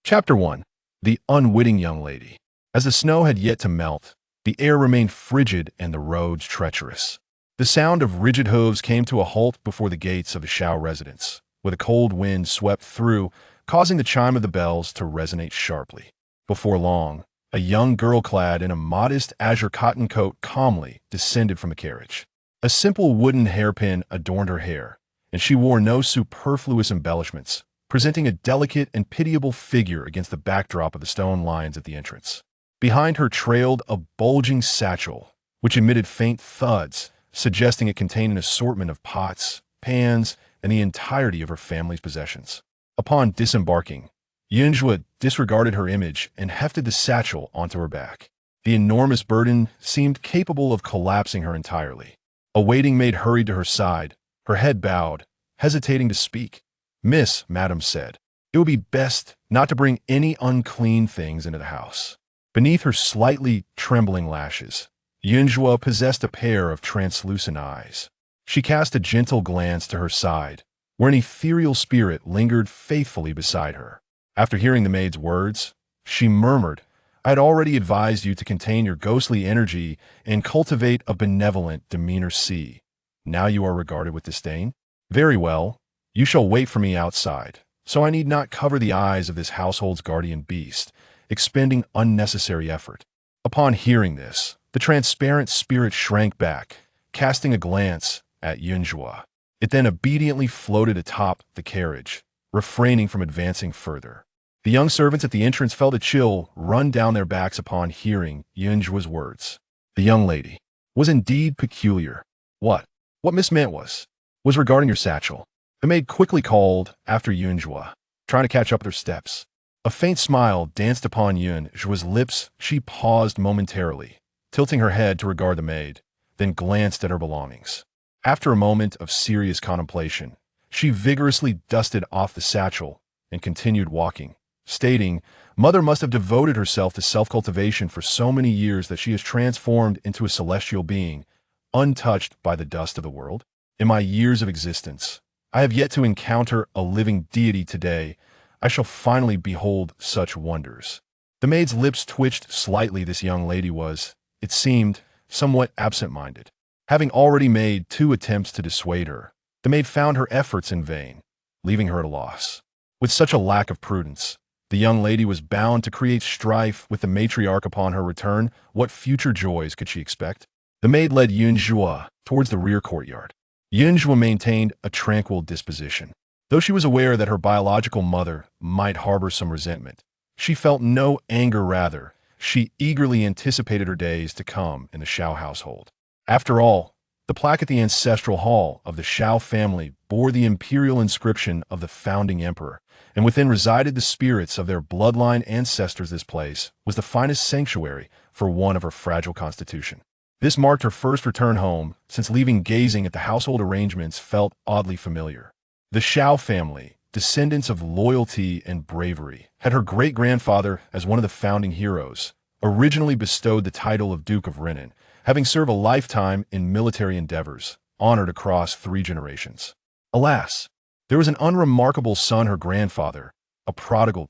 Chapter 1. The Unwitting Young Lady. As the snow had yet to melt, the air remained frigid and the roads treacherous. The sound of rigid hooves came to a halt before the gates of the Shao residence, with a cold wind swept through, causing the chime of the bells to resonate sharply. Before long, a young girl clad in a modest azure cotton coat calmly descended from a carriage. A simple wooden hairpin adorned her hair, and she wore no superfluous embellishments, presenting a delicate and pitiable figure against the backdrop of the stone lions at the entrance. Behind her trailed a bulging satchel, which emitted faint thuds, suggesting it contained an assortment of pots, pans, and the entirety of her family's possessions. Upon disembarking, Yunjua disregarded her image and hefted the satchel onto her back. The enormous burden seemed capable of collapsing her entirely. A waiting maid hurried to her side, her head bowed, hesitating to speak. "Miss," Madam said, "it would be best not to bring any unclean things into the house." Beneath her slightly trembling lashes, Yunjua possessed a pair of translucent eyes. She cast a gentle glance to her side, where an ethereal spirit lingered faithfully beside her. After hearing the maid's words, she murmured, "I had already advised you to contain your ghostly energy and cultivate a benevolent demeanor. See, now you are regarded with disdain? Very well. You shall wait for me outside, so I need not cover the eyes of this household's guardian beast, expending unnecessary effort." Upon hearing this, the transparent spirit shrank back, casting a glance at Yunjua. It then obediently floated atop the carriage, refraining from advancing further. The young servants at the entrance felt a chill run down their backs upon hearing Yunjua's words. The young lady was indeed peculiar. What Miss meant was regarding your satchel. The maid quickly called after Yunjua, trying to catch up with her steps. A faint smile danced upon Yunjua's lips. She paused momentarily, tilting her head to regard the maid, then glanced at her belongings. After a moment of serious contemplation, she vigorously dusted off the satchel and continued walking, stating, "Mother must have devoted herself to self-cultivation for so many years that she has transformed into a celestial being, untouched by the dust of the world. In my years of existence, I have yet to encounter a living deity. Today, I shall finally behold such wonders." The maid's lips twitched slightly. This young lady was, it seemed, somewhat absent-minded. Having already made 2 attempts to dissuade her, the maid found her efforts in vain, leaving her at a loss. With such a lack of prudence, the young lady was bound to create strife with the matriarch upon her return. What future joys could she expect? The maid led Yunjua towards the rear courtyard. Yunjua maintained a tranquil disposition. Though she was aware that her biological mother might harbor some resentment, she felt no anger. Rather, she eagerly anticipated her days to come in the Shao household. After all, the plaque at the ancestral hall of the Shao family bore the imperial inscription of the founding emperor, and within resided the spirits of their bloodline ancestors. This place was the finest sanctuary for one of her fragile constitution. This marked her first return home since leaving. Gazing at the household arrangements felt oddly familiar. The Shao family, descendants of loyalty and bravery, had her great-grandfather as one of the founding heroes, originally bestowed the title of Duke of Renan, having served a lifetime in military endeavors, honored across 3 generations. Alas, there was an unremarkable son, her grandfather, a prodigal.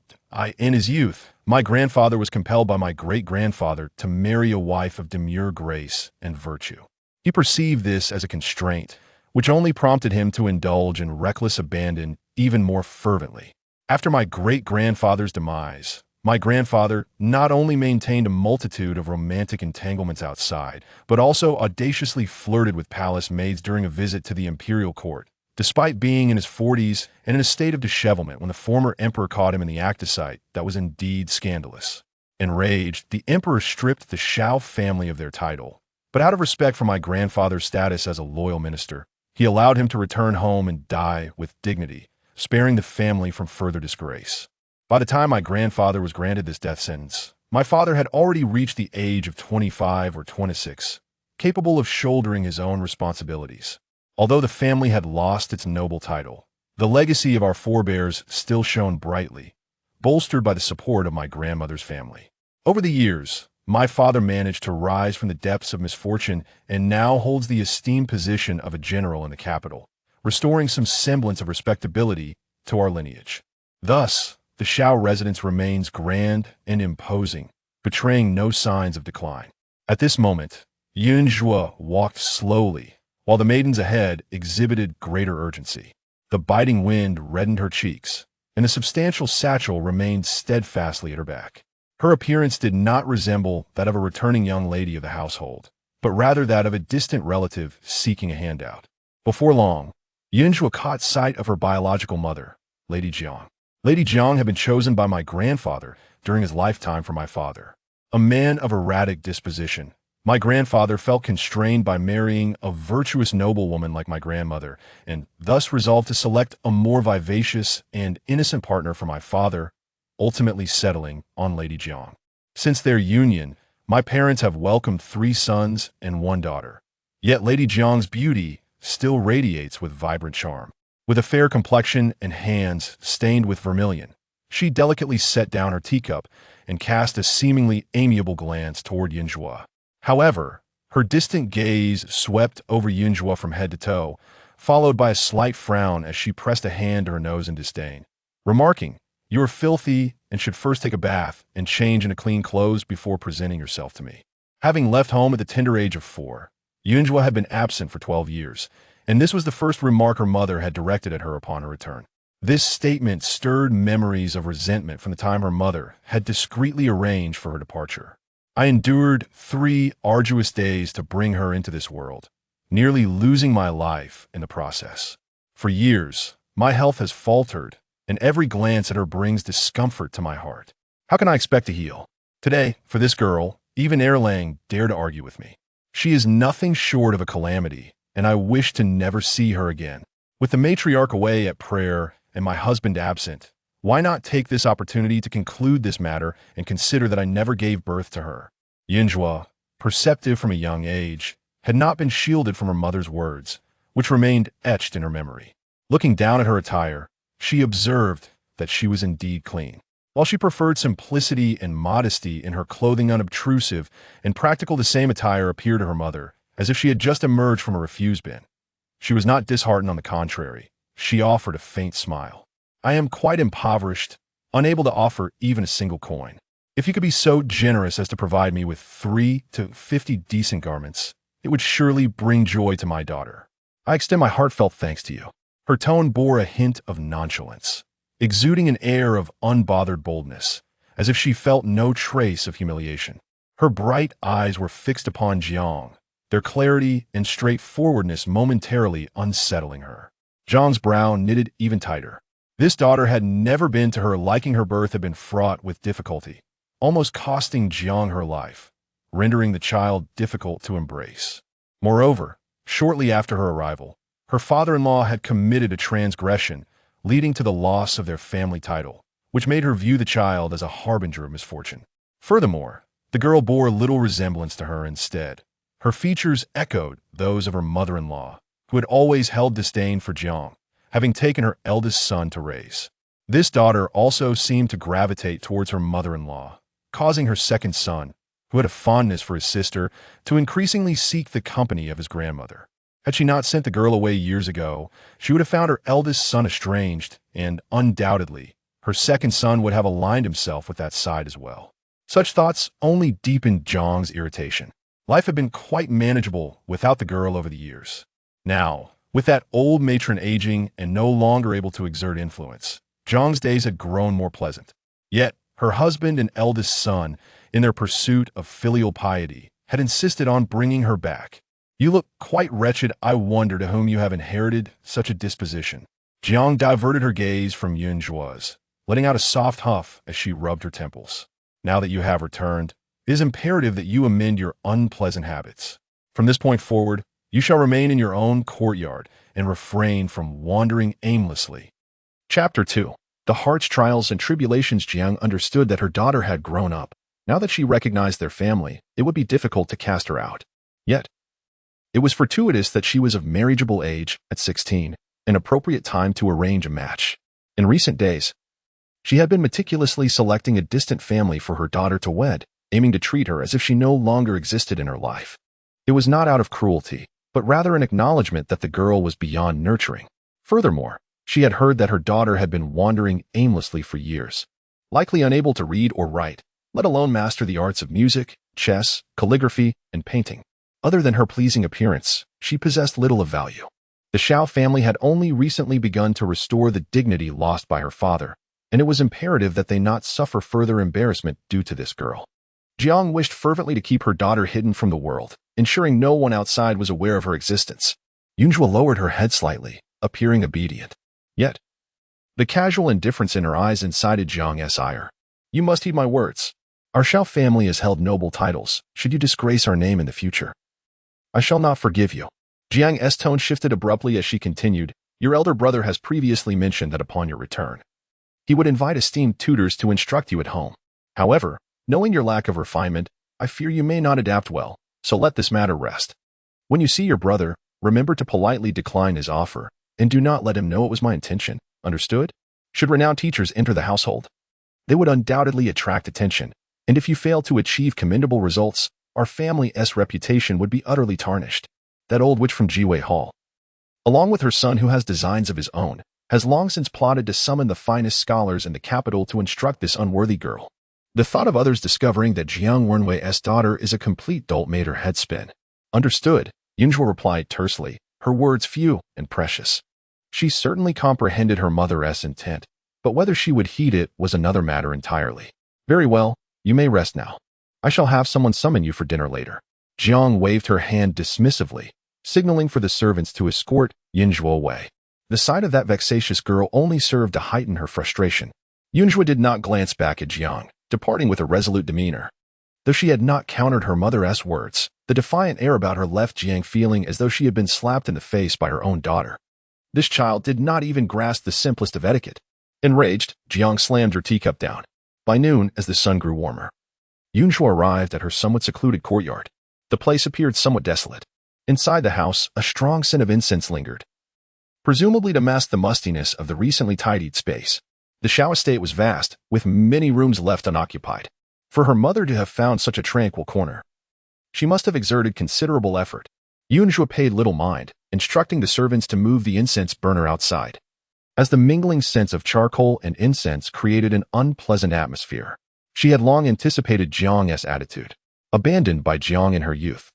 In his youth, my grandfather was compelled by my great-grandfather to marry a wife of demure grace and virtue. He perceived this as a constraint, which only prompted him to indulge in reckless abandon even more fervently. After my great-grandfather's demise, my grandfather not only maintained a multitude of romantic entanglements outside, but also audaciously flirted with palace maids during a visit to the imperial court. Despite being in his 40s and in a state of dishevelment when the former emperor caught him in the act, a sight that was indeed scandalous. Enraged, the emperor stripped the Shao family of their title, but out of respect for my grandfather's status as a loyal minister, he allowed him to return home and die with dignity, sparing the family from further disgrace. By the time my grandfather was granted this death sentence, my father had already reached the age of 25 or 26, capable of shouldering his own responsibilities. Although the family had lost its noble title, the legacy of our forebears still shone brightly, bolstered by the support of my grandmother's family. Over the years, my father managed to rise from the depths of misfortune and now holds the esteemed position of a general in the capital, restoring some semblance of respectability to our lineage. Thus, the Shao residence remains grand and imposing, betraying no signs of decline. At this moment, Yunzhua walked slowly, while the maidens ahead exhibited greater urgency. The biting wind reddened her cheeks, and a substantial satchel remained steadfastly at her back. Her appearance did not resemble that of a returning young lady of the household, but rather that of a distant relative seeking a handout. Before long, Yunzhua caught sight of her biological mother, Lady Jiang. Lady Jiang had been chosen by my grandfather during his lifetime for my father. A man of erratic disposition, my grandfather felt constrained by marrying a virtuous noblewoman like my grandmother, and thus resolved to select a more vivacious and innocent partner for my father, ultimately settling on Lady Jiang. Since their union, my parents have welcomed 3 sons and 1 daughter. Yet Lady Jiang's beauty still radiates with vibrant charm. With a fair complexion and hands stained with vermilion, she delicately set down her teacup and cast a seemingly amiable glance toward Yunzhua. However, her distant gaze swept over Yunzhua from head to toe, followed by a slight frown as she pressed a hand to her nose in disdain, remarking, "You are filthy and should first take a bath and change into clean clothes before presenting yourself to me." Having left home at the tender age of 4, Yunzhua had been absent for 12 years, and this was the first remark her mother had directed at her upon her return. This statement stirred memories of resentment from the time her mother had discreetly arranged for her departure. I endured 3 arduous days to bring her into this world, nearly losing my life in the process. For years, my health has faltered, and every glance at her brings discomfort to my heart. How can I expect to heal? Today, for this girl, even Erlang dared to argue with me. She is nothing short of a calamity, and I wish to never see her again. With the matriarch away at prayer and my husband absent, why not take this opportunity to conclude this matter and consider that I never gave birth to her? Yunzhua, perceptive from a young age, had not been shielded from her mother's words, which remained etched in her memory. Looking down at her attire, she observed that she was indeed clean. While she preferred simplicity and modesty in her clothing, unobtrusive and practical, the same attire appeared to her mother, as if she had just emerged from a refuse bin. She was not disheartened, on the contrary. She offered a faint smile. "I am quite impoverished, unable to offer even a single coin. If you could be so generous as to provide me with 3 to 50 decent garments, it would surely bring joy to my daughter. I extend my heartfelt thanks to you." Her tone bore a hint of nonchalance, exuding an air of unbothered boldness, as if she felt no trace of humiliation. Her bright eyes were fixed upon Jiang, their clarity and straightforwardness momentarily unsettling her. Jiang's brow knitted even tighter. This daughter had never been to her liking. Her birth had been fraught with difficulty, almost costing Jiang her life, rendering the child difficult to embrace. Moreover, shortly after her arrival, her father-in-law had committed a transgression, leading to the loss of their family title, which made her view the child as a harbinger of misfortune. Furthermore, the girl bore little resemblance to her. Instead, her features echoed those of her mother-in-law, who had always held disdain for Jiang, having taken her eldest son to raise. This daughter also seemed to gravitate towards her mother-in-law, causing her second son, who had a fondness for his sister, to increasingly seek the company of his grandmother. Had she not sent the girl away years ago, she would have found her eldest son estranged, and undoubtedly, her second son would have aligned himself with that side as well. Such thoughts only deepened Jiang's irritation. Life had been quite manageable without the girl over the years. Now, with that old matron aging and no longer able to exert influence, Jiang's days had grown more pleasant. Yet, her husband and eldest son, in their pursuit of filial piety, had insisted on bringing her back. "You look quite wretched. I wonder to whom you have inherited such a disposition." Jiang diverted her gaze from Yunzhua's, letting out a soft huff as she rubbed her temples. "Now that you have returned, it is imperative that you amend your unpleasant habits. From this point forward, you shall remain in your own courtyard and refrain from wandering aimlessly." Chapter 2. The Heart's Trials and Tribulations. Jiang understood that her daughter had grown up. Now that she recognized their family, it would be difficult to cast her out. Yet, it was fortuitous that she was of marriageable age at 16, an appropriate time to arrange a match. In recent days, she had been meticulously selecting a distant family for her daughter to wed, aiming to treat her as if she no longer existed in her life. It was not out of cruelty, but rather an acknowledgement that the girl was beyond nurturing. Furthermore, She had heard that her daughter had been wandering aimlessly for years, likely unable to read or write, let alone master the arts of music, chess, calligraphy, and painting. Other than her pleasing appearance, she possessed little of value. The Xiao family had only recently begun to restore the dignity lost by her father, and it was imperative that they not suffer further embarrassment due to this girl. Jiang wished fervently to keep her daughter hidden from the world, ensuring no one outside was aware of her existence. Yunjua lowered her head slightly, appearing obedient. Yet, the casual indifference in her eyes incited Jiang's ire. You must heed my words. Our Xiao family has held noble titles. Should you disgrace our name in the future, I shall not forgive you. Jiang's tone shifted abruptly as she continued. Your elder brother has previously mentioned that upon your return, he would invite esteemed tutors to instruct you at home. However, knowing your lack of refinement, I fear you may not adapt well, so let this matter rest. When you see your brother, remember to politely decline his offer, and do not let him know it was my intention. Understood? Should renowned teachers enter the household, they would undoubtedly attract attention, and if you fail to achieve commendable results, our family's reputation would be utterly tarnished. That old witch from Jiwei Hall, along with her son who has designs of his own, has long since plotted to summon the finest scholars in the capital to instruct this unworthy girl. The thought of others discovering that Jiang Wenwei's daughter is a complete dolt made her head spin. Understood, Yunjua replied tersely, her words few and precious. She certainly comprehended her mother's intent, but whether she would heed it was another matter entirely. Very well, you may rest now. I shall have someone summon you for dinner later. Jiang waved her hand dismissively, signaling for the servants to escort Yunjua away. The sight of that vexatious girl only served to heighten her frustration. Yunjua did not glance back at Jiang, departing with a resolute demeanor. Though she had not countered her mother's words, the defiant air about her left Jiang feeling as though she had been slapped in the face by her own daughter. This child did not even grasp the simplest of etiquette. Enraged, Jiang slammed her teacup down. By noon, as the sun grew warmer, Yunjua arrived at her somewhat secluded courtyard. The place appeared somewhat desolate. Inside the house, a strong scent of incense lingered, presumably to mask the mustiness of the recently tidied space. The Xiao estate was vast, with many rooms left unoccupied. For her mother to have found such a tranquil corner, she must have exerted considerable effort. Yunjua paid little mind, instructing the servants to move the incense burner outside, as the mingling scents of charcoal and incense created an unpleasant atmosphere. She had long anticipated Jiang's attitude, abandoned by Jiang in her youth.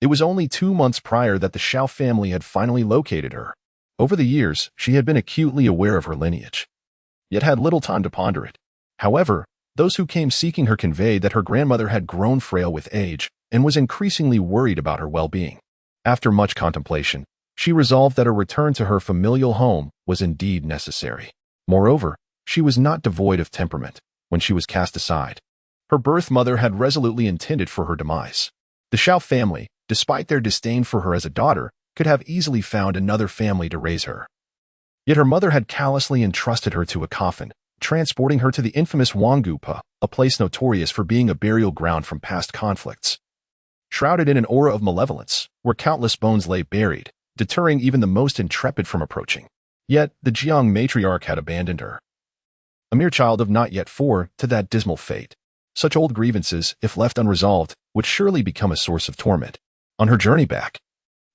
It was only 2 months prior that the Xiao family had finally located her. Over the years, she had been acutely aware of her lineage, yet had little time to ponder it. However, those who came seeking her conveyed that her grandmother had grown frail with age and was increasingly worried about her well-being. After much contemplation, she resolved that a return to her familial home was indeed necessary. Moreover, she was not devoid of temperament. When she was cast aside, her birth mother had resolutely intended for her demise. The Xiao family, despite their disdain for her as a daughter, could have easily found another family to raise her. Yet her mother had callously entrusted her to a coffin, transporting her to the infamous Wanggupa, a place notorious for being a burial ground from past conflicts. Shrouded in an aura of malevolence, where countless bones lay buried, deterring even the most intrepid from approaching. Yet the Jiang matriarch had abandoned her, a mere child of not yet 4, to that dismal fate. Such old grievances, if left unresolved, would surely become a source of torment. On her journey back,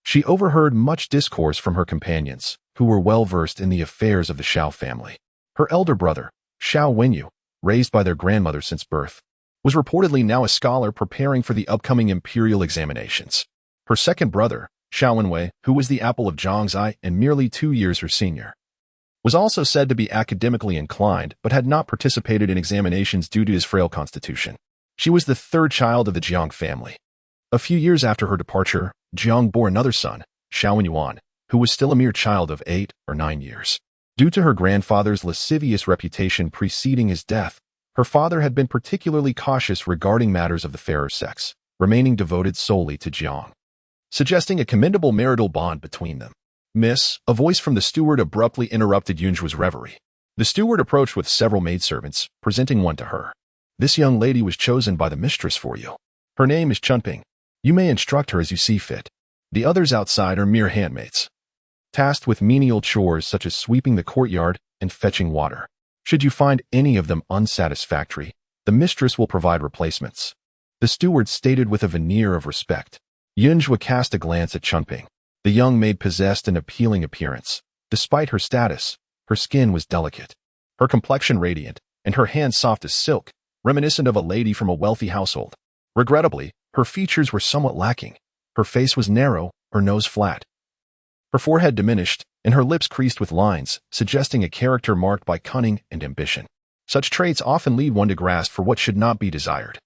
she overheard much discourse from her companions, who were well versed in the affairs of the Xiao family. Her elder brother, Xiao Wenyu, raised by their grandmother since birth, was reportedly now a scholar preparing for the upcoming imperial examinations. Her second brother, Xiao Wenwei, who was the apple of Zhang's eye and merely 2 years her senior, was also said to be academically inclined but had not participated in examinations due to his frail constitution. She was the third child of the Jiang family. A few years after her departure, Jiang bore another son, Xiao Wenyuan, who was still a mere child of 8 or 9 years. Due to her grandfather's lascivious reputation preceding his death, her father had been particularly cautious regarding matters of the fairer sex, remaining devoted solely to Jiang, suggesting a commendable marital bond between them. Miss, a voice from the steward abruptly interrupted Yunjua's reverie. The steward approached with several maidservants, presenting one to her. This young lady was chosen by the mistress for you. Her name is Chunping. You may instruct her as you see fit. The others outside are mere handmaids, tasked with menial chores such as sweeping the courtyard and fetching water. Should you find any of them unsatisfactory, the mistress will provide replacements. The steward stated with a veneer of respect. Yunjua cast a glance at Chunping. The young maid possessed an appealing appearance. Despite her status, Her skin was delicate, her complexion radiant, and her hands soft as silk, reminiscent of a lady from a wealthy household. Regrettably, her features were somewhat lacking. Her face was narrow, her nose flat. Her forehead diminished, and her lips creased with lines, suggesting a character marked by cunning and ambition. Such traits often lead one to grasp for what should not be desired.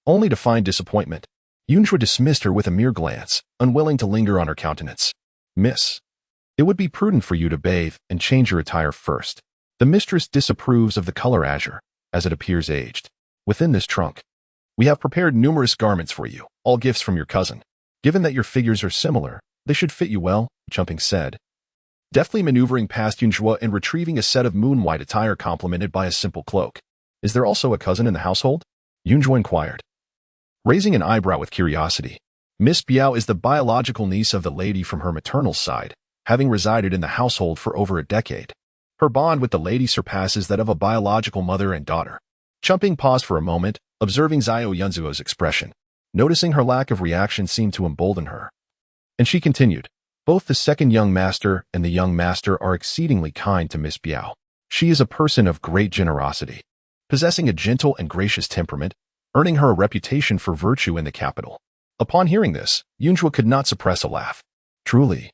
Only to find disappointment. Yunjua dismissed her with a mere glance, unwilling to linger on her countenance. Miss, it would be prudent for you to bathe and change your attire first. The mistress disapproves of the color azure, as it appears aged. Within this trunk, we have prepared numerous garments for you, all gifts from your cousin. Given that your figures are similar, they should fit you well, Chumping said, deftly maneuvering past Yunjua and retrieving a set of moon-white attire complemented by a simple cloak. Is there also a cousin in the household? Yunjua inquired, raising an eyebrow with curiosity. Miss Biao is the biological niece of the lady from her maternal side, having resided in the household for over a decade. Her bond with the lady surpasses that of a biological mother and daughter. Chumping paused for a moment, observing Xiao Yunzuo's expression. Noticing her lack of reaction seemed to embolden her. And she continued, both the second young master and the young master are exceedingly kind to Miss Biao. She is a person of great generosity, possessing a gentle and gracious temperament, earning her a reputation for virtue in the capital. Upon hearing this, Yunjua could not suppress a laugh. Truly,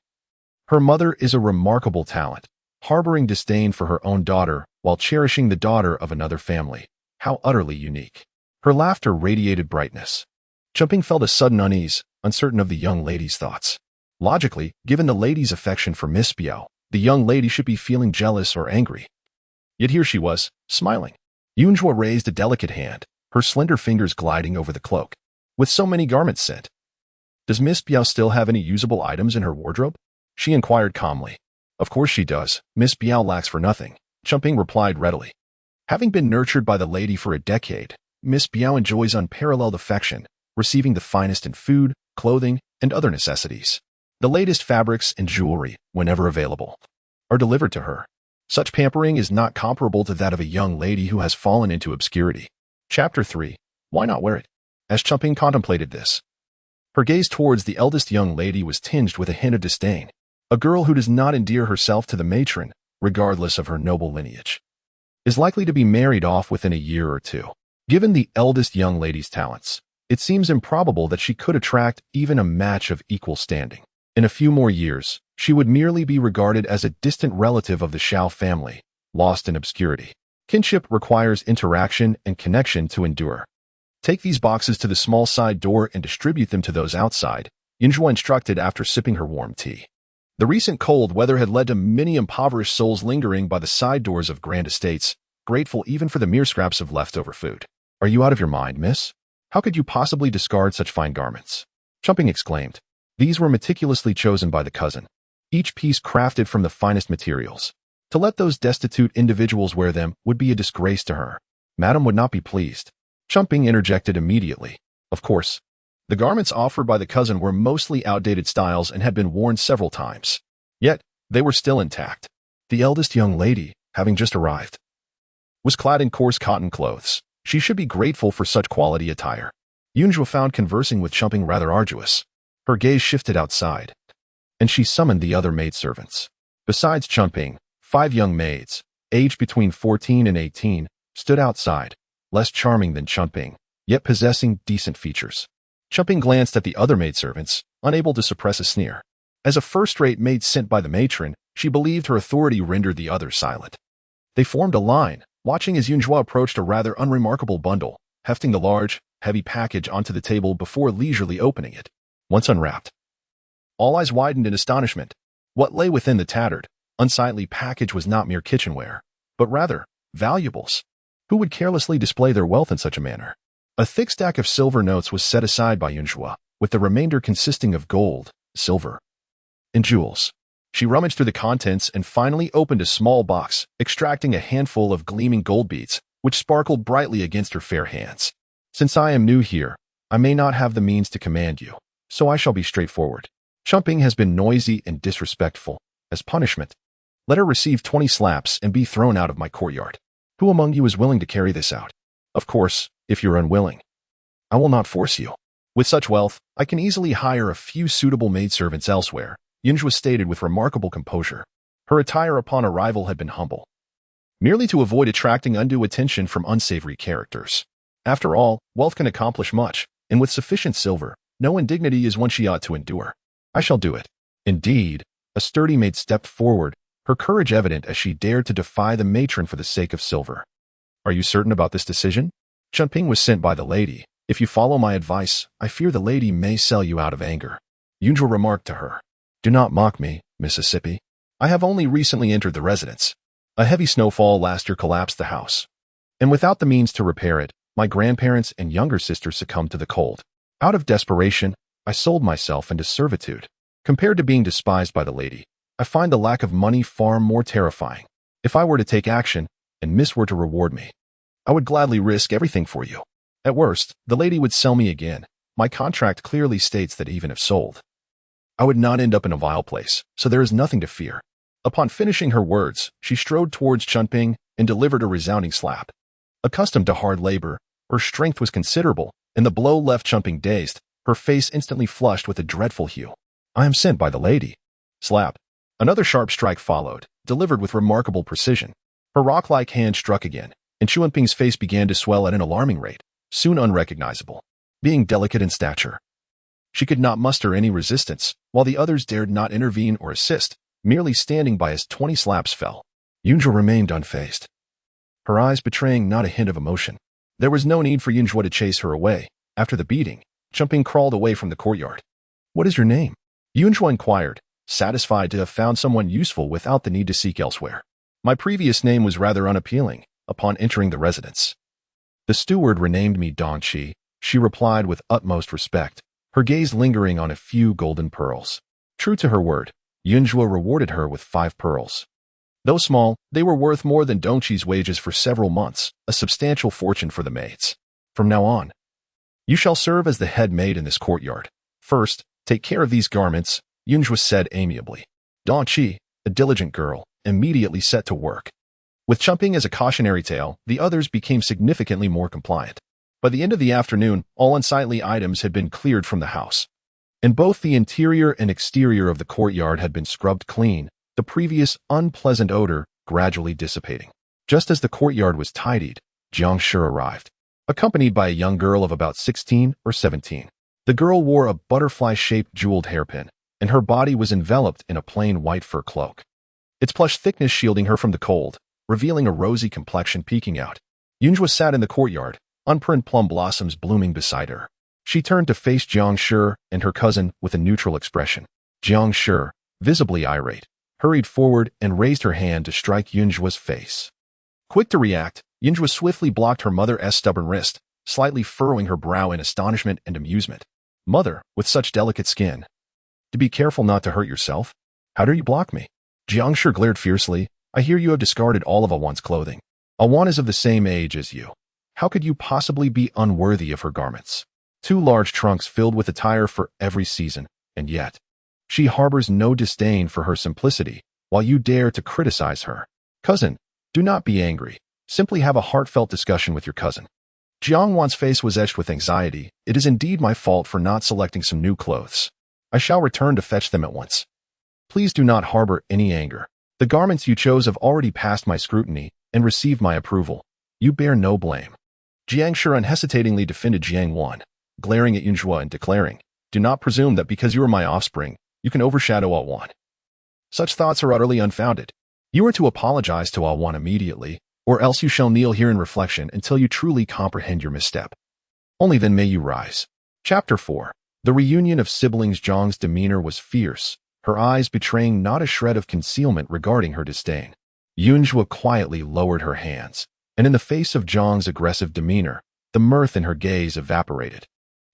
her mother is a remarkable talent, harboring disdain for her own daughter while cherishing the daughter of another family. How utterly unique. Her laughter radiated brightness. Chumping felt a sudden unease, uncertain of the young lady's thoughts. Logically, given the lady's affection for Miss Biao, the young lady should be feeling jealous or angry. Yet here she was, smiling. Yunjua raised a delicate hand, her slender fingers gliding over the cloak. With so many garments sent, does Miss Biao still have any usable items in her wardrobe? She inquired calmly. Of course she does. Miss Biao lacks for nothing, Chumping replied readily. Having been nurtured by the lady for a decade, Miss Biao enjoys unparalleled affection, receiving the finest in food, clothing, and other necessities. The latest fabrics and jewelry, whenever available, are delivered to her. Such pampering is not comparable to that of a young lady who has fallen into obscurity. Chapter 3. Why not wear it? As Chumping contemplated this, her gaze towards the eldest young lady was tinged with a hint of disdain. A girl who does not endear herself to the matron, regardless of her noble lineage, is likely to be married off within a year or two. Given the eldest young lady's talents, it seems improbable that she could attract even a match of equal standing. In a few more years, she would merely be regarded as a distant relative of the Shao family, lost in obscurity. Kinship requires interaction and connection to endure. Take these boxes to the small side door and distribute them to those outside, Yunjua instructed after sipping her warm tea. The recent cold weather had led to many impoverished souls lingering by the side doors of grand estates, grateful even for the mere scraps of leftover food. Are you out of your mind, miss? How could you possibly discard such fine garments? Chumping exclaimed. These were meticulously chosen by the cousin, each piece crafted from the finest materials. To let those destitute individuals wear them would be a disgrace to her. Madam would not be pleased. Chumping interjected immediately. Of course, the garments offered by the cousin were mostly outdated styles and had been worn several times. Yet, they were still intact. The eldest young lady, having just arrived, was clad in coarse cotton clothes. She should be grateful for such quality attire. Yunjua found conversing with Chumping rather arduous. Her gaze shifted outside, and she summoned the other maidservants. Besides Chumping, 5 young maids, aged between 14 and 18, stood outside, less charming than Chumping, yet possessing decent features. Chumping glanced at the other maidservants, unable to suppress a sneer. As a first-rate maid sent by the matron, she believed her authority rendered the others silent. They formed a line, watching as Yunjua approached a rather unremarkable bundle, hefting the large, heavy package onto the table before leisurely opening it. Once unwrapped, all eyes widened in astonishment. What lay within the tattered, unsightly package was not mere kitchenware, but rather valuables. Who would carelessly display their wealth in such a manner? A thick stack of silver notes was set aside by Yunjua, with the remainder consisting of gold, silver, and jewels. She rummaged through the contents and finally opened a small box, extracting a handful of gleaming gold beads, which sparkled brightly against her fair hands. Since I am new here, I may not have the means to command you, so I shall be straightforward. Chumping has been noisy and disrespectful. As punishment, let her receive 20 slaps and be thrown out of my courtyard. Who among you is willing to carry this out? Of course, if you're unwilling, I will not force you. With such wealth, I can easily hire a few suitable maidservants elsewhere, Yunjua stated with remarkable composure. Her attire upon arrival had been humble, merely to avoid attracting undue attention from unsavory characters. After all, wealth can accomplish much, and with sufficient silver, no indignity is one she ought to endure. I shall do it. Indeed, a sturdy maid stepped forward, her courage evident as she dared to defy the matron for the sake of silver. Are you certain about this decision? Chunping was sent by the lady. If you follow my advice, I fear the lady may sell you out of anger. Yunzhuo remarked to her. Do not mock me, Mississippi. I have only recently entered the residence. A heavy snowfall last year collapsed the house, and without the means to repair it, my grandparents and younger sister succumbed to the cold. Out of desperation, I sold myself into servitude. Compared to being despised by the lady, I find the lack of money far more terrifying. If I were to take action, and Miss were to reward me, I would gladly risk everything for you. At worst, the lady would sell me again. My contract clearly states that even if sold, I would not end up in a vile place, so there is nothing to fear. Upon finishing her words, she strode towards Chunping and delivered a resounding slap. Accustomed to hard labor, her strength was considerable, and the blow left Chunping dazed, her face instantly flushed with a dreadful hue. I am sent by the lady. Slap. Another sharp strike followed, delivered with remarkable precision. Her rock-like hand struck again, and Chunping's face began to swell at an alarming rate, soon unrecognizable. Being delicate in stature, she could not muster any resistance, while the others dared not intervene or assist, merely standing by as 20 slaps fell. Yunzhuo remained unfazed, her eyes betraying not a hint of emotion. There was no need for Yunzhuo to chase her away. After the beating, Chunping crawled away from the courtyard. What is your name? Yunzhuo inquired, satisfied to have found someone useful without the need to seek elsewhere. My previous name was rather unappealing upon entering the residence. The steward renamed me Dong Qi, she replied with utmost respect, her gaze lingering on a few golden pearls. True to her word, Yunzhuo rewarded her with 5 pearls. Though small, they were worth more than Dong Qi's wages for several months, a substantial fortune for the maids. From now on, you shall serve as the head maid in this courtyard. First, take care of these garments, Yunzhuo said amiably. Dong Qi, a diligent girl, immediately set to work. With Chunping as a cautionary tale, the others became significantly more compliant. By the end of the afternoon, all unsightly items had been cleared from the house, and both the interior and exterior of the courtyard had been scrubbed clean, the previous unpleasant odor gradually dissipating. Just as the courtyard was tidied, Jiang Shi arrived, accompanied by a young girl of about 16 or 17. The girl wore a butterfly-shaped jeweled hairpin, and her body was enveloped in a plain white fur cloak, its plush thickness shielding her from the cold, revealing a rosy complexion peeking out. Yunzhuo sat in the courtyard, unpruned plum blossoms blooming beside her. She turned to face Jiang Shi and her cousin with a neutral expression. Jiang Shi, visibly irate, hurried forward and raised her hand to strike Yunzhuo's face. Quick to react, Yunzhuo swiftly blocked her mother's stubborn wrist, slightly furrowing her brow in astonishment and amusement. Mother, with such delicate skin. To be careful not to hurt yourself. How dare you block me? Jiang Shi glared fiercely. I hear you have discarded all of Awan's clothing. Awan is of the same age as you. How could you possibly be unworthy of her garments? 2 large trunks filled with attire for every season, and yet, she harbors no disdain for her simplicity, while you dare to criticize her. Cousin, do not be angry. Simply have a heartfelt discussion with your cousin. Jiang Wan's face was etched with anxiety. It is indeed my fault for not selecting some new clothes. I shall return to fetch them at once. Please do not harbor any anger. The garments you chose have already passed my scrutiny and received my approval. You bear no blame. Jiang Shi unhesitatingly defended Jiang Wan, glaring at Yunzhuo and declaring, do not presume that because you are my offspring, you can overshadow Awan. Such thoughts are utterly unfounded. You are to apologize to Awan immediately, or else you shall kneel here in reflection until you truly comprehend your misstep. Only then may you rise. Chapter 4. The reunion of siblings. Zhang's demeanor was fierce, her eyes betraying not a shred of concealment regarding her disdain. Yunzhuo quietly lowered her hands, and in the face of Zhang's aggressive demeanor, the mirth in her gaze evaporated,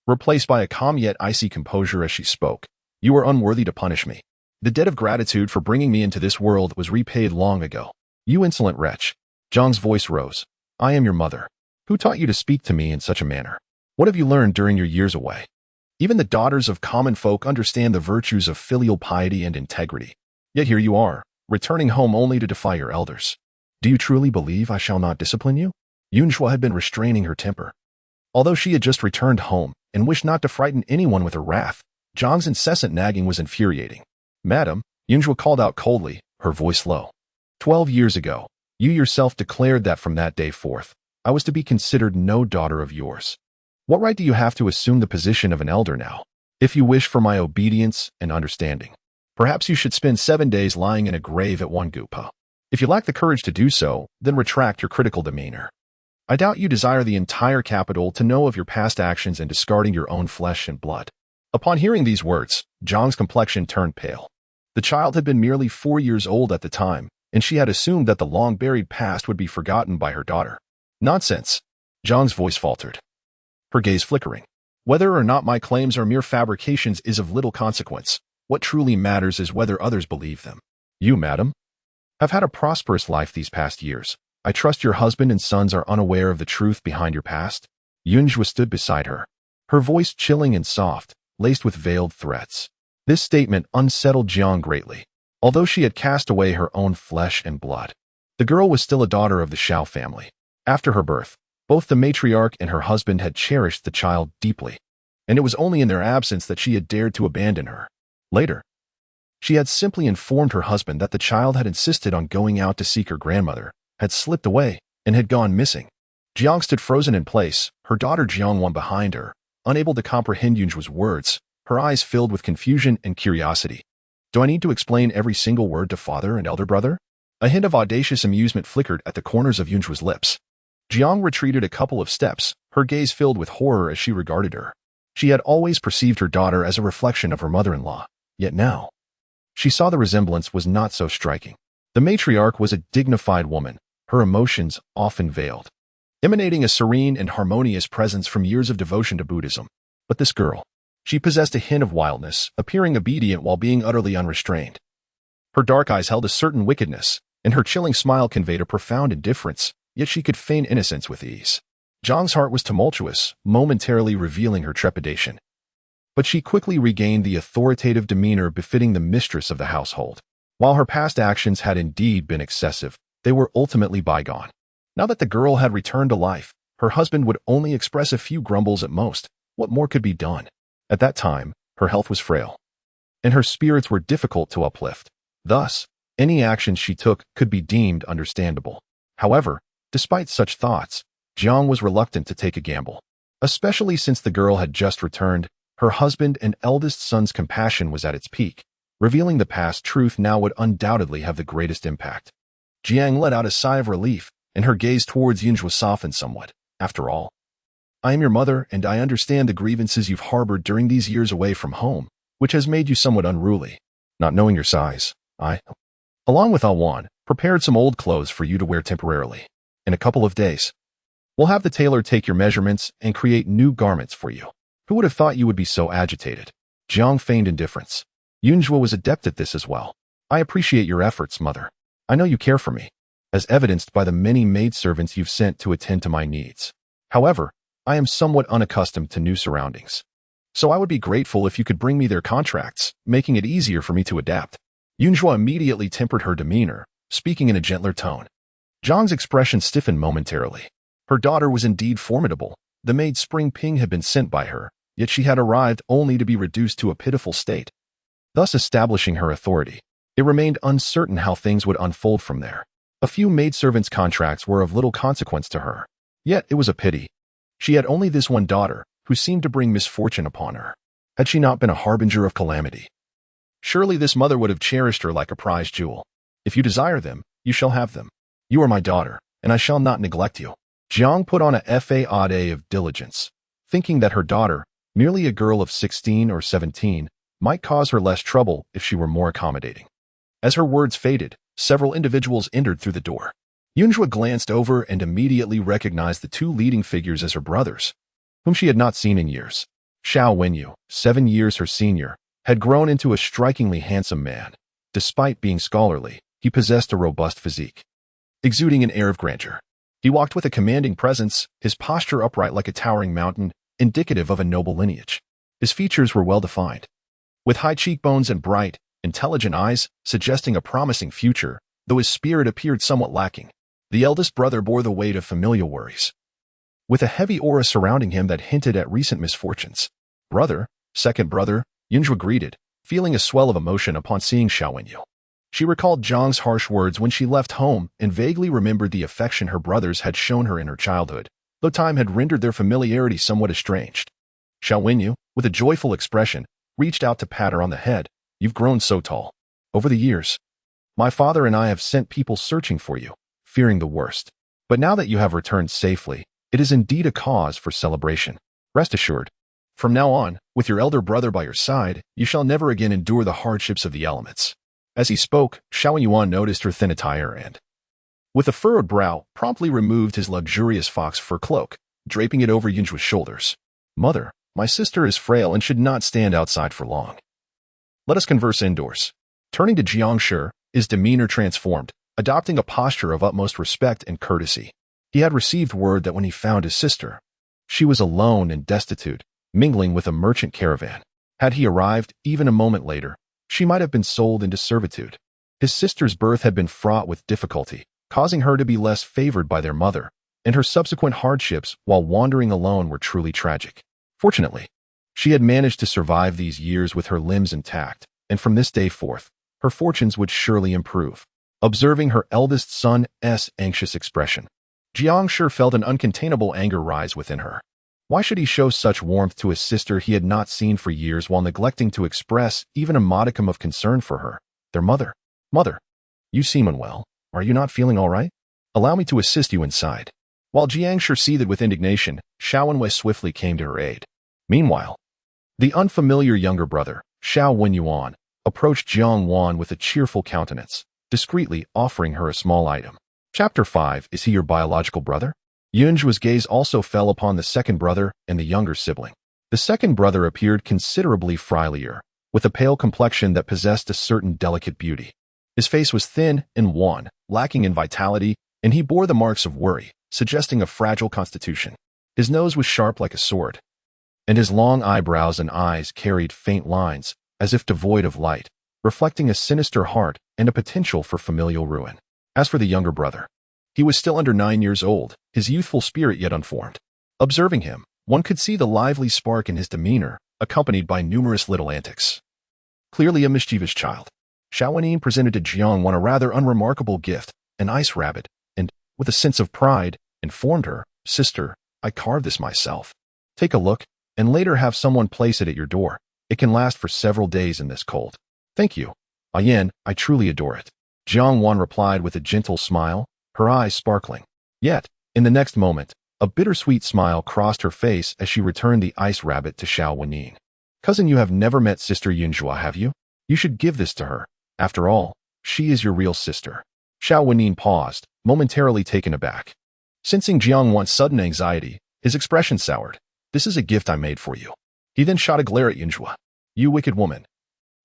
replaced by a calm yet icy composure as she spoke. You are unworthy to punish me. The debt of gratitude for bringing me into this world was repaid long ago. You insolent wretch. Zhang's voice rose. I am your mother. Who taught you to speak to me in such a manner? What have you learned during your years away? Even the daughters of common folk understand the virtues of filial piety and integrity. Yet here you are, returning home only to defy your elders. Do you truly believe I shall not discipline you? Yunzhuo had been restraining her temper. Although she had just returned home and wished not to frighten anyone with her wrath, Zhang's incessant nagging was infuriating. Madam, Yunzhuo called out coldly, her voice low. 12 years ago, you yourself declared that from that day forth, I was to be considered no daughter of yours. What right do you have to assume the position of an elder now? If you wish for my obedience and understanding, perhaps you should spend 7 days lying in a grave at Wangupa. If you lack the courage to do so, then retract your critical demeanor. I doubt you desire the entire capital to know of your past actions and discarding your own flesh and blood. Upon hearing these words, Jiang's complexion turned pale. The child had been merely 4 years old at the time, and she had assumed that the long-buried past would be forgotten by her daughter. Nonsense. Jiang's voice faltered, her gaze flickering. Whether or not my claims are mere fabrications is of little consequence. What truly matters is whether others believe them. You, madam, have had a prosperous life these past years. I trust your husband and sons are unaware of the truth behind your past. Yunjua stood beside her, her voice chilling and soft, laced with veiled threats. This statement unsettled Jiang greatly. Although she had cast away her own flesh and blood, the girl was still a daughter of the Shao family. After her birth, both the matriarch and her husband had cherished the child deeply, and it was only in their absence that she had dared to abandon her. Later, she had simply informed her husband that the child had insisted on going out to seek her grandmother, had slipped away, and had gone missing. Jiang stood frozen in place, her daughter Jiangwan behind her, unable to comprehend Yunjua's words, her eyes filled with confusion and curiosity. Do I need to explain every single word to father and elder brother? A hint of audacious amusement flickered at the corners of Yunjua's lips. Jiang retreated a couple of steps, her gaze filled with horror as she regarded her. She had always perceived her daughter as a reflection of her mother-in-law, yet now she saw the resemblance was not so striking. The matriarch was a dignified woman, her emotions often veiled, emanating a serene and harmonious presence from years of devotion to Buddhism. But this girl, she possessed a hint of wildness, appearing obedient while being utterly unrestrained. Her dark eyes held a certain wickedness, and her chilling smile conveyed a profound indifference, yet she could feign innocence with ease. Jiang's heart was tumultuous, momentarily revealing her trepidation. But she quickly regained the authoritative demeanor befitting the mistress of the household. While her past actions had indeed been excessive, they were ultimately bygone. Now that the girl had returned to life, her husband would only express a few grumbles at most. What more could be done? At that time, her health was frail, and her spirits were difficult to uplift. Thus, any action she took could be deemed understandable. However, despite such thoughts, Jiang was reluctant to take a gamble. Especially since the girl had just returned, her husband and eldest son's compassion was at its peak. Revealing the past truth now would undoubtedly have the greatest impact. Jiang let out a sigh of relief, and her gaze towards Yunjua softened somewhat. After all, I am your mother, and I understand the grievances you've harbored during these years away from home, which has made you somewhat unruly. Not knowing your size, I, along with Alwan, prepared some old clothes for you to wear temporarily. In a couple of days, we'll have the tailor take your measurements and create new garments for you. Who would have thought you would be so agitated? Jiang feigned indifference. Yunjua was adept at this as well. I appreciate your efforts, mother. I know you care for me, as evidenced by the many maidservants you've sent to attend to my needs. However, I am somewhat unaccustomed to new surroundings, so I would be grateful if you could bring me their contracts, making it easier for me to adapt. Yunjua immediately tempered her demeanor, speaking in a gentler tone. Jiang's expression stiffened momentarily. Her daughter was indeed formidable. The maid Spring Ping had been sent by her, yet she had arrived only to be reduced to a pitiful state, thus establishing her authority. It remained uncertain how things would unfold from there. A few maidservants' contracts were of little consequence to her. Yet it was a pity. She had only this one daughter, who seemed to bring misfortune upon her. Had she not been a harbinger of calamity? Surely this mother would have cherished her like a prized jewel. If you desire them, you shall have them. You are my daughter, and I shall not neglect you. Jiang put on a facade of diligence, thinking that her daughter, merely a girl of 16 or 17, might cause her less trouble if she were more accommodating. As her words faded, several individuals entered through the door. Yunjua glanced over and immediately recognized the two leading figures as her brothers, whom she had not seen in years. Xiao Wenyu, 7 years her senior, had grown into a strikingly handsome man. Despite being scholarly, he possessed a robust physique, exuding an air of grandeur. He walked with a commanding presence, his posture upright like a towering mountain, indicative of a noble lineage. His features were well-defined, with high cheekbones and bright, intelligent eyes, suggesting a promising future, though his spirit appeared somewhat lacking. The eldest brother bore the weight of familial worries, with a heavy aura surrounding him that hinted at recent misfortunes. Brother, second brother, Yunjua greeted, feeling a swell of emotion upon seeing Xiao Wenyu. She recalled Zhang's harsh words when she left home and vaguely remembered the affection her brothers had shown her in her childhood, though time had rendered their familiarity somewhat estranged. Xiao Wenyu, with a joyful expression, reached out to pat her on the head. You've grown so tall. Over the years, my father and I have sent people searching for you, fearing the worst. But now that you have returned safely, it is indeed a cause for celebration. Rest assured, from now on, with your elder brother by your side, you shall never again endure the hardships of the elements. As he spoke, Xiao Yuan noticed her thin attire and, with a furrowed brow, promptly removed his luxurious fox fur cloak, draping it over Yunjua's shoulders. Mother, my sister is frail and should not stand outside for long. Let us converse indoors. Turning to Jiang Shi, his demeanor transformed, adopting a posture of utmost respect and courtesy. He had received word that when he found his sister, she was alone and destitute, mingling with a merchant caravan. Had he arrived even a moment later, she might have been sold into servitude. His sister's birth had been fraught with difficulty, causing her to be less favored by their mother, and her subsequent hardships while wandering alone were truly tragic. Fortunately, she had managed to survive these years with her limbs intact, and from this day forth, her fortunes would surely improve. Observing her eldest son's anxious expression, Jiang Shi felt an uncontainable anger rise within her. Why should he show such warmth to his sister he had not seen for years while neglecting to express even a modicum of concern for her, their mother? Mother, you seem unwell. Are you not feeling all right? Allow me to assist you inside. While Jiang Shi seethed with indignation, Xiao Wenwei swiftly came to her aid. Meanwhile, the unfamiliar younger brother, Xiao Wenyuan, approached Jiang Wan with a cheerful countenance, discreetly offering her a small item. Chapter 5. Is he your biological brother? Yunjua's gaze also fell upon the second brother and the younger sibling. The second brother appeared considerably frilier, with a pale complexion that possessed a certain delicate beauty. His face was thin and wan, lacking in vitality, and he bore the marks of worry, suggesting a fragile constitution. His nose was sharp like a sword, and his long eyebrows and eyes carried faint lines, as if devoid of light, reflecting a sinister heart and a potential for familial ruin. As for the younger brother, he was still under 9 years old, his youthful spirit yet unformed. Observing him, one could see the lively spark in his demeanor, accompanied by numerous little antics. Clearly a mischievous child, Xiao Wenyin presented to Jiang Wan a rather unremarkable gift, an ice rabbit, and, with a sense of pride, informed her, Sister, I carved this myself. Take a look, and later have someone place it at your door. It can last for several days in this cold. Thank you. Ayan, I truly adore it. Jiang Wan replied with a gentle smile, her eyes sparkling. Yet, in the next moment, a bittersweet smile crossed her face as she returned the ice rabbit to Xiao Wenyin. Cousin, you have never met Sister Yunjua, have you? You should give this to her. After all, she is your real sister. Xiao Wenyin paused, momentarily taken aback. Sensing Jiang Wan's sudden anxiety, his expression soured. This is a gift I made for you. He then shot a glare at Yunjua. You wicked woman.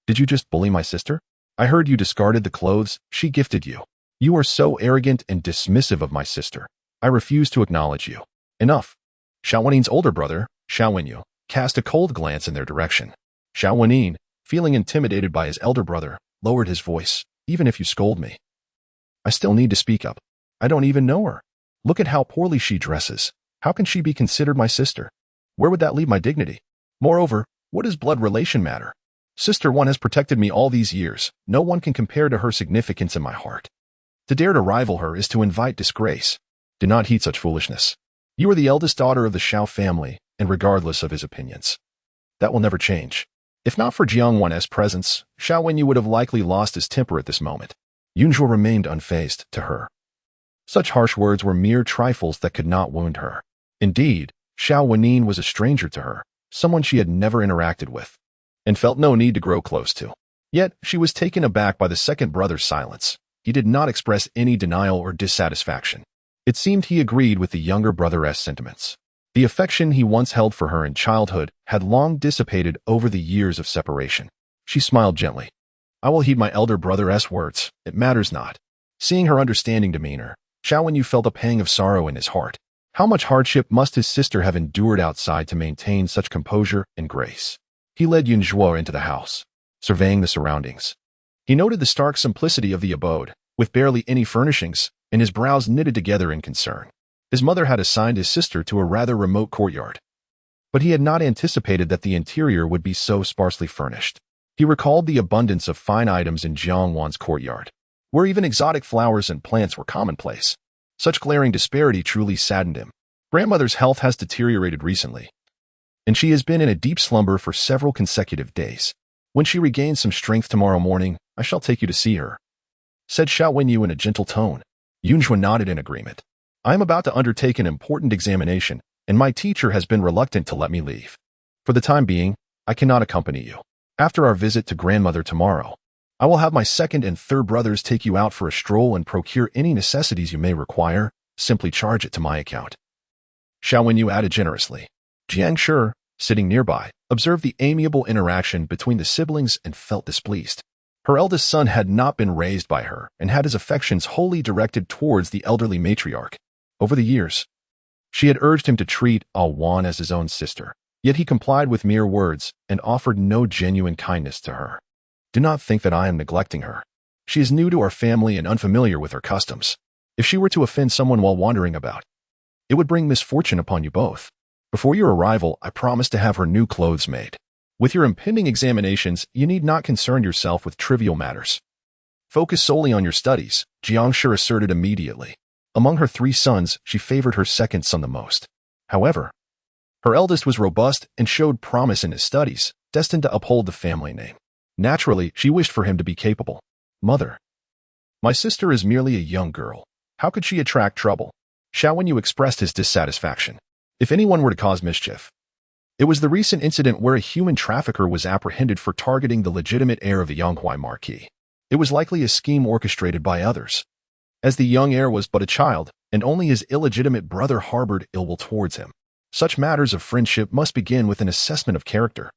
Did you just bully my sister? I heard you discarded the clothes she gifted you. You are so arrogant and dismissive of my sister. I refuse to acknowledge you. Enough. Xiao Wenyin's older brother, Xiao Wenyu, cast a cold glance in their direction. Xiao Wenyin, feeling intimidated by his elder brother, lowered his voice. Even if you scold me, I still need to speak up. I don't even know her. Look at how poorly she dresses. How can she be considered my sister? Where would that leave my dignity? Moreover, what does blood relation matter? Sister One has protected me all these years. No one can compare to her significance in my heart. To dare to rival her is to invite disgrace. Do not heed such foolishness. You are the eldest daughter of the Xiao family, and regardless of his opinions, that will never change. If not for Jiang Wan's presence, Xiao Wenyu would have likely lost his temper at this moment. Yunjua remained unfazed to her. Such harsh words were mere trifles that could not wound her. Indeed, Xiao Wenyin was a stranger to her, someone she had never interacted with, and felt no need to grow close to. Yet, she was taken aback by the second brother's silence. He did not express any denial or dissatisfaction. It seemed he agreed with the younger brother's sentiments. The affection he once held for her in childhood had long dissipated over the years of separation. She smiled gently. I will heed my elder brother's words. It matters not. Seeing her understanding demeanor, Xiao Wenyu felt a pang of sorrow in his heart. How much hardship must his sister have endured outside to maintain such composure and grace? He led Yunjua into the house, surveying the surroundings. He noted the stark simplicity of the abode, with barely any furnishings, and his brows knitted together in concern. His mother had assigned his sister to a rather remote courtyard, but he had not anticipated that the interior would be so sparsely furnished. He recalled the abundance of fine items in Jiangwan's courtyard, where even exotic flowers and plants were commonplace. Such glaring disparity truly saddened him. Grandmother's health has deteriorated recently, and she has been in a deep slumber for several consecutive days. When she regains some strength tomorrow morning, I shall take you to see her," said Xiao Wenyu in a gentle tone. Yunzhua nodded in agreement. "I am about to undertake an important examination, and my teacher has been reluctant to let me leave. For the time being, I cannot accompany you. After our visit to grandmother tomorrow, I will have my second and third brothers take you out for a stroll and procure any necessities you may require. Simply charge it to my account." Xiao Wenyu added generously. Jiang Shi, sitting nearby, observed the amiable interaction between the siblings and felt displeased. Her eldest son had not been raised by her and had his affections wholly directed towards the elderly matriarch. Over the years, she had urged him to treat Ah Wan as his own sister, yet he complied with mere words and offered no genuine kindness to her. "Do not think that I am neglecting her. She is new to our family and unfamiliar with our customs. If she were to offend someone while wandering about, it would bring misfortune upon you both. Before your arrival, I promised to have her new clothes made. With your impending examinations, you need not concern yourself with trivial matters. Focus solely on your studies," Jiang Shi asserted immediately. Among her 3 sons, she favored her second son the most. However, her eldest was robust and showed promise in his studies, destined to uphold the family name. Naturally, she wished for him to be capable. "Mother, my sister is merely a young girl. How could she attract trouble?" Xiao Wenyu expressed his dissatisfaction. If anyone were to cause mischief, it was the recent incident where a human trafficker was apprehended for targeting the legitimate heir of the Yonghuai marquis. It was likely a scheme orchestrated by others, as the young heir was but a child, and only his illegitimate brother harbored ill will towards him. Such matters of friendship must begin with an assessment of character.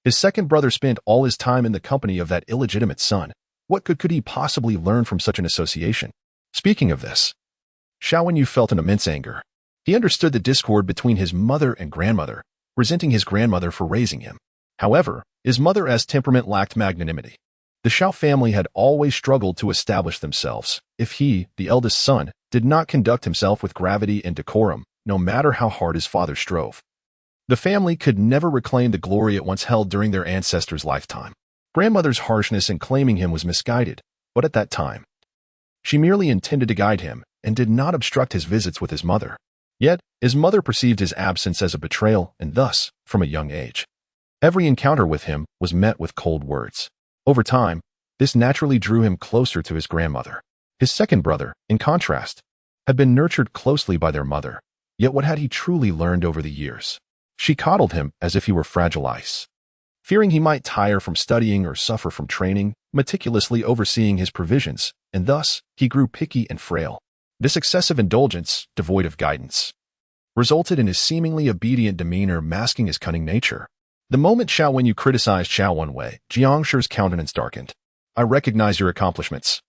His second brother spent all his time in the company of that illegitimate son. What could he possibly learn from such an association? Speaking of this, Xiao Wenyu felt an immense anger. He understood the discord between his mother and grandmother, resenting his grandmother for raising him. However, his mother's temperament lacked magnanimity. The Xiao family had always struggled to establish themselves. If he, the eldest son, did not conduct himself with gravity and decorum, no matter how hard his father strove, the family could never reclaim the glory it once held during their ancestors' lifetime. Grandmother's harshness in claiming him was misguided, but at that time, she merely intended to guide him and did not obstruct his visits with his mother. Yet, his mother perceived his absence as a betrayal, and thus, from a young age, every encounter with him was met with cold words. Over time, this naturally drew him closer to his grandmother. His second brother, in contrast, had been nurtured closely by their mother. Yet what had he truly learned over the years? She coddled him as if he were fragile ice, fearing he might tire from studying or suffer from training, meticulously overseeing his provisions, and thus he grew picky and frail. This excessive indulgence, devoid of guidance, resulted in his seemingly obedient demeanor masking his cunning nature. The moment Xiao Wenyu criticized Xiao Wenwei, Jiang Shi's countenance darkened. "I recognize your accomplishments,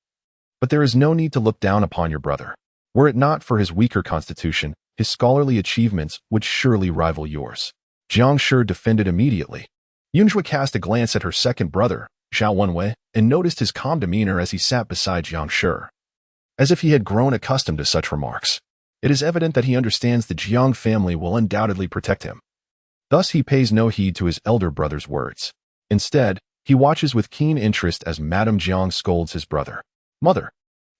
but there is no need to look down upon your brother. Were it not for his weaker constitution, his scholarly achievements would surely rival yours." Jiang Shi defended immediately. Yunzhua cast a glance at her second brother, Xiao Wenwei, and noticed his calm demeanor as he sat beside Jiang Shi, as if he had grown accustomed to such remarks. It is evident that he understands the Jiang family will undoubtedly protect him. Thus he pays no heed to his elder brother's words. Instead, he watches with keen interest as Madame Jiang scolds his brother. "Mother,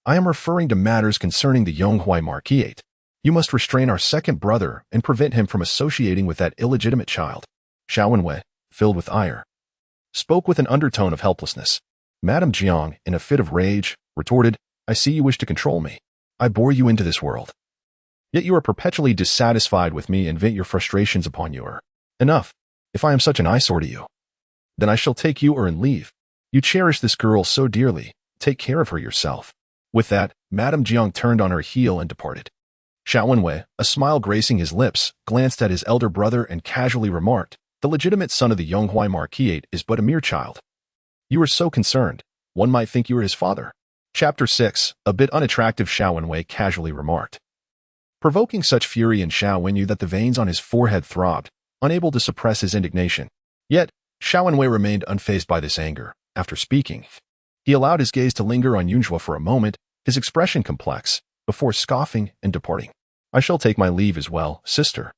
I am referring to matters concerning the Yonghuai marquisate. You must restrain our second brother and prevent him from associating with that illegitimate child." Xiao Wenwei, filled with ire, spoke with an undertone of helplessness. Madame Jiang, in a fit of rage, retorted, "I see you wish to control me. I bore you into this world. Yet you are perpetually dissatisfied with me and vent your frustrations upon you. Enough. If I am such an eyesore to you, then I shall take you and leave. You cherish this girl so dearly. Take care of her yourself." With that, Madame Jiang turned on her heel and departed. Xiao Wenwei, a smile gracing his lips, glanced at his elder brother and casually remarked, "The legitimate son of the Yonghuai marquisate is but a mere child. You are so concerned. One might think you are his father." Chapter 6, a bit unattractive, Xiao Wenwei casually remarked, provoking such fury in Xiao Wenyu that the veins on his forehead throbbed, unable to suppress his indignation. Yet, Xiao Wenwei remained unfazed by this anger. After speaking, he allowed his gaze to linger on Yunzhua for a moment, his expression complex, before scoffing and departing. "I shall take my leave as well, sister.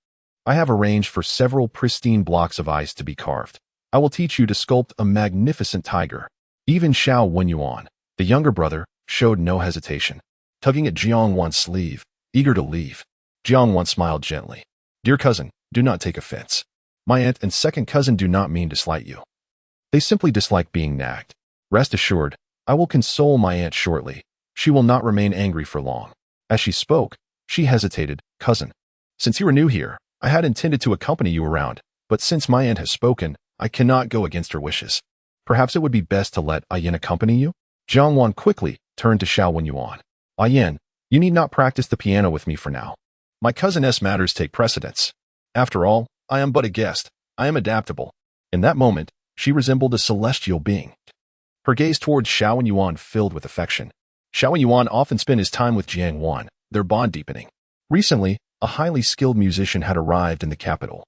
I have arranged for several pristine blocks of ice to be carved. I I will teach you to sculpt a magnificent tiger. Even Xiao Wenyuan, the younger brother, showed no hesitation, tugging at Jiang Wan's sleeve, eager to leave. Jiang Wan smiled gently. Dear cousin, do not take offense. My aunt and second cousin do not mean to slight you. They simply dislike being nagged. Rest assured, I will console my aunt shortly. She will not remain angry for long. As she spoke, she hesitated. Cousin, since you are new here, I had intended to accompany you around, but since my aunt has spoken, I cannot go against her wishes. Perhaps it would be best to let Ayan accompany you? Jiang Wan quickly turned to Xiao Wenyuan. Ayan, you need not practice the piano with me for now. My cousin's matters take precedence. After all, I am but a guest. I am adaptable. In that moment, she resembled a celestial being. Her gaze towards Xiao Wenyuan filled with affection. Xiao Wenyuan often spent his time with Jiang Wan, their bond deepening. Recently, a highly skilled musician had arrived in the capital,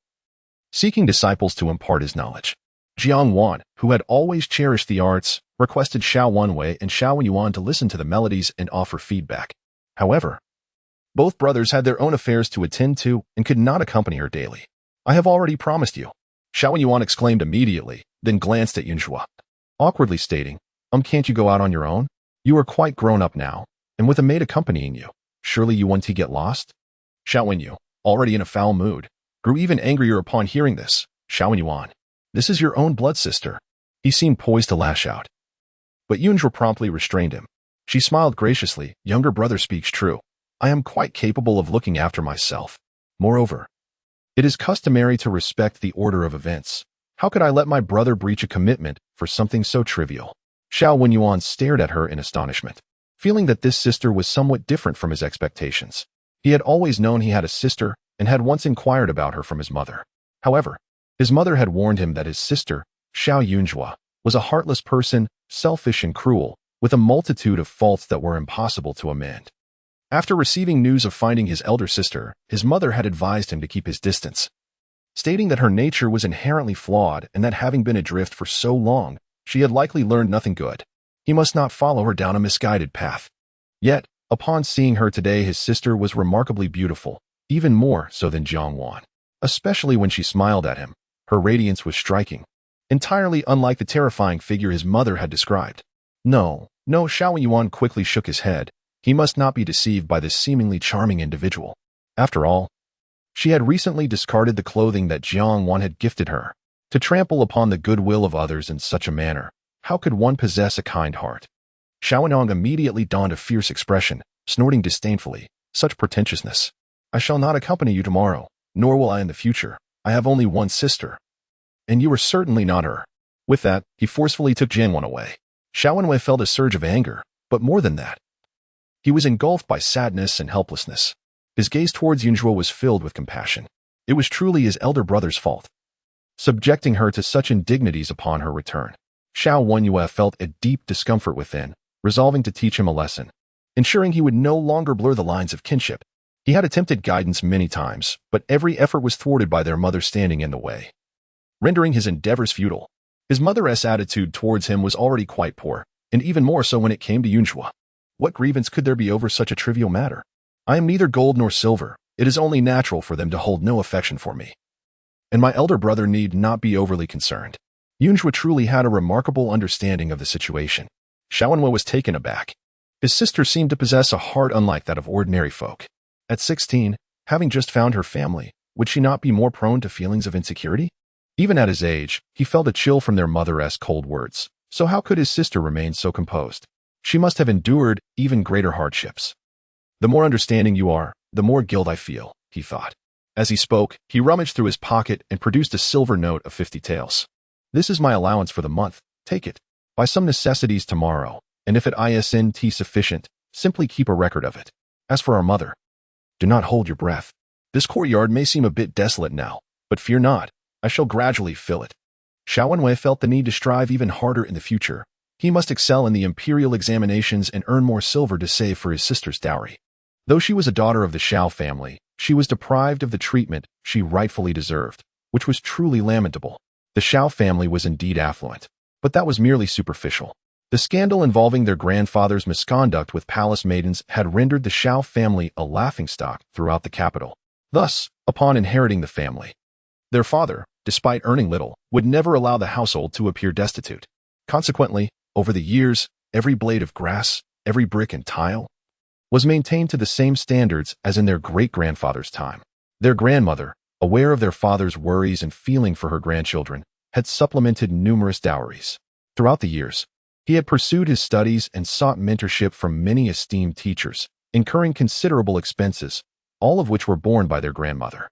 seeking disciples to impart his knowledge. Jiang Wan, who had always cherished the arts, requested Xiao Wenwei and Xiao Wenyuan to listen to the melodies and offer feedback. However, both brothers had their own affairs to attend to and could not accompany her daily. I have already promised you, Xiao Wenyuan exclaimed immediately, then glanced at Yunzhua, awkwardly stating, can't you go out on your own? You are quite grown up now, and with a maid accompanying you, surely you want to get lost? Xiao Wenyu, already in a foul mood, grew even angrier upon hearing this. Xiao Wenyuan, this is your own blood sister. He seemed poised to lash out, but Yunzhua promptly restrained him. She smiled graciously. Younger brother speaks true. I am quite capable of looking after myself. Moreover, it is customary to respect the order of events. How could I let my brother breach a commitment for something so trivial? Xiao Wenyuan stared at her in astonishment, feeling that this sister was somewhat different from his expectations. He had always known he had a sister and had once inquired about her from his mother. However, his mother had warned him that his sister, Xiao Yunzhua, was a heartless person, selfish and cruel, with a multitude of faults that were impossible to amend. After receiving news of finding his elder sister, his mother had advised him to keep his distance, stating that her nature was inherently flawed and that having been adrift for so long, she had likely learned nothing good. He must not follow her down a misguided path. Yet, upon seeing her today, his sister was remarkably beautiful, even more so than Jiang Wan. Especially when she smiled at him, her radiance was striking, entirely unlike the terrifying figure his mother had described. No, Xiao Wenyuan quickly shook his head. He must not be deceived by this seemingly charming individual. After all, she had recently discarded the clothing that Jiang Wan had gifted her. To trample upon the goodwill of others in such a manner, how could one possess a kind heart? Xiao Wenyuan immediately donned a fierce expression, snorting disdainfully. Such pretentiousness. I shall not accompany you tomorrow, nor will I in the future. I have only one sister. And you are certainly not her. With that, he forcefully took Jiang Wan away. Xiao Wenwei felt a surge of anger, but more than that, he was engulfed by sadness and helplessness. His gaze towards Yunzhua was filled with compassion. It was truly his elder brother's fault, subjecting her to such indignities upon her return. Xiao Wenyue felt a deep discomfort within, resolving to teach him a lesson, ensuring he would no longer blur the lines of kinship. He had attempted guidance many times, but every effort was thwarted by their mother standing in the way, rendering his endeavors futile. His mother's attitude towards him was already quite poor, and even more so when it came to Yunzhua. What grievance could there be over such a trivial matter? I am neither gold nor silver. It is only natural for them to hold no affection for me, and my elder brother need not be overly concerned. Yunzhua truly had a remarkable understanding of the situation. Xiao Wenwei was taken aback. His sister seemed to possess a heart unlike that of ordinary folk. At 16, having just found her family, would she not be more prone to feelings of insecurity? Even at his age, he felt a chill from their mother's cold words. So how could his sister remain so composed? She must have endured even greater hardships. The more understanding you are, the more guilt I feel, he thought. As he spoke, he rummaged through his pocket and produced a silver note of 50 taels. This is my allowance for the month. Take it. Buy some necessities tomorrow, and if it isn't sufficient, simply keep a record of it. As for our mother, do not hold your breath. This courtyard may seem a bit desolate now, but fear not, I shall gradually fill it. Xiao Wenwei felt the need to strive even harder in the future. He must excel in the imperial examinations and earn more silver to save for his sister's dowry. Though she was a daughter of the Xiao family, she was deprived of the treatment she rightfully deserved, which was truly lamentable. The Xiao family was indeed affluent, but that was merely superficial. The scandal involving their grandfather's misconduct with palace maidens had rendered the Xiao family a laughingstock throughout the capital. Thus, upon inheriting the family, Their father, despite earning little, would never allow the household to appear destitute. Consequently, over the years, every blade of grass, every brick and tile, was maintained to the same standards as in their great-grandfather's time. Their grandmother, aware of their father's worries and feeling for her grandchildren, had supplemented numerous dowries. Throughout the years, he had pursued his studies and sought mentorship from many esteemed teachers, incurring considerable expenses, all of which were borne by their grandmother.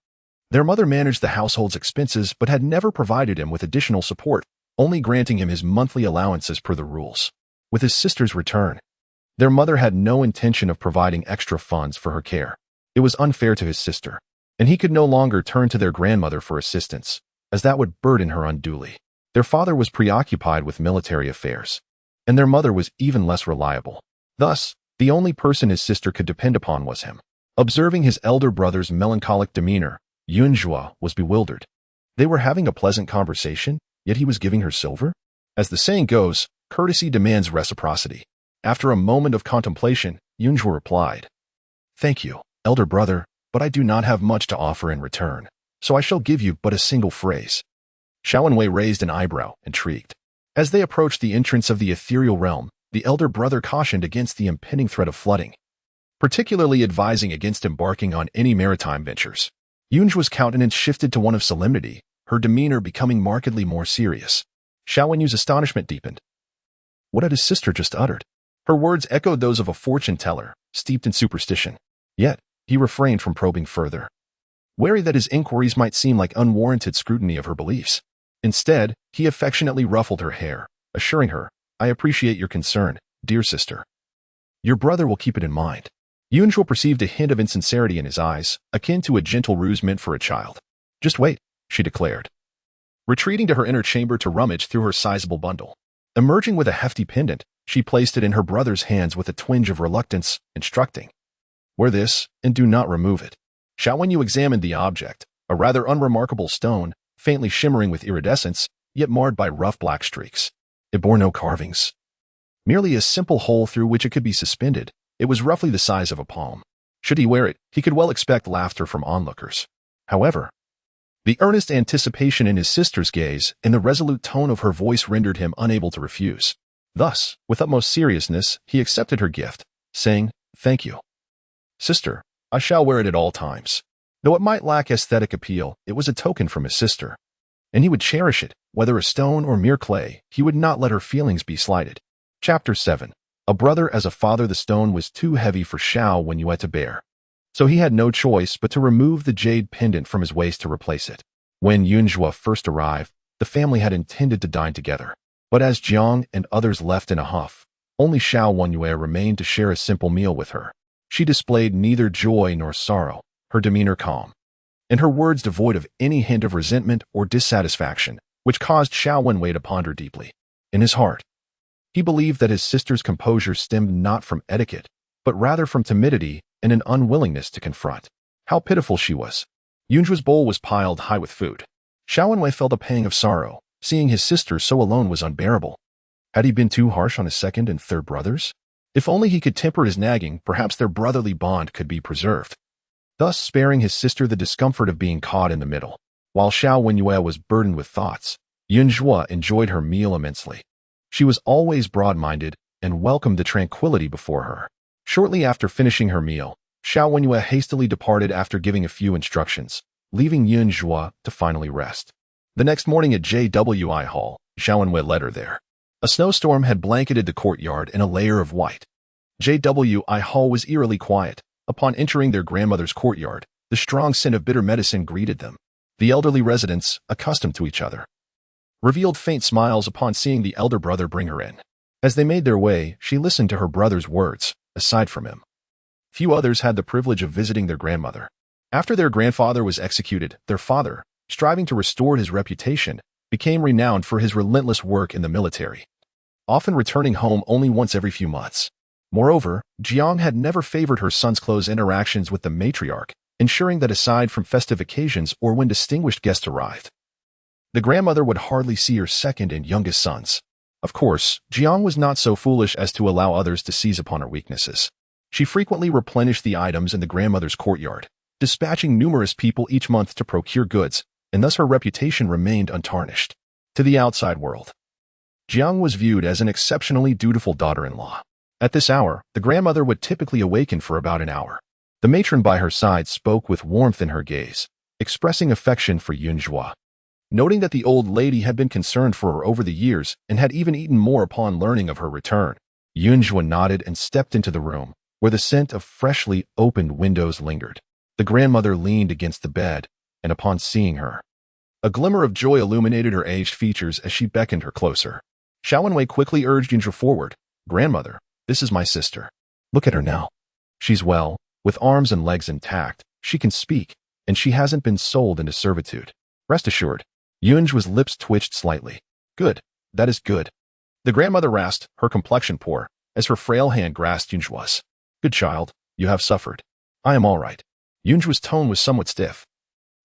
Their mother managed the household's expenses but had never provided him with additional support, only granting him his monthly allowances per the rules. With his sister's return, their mother had no intention of providing extra funds for her care. It was unfair to his sister, and he could no longer turn to their grandmother for assistance, as that would burden her unduly. Their father was preoccupied with military affairs, and their mother was even less reliable. Thus, the only person his sister could depend upon was him. Observing his elder brother's melancholic demeanor, Yunjua was bewildered. They were having a pleasant conversation, yet he was giving her silver? As the saying goes, courtesy demands reciprocity. After a moment of contemplation, Yunjua replied, "Thank you, elder brother, but I do not have much to offer in return, so I shall give you but a single phrase." Xiaowenwei raised an eyebrow, intrigued. As they approached the entrance of the ethereal realm, the elder brother cautioned against the impending threat of flooding, particularly advising against embarking on any maritime ventures. Yunjua's countenance shifted to one of solemnity, her demeanor becoming markedly more serious. Xiaowenyu's astonishment deepened. What had his sister just uttered? Her words echoed those of a fortune-teller, steeped in superstition. Yet, he refrained from probing further, wary that his inquiries might seem like unwarranted scrutiny of her beliefs. Instead, he affectionately ruffled her hair, assuring her, "I appreciate your concern, dear sister. Your brother will keep it in mind." Yunjua perceived a hint of insincerity in his eyes, akin to a gentle ruse meant for a child. "Just wait," she declared, retreating to her inner chamber to rummage through her sizable bundle. Emerging with a hefty pendant, she placed it in her brother's hands with a twinge of reluctance, instructing, "Wear this, and do not remove it." Xiaowenyu examined the object, a rather unremarkable stone, faintly shimmering with iridescence, yet marred by rough black streaks. It bore no carvings, merely a simple hole through which it could be suspended. It was roughly the size of a palm. Should he wear it, he could well expect laughter from onlookers. However, the earnest anticipation in his sister's gaze and the resolute tone of her voice rendered him unable to refuse. Thus, with utmost seriousness, he accepted her gift, saying, "Thank you, sister. I shall wear it at all times." Though it might lack aesthetic appeal, it was a token from his sister, and he would cherish it, whether a stone or mere clay. He would not let her feelings be slighted. Chapter 7. A brother as a father. The stone was too heavy for Xiaowenyu to bear, so he had no choice but to remove the jade pendant from his waist to replace it. When Yunjua first arrived, the family had intended to dine together, but as Jiang and others left in a huff, only Xiaowenyu remained to share a simple meal with her. She displayed neither joy nor sorrow, her demeanor calm, and her words devoid of any hint of resentment or dissatisfaction, which caused Xiaowenyu to ponder deeply. In his heart, he believed that his sister's composure stemmed not from etiquette, but rather from timidity and an unwillingness to confront. How pitiful she was. Yunjua's bowl was piled high with food. Xiaowenyu felt a pang of sorrow. Seeing his sister so alone was unbearable. Had he been too harsh on his second and third brothers? If only he could temper his nagging, perhaps their brotherly bond could be preserved, thus sparing his sister the discomfort of being caught in the middle. While Xiaowenyu was burdened with thoughts, Yunjua enjoyed her meal immensely. She was always broad-minded and welcomed the tranquility before her. Shortly after finishing her meal, Xiaowenyu hastily departed after giving a few instructions, leaving Yunjua to finally rest. The next morning at JWI Hall, Xiaowenyu led her there. A snowstorm had blanketed the courtyard in a layer of white. JWI Hall was eerily quiet. Upon entering their grandmother's courtyard, the strong scent of bitter medicine greeted them. The elderly residents, accustomed to each other, revealed faint smiles upon seeing the elder brother bring her in. As they made their way, she listened to her brother's words. Aside from him, few others had the privilege of visiting their grandmother. After their grandfather was executed, their father, striving to restore his reputation, became renowned for his relentless work in the military, often returning home only once every few months. Moreover, Jiang had never favored her son's close interactions with the matriarch, ensuring that aside from festive occasions or when distinguished guests arrived, the grandmother would hardly see her second and youngest sons. Of course, Jiang was not so foolish as to allow others to seize upon her weaknesses. She frequently replenished the items in the grandmother's courtyard, dispatching numerous people each month to procure goods, and thus her reputation remained untarnished. To the outside world, Jiang was viewed as an exceptionally dutiful daughter-in-law. At this hour, the grandmother would typically awaken for about an hour. The matron by her side spoke with warmth in her gaze, expressing affection for Yunjua. Noting that the old lady had been concerned for her over the years and had even eaten more upon learning of her return, Yunjua nodded and stepped into the room, where the scent of freshly opened windows lingered. The grandmother leaned against the bed, and upon seeing her, a glimmer of joy illuminated her aged features as she beckoned her closer. Xiao Wenwei quickly urged Yunjua forward. "Grandmother, this is my sister. Look at her now. She's well, with arms and legs intact, she can speak, and she hasn't been sold into servitude. Rest assured." Yunjua's lips twitched slightly. "Good, that is good." The grandmother rasped, her complexion poor, as her frail hand grasped Yunjua's. "Good child, you have suffered. I am all right." Yunjua's tone was somewhat stiff.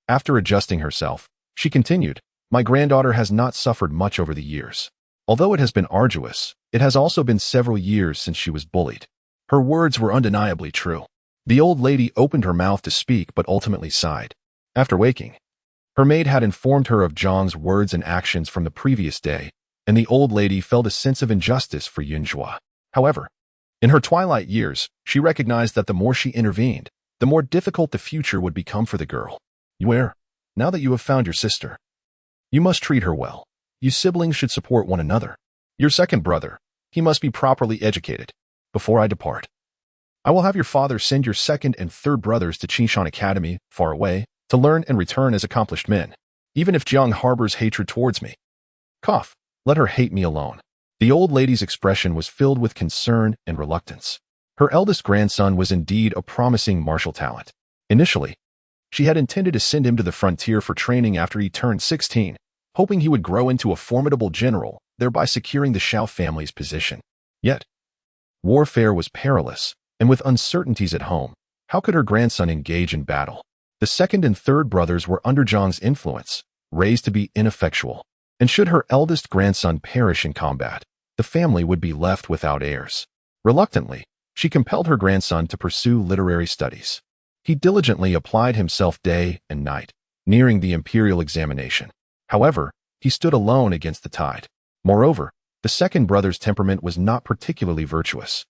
After adjusting herself, she continued, "My granddaughter has not suffered much over the years. Although it has been arduous, it has also been several years since she was bullied." Her words were undeniably true. The old lady opened her mouth to speak but ultimately sighed. After waking, her maid had informed her of Zhang's words and actions from the previous day, and the old lady felt a sense of injustice for Yunjua. However, in her twilight years, she recognized that the more she intervened, the more difficult the future would become for the girl. "Yue, now that you have found your sister, you must treat her well. You siblings should support one another. Your second brother, he must be properly educated. Before I depart, I will have your father send your second and third brothers to Qingshan Academy, far away, to learn and return as accomplished men, even if Jiang harbors hatred towards me. Cough, let her hate me alone." The old lady's expression was filled with concern and reluctance. Her eldest grandson was indeed a promising martial talent. Initially, she had intended to send him to the frontier for training after he turned 16, hoping he would grow into a formidable general, thereby securing the Xiao family's position. Yet, warfare was perilous, and with uncertainties at home, how could her grandson engage in battle? The second and third brothers were under Zhang's influence, raised to be ineffectual, and should her eldest grandson perish in combat, the family would be left without heirs. Reluctantly, she compelled her grandson to pursue literary studies. He diligently applied himself day and night, nearing the imperial examination. However, he stood alone against the tide. Moreover, the second brother's temperament was not particularly virtuous.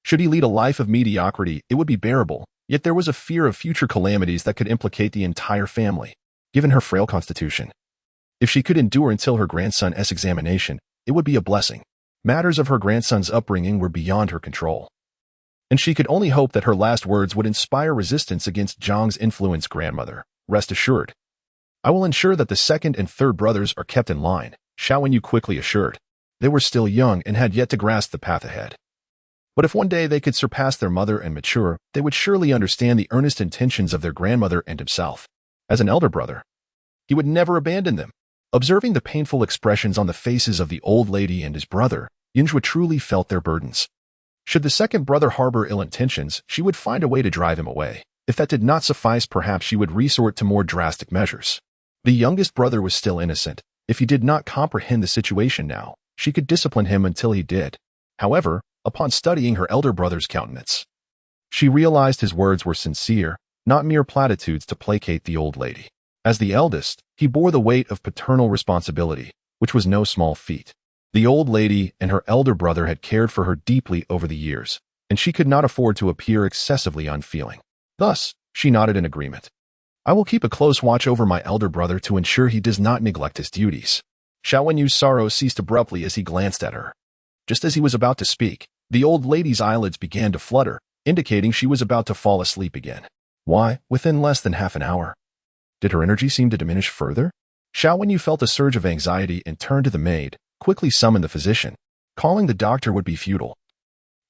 Should he lead a life of mediocrity, it would be bearable, yet there was a fear of future calamities that could implicate the entire family. Given her frail constitution, if she could endure until her grandson's examination, it would be a blessing. Matters of her grandson's upbringing were beyond her control, and she could only hope that her last words would inspire resistance against Zhang's influence. "Grandmother, rest assured, I will ensure that the second and third brothers are kept in line," Xiao Wenyu quickly assured. They were still young and had yet to grasp the path ahead. But if one day they could surpass their mother and mature, they would surely understand the earnest intentions of their grandmother and himself. As an elder brother, he would never abandon them. Observing the painful expressions on the faces of the old lady and his brother, Yunjua truly felt their burdens. Should the second brother harbor ill intentions, she would find a way to drive him away. If that did not suffice, perhaps she would resort to more drastic measures. The youngest brother was still innocent. If he did not comprehend the situation now, she could discipline him until he did. However, upon studying her elder brother's countenance, she realized his words were sincere, not mere platitudes to placate the old lady. As the eldest, he bore the weight of paternal responsibility, which was no small feat. The old lady and her elder brother had cared for her deeply over the years, and she could not afford to appear excessively unfeeling. Thus, she nodded in agreement. "I will keep a close watch over my elder brother to ensure he does not neglect his duties." Xiao Wenyu's sorrow ceased abruptly as he glanced at her. Just as he was about to speak, the old lady's eyelids began to flutter, indicating she was about to fall asleep again. Why, within less than half an hour? Did her energy seem to diminish further? Xiao Wenyu felt a surge of anxiety and turned to the maid, quickly summoned the physician. Calling the doctor would be futile.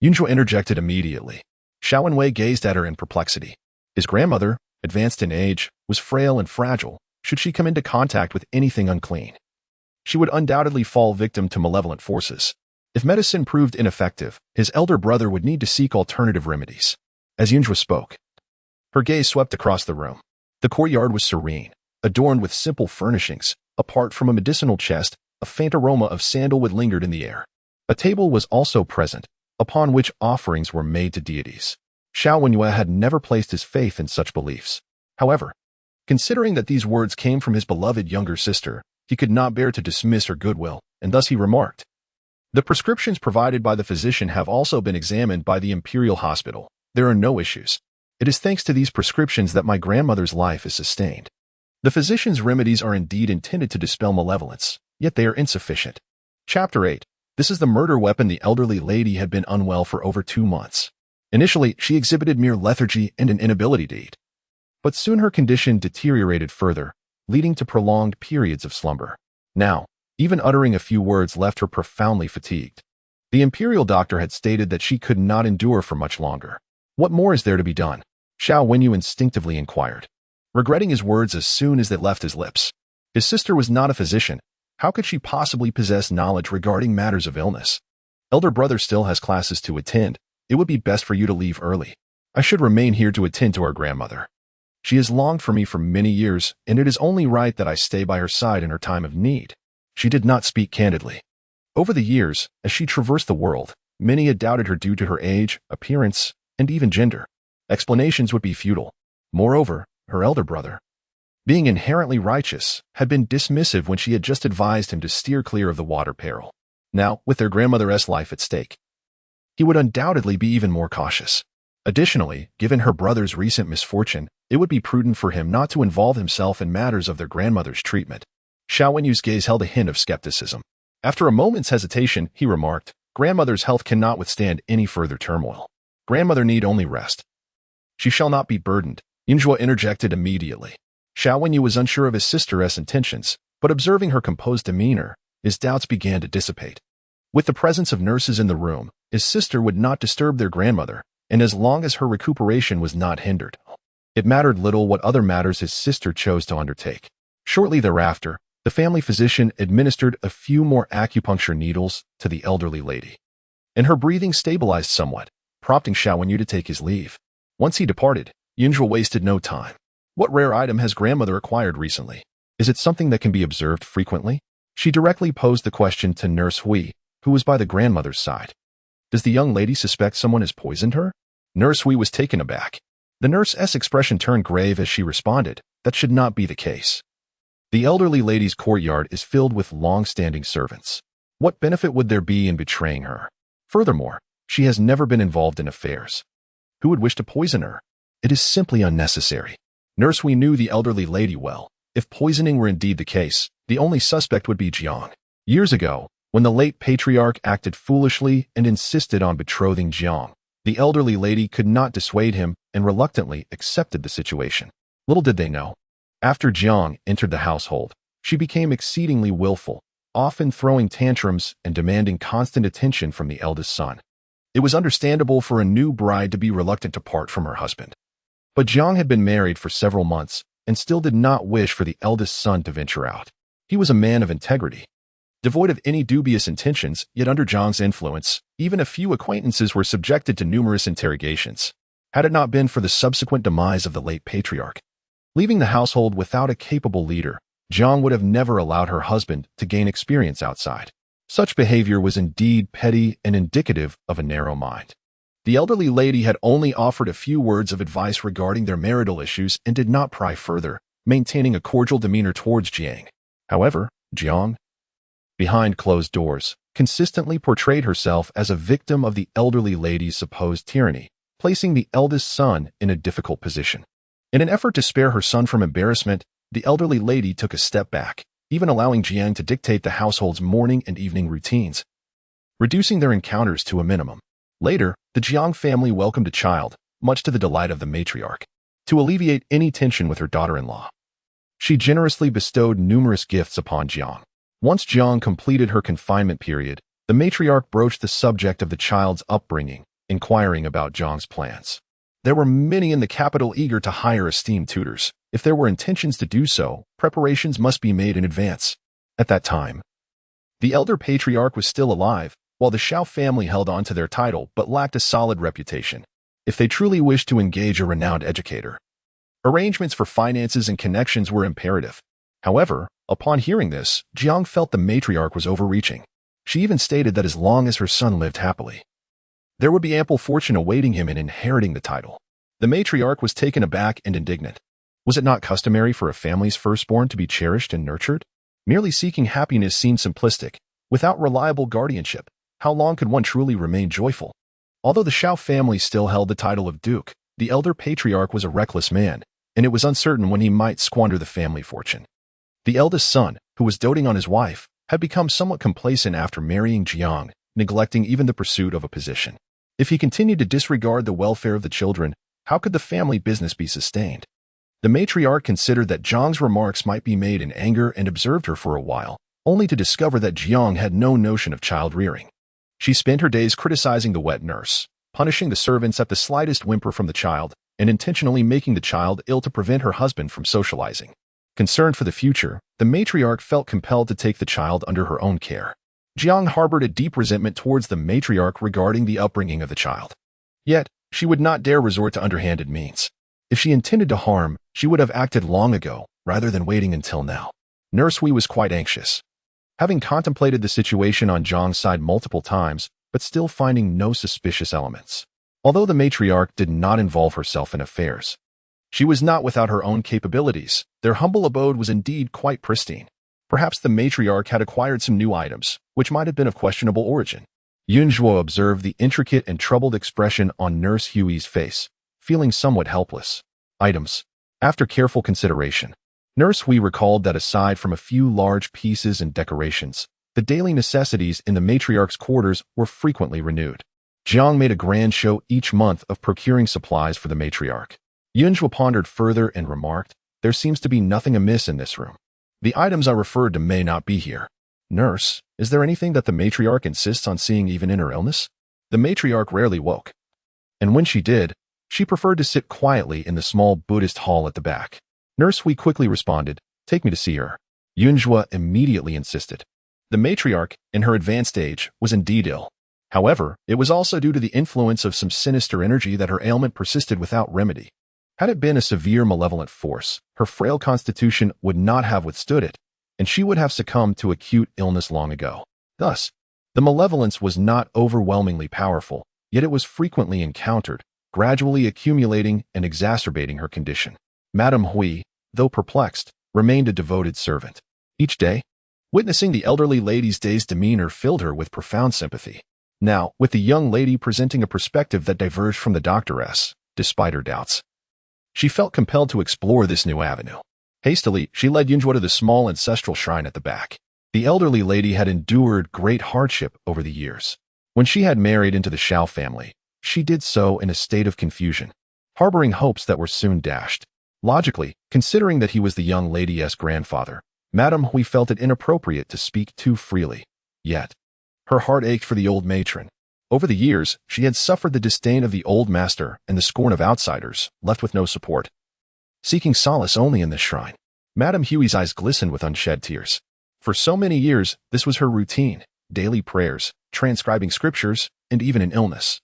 Yunjua interjected immediately. Xiao Wenwei gazed at her in perplexity. His grandmother, advanced in age, was frail and fragile. Should she come into contact with anything unclean, she would undoubtedly fall victim to malevolent forces. If medicine proved ineffective, his elder brother would need to seek alternative remedies. As Yunjua spoke, her gaze swept across the room. The courtyard was serene, adorned with simple furnishings. Apart from a medicinal chest, a faint aroma of sandalwood lingered in the air. A table was also present, upon which offerings were made to deities. Xiao Wenyu had never placed his faith in such beliefs. However, Considering that these words came from his beloved younger sister, he could not bear to dismiss her goodwill, and thus he remarked, "The prescriptions provided by the physician have also been examined by the Imperial Hospital. There are no issues. It is thanks to these prescriptions that my grandmother's life is sustained." The physician's remedies are indeed intended to dispel malevolence, yet they are insufficient. Chapter 8. This is the murder weapon. The elderly lady had been unwell for over 2 months. Initially, she exhibited mere lethargy and an inability to eat. But soon her condition deteriorated further, leading to prolonged periods of slumber. Now, even uttering a few words left her profoundly fatigued. The imperial doctor had stated that she could not endure for much longer. What more is there to be done? Xiao Wenyu instinctively inquired, regretting his words as soon as they left his lips. His sister was not a physician. How could she possibly possess knowledge regarding matters of illness? Elder brother still has classes to attend. It would be best for you to leave early. I should remain here to attend to our grandmother. She has longed for me for many years, and it is only right that I stay by her side in her time of need. She did not speak candidly. Over the years, as she traversed the world, many had doubted her due to her age, appearance, and even gender. Explanations would be futile. Moreover, her elder brother, being inherently righteous, had been dismissive when she had just advised him to steer clear of the water peril. Now, with their grandmother's life at stake, he would undoubtedly be even more cautious. Additionally, given her brother's recent misfortune, it would be prudent for him not to involve himself in matters of their grandmother's treatment. Xiao Wenyu's gaze held a hint of skepticism. After a moment's hesitation, he remarked, "Grandmother's health cannot withstand any further turmoil. Grandmother need only rest. She shall not be burdened." Yunzhuo interjected immediately. Xiao Wenyu was unsure of his sister's intentions, but observing her composed demeanor, his doubts began to dissipate. With the presence of nurses in the room, his sister would not disturb their grandmother, and as long as her recuperation was not hindered, it mattered little what other matters his sister chose to undertake. Shortly thereafter, the family physician administered a few more acupuncture needles to the elderly lady, and her breathing stabilized somewhat, prompting Xiao Wenyu to take his leave. Once he departed, Yunzhuo wasted no time. What rare item has grandmother acquired recently? Is it something that can be observed frequently? She directly posed the question to Nurse Hui, who was by the grandmother's side. Does the young lady suspect someone has poisoned her? Nurse Hui was taken aback. The nurse's expression turned grave as she responded, that should not be the case. The elderly lady's courtyard is filled with long-standing servants. What benefit would there be in betraying her? Furthermore, she has never been involved in affairs. Who would wish to poison her? It is simply unnecessary. Nurse Hui knew the elderly lady well. If poisoning were indeed the case, the only suspect would be Jiang. Years ago, when the late patriarch acted foolishly and insisted on betrothing Jiang, the elderly lady could not dissuade him and reluctantly accepted the situation. Little did they know. After Jiang entered the household, she became exceedingly willful, often throwing tantrums and demanding constant attention from the eldest son. It was understandable for a new bride to be reluctant to part from her husband. But Jiang had been married for several months and still did not wish for the eldest son to venture out. He was a man of integrity, devoid of any dubious intentions, yet under Jiang's influence, even a few acquaintances were subjected to numerous interrogations. Had it not been for the subsequent demise of the late patriarch, leaving the household without a capable leader, Jiang would have never allowed her husband to gain experience outside. Such behavior was indeed petty and indicative of a narrow mind. The elderly lady had only offered a few words of advice regarding their marital issues and did not pry further, maintaining a cordial demeanor towards Jiang. However, Jiang, behind closed doors, consistently portrayed herself as a victim of the elderly lady's supposed tyranny, placing the eldest son in a difficult position. In an effort to spare her son from embarrassment, the elderly lady took a step back, even allowing Jiang to dictate the household's morning and evening routines, reducing their encounters to a minimum. Later, the Jiang family welcomed a child, much to the delight of the matriarch, to alleviate any tension with her daughter-in-law. She generously bestowed numerous gifts upon Jiang. Once Jiang completed her confinement period, the matriarch broached the subject of the child's upbringing, inquiring about Jiang's plans. There were many in the capital eager to hire esteemed tutors. If there were intentions to do so, preparations must be made in advance. At that time, the elder patriarch was still alive, while the Xiao family held on to their title but lacked a solid reputation. If they truly wished to engage a renowned educator, arrangements for finances and connections were imperative. However, upon hearing this, Jiang felt the matriarch was overreaching. She even stated that as long as her son lived happily, there would be ample fortune awaiting him in inheriting the title. The matriarch was taken aback and indignant. Was it not customary for a family's firstborn to be cherished and nurtured? Merely seeking happiness seemed simplistic. Without reliable guardianship, how long could one truly remain joyful? Although the Shao family still held the title of duke, the elder patriarch was a reckless man, and it was uncertain when he might squander the family fortune. The eldest son, who was doting on his wife, had become somewhat complacent after marrying Jiang, neglecting even the pursuit of a position. If he continued to disregard the welfare of the children, how could the family business be sustained? The matriarch considered that Jiang's remarks might be made in anger and observed her for a while, only to discover that Jiang had no notion of child-rearing. She spent her days criticizing the wet nurse, punishing the servants at the slightest whimper from the child, and intentionally making the child ill to prevent her husband from socializing. Concerned for the future, the matriarch felt compelled to take the child under her own care. Jiang harbored a deep resentment towards the matriarch regarding the upbringing of the child. Yet, she would not dare resort to underhanded means. If she intended to harm, she would have acted long ago, rather than waiting until now. Nurse Hui was quite anxious. Having contemplated the situation on Jiang's side multiple times, but still finding no suspicious elements. Although the matriarch did not involve herself in affairs, she was not without her own capabilities. Their humble abode was indeed quite pristine. Perhaps the matriarch had acquired some new items, which might have been of questionable origin. Yunzhuo observed the intricate and troubled expression on Nurse Hui's face, feeling somewhat helpless. Items. After careful consideration, Nurse Hui recalled that aside from a few large pieces and decorations, the daily necessities in the matriarch's quarters were frequently renewed. Jiang made a grand show each month of procuring supplies for the matriarch. Yunzhuo pondered further and remarked, "There seems to be nothing amiss in this room. The items I referred to may not be here. Nurse, is there anything that the matriarch insists on seeing even in her illness?" The matriarch rarely woke, and when she did, she preferred to sit quietly in the small Buddhist hall at the back. Nurse Hui quickly responded, "Take me to see her." Yunzhuo immediately insisted. The matriarch, in her advanced age, was indeed ill. However, it was also due to the influence of some sinister energy that her ailment persisted without remedy. Had it been a severe malevolent force, her frail constitution would not have withstood it, and she would have succumbed to acute illness long ago. Thus, the malevolence was not overwhelmingly powerful, yet it was frequently encountered, gradually accumulating and exacerbating her condition. Madame Hui, though perplexed, remained a devoted servant. Each day, witnessing the elderly lady's dazed demeanor filled her with profound sympathy. Now, with the young lady presenting a perspective that diverged from the doctoress, despite her doubts, she felt compelled to explore this new avenue. Hastily, she led Yunzhuo to the small ancestral shrine at the back. The elderly lady had endured great hardship over the years. When she had married into the Shao family, she did so in a state of confusion, harboring hopes that were soon dashed. Logically, considering that he was the young lady's grandfather, Madame Hui felt it inappropriate to speak too freely. Yet, her heart ached for the old matron. Over the years, she had suffered the disdain of the old master and the scorn of outsiders, left with no support. Seeking solace only in this shrine, Madame Hui's eyes glistened with unshed tears. For so many years, this was her routine: daily prayers, transcribing scriptures, and even in illness.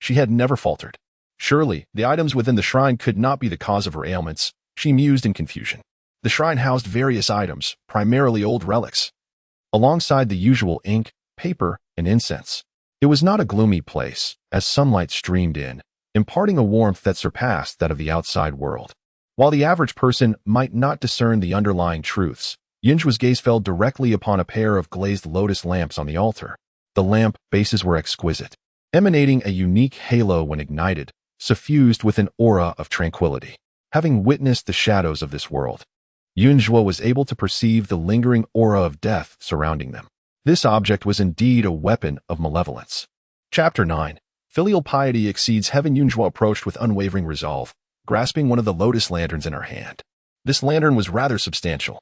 She had never faltered. Surely, the items within the shrine could not be the cause of her ailments, she mused in confusion. The shrine housed various items, primarily old relics, alongside the usual ink, paper, and incense. It was not a gloomy place, as sunlight streamed in, imparting a warmth that surpassed that of the outside world. While the average person might not discern the underlying truths, Yunzhuo's gaze fell directly upon a pair of glazed lotus lamps on the altar. The lamp bases were exquisite, emanating a unique halo when ignited, suffused with an aura of tranquility. Having witnessed the shadows of this world, Yunzhuo was able to perceive the lingering aura of death surrounding them. This object was indeed a weapon of malevolence. Chapter 9. Filial piety exceeds heaven. Yunzhuo approached with unwavering resolve, grasping one of the lotus lanterns in her hand. This lantern was rather substantial,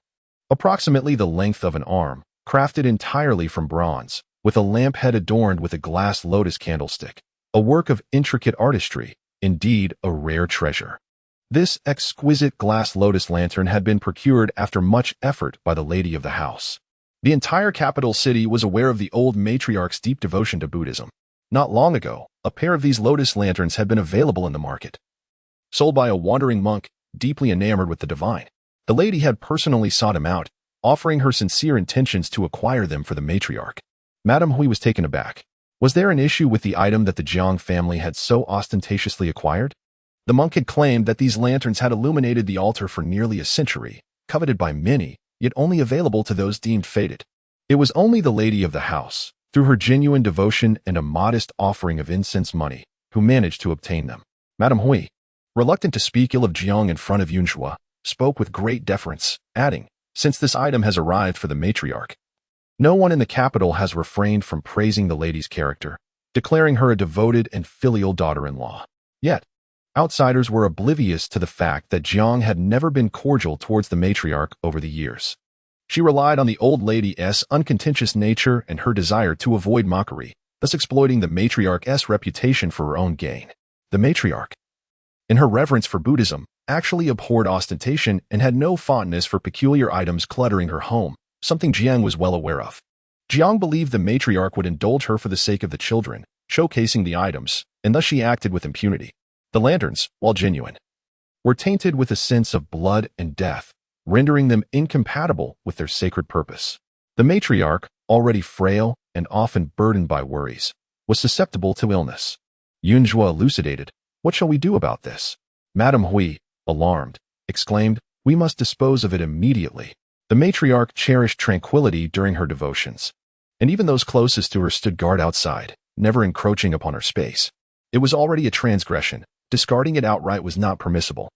approximately the length of an arm, crafted entirely from bronze, with a lamp head adorned with a glass lotus candlestick, a work of intricate artistry, indeed a rare treasure. This exquisite glass lotus lantern had been procured after much effort by the lady of the house. The entire capital city was aware of the old matriarch's deep devotion to Buddhism. Not long ago, a pair of these lotus lanterns had been available in the market, sold by a wandering monk deeply enamored with the divine. The lady had personally sought him out, offering her sincere intentions to acquire them for the matriarch. Madame Hui was taken aback. Was there an issue with the item that the Jiang family had so ostentatiously acquired? The monk had claimed that these lanterns had illuminated the altar for nearly a century, coveted by many, yet only available to those deemed fated. It was only the lady of the house, through her genuine devotion and a modest offering of incense money, who managed to obtain them. Madame Hui, reluctant to speak ill of Jiang in front of Yunzhua, spoke with great deference, adding, "Since this item has arrived for the matriarch, no one in the capital has refrained from praising the lady's character, declaring her a devoted and filial daughter-in-law." Yet, outsiders were oblivious to the fact that Jiang had never been cordial towards the matriarch over the years. She relied on the old lady's uncontentious nature and her desire to avoid mockery, thus exploiting the matriarch's reputation for her own gain. The matriarch, in her reverence for Buddhism, actually abhorred ostentation and had no fondness for peculiar items cluttering her home, something Jiang was well aware of. Jiang believed the matriarch would indulge her for the sake of the children, showcasing the items, and thus she acted with impunity. The lanterns, while genuine, were tainted with a sense of blood and death, rendering them incompatible with their sacred purpose. The matriarch, already frail and often burdened by worries, was susceptible to illness. Yunzhua elucidated, "What shall we do about this?" Madame Hui, alarmed, exclaimed, "We must dispose of it immediately." The matriarch cherished tranquility during her devotions, and even those closest to her stood guard outside, never encroaching upon her space. It was already a transgression. Discarding it outright was not permissible.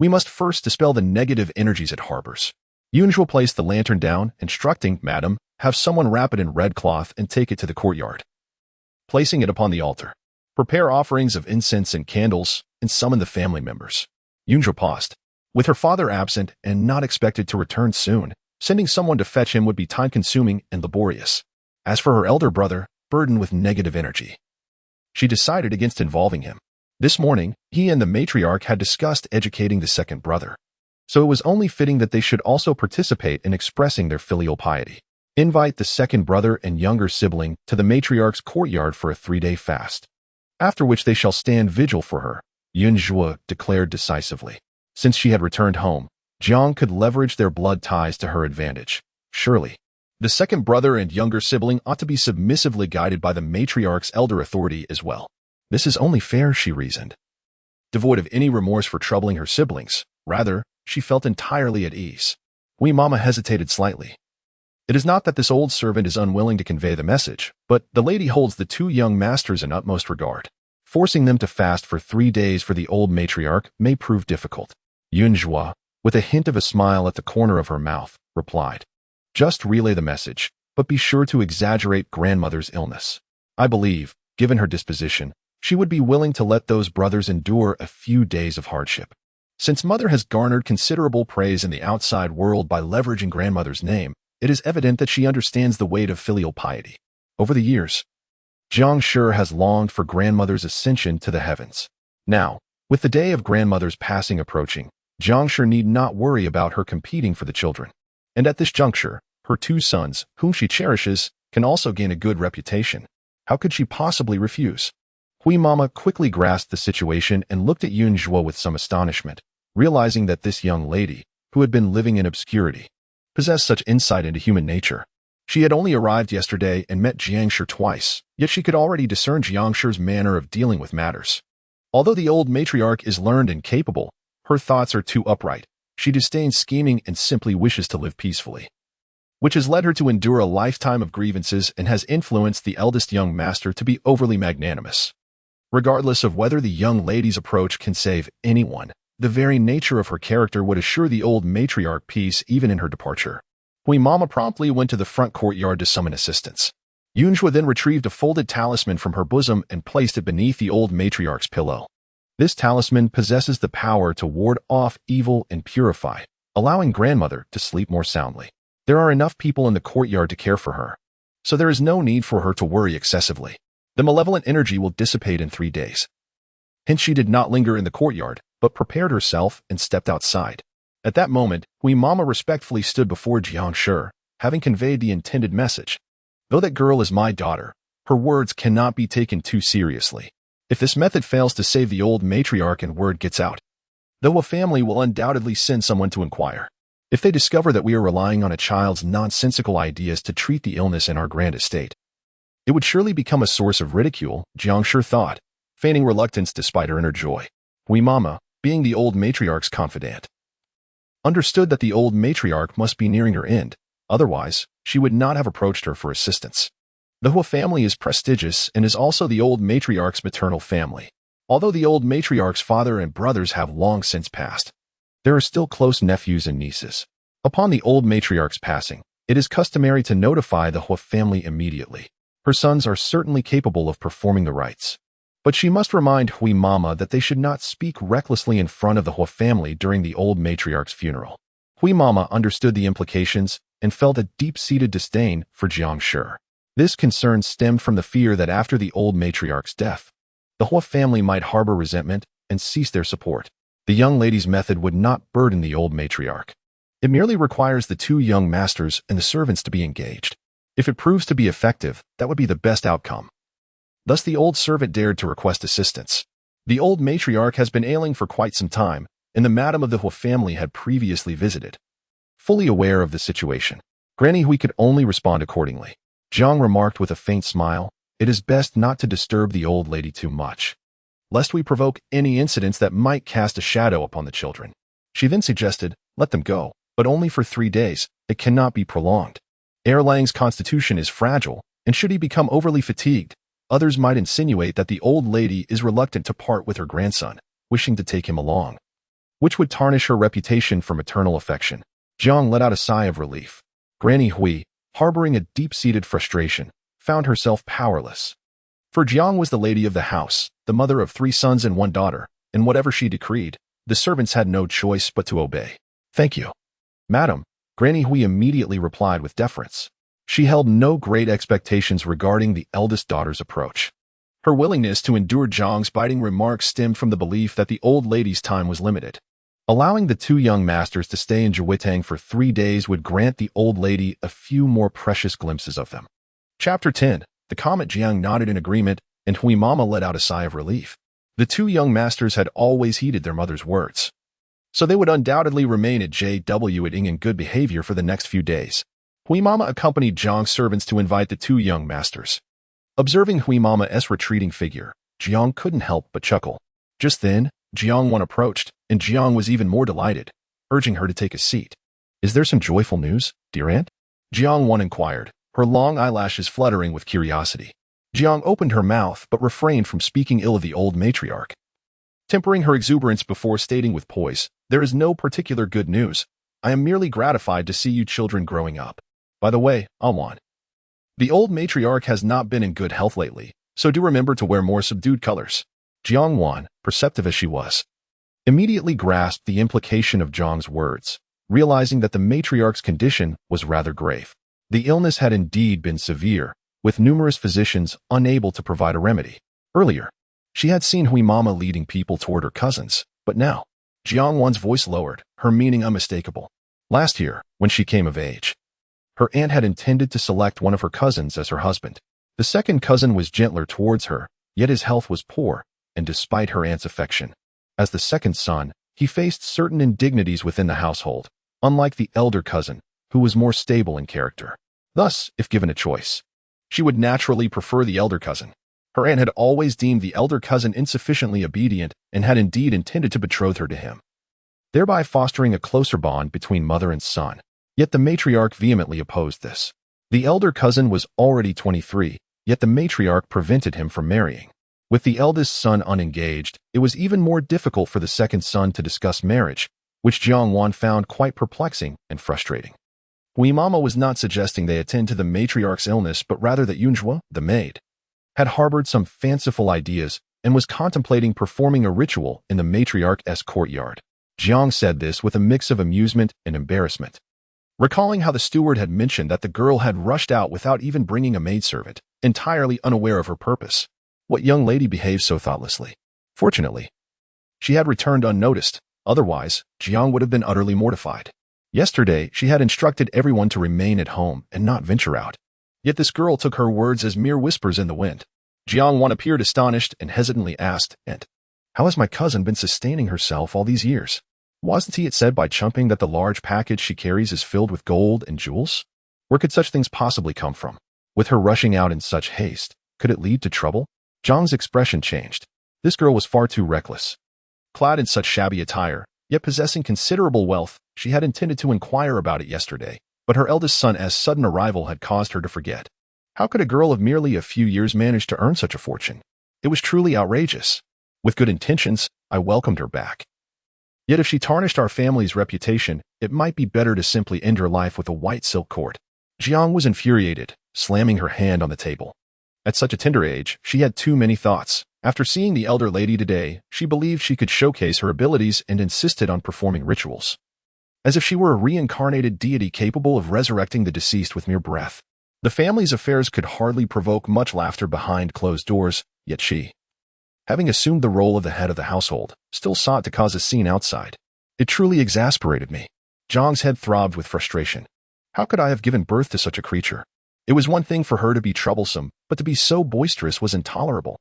"We must first dispel the negative energies it harbors." Yunzhua placed the lantern down, instructing, "Madam, have someone wrap it in red cloth and take it to the courtyard." Placing it upon the altar, "Prepare offerings of incense and candles, and summon the family members." Yunzhua paused. With her father absent and not expected to return soon, sending someone to fetch him would be time-consuming and laborious. As for her elder brother, burdened with negative energy, she decided against involving him. This morning, he and the matriarch had discussed educating the second brother, so it was only fitting that they should also participate in expressing their filial piety. Invite the second brother and younger sibling to the matriarch's courtyard for a 3-day fast, after which they shall stand vigil for her, Yunzhua declared decisively. Since she had returned home, Jiang could leverage their blood ties to her advantage. Surely, the second brother and younger sibling ought to be submissively guided by the matriarch's elder authority as well. This is only fair, she reasoned. Devoid of any remorse for troubling her siblings, rather, she felt entirely at ease. Hui Mama hesitated slightly. It is not that this old servant is unwilling to convey the message, but the lady holds the two young masters in utmost regard. Forcing them to fast for 3 days for the old matriarch may prove difficult. Yunzhua, with a hint of a smile at the corner of her mouth, replied, "Just relay the message, but be sure to exaggerate grandmother's illness. I believe, given her disposition, she would be willing to let those brothers endure a few days of hardship. Since mother has garnered considerable praise in the outside world by leveraging grandmother's name, it is evident that she understands the weight of filial piety. Over the years, Jiang Shi has longed for grandmother's ascension to the heavens. Now, with the day of grandmother's passing approaching, Jiang Shi need not worry about her competing for the children. And at this juncture, her 2 sons, whom she cherishes, can also gain a good reputation. How could she possibly refuse?" Hui Mama quickly grasped the situation and looked at Yunzhua with some astonishment, realizing that this young lady, who had been living in obscurity, possessed such insight into human nature. She had only arrived yesterday and met Jiang Shi twice, yet she could already discern Jiang Shi's manner of dealing with matters. Although the old matriarch is learned and capable, her thoughts are too upright. She disdains scheming and simply wishes to live peacefully, which has led her to endure a lifetime of grievances and has influenced the eldest young master to be overly magnanimous. Regardless of whether the young lady's approach can save anyone, the very nature of her character would assure the old matriarch peace even in her departure. Hui Mama promptly went to the front courtyard to summon assistance. Yunzhua then retrieved a folded talisman from her bosom and placed it beneath the old matriarch's pillow. This talisman possesses the power to ward off evil and purify, allowing grandmother to sleep more soundly. There are enough people in the courtyard to care for her, so there is no need for her to worry excessively. The malevolent energy will dissipate in 3 days. Hence she did not linger in the courtyard, but prepared herself and stepped outside. At that moment, Hui Mama respectfully stood before Jiang Shi, having conveyed the intended message. Though that girl is my daughter, her words cannot be taken too seriously. If this method fails to save the old matriarch and word gets out, though a family will undoubtedly send someone to inquire. If they discover that we are relying on a child's nonsensical ideas to treat the illness in our grand estate, it would surely become a source of ridicule, Jiang Shi thought, feigning reluctance despite her inner joy. Hui Mama, being the old matriarch's confidant, understood that the old matriarch must be nearing her end, otherwise she would not have approached her for assistance. The Hua family is prestigious and is also the old matriarch's maternal family. Although the old matriarch's father and brothers have long since passed, there are still close nephews and nieces. Upon the old matriarch's passing, it is customary to notify the Hua family immediately. Her sons are certainly capable of performing the rites, but she must remind Hui Mama that they should not speak recklessly in front of the Hua family during the old matriarch's funeral. Hui Mama understood the implications and felt a deep-seated disdain for Jiang Shi. This concern stemmed from the fear that after the old matriarch's death, the Hua family might harbor resentment and cease their support. The young lady's method would not burden the old matriarch. It merely requires the two young masters and the servants to be engaged. If it proves to be effective, that would be the best outcome. Thus the old servant dared to request assistance. The old matriarch has been ailing for quite some time, and the madam of the Hua family had previously visited. Fully aware of the situation, Granny Hui could only respond accordingly. Jiang remarked with a faint smile, "It is best not to disturb the old lady too much, lest we provoke any incidents that might cast a shadow upon the children." She then suggested, "Let them go, but only for 3 days. It cannot be prolonged. Erlang's constitution is fragile, and should he become overly fatigued, others might insinuate that the old lady is reluctant to part with her grandson, wishing to take him along, which would tarnish her reputation for maternal affection." Jiang let out a sigh of relief. Granny Hui, harboring a deep-seated frustration, found herself powerless. For Jiang was the lady of the house, the mother of 3 sons and 1 daughter, and whatever she decreed, the servants had no choice but to obey. "Thank you, Madam," Granny Hui immediately replied with deference. She held no great expectations regarding the eldest daughter's approach. Her willingness to endure Jiang's biting remarks stemmed from the belief that the old lady's time was limited. Allowing the 2 young masters to stay in Jiwitang for 3 days would grant the old lady a few more precious glimpses of them. Chapter 10. The comet. Jiang nodded in agreement, and Hui Mama let out a sigh of relief. The 2 young masters had always heeded their mother's words, so they would undoubtedly remain at JW at Ing in good behavior for the next few days. Hui Mama accompanied Jiang's servants to invite the 2 young masters. Observing Hui Mama's retreating figure, Jiang couldn't help but chuckle. Just then, Jiang Wan approached, and Jiang was even more delighted, urging her to take a seat. "Is there some joyful news, dear aunt?" Jiang Wan inquired, her long eyelashes fluttering with curiosity. Jiang opened her mouth but refrained from speaking ill of the old matriarch, tempering her exuberance before stating with poise, "There is no particular good news. I am merely gratified to see you children growing up. By the way, Alwan, the old matriarch has not been in good health lately, so do remember to wear more subdued colors." Jiang Wan, perceptive as she was, immediately grasped the implication of Jiang's words, realizing that the matriarch's condition was rather grave. The illness had indeed been severe, with numerous physicians unable to provide a remedy. Earlier, she had seen Hui Mama leading people toward her cousins, but now, Jiang Wan's voice lowered, her meaning unmistakable. Last year, when she came of age, her aunt had intended to select one of her cousins as her husband. The second cousin was gentler towards her, yet his health was poor, and despite her aunt's affection, as the second son, he faced certain indignities within the household, unlike the elder cousin, who was more stable in character. Thus, if given a choice, she would naturally prefer the elder cousin. Her aunt had always deemed the elder cousin insufficiently obedient and had indeed intended to betroth her to him, thereby fostering a closer bond between mother and son. Yet the matriarch vehemently opposed this. The elder cousin was already 23, yet the matriarch prevented him from marrying. With the eldest son unengaged, it was even more difficult for the second son to discuss marriage, which Jiang Wan found quite perplexing and frustrating. Hui Mama was not suggesting they attend to the matriarch's illness, but rather that Yunjua, the maid, had harbored some fanciful ideas and was contemplating performing a ritual in the matriarch's courtyard. Jiang said this with a mix of amusement and embarrassment, recalling how the steward had mentioned that the girl had rushed out without even bringing a maidservant, entirely unaware of her purpose. What young lady behaved so thoughtlessly? Fortunately, she had returned unnoticed. Otherwise, Jiang would have been utterly mortified. Yesterday, she had instructed everyone to remain at home and not venture out. Yet this girl took her words as mere whispers in the wind. Jiang Wan appeared astonished and hesitantly asked, "And how has my cousin been sustaining herself all these years? Wasn't it said by Chumping that the large package she carries is filled with gold and jewels? Where could such things possibly come from? With her rushing out in such haste, could it lead to trouble?" Jiang's expression changed. This girl was far too reckless. clad in such shabby attire, yet possessing considerable wealth. She had intended to inquire about it yesterday, but her eldest son's sudden arrival had caused her to forget. How could a girl of merely a few years manage to earn such a fortune? It was truly outrageous. With good intentions, I welcomed her back. Yet if she tarnished our family's reputation, it might be better to simply end her life with a white silk cord. Jiang was infuriated, slamming her hand on the table. At such a tender age, she had too many thoughts. After seeing the elder lady today, she believed she could showcase her abilities and insisted on performing rituals. As if she were a reincarnated deity capable of resurrecting the deceased with mere breath. The family's affairs could hardly provoke much laughter behind closed doors, yet she, having assumed the role of the head of the household, still sought to cause a scene outside. It truly exasperated me. Jiang's head throbbed with frustration. How could I have given birth to such a creature? It was one thing for her to be troublesome, but to be so boisterous was intolerable.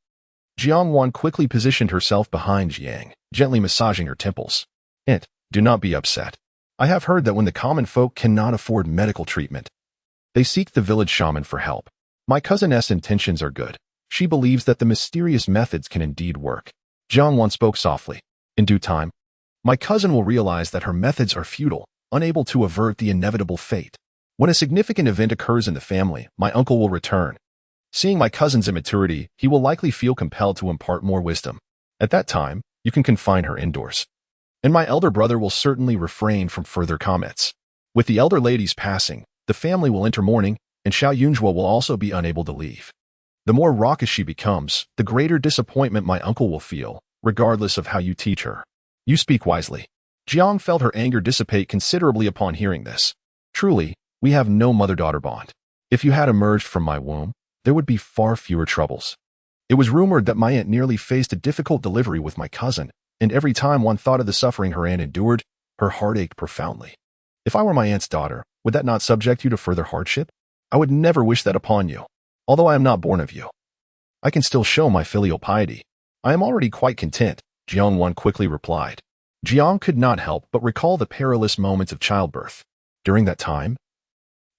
Jiang Wan quickly positioned herself behind Jiang, gently massaging her temples. Do not be upset. I have heard that when the common folk cannot afford medical treatment, they seek the village shaman for help. My cousin's intentions are good. She believes that the mysterious methods can indeed work. Jiang Wan spoke softly. In due time, my cousin will realize that her methods are futile, unable to avert the inevitable fate. When a significant event occurs in the family, my uncle will return. Seeing my cousin's immaturity, he will likely feel compelled to impart more wisdom. At that time, you can confine her indoors. And my elder brother will certainly refrain from further comments. With the elder lady's passing, the family will enter mourning, and Xiao Yunjua will also be unable to leave. The more raucous she becomes, the greater disappointment my uncle will feel, regardless of how you teach her. You speak wisely. Jiang felt her anger dissipate considerably upon hearing this. Truly, we have no mother-daughter bond. If you had emerged from my womb, there would be far fewer troubles. It was rumored that my aunt nearly faced a difficult delivery with my cousin, and every time one thought of the suffering her aunt endured, her heart ached profoundly. If I were my aunt's daughter, would that not subject you to further hardship? I would never wish that upon you. Although I am not born of you, I can still show my filial piety. I am already quite content, Jiang Wan quickly replied. Jiang could not help but recall the perilous moments of childbirth. During that time,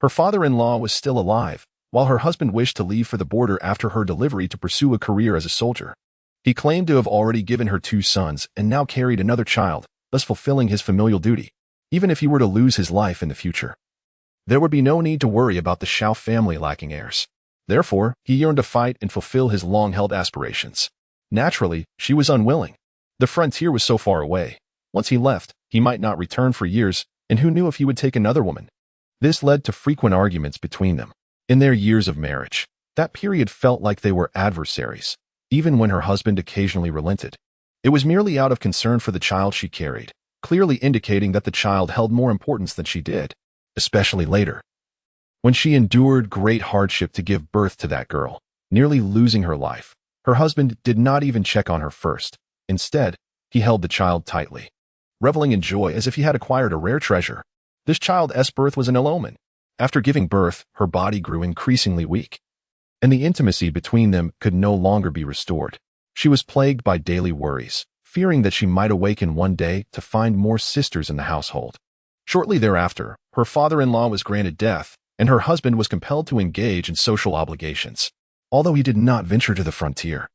her father-in-law was still alive, while her husband wished to leave for the border after her delivery to pursue a career as a soldier. He claimed to have already given her 2 sons and now carried another child, thus fulfilling his familial duty, even if he were to lose his life in the future. There would be no need to worry about the Xiao family lacking heirs. Therefore, he yearned to fight and fulfill his long-held aspirations. Naturally, she was unwilling. The frontier was so far away. Once he left, he might not return for years, and who knew if he would take another woman. This led to frequent arguments between them. In their years of marriage, that period felt like they were adversaries, even when her husband occasionally relented. It was merely out of concern for the child she carried, clearly indicating that the child held more importance than she did, especially later, when she endured great hardship to give birth to that girl, nearly losing her life. Her husband did not even check on her first. Instead, he held the child tightly, reveling in joy as if he had acquired a rare treasure. This child's birth was an ill omen. After giving birth, her body grew increasingly weak, and the intimacy between them could no longer be restored. She was plagued by daily worries, fearing that she might awaken one day to find more sisters in the household. Shortly thereafter, her father-in-law was granted death, and her husband was compelled to engage in social obligations. Although he did not venture to the frontier,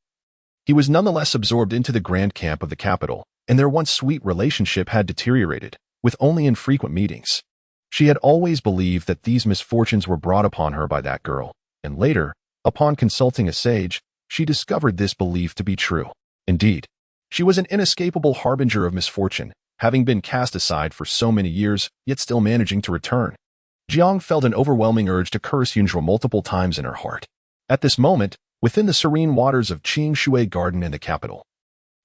he was nonetheless absorbed into the grand camp of the capital, and their once sweet relationship had deteriorated, with only infrequent meetings. She had always believed that these misfortunes were brought upon her by that girl, and later, upon consulting a sage, she discovered this belief to be true. Indeed, she was an inescapable harbinger of misfortune, having been cast aside for so many years, yet still managing to return. Jiang felt an overwhelming urge to curse Yunjua multiple times in her heart. At this moment, within the serene waters of Qing Shui Garden in the capital,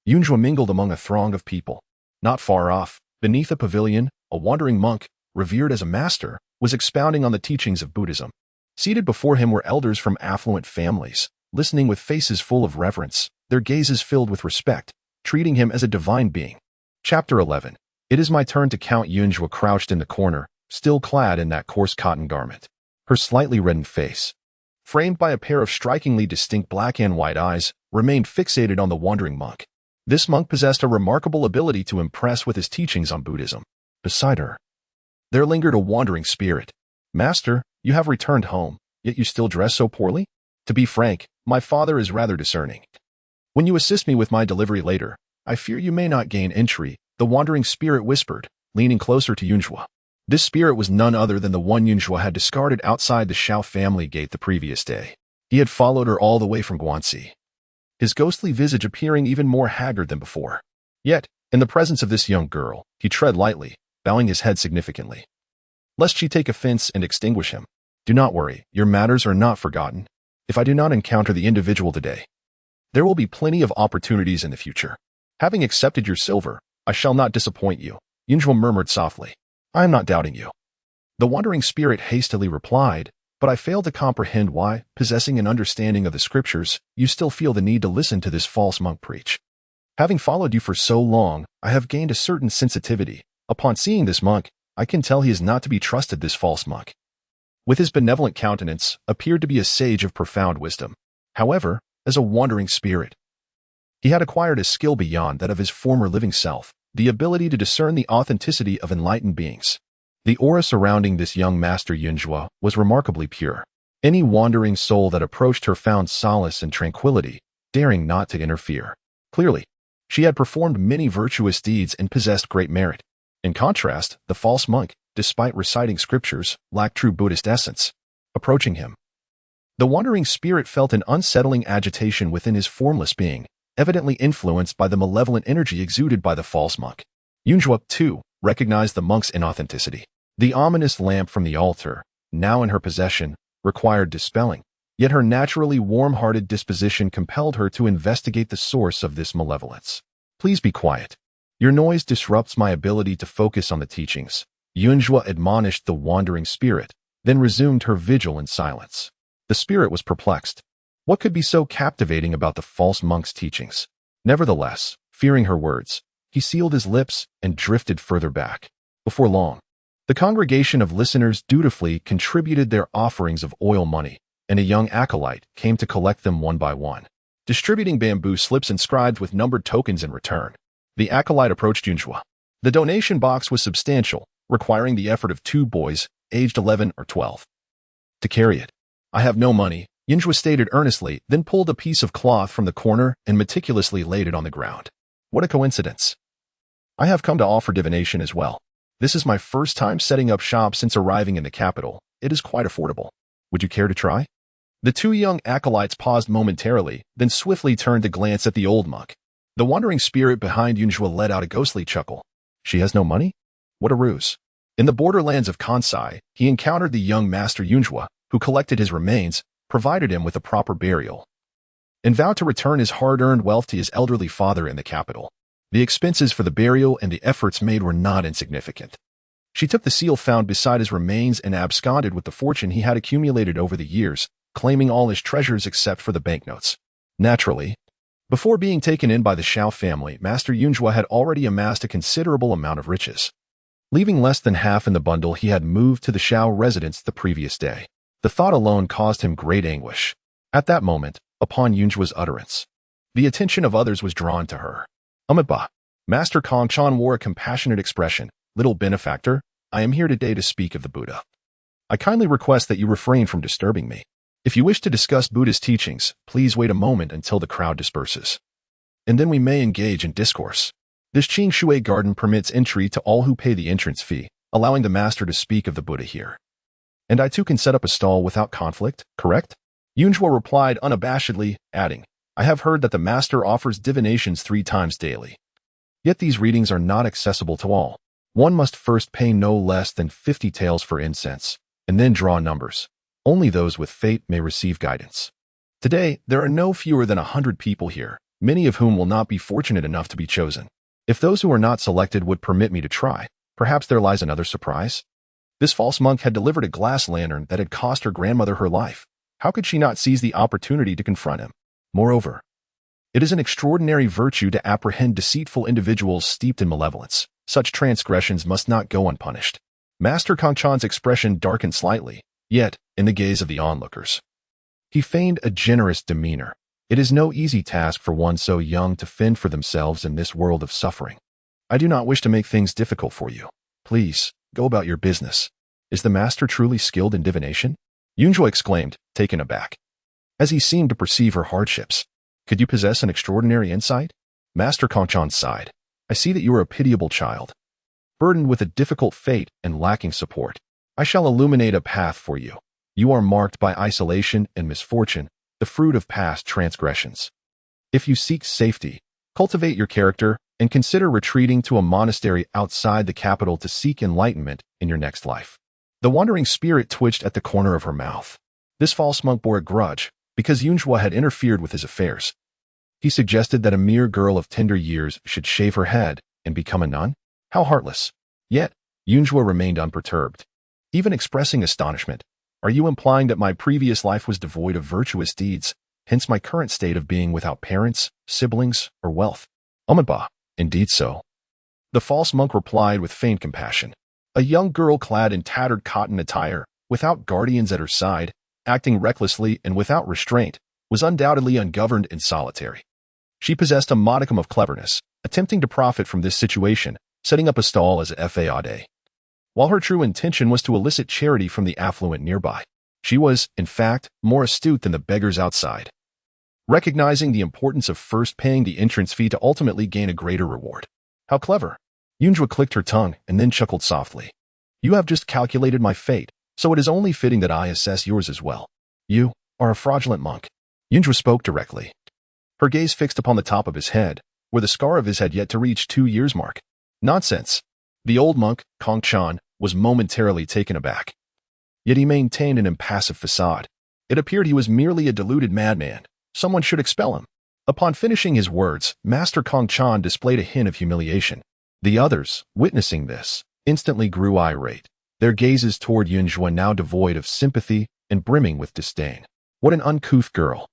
Yunjua mingled among a throng of people. Not far off, beneath a pavilion, a wandering monk, revered as a master, was expounding on the teachings of Buddhism. Seated before him were elders from affluent families, listening with faces full of reverence, their gazes filled with respect, treating him as a divine being. Chapter 11. It is my turn to count. Yunjua crouched in the corner, still clad in that coarse cotton garment. Her slightly reddened face, framed by a pair of strikingly distinct black and white eyes, remained fixated on the wandering monk. This monk possessed a remarkable ability to impress with his teachings on Buddhism. Beside her, there lingered a wandering spirit. Master, you have returned home, yet you still dress so poorly? To be frank, my father is rather discerning. When you assist me with my delivery later, I fear you may not gain entry, the wandering spirit whispered, leaning closer to Yunjua. This spirit was none other than the one Yunjua had discarded outside the Xiao family gate the previous day. He had followed her all the way from Guanxi, his ghostly visage appearing even more haggard than before. Yet, in the presence of this young girl, he tread lightly, bowing his head significantly, lest she take offense and extinguish him. Do not worry, your matters are not forgotten. If I do not encounter the individual today, there will be plenty of opportunities in the future. Having accepted your silver, I shall not disappoint you, Yunjua murmured softly. I am not doubting you. The wandering spirit hastily replied, but I fail to comprehend why, possessing an understanding of the scriptures, you still feel the need to listen to this false monk preach. Having followed you for so long, I have gained a certain sensitivity. Upon seeing this monk, I can tell he is not to be trusted. This false monk, with his benevolent countenance, appeared to be a sage of profound wisdom. However, as a wandering spirit, he had acquired a skill beyond that of his former living self, the ability to discern the authenticity of enlightened beings. The aura surrounding this young master Yunjua was remarkably pure. Any wandering soul that approached her found solace and tranquility, daring not to interfere. Clearly, she had performed many virtuous deeds and possessed great merit. In contrast, the false monk, despite reciting scriptures, lacked true Buddhist essence. Approaching him, the wandering spirit felt an unsettling agitation within his formless being, evidently influenced by the malevolent energy exuded by the false monk. Yunjua, too, recognized the monk's inauthenticity. The ominous lamp from the altar, now in her possession, required dispelling, yet her naturally warm-hearted disposition compelled her to investigate the source of this malevolence. Please be quiet. Your noise disrupts my ability to focus on the teachings, Yunjua admonished the wandering spirit, then resumed her vigil in silence. The spirit was perplexed. What could be so captivating about the false monk's teachings? Nevertheless, fearing her words, he sealed his lips and drifted further back. Before long, the congregation of listeners dutifully contributed their offerings of oil money, and a young acolyte came to collect them one by one, distributing bamboo slips inscribed with numbered tokens in return. The acolyte approached Yunjua. The donation box was substantial, requiring the effort of 2 boys, aged 11 or 12, to carry it. I have no money, Yunjua stated earnestly, then pulled a piece of cloth from the corner and meticulously laid it on the ground. What a coincidence. I have come to offer divination as well. This is my first time setting up shop since arriving in the capital. It is quite affordable. Would you care to try? The 2 young acolytes paused momentarily, then swiftly turned to glance at the old monk. The wandering spirit behind Yunjua let out a ghostly chuckle. She has no money? What a ruse. In the borderlands of Kansai, he encountered the young master Yunjua, who collected his remains, provided him with a proper burial, and vowed to return his hard-earned wealth to his elderly father in the capital. The expenses for the burial and the efforts made were not insignificant. She took the seal found beside his remains and absconded with the fortune he had accumulated over the years, claiming all his treasures except for the banknotes. Naturally, before being taken in by the Xiao family, Master Yunjua had already amassed a considerable amount of riches. Leaving less than half in the bundle, he had moved to the Xiao residence the previous day. The thought alone caused him great anguish. At that moment, upon Yunjua's utterance, the attention of others was drawn to her. Amitabha. Master Kongchan wore a compassionate expression. Little benefactor, I am here today to speak of the Buddha. I kindly request that you refrain from disturbing me. If you wish to discuss Buddha's teachings, please wait a moment until the crowd disperses, and then we may engage in discourse. This Qing Shui garden permits entry to all who pay the entrance fee, allowing the master to speak of the Buddha here. And I too can set up a stall without conflict, correct? Yunjua replied unabashedly, adding, I have heard that the master offers divinations 3 times daily. Yet these readings are not accessible to all. One must first pay no less than 50 taels for incense, and then draw numbers. Only those with fate may receive guidance. Today, there are no fewer than 100 people here, many of whom will not be fortunate enough to be chosen. If those who are not selected would permit me to try, perhaps there lies another surprise. This false monk had delivered a glass lantern that had cost her grandmother her life. How could she not seize the opportunity to confront him? Moreover, it is an extraordinary virtue to apprehend deceitful individuals steeped in malevolence. Such transgressions must not go unpunished. Master Kongchan's expression darkened slightly, yet, in the gaze of the onlookers, he feigned a generous demeanor. It is no easy task for one so young to fend for themselves in this world of suffering. I do not wish to make things difficult for you. Please, go about your business. Is the master truly skilled in divination? Yunjua exclaimed, taken aback, as he seemed to perceive her hardships. Could you possess an extraordinary insight? Master Kongchan sighed. I see that you are a pitiable child, burdened with a difficult fate and lacking support. I shall illuminate a path for you. You are marked by isolation and misfortune, the fruit of past transgressions. If you seek safety, cultivate your character, and consider retreating to a monastery outside the capital to seek enlightenment in your next life. The wandering spirit twitched at the corner of her mouth. This false monk bore a grudge because Yunzhua had interfered with his affairs. He suggested that a mere girl of tender years should shave her head and become a nun? How heartless. Yet, Yunzhua remained unperturbed, even expressing astonishment. Are you implying that my previous life was devoid of virtuous deeds, hence my current state of being without parents, siblings, or wealth? Amenba, indeed so. The false monk replied with faint compassion. A young girl clad in tattered cotton attire, without guardians at her side, acting recklessly and without restraint, was undoubtedly ungoverned and solitary. She possessed a modicum of cleverness, attempting to profit from this situation, setting up a stall as a fade. While her true intention was to elicit charity from the affluent nearby, she was, in fact, more astute than the beggars outside. Recognizing the importance of first paying the entrance fee to ultimately gain a greater reward. How clever. Yunzhua clicked her tongue and then chuckled softly. You have just calculated my fate, so it is only fitting that I assess yours as well. You are a fraudulent monk. Yunzhua spoke directly. Her gaze fixed upon the top of his head, where the scar of his had yet to reach 2 years mark. Nonsense. The old monk, Kongchan, was momentarily taken aback. Yet he maintained an impassive facade. It appeared he was merely a deluded madman. Someone should expel him. Upon finishing his words, Master Kongchan displayed a hint of humiliation. The others, witnessing this, instantly grew irate, their gazes toward Yunzhua now devoid of sympathy and brimming with disdain. What an uncouth girl.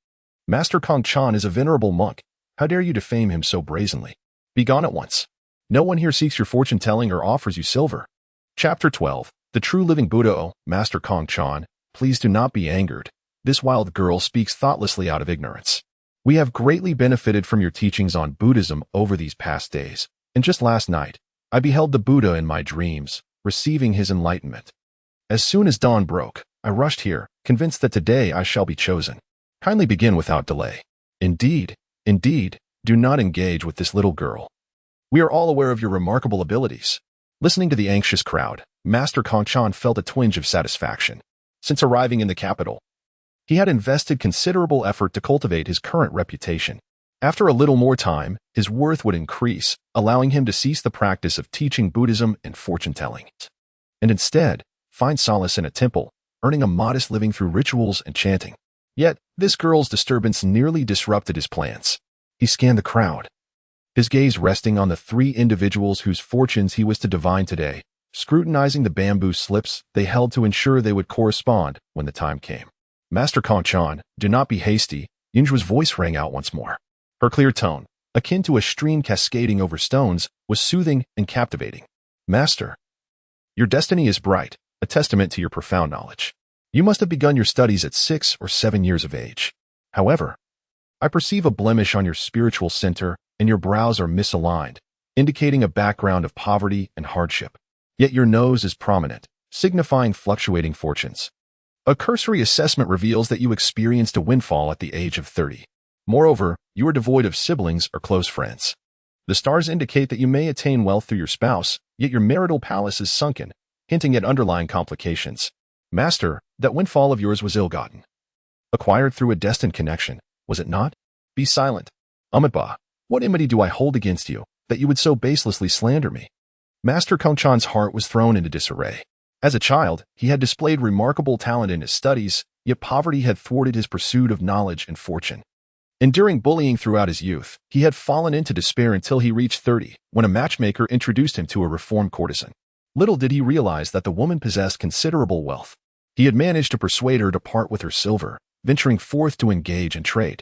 Master Kongchan is a venerable monk. How dare you defame him so brazenly? Begone at once. No one here seeks your fortune-telling or offers you silver. Chapter 12. The True Living Buddha. Oh, Master Kongchan, please do not be angered. This wild girl speaks thoughtlessly out of ignorance. We have greatly benefited from your teachings on Buddhism over these past days, and just last night, I beheld the Buddha in my dreams, receiving his enlightenment. As soon as dawn broke, I rushed here, convinced that today I shall be chosen. Kindly begin without delay. Indeed, do not engage with this little girl. We are all aware of your remarkable abilities. Listening to the anxious crowd, Master Kongchan felt a twinge of satisfaction. Since arriving in the capital, he had invested considerable effort to cultivate his current reputation. After a little more time, his worth would increase, allowing him to cease the practice of teaching Buddhism and fortune-telling, and instead, find solace in a temple, earning a modest living through rituals and chanting. Yet, this girl's disturbance nearly disrupted his plans. He scanned the crowd, his gaze resting on the 3 individuals whose fortunes he was to divine today, scrutinizing the bamboo slips they held to ensure they would correspond when the time came. Master Kongchan, do not be hasty, Yunzhua's voice rang out once more. Her clear tone, akin to a stream cascading over stones, was soothing and captivating. Master, your destiny is bright, a testament to your profound knowledge. You must have begun your studies at 6 or 7 years of age. However, I perceive a blemish on your spiritual center, and your brows are misaligned, indicating a background of poverty and hardship. Yet your nose is prominent, signifying fluctuating fortunes. A cursory assessment reveals that you experienced a windfall at the age of 30. Moreover, you are devoid of siblings or close friends. The stars indicate that you may attain wealth through your spouse, yet your marital palace is sunken, hinting at underlying complications. Master, that windfall of yours was ill-gotten. Acquired through a destined connection, was it not? Be silent. Amenba, what enmity do I hold against you, that you would so baselessly slander me? Master Kongchan's heart was thrown into disarray. As a child, he had displayed remarkable talent in his studies, yet poverty had thwarted his pursuit of knowledge and fortune. Enduring bullying throughout his youth, he had fallen into despair until he reached 30, when a matchmaker introduced him to a reformed courtesan. Little did he realize that the woman possessed considerable wealth. He had managed to persuade her to part with her silver, venturing forth to engage in trade.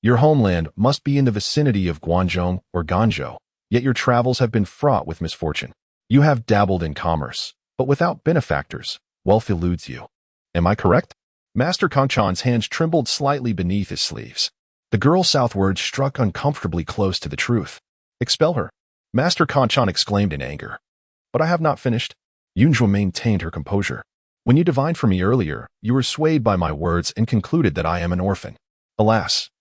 Your homeland must be in the vicinity of Guangzhou or Ganzhou, yet your travels have been fraught with misfortune. You have dabbled in commerce, but without benefactors, wealth eludes you. Am I correct? Master Kongchan's hands trembled slightly beneath his sleeves. The girl southward struck uncomfortably close to the truth. Expel her. Master Kongchan exclaimed in anger. But I have not finished. Yunzhua maintained her composure. When you divined for me earlier, you were swayed by my words and concluded that I am an orphan. Alas,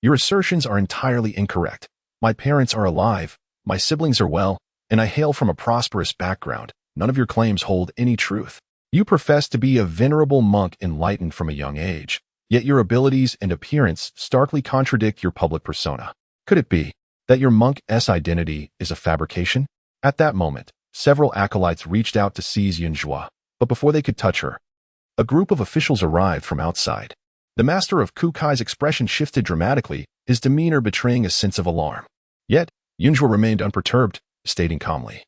your assertions are entirely incorrect. My parents are alive, my siblings are well, and I hail from a prosperous background. None of your claims hold any truth. You profess to be a venerable monk enlightened from a young age, yet your abilities and appearance starkly contradict your public persona. Could it be that your monk's identity is a fabrication? At that moment, several acolytes reached out to seize Yunzhua, but before they could touch her, a group of officials arrived from outside. The master of Kukai's expression shifted dramatically, his demeanor betraying a sense of alarm. Yet, Yunzhua remained unperturbed, stating calmly,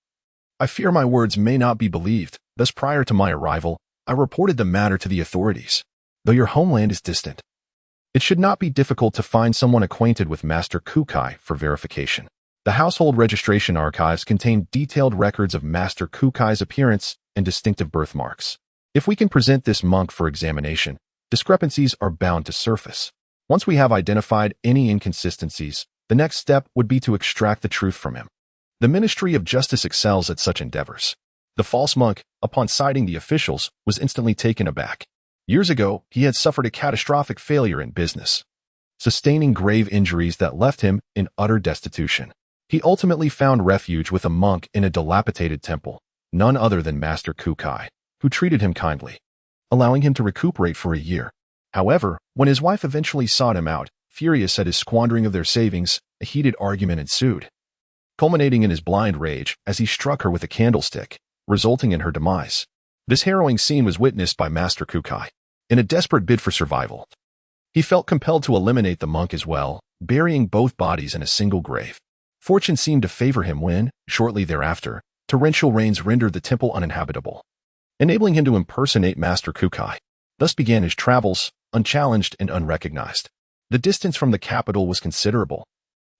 I fear my words may not be believed, thus prior to my arrival, I reported the matter to the authorities. Though your homeland is distant, it should not be difficult to find someone acquainted with Master Kukai for verification. The household registration archives contain detailed records of Master Kukai's appearance and distinctive birthmarks. If we can present this monk for examination, discrepancies are bound to surface. Once we have identified any inconsistencies, the next step would be to extract the truth from him. The Ministry of Justice excels at such endeavors. The false monk, upon sighting the officials, was instantly taken aback. Years ago, he had suffered a catastrophic failure in business, sustaining grave injuries that left him in utter destitution. He ultimately found refuge with a monk in a dilapidated temple, none other than Master Kukai, who treated him kindly, allowing him to recuperate for a year. However, when his wife eventually sought him out, furious at his squandering of their savings, a heated argument ensued, culminating in his blind rage as he struck her with a candlestick, resulting in her demise. This harrowing scene was witnessed by Master Kukai. In a desperate bid for survival, he felt compelled to eliminate the monk as well, burying both bodies in a single grave. Fortune seemed to favor him when, shortly thereafter, torrential rains rendered the temple uninhabitable, enabling him to impersonate Master Kukai. Thus began his travels, unchallenged and unrecognized. The distance from the capital was considerable,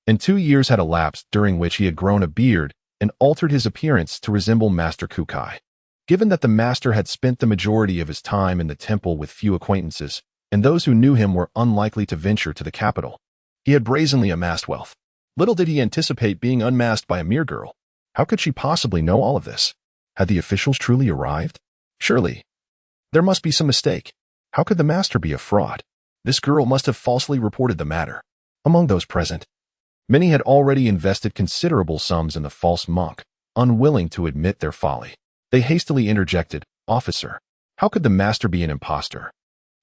and 2 years had elapsed during which he had grown a beard and altered his appearance to resemble Master Kukai. Given that the master had spent the majority of his time in the temple with few acquaintances, and those who knew him were unlikely to venture to the capital, he had brazenly amassed wealth. Little did he anticipate being unmasked by a mere girl. How could she possibly know all of this? Had the officials truly arrived? Surely, there must be some mistake. How could the master be a fraud? This girl must have falsely reported the matter. Among those present, many had already invested considerable sums in the false monk, unwilling to admit their folly. They hastily interjected, Officer, how could the master be an impostor?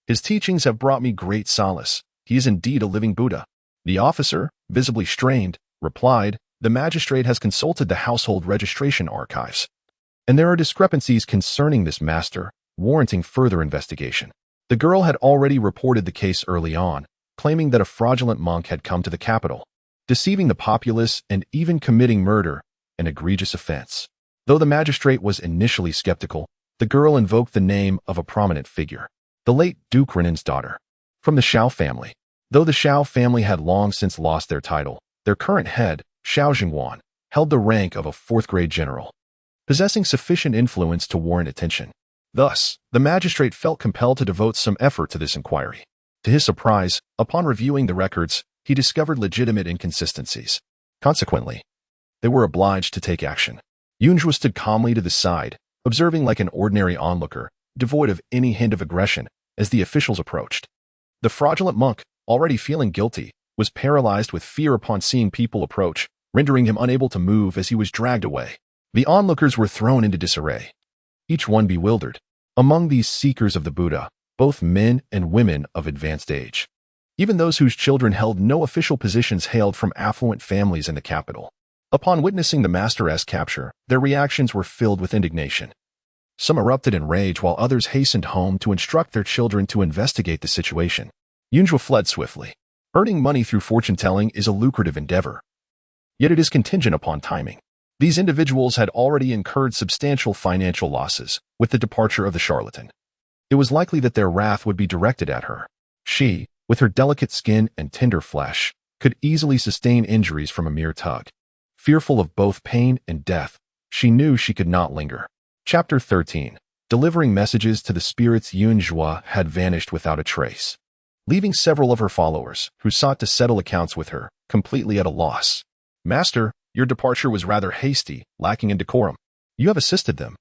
His teachings have brought me great solace. He is indeed a living Buddha. The officer, visibly strained, replied, The magistrate has consulted the household registration archives, and there are discrepancies concerning this master, warranting further investigation. The girl had already reported the case early on, claiming that a fraudulent monk had come to the capital, deceiving the populace and even committing murder, an egregious offense. Though the magistrate was initially skeptical, the girl invoked the name of a prominent figure, the late Duke Renan's daughter, from the Xiao family. Though the Xiao family had long since lost their title, their current head, Xiao Jingwan, held the rank of a fourth-grade general, possessing sufficient influence to warrant attention. Thus, the magistrate felt compelled to devote some effort to this inquiry. To his surprise, upon reviewing the records, he discovered legitimate inconsistencies. Consequently, they were obliged to take action. Yunzhua stood calmly to the side, observing like an ordinary onlooker, devoid of any hint of aggression, as the officials approached. The fraudulent monk, already feeling guilty, was paralyzed with fear upon seeing people approach, rendering him unable to move as he was dragged away. The onlookers were thrown into disarray, each one bewildered. Among these seekers of the Buddha, both men and women of advanced age, even those whose children held no official positions, hailed from affluent families in the capital. Upon witnessing the master's capture, their reactions were filled with indignation. Some erupted in rage while others hastened home to instruct their children to investigate the situation. Yunzhua fled swiftly. Earning money through fortune-telling is a lucrative endeavor, yet it is contingent upon timing. These individuals had already incurred substantial financial losses with the departure of the charlatan. It was likely that their wrath would be directed at her. She, with her delicate skin and tender flesh, could easily sustain injuries from a mere tug. Fearful of both pain and death, she knew she could not linger. Chapter 13. Delivering messages to the spirits. Yunzhua had vanished without a trace, leaving several of her followers, who sought to settle accounts with her, completely at a loss. Master, your departure was rather hasty, lacking in decorum. You have assisted them.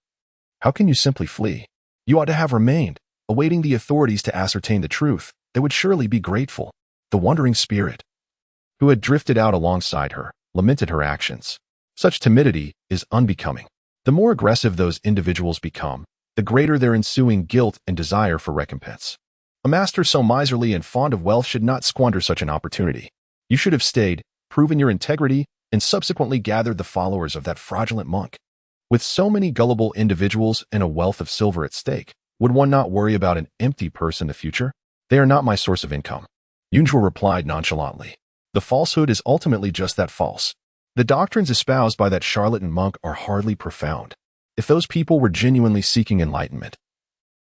How can you simply flee? You ought to have remained, awaiting the authorities to ascertain the truth. They would surely be grateful. The wandering spirit, who had drifted out alongside her, lamented her actions. Such timidity is unbecoming. The more aggressive those individuals become, the greater their ensuing guilt and desire for recompense. A master so miserly and fond of wealth should not squander such an opportunity. You should have stayed, proven your integrity, and subsequently gathered the followers of that fraudulent monk. With so many gullible individuals and a wealth of silver at stake, would one not worry about an empty purse in the future? They are not my source of income. Yunzhuo replied nonchalantly. The falsehood is ultimately just that, false. The doctrines espoused by that charlatan monk are hardly profound. If those people were genuinely seeking enlightenment,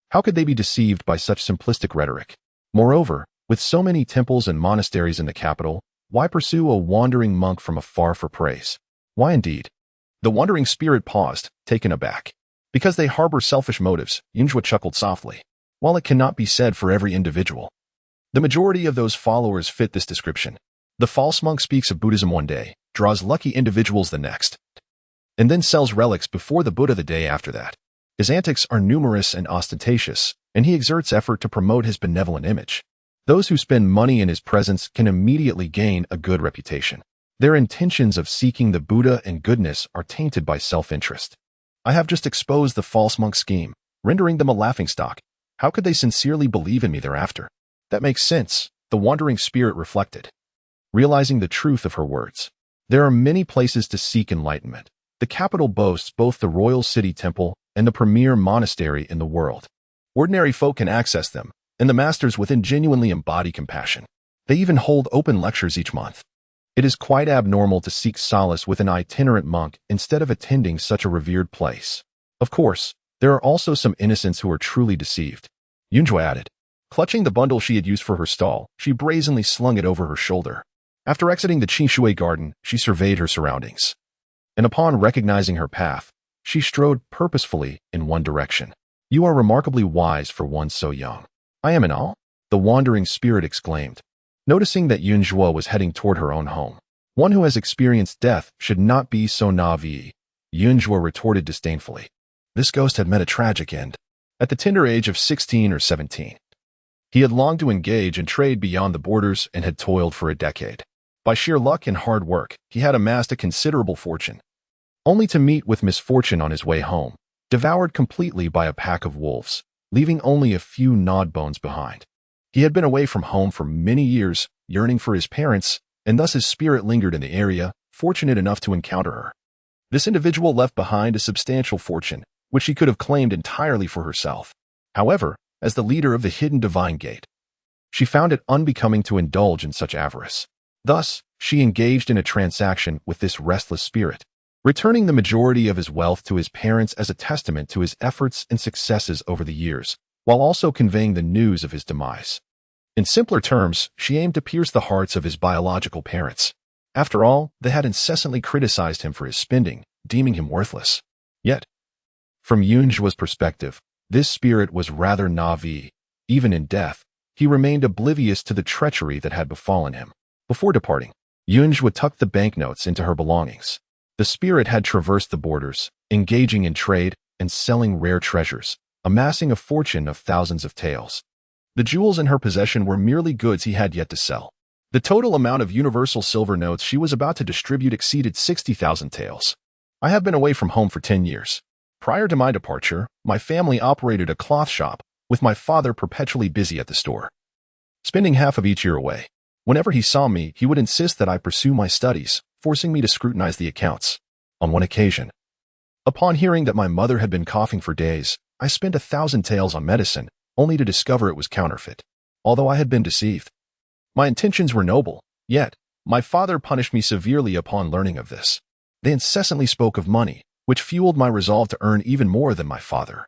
how could they be deceived by such simplistic rhetoric? Moreover, with so many temples and monasteries in the capital, why pursue a wandering monk from afar for praise? Why indeed? The wandering spirit paused, taken aback. Because they harbor selfish motives, Yunzhuo chuckled softly. While it cannot be said for every individual, the majority of those followers fit this description. The false monk speaks of Buddhism one day, draws lucky individuals the next, and then sells relics before the Buddha the day after that. His antics are numerous and ostentatious, and he exerts effort to promote his benevolent image. Those who spend money in his presence can immediately gain a good reputation. Their intentions of seeking the Buddha and goodness are tainted by self-interest. I have just exposed the false monk scheme, rendering them a laughingstock. How could they sincerely believe in me thereafter? That makes sense, the wandering spirit reflected, realizing the truth of her words. There are many places to seek enlightenment. The capital boasts both the royal city temple and the premier monastery in the world. Ordinary folk can access them, and the masters within genuinely embody compassion. They even hold open lectures each month. It is quite abnormal to seek solace with an itinerant monk instead of attending such a revered place. Of course, there are also some innocents who are truly deceived. Yunzhuo added. Clutching the bundle she had used for her stall, she brazenly slung it over her shoulder. After exiting the Qishui garden, she surveyed her surroundings. And upon recognizing her path, she strode purposefully in one direction. You are remarkably wise for one so young. I am in awe, the wandering spirit exclaimed, noticing that Yunzhuo was heading toward her own home. One who has experienced death should not be so naive, Yunzhuo retorted disdainfully. This ghost had met a tragic end. At the tender age of 16 or 17, he had longed to engage in trade beyond the borders and had toiled for a decade. By sheer luck and hard work, he had amassed a considerable fortune, only to meet with misfortune on his way home, devoured completely by a pack of wolves, leaving only a few gnawed bones behind. He had been away from home for many years, yearning for his parents, and thus his spirit lingered in the area, fortunate enough to encounter her. This individual left behind a substantial fortune, which she could have claimed entirely for herself. However, as the leader of the hidden divine gate, she found it unbecoming to indulge in such avarice. Thus, she engaged in a transaction with this restless spirit, returning the majority of his wealth to his parents as a testament to his efforts and successes over the years, while also conveying the news of his demise. In simpler terms, she aimed to pierce the hearts of his biological parents. After all, they had incessantly criticized him for his spending, deeming him worthless. Yet, from Yunzhuo's perspective, this spirit was rather naive. Even in death, he remained oblivious to the treachery that had befallen him. Before departing, Yunzhuo tucked the banknotes into her belongings. The spirit had traversed the borders, engaging in trade and selling rare treasures, amassing a fortune of thousands of taels. The jewels in her possession were merely goods he had yet to sell. The total amount of universal silver notes she was about to distribute exceeded 60,000 taels. I have been away from home for 10 years. Prior to my departure, my family operated a cloth shop, with my father perpetually busy at the store, spending half of each year away. Whenever he saw me, he would insist that I pursue my studies, forcing me to scrutinize the accounts. On one occasion, upon hearing that my mother had been coughing for days, I spent 1,000 taels on medicine, only to discover it was counterfeit. Although I had been deceived, my intentions were noble, yet my father punished me severely upon learning of this. They incessantly spoke of money, which fueled my resolve to earn even more than my father.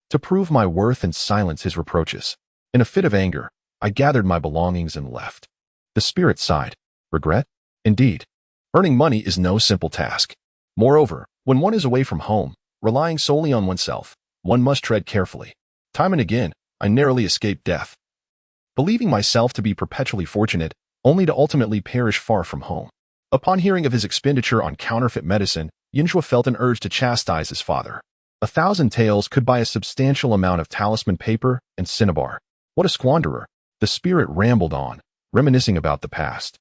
To prove my worth and silence his reproaches, in a fit of anger, I gathered my belongings and left. The spirit sighed. Regret? Indeed. Earning money is no simple task. Moreover, when one is away from home, relying solely on oneself, one must tread carefully. Time and again, I narrowly escaped death, believing myself to be perpetually fortunate, only to ultimately perish far from home. Upon hearing of his expenditure on counterfeit medicine, Yunzhuo felt an urge to chastise his father. 1,000 taels could buy a substantial amount of talisman paper and cinnabar. What a squanderer! The spirit rambled on, reminiscing about the past.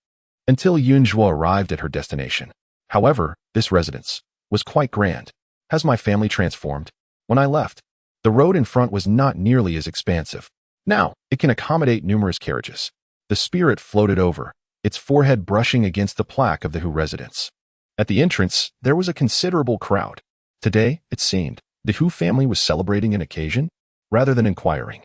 until Yunzhua arrived at her destination. However, this residence was quite grand. Has my family transformed? When I left, the road in front was not nearly as expansive. Now, it can accommodate numerous carriages. The spirit floated over, its forehead brushing against the plaque of the Hu residence. At the entrance, there was a considerable crowd. Today, it seemed, the Hu family was celebrating an occasion, rather than inquiring.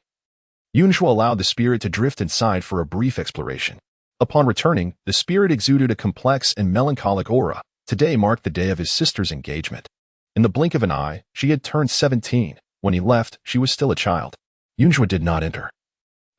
Yunzhua allowed the spirit to drift inside for a brief exploration. Upon returning, the spirit exuded a complex and melancholic aura. Today marked the day of his sister's engagement. In the blink of an eye, she had turned 17. When he left, she was still a child. Yunzhua did not enter.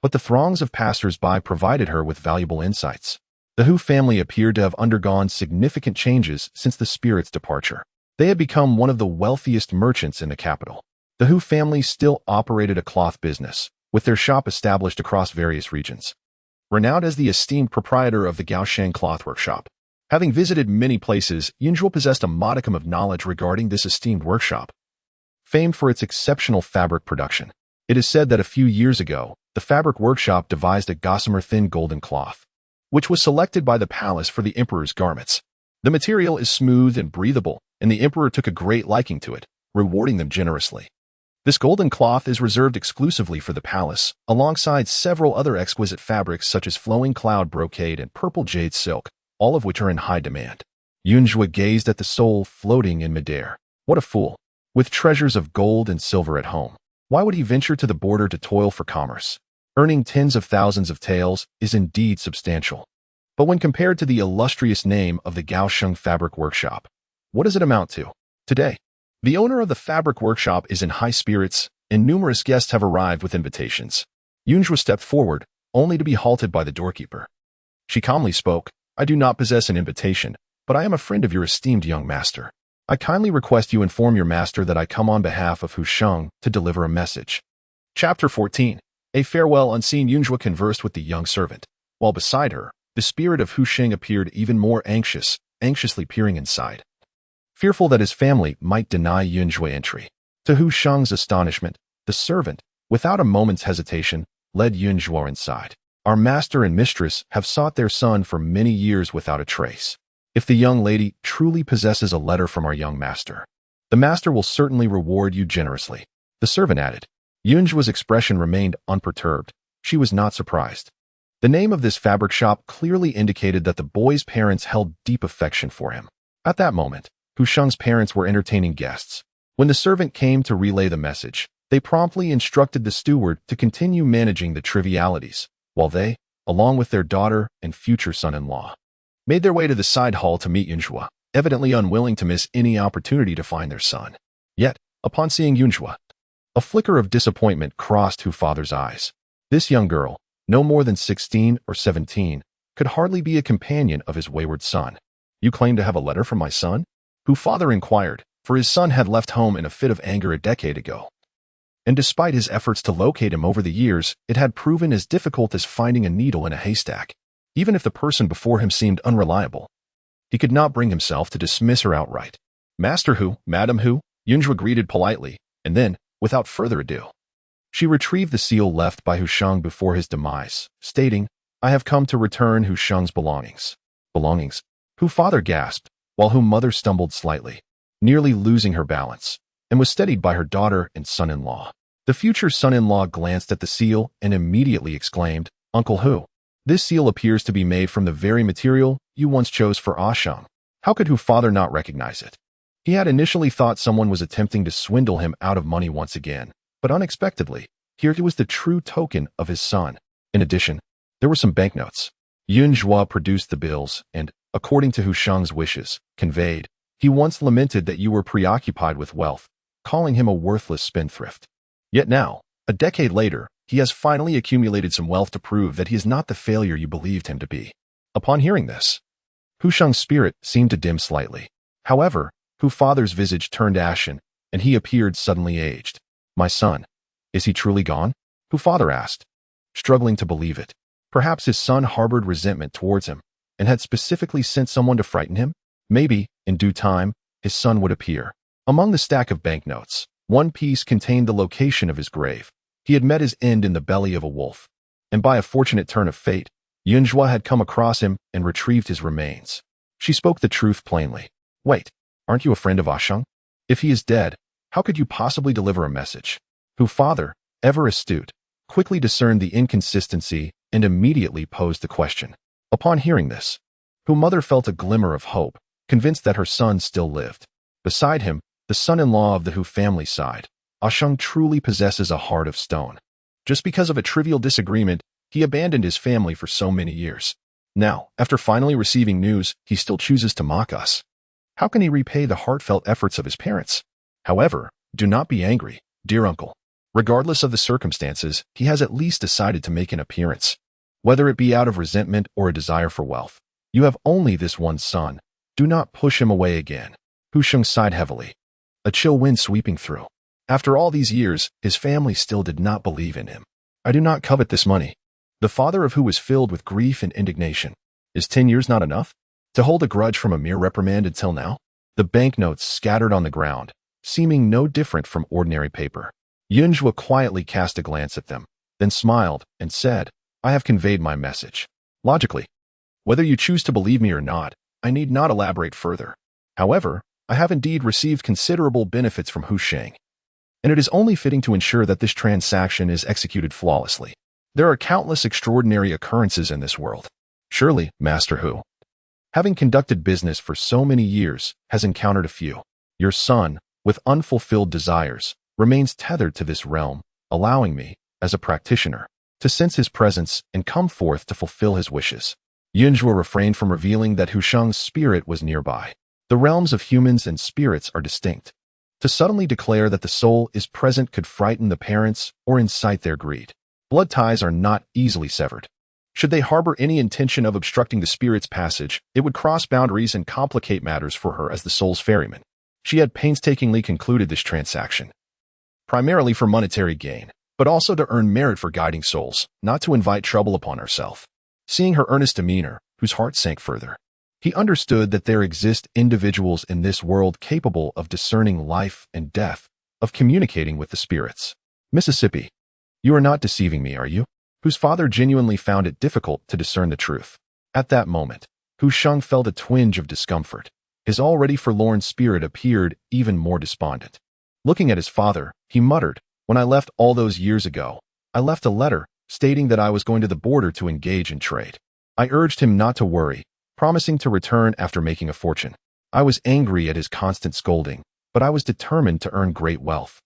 But the throngs of passers-by provided her with valuable insights. The Hu family appeared to have undergone significant changes since the spirit's departure. They had become one of the wealthiest merchants in the capital. The Hu family still operated a cloth business, with their shop established across various regions. Renowned as the esteemed proprietor of the Gaosheng cloth workshop. Having visited many places, Yunzhua possessed a modicum of knowledge regarding this esteemed workshop. Famed for its exceptional fabric production, it is said that a few years ago, the fabric workshop devised a gossamer thin golden cloth, which was selected by the palace for the emperor's garments. The material is smooth and breathable, and the emperor took a great liking to it, rewarding them generously. This golden cloth is reserved exclusively for the palace, alongside several other exquisite fabrics such as flowing cloud brocade and purple jade silk, all of which are in high demand. Yunzhua gazed at the soul floating in midair. What a fool! With treasures of gold and silver at home, why would he venture to the border to toil for commerce? Earning tens of thousands of taels is indeed substantial. But when compared to the illustrious name of the Gaosheng Fabric Workshop, what does it amount to? Today, the owner of the fabric workshop is in high spirits, and numerous guests have arrived with invitations. Yunzhua stepped forward, only to be halted by the doorkeeper. She calmly spoke, I do not possess an invitation, but I am a friend of your esteemed young master. I kindly request you inform your master that I come on behalf of Hu Sheng to deliver a message. Chapter 14. A farewell. Unseen. Yunzhua conversed with the young servant, while beside her, the spirit of Hu Sheng appeared even more anxiously peering inside. Fearful that his family might deny Yunzhua entry. To Hu Sheng's astonishment, the servant, without a moment's hesitation, led Yunzhua inside. Our master and mistress have sought their son for many years without a trace. If the young lady truly possesses a letter from our young master, the master will certainly reward you generously, the servant added. Yunzhua's expression remained unperturbed. She was not surprised. The name of this fabric shop clearly indicated that the boy's parents held deep affection for him. At that moment, Hu Sheng's parents were entertaining guests. When the servant came to relay the message, they promptly instructed the steward to continue managing the trivialities, while they, along with their daughter and future son-in-law, made their way to the side hall to meet Yunzhua, evidently unwilling to miss any opportunity to find their son. Yet, upon seeing Yunzhua, a flicker of disappointment crossed Hu father's eyes. This young girl, no more than 16 or 17, could hardly be a companion of his wayward son. You claim to have a letter from my son? Hu father inquired, for his son had left home in a fit of anger a decade ago. And despite his efforts to locate him over the years, it had proven as difficult as finding a needle in a haystack. Even if the person before him seemed unreliable, he could not bring himself to dismiss her outright. Master Hu, Madam Hu, Yunzhua greeted politely, and then, without further ado, she retrieved the seal left by Hu Sheng before his demise, stating, I have come to return Hu Sheng's belongings. Belongings? Hu father gasped, while Hu mother stumbled slightly, nearly losing her balance, and was steadied by her daughter and son-in-law. The future son-in-law glanced at the seal and immediately exclaimed, Uncle Hu, this seal appears to be made from the very material you once chose for Ashang. How could Hu father not recognize it? He had initially thought someone was attempting to swindle him out of money once again, but unexpectedly, here was the true token of his son. In addition, there were some banknotes. Yunzhua produced the bills and, according to Hu Sheng's wishes, conveyed, he once lamented that you were preoccupied with wealth, calling him a worthless spendthrift. Yet now, a decade later, he has finally accumulated some wealth to prove that he is not the failure you believed him to be. Upon hearing this, Hu Sheng's spirit seemed to dim slightly. However, Hu father's visage turned ashen, and he appeared suddenly aged. My son, is he truly gone? Hu father asked, struggling to believe it. Perhaps his son harbored resentment towards him, and had specifically sent someone to frighten him? Maybe, in due time, his son would appear. Among the stack of banknotes, one piece contained the location of his grave. He had met his end in the belly of a wolf, and by a fortunate turn of fate, Yunjua had come across him and retrieved his remains. She spoke the truth plainly. Wait, aren't you a friend of Asheng? If he is dead, how could you possibly deliver a message? Hu father, ever astute, quickly discerned the inconsistency and immediately posed the question. Upon hearing this, Hu mother felt a glimmer of hope, convinced that her son still lived. Beside him, the son-in-law of the Hu family sighed. Asheng truly possesses a heart of stone. Just because of a trivial disagreement, he abandoned his family for so many years. Now, after finally receiving news, he still chooses to mock us. How can he repay the heartfelt efforts of his parents? However, do not be angry, dear uncle. Regardless of the circumstances, he has at least decided to make an appearance. Whether it be out of resentment or a desire for wealth, you have only this one son. Do not push him away again. Hu Sheng sighed heavily. A chill wind sweeping through. After all these years, his family still did not believe in him. I do not covet this money. The father of Hu was filled with grief and indignation. Is 10 years not enough? To hold a grudge from a mere reprimand until now? The banknotes scattered on the ground, seeming no different from ordinary paper. Yunjua quietly cast a glance at them, then smiled and said, I have conveyed my message. Logically, whether you choose to believe me or not, I need not elaborate further. However, I have indeed received considerable benefits from Hu Sheng, and it is only fitting to ensure that this transaction is executed flawlessly. There are countless extraordinary occurrences in this world. Surely, Master Hu, having conducted business for so many years, has encountered a few. Your son, with unfulfilled desires, remains tethered to this realm, allowing me, as a practitioner, to sense his presence and come forth to fulfill his wishes. Yunjua refrained from revealing that Hu Sheng's spirit was nearby. The realms of humans and spirits are distinct. To suddenly declare that the soul is present could frighten the parents or incite their greed. Blood ties are not easily severed. Should they harbor any intention of obstructing the spirit's passage, it would cross boundaries and complicate matters for her as the soul's ferryman. She had painstakingly concluded this transaction, primarily for monetary gain, but also to earn merit for guiding souls, not to invite trouble upon herself. Seeing her earnest demeanor, Hu's heart sank further. He understood that there exist individuals in this world capable of discerning life and death, of communicating with the spirits. Mississippi, you are not deceiving me, are you? Hu's father genuinely found it difficult to discern the truth. At that moment, Hu Sheng felt a twinge of discomfort. His already forlorn spirit appeared even more despondent. Looking at his father, he muttered, When I left all those years ago, I left a letter stating that I was going to the border to engage in trade. I urged him not to worry, promising to return after making a fortune. I was angry at his constant scolding, but I was determined to earn great wealth.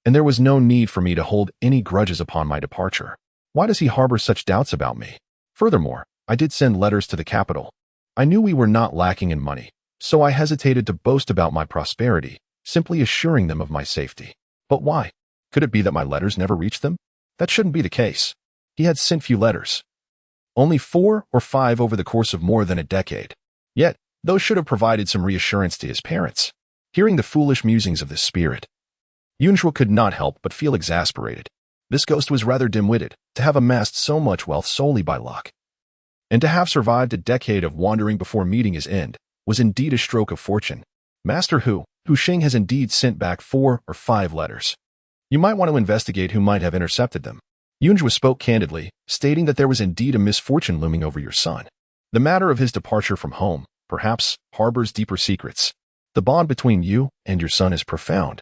And there was no need for me to hold any grudges upon my departure. Why does he harbor such doubts about me? Furthermore, I did send letters to the capital. I knew we were not lacking in money, so I hesitated to boast about my prosperity, simply assuring them of my safety. But why? Could it be that my letters never reached them? That shouldn't be the case. He had sent few letters. Only 4 or 5 over the course of more than a decade. Yet, those should have provided some reassurance to his parents. Hearing the foolish musings of this spirit, Yunjua could not help but feel exasperated. This ghost was rather dim-witted, to have amassed so much wealth solely by luck. And to have survived a decade of wandering before meeting his end was indeed a stroke of fortune. Master Hu Sheng has indeed sent back 4 or 5 letters. You might want to investigate who might have intercepted them. Yunjua spoke candidly, stating that there was indeed a misfortune looming over your son. The matter of his departure from home, perhaps, harbors deeper secrets. The bond between you and your son is profound,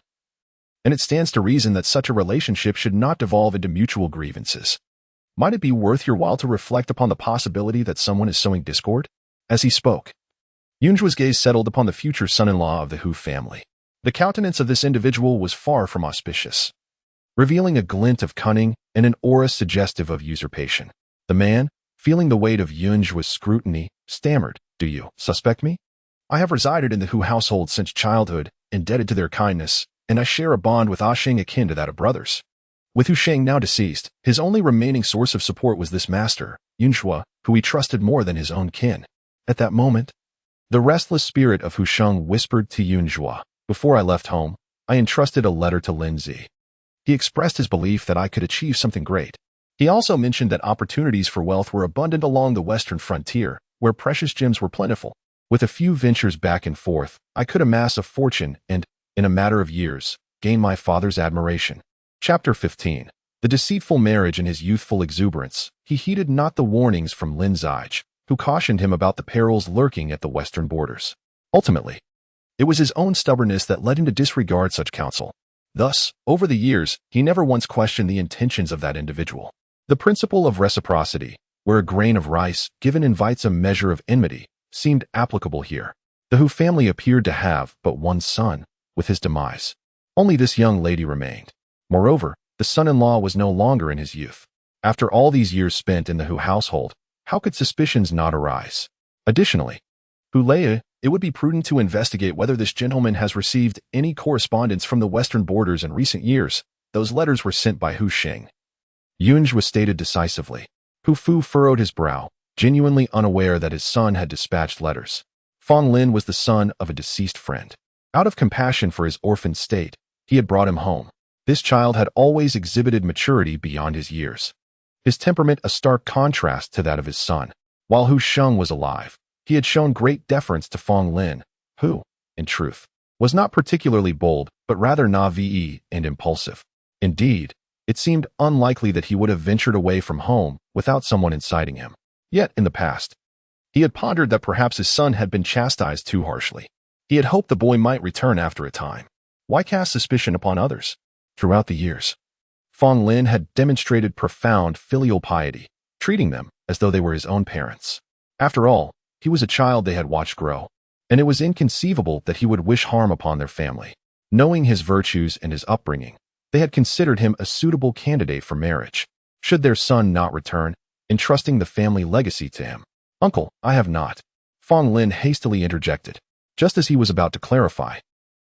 and it stands to reason that such a relationship should not devolve into mutual grievances. Might it be worth your while to reflect upon the possibility that someone is sowing discord? As he spoke, Yunjua's gaze settled upon the future son-in-law of the Hu family. The countenance of this individual was far from auspicious, revealing a glint of cunning and an aura suggestive of usurpation. The man, feeling the weight of Yunjua's scrutiny, stammered, Do you suspect me? I have resided in the Hu household since childhood, indebted to their kindness, and I share a bond with Asheng akin to that of brothers. With Hu Sheng now deceased, his only remaining source of support was this master, Yunjua, who he trusted more than his own kin. At that moment, the restless spirit of Hu Sheng whispered to Yunjua, Before I left home, I entrusted a letter to Lin Zi. He expressed his belief that I could achieve something great. He also mentioned that opportunities for wealth were abundant along the western frontier, where precious gems were plentiful. With a few ventures back and forth, I could amass a fortune and, in a matter of years, gain my father's admiration. Chapter 15. The deceitful marriage and his youthful exuberance, he heeded not the warnings from Lin Zige, who cautioned him about the perils lurking at the western borders. Ultimately, it was his own stubbornness that led him to disregard such counsel. Thus, over the years, he never once questioned the intentions of that individual. The principle of reciprocity, where a grain of rice given invites a measure of enmity, seemed applicable here. The Hu family appeared to have but one son. With his demise, only this young lady remained. Moreover, the son-in-law was no longer in his youth. After all these years spent in the Hu household, how could suspicions not arise? Additionally, Hu Lei, it would be prudent to investigate whether this gentleman has received any correspondence from the western borders in recent years. Those letters were sent by Hu Xing. Yunj was stated decisively. Hu Fu furrowed his brow, genuinely unaware that his son had dispatched letters. Fong Lin was the son of a deceased friend. Out of compassion for his orphaned state, he had brought him home. This child had always exhibited maturity beyond his years. His temperament a stark contrast to that of his son. While Hu Sheng was alive, he had shown great deference to Fong Lin, who, in truth, was not particularly bold, but rather naive and impulsive. Indeed, it seemed unlikely that he would have ventured away from home without someone inciting him. Yet, in the past, he had pondered that perhaps his son had been chastised too harshly. He had hoped the boy might return after a time. Why cast suspicion upon others? Throughout the years, Fong Lin had demonstrated profound filial piety, treating them as though they were his own parents. After all, he was a child they had watched grow, and it was inconceivable that he would wish harm upon their family. Knowing his virtues and his upbringing, they had considered him a suitable candidate for marriage. Should their son not return, entrusting the family legacy to him. "Uncle, I have not," Fong Lin hastily interjected. Just as he was about to clarify,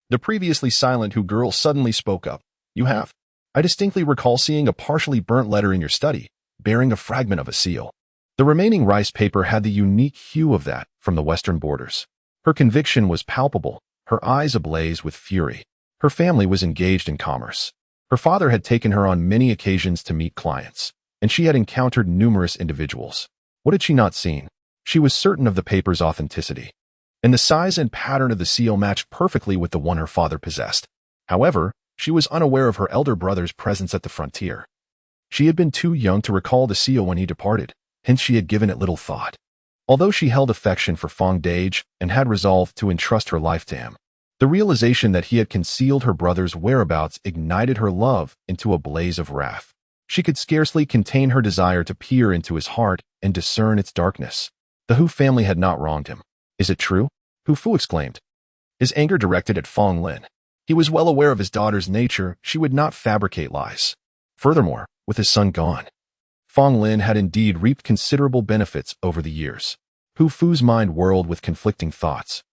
the previously silent Hu girl suddenly spoke up. "You have. I distinctly recall seeing a partially burnt letter in your study, bearing a fragment of a seal." The remaining rice paper had the unique hue of that from the western borders. Her conviction was palpable, her eyes ablaze with fury. Her family was engaged in commerce. Her father had taken her on many occasions to meet clients, and she had encountered numerous individuals. What had she not seen? She was certain of the paper's authenticity, and the size and pattern of the seal matched perfectly with the one her father possessed. However, she was unaware of her elder brother's presence at the frontier. She had been too young to recall the seal when he departed, hence she had given it little thought. Although she held affection for Fong Dage and had resolved to entrust her life to him, the realization that he had concealed her brother's whereabouts ignited her love into a blaze of wrath. She could scarcely contain her desire to peer into his heart and discern its darkness. The Hu family had not wronged him. "Is it true?" Hu Fu exclaimed, his anger directed at Fong Lin. He was well aware of his daughter's nature. She would not fabricate lies. Furthermore, with his son gone, Fong Lin had indeed reaped considerable benefits over the years. Hu Fu's mind whirled with conflicting thoughts.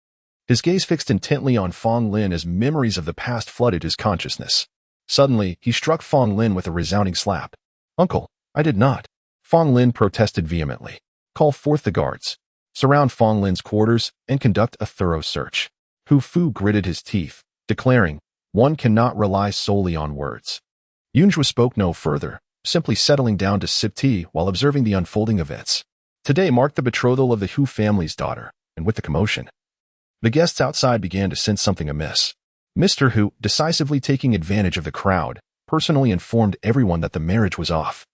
His gaze fixed intently on Fong Lin as memories of the past flooded his consciousness. Suddenly, he struck Fong Lin with a resounding slap. "Uncle, I did not." Fong Lin protested vehemently. "Call forth the guards. Surround Fong Lin's quarters and conduct a thorough search." Hu Fu gritted his teeth, declaring, "One cannot rely solely on words." Yunjua spoke no further, simply settling down to sip tea while observing the unfolding events. Today marked the betrothal of the Hu family's daughter, and with the commotion, the guests outside began to sense something amiss. Mr. Hu, decisively taking advantage of the crowd, personally informed everyone that the marriage was off.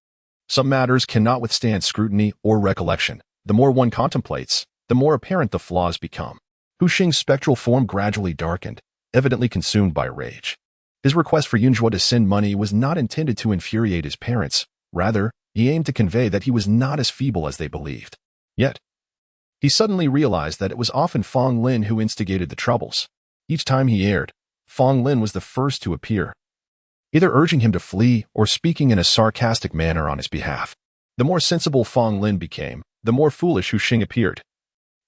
Some matters cannot withstand scrutiny or recollection. The more one contemplates, the more apparent the flaws become. Hu Xing's spectral form gradually darkened, evidently consumed by rage. His request for Yunjua to send money was not intended to infuriate his parents. Rather, he aimed to convey that he was not as feeble as they believed. Yet, he suddenly realized that it was often Fong Lin who instigated the troubles. Each time he erred, Fong Lin was the first to appear, either urging him to flee or speaking in a sarcastic manner on his behalf. The more sensible Fong Lin became, the more foolish Hu Xing appeared,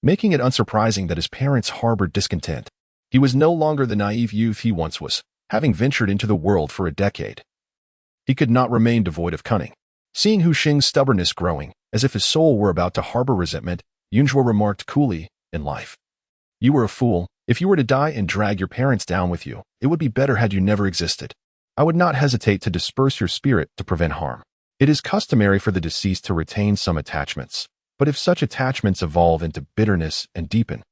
making it unsurprising that his parents harbored discontent. He was no longer the naive youth he once was, having ventured into the world for a decade. He could not remain devoid of cunning. Seeing Hu Xing's stubbornness growing, as if his soul were about to harbor resentment, Yunjua remarked coolly, "In life, you were a fool. If you were to die and drag your parents down with you, it would be better had you never existed. I would not hesitate to disperse your spirit to prevent harm. It is customary for the deceased to retain some attachments, but if such attachments evolve into bitterness and deepen,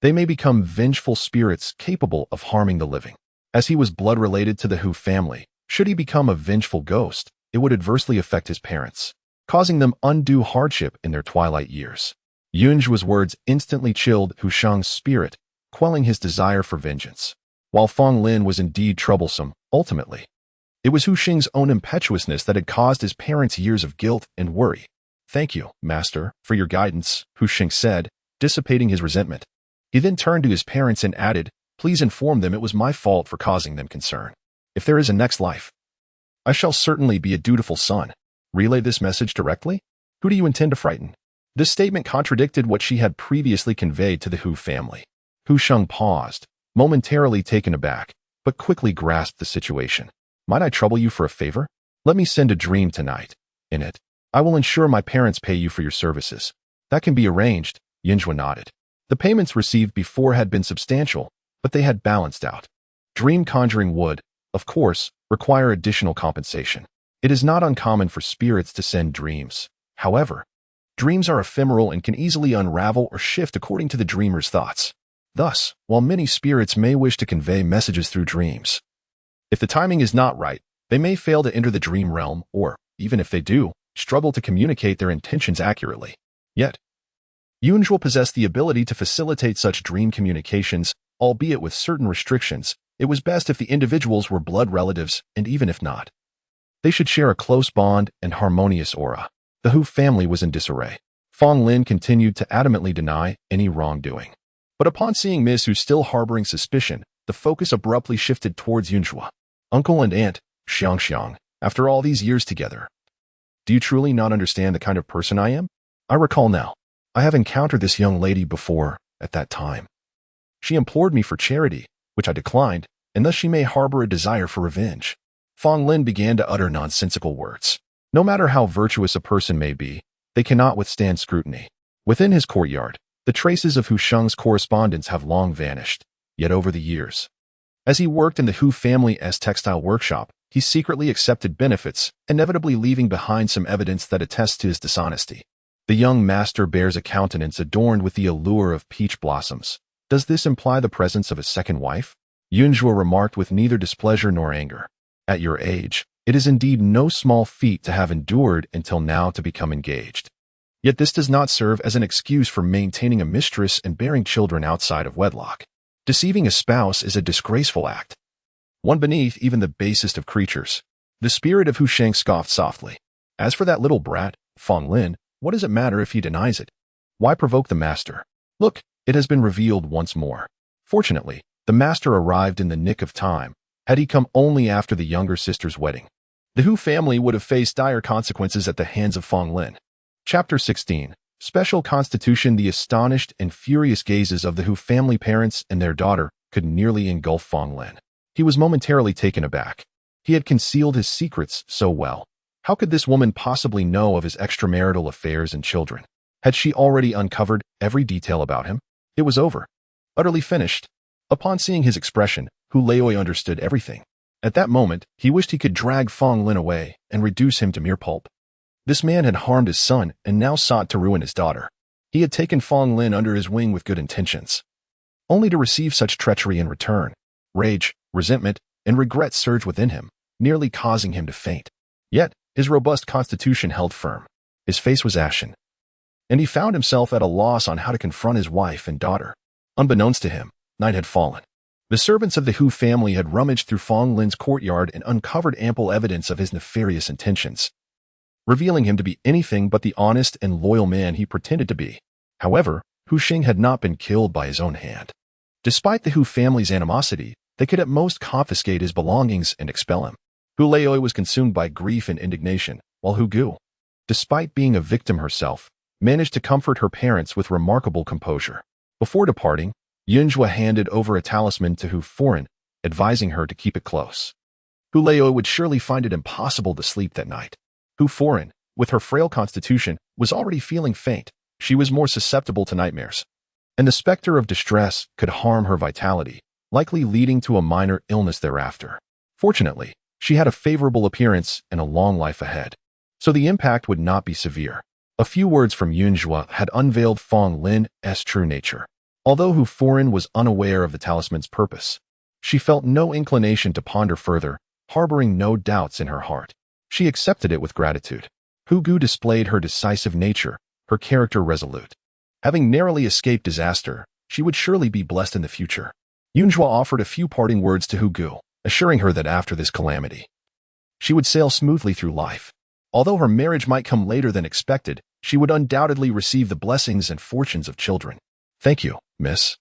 they may become vengeful spirits capable of harming the living. As he was blood-related to the Hu family, should he become a vengeful ghost, it would adversely affect his parents, causing them undue hardship in their twilight years. Yunjua's words instantly chilled Hu Sheng's spirit, quelling his desire for vengeance. While Fong Lin was indeed troublesome, ultimately, it was Hu Sheng's own impetuousness that had caused his parents years of guilt and worry. "Thank you, master, for your guidance," Hu Sheng said, dissipating his resentment. He then turned to his parents and added, "Please inform them it was my fault for causing them concern. If there is a next life, I shall certainly be a dutiful son. Relay this message directly? Who do you intend to frighten?" This statement contradicted what she had previously conveyed to the Hu family. Hu Sheng paused, momentarily taken aback, but quickly grasped the situation. "Might I trouble you for a favor? Let me send a dream tonight. In it, I will ensure my parents pay you for your services." "That can be arranged," Yunjua nodded. The payments received before had been substantial, but they had balanced out. Dream conjuring would, of course, require additional compensation. It is not uncommon for spirits to send dreams. However, dreams are ephemeral and can easily unravel or shift according to the dreamer's thoughts. Thus, while many spirits may wish to convey messages through dreams, if the timing is not right, they may fail to enter the dream realm or, even if they do, struggle to communicate their intentions accurately. Yet, Yunjua possessed the ability to facilitate such dream communications, albeit with certain restrictions. It was best if the individuals were blood relatives, and even if not, they should share a close bond and harmonious aura. The Hu family was in disarray. Fong Lin continued to adamantly deny any wrongdoing. But upon seeing Ms. Hu still harboring suspicion, the focus abruptly shifted towards Yunjua. "Uncle and aunt, Xiang, after all these years together, do you truly not understand the kind of person I am? I recall now. I have encountered this young lady before, at that time. She implored me for charity, which I declined, and thus she may harbor a desire for revenge." Fong Lin began to utter nonsensical words. No matter how virtuous a person may be, they cannot withstand scrutiny. Within his courtyard, the traces of Hu Sheng's correspondence have long vanished. Yet over the years, as he worked in the Hu family's textile workshop, he secretly accepted benefits, inevitably leaving behind some evidence that attests to his dishonesty. The young master bears a countenance adorned with the allure of peach blossoms. Does this imply the presence of a second wife? Yunjua remarked with neither displeasure nor anger. At your age, it is indeed no small feat to have endured until now to become engaged. Yet this does not serve as an excuse for maintaining a mistress and bearing children outside of wedlock. Deceiving a spouse is a disgraceful act, one beneath even the basest of creatures. The spirit of Hu Sheng scoffed softly. As for that little brat, Fong Lin, what does it matter if he denies it? Why provoke the master? Look, it has been revealed once more. Fortunately, the master arrived in the nick of time. Had he come only after the younger sister's wedding, the Hu family would have faced dire consequences at the hands of Fong Lin. Chapter 16. Special Constitution. The astonished and furious gazes of the Hu family parents and their daughter could nearly engulf Fong Lin. He was momentarily taken aback. He had concealed his secrets so well. How could this woman possibly know of his extramarital affairs and children? Had she already uncovered every detail about him? It was over. Utterly finished. Upon seeing his expression, Hu Laoi understood everything. At that moment, he wished he could drag Fong Lin away and reduce him to mere pulp. This man had harmed his son and now sought to ruin his daughter. He had taken Fong Lin under his wing with good intentions, only to receive such treachery in return. Rage, resentment, and regret surged within him, nearly causing him to faint. Yet, his robust constitution held firm. His face was ashen, and he found himself at a loss on how to confront his wife and daughter. Unbeknownst to him, night had fallen. The servants of the Hu family had rummaged through Fong Lin's courtyard and uncovered ample evidence of his nefarious intentions, revealing him to be anything but the honest and loyal man he pretended to be. However, Hu Sheng had not been killed by his own hand. Despite the Hu family's animosity, they could at most confiscate his belongings and expel him. Hu Laoi was consumed by grief and indignation, while Hu Gu, despite being a victim herself, managed to comfort her parents with remarkable composure. Before departing, Yunjua handed over a talisman to Hu Foreign, advising her to keep it close. Hu Laoi would surely find it impossible to sleep that night. Hu Foreign, with her frail constitution, was already feeling faint. She was more susceptible to nightmares, and the specter of distress could harm her vitality, likely leading to a minor illness thereafter. Fortunately, she had a favorable appearance and a long life ahead, so the impact would not be severe. A few words from Yunjua had unveiled Fong Lin's true nature. Although Hu Foreign was unaware of the talisman's purpose, she felt no inclination to ponder further, harboring no doubts in her heart. She accepted it with gratitude. Hu Gu displayed her decisive nature, her character resolute. Having narrowly escaped disaster, she would surely be blessed in the future. Yunzhua offered a few parting words to Hu Gu, assuring her that after this calamity, she would sail smoothly through life. Although her marriage might come later than expected, she would undoubtedly receive the blessings and fortunes of children. Thank you, miss,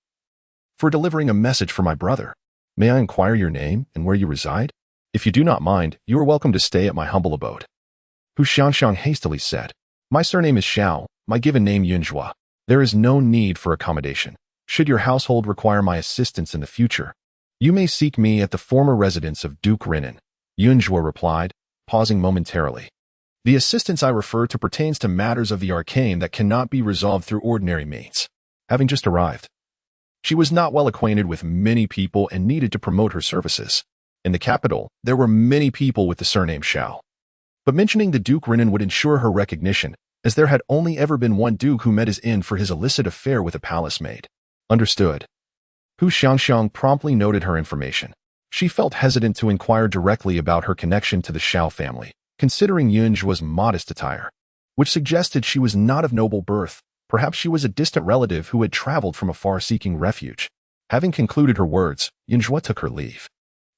for delivering a message for my brother. May I inquire your name and where you reside? If you do not mind, you are welcome to stay at my humble abode. Hu Xiangxiang hastily said, My surname is Xiao, my given name Yunzhua. There is no need for accommodation. Should your household require my assistance in the future, you may seek me at the former residence of Duke Renan. Yunzhua replied, pausing momentarily. The assistance I refer to pertains to matters of the arcane that cannot be resolved through ordinary means. Having just arrived, she was not well acquainted with many people and needed to promote her services. In the capital, there were many people with the surname Xiao. But mentioning the Duke Renan would ensure her recognition, as there had only ever been one duke who met his end for his illicit affair with a palace maid. Understood. Hu Xiangxiang promptly noted her information. She felt hesitant to inquire directly about her connection to the Xiao family, considering Yunzhua's modest attire, which suggested she was not of noble birth. Perhaps she was a distant relative who had traveled from afar seeking refuge. Having concluded her words, Yunzhua took her leave.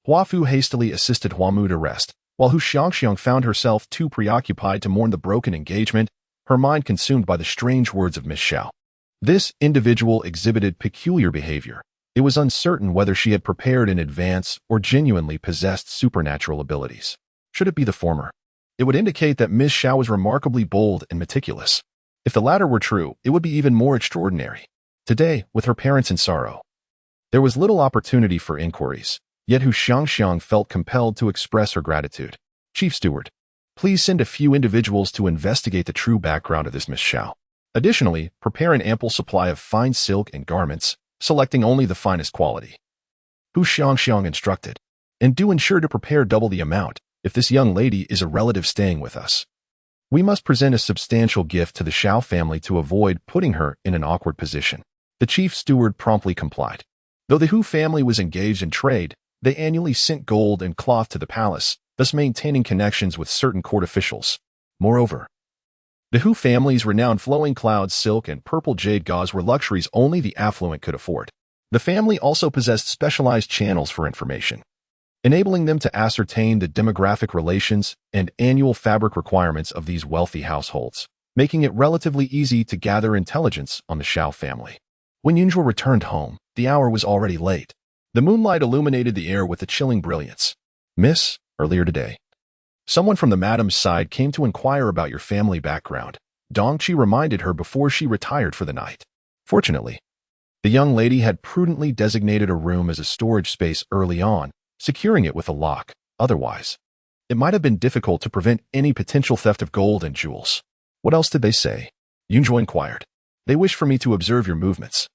Hua Fu hastily assisted Huamu to rest, while Hu Xiangxiang found herself too preoccupied to mourn the broken engagement, her mind consumed by the strange words of Miss Xiao. This individual exhibited peculiar behavior. It was uncertain whether she had prepared in advance or genuinely possessed supernatural abilities. Should it be the former, it would indicate that Miss Xiao was remarkably bold and meticulous. If the latter were true, it would be even more extraordinary. Today, with her parents in sorrow, there was little opportunity for inquiries, yet Hu Xiangxiang felt compelled to express her gratitude. Chief Steward, please send a few individuals to investigate the true background of this Miss Xiao. Additionally, prepare an ample supply of fine silk and garments, selecting only the finest quality. Hu Xiangxiang instructed, and do ensure to prepare double the amount if this young lady is a relative staying with us. We must present a substantial gift to the Xiao family to avoid putting her in an awkward position. The chief steward promptly complied. Though the Hu family was engaged in trade, they annually sent gold and cloth to the palace, thus maintaining connections with certain court officials. Moreover, the Hu family's renowned flowing cloud silk and purple jade gauze were luxuries only the affluent could afford. The family also possessed specialized channels for information, enabling them to ascertain the demographic relations and annual fabric requirements of these wealthy households, making it relatively easy to gather intelligence on the Xiao family. When Yunzhua returned home, the hour was already late. The moonlight illuminated the air with a chilling brilliance. Miss, earlier today, someone from the madam's side came to inquire about your family background. Dong Qi reminded her before she retired for the night. Fortunately, the young lady had prudently designated a room as a storage space early on, securing it with a lock. Otherwise, it might have been difficult to prevent any potential theft of gold and jewels. What else did they say? Yunzhua inquired. They wish for me to observe your movements,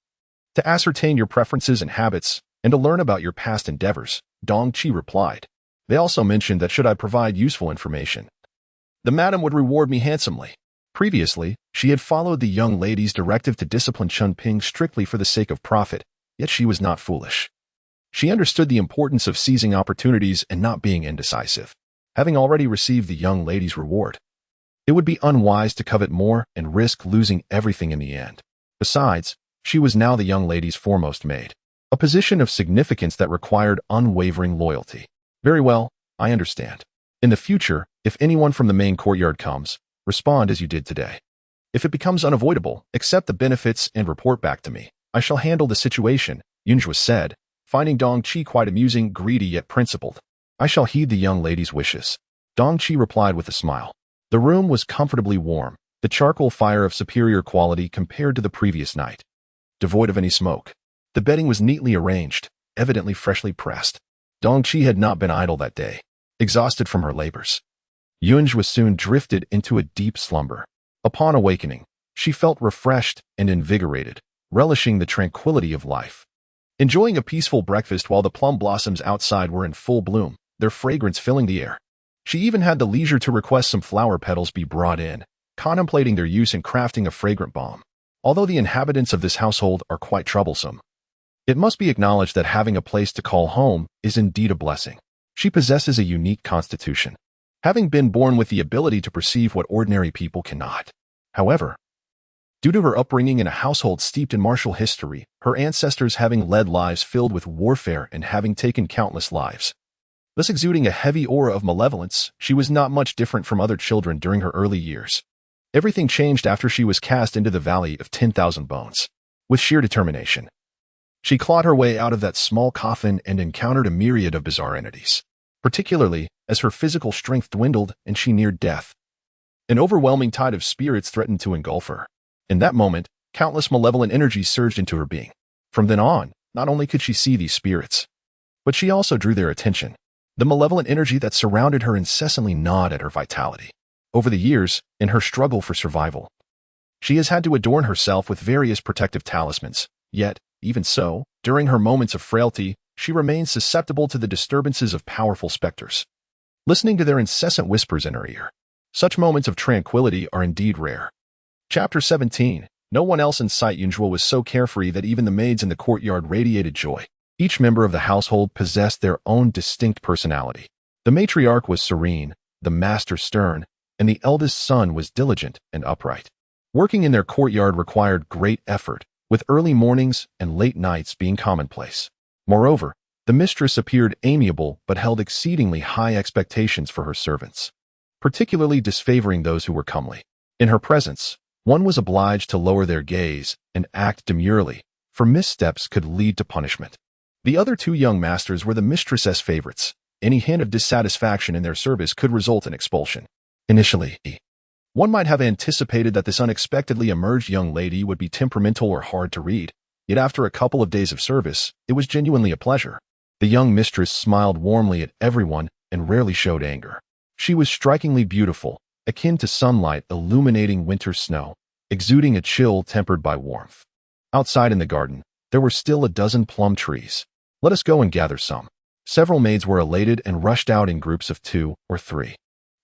to ascertain your preferences and habits, and to learn about your past endeavors, Dong Qi replied. They also mentioned that should I provide useful information, the madam would reward me handsomely. Previously, she had followed the young lady's directive to discipline Chun Ping strictly for the sake of profit, yet she was not foolish. She understood the importance of seizing opportunities and not being indecisive. Having already received the young lady's reward, it would be unwise to covet more and risk losing everything in the end. Besides, she was now the young lady's foremost maid, a position of significance that required unwavering loyalty. Very well, I understand. In the future, if anyone from the main courtyard comes, respond as you did today. If it becomes unavoidable, accept the benefits and report back to me. I shall handle the situation, Yunzhua said, finding Dong Qi quite amusing, greedy yet principled. I shall heed the young lady's wishes. Dong Qi replied with a smile. The room was comfortably warm, the charcoal fire of superior quality compared to the previous night, devoid of any smoke. The bedding was neatly arranged, evidently freshly pressed. Dong Qi had not been idle that day, exhausted from her labors. Yunzhua soon drifted into a deep slumber. Upon awakening, she felt refreshed and invigorated, relishing the tranquility of life. Enjoying a peaceful breakfast while the plum blossoms outside were in full bloom, their fragrance filling the air. She even had the leisure to request some flower petals be brought in, contemplating their use in crafting a fragrant balm. Although the inhabitants of this household are quite troublesome, it must be acknowledged that having a place to call home is indeed a blessing. She possesses a unique constitution. having been born with the ability to perceive what ordinary people cannot. However, due to her upbringing in a household steeped in martial history, her ancestors having led lives filled with warfare and having taken countless lives, thus exuding a heavy aura of malevolence, she was not much different from other children during her early years. Everything changed after she was cast into the Valley of 10,000 Bones. With sheer determination, she clawed her way out of that small coffin and encountered a myriad of bizarre entities, particularly as her physical strength dwindled and she neared death. An overwhelming tide of spirits threatened to engulf her. In that moment, countless malevolent energies surged into her being. From then on, not only could she see these spirits, but she also drew their attention. The malevolent energy that surrounded her incessantly gnawed at her vitality. Over the years, in her struggle for survival, she has had to adorn herself with various protective talismans. Yet, even so, during her moments of frailty, she remains susceptible to the disturbances of powerful specters, listening to their incessant whispers in her ear. Such moments of tranquility are indeed rare. Chapter 17. No one else in sight. Yunjua was so carefree that even the maids in the courtyard radiated joy. Each member of the household possessed their own distinct personality. The matriarch was serene, the master stern, and the eldest son was diligent and upright. Working in their courtyard required great effort, with early mornings and late nights being commonplace. Moreover, the mistress appeared amiable but held exceedingly high expectations for her servants, particularly disfavoring those who were comely. In her presence, one was obliged to lower their gaze and act demurely, for missteps could lead to punishment. The other two young masters were the mistress's favorites. Any hint of dissatisfaction in their service could result in expulsion. Initially, one might have anticipated that this unexpectedly emerged young lady would be temperamental or hard to read, yet after a couple of days of service, it was genuinely a pleasure. The young mistress smiled warmly at everyone and rarely showed anger. She was strikingly beautiful, akin to sunlight illuminating winter snow, exuding a chill tempered by warmth. Outside in the garden, there were still a dozen plum trees. Let us go and gather some. Several maids were elated and rushed out in groups of 2 or 3.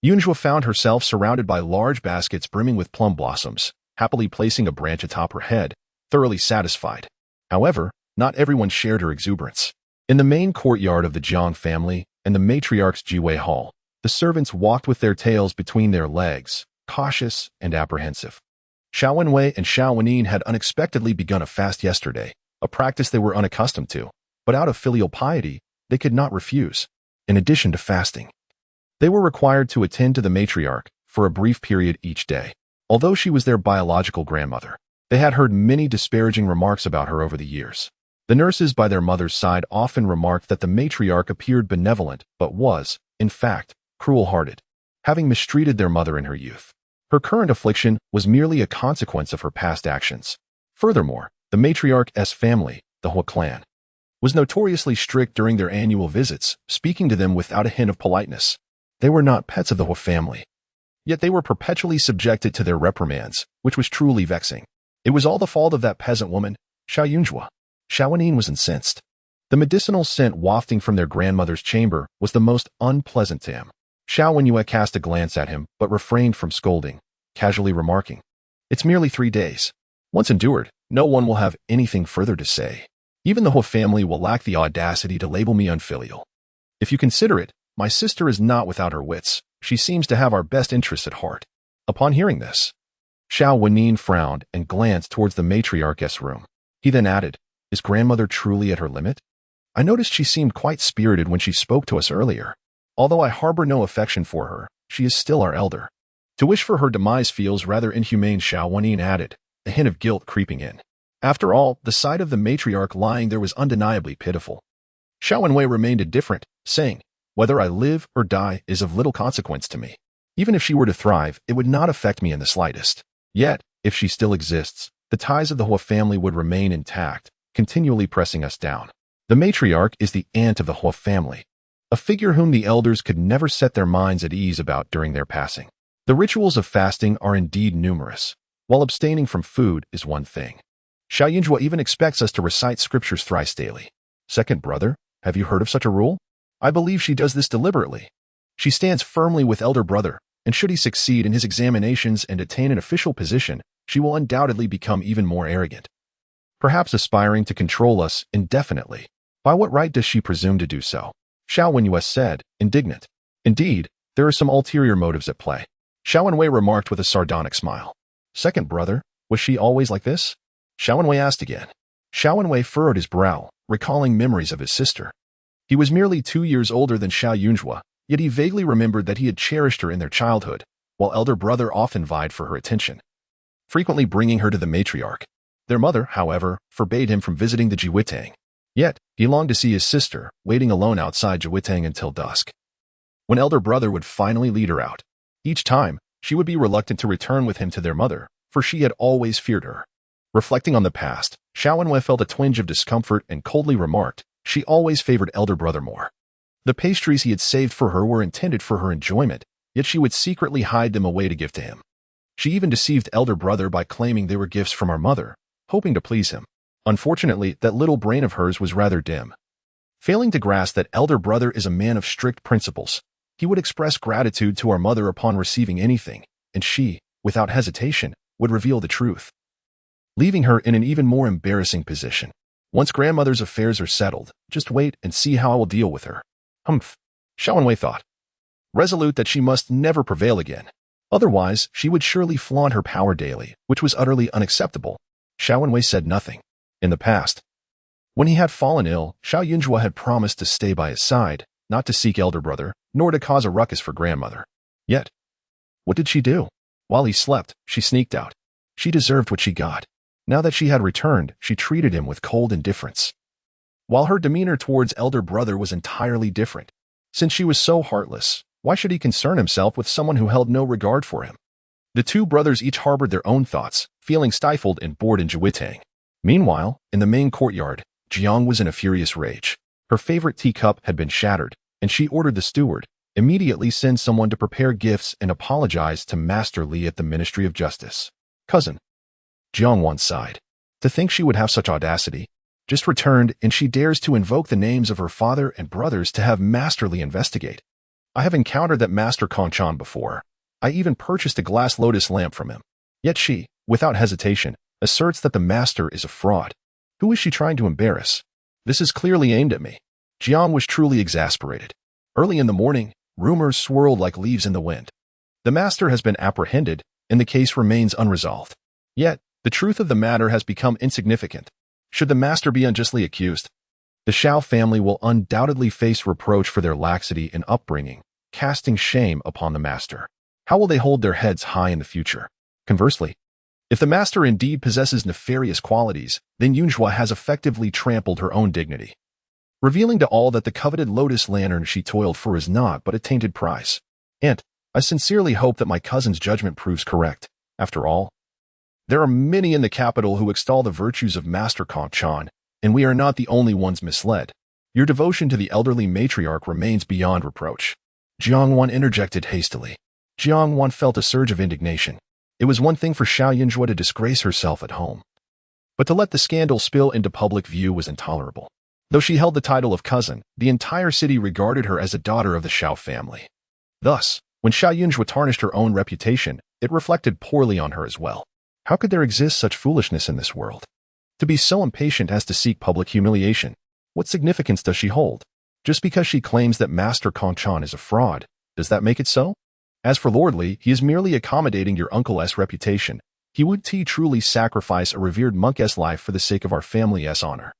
Yunjua found herself surrounded by large baskets brimming with plum blossoms, happily placing a branch atop her head, thoroughly satisfied. However, not everyone shared her exuberance. In the main courtyard of the Jiang family and the matriarch's Jiwei Hall, the servants walked with their tails between their legs, cautious and apprehensive. Xiao Wenwei and Xiao Wenin had unexpectedly begun a fast yesterday, a practice they were unaccustomed to, but out of filial piety, they could not refuse. In addition to fasting, they were required to attend to the matriarch for a brief period each day. Although she was their biological grandmother, they had heard many disparaging remarks about her over the years. The nurses by their mother's side often remarked that the matriarch appeared benevolent but was, in fact, cruel-hearted, having mistreated their mother in her youth. Her current affliction was merely a consequence of her past actions. Furthermore, the matriarch's family, the Hua clan, was notoriously strict during their annual visits, speaking to them without a hint of politeness. They were not pets of the Hua family, yet they were perpetually subjected to their reprimands, which was truly vexing. It was all the fault of that peasant woman, Xiao Yunjua. Xiao Wenin was incensed. The medicinal scent wafting from their grandmother's chamber was the most unpleasant to him. Xiao Wenyue cast a glance at him, but refrained from scolding, casually remarking, "It's merely 3 days. Once endured, no one will have anything further to say. Even the Hua family will lack the audacity to label me unfilial. If you consider it, my sister is not without her wits. She seems to have our best interests at heart." Upon hearing this, Xiao Wenin frowned and glanced towards the matriarch's room. He then added, "Is grandmother truly at her limit? I noticed she seemed quite spirited when she spoke to us earlier. Although I harbor no affection for her, she is still our elder. To wish for her demise feels rather inhumane," Xiao Wenin added, a hint of guilt creeping in. After all, the sight of the matriarch lying there was undeniably pitiful. Xiao Wenwei remained indifferent, saying, "Whether I live or die is of little consequence to me. Even if she were to thrive, it would not affect me in the slightest. Yet, if she still exists, the ties of the Hua family would remain intact, continually pressing us down. The matriarch is the aunt of the Hua family, a figure whom the elders could never set their minds at ease about during their passing. The rituals of fasting are indeed numerous, while abstaining from food is one thing. Xiao Yunjua even expects us to recite scriptures thrice daily. Second brother, have you heard of such a rule? I believe she does this deliberately. She stands firmly with elder brother, and should he succeed in his examinations and attain an official position, she will undoubtedly become even more arrogant, perhaps aspiring to control us indefinitely. By what right does she presume to do so?" Xiao Wenyue said, indignant. Indeed, There are some ulterior motives at play. Xiao Wenwei remarked with a sardonic smile. Second brother, was she always like this? Xiao Wenwei asked again. Xiao Wenwei furrowed his brow, recalling memories of his sister. He was merely 2 years older than Xiao Yunjua, yet he vaguely remembered that he had cherished her in their childhood, while elder brother often vied for her attention, frequently bringing her to the matriarch. Their mother, however, forbade him from visiting the Jiwitang. Yet, he longed to see his sister, waiting alone outside Jiwitang until dusk. When elder brother would finally lead her out, each time, she would be reluctant to return with him to their mother, for she had always feared her. Reflecting on the past, Xiao Wenwei felt a twinge of discomfort and coldly remarked, she always favored elder brother more. The pastries he had saved for her were intended for her enjoyment, yet she would secretly hide them away to give to him. She even deceived elder brother by claiming they were gifts from our mother, hoping to please him. Unfortunately, that little brain of hers was rather dim. Failing to grasp that elder brother is a man of strict principles, he would express gratitude to our mother upon receiving anything, and she, without hesitation, would reveal the truth, leaving her in an even more embarrassing position. Once grandmother's affairs are settled, just wait and see how I will deal with her. Humph, Xiao Wenwei thought, resolute that she must never prevail again. Otherwise, she would surely flaunt her power daily, which was utterly unacceptable. Xiao Wenwei said nothing. In the past, when he had fallen ill, Xiao Yunjua had promised to stay by his side, not to seek elder brother, nor to cause a ruckus for grandmother. Yet, what did she do? While he slept, she sneaked out. She deserved what she got. Now that she had returned, she treated him with cold indifference, while her demeanor towards elder brother was entirely different. Since she was so heartless, why should he concern himself with someone who held no regard for him? The two brothers each harbored their own thoughts, feeling stifled and bored in Jiwitang. Meanwhile, in the main courtyard, Jiang was in a furious rage. Her favorite teacup had been shattered, and she ordered the steward, immediately send someone to prepare gifts and apologize to Master Li at the Ministry of Justice. Cousin, Jiang once sighed. To think she would have such audacity. Just returned, and she dares to invoke the names of her father and brothers to have Master Li investigate. I have encountered that Master Konchan before. I even purchased a glass lotus lamp from him. Yet she, without hesitation, asserts that the master is a fraud. Who is she trying to embarrass? This is clearly aimed at me. Jiang was truly exasperated. Early in the morning, rumors swirled like leaves in the wind. The master has been apprehended, and the case remains unresolved. Yet, the truth of the matter has become insignificant. Should the master be unjustly accused, the Xiao family will undoubtedly face reproach for their laxity in upbringing, casting shame upon the master. How will they hold their heads high in the future? Conversely, if the master indeed possesses nefarious qualities, then Yunjua has effectively trampled her own dignity, revealing to all that the coveted lotus lantern she toiled for is not but a tainted prize. And I sincerely hope that my cousin's judgment proves correct. After all, there are many in the capital who extol the virtues of Master Konchan, and we are not the only ones misled. Your devotion to the elderly matriarch remains beyond reproach. Jiang Wan interjected hastily. Jiang Wan felt a surge of indignation. It was one thing for Xiao Yunjua to disgrace herself at home, but to let the scandal spill into public view was intolerable. Though she held the title of cousin, the entire city regarded her as a daughter of the Xiao family. Thus, when Xiao Yunjua tarnished her own reputation, it reflected poorly on her as well. How could there exist such foolishness in this world? To be so impatient as to seek public humiliation, what significance does she hold? Just because she claims that Master Konchan is a fraud, does that make it so? As for Lord Li, he is merely accommodating your uncle's reputation. He would truly sacrifice a revered monk's life for the sake of our family's honor.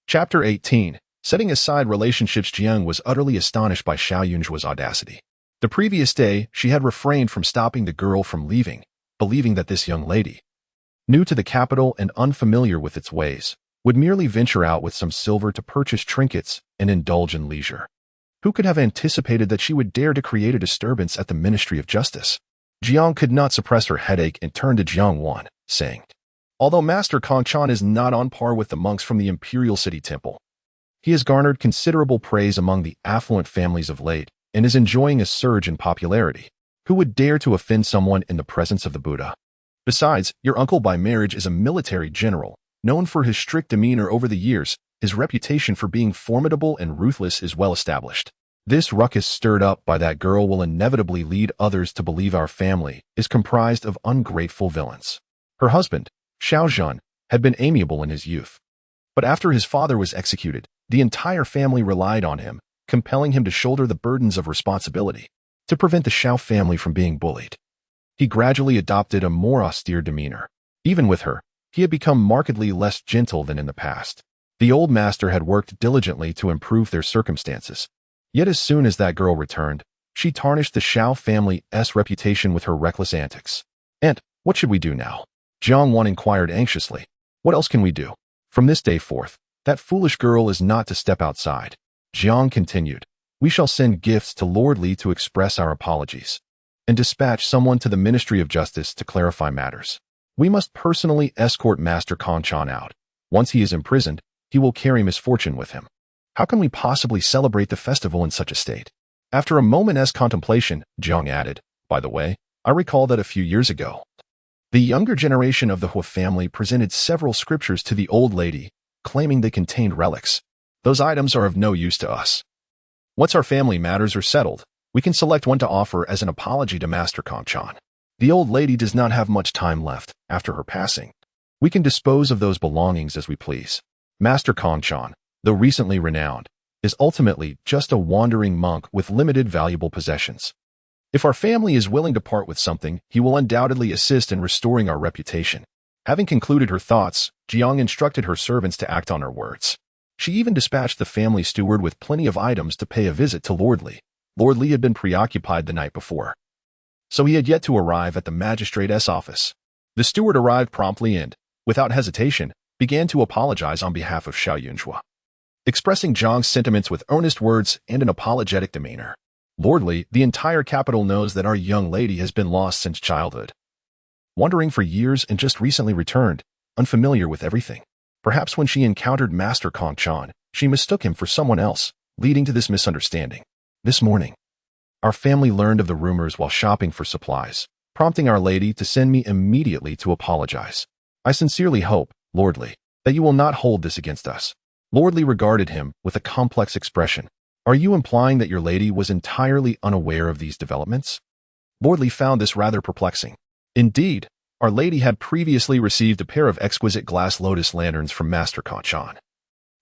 Chapter 18. Setting aside relationships, Jiang was utterly astonished by Xiao Yunjua's audacity. The previous day, she had refrained from stopping the girl from leaving, believing that this young lady, new to the capital and unfamiliar with its ways, would merely venture out with some silver to purchase trinkets and indulge in leisure. Who could have anticipated that she would dare to create a disturbance at the Ministry of Justice? Jiang could not suppress her headache and turned to Jiang Wan, saying, although Master Konchan is not on par with the monks from the Imperial City Temple, he has garnered considerable praise among the affluent families of late and is enjoying a surge in popularity. Who would dare to offend someone in the presence of the Buddha? Besides, your uncle by marriage is a military general, known for his strict demeanor over the years. His reputation for being formidable and ruthless is well established. This ruckus stirred up by that girl will inevitably lead others to believe our family is comprised of ungrateful villains. Her husband, Xiao Zhan, had been amiable in his youth, but after his father was executed, the entire family relied on him, compelling him to shoulder the burdens of responsibility. to prevent the Xiao family from being bullied. He gradually adopted a more austere demeanor. Even with her, he had become markedly less gentle than in the past. The old master had worked diligently to improve their circumstances. Yet as soon as that girl returned, she tarnished the Xiao family's reputation with her reckless antics. "And what should we do now?" Jiang Wan inquired anxiously. "What else can we do? From this day forth, that foolish girl is not to step outside." Jiang continued, "We shall send gifts to Lord Li to express our apologies, and dispatch someone to the Ministry of Justice to clarify matters. We must personally escort Master Konchan out. Once he is imprisoned, he will carry misfortune with him. How can we possibly celebrate the festival in such a state?" After a moment's contemplation, Jiang added, "By the way, I recall that a few years ago, the younger generation of the Hua family presented several scriptures to the old lady, claiming they contained relics. Those items are of no use to us. Once our family matters are settled, we can select one to offer as an apology to Master Konchan. The old lady does not have much time left after her passing. We can dispose of those belongings as we please. Master Konchan, though recently renowned, is ultimately just a wandering monk with limited valuable possessions. If our family is willing to part with something, he will undoubtedly assist in restoring our reputation." Having concluded her thoughts, Jiang instructed her servants to act on her words. She even dispatched the family steward with plenty of items to pay a visit to Lord Li. Lord Li had been preoccupied the night before, so he had yet to arrive at the magistrate's office. The steward arrived promptly and, without hesitation, began to apologize on behalf of Xiao Yunhua, expressing Jiang's sentiments with earnest words and an apologetic demeanor. "Lord Li, the entire capital knows that our young lady has been lost since childhood, wandering for years and just recently returned, unfamiliar with everything. Perhaps when she encountered Master Konchan, she mistook him for someone else, leading to this misunderstanding. This morning, our family learned of the rumors while shopping for supplies, prompting Our Lady to send me immediately to apologize. I sincerely hope, Lord Li, that you will not hold this against us." Lord Li regarded him with a complex expression. "Are you implying that your lady was entirely unaware of these developments?" Lord Li found this rather perplexing. Indeed, Our Lady had previously received a pair of exquisite glass lotus lanterns from Master Konchan,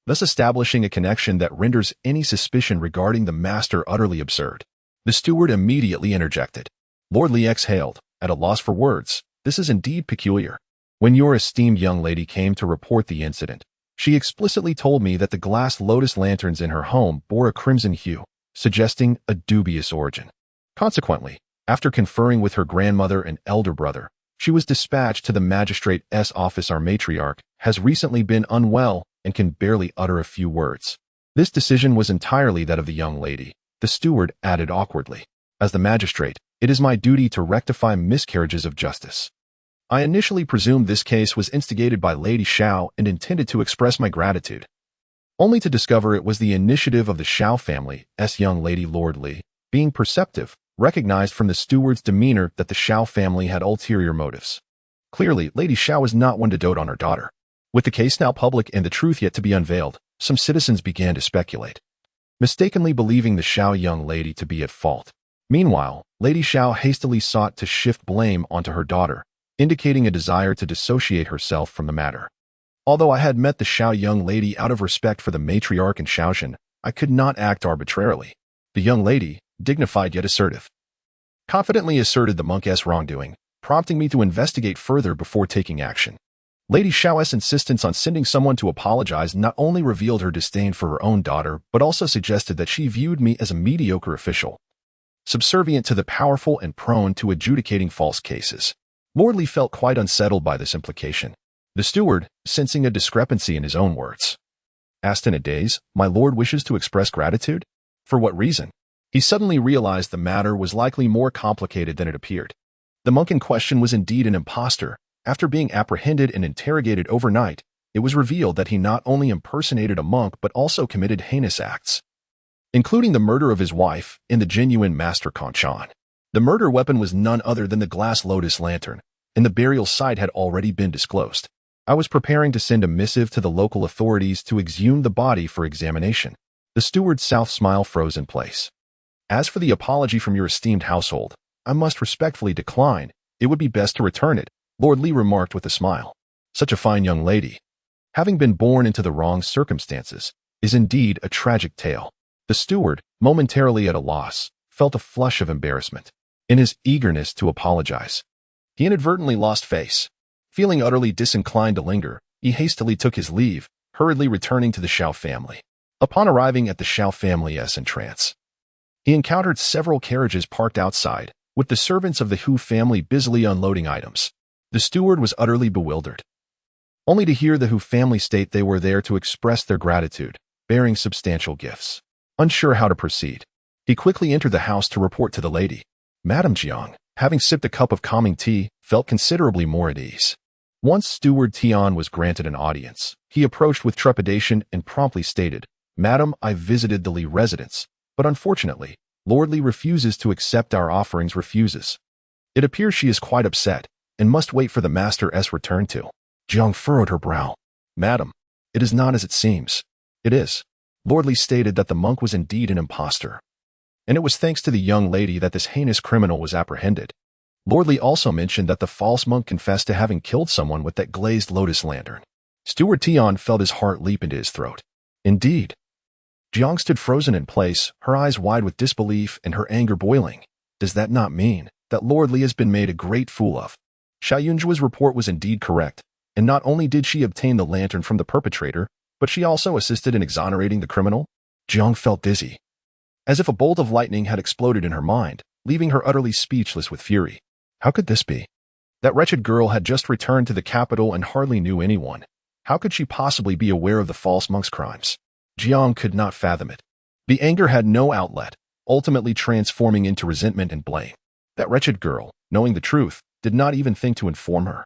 thus establishing a connection that renders any suspicion regarding the master utterly absurd. The steward immediately interjected. Lord Li exhaled, at a loss for words. "This is indeed peculiar. When your esteemed young lady came to report the incident, she explicitly told me that the glass lotus lanterns in her home bore a crimson hue, suggesting a dubious origin. Consequently, after conferring with her grandmother and elder brother, she was dispatched to the magistrate's office. Our matriarch has recently been unwell and can barely utter a few words. This decision was entirely that of the young lady," the steward added awkwardly. "As the magistrate, it is my duty to rectify miscarriages of justice. I initially presumed this case was instigated by Lady Xiao and intended to express my gratitude, only to discover it was the initiative of the Xiao family's young lady. Lord Li, being perceptive, recognized from the steward's demeanor that the Xiao family had ulterior motives. Clearly, Lady Xiao was not one to dote on her daughter. With the case now public and the truth yet to be unveiled, some citizens began to speculate, mistakenly believing the Xiao young lady to be at fault. Meanwhile, Lady Xiao hastily sought to shift blame onto her daughter, indicating a desire to dissociate herself from the matter. Although I had met the Xiao young lady out of respect for the matriarch and Xiaoshan, I could not act arbitrarily. The young lady, dignified yet assertive, confidently asserted the monk's wrongdoing, prompting me to investigate further before taking action. Lady Xiao's insistence on sending someone to apologize not only revealed her disdain for her own daughter, but also suggested that she viewed me as a mediocre official, subservient to the powerful and prone to adjudicating false cases. Lord Li felt quite unsettled by this implication. The steward, sensing a discrepancy in his own words, asked in a daze, "My lord wishes to express gratitude? For what reason?" He suddenly realized the matter was likely more complicated than it appeared. The monk in question was indeed an impostor. After being apprehended and interrogated overnight, it was revealed that he not only impersonated a monk but also committed heinous acts, including the murder of his wife and the genuine Master Konchan. The murder weapon was none other than the glass lotus lantern, and the burial site had already been disclosed. I was preparing to send a missive to the local authorities to exhume the body for examination. The steward's south smile froze in place. "As for the apology from your esteemed household, I must respectfully decline. It would be best to return it," Lord Li remarked with a smile. "Such a fine young lady, having been born into the wrong circumstances, is indeed a tragic tale." The steward, momentarily at a loss, felt a flush of embarrassment. In his eagerness to apologize, he inadvertently lost face. Feeling utterly disinclined to linger, he hastily took his leave, hurriedly returning to the Xiao family. Upon arriving at the Xiao family's entrance, he encountered several carriages parked outside, with the servants of the Hu family busily unloading items. The steward was utterly bewildered, only to hear the Hu family state they were there to express their gratitude, bearing substantial gifts. Unsure how to proceed, he quickly entered the house to report to the lady. Madame Jiang, having sipped a cup of calming tea, felt considerably more at ease. Once Steward Tian was granted an audience, he approached with trepidation and promptly stated, Madam, I visited the Li residence, but unfortunately, Lord Li refuses to accept our offerings. It appears she is quite upset and must wait for the master's return to. Jiang furrowed her brow. Madam, it is not as it seems. It is. Lord Li stated that the monk was indeed an impostor, and it was thanks to the young lady that this heinous criminal was apprehended. Lord Li also mentioned that the false monk confessed to having killed someone with that glazed lotus lantern. Steward Tian felt his heart leap into his throat. Indeed. Jiang stood frozen in place, her eyes wide with disbelief and her anger boiling. Does that not mean that Lord Li has been made a great fool of? Xiao Yunjua's report was indeed correct, and not only did she obtain the lantern from the perpetrator, but she also assisted in exonerating the criminal. Jiang felt dizzy, as if a bolt of lightning had exploded in her mind, leaving her utterly speechless with fury. How could this be? That wretched girl had just returned to the capital and hardly knew anyone. How could she possibly be aware of the false monk's crimes? Jiang could not fathom it. The anger had no outlet, ultimately transforming into resentment and blame. That wretched girl, knowing the truth, did not even think to inform her.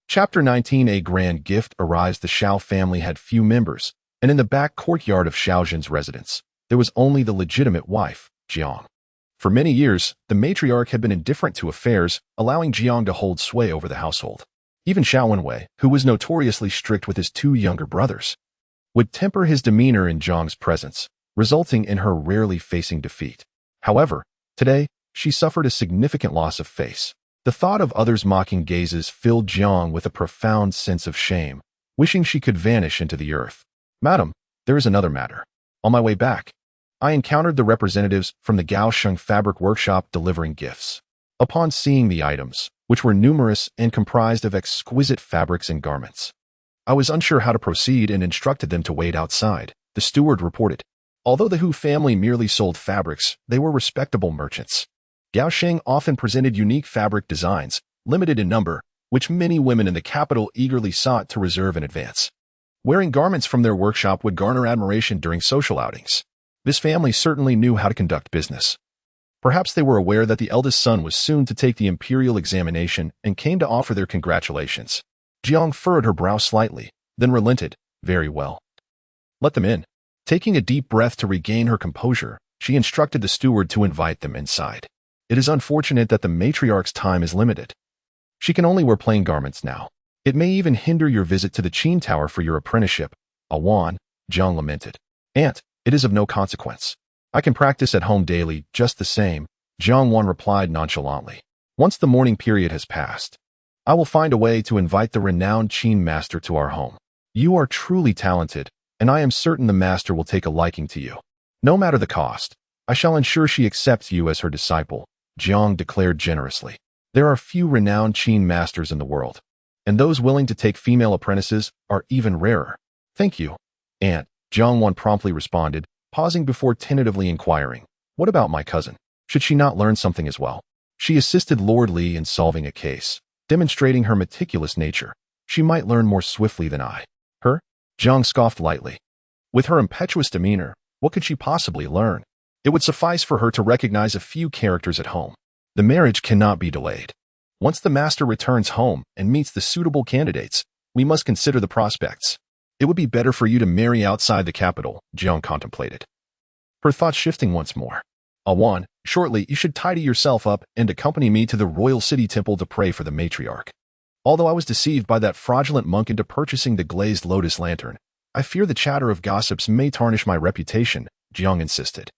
Chapter 19. A grand gift arrives. The Xiao family had few members, and in the back courtyard of Xiao Zhen's residence, there was only the legitimate wife, Jiang. For many years, the matriarch had been indifferent to affairs, allowing Jiang to hold sway over the household. Even Xiao Wenwei, who was notoriously strict with his two younger brothers, would temper his demeanor in Jiang's presence, resulting in her rarely facing defeat. However, today, she suffered a significant loss of face. The thought of others' mocking gazes filled Jiang with a profound sense of shame, wishing she could vanish into the earth. Madam, there is another matter. On my way back, I encountered the representatives from the Gaosheng fabric workshop delivering gifts. Upon seeing the items, which were numerous and comprised of exquisite fabrics and garments, I was unsure how to proceed and instructed them to wait outside, the steward reported. Although the Hu family merely sold fabrics, they were respectable merchants. Gaosheng often presented unique fabric designs, limited in number, which many women in the capital eagerly sought to reserve in advance. Wearing garments from their workshop would garner admiration during social outings. This family certainly knew how to conduct business. Perhaps they were aware that the eldest son was soon to take the imperial examination and came to offer their congratulations. Jiang furrowed her brow slightly, then relented. Very well. Let them in. Taking a deep breath to regain her composure, she instructed the steward to invite them inside. It is unfortunate that the matriarch's time is limited. She can only wear plain garments now. It may even hinder your visit to the Qin Tower for your apprenticeship. Awan, Jiang lamented. Aunt, it is of no consequence. I can practice at home daily, just the same, Jiang Wan replied nonchalantly. Once the mourning period has passed, I will find a way to invite the renowned Qin master to our home. You are truly talented, and I am certain the master will take a liking to you. No matter the cost, I shall ensure she accepts you as her disciple, Jiang declared generously. There are few renowned Qin masters in the world, and those willing to take female apprentices are even rarer. Thank you, Aunt, Jiang Wan promptly responded, pausing before tentatively inquiring, what about my cousin? Should she not learn something as well? She assisted Lord Li in solving a case, demonstrating her meticulous nature. She might learn more swiftly than I. Her? Jiang scoffed lightly. With her impetuous demeanor, what could she possibly learn? It would suffice for her to recognize a few characters at home. The marriage cannot be delayed. Once the master returns home and meets the suitable candidates, we must consider the prospects. It would be better for you to marry outside the capital, Jiang contemplated, her thoughts shifting once more. Awan, shortly you should tidy yourself up and accompany me to the royal city temple to pray for the matriarch. Although I was deceived by that fraudulent monk into purchasing the glazed lotus lantern, I fear the chatter of gossips may tarnish my reputation, Jiang insisted.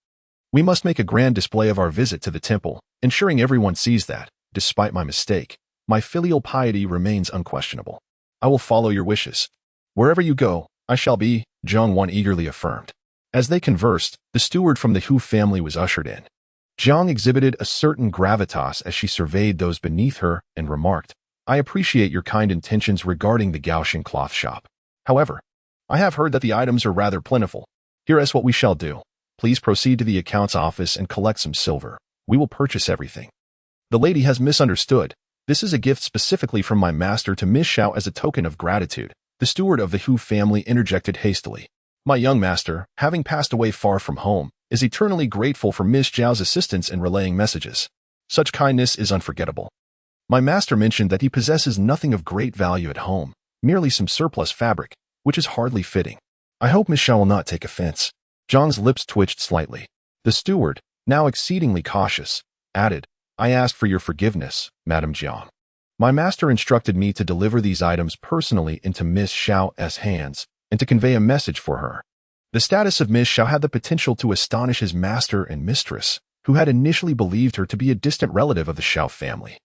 We must make a grand display of our visit to the temple, ensuring everyone sees that, despite my mistake, my filial piety remains unquestionable. I will follow your wishes. Wherever you go, I shall be, Jiang Wan eagerly affirmed. As they conversed, the steward from the Hu family was ushered in. Jiang exhibited a certain gravitas as she surveyed those beneath her and remarked, "I appreciate your kind intentions regarding the Gaoxian cloth shop. However, I have heard that the items are rather plentiful. Here is what we shall do. Please proceed to the accounts office and collect some silver. We will purchase everything." The lady has misunderstood. This is a gift specifically from my master to Miss Xiao as a token of gratitude. The steward of the Hu family interjected hastily. My young master, having passed away far from home, is eternally grateful for Miss Zhao's assistance in relaying messages. Such kindness is unforgettable. My master mentioned that he possesses nothing of great value at home, merely some surplus fabric, which is hardly fitting. I hope Miss Xiao will not take offense. Zhang's lips twitched slightly. The steward, now exceedingly cautious, added, I ask for your forgiveness, Madame Jiang. My master instructed me to deliver these items personally into Miss Xiao's hands and to convey a message for her. The status of Miss Xiao had the potential to astonish his master and mistress, who had initially believed her to be a distant relative of the Xiao family,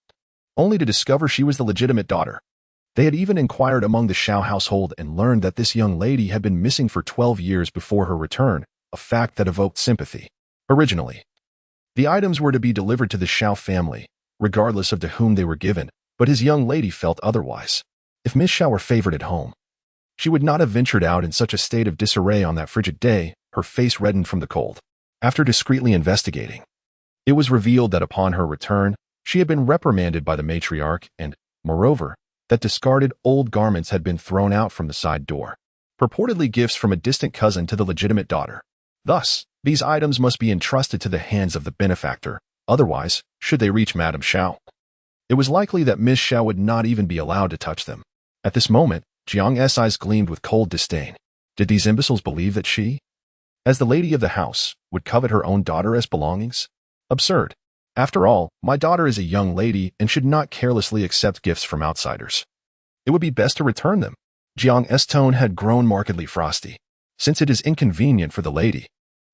only to discover she was the legitimate daughter. They had even inquired among the Xiao household and learned that this young lady had been missing for 12 years before her return, a fact that evoked sympathy. Originally, the items were to be delivered to the Xiao family, regardless of to whom they were given, but his young lady felt otherwise. If Miss Xiao were favored at home, she would not have ventured out in such a state of disarray on that frigid day. Her face reddened from the cold. After discreetly investigating, it was revealed that upon her return, she had been reprimanded by the matriarch and, moreover, that discarded old garments had been thrown out from the side door, purportedly gifts from a distant cousin to the legitimate daughter. Thus, these items must be entrusted to the hands of the benefactor, otherwise, should they reach Madame Xiao, it was likely that Miss Xiao would not even be allowed to touch them. At this moment, Jiang's eyes gleamed with cold disdain. Did these imbeciles believe that she, as the lady of the house, would covet her own daughter as belongings? Absurd. After all, my daughter is a young lady and should not carelessly accept gifts from outsiders. It would be best to return them. Jiang's tone had grown markedly frosty. Since it is inconvenient for the lady,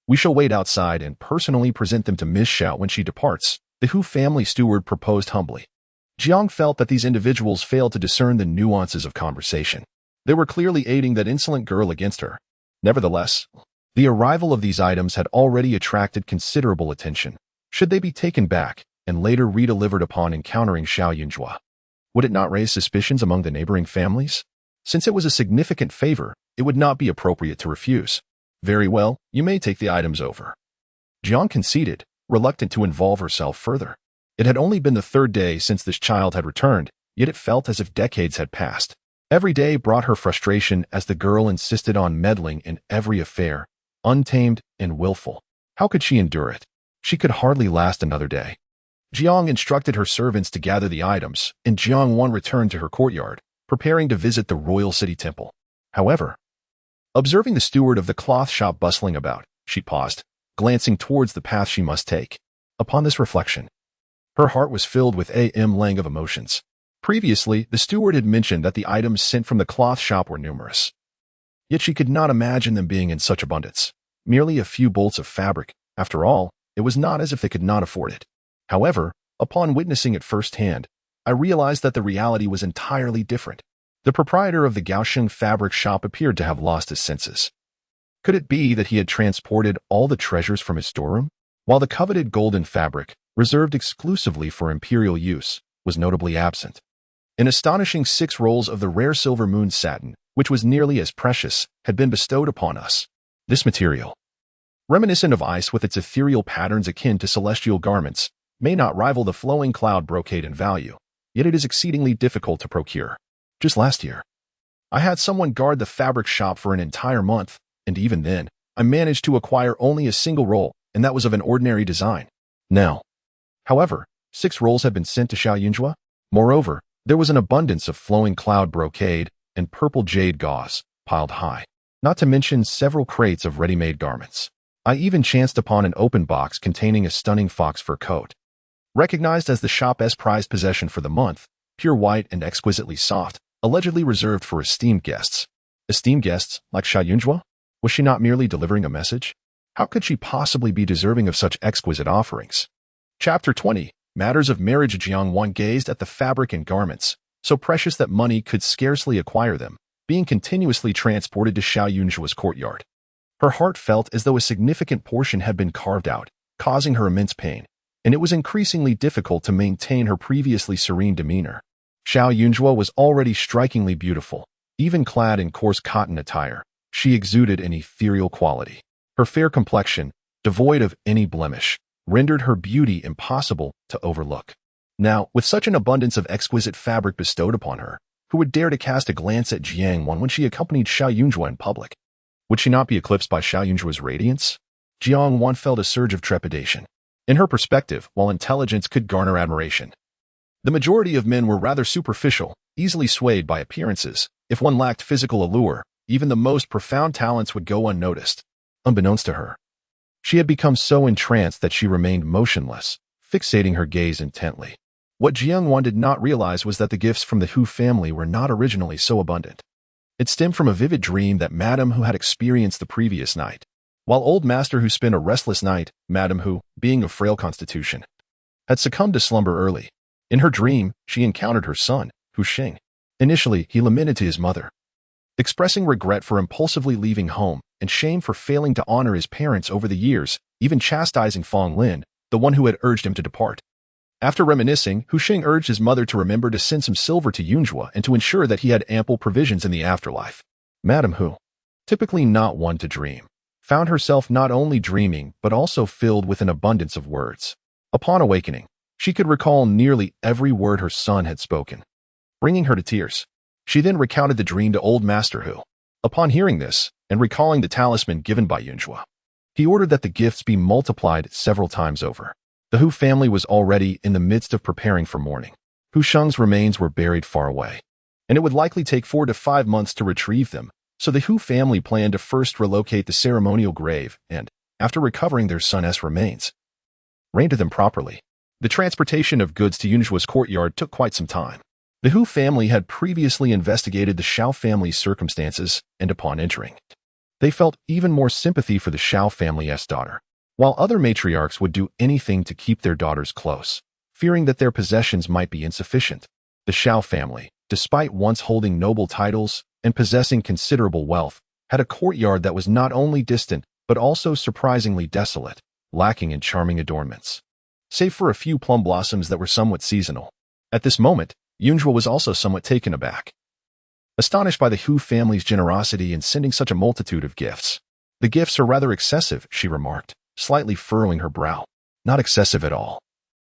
we shall wait outside and personally present them to Miss Xiao when she departs, the Hu family steward proposed humbly. Jiang felt that these individuals failed to discern the nuances of conversation. They were clearly aiding that insolent girl against her. Nevertheless, the arrival of these items had already attracted considerable attention. Should they be taken back and later redelivered upon encountering Xiao Yunjua? Would it not raise suspicions among the neighboring families? Since it was a significant favor, it would not be appropriate to refuse. Very well, you may take the items over. Jiang conceded, reluctant to involve herself further. It had only been the third day since this child had returned, yet it felt as if decades had passed. Every day brought her frustration as the girl insisted on meddling in every affair, untamed and willful. How could she endure it? She could hardly last another day. Jiang instructed her servants to gather the items, and Jiang returned to her courtyard, preparing to visit the royal city temple. However, observing the steward of the cloth shop bustling about, she paused, glancing towards the path she must take. Upon this reflection, her heart was filled with a lang of emotions. Previously, the steward had mentioned that the items sent from the cloth shop were numerous. Yet she could not imagine them being in such abundance. Merely a few bolts of fabric. After all, it was not as if they could not afford it. However, upon witnessing it firsthand, I realized that the reality was entirely different. The proprietor of the Gaoxian fabric shop appeared to have lost his senses. Could it be that he had transported all the treasures from his storeroom? While the coveted golden fabric, reserved exclusively for imperial use, was notably absent. An astonishing 6 rolls of the rare silver moon satin, which was nearly as precious, had been bestowed upon us. This material, reminiscent of ice with its ethereal patterns akin to celestial garments, may not rival the flowing cloud brocade in value, yet it is exceedingly difficult to procure. Just last year, I had someone guard the fabric shop for an entire month, and even then, I managed to acquire only a single roll, and that was of an ordinary design. Now, however, 6 rolls had been sent to Xiao Yunjua. Moreover, there was an abundance of flowing cloud brocade and purple jade gauze piled high, not to mention several crates of ready-made garments. I even chanced upon an open box containing a stunning fox fur coat. Recognized as the shop's prized possession for the month, pure white and exquisitely soft, allegedly reserved for esteemed guests. Esteemed guests, like Xiao Yunjua? Was she not merely delivering a message? How could she possibly be deserving of such exquisite offerings? Chapter 20. Matters of Marriage. Jiang gazed at the fabric and garments, so precious that money could scarcely acquire them, being continuously transported to Xiao Yunjua's courtyard. Her heart felt as though a significant portion had been carved out, causing her immense pain. and it was increasingly difficult to maintain her previously serene demeanor. Xiao Yunjua was already strikingly beautiful, even clad in coarse cotton attire. She exuded an ethereal quality. Her fair complexion, devoid of any blemish, rendered her beauty impossible to overlook. Now, with such an abundance of exquisite fabric bestowed upon her, who would dare to cast a glance at Jiang Wan when she accompanied Xiao Yunjua in public? Would she not be eclipsed by Xiao Yunjua's radiance? Jiang Wan felt a surge of trepidation. In her perspective, while intelligence could garner admiration, the majority of men were rather superficial, easily swayed by appearances. If one lacked physical allure, even the most profound talents would go unnoticed. Unbeknownst to her, she had become so entranced that she remained motionless, fixating her gaze intently. What Jiang Wan did not realize was that the gifts from the Hu family were not originally so abundant. It stemmed from a vivid dream that Madame Hu had experienced the previous night. While old Master Hu spent a restless night, Madame Hu, being of frail constitution, had succumbed to slumber early. In her dream, she encountered her son, Hu Xing. Initially, he lamented to his mother, expressing regret for impulsively leaving home and shame for failing to honor his parents over the years, even chastising Fong Lin, the one who had urged him to depart. After reminiscing, Hu Xing urged his mother to remember to send some silver to Yunjua and to ensure that he had ample provisions in the afterlife. Madame Hu, typically not one to dream, found herself not only dreaming but also filled with an abundance of words. Upon awakening, she could recall nearly every word her son had spoken, bringing her to tears. She then recounted the dream to old Master Hu. Upon hearing this, and recalling the talisman given by Yunjua, he ordered that the gifts be multiplied several times over. The Hu family was already in the midst of preparing for mourning. Hu Sheng's remains were buried far away, and it would likely take 4 to 5 months to retrieve them, so the Hu family planned to first relocate the ceremonial grave and, after recovering their son's remains, rain to them properly. The transportation of goods to Yunjua's courtyard took quite some time. The Hu family had previously investigated the Xiao family's circumstances, and upon entering, they felt even more sympathy for the Xiao family's daughter. While other matriarchs would do anything to keep their daughters close, fearing that their possessions might be insufficient, the Xiao family, despite once holding noble titles and possessing considerable wealth, had a courtyard that was not only distant but also surprisingly desolate, lacking in charming adornments, save for a few plum blossoms that were somewhat seasonal. At this moment, Yunjua was also somewhat taken aback, astonished by the Hu family's generosity in sending such a multitude of gifts. "The gifts are rather excessive," she remarked, slightly furrowing her brow. "Not excessive at all,"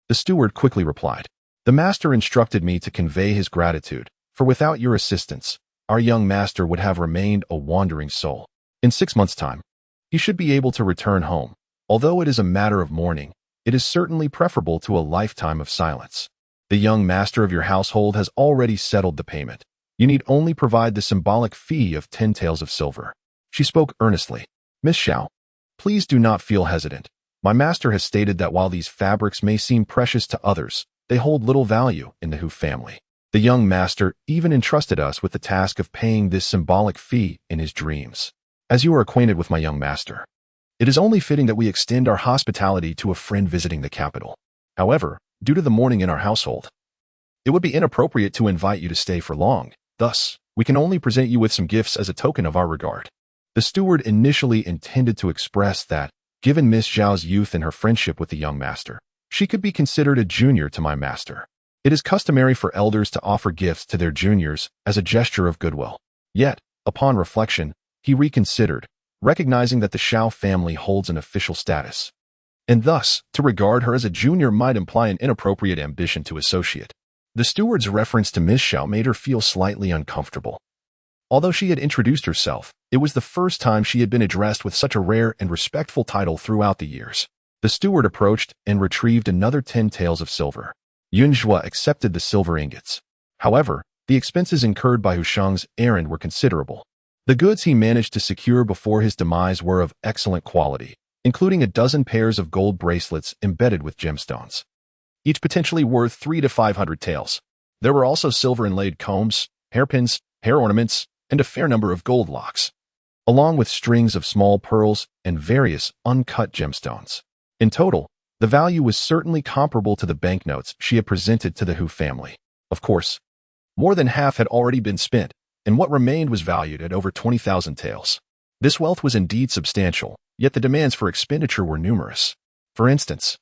the steward quickly replied. "The master instructed me to convey his gratitude, for without your assistance, our young master would have remained a wandering soul. In 6 months' time, he should be able to return home. Although it is a matter of mourning, it is certainly preferable to a lifetime of silence. The young master of your household has already settled the payment. You need only provide the symbolic fee of 10 taels of silver." She spoke earnestly. "Miss Xiao, please do not feel hesitant. My master has stated that while these fabrics may seem precious to others, they hold little value in the Hu family. The young master even entrusted us with the task of paying this symbolic fee in his dreams. As you are acquainted with my young master, it is only fitting that we extend our hospitality to a friend visiting the capital. However, due to the mourning in our household, it would be inappropriate to invite you to stay for long. Thus, we can only present you with some gifts as a token of our regard." The steward initially intended to express that, given Miss Zhao's youth and her friendship with the young master, she could be considered a junior to my master. It is customary for elders to offer gifts to their juniors as a gesture of goodwill. Yet, upon reflection, he reconsidered, recognizing that the Xiao family holds an official status, and thus, to regard her as a junior might imply an inappropriate ambition to associate. The steward's reference to Miss Xiao made her feel slightly uncomfortable. Although she had introduced herself, it was the first time she had been addressed with such a rare and respectful title throughout the years. The steward approached and retrieved another 10 taels of silver. Yunjua accepted the silver ingots. However, the expenses incurred by Hu Sheng's errand were considerable. The goods he managed to secure before his demise were of excellent quality, including a dozen pairs of gold bracelets embedded with gemstones, each potentially worth 300 to 500 taels. There were also silver-inlaid combs, hairpins, hair ornaments, and a fair number of gold locks, along with strings of small pearls and various uncut gemstones. In total, the value was certainly comparable to the banknotes she had presented to the Hu family. Of course, more than half had already been spent, and what remained was valued at over 20,000 taels. This wealth was indeed substantial, yet the demands for expenditure were numerous. For instance,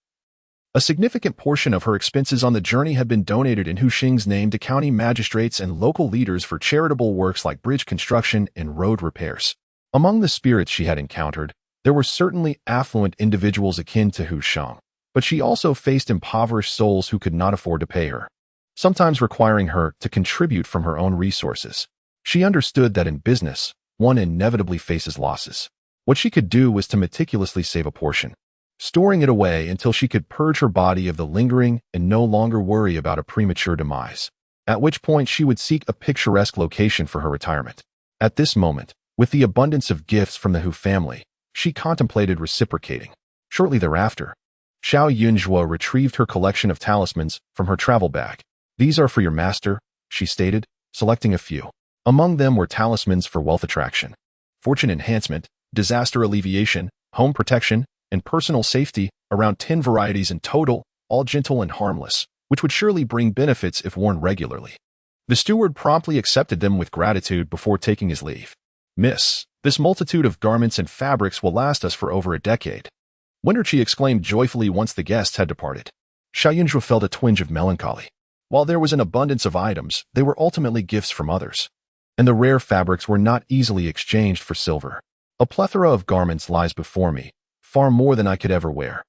A significant portion of her expenses on the journey had been donated in Hu Xing's name to county magistrates and local leaders for charitable works like bridge construction and road repairs. Among the spirits she had encountered, there were certainly affluent individuals akin to Hu Sheng, but she also faced impoverished souls who could not afford to pay her, sometimes requiring her to contribute from her own resources. She understood that in business, one inevitably faces losses. What she could do was to meticulously save a portion, storing it away until she could purge her body of the lingering and no longer worry about a premature demise, at which point she would seek a picturesque location for her retirement. At this moment, with the abundance of gifts from the Hu family, she contemplated reciprocating. Shortly thereafter, Xiao Yunzhuo retrieved her collection of talismans from her travel bag. "These are for your master," she stated, selecting a few. Among them were talismans for wealth attraction, fortune enhancement, disaster alleviation, home protection, and personal safety, around 10 varieties in total, all gentle and harmless, which would surely bring benefits if worn regularly. The steward promptly accepted them with gratitude before taking his leave. "Miss, this multitude of garments and fabrics will last us for over a decade," Winterchi exclaimed joyfully once the guests had departed. Xiao Yunzhuo felt a twinge of melancholy. While there was an abundance of items, they were ultimately gifts from others, and the rare fabrics were not easily exchanged for silver. "A plethora of garments lies before me, far more than I could ever wear,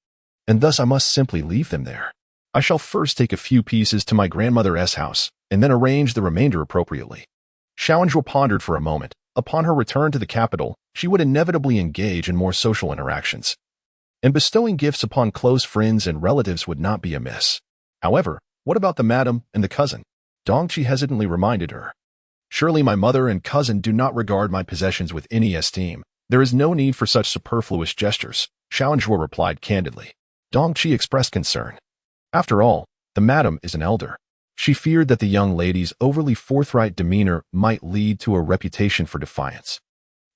and thus I must simply leave them there. I shall first take a few pieces to my grandmother's house, and then arrange the remainder appropriately." Xiao Yunzhuo pondered for a moment. Upon her return to the capital, she would inevitably engage in more social interactions, and bestowing gifts upon close friends and relatives would not be amiss. However, what about the madam and the cousin? Dongqi hesitantly reminded her. "Surely my mother and cousin do not regard my possessions with any esteem. There is no need for such superfluous gestures," Xiao Yunzhuo replied candidly. Dongqi expressed concern. After all, the madam is an elder. She feared that the young lady's overly forthright demeanor might lead to a reputation for defiance,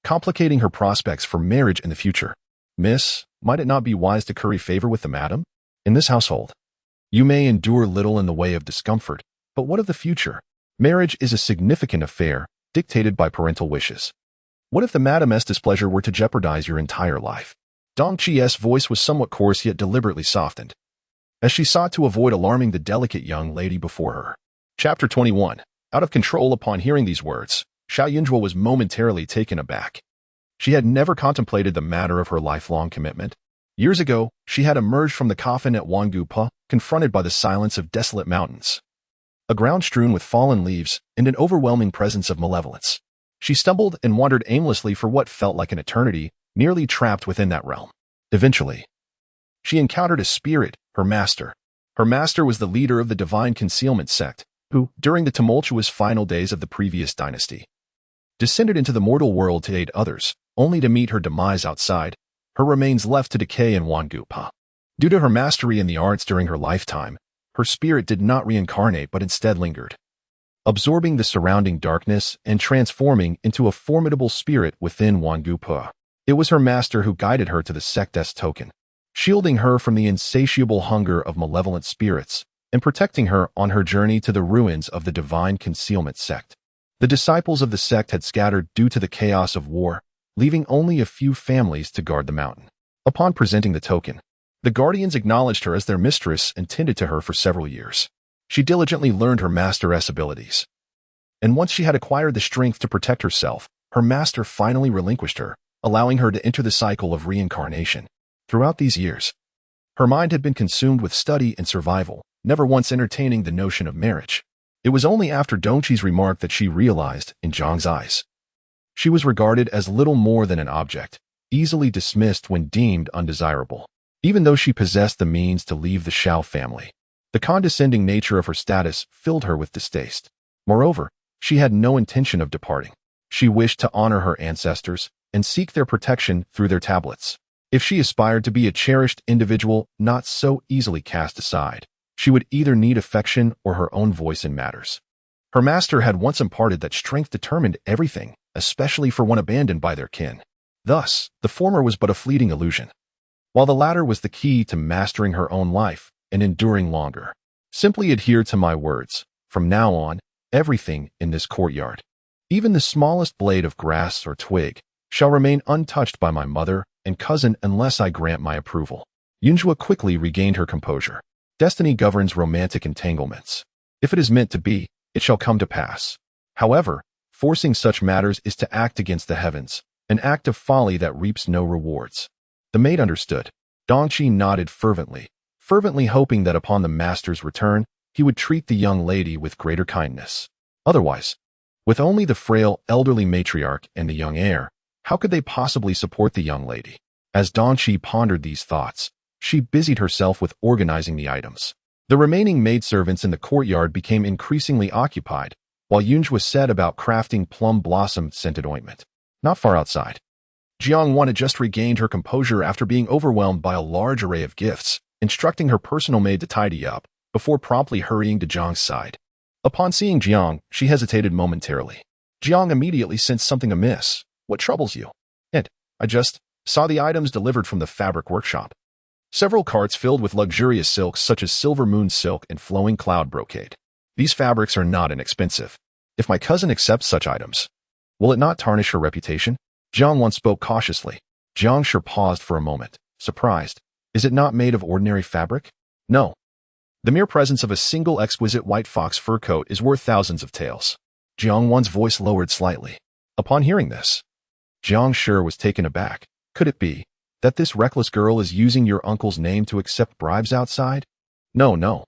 complicating her prospects for marriage in the future. "Miss, might it not be wise to curry favor with the madam? In this household, you may endure little in the way of discomfort, but what of the future? Marriage is a significant affair, dictated by parental wishes. What if the madam's displeasure were to jeopardize your entire life?" Dongqi's voice was somewhat coarse yet deliberately softened, as she sought to avoid alarming the delicate young lady before her. Chapter 21. Out of control. Upon hearing these words, Xiao Yunzhuo was momentarily taken aback. She had never contemplated the matter of her lifelong commitment. Years ago, she had emerged from the coffin at Wangupa, confronted by the silence of desolate mountains, a ground strewn with fallen leaves, and an overwhelming presence of malevolence. She stumbled and wandered aimlessly for what felt like an eternity, nearly trapped within that realm. Eventually, she encountered a spirit, her master. Her master was the leader of the Divine Concealment sect, who, during the tumultuous final days of the previous dynasty, descended into the mortal world to aid others, only to meet her demise outside, her remains left to decay in Wangupa. Due to her mastery in the arts during her lifetime, her spirit did not reincarnate but instead lingered, absorbing the surrounding darkness and transforming into a formidable spirit within Wangupa. It was her master who guided her to the sect's token, shielding her from the insatiable hunger of malevolent spirits and protecting her on her journey to the ruins of the Divine Concealment sect. The disciples of the sect had scattered due to the chaos of war, leaving only a few families to guard the mountain. Upon presenting the token, the guardians acknowledged her as their mistress and tended to her for several years. She diligently learned her master's abilities, and once she had acquired the strength to protect herself, her master finally relinquished her, allowing her to enter the cycle of reincarnation. Throughout these years, her mind had been consumed with study and survival, never once entertaining the notion of marriage. It was only after Dongqi's remark that she realized, in Zhang's eyes, she was regarded as little more than an object, easily dismissed when deemed undesirable. Even though she possessed the means to leave the Xiao family, the condescending nature of her status filled her with distaste. Moreover, she had no intention of departing. She wished to honor her ancestors and seek their protection through their tablets. If she aspired to be a cherished individual not so easily cast aside, she would either need affection or her own voice in matters. Her master had once imparted that strength determined everything, especially for one abandoned by their kin. Thus, the former was but a fleeting illusion, while the latter was the key to mastering her own life and enduring longer. Simply adhere to my words. From now on, everything in this courtyard, even the smallest blade of grass or twig, shall remain untouched by my mother and cousin unless I grant my approval. Yunjua quickly regained her composure. Destiny governs romantic entanglements. If it is meant to be, it shall come to pass. However, forcing such matters is to act against the heavens, an act of folly that reaps no rewards. The maid understood. Dongqi nodded fervently hoping that upon the master's return, he would treat the young lady with greater kindness. Otherwise, with only the frail elderly matriarch and the young heir, how could they possibly support the young lady? As Dongqi pondered these thoughts, she busied herself with organizing the items. The remaining maidservants in the courtyard became increasingly occupied, while Yunjua set about crafting plum blossom-scented ointment. Not far outside, Jiang Wan had just regained her composure after being overwhelmed by a large array of gifts, instructing her personal maid to tidy up, before promptly hurrying to Jiang's side. Upon seeing Jiang, she hesitated momentarily. Jiang immediately sensed something amiss. What troubles you? And I just saw the items delivered from the fabric workshop. Several carts filled with luxurious silks such as silver moon silk and flowing cloud brocade. These fabrics are not inexpensive. If my cousin accepts such items, will it not tarnish her reputation? Jiang Wan spoke cautiously. Jiang Shi paused for a moment, surprised. Is it not made of ordinary fabric? No. The mere presence of a single exquisite white fox fur coat is worth thousands of taels. Jiang Wan's voice lowered slightly. Upon hearing this, Jiang Shi was taken aback. Could it be that this reckless girl is using your uncle's name to accept bribes outside? No.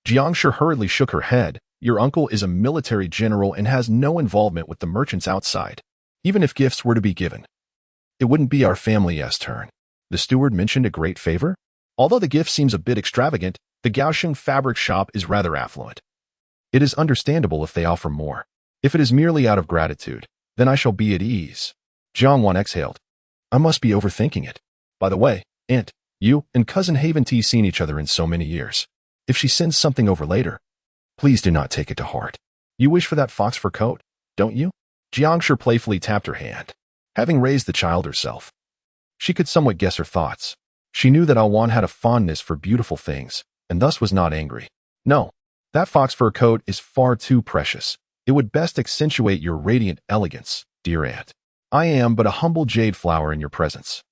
Jiang Shi hurriedly shook her head. Your uncle is a military general and has no involvement with the merchants outside. Even if gifts were to be given, it wouldn't be our family's turn. The steward mentioned a great favor? Although the gift seems a bit extravagant, the Gaosheng fabric shop is rather affluent. It is understandable if they offer more. If it is merely out of gratitude, then I shall be at ease. Jiang Wan exhaled. I must be overthinking it. By the way, Aunt, you and Cousin Haven T seen each other in so many years. If she sends something over later, please do not take it to heart. You wish for that fox fur coat, don't you? Jiang Shi playfully tapped her hand. Having raised the child herself, she could somewhat guess her thoughts. She knew that Awan had a fondness for beautiful things, and thus was not angry. No, that fox fur coat is far too precious. It would best accentuate your radiant elegance, dear aunt. I am but a humble jade flower in your presence.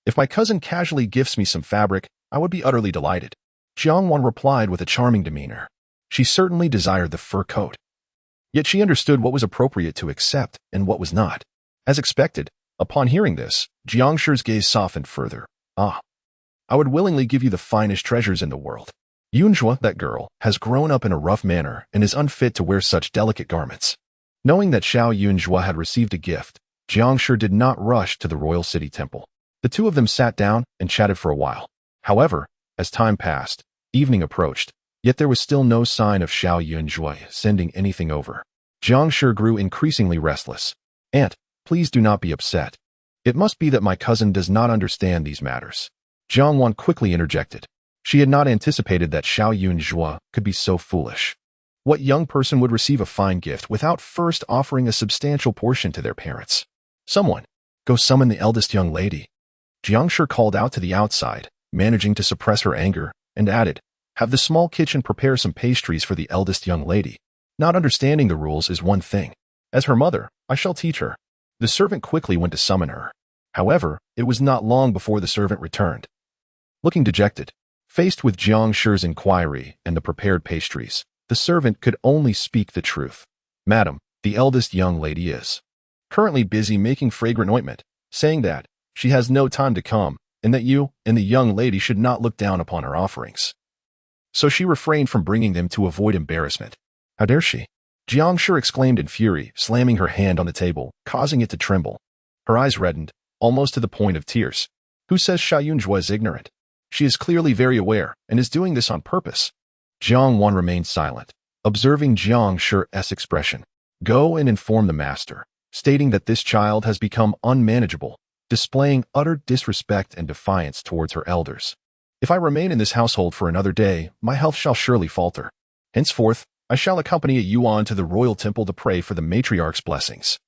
If my cousin casually gifts me some fabric, I would be utterly delighted. Jiang Wan replied with a charming demeanor. She certainly desired the fur coat. Yet she understood what was appropriate to accept and what was not. As expected, upon hearing this, Jiang Shi's gaze softened further. I would willingly give you the finest treasures in the world. Yunjua, that girl, has grown up in a rough manner and is unfit to wear such delicate garments. Knowing that Xiao Yunjua had received a gift, Jiang Shi did not rush to the royal city temple. The two of them sat down and chatted for a while. However, as time passed, evening approached, yet there was still no sign of Xiao Yunjua sending anything over. Jiang Shi grew increasingly restless. Aunt, please do not be upset. It must be that my cousin does not understand these matters. Jiang Wan quickly interjected. She had not anticipated that Xiao Yunjua could be so foolish. What young person would receive a fine gift without first offering a substantial portion to their parents? Someone, go summon the eldest young lady. Jiang Shi called out to the outside, managing to suppress her anger, and added, have the small kitchen prepare some pastries for the eldest young lady. Not understanding the rules is one thing. As her mother, I shall teach her. The servant quickly went to summon her. However, it was not long before the servant returned. Looking dejected, faced with Jiang Shi's inquiry and the prepared pastries, the servant could only speak the truth. Madam, the eldest young lady is currently busy making fragrant ointment, saying that she has no time to come and that you and the young lady should not look down upon her offerings. So she refrained from bringing them to avoid embarrassment. How dare she? Jiang Shi exclaimed in fury, slamming her hand on the table, causing it to tremble. Her eyes reddened, almost to the point of tears. Who says Xiao Yunjua is ignorant? She is clearly very aware and is doing this on purpose. Jiang Wan remained silent, observing Jiang Shi's expression. Go and inform the master, stating that this child has become unmanageable, displaying utter disrespect and defiance towards her elders. If I remain in this household for another day, my health shall surely falter. Henceforth, I shall accompany Yuan to the royal temple to pray for the matriarch's blessings.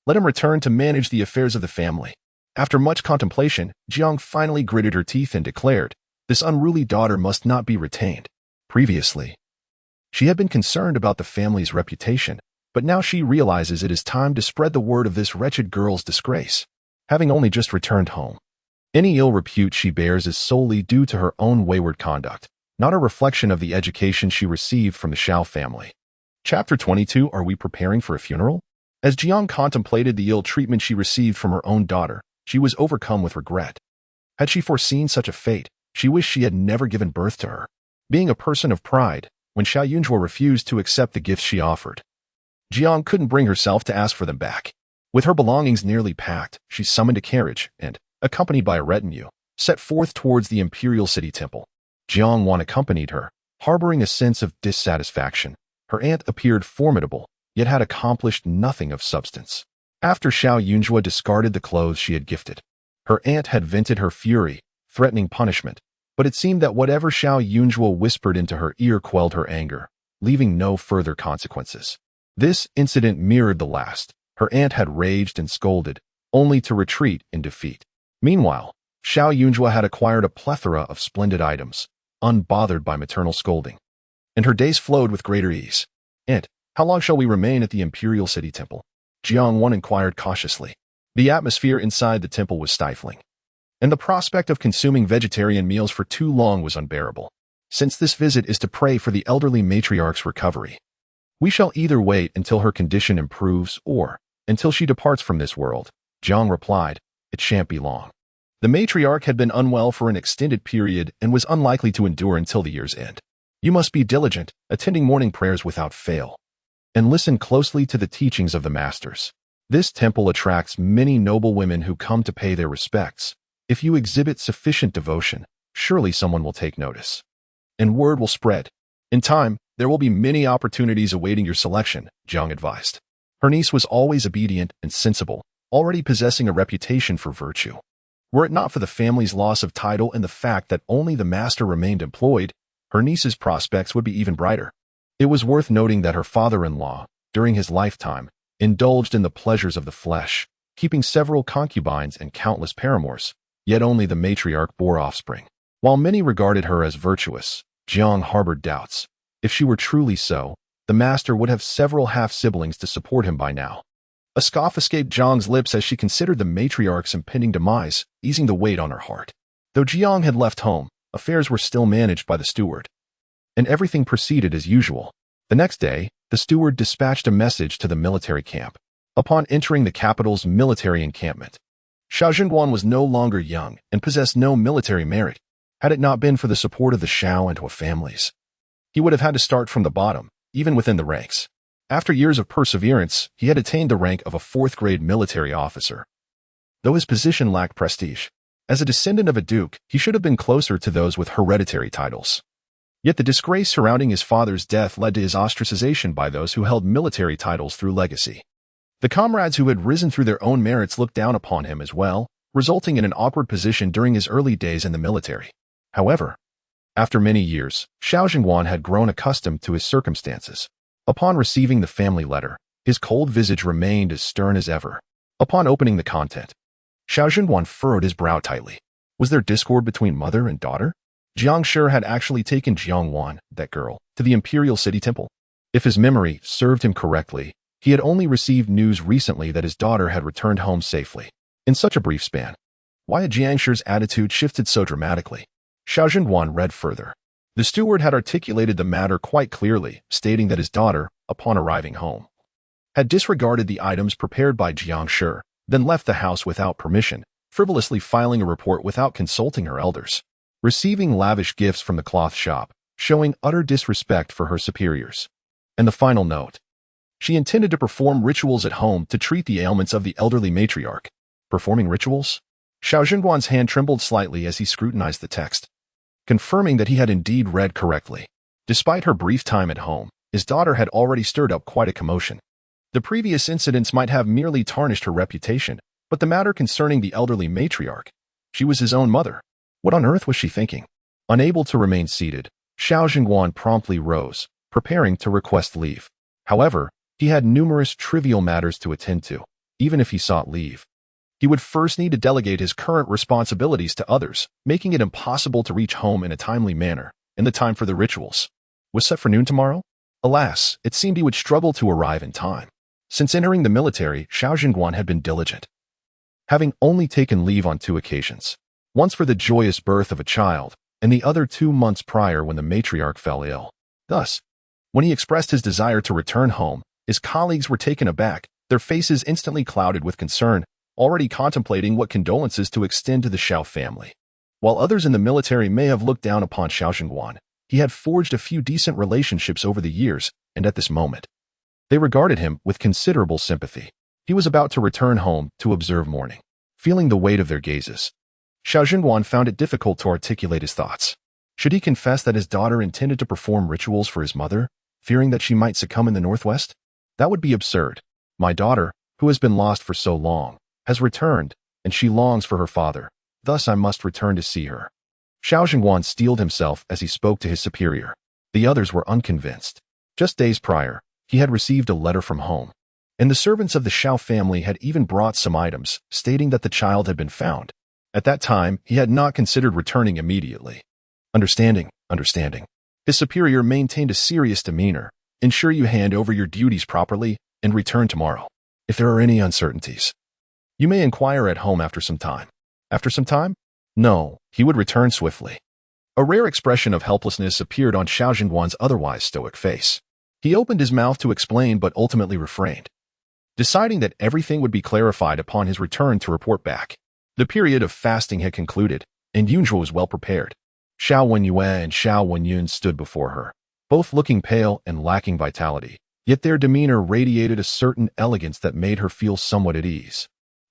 Let him return to manage the affairs of the family. After much contemplation, Jiang finally gritted her teeth and declared, this unruly daughter must not be retained. Previously, she had been concerned about the family's reputation, but now she realizes it is time to spread the word of this wretched girl's disgrace. Having only just returned home, Any ill repute she bears is solely due to her own wayward conduct, not a reflection of the education she received from the Xiao family. Chapter 22. Are we preparing for a funeral? As Jiang contemplated the ill treatment she received from her own daughter, she was overcome with regret. Had she foreseen such a fate, she wished she had never given birth to her. Being a person of pride, when Xiao Yunzhuo refused to accept the gifts she offered, Jiang couldn't bring herself to ask for them back. With her belongings nearly packed, she summoned a carriage and, accompanied by a retinue, set forth towards the Imperial City Temple. Jiang Wan accompanied her, harboring a sense of dissatisfaction. Her aunt appeared formidable, yet had accomplished nothing of substance. After Xiao Yunzhuo discarded the clothes she had gifted, her aunt had vented her fury, threatening punishment, but it seemed that whatever Xiao Yunzhuo whispered into her ear quelled her anger, leaving no further consequences. This incident mirrored the last. Her aunt had raged and scolded, only to retreat in defeat. Meanwhile, Xiao Yunzhuo had acquired a plethora of splendid items, unbothered by maternal scolding, and her days flowed with greater ease. "Aunt, how long shall we remain at the Imperial City Temple?" Jiang Wan inquired cautiously. The atmosphere inside the temple was stifling, and the prospect of consuming vegetarian meals for too long was unbearable. "Since this visit is to pray for the elderly matriarch's recovery, we shall either wait until her condition improves or until she departs from this world," Jiang replied. "It shan't be long." The matriarch had been unwell for an extended period and was unlikely to endure until the year's end. "You must be diligent, attending morning prayers without fail, and listen closely to the teachings of the masters. This temple attracts many noble women who come to pay their respects. If you exhibit sufficient devotion, surely someone will take notice, and word will spread. In time, there will be many opportunities awaiting your selection," Jiang advised. Her niece was always obedient and sensible, already possessing a reputation for virtue. Were it not for the family's loss of title and the fact that only the master remained employed, her niece's prospects would be even brighter. It was worth noting that her father-in-law, during his lifetime, indulged in the pleasures of the flesh, keeping several concubines and countless paramours, yet only the matriarch bore offspring. While many regarded her as virtuous, Jiang harbored doubts. If she were truly so, the master would have several half-siblings to support him by now. A scoff escaped Jiang's lips as she considered the matriarch's impending demise, easing the weight on her heart. Though Jiang had left home, affairs were still managed by the steward, and everything proceeded as usual. The next day, the steward dispatched a message to the military camp. Upon entering the capital's military encampment, Xiao Zhenguan was no longer young and possessed no military merit. Had it not been for the support of the Xiao and Hua families, he would have had to start from the bottom, even within the ranks. After years of perseverance, he had attained the rank of a fourth-grade military officer. Though his position lacked prestige, as a descendant of a duke, he should have been closer to those with hereditary titles. Yet the disgrace surrounding his father's death led to his ostracization by those who held military titles through legacy. The comrades who had risen through their own merits looked down upon him as well, resulting in an awkward position during his early days in the military. However, after many years, Xiao Zhenguan had grown accustomed to his circumstances. Upon receiving the family letter, his cold visage remained as stern as ever. Upon opening the content, Xiao Zhenguan furrowed his brow tightly. Was there discord between mother and daughter? Jiang Shi had actually taken Jiang Wan, that girl, to the Imperial City Temple. If his memory served him correctly, he had only received news recently that his daughter had returned home safely. In such a brief span, why had Jiang Shi's attitude shifted so dramatically? Xiao Zhenguan read further. The steward had articulated the matter quite clearly, stating that his daughter, upon arriving home, had disregarded the items prepared by Jiang Shi, then left the house without permission, frivolously filing a report without consulting her elders, receiving lavish gifts from the cloth shop, showing utter disrespect for her superiors. And the final note. She intended to perform rituals at home to treat the ailments of the elderly matriarch. Performing rituals? Xiao Zhenguan's hand trembled slightly as he scrutinized the text, confirming that he had indeed read correctly. Despite her brief time at home, his daughter had already stirred up quite a commotion. The previous incidents might have merely tarnished her reputation, but the matter concerning the elderly matriarch, she was his own mother. What on earth was she thinking? Unable to remain seated, Xiao Zhenguan promptly rose, preparing to request leave. However, he had numerous trivial matters to attend to. Even if he sought leave, he would first need to delegate his current responsibilities to others, making it impossible to reach home in a timely manner, and the time for the rituals was set for noon tomorrow. Alas, it seemed he would struggle to arrive in time. Since entering the military, Xiao Zhenguan had been diligent, having only taken leave on 2 occasions. once for the joyous birth of a child, and the other 2 months prior when the matriarch fell ill. Thus, when he expressed his desire to return home, his colleagues were taken aback, their faces instantly clouded with concern, already contemplating what condolences to extend to the Xiao family. While others in the military may have looked down upon Xiao Zhengguan, he had forged a few decent relationships over the years, and at this moment, they regarded him with considerable sympathy. He was about to return home to observe mourning. Feeling the weight of their gazes, Xiao Zhengguan found it difficult to articulate his thoughts. Should he confess that his daughter intended to perform rituals for his mother, fearing that she might succumb in the northwest? That would be absurd. My daughter, who has been lost for so long, has returned, and she longs for her father. Thus I must return to see her. Xiao Zhengguan steeled himself as he spoke to his superior. The others were unconvinced. Just days prior, he had received a letter from home, and the servants of the Xiao family had even brought some items, stating that the child had been found. At that time, he had not considered returning immediately. Understanding. His superior maintained a serious demeanor. Ensure you hand over your duties properly and return tomorrow. If there are any uncertainties, you may inquire at home after some time. After some time? No, he would return swiftly. A rare expression of helplessness appeared on Xiao Zhengguan's otherwise stoic face. He opened his mouth to explain but ultimately refrained, deciding that everything would be clarified upon his return to report back. The period of fasting had concluded, and Yunzhua was well prepared. Xiao Wenyue and Xiao Wenyun stood before her, both looking pale and lacking vitality, yet their demeanor radiated a certain elegance that made her feel somewhat at ease.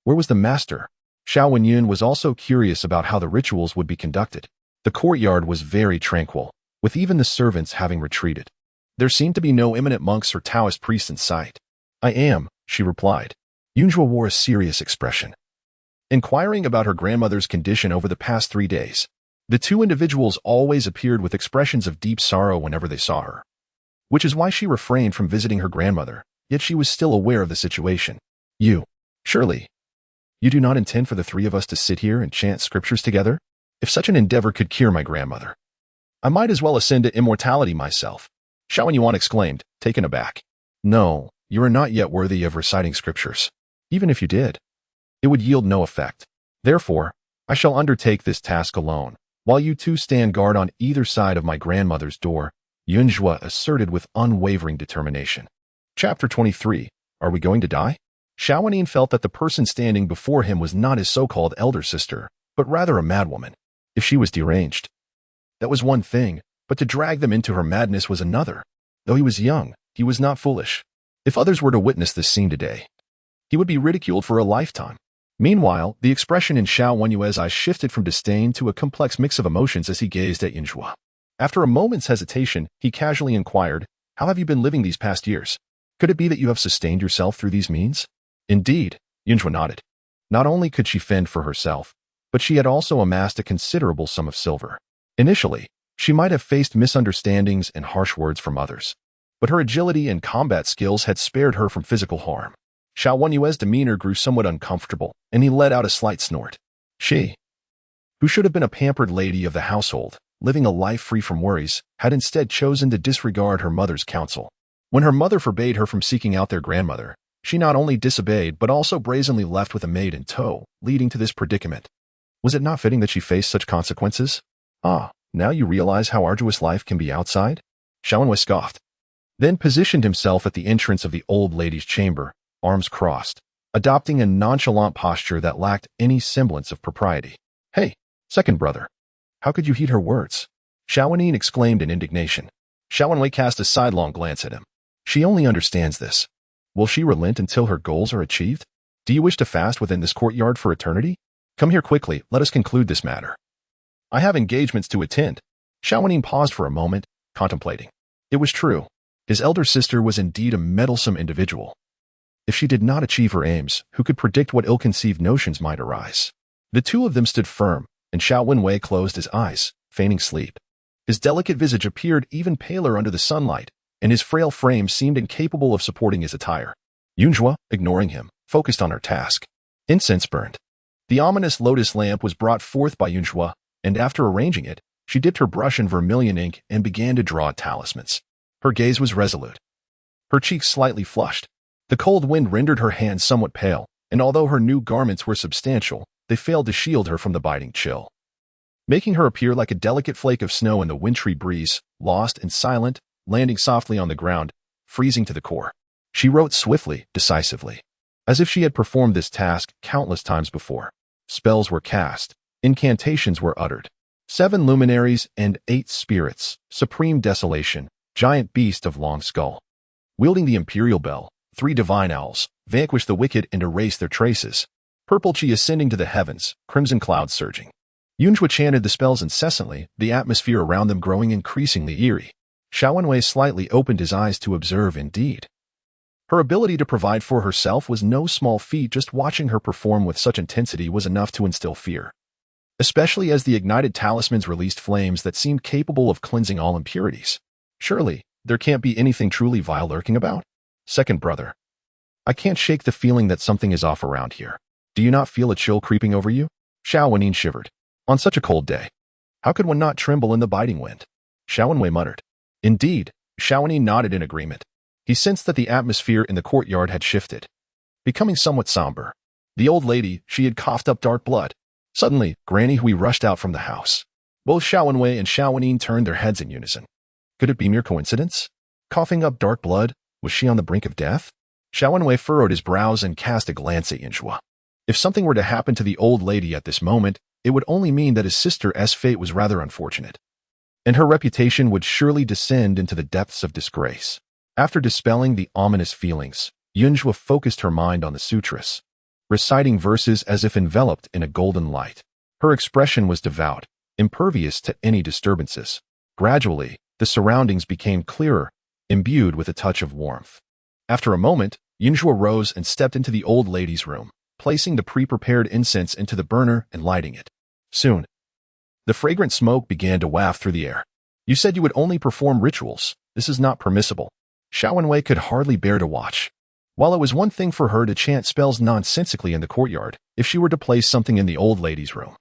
Where was the master? Xiao Wenyun was also curious about how the rituals would be conducted. The courtyard was very tranquil, with even the servants having retreated. There seemed to be no eminent monks or Taoist priests in sight. I am, she replied. Yunzhua wore a serious expression, inquiring about her grandmother's condition over the past 3 days. The two individuals always appeared with expressions of deep sorrow whenever they saw her, which is why she refrained from visiting her grandmother, yet she was still aware of the situation. Surely, you do not intend for the 3 of us to sit here and chant scriptures together? If such an endeavor could cure my grandmother, I might as well ascend to immortality myself. Xiao Wenyuan exclaimed, taken aback. No, you are not yet worthy of reciting scriptures. Even if you did, it would yield no effect. Therefore, I shall undertake this task alone, while you 2 stand guard on either side of my grandmother's door, Yunzhua asserted with unwavering determination. Chapter 23. Are we going to die? Xiao Wenyuan felt that the person standing before him was not his so-called elder sister, but rather a madwoman. If she was deranged, that was one thing, but to drag them into her madness was another. Though he was young, he was not foolish. If others were to witness this scene today, he would be ridiculed for a lifetime. Meanwhile, the expression in Xiao Wenyue's eyes shifted from disdain to a complex mix of emotions as he gazed at Yunzhua. After a moment's hesitation, he casually inquired, how have you been living these past years? Could it be that you have sustained yourself through these means? Indeed, Yunzhua nodded. Not only could she fend for herself, but she had also amassed a considerable sum of silver. Initially, she might have faced misunderstandings and harsh words from others, but her agility and combat skills had spared her from physical harm. Xiao Wenyue's demeanor grew somewhat uncomfortable, and he let out a slight snort. She, who should have been a pampered lady of the household, living a life free from worries, had instead chosen to disregard her mother's counsel. When her mother forbade her from seeking out their grandmother, she not only disobeyed but also brazenly left with a maid in tow, leading to this predicament. Was it not fitting that she face such consequences? Ah, now you realize how arduous life can be outside? Xiao Wenwei scoffed, then positioned himself at the entrance of the old lady's chamber, arms crossed, adopting a nonchalant posture that lacked any semblance of propriety. Hey, second brother, how could you heed her words? Xiao Wenyuan exclaimed in indignation. Xiao Wenwei cast a sidelong glance at him. She only understands this. Will she relent until her goals are achieved? Do you wish to fast within this courtyard for eternity? Come here quickly, let us conclude this matter. I have engagements to attend. Xiao Wenyuan paused for a moment, contemplating. It was true. His elder sister was indeed a meddlesome individual. If she did not achieve her aims, who could predict what ill-conceived notions might arise? The 2 of them stood firm, and Xiao Wenwei closed his eyes, feigning sleep. His delicate visage appeared even paler under the sunlight, and his frail frame seemed incapable of supporting his attire. Yunzhua, ignoring him, focused on her task. Incense burned. The ominous lotus lamp was brought forth by Yunzhua, and after arranging it, she dipped her brush in vermilion ink and began to draw talismans. Her gaze was resolute, her cheeks slightly flushed. The cold wind rendered her hands somewhat pale, and although her new garments were substantial, they failed to shield her from the biting chill. making her appear like a delicate flake of snow in the wintry breeze, lost and silent, landing softly on the ground, freezing to the core. She wrote swiftly, decisively, as if she had performed this task countless times before. Spells were cast, incantations were uttered. 7 luminaries and 8 spirits, supreme desolation, giant beast of long skull. Wielding the imperial bell, 3 divine owls, vanquish the wicked and erase their traces. Purple chi ascending to the heavens, crimson clouds surging. Yunjua chanted the spells incessantly, the atmosphere around them growing increasingly eerie. Xiao Wenwei slightly opened his eyes to observe indeed. Her ability to provide for herself was no small feat. Just watching her perform with such intensity was enough to instill fear. Especially as the ignited talismans released flames that seemed capable of cleansing all impurities. Surely, there can't be anything truly vile lurking about? Second brother. I can't shake the feeling that something is off around here. Do you not feel a chill creeping over you? Xiao Wenin shivered. On such a cold day, how could one not tremble in the biting wind? Xiao Wenwei muttered. Indeed, Xiao Wenin nodded in agreement. He sensed that the atmosphere in the courtyard had shifted, becoming somewhat somber. The old lady, she had coughed up dark blood. Suddenly, Granny Hui rushed out from the house. Both Xiao Wenwei and Xiao Wenin turned their heads in unison. Could it be mere coincidence? Coughing up dark blood, was she on the brink of death? Xiao Wenwei furrowed his brows and cast a glance at Yunjua. If something were to happen to the old lady at this moment, it would only mean that his sister's fate was rather unfortunate, and her reputation would surely descend into the depths of disgrace. After dispelling the ominous feelings, Yunjua focused her mind on the sutras, reciting verses as if enveloped in a golden light. Her expression was devout, impervious to any disturbances. Gradually, the surroundings became clearer, imbued with a touch of warmth. After a moment, Yunjua rose and stepped into the old lady's room, placing the pre-prepared incense into the burner and lighting it. Soon, the fragrant smoke began to waft through the air. You said you would only perform rituals. This is not permissible. Xiao Wenwei could hardly bear to watch. While it was one thing for her to chant spells nonsensically in the courtyard, if she were to place something in the old lady's room,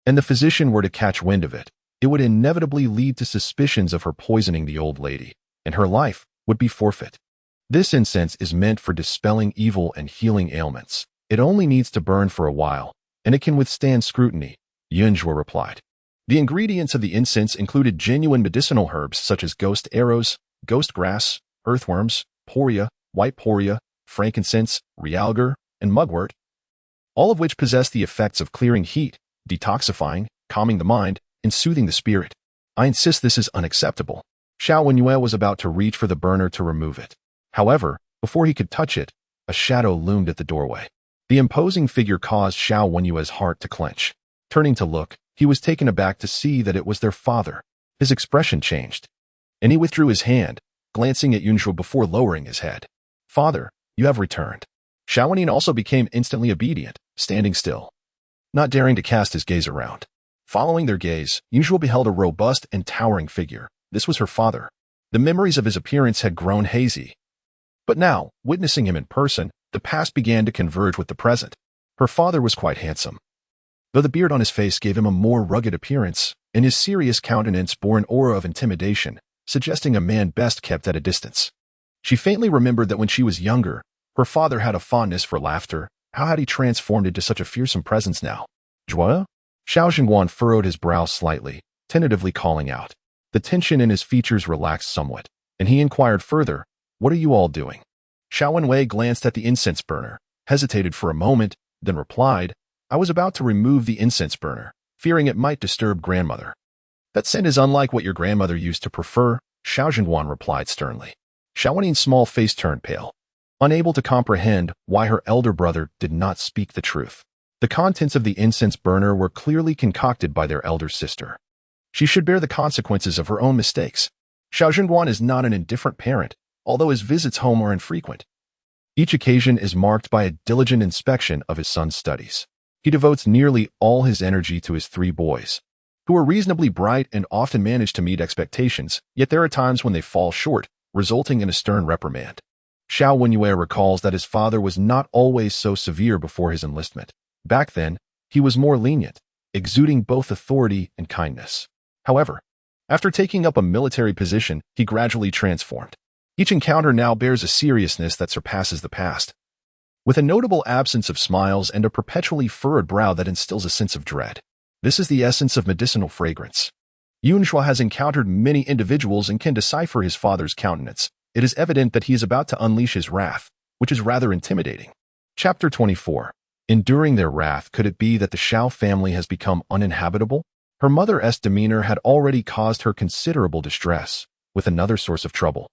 and the physician were to catch wind of it, it would inevitably lead to suspicions of her poisoning the old lady, and her life would be forfeit. This incense is meant for dispelling evil and healing ailments. It only needs to burn for a while, and it can withstand scrutiny, Yunjua replied. The ingredients of the incense included genuine medicinal herbs such as ghost arrows, ghost grass, earthworms, poria, white poria, frankincense, realgar, and mugwort, all of which possess the effects of clearing heat, detoxifying, calming the mind, and soothing the spirit. I insist this is unacceptable. Xiao Wenwei was about to reach for the burner to remove it. However, before he could touch it, a shadow loomed at the doorway. The imposing figure caused Xiao Wenwei's heart to clench. Turning to look, he was taken aback to see that it was their father. His expression changed, and he withdrew his hand, glancing at Yunjua before lowering his head. Father, you have returned. Xiao Wenin also became instantly obedient, standing still, not daring to cast his gaze around. Following their gaze, Yunjua beheld a robust and towering figure. This was her father. The memories of his appearance had grown hazy. But now, witnessing him in person, the past began to converge with the present. Her father was quite handsome, though the beard on his face gave him a more rugged appearance, and his serious countenance bore an aura of intimidation, suggesting a man best kept at a distance. She faintly remembered that when she was younger, her father had a fondness for laughter. How had he transformed into such a fearsome presence now? Joie? Xiao Jingguan furrowed his brow slightly, tentatively calling out. The tension in his features relaxed somewhat, and he inquired further, what are you all doing? Xiao Wenwei glanced at the incense burner, hesitated for a moment, then replied, I was about to remove the incense burner, fearing it might disturb grandmother. That scent is unlike what your grandmother used to prefer, Xiao Jingguan replied sternly. Xiao Wenin's small face turned pale, unable to comprehend why her elder brother did not speak the truth. The contents of the incense burner were clearly concocted by their elder sister. She should bear the consequences of her own mistakes. Xiao Jingguan is not an indifferent parent, although his visits home are infrequent. Each occasion is marked by a diligent inspection of his son's studies. He devotes nearly all his energy to his 3 boys, who are reasonably bright and often manage to meet expectations, yet there are times when they fall short, resulting in a stern reprimand. Xiao Wenwei recalls that his father was not always so severe before his enlistment. Back then, he was more lenient, exuding both authority and kindness. However, after taking up a military position, he gradually transformed. Each encounter now bears a seriousness that surpasses the past, with a notable absence of smiles and a perpetually furrowed brow that instills a sense of dread. This is the essence of medicinal fragrance. Yunhua has encountered many individuals and can decipher his father's countenance. It is evident that he is about to unleash his wrath, which is rather intimidating. Chapter 24. Enduring their wrath, could it be that the Shao family has become uninhabitable? Her mother's demeanor had already caused her considerable distress, with another source of trouble.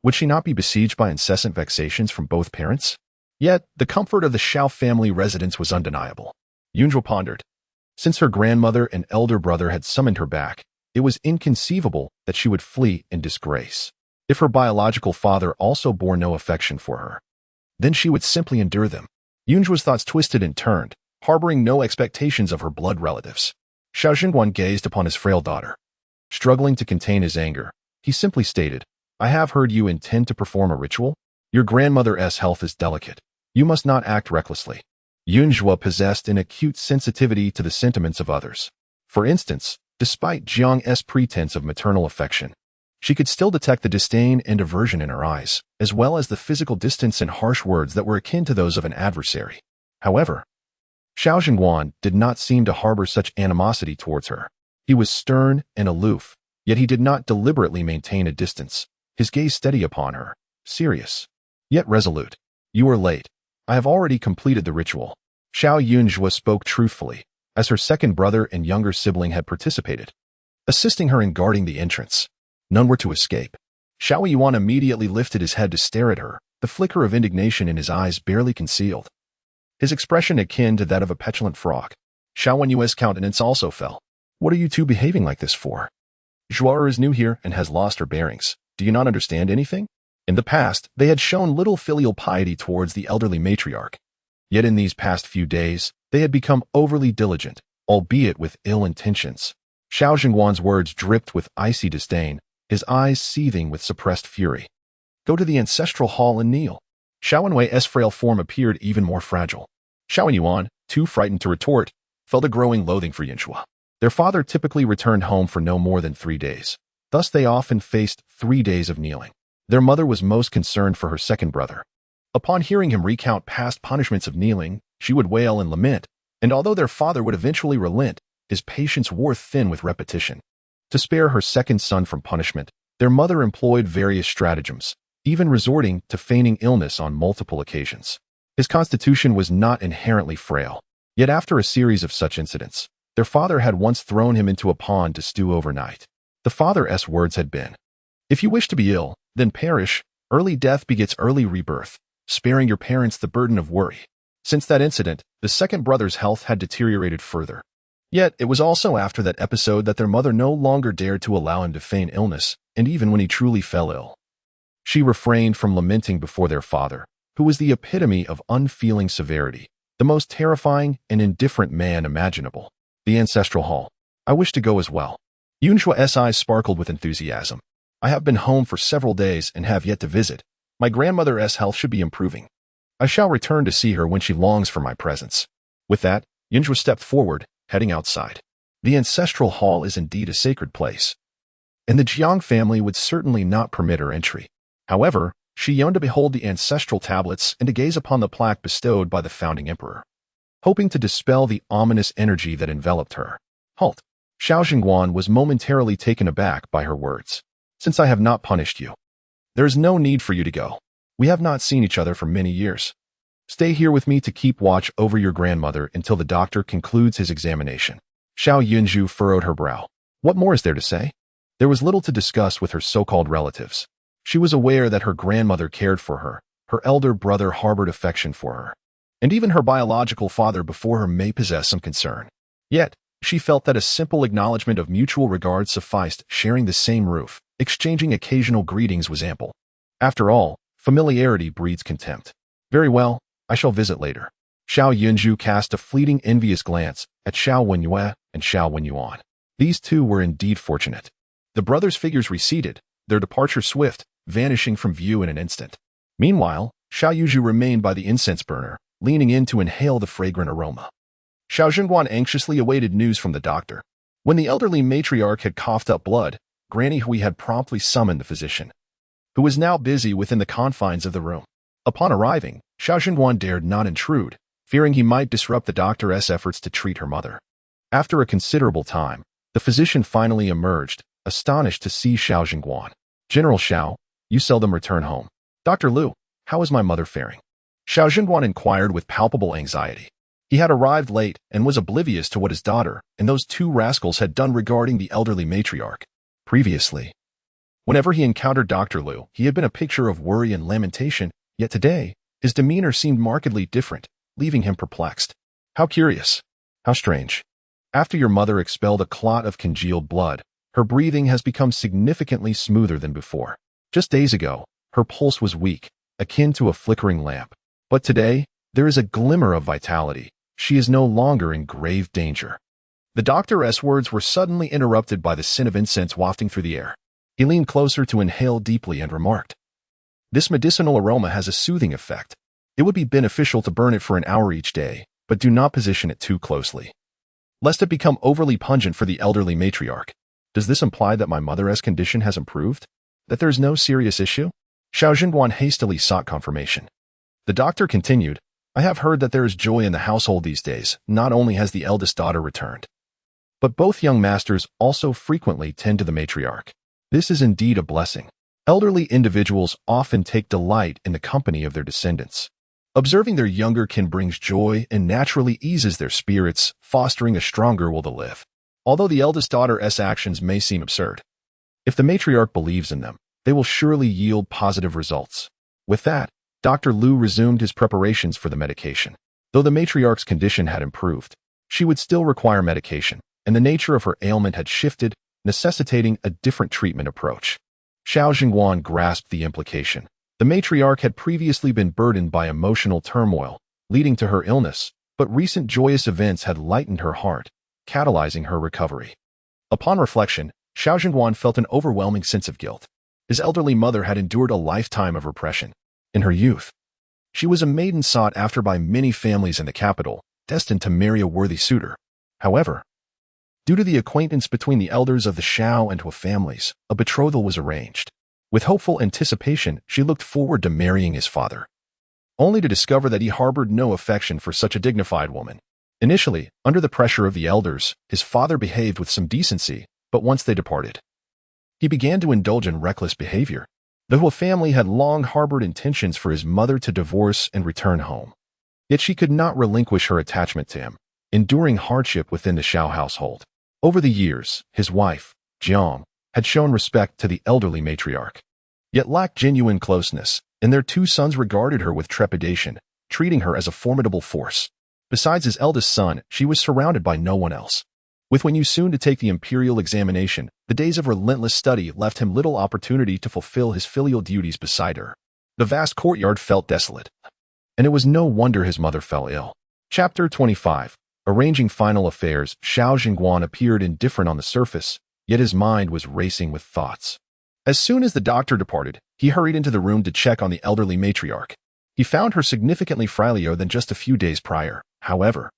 Would she not be besieged by incessant vexations from both parents? Yet, the comfort of the Shao family residence was undeniable. Yunhua pondered. Since her grandmother and elder brother had summoned her back, it was inconceivable that she would flee in disgrace. If her biological father also bore no affection for her, then she would simply endure them. Yunhua's thoughts twisted and turned, harboring no expectations of her blood relatives. Xiao Jingguan gazed upon his frail daughter. Struggling to contain his anger, he simply stated, I have heard you intend to perform a ritual. Your grandmother's health is delicate. You must not act recklessly. Yunhua possessed an acute sensitivity to the sentiments of others. For instance, despite Jiang's pretense of maternal affection, she could still detect the disdain and aversion in her eyes, as well as the physical distance and harsh words that were akin to those of an adversary. However, Xiao Jingguan did not seem to harbor such animosity towards her. He was stern and aloof, yet he did not deliberately maintain a distance, his gaze steady upon her, serious, yet resolute. You are late. I have already completed the ritual. Xiao Yunhua spoke truthfully, as her second brother and younger sibling had participated, assisting her in guarding the entrance. None were to escape. Xiao Yuan immediately lifted his head to stare at her, the flicker of indignation in his eyes barely concealed. His expression akin to that of a petulant frog. Xiao Yuan's countenance also fell. What are you two behaving like this for? Zhuo is new here and has lost her bearings. Do you not understand anything? In the past, they had shown little filial piety towards the elderly matriarch. Yet in these past few days, they had become overly diligent, albeit with ill intentions. Xiao Jingguan's words dripped with icy disdain, his eyes seething with suppressed fury. Go to the ancestral hall and kneel. Xiao Wenwei's frail form appeared even more fragile. Xiao Yuan, too frightened to retort, felt a growing loathing for Yunhua. Their father typically returned home for no more than 3 days. Thus they often faced 3 days of kneeling. Their mother was most concerned for her second brother. Upon hearing him recount past punishments of kneeling, she would wail and lament, and although their father would eventually relent, his patience wore thin with repetition. To spare her second son from punishment, their mother employed various stratagems, even resorting to feigning illness on multiple occasions. His constitution was not inherently frail, yet after a series of such incidents, their father had once thrown him into a pond to stew overnight. The father's words had been, if you wish to be ill, then perish. Early death begets early rebirth, sparing your parents the burden of worry. Since that incident, the second brother's health had deteriorated further. Yet, it was also after that episode that their mother no longer dared to allow him to feign illness, and even when he truly fell ill, she refrained from lamenting before their father, who was the epitome of unfeeling severity, the most terrifying and indifferent man imaginable. The ancestral hall. I wish to go as well. Yunhua's eyes sparkled with enthusiasm. I have been home for several days and have yet to visit. My grandmother's health should be improving. I shall return to see her when she longs for my presence. With that, Yunhua stepped forward, heading outside. The ancestral hall is indeed a sacred place, and the Jiang family would certainly not permit her entry. However, she yearned to behold the ancestral tablets and to gaze upon the plaque bestowed by the founding emperor, hoping to dispel the ominous energy that enveloped her. Halt! Xiao Jingguan was momentarily taken aback by her words. Since I have not punished you, there is no need for you to go. We have not seen each other for many years. Stay here with me to keep watch over your grandmother until the doctor concludes his examination. Xiao Yunju furrowed her brow. What more is there to say? There was little to discuss with her so-called relatives. She was aware that her grandmother cared for her elder brother harbored affection for her, and even her biological father before her may possess some concern. Yet, she felt that a simple acknowledgement of mutual regard sufficed. Sharing the same roof, exchanging occasional greetings was ample. After all, familiarity breeds contempt. Very well, I shall visit later. Xiao Yunju cast a fleeting envious glance at Xiao Wenyue and Xiao Wenyuan. These two were indeed fortunate. The brothers' figures receded, their departure swift, vanishing from view in an instant. Meanwhile, Xiao Yunju remained by the incense burner, leaning in to inhale the fragrant aroma. Xiao Jingguan anxiously awaited news from the doctor. When the elderly matriarch had coughed up blood, Granny Hui had promptly summoned the physician, who was now busy within the confines of the room. Upon arriving, Xiao Jingguan dared not intrude, fearing he might disrupt the doctor's efforts to treat her mother. After a considerable time, the physician finally emerged, astonished to see Xiao Jingguan. General Xiao, you seldom return home. Dr. Liu, how is my mother faring? Xiao Jingguan inquired with palpable anxiety. He had arrived late and was oblivious to what his daughter and those two rascals had done regarding the elderly matriarch. Previously, whenever he encountered Dr. Liu, he had been a picture of worry and lamentation, yet today, his demeanor seemed markedly different, leaving him perplexed. How curious. How strange. After your mother expelled a clot of congealed blood, her breathing has become significantly smoother than before. Just days ago, her pulse was weak, akin to a flickering lamp. But today, there is a glimmer of vitality. She is no longer in grave danger. The doctor's words were suddenly interrupted by the scent of incense wafting through the air. He leaned closer to inhale deeply and remarked, "This medicinal aroma has a soothing effect. It would be beneficial to burn it for an hour each day, but do not position it too closely, lest it become overly pungent for the elderly matriarch. Does this imply that my mother's condition has improved? That there is no serious issue?" Xiao Jingguan hastily sought confirmation. The doctor continued, "I have heard that there is joy in the household these days. Not only has the eldest daughter returned, but both young masters also frequently tend to the matriarch. This is indeed a blessing. Elderly individuals often take delight in the company of their descendants. Observing their younger kin brings joy and naturally eases their spirits, fostering a stronger will to live. Although the eldest daughter's actions may seem absurd, if the matriarch believes in them, they will surely yield positive results." With that, Dr. Liu resumed his preparations for the medication. Though the matriarch's condition had improved, she would still require medication, and the nature of her ailment had shifted, necessitating a different treatment approach. Xiao Jingguan grasped the implication. The matriarch had previously been burdened by emotional turmoil, leading to her illness, but recent joyous events had lightened her heart, catalyzing her recovery. Upon reflection, Xiao Jingguan felt an overwhelming sense of guilt. His elderly mother had endured a lifetime of repression. In her youth, she was a maiden sought after by many families in the capital, destined to marry a worthy suitor. However, due to the acquaintance between the elders of the Xiao and Hua families, a betrothal was arranged. With hopeful anticipation, she looked forward to marrying his father, only to discover that he harbored no affection for such a dignified woman. Initially, under the pressure of the elders, his father behaved with some decency, but once they departed, he began to indulge in reckless behavior. The Hua family had long harbored intentions for his mother to divorce and return home. Yet she could not relinquish her attachment to him, enduring hardship within the Xiao household. Over the years, his wife, Jiang, had shown respect to the elderly matriarch, yet lacked genuine closeness, and their two sons regarded her with trepidation, treating her as a formidable force. Besides his eldest son, she was surrounded by no one else. With Wen Yu soon to take the imperial examination, the days of relentless study left him little opportunity to fulfill his filial duties beside her. The vast courtyard felt desolate, and it was no wonder his mother fell ill. Chapter 25. Arranging final affairs. Xiao Jingguan appeared indifferent on the surface, yet his mind was racing with thoughts. As soon as the doctor departed, he hurried into the room to check on the elderly matriarch. He found her significantly frailer than just a few days prior. However,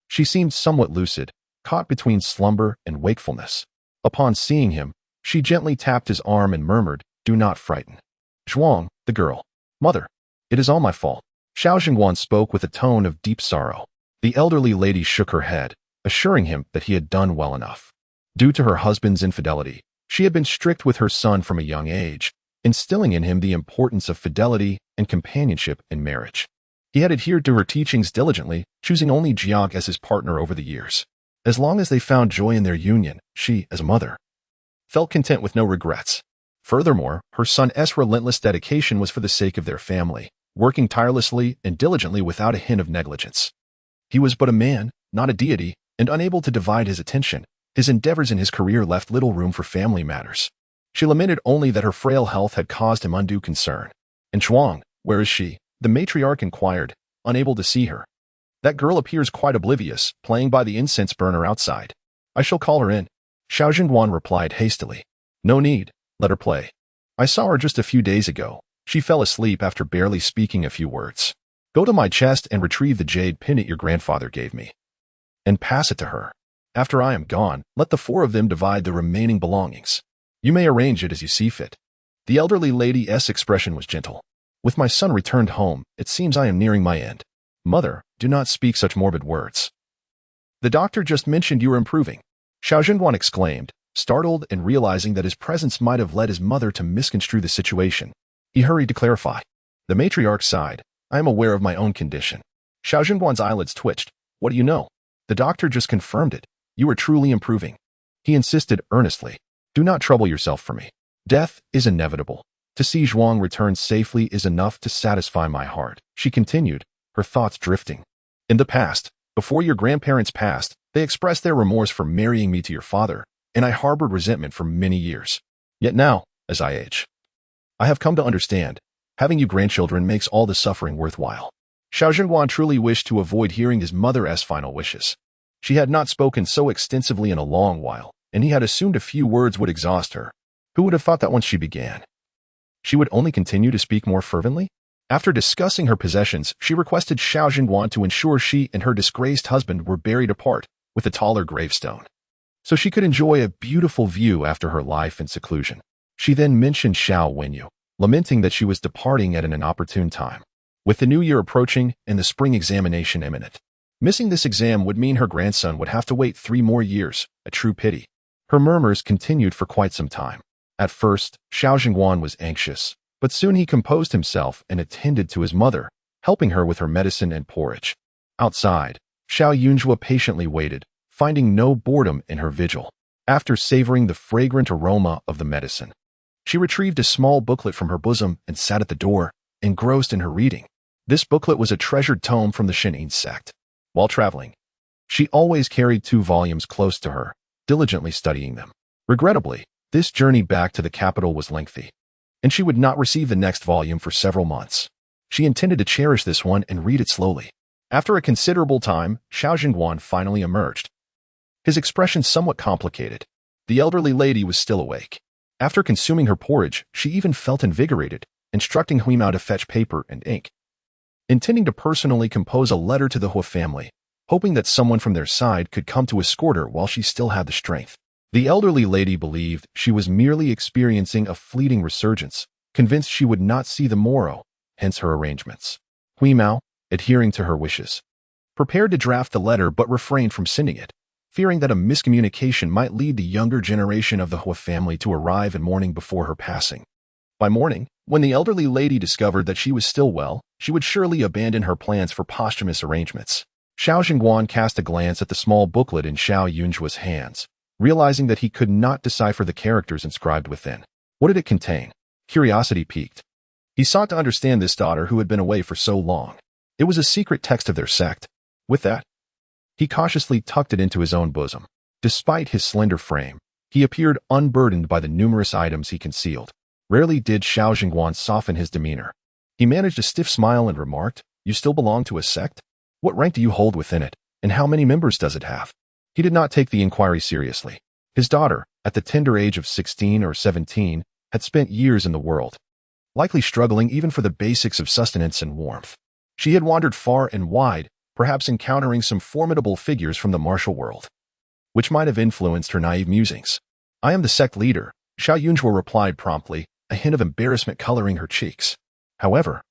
she seemed somewhat lucid, caught between slumber and wakefulness. Upon seeing him, she gently tapped his arm and murmured, "Do not frighten." "Zhuang, the girl. Mother, it is all my fault." Xiao Jingguan spoke with a tone of deep sorrow. The elderly lady shook her head, assuring him that he had done well enough. Due to her husband's infidelity, she had been strict with her son from a young age, instilling in him the importance of fidelity and companionship in marriage. He had adhered to her teachings diligently, choosing only Jiang as his partner over the years. As long as they found joy in their union, she, as a mother, felt content with no regrets. Furthermore, her son's relentless dedication was for the sake of their family, working tirelessly and diligently without a hint of negligence. He was but a man, not a deity, and unable to divide his attention. His endeavors in his career left little room for family matters. She lamented only that her frail health had caused him undue concern. "And Zhuang, where is she?" the matriarch inquired, unable to see her. "That girl appears quite oblivious, playing by the incense burner outside." "I shall call her in." Xiao Jingguan replied hastily. "No need, let her play. I saw her just a few days ago. She fell asleep after barely speaking a few words. Go to my chest and retrieve the jade pendant your grandfather gave me, and pass it to her. After I am gone, let the four of them divide the remaining belongings. You may arrange it as you see fit." The elderly lady's expression was gentle. "With my son returned home, it seems I am nearing my end. Mother, do not speak such morbid words." The doctor just mentioned you were improving. Xiao Zhenguan exclaimed, startled and realizing that his presence might have led his mother to misconstrue the situation. He hurried to clarify. The matriarch sighed. I am aware of my own condition. Xiao Zhenguan's eyelids twitched. What do you know? The doctor just confirmed it. You are truly improving. He insisted earnestly. Do not trouble yourself for me. Death is inevitable. To see Zhuang return safely is enough to satisfy my heart, she continued, her thoughts drifting. In the past, before your grandparents passed, they expressed their remorse for marrying me to your father, and I harbored resentment for many years. Yet now, as I age, I have come to understand, having you grandchildren makes all the suffering worthwhile. Xiao Zhenguan truly wished to avoid hearing his mother's final wishes. She had not spoken so extensively in a long while, and he had assumed a few words would exhaust her. Who would have thought that once she began, she would only continue to speak more fervently? After discussing her possessions, she requested Xiao Zhenguan to ensure she and her disgraced husband were buried apart, with a taller gravestone, so she could enjoy a beautiful view after her life in seclusion. She then mentioned Xiao Wenyu, lamenting that she was departing at an inopportune time. With the new year approaching and the spring examination imminent, missing this exam would mean her grandson would have to wait 3 more years, a true pity. Her murmurs continued for quite some time. At first, Xiao Zhenguan was anxious, but soon he composed himself and attended to his mother, helping her with her medicine and porridge. Outside, Xiao Yunjue patiently waited, finding no boredom in her vigil. After savoring the fragrant aroma of the medicine, she retrieved a small booklet from her bosom and sat at the door, engrossed in her reading. This booklet was a treasured tome from the Shenyin sect. While traveling, she always carried 2 volumes close to her, diligently studying them. Regrettably, this journey back to the capital was lengthy, and she would not receive the next volume for several months. She intended to cherish this one and read it slowly. After a considerable time, Xiao Zhenguan finally emerged. His expression somewhat complicated. The elderly lady was still awake. After consuming her porridge, she even felt invigorated, instructing Huimao to fetch paper and ink, intending to personally compose a letter to the Hua family, hoping that someone from their side could come to escort her while she still had the strength. The elderly lady believed she was merely experiencing a fleeting resurgence, convinced she would not see the morrow, hence her arrangements. Huimao, adhering to her wishes, prepared to draft the letter but refrained from sending it, fearing that a miscommunication might lead the younger generation of the Hua family to arrive in mourning before her passing. By morning, when the elderly lady discovered that she was still well, she would surely abandon her plans for posthumous arrangements. Xiao Zhenguan cast a glance at the small booklet in Xiao Yunjue's hands, realizing that he could not decipher the characters inscribed within. What did it contain? Curiosity piqued. He sought to understand this daughter who had been away for so long. It was a secret text of their sect. With that, he cautiously tucked it into his own bosom. Despite his slender frame, he appeared unburdened by the numerous items he concealed. Rarely did Xiao Zhenguan soften his demeanor. He managed a stiff smile and remarked, "You still belong to a sect? What rank do you hold within it, and how many members does it have?" He did not take the inquiry seriously. His daughter, at the tender age of 16 or 17, had spent years in the world, likely struggling even for the basics of sustenance and warmth. She had wandered far and wide, perhaps encountering some formidable figures from the martial world, which might have influenced her naive musings. "I am the sect leader," Xiao Yunjue replied promptly, a hint of embarrassment coloring her cheeks. However,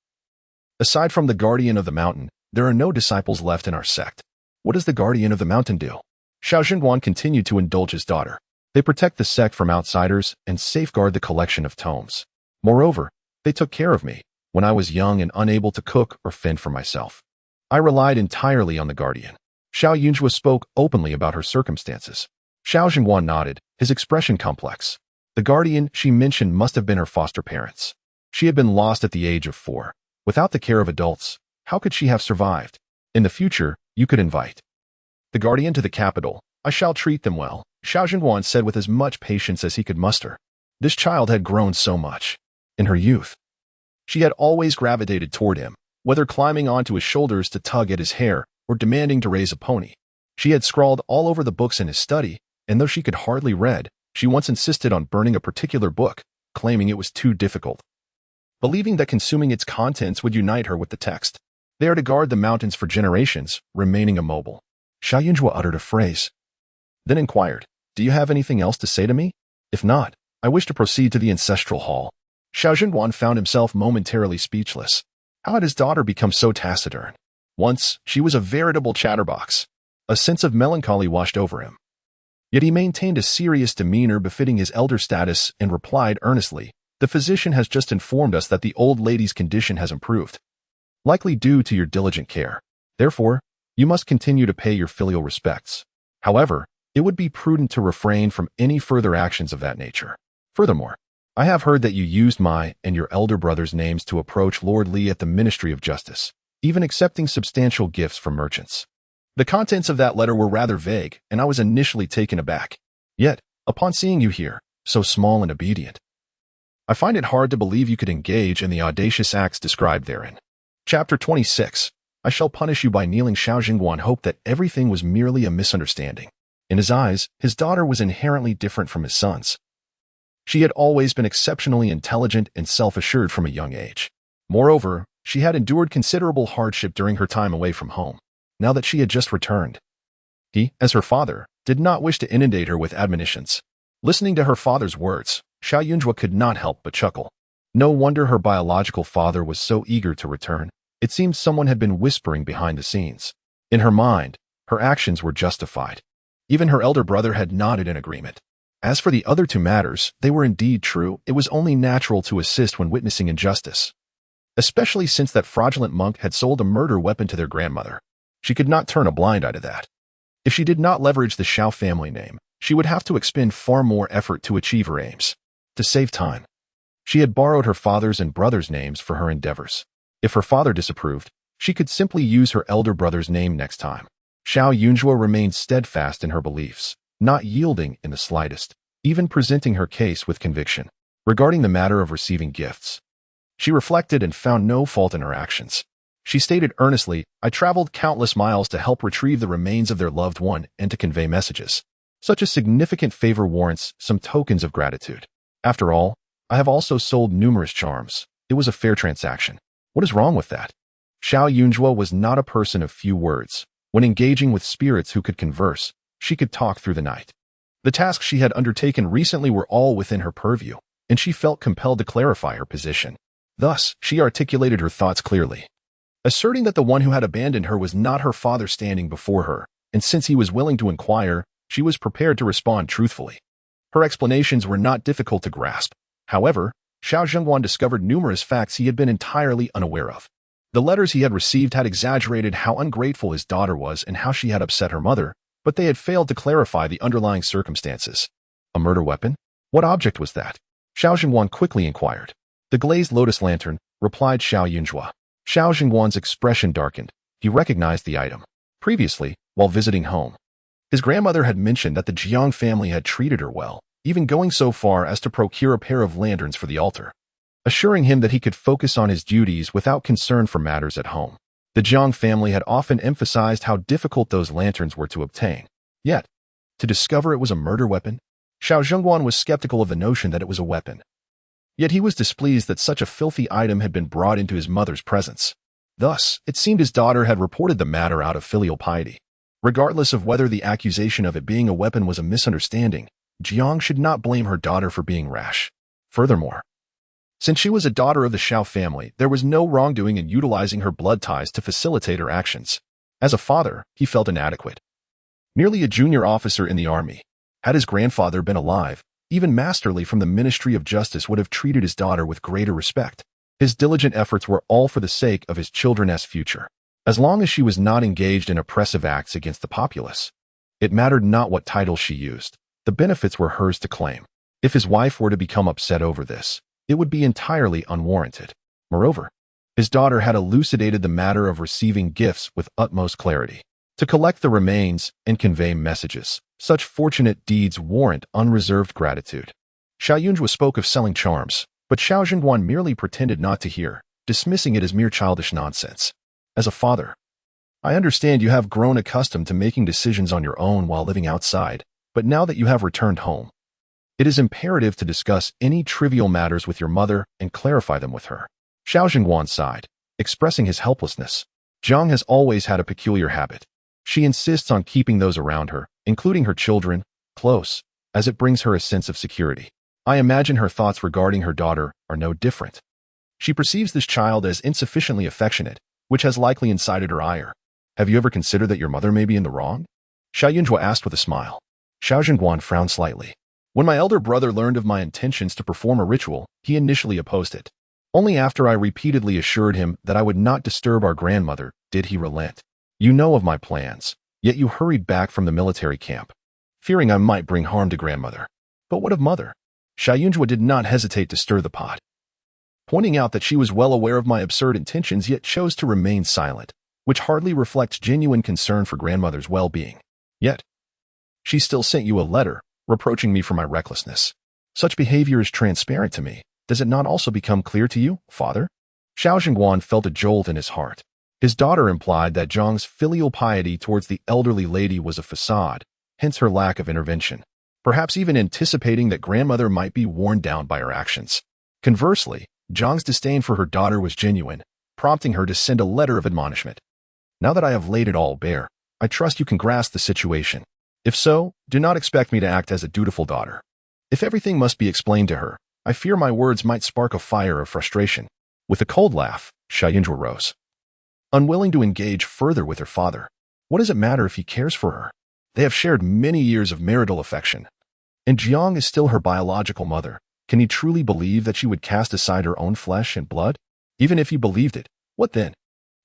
aside from the Guardian of the Mountain, there are no disciples left in our sect. What does the Guardian of the Mountain do? Xiao Zhenguan continued to indulge his daughter. They protect the sect from outsiders and safeguard the collection of tomes. Moreover, they took care of me when I was young and unable to cook or fend for myself. I relied entirely on the Guardian. Xiao Yunjue spoke openly about her circumstances. Xiao Zhenguan nodded, his expression complex. The Guardian she mentioned must have been her foster parents. She had been lost at the age of 4. Without the care of adults, how could she have survived? In the future, you could invite the Guardian to the capital. I shall treat them well, Xiao Zhenguan said with as much patience as he could muster. This child had grown so much. In her youth, she had always gravitated toward him, whether climbing onto his shoulders to tug at his hair or demanding to raise a pony. She had scrawled all over the books in his study, and though she could hardly read, she once insisted on burning a particular book, claiming it was too difficult, believing that consuming its contents would unite her with the text. They are to guard the mountains for generations, remaining immobile. Xiao Yunjue uttered a phrase, then inquired, "Do you have anything else to say to me? If not, I wish to proceed to the ancestral hall." Xiao Zhenguan found himself momentarily speechless. How had his daughter become so taciturn? Once, she was a veritable chatterbox. A sense of melancholy washed over him. Yet he maintained a serious demeanor befitting his elder status and replied earnestly, "The physician has just informed us that the old lady's condition has improved, likely due to your diligent care. Therefore, you must continue to pay your filial respects. However, it would be prudent to refrain from any further actions of that nature. Furthermore, I have heard that you used my and your elder brother's names to approach Lord Li at the Ministry of Justice, even accepting substantial gifts from merchants. The contents of that letter were rather vague, and I was initially taken aback. Yet, upon seeing you here, so small and obedient, I find it hard to believe you could engage in the audacious acts described therein." Chapter 26. I shall punish you by kneeling. Xiao Jingguan hoped that everything was merely a misunderstanding. In his eyes, his daughter was inherently different from his son's. She had always been exceptionally intelligent and self-assured from a young age. Moreover, she had endured considerable hardship during her time away from home. Now that she had just returned, he, as her father, did not wish to inundate her with admonitions. Listening to her father's words, Xiao Yunjua could not help but chuckle. No wonder her biological father was so eager to return. It seemed someone had been whispering behind the scenes. In her mind, her actions were justified. Even her elder brother had nodded in agreement. As for the other two matters, they were indeed true. It was only natural to assist when witnessing injustice, especially since that fraudulent monk had sold a murder weapon to their grandmother. She could not turn a blind eye to that. If she did not leverage the Xiao family name, she would have to expend far more effort to achieve her aims. To save time, she had borrowed her father's and brother's names for her endeavors. If her father disapproved, she could simply use her elder brother's name next time. Xiao Yunjua remained steadfast in her beliefs, not yielding in the slightest, even presenting her case with conviction. Regarding the matter of receiving gifts, she reflected and found no fault in her actions. She stated earnestly, "I traveled countless miles to help retrieve the remains of their loved one and to convey messages. Such a significant favor warrants some tokens of gratitude. After all, I have also sold numerous charms. It was a fair transaction. What is wrong with that?" Xiao Yunjua was not a person of few words. When engaging with spirits who could converse, she could talk through the night. The tasks she had undertaken recently were all within her purview, and she felt compelled to clarify her position. Thus, she articulated her thoughts clearly, asserting that the one who had abandoned her was not her father standing before her, and since he was willing to inquire, she was prepared to respond truthfully. Her explanations were not difficult to grasp. However, Xiao Zhengguan discovered numerous facts he had been entirely unaware of. The letters he had received had exaggerated how ungrateful his daughter was and how she had upset her mother, but they had failed to clarify the underlying circumstances. A murder weapon? What object was that? Xiao Zhengguan quickly inquired. "The glazed lotus lantern," replied Xiao Yunjua. Xiao Zhengguan's expression darkened. He recognized the item. Previously, while visiting home, his grandmother had mentioned that the Jiang family had treated her well, even going so far as to procure a pair of lanterns for the altar, assuring him that he could focus on his duties without concern for matters at home. The Jiang family had often emphasized how difficult those lanterns were to obtain. Yet, to discover it was a murder weapon? Xiao Zhengguan was skeptical of the notion that it was a weapon. Yet he was displeased that such a filthy item had been brought into his mother's presence. Thus, it seemed his daughter had reported the matter out of filial piety. Regardless of whether the accusation of it being a weapon was a misunderstanding, Jiang should not blame her daughter for being rash. Furthermore, since she was a daughter of the Xiao family, there was no wrongdoing in utilizing her blood ties to facilitate her actions. As a father, he felt inadequate. Merely a junior officer in the army, had his grandfather been alive, even Masterly from the Ministry of Justice would have treated his daughter with greater respect. His diligent efforts were all for the sake of his children's future. As long as she was not engaged in oppressive acts against the populace, it mattered not what title she used. The benefits were hers to claim. If his wife were to become upset over this, it would be entirely unwarranted. Moreover, his daughter had elucidated the matter of receiving gifts with utmost clarity. To collect the remains and convey messages, such fortunate deeds warrant unreserved gratitude. Xiao Yunjua spoke of selling charms, but Xiao Zhengguan merely pretended not to hear, dismissing it as mere childish nonsense. As a father, I understand you have grown accustomed to making decisions on your own while living outside, but now that you have returned home, it is imperative to discuss any trivial matters with your mother and clarify them with her. Xiao Zhengguan sighed, expressing his helplessness. Jiang has always had a peculiar habit. She insists on keeping those around her, including her children, close, as it brings her a sense of security. I imagine her thoughts regarding her daughter are no different. She perceives this child as insufficiently affectionate, which has likely incited her ire. Have you ever considered that your mother may be in the wrong? Xiao Yunjue asked with a smile. Xiao Zhengguan frowned slightly. When my elder brother learned of my intentions to perform a ritual, he initially opposed it. Only after I repeatedly assured him that I would not disturb our grandmother did he relent. You know of my plans, yet you hurried back from the military camp, fearing I might bring harm to grandmother. But what of mother? Xiao Yunjue did not hesitate to stir the pot, pointing out that she was well aware of my absurd intentions yet chose to remain silent, which hardly reflects genuine concern for grandmother's well-being. Yet, she still sent you a letter, reproaching me for my recklessness. Such behavior is transparent to me. Does it not also become clear to you, father? Xiao Zhengguan felt a jolt in his heart. His daughter implied that Jiang's filial piety towards the elderly lady was a facade, hence her lack of intervention, perhaps even anticipating that grandmother might be worn down by her actions. Conversely, Jiang's disdain for her daughter was genuine, prompting her to send a letter of admonishment. Now that I have laid it all bare, I trust you can grasp the situation. If so, do not expect me to act as a dutiful daughter. If everything must be explained to her, I fear my words might spark a fire of frustration. With a cold laugh, Xiao Yunjue rose. Unwilling to engage further with her father, what does it matter if he cares for her? They have shared many years of marital affection. And Jiang is still her biological mother. Can he truly believe that she would cast aside her own flesh and blood? Even if he believed it, what then?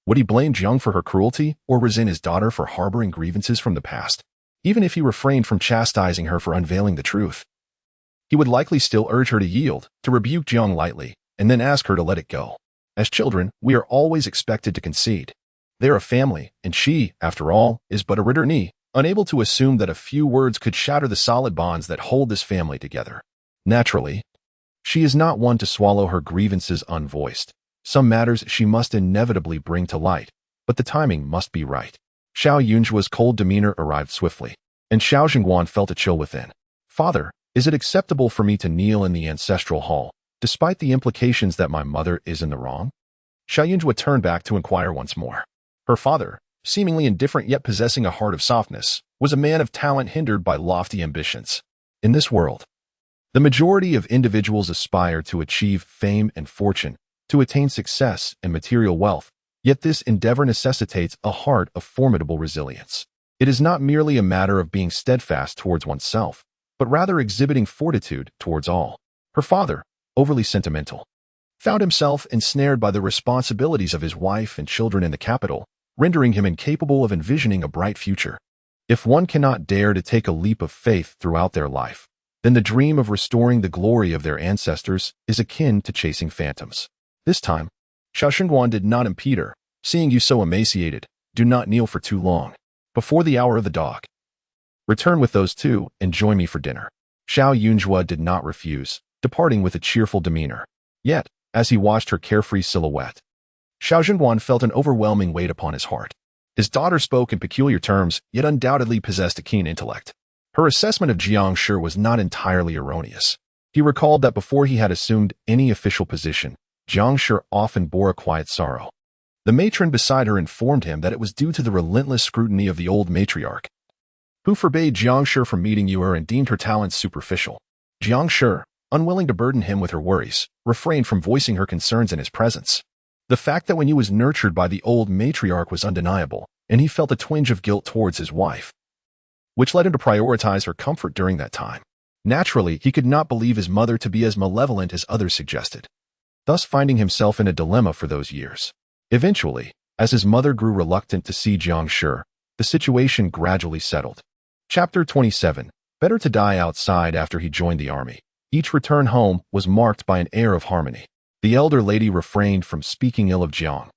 Would he blame Jiang for her cruelty or resent his daughter for harboring grievances from the past? Even if he refrained from chastising her for unveiling the truth, he would likely still urge her to yield, to rebuke Jiang lightly, and then ask her to let it go. As children, we are always expected to concede. They are a family, and she, after all, is but a returee, unable to assume that a few words could shatter the solid bonds that hold this family together. Naturally, she is not one to swallow her grievances unvoiced. Some matters she must inevitably bring to light, but the timing must be right. Xiao Yunjue's cold demeanor arrived swiftly, and Xiao Zhengguan felt a chill within. Father, is it acceptable for me to kneel in the ancestral hall, despite the implications that my mother is in the wrong? Xiao Yunjue turned back to inquire once more. Her father, seemingly indifferent yet possessing a heart of softness, was a man of talent hindered by lofty ambitions. In this world, the majority of individuals aspire to achieve fame and fortune, to attain success and material wealth, yet this endeavor necessitates a heart of formidable resilience. It is not merely a matter of being steadfast towards oneself, but rather exhibiting fortitude towards all. Her father, overly sentimental, found himself ensnared by the responsibilities of his wife and children in the capital, rendering him incapable of envisioning a bright future. If one cannot dare to take a leap of faith throughout their life, then the dream of restoring the glory of their ancestors is akin to chasing phantoms. This time, Xiao Zhengguan did not impede her. Seeing you so emaciated, do not kneel for too long. Before the hour of the dog, return with those two and join me for dinner. Xiao Yunjue did not refuse, departing with a cheerful demeanor. Yet, as he watched her carefree silhouette, Xiao Zhengguan felt an overwhelming weight upon his heart. His daughter spoke in peculiar terms, yet undoubtedly possessed a keen intellect. Her assessment of Jiang Shi was not entirely erroneous. He recalled that before he had assumed any official position, Jiang Shi often bore a quiet sorrow. The matron beside her informed him that it was due to the relentless scrutiny of the old matriarch, who forbade Jiang Shi from meeting Yuer and deemed her talents superficial. Jiang Shi, unwilling to burden him with her worries, refrained from voicing her concerns in his presence. The fact that Wenyu was nurtured by the old matriarch was undeniable, and he felt a twinge of guilt towards his wife, which led him to prioritize her comfort during that time. Naturally, he could not believe his mother to be as malevolent as others suggested, thus finding himself in a dilemma for those years. Eventually, as his mother grew reluctant to see Jiang Shi, the situation gradually settled. Chapter 27. Better to die outside after he joined the army. Each return home was marked by an air of harmony. The elder lady refrained from speaking ill of Jiang,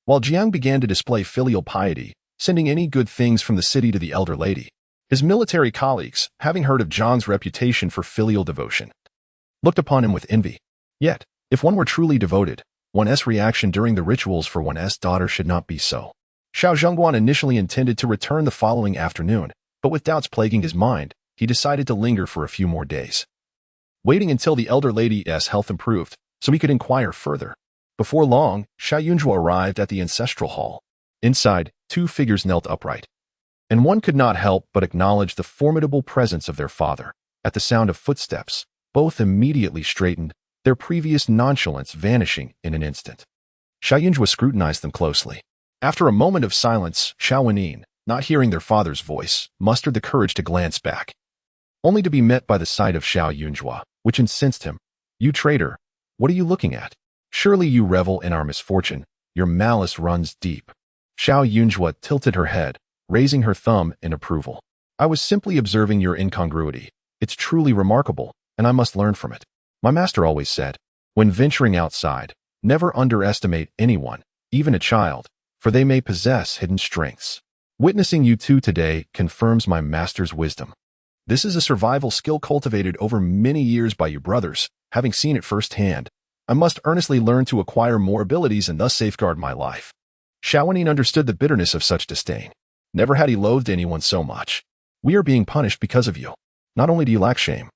while Jiang began to display filial piety, sending any good things from the city to the elder lady. His military colleagues, having heard of Jiang's reputation for filial devotion, looked upon him with envy. Yet, if one were truly devoted, one's reaction during the rituals for one's daughter should not be so. Xiao Zhengguan initially intended to return the following afternoon, but with doubts plaguing his mind, he decided to linger for a few more days, waiting until the elder lady's health improved, so he could inquire further. Before long, Xiao Yunjue arrived at the ancestral hall. Inside, two figures knelt upright, and one could not help but acknowledge the formidable presence of their father. At the sound of footsteps, both immediately straightened, their previous nonchalance vanishing in an instant. Xiao Yunjue scrutinized them closely. After a moment of silence, Xiao Wenin, not hearing their father's voice, mustered the courage to glance back, only to be met by the sight of Xiao Yunjua, which incensed him. "You traitor, what are you looking at? Surely you revel in our misfortune. Your malice runs deep." Xiao Yunjua tilted her head, raising her thumb in approval. "I was simply observing your incongruity. It's truly remarkable, and I must learn from it. My master always said, when venturing outside, never underestimate anyone, even a child, for they may possess hidden strengths. Witnessing you two today confirms my master's wisdom. This is a survival skill cultivated over many years by you brothers. Having seen it firsthand, I must earnestly learn to acquire more abilities and thus safeguard my life." Xiaowanin understood the bitterness of such disdain. Never had he loathed anyone so much. "We are being punished because of you. Not only do you lack shame,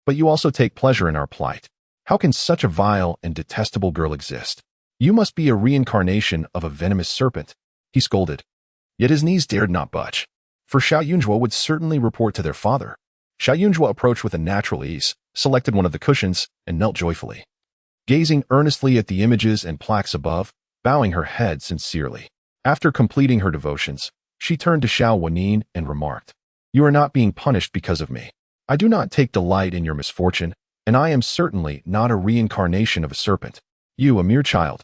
but you also take pleasure in our plight. How can such a vile and detestable girl exist? You must be a reincarnation of a venomous serpent," he scolded. Yet his knees dared not budge, for Xiao Yunjua would certainly report to their father. Xiao Yunjua approached with a natural ease, selected one of the cushions, and knelt joyfully, gazing earnestly at the images and plaques above, bowing her head sincerely. After completing her devotions, she turned to Xiao Wanin and remarked, "You are not being punished because of me. I do not take delight in your misfortune, and I am certainly not a reincarnation of a serpent. You, a mere child,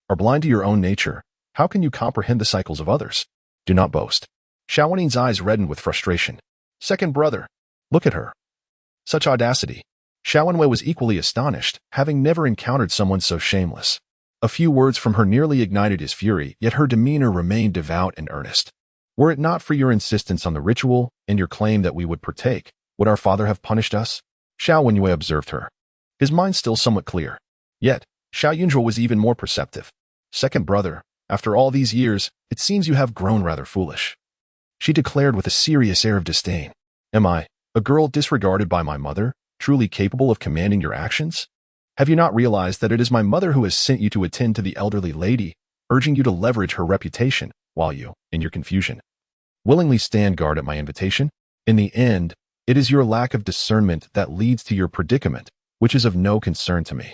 are blind to your own nature. How can you comprehend the cycles of others? Do not boast." Xiao Wanin's eyes reddened with frustration. "Second brother, look at her. Such audacity." Xiao Wenwei was equally astonished, having never encountered someone so shameless. A few words from her nearly ignited his fury, yet her demeanor remained devout and earnest. "Were it not for your insistence on the ritual and your claim that we would partake, would our father have punished us?" Xiao Wenwei observed her, his mind still somewhat clear. Yet, Xiao Yunjua was even more perceptive. "Second brother, after all these years, it seems you have grown rather foolish," she declared with a serious air of disdain. "Am I, a girl disregarded by my mother, truly capable of commanding your actions? Have you not realized that it is my mother who has sent you to attend to the elderly lady, urging you to leverage her reputation, while you, in your confusion, willingly stand guard at my invitation? In the end, it is your lack of discernment that leads to your predicament, which is of no concern to me."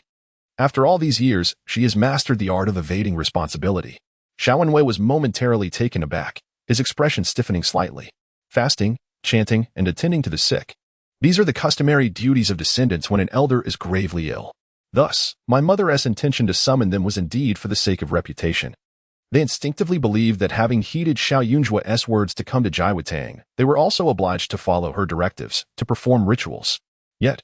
After all these years, she has mastered the art of evading responsibility. Xiao Wenwei was momentarily taken aback, his expression stiffening slightly. Fasting, chanting, and attending to the sick. These are the customary duties of descendants when an elder is gravely ill. Thus, my mother's intention to summon them was indeed for the sake of reputation. They instinctively believed that having heeded Xiao Yunjua's words to come to Jiawatang, they were also obliged to follow her directives, to perform rituals. Yet,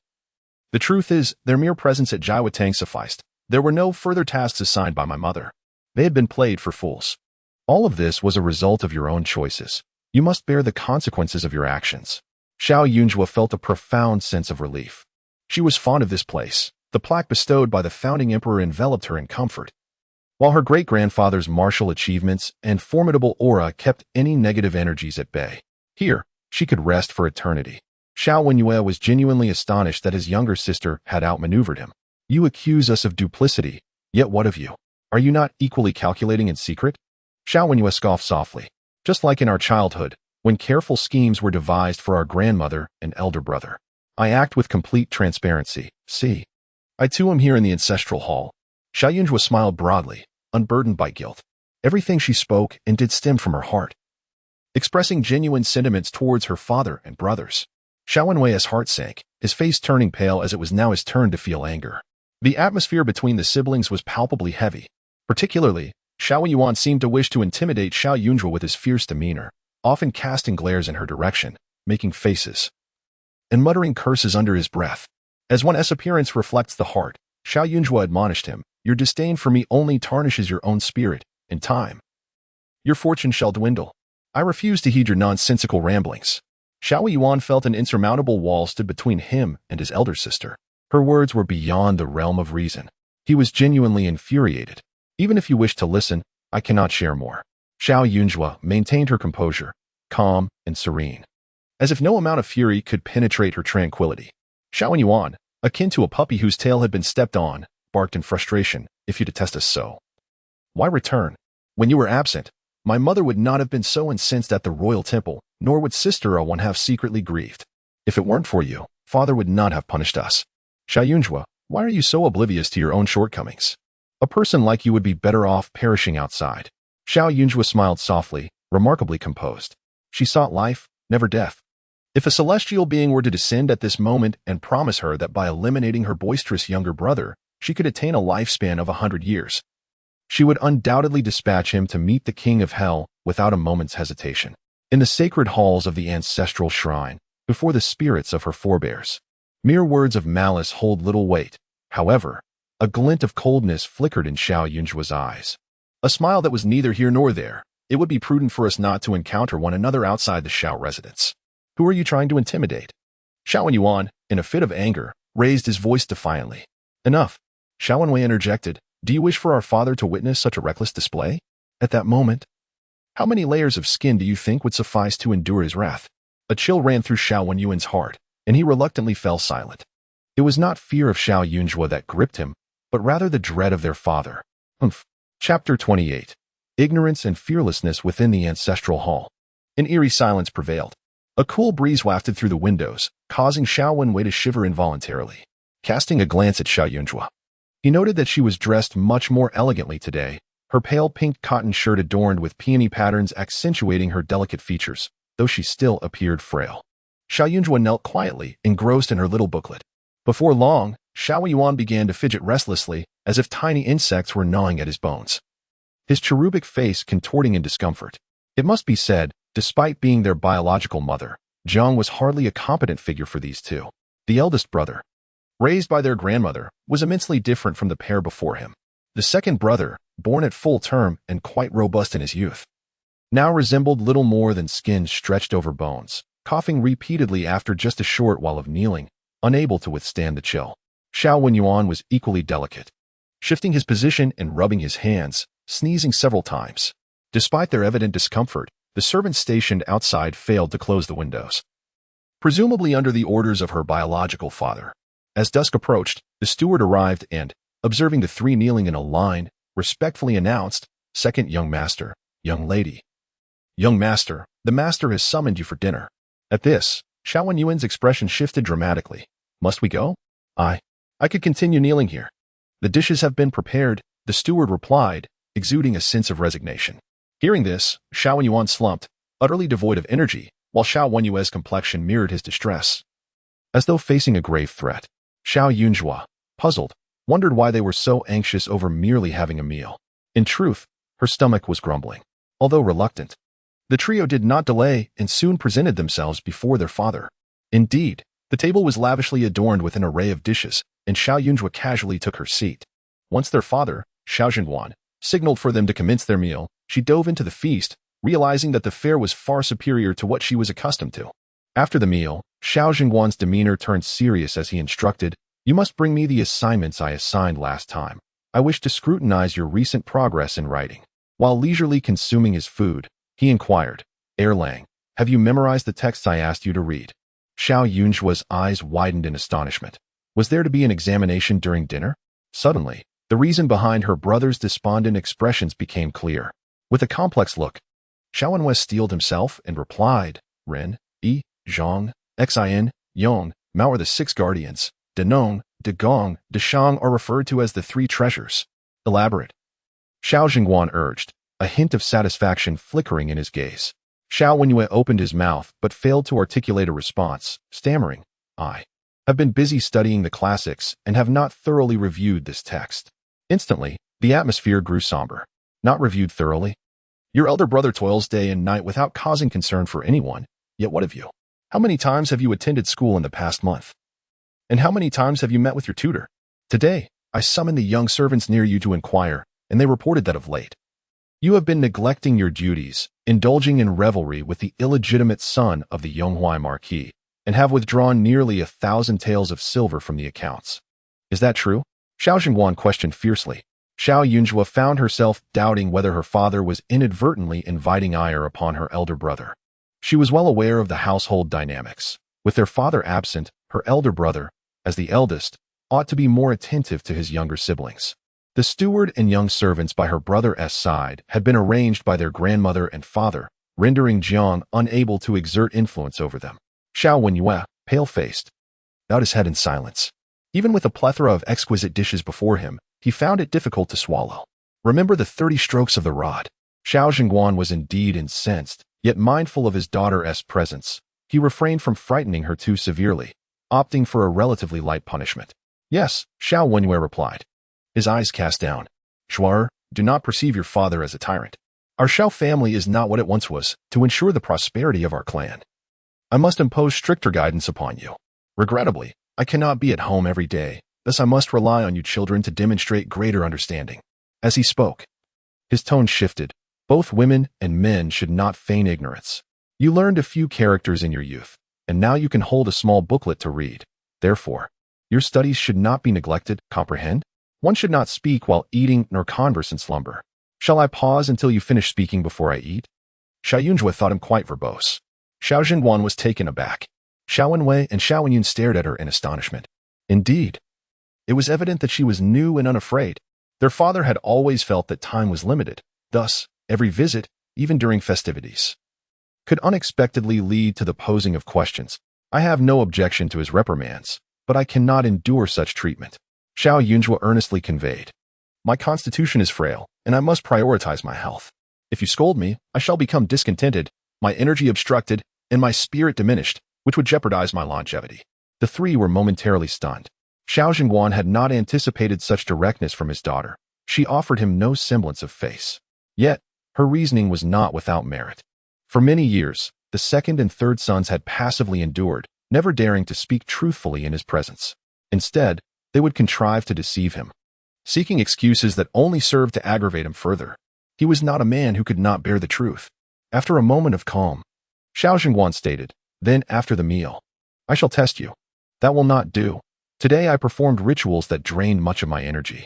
the truth is, their mere presence at Jiawatang sufficed. There were no further tasks assigned by my mother. They had been played for fools. All of this was a result of your own choices. You must bear the consequences of your actions. Xiao Yunjua felt a profound sense of relief. She was fond of this place. The plaque bestowed by the founding emperor enveloped her in comfort, while her great-grandfather's martial achievements and formidable aura kept any negative energies at bay. Here, she could rest for eternity. Xiao Wenwei was genuinely astonished that his younger sister had outmaneuvered him. "You accuse us of duplicity, yet what of you? Are you not equally calculating in secret?" Xiao Wenwei scoffed softly. "Just like in our childhood, when careful schemes were devised for our grandmother and elder brother. I act with complete transparency. See, I too am here in the ancestral hall." Xiao Yunjua smiled broadly, unburdened by guilt. Everything she spoke and did stemmed from her heart, expressing genuine sentiments towards her father and brothers. Xiao Wenwei's heart sank, his face turning pale as it was now his turn to feel anger. The atmosphere between the siblings was palpably heavy. Particularly, Xiao Yuan seemed to wish to intimidate Xiao Yunjua with his fierce demeanor, often casting glares in her direction, making faces, and muttering curses under his breath. As one's appearance reflects the heart, Xiao Yunjua admonished him, "Your disdain for me only tarnishes your own spirit. In time, your fortune shall dwindle. I refuse to heed your nonsensical ramblings." Xiao Yuan felt an insurmountable wall stood between him and his elder sister. Her words were beyond the realm of reason. He was genuinely infuriated. "Even if you wish to listen, I cannot share more." Xiao Yunjua maintained her composure, calm and serene, as if no amount of fury could penetrate her tranquility. Xiao Yuan, akin to a puppy whose tail had been stepped on, barked in frustration, "If you detest us so, why return? When you were absent, my mother would not have been so incensed at the royal temple, nor would Sister One have secretly grieved. If it weren't for you, father would not have punished us. Xiao Yunjua, why are you so oblivious to your own shortcomings? A person like you would be better off perishing outside." Xiao Yunjua smiled softly, remarkably composed. She sought life, never death. If a celestial being were to descend at this moment and promise her that by eliminating her boisterous younger brother, she could attain a lifespan of 100 years, she would undoubtedly dispatch him to meet the king of hell without a moment's hesitation. In the sacred halls of the ancestral shrine, before the spirits of her forebears, mere words of malice hold little weight. However, a glint of coldness flickered in Xiao Yunjua's eyes. A smile that was neither here nor there. It would be prudent for us not to encounter one another outside the Xiao residence. Who are you trying to intimidate? Xiao Yuan, in a fit of anger, raised his voice defiantly. Enough. Xiao Wenwei interjected. Do you wish for our father to witness such a reckless display? At that moment, how many layers of skin do you think would suffice to endure his wrath? A chill ran through Xiao Wenyuan's heart, and he reluctantly fell silent. It was not fear of Xiao Yunjua that gripped him, but rather the dread of their father. Chapter 28. Ignorance and fearlessness within the ancestral hall. An eerie silence prevailed. A cool breeze wafted through the windows, causing Xiao Wenwei to shiver involuntarily. Casting a glance at Xiao Yunjua, he noted that she was dressed much more elegantly today, her pale pink cotton shirt adorned with peony patterns accentuating her delicate features, though she still appeared frail. Xiao Yunjua knelt quietly, engrossed in her little booklet. Before long, Xiao Yuan began to fidget restlessly, as if tiny insects were gnawing at his bones, his cherubic face contorting in discomfort. It must be said, despite being their biological mother, Jiang was hardly a competent figure for these two. The eldest brother, raised by their grandmother, was immensely different from the pair before him. The second brother, born at full term and quite robust in his youth, now resembled little more than skin stretched over bones, coughing repeatedly after just a short while of kneeling, unable to withstand the chill. Xiao Wenyuan was equally delicate, shifting his position and rubbing his hands, sneezing several times. Despite their evident discomfort, the servants stationed outside failed to close the windows, presumably under the orders of her biological father. As dusk approached, the steward arrived and, observing the three kneeling in a line, respectfully announced, "Second young master, young lady." "Young master, the master has summoned you for dinner." At this, Xiao Wenyuan's expression shifted dramatically. "Must we go?" I could continue kneeling here. "The dishes have been prepared," the steward replied, exuding a sense of resignation. Hearing this, Xiao Wenyuan slumped, utterly devoid of energy, while Xiao Wenyuan's complexion mirrored his distress. As though facing a grave threat, Xiao Yunjua, puzzled, wondered why they were so anxious over merely having a meal. In truth, her stomach was grumbling. Although reluctant, the trio did not delay and soon presented themselves before their father. Indeed, the table was lavishly adorned with an array of dishes, and Xiao Yunjua casually took her seat. Once their father, Xiao Zhengguan, signaled for them to commence their meal, she dove into the feast, realizing that the fare was far superior to what she was accustomed to. After the meal, Xiao Zhengguan's demeanor turned serious as he instructed, "You must bring me the assignments I assigned last time. I wish to scrutinize your recent progress in writing." While leisurely consuming his food, he inquired, "Erlang, have you memorized the texts I asked you to read?" Xiao Yunjua's eyes widened in astonishment. Was there to be an examination during dinner? Suddenly, the reason behind her brother's despondent expressions became clear. With a complex look, Xiao Wenwei steeled himself and replied, "Ren, Yi, Zhang, Xin, Yong, Mao are the six guardians. De Nong, De Gong, De Shang are referred to as the three treasures." "Elaborate," Xiao Zhengguan urged, a hint of satisfaction flickering in his gaze. Xiao Wenyue opened his mouth but failed to articulate a response, stammering, "I have been busy studying the classics and have not thoroughly reviewed this text." Instantly, the atmosphere grew somber. "Not reviewed thoroughly? Your elder brother toils day and night without causing concern for anyone, yet what of you? How many times have you attended school in the past month? And how many times have you met with your tutor? Today, I summoned the young servants near you to inquire, and they reported that of late, you have been neglecting your duties, indulging in revelry with the illegitimate son of the Yonghuai Marquis, and have withdrawn nearly 1,000 taels of silver from the accounts. Is that true?" Xiao Zhengguan questioned fiercely. Xiao Yunjua found herself doubting whether her father was inadvertently inviting ire upon her elder brother. She was well aware of the household dynamics. With their father absent, her elder brother, as the eldest, ought to be more attentive to his younger siblings. The steward and young servants by her brother's side had been arranged by their grandmother and father, rendering Jiang unable to exert influence over them. Xiao Wenyue, pale-faced, bowed his head in silence. Even with a plethora of exquisite dishes before him, he found it difficult to swallow. "Remember the 30 strokes of the rod." Xiao Zhengguan was indeed incensed, Yet mindful of his daughter's presence, he refrained from frightening her too severely, opting for a relatively light punishment. Yes, Xiao Wenwei replied, his eyes cast down. Shuar, do not perceive your father as a tyrant. Our Xiao family is not what it once was, to ensure the prosperity of our clan. I must impose stricter guidance upon you. Regrettably, I cannot be at home every day, thus I must rely on you children to demonstrate greater understanding. As he spoke, his tone shifted. Both women and men should not feign ignorance. You learned a few characters in your youth, and now you can hold a small booklet to read. Therefore, your studies should not be neglected, comprehend? One should not speak while eating nor converse in slumber. Shall I pause until you finish speaking before I eat? Xiao Yunjue thought him quite verbose. Xiao Zhenguan was taken aback. Xiao Wenwei and Xiao Wenyun stared at her in astonishment. Indeed, it was evident that she was new and unafraid. Their father had always felt that time was limited. Thus, every visit, even during festivities, could unexpectedly lead to the posing of questions. I have no objection to his reprimands, but I cannot endure such treatment. Xiao Yunjue earnestly conveyed. My constitution is frail, and I must prioritize my health. If you scold me, I shall become discontented, my energy obstructed, and my spirit diminished, which would jeopardize my longevity. The three were momentarily stunned. Xiao Zhenguan had not anticipated such directness from his daughter. She offered him no semblance of face. Yet, her reasoning was not without merit. For many years, the second and third sons had passively endured, never daring to speak truthfully in his presence. Instead, they would contrive to deceive him, seeking excuses that only served to aggravate him further. He was not a man who could not bear the truth. After a moment of calm, Xiao Zhenguan stated, then after the meal, I shall test you. That will not do. Today I performed rituals that drained much of my energy,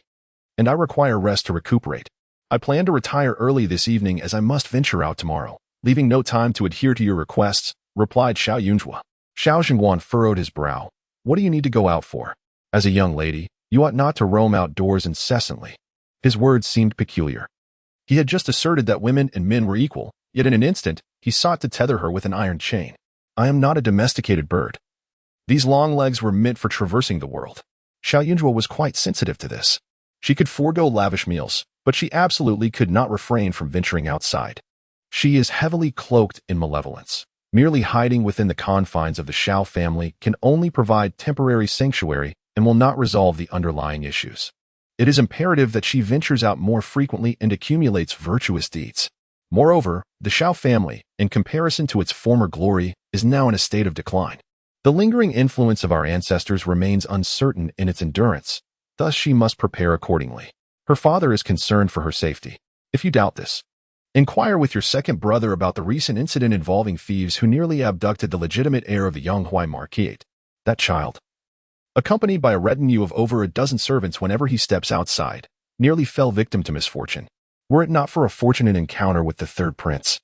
and I require rest to recuperate. I plan to retire early this evening as I must venture out tomorrow, leaving no time to adhere to your requests, replied Xiao Yunjue. Xiao Zhenguan furrowed his brow. What do you need to go out for? As a young lady, you ought not to roam outdoors incessantly. His words seemed peculiar. He had just asserted that women and men were equal, yet in an instant, he sought to tether her with an iron chain. I am not a domesticated bird. These long legs were meant for traversing the world. Xiao Yunjue was quite sensitive to this. She could forego lavish meals, but she absolutely could not refrain from venturing outside. She is heavily cloaked in malevolence. Merely hiding within the confines of the Xiao family can only provide temporary sanctuary and will not resolve the underlying issues. It is imperative that she ventures out more frequently and accumulates virtuous deeds. Moreover, the Xiao family, in comparison to its former glory, is now in a state of decline. The lingering influence of our ancestors remains uncertain in its endurance, thus she must prepare accordingly. Her father is concerned for her safety. If you doubt this, inquire with your second brother about the recent incident involving thieves who nearly abducted the legitimate heir of the Yonghuai Marquette. That child, accompanied by a retinue of over a dozen servants whenever he steps outside, nearly fell victim to misfortune. Were it not for a fortunate encounter with the third prince,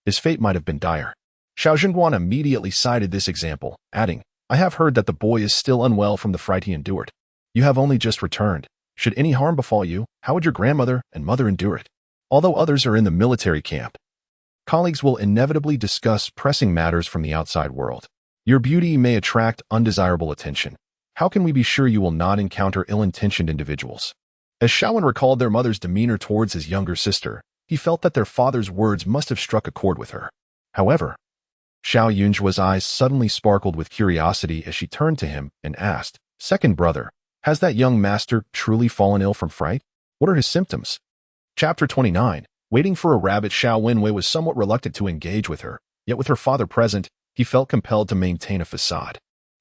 his fate might have been dire. Xiao Zhenguan immediately cited this example, adding, I have heard that the boy is still unwell from the fright he endured. You have only just returned. Should any harm befall you, how would your grandmother and mother endure it? Although others are in the military camp, colleagues will inevitably discuss pressing matters from the outside world. Your beauty may attract undesirable attention. How can we be sure you will not encounter ill-intentioned individuals? As Xiaowen recalled their mother's demeanor towards his younger sister, he felt that their father's words must have struck a chord with her. However, Xiao Yunjue's eyes suddenly sparkled with curiosity as she turned to him and asked, Second brother, has that young master truly fallen ill from fright? What are his symptoms? Chapter 29. Waiting for a rabbit. Xiao Wenwei was somewhat reluctant to engage with her, yet with her father present, he felt compelled to maintain a facade.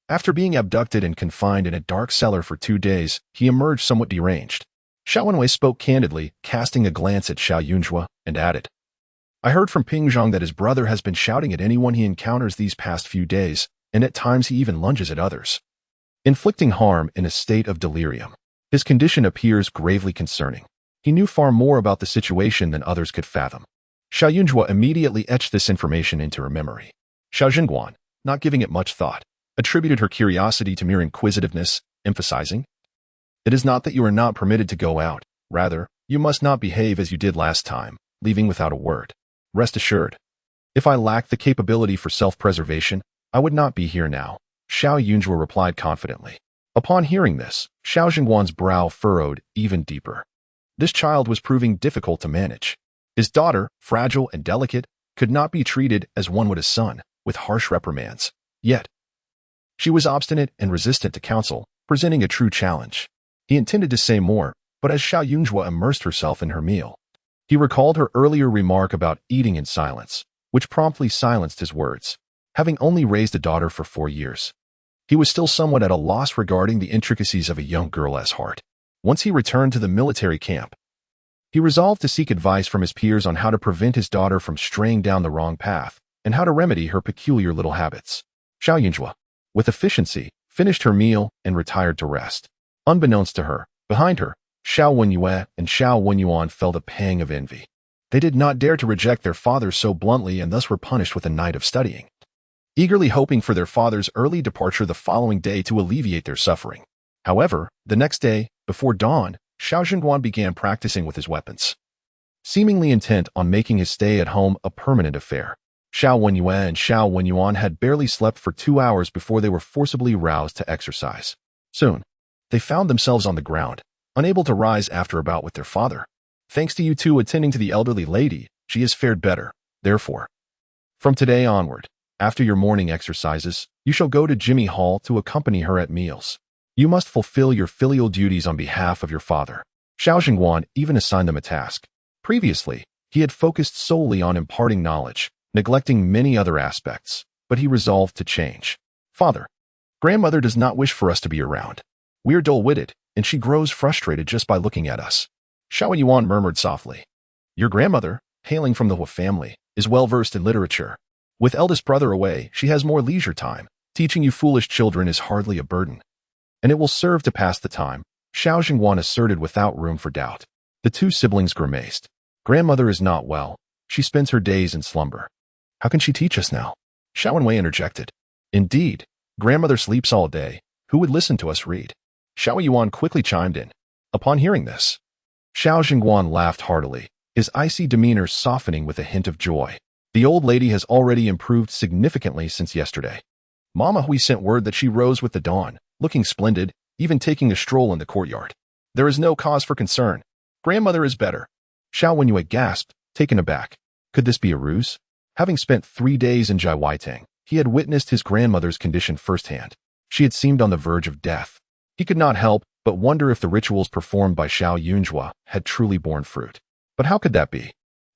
After being abducted and confined in a dark cellar for 2 days, he emerged somewhat deranged. Xiao Wenwei spoke candidly, casting a glance at Xiao Yunjue, and added, I heard from Ping Zhang that his brother has been shouting at anyone he encounters these past few days, and at times he even lunges at others, inflicting harm in a state of delirium. His condition appears gravely concerning. He knew far more about the situation than others could fathom. Xiao Yunjue immediately etched this information into her memory. Xiao Zhenguan, not giving it much thought, attributed her curiosity to mere inquisitiveness, emphasizing, It is not that you are not permitted to go out. Rather, you must not behave as you did last time, leaving without a word. Rest assured, if I lacked the capability for self-preservation, I would not be here now, Xiao Yunjue replied confidently. Upon hearing this, Xiao Zhenguan's brow furrowed even deeper. This child was proving difficult to manage. His daughter, fragile and delicate, could not be treated as one would a son, with harsh reprimands. Yet, she was obstinate and resistant to counsel, presenting a true challenge. He intended to say more, but as Xiao Yunjua immersed herself in her meal, he recalled her earlier remark about eating in silence, which promptly silenced his words. Having only raised a daughter for 4 years, he was still somewhat at a loss regarding the intricacies of a young girl's heart. Once he returned to the military camp, he resolved to seek advice from his peers on how to prevent his daughter from straying down the wrong path and how to remedy her peculiar little habits. Xiao Yunjua, with efficiency, finished her meal and retired to rest. Unbeknownst to her, behind her, Xiao Wenyue and Xiao Wenyuan felt a pang of envy. They did not dare to reject their father so bluntly and thus were punished with a night of studying, eagerly hoping for their father's early departure the following day to alleviate their suffering. However, the next day, before dawn, Xiao Zhenguan began practicing with his weapons, seemingly intent on making his stay at home a permanent affair. Xiao Wenyue and Xiao Wenyuan had barely slept for 2 hours before they were forcibly roused to exercise. Soon, they found themselves on the ground, unable to rise after a bout with their father. Thanks to you two attending to the elderly lady, she has fared better. Therefore, from today onward, after your morning exercises, you shall go to Jimmy Hall to accompany her at meals. You must fulfill your filial duties on behalf of your father. Xiao Zhenguan even assigned them a task. Previously, he had focused solely on imparting knowledge, neglecting many other aspects, but he resolved to change. Father, grandmother does not wish for us to be around. We're dull-witted, and she grows frustrated just by looking at us. Xiao Yuan murmured softly. Your grandmother, hailing from the Hua family, is well-versed in literature. With eldest brother away, she has more leisure time. Teaching you foolish children is hardly a burden, and it will serve to pass the time, Xiao Zhenguan asserted without room for doubt. The two siblings grimaced. Grandmother is not well. She spends her days in slumber. How can she teach us now? Xiao Wenwei interjected. Indeed, grandmother sleeps all day. Who would listen to us read? Xiao Yuan quickly chimed in. Upon hearing this, Xiao Zhenguan laughed heartily, his icy demeanor softening with a hint of joy. The old lady has already improved significantly since yesterday. Mama Hui sent word that she rose with the dawn, looking splendid, even taking a stroll in the courtyard. There is no cause for concern. Grandmother is better. Xiao Wenyue gasped, taken aback. Could this be a ruse? Having spent 3 days in Jai Weitang, he had witnessed his grandmother's condition firsthand. She had seemed on the verge of death. He could not help but wonder if the rituals performed by Xiao Yunjua had truly borne fruit. But how could that be?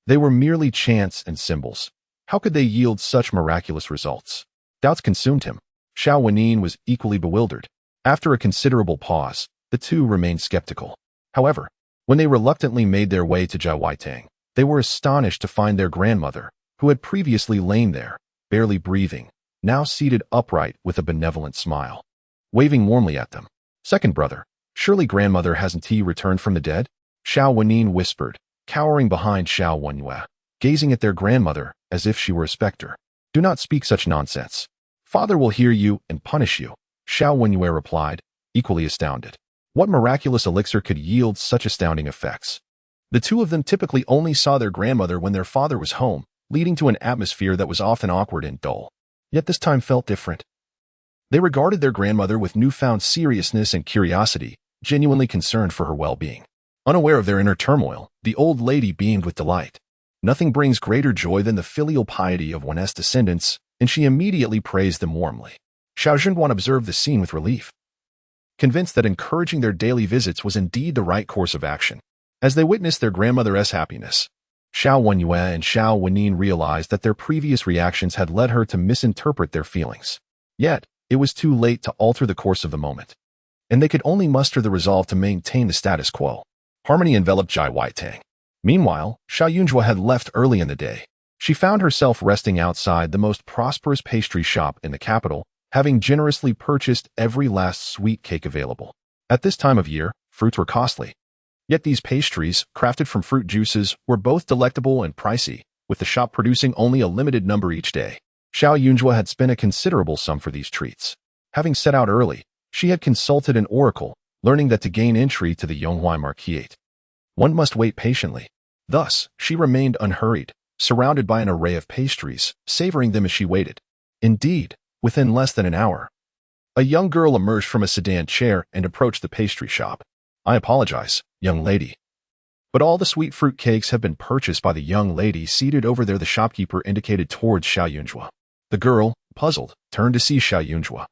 They were merely chants and symbols. How could they yield such miraculous results? Doubts consumed him. Xiao Wenin was equally bewildered. After a considerable pause, the two remained skeptical. However, when they reluctantly made their way to Jai Weitang, they were astonished to find their grandmother, who had previously lain there, barely breathing, now seated upright with a benevolent smile, waving warmly at them. Second brother, surely grandmother hasn't he returned from the dead? Xiao Wenin whispered, cowering behind Xiao Wenyue, gazing at their grandmother as if she were a specter. Do not speak such nonsense. Father will hear you and punish you, Xiao Wenyue replied, equally astounded. What miraculous elixir could yield such astounding effects? The two of them typically only saw their grandmother when their father was home, leading to an atmosphere that was often awkward and dull. Yet this time felt different. They regarded their grandmother with newfound seriousness and curiosity, genuinely concerned for her well-being. Unaware of their inner turmoil, the old lady beamed with delight. Nothing brings greater joy than the filial piety of one's descendants, and she immediately praised them warmly. Xiao Zhenguan observed the scene with relief, convinced that encouraging their daily visits was indeed the right course of action. As they witnessed their grandmother's happiness, Xiao Wenyue and Xiao Wenin realized that their previous reactions had led her to misinterpret their feelings. Yet, it was too late to alter the course of the moment, and they could only muster the resolve to maintain the status quo. Harmony enveloped Jai Weitang. Meanwhile, Xiao Yunjua had left early in the day. She found herself resting outside the most prosperous pastry shop in the capital, having generously purchased every last sweet cake available. At this time of year, fruits were costly. Yet these pastries, crafted from fruit juices, were both delectable and pricey, with the shop producing only a limited number each day. Xiao Yunjua had spent a considerable sum for these treats. Having set out early, she had consulted an oracle, learning that to gain entry to the Yonghuai Marquise, one must wait patiently. Thus, she remained unhurried, surrounded by an array of pastries, savoring them as she waited. Indeed, within less than an hour, a young girl emerged from a sedan chair and approached the pastry shop. I apologize, young lady, But all the sweet fruit cakes have been purchased by the young lady seated over there, the shopkeeper indicated towards Xiao Yunjua. The girl, puzzled, turned to see Xiao Yunjua,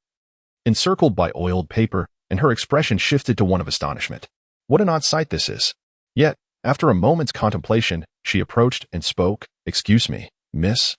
encircled by oiled paper, and her expression shifted to one of astonishment. What an odd sight this is. Yet, after a moment's contemplation, she approached and spoke. Excuse me, miss.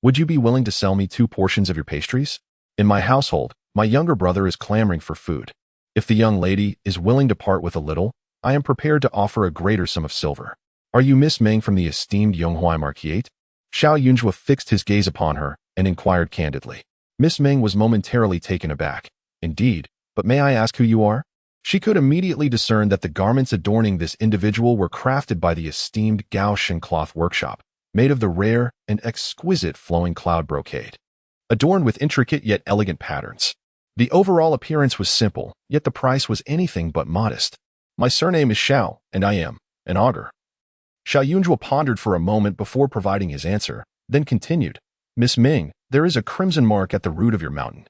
Would you be willing to sell me 2 portions of your pastries? In my household, my younger brother is clamoring for food. If the young lady is willing to part with a little, I am prepared to offer a greater sum of silver. Are you Miss Meng from the esteemed Yonghuai Marquiate? Xiao Yunjua fixed his gaze upon her and inquired candidly. Miss Meng was momentarily taken aback. Indeed, but may I ask who you are? She could immediately discern that the garments adorning this individual were crafted by the esteemed Gao Shen Cloth Workshop, made of the rare and exquisite flowing cloud brocade, adorned with intricate yet elegant patterns. The overall appearance was simple, yet the price was anything but modest. My surname is Xiao, and I am an augur. Xiao Yunjua pondered for a moment before providing his answer, then continued. Miss Ming, there is a crimson mark at the root of your mountain.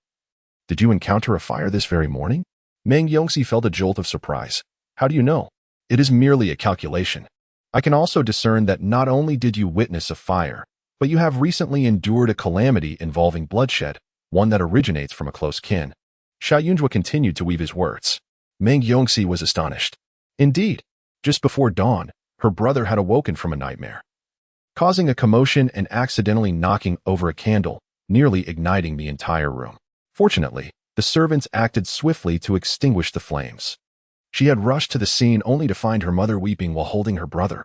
Did you encounter a fire this very morning? Meng Yongxi felt a jolt of surprise. How do you know? It is merely a calculation. I can also discern that not only did you witness a fire, but you have recently endured a calamity involving bloodshed, one that originates from a close kin. Xiao Yunjua continued to weave his words. Meng Yongxi was astonished. Indeed, just before dawn, her brother had awoken from a nightmare, causing a commotion and accidentally knocking over a candle, nearly igniting the entire room. Fortunately, the servants acted swiftly to extinguish the flames. She had rushed to the scene only to find her mother weeping while holding her brother.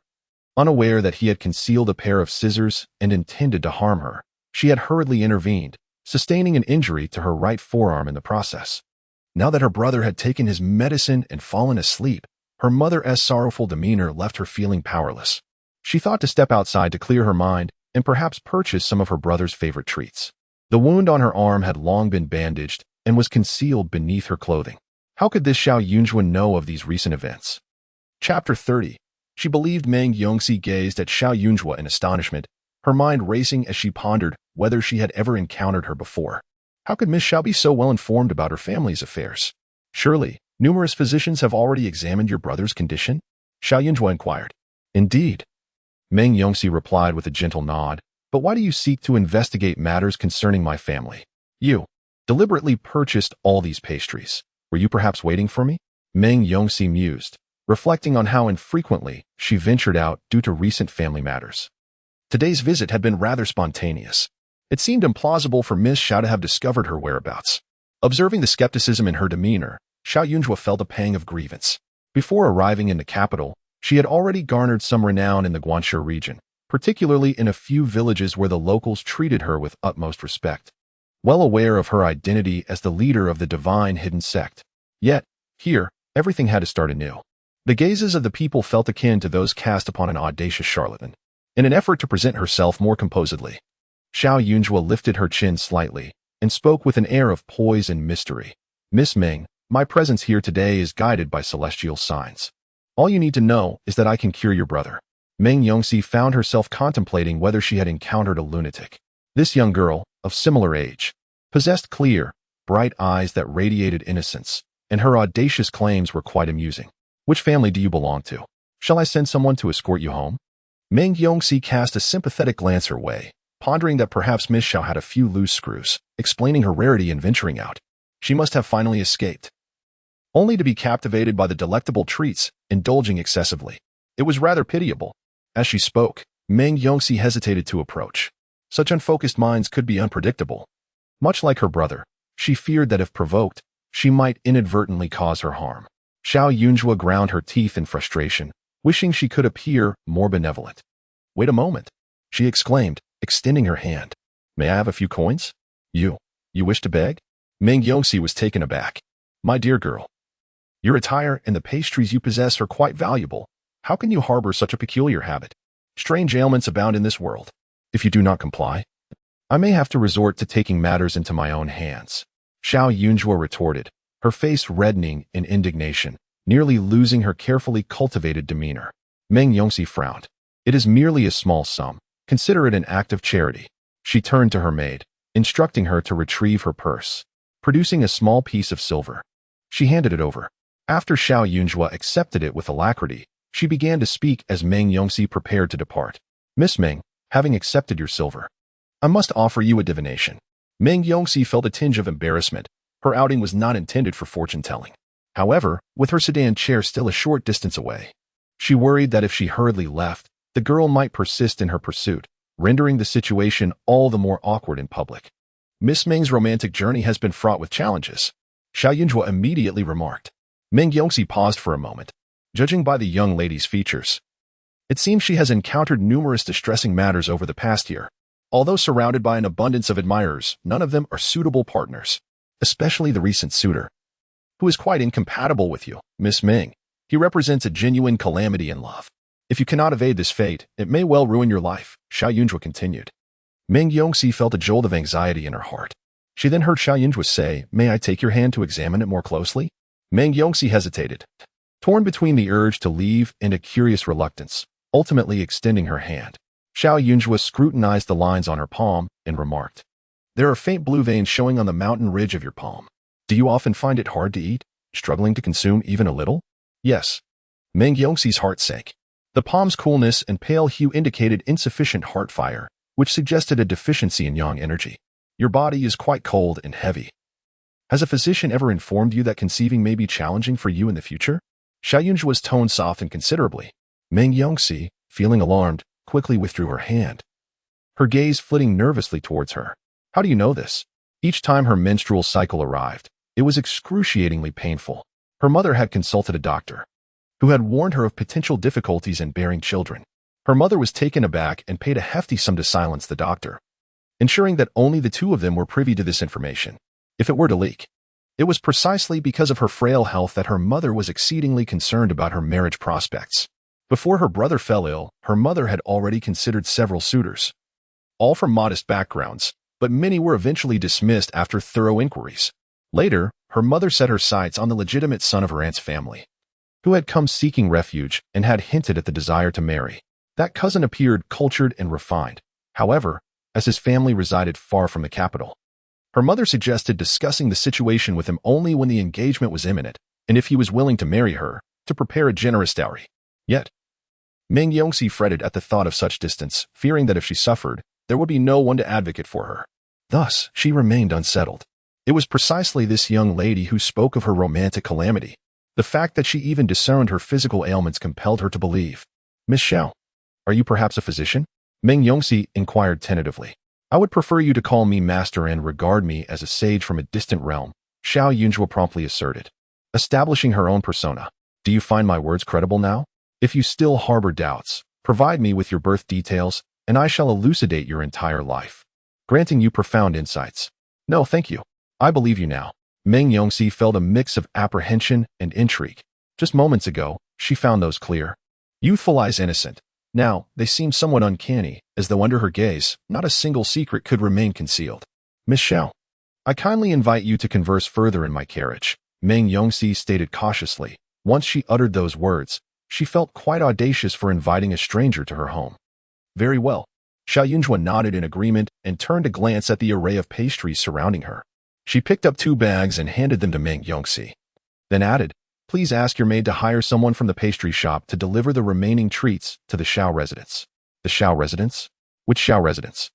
Unaware that he had concealed a pair of scissors and intended to harm her, she had hurriedly intervened, sustaining an injury to her right forearm in the process. Now that her brother had taken his medicine and fallen asleep, her mother's sorrowful demeanor left her feeling powerless. She thought to step outside to clear her mind and perhaps purchase some of her brother's favorite treats. The wound on her arm had long been bandaged and was concealed beneath her clothing. How could this Xiao Yunjua know of these recent events? Chapter 30. She believed Meng Yongxi gazed at Xiao Yunjua in astonishment, her mind racing as she pondered whether she had ever encountered her before. How could Miss Xiao be so well informed about her family's affairs? Surely, numerous physicians have already examined your brother's condition? Xiao Yunjua inquired. Indeed. Meng Yongxi replied with a gentle nod. But why do you seek to investigate matters concerning my family? You deliberately purchased all these pastries. Were you perhaps waiting for me? Meng Yongxi mused, reflecting on how infrequently she ventured out due to recent family matters. Today's visit had been rather spontaneous. It seemed implausible for Miss Xiao to have discovered her whereabouts. Observing the skepticism in her demeanor, Xiao Yunjua felt a pang of grievance. Before arriving in the capital, she had already garnered some renown in the Guanshe region, particularly in a few villages where the locals treated her with utmost respect. Well aware of her identity as the leader of the divine hidden sect. Yet, here, everything had to start anew. The gazes of the people felt akin to those cast upon an audacious charlatan. In an effort to present herself more composedly, Xiao Yunjua lifted her chin slightly and spoke with an air of poise and mystery. Miss Ming, my presence here today is guided by celestial signs. All you need to know is that I can cure your brother. Meng Yongxi found herself contemplating whether she had encountered a lunatic. This young girl, of similar age, possessed clear, bright eyes that radiated innocence, and her audacious claims were quite amusing. Which family do you belong to? Shall I send someone to escort you home? Meng Yongxi cast a sympathetic glance her way, pondering that perhaps Miss Xiao had a few loose screws, explaining her rarity in venturing out. She must have finally escaped, only to be captivated by the delectable treats, indulging excessively. It was rather pitiable. As she spoke, Meng Yongxi hesitated to approach. Such unfocused minds could be unpredictable. Much like her brother, she feared that if provoked, she might inadvertently cause her harm. Xiao Yunjua ground her teeth in frustration, wishing she could appear more benevolent. Wait a moment, she exclaimed, extending her hand. May I have a few coins? You wish to beg? Meng Yongxi was taken aback. My dear girl, your attire and the pastries you possess are quite valuable. How can you harbor such a peculiar habit? Strange ailments abound in this world. If you do not comply, I may have to resort to taking matters into my own hands. Xiao Yunjua retorted, her face reddening in indignation, nearly losing her carefully cultivated demeanor. Meng Yongxi frowned. It is merely a small sum. Consider it an act of charity. She turned to her maid, instructing her to retrieve her purse. Producing a small piece of silver, she handed it over. After Xiao Yunjua accepted it with alacrity, She began to speak as Meng Yongxi prepared to depart. Miss Meng, having accepted your silver, I must offer you a divination. Meng Yongxi felt a tinge of embarrassment. Her outing was not intended for fortune-telling. However, with her sedan chair still a short distance away, she worried that if she hurriedly left, the girl might persist in her pursuit, rendering the situation all the more awkward in public. Miss Meng's romantic journey has been fraught with challenges, Xiao Yunzhua immediately remarked. Meng Yongxi paused for a moment. Judging by the young lady's features, it seems she has encountered numerous distressing matters over the past year. Although surrounded by an abundance of admirers, none of them are suitable partners, especially the recent suitor, who is quite incompatible with you, Miss Meng. He represents a genuine calamity in love. If you cannot evade this fate, it may well ruin your life, Xiao Yunzhua continued. Meng Yongxi felt a jolt of anxiety in her heart. She then heard Xiao Yunzhua say, "May I take your hand to examine it more closely?" Meng Yongxi hesitated, torn between the urge to leave and a curious reluctance, ultimately extending her hand. Xiao Yunzhua scrutinized the lines on her palm and remarked, "There are faint blue veins showing on the mountain ridge of your palm. Do you often find it hard to eat, struggling to consume even a little?" "Yes." Meng Yongxi's heart sank. The palm's coolness and pale hue indicated insufficient heart fire, which suggested a deficiency in yang energy. "Your body is quite cold and heavy. Has a physician ever informed you that conceiving may be challenging for you in the future?" Xiao Yunzhua's tone softened considerably. Meng Yongxi, feeling alarmed, quickly withdrew her hand, her gaze flitting nervously towards her. "How do you know this?" Each time her menstrual cycle arrived, it was excruciatingly painful. Her mother had consulted a doctor, who had warned her of potential difficulties in bearing children. Her mother was taken aback and paid a hefty sum to silence the doctor, ensuring that only the two of them were privy to this information. If it were to leak, it was precisely because of her frail health that her mother was exceedingly concerned about her marriage prospects. Before her brother fell ill, her mother had already considered several suitors, all from modest backgrounds, but many were eventually dismissed after thorough inquiries. Later, her mother set her sights on the legitimate son of her aunt's family, who had come seeking refuge and had hinted at the desire to marry. That cousin appeared cultured and refined. However, as his family resided far from the capital, her mother suggested discussing the situation with him only when the engagement was imminent, and if he was willing to marry her, to prepare a generous dowry. Yet, Meng Yongxi fretted at the thought of such distance, fearing that if she suffered, there would be no one to advocate for her. Thus, she remained unsettled. It was precisely this young lady who spoke of her romantic calamity. The fact that she even discerned her physical ailments compelled her to believe. "Miss Xiao, are you perhaps a physician?" Meng Yongxi inquired tentatively. "I would prefer you to call me master and regard me as a sage from a distant realm," Xiao Yunzhua promptly asserted, establishing her own persona. "Do you find my words credible now? If you still harbor doubts, provide me with your birth details, and I shall elucidate your entire life, granting you profound insights." "No, thank you. I believe you now." Meng Yongxi felt a mix of apprehension and intrigue. Just moments ago, she found those clear, youthful eyes innocent. Now, they seemed somewhat uncanny, as though under her gaze, not a single secret could remain concealed. "Miss Xiao, I kindly invite you to converse further in my carriage," Meng Yongxi stated cautiously. Once she uttered those words, she felt quite audacious for inviting a stranger to her home. "Very well." Xiao Yunzhua nodded in agreement and turned to glance at the array of pastries surrounding her. She picked up 2 bags and handed them to Meng Yongxi, then added, "Please ask your maid to hire someone from the pastry shop to deliver the remaining treats to the Xiao residence." "The Xiao residence? Which Xiao residence?"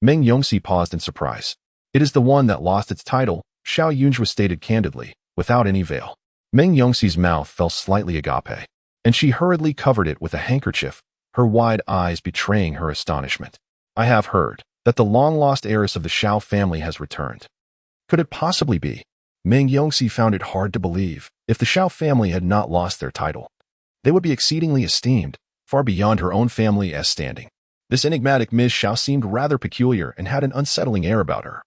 Meng Yongxi paused in surprise. "It is the one that lost its title," Xiao Yunzhua stated candidly, without any veil. Meng Yongxi's mouth fell slightly agape, and she hurriedly covered it with a handkerchief, her wide eyes betraying her astonishment. "I have heard that the long-lost heiress of the Xiao family has returned. Could it possibly be?" Meng Yongxi found it hard to believe. If the Xiao family had not lost their title, they would be exceedingly esteemed, far beyond her own family as standing. This enigmatic Ms. Xiao seemed rather peculiar and had an unsettling air about her,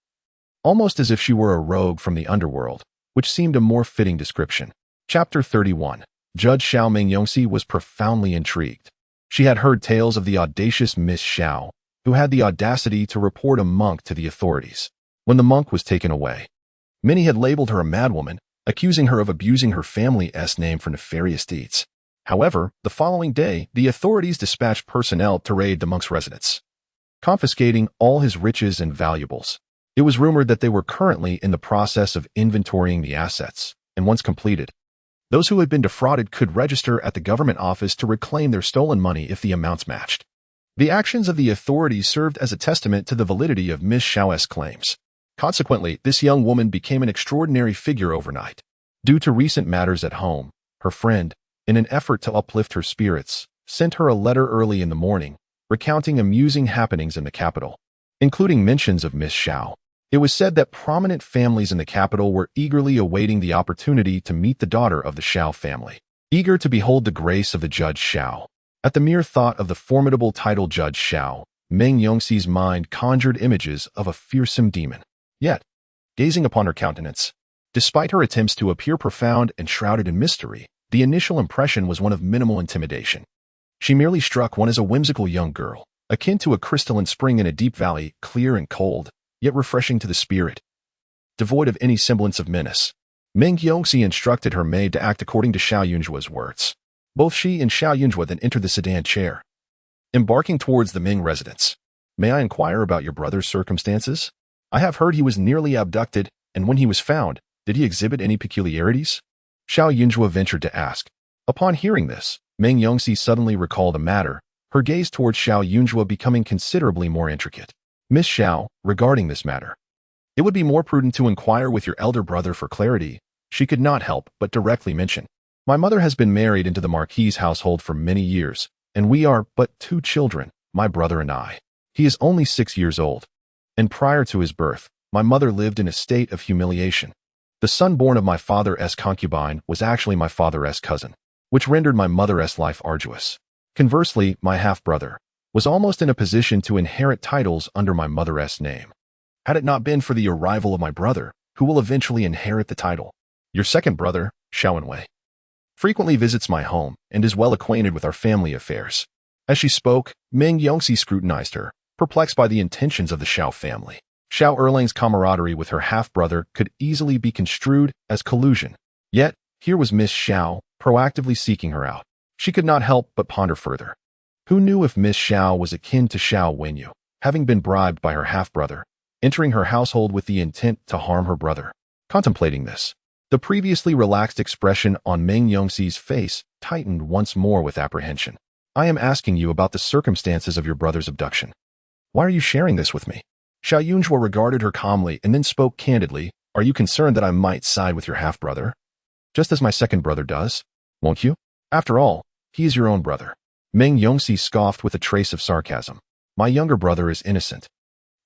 almost as if she were a rogue from the underworld, which seemed a more fitting description. Chapter 31. Judge Xiao. Meng Yongxi was profoundly intrigued. She had heard tales of the audacious Miss Xiao, who had the audacity to report a monk to the authorities. When the monk was taken away, many had labeled her a madwoman, accusing her of abusing her family's name for nefarious deeds. However, the following day, the authorities dispatched personnel to raid the monk's residence, confiscating all his riches and valuables. It was rumored that they were currently in the process of inventorying the assets, and once completed, Those who had been defrauded could register at the government office to reclaim their stolen money if the amounts matched. The actions of the authorities served as a testament to the validity of Miss Xiao's claims. Consequently, this young woman became an extraordinary figure overnight. Due to recent matters at home, her friend, in an effort to uplift her spirits, sent her a letter early in the morning, recounting amusing happenings in the capital, including mentions of Miss Xiao. It was said that prominent families in the capital were eagerly awaiting the opportunity to meet the daughter of the Xiao family, eager to behold the grace of the Judge Xiao. At the mere thought of the formidable title Judge Xiao, Meng Yongxi's mind conjured images of a fearsome demon. Yet, gazing upon her countenance, despite her attempts to appear profound and shrouded in mystery, the initial impression was one of minimal intimidation. She merely struck one as a whimsical young girl, akin to a crystalline spring in a deep valley, clear and cold, yet refreshing to the spirit, devoid of any semblance of menace. Meng Yongxi instructed her maid to act according to Xiao Yunjua's words. Both she and Xiao Yunjua then entered the sedan chair, embarking towards the Ming residence. May I inquire about your brother's circumstances? I have heard he was nearly abducted, and when he was found, did he exhibit any peculiarities? Xiao Yunjua ventured to ask. Upon hearing this, Meng Yongxi suddenly recalled a matter, her gaze towards Xiao Yunjua becoming considerably more intricate. Miss Xiao, regarding this matter, it would be more prudent to inquire with your elder brother for clarity. She could not help but directly mention. My mother has been married into the Marquis' household for many years, and we are but 2 children, my brother and I. He is only 6 years old, and prior to his birth, my mother lived in a state of humiliation. The son born of my father's concubine was actually my father's cousin, which rendered my mother's life arduous. Conversely, my half-brother was almost in a position to inherit titles under my mother's name. Had it not been for the arrival of my brother, who will eventually inherit the title. Your second brother, Xiao Enwei, frequently visits my home and is well acquainted with our family affairs. As she spoke, Meng Yongxi scrutinized her, perplexed by the intentions of the Xiao family. Xiao Erlang's camaraderie with her half-brother could easily be construed as collusion. Yet, here was Miss Xiao, proactively seeking her out. She could not help but ponder further. Who knew if Miss Xiao was akin to Xiao Wenyu, having been bribed by her half-brother, entering her household with the intent to harm her brother? Contemplating this, the previously relaxed expression on Meng Yongxi's face tightened once more with apprehension. I am asking you about the circumstances of your brother's abduction. Why are you sharing this with me? Xiao Yunjua regarded her calmly and then spoke candidly. Are you concerned that I might side with your half-brother? Just as my second brother does, won't you? After all, he is your own brother. Meng Yongxi scoffed with a trace of sarcasm. My younger brother is innocent.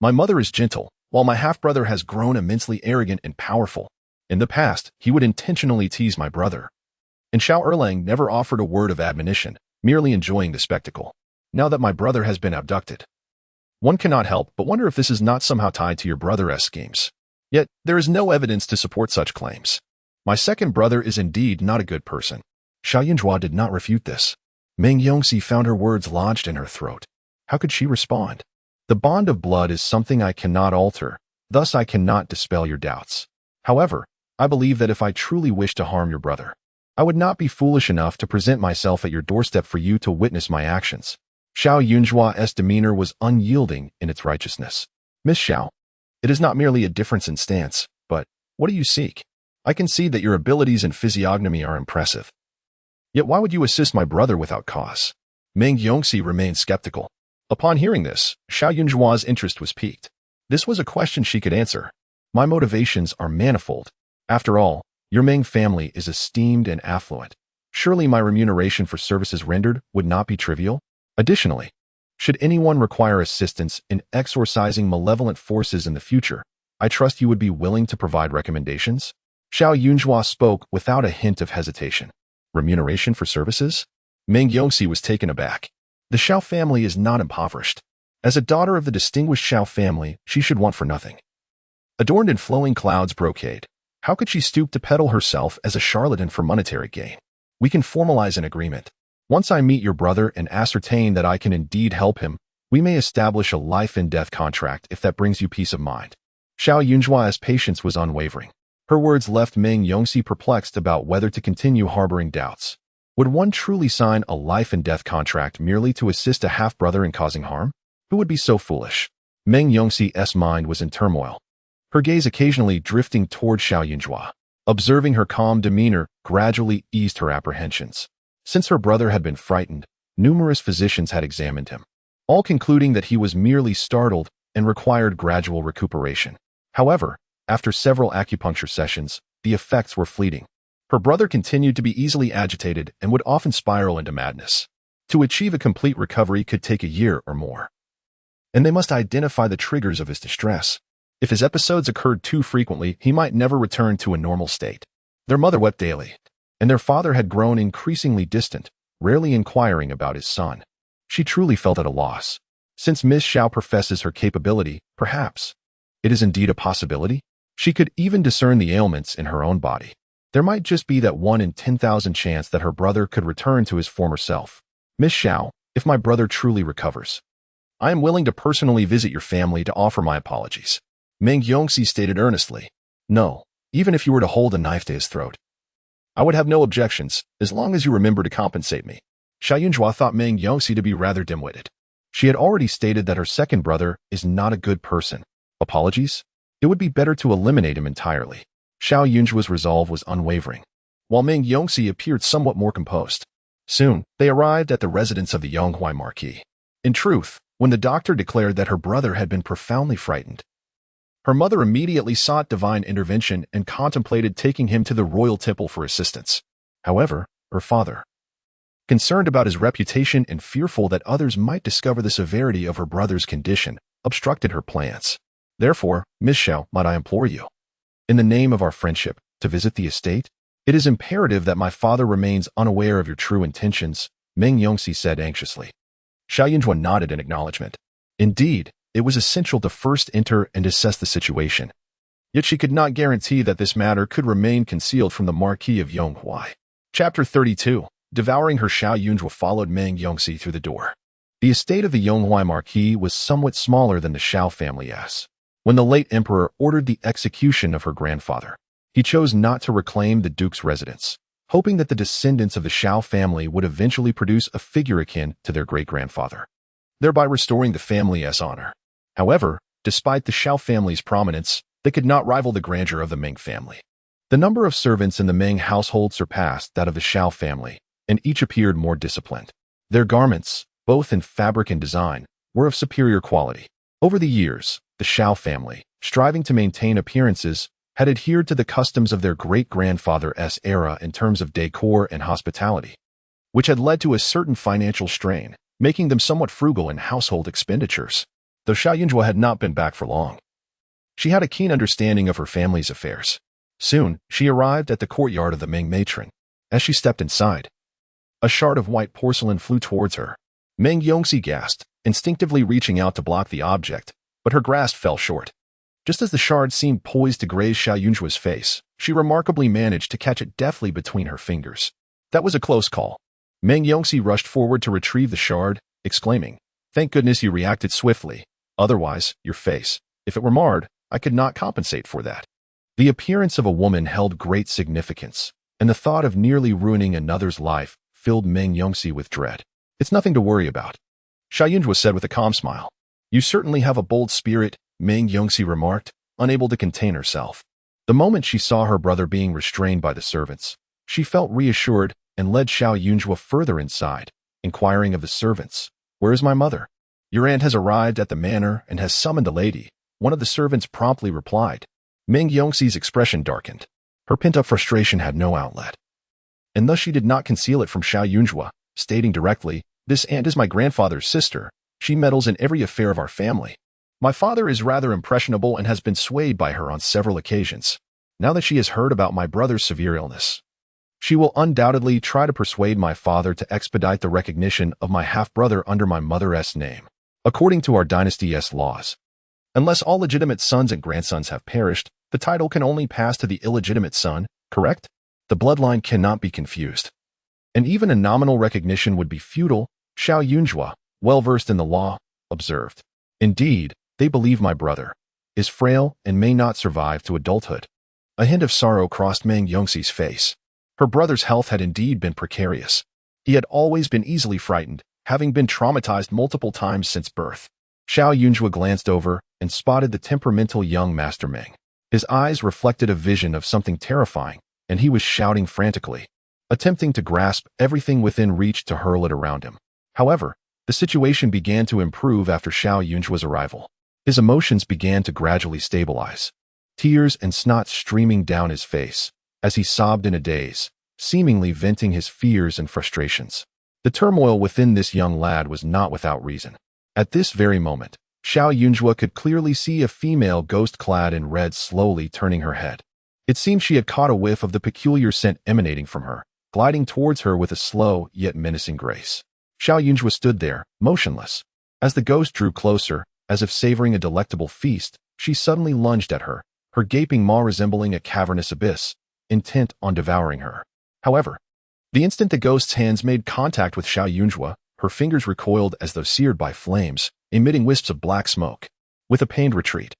My mother is gentle, while my half-brother has grown immensely arrogant and powerful. In the past, he would intentionally tease my brother. And Xiao Erlang never offered a word of admonition, merely enjoying the spectacle. Now that my brother has been abducted, one cannot help but wonder if this is not somehow tied to your brother's schemes. Yet, there is no evidence to support such claims. My second brother is indeed not a good person. Xiao Yunjua did not refute this. Meng Yongxi found her words lodged in her throat. How could she respond? The bond of blood is something I cannot alter, thus I cannot dispel your doubts. However, I believe that if I truly wish to harm your brother, I would not be foolish enough to present myself at your doorstep for you to witness my actions. Xiao Yunjua's demeanor was unyielding in its righteousness. Miss Xiao, it is not merely a difference in stance, but what do you seek? I can see that your abilities and physiognomy are impressive. Yet why would you assist my brother without cause? Meng Yongxi remained skeptical. Upon hearing this, Xiao Yunjua's interest was piqued. This was a question she could answer. My motivations are manifold. After all, your Meng family is esteemed and affluent. Surely my remuneration for services rendered would not be trivial? Additionally, should anyone require assistance in exorcising malevolent forces in the future, I trust you would be willing to provide recommendations? Xiao Yunjua spoke without a hint of hesitation. Remuneration for services? Meng Yongxi was taken aback. The Xiao family is not impoverished. As a daughter of the distinguished Xiao family, she should want for nothing. Adorned in flowing clouds brocade, how could she stoop to peddle herself as a charlatan for monetary gain? We can formalize an agreement. Once I meet your brother and ascertain that I can indeed help him, we may establish a life-and-death contract if that brings you peace of mind. Xiao Yunjua's patience was unwavering. Her words left Meng Yongxi perplexed about whether to continue harboring doubts. Would one truly sign a life-and-death contract merely to assist a half-brother in causing harm? Who would be so foolish? Meng Yongxi's mind was in turmoil, her gaze occasionally drifting toward Xiao Yunjua. Observing her calm demeanor gradually eased her apprehensions. Since her brother had been frightened, numerous physicians had examined him, all concluding that he was merely startled and required gradual recuperation. However, after several acupuncture sessions, the effects were fleeting. Her brother continued to be easily agitated and would often spiral into madness. To achieve a complete recovery could take a year or more. And they must identify the triggers of his distress. If his episodes occurred too frequently, he might never return to a normal state. Their mother wept daily, and their father had grown increasingly distant, rarely inquiring about his son. She truly felt at a loss. Since Miss Xiao professes her capability, perhaps it is indeed a possibility. She could even discern the ailments in her own body. There might just be that 1 in 10,000 chance that her brother could return to his former self. Miss Xiao, if my brother truly recovers, I am willing to personally visit your family to offer my apologies. Meng Yongxi stated earnestly. No, even if you were to hold a knife to his throat, I would have no objections, as long as you remember to compensate me. Xia Yunjua thought Meng Yongxi to be rather dim-witted. She had already stated that her second brother is not a good person. Apologies? It would be better to eliminate him entirely. Xiao Yunjua's resolve was unwavering, while Meng Yongxi appeared somewhat more composed. Soon, they arrived at the residence of the Yonghuai Marquis. In truth, when the doctor declared that her brother had been profoundly frightened, her mother immediately sought divine intervention and contemplated taking him to the royal temple for assistance. However, her father, concerned about his reputation and fearful that others might discover the severity of her brother's condition, obstructed her plans. Therefore, Miss Xiao, might I implore you, in the name of our friendship, to visit the estate? It is imperative that my father remains unaware of your true intentions, Meng Yongxi said anxiously. Xia Yunjua nodded in acknowledgement. Indeed, it was essential to first enter and assess the situation. Yet she could not guarantee that this matter could remain concealed from the Marquis of Yonghuai. Chapter 32. Devouring her. Xia Yunjua followed Meng Yongxi through the door. The estate of the Yonghuai Marquis was somewhat smaller than the Xiao family's. When the late emperor ordered the execution of her grandfather, he chose not to reclaim the duke's residence, hoping that the descendants of the Xiao family would eventually produce a figure akin to their great-grandfather, thereby restoring the family's honor. However, despite the Xiao family's prominence, they could not rival the grandeur of the Meng family. The number of servants in the Meng household surpassed that of the Xiao family, and each appeared more disciplined. Their garments, both in fabric and design, were of superior quality. Over the years, the Xiao family, striving to maintain appearances, had adhered to the customs of their great-grandfather's era in terms of decor and hospitality, which had led to a certain financial strain, making them somewhat frugal in household expenditures. Though Xia Yunjua had not been back for long, she had a keen understanding of her family's affairs. Soon, she arrived at the courtyard of the Meng matron. As she stepped inside, a shard of white porcelain flew towards her. Meng Yongxi gasped, instinctively reaching out to block the object, but her grasp fell short. Just as the shard seemed poised to graze Xia Yunjua's face, she remarkably managed to catch it deftly between her fingers. That was a close call. Meng Yongxi rushed forward to retrieve the shard, exclaiming, "Thank goodness you reacted swiftly. Otherwise, your face, if it were marred, I could not compensate for that." The appearance of a woman held great significance, and the thought of nearly ruining another's life filled Meng Yongxi with dread. "It's nothing to worry about," Xia Yunjua said with a calm smile. "You certainly have a bold spirit," Meng Yongxi remarked, unable to contain herself. The moment she saw her brother being restrained by the servants, she felt reassured and led Xia Yunjua further inside, inquiring of the servants, "Where is my mother?" "Your aunt has arrived at the manor and has summoned a lady," one of the servants promptly replied. Meng Yongxi's expression darkened. Her pent-up frustration had no outlet, and thus she did not conceal it from Xia Yunjua, stating directly, "This aunt is my grandfather's sister. She meddles in every affair of our family. My father is rather impressionable and has been swayed by her on several occasions. Now that she has heard about my brother's severe illness, she will undoubtedly try to persuade my father to expedite the recognition of my half-brother under my mother's name, according to our dynasty's laws. Unless all legitimate sons and grandsons have perished, the title can only pass to the illegitimate son, correct? The bloodline cannot be confused. And even a nominal recognition would be futile," Xia Yunjua, well-versed in the law, observed. "Indeed, they believe my brother is frail and may not survive to adulthood." A hint of sorrow crossed Meng Yongxi's face. Her brother's health had indeed been precarious. He had always been easily frightened, having been traumatized multiple times since birth. Xia Yunjua glanced over and spotted the temperamental young Master Meng. His eyes reflected a vision of something terrifying, and he was shouting frantically, attempting to grasp everything within reach to hurl it around him. However, the situation began to improve after Xiao Yunjua's arrival. His emotions began to gradually stabilize, tears and snot streaming down his face, as he sobbed in a daze, seemingly venting his fears and frustrations. The turmoil within this young lad was not without reason. At this very moment, Xiao Yunjua could clearly see a female ghost clad in red slowly turning her head. It seemed she had caught a whiff of the peculiar scent emanating from her, gliding towards her with a slow yet menacing grace. Xiao Yunjua stood there, motionless. As the ghost drew closer, as if savoring a delectable feast, she suddenly lunged at her, her gaping maw resembling a cavernous abyss, intent on devouring her. However, the instant the ghost's hands made contact with Xiao Yunjua, her fingers recoiled as though seared by flames, emitting wisps of black smoke. With a pained retreat,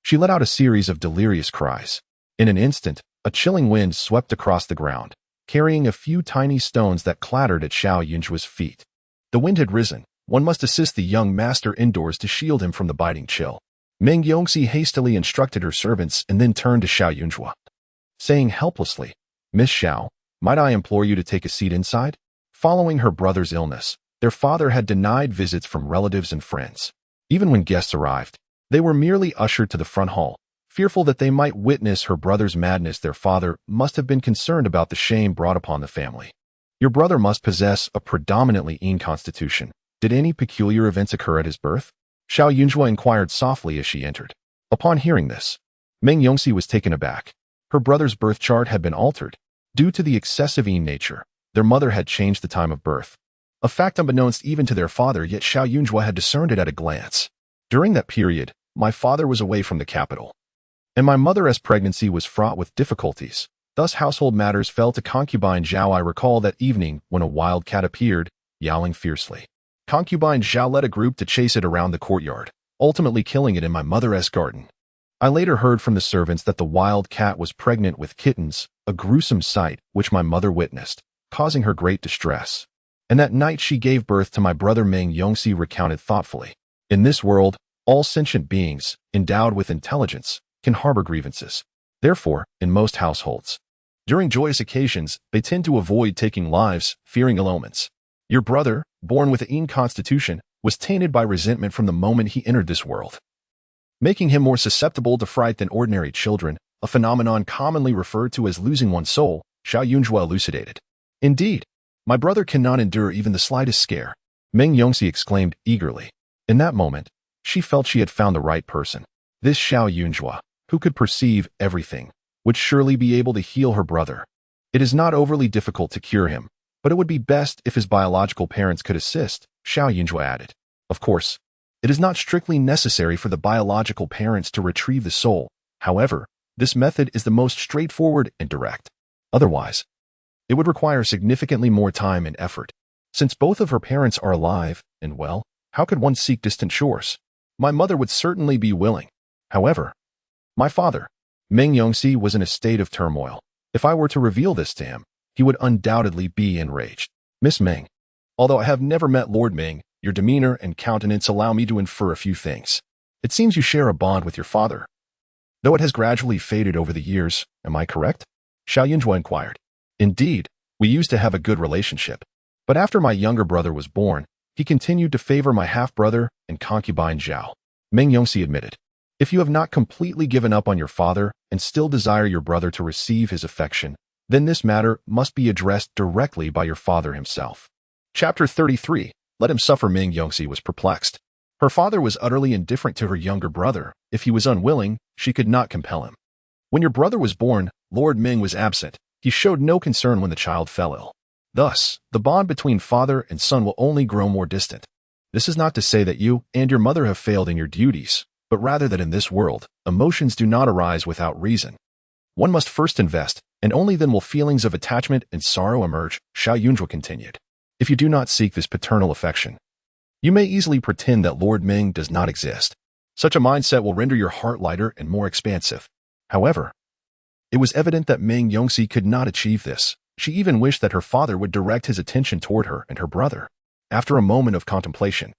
she let out a series of delirious cries. In an instant, a chilling wind swept across the ground, carrying a few tiny stones that clattered at Xiao Yunjua's feet. The wind had risen. One must assist the young master indoors to shield him from the biting chill. Meng Yongxi hastily instructed her servants and then turned to Xiao Yunjua, saying helplessly, "Miss Xiao, might I implore you to take a seat inside?" Following her brother's illness, their father had denied visits from relatives and friends. Even when guests arrived, they were merely ushered to the front hall. Fearful that they might witness her brother's madness, their father must have been concerned about the shame brought upon the family. Your brother must possess a predominantly Yin constitution. Did any peculiar events occur at his birth? Xiao Yunjua inquired softly as she entered. Upon hearing this, Meng Yongxi was taken aback. Her brother's birth chart had been altered. Due to the excessive Yin nature, their mother had changed the time of birth. A fact unbeknownst even to their father, yet Xiao Yunjua had discerned it at a glance. During that period, my father was away from the capital, and my mother's pregnancy was fraught with difficulties. Thus household matters fell to concubine Zhao. I recall that evening when a wild cat appeared, yowling fiercely. Concubine Zhao led a group to chase it around the courtyard, ultimately killing it in my mother's garden. I later heard from the servants that the wild cat was pregnant with kittens, a gruesome sight which my mother witnessed, causing her great distress. And that night she gave birth to my brother. Meng Yongxi recounted thoughtfully. In this world, all sentient beings, endowed with intelligence, can harbor grievances. Therefore, in most households, during joyous occasions, they tend to avoid taking lives, fearing ill omens. Your brother, born with a Yin constitution, was tainted by resentment from the moment he entered this world, making him more susceptible to fright than ordinary children, a phenomenon commonly referred to as losing one's soul, Xiao Yunjua elucidated. Indeed, my brother cannot endure even the slightest scare, Meng Yongxi exclaimed eagerly. In that moment, she felt she had found the right person. This Xiao Yunjua, who could perceive everything, would surely be able to heal her brother. It is not overly difficult to cure him, but it would be best if his biological parents could assist, Xiao Yunjua added. Of course, it is not strictly necessary for the biological parents to retrieve the soul. However, this method is the most straightforward and direct. Otherwise, it would require significantly more time and effort. Since both of her parents are alive and well, how could one seek distant shores? My mother would certainly be willing. However, my father, Meng Yongxi, was in a state of turmoil. If I were to reveal this to him, he would undoubtedly be enraged. Miss Meng, although I have never met Lord Meng, your demeanor and countenance allow me to infer a few things. It seems you share a bond with your father, though it has gradually faded over the years. Am I correct? Xiao Yunjua inquired. Indeed, we used to have a good relationship. But after my younger brother was born, he continued to favor my half-brother and concubine Zhao. Meng Yongxi admitted. If you have not completely given up on your father and still desire your brother to receive his affection, then this matter must be addressed directly by your father himself. Chapter 33. Let him suffer. Meng Yongxi was perplexed. Her father was utterly indifferent to her younger brother. If he was unwilling, she could not compel him. When your brother was born, Lord Meng was absent. He showed no concern when the child fell ill. Thus, the bond between father and son will only grow more distant. This is not to say that you and your mother have failed in your duties, but rather that in this world, emotions do not arise without reason. One must first invest, and only then will feelings of attachment and sorrow emerge, Xiao Yunjua continued. If you do not seek this paternal affection, you may easily pretend that Lord Meng does not exist. Such a mindset will render your heart lighter and more expansive. However, it was evident that Meng Yongxi could not achieve this. She even wished that her father would direct his attention toward her and her brother. After a moment of contemplation,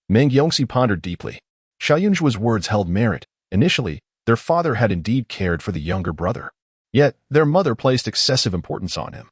Meng Yongxi pondered deeply. Xiao Yunjua's words held merit. Initially, Their father had indeed cared for the younger brother. Yet, their mother placed excessive importance on him,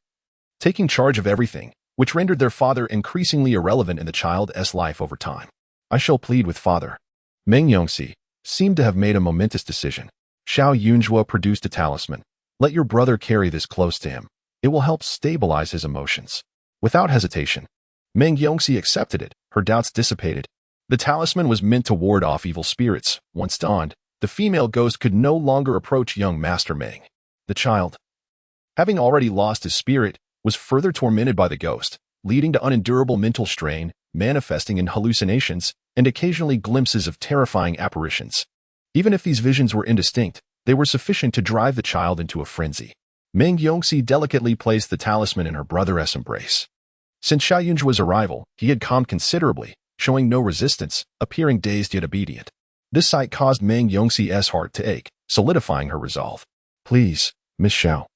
taking charge of everything, which rendered their father increasingly irrelevant in the child's life over time. I shall plead with father. Meng Yongxi seemed to have made a momentous decision. Xiao Yunjua produced a talisman. Let your brother carry this close to him. It will help stabilize his emotions. Without hesitation, Meng Yongxi accepted it. Her doubts dissipated. The talisman was meant to ward off evil spirits. Once donned, the female ghost could no longer approach young Master Meng. The child, having already lost his spirit, was further tormented by the ghost, leading to unendurable mental strain, manifesting in hallucinations and occasionally glimpses of terrifying apparitions. Even if these visions were indistinct, they were sufficient to drive the child into a frenzy. Meng Yongxi delicately placed the talisman in her brother's embrace. Since Xiao Yunjua's arrival, he had calmed considerably, showing no resistance, appearing dazed yet obedient. This sight caused Meng Yongxi's heart to ache, solidifying her resolve. Please, Miss Xiao,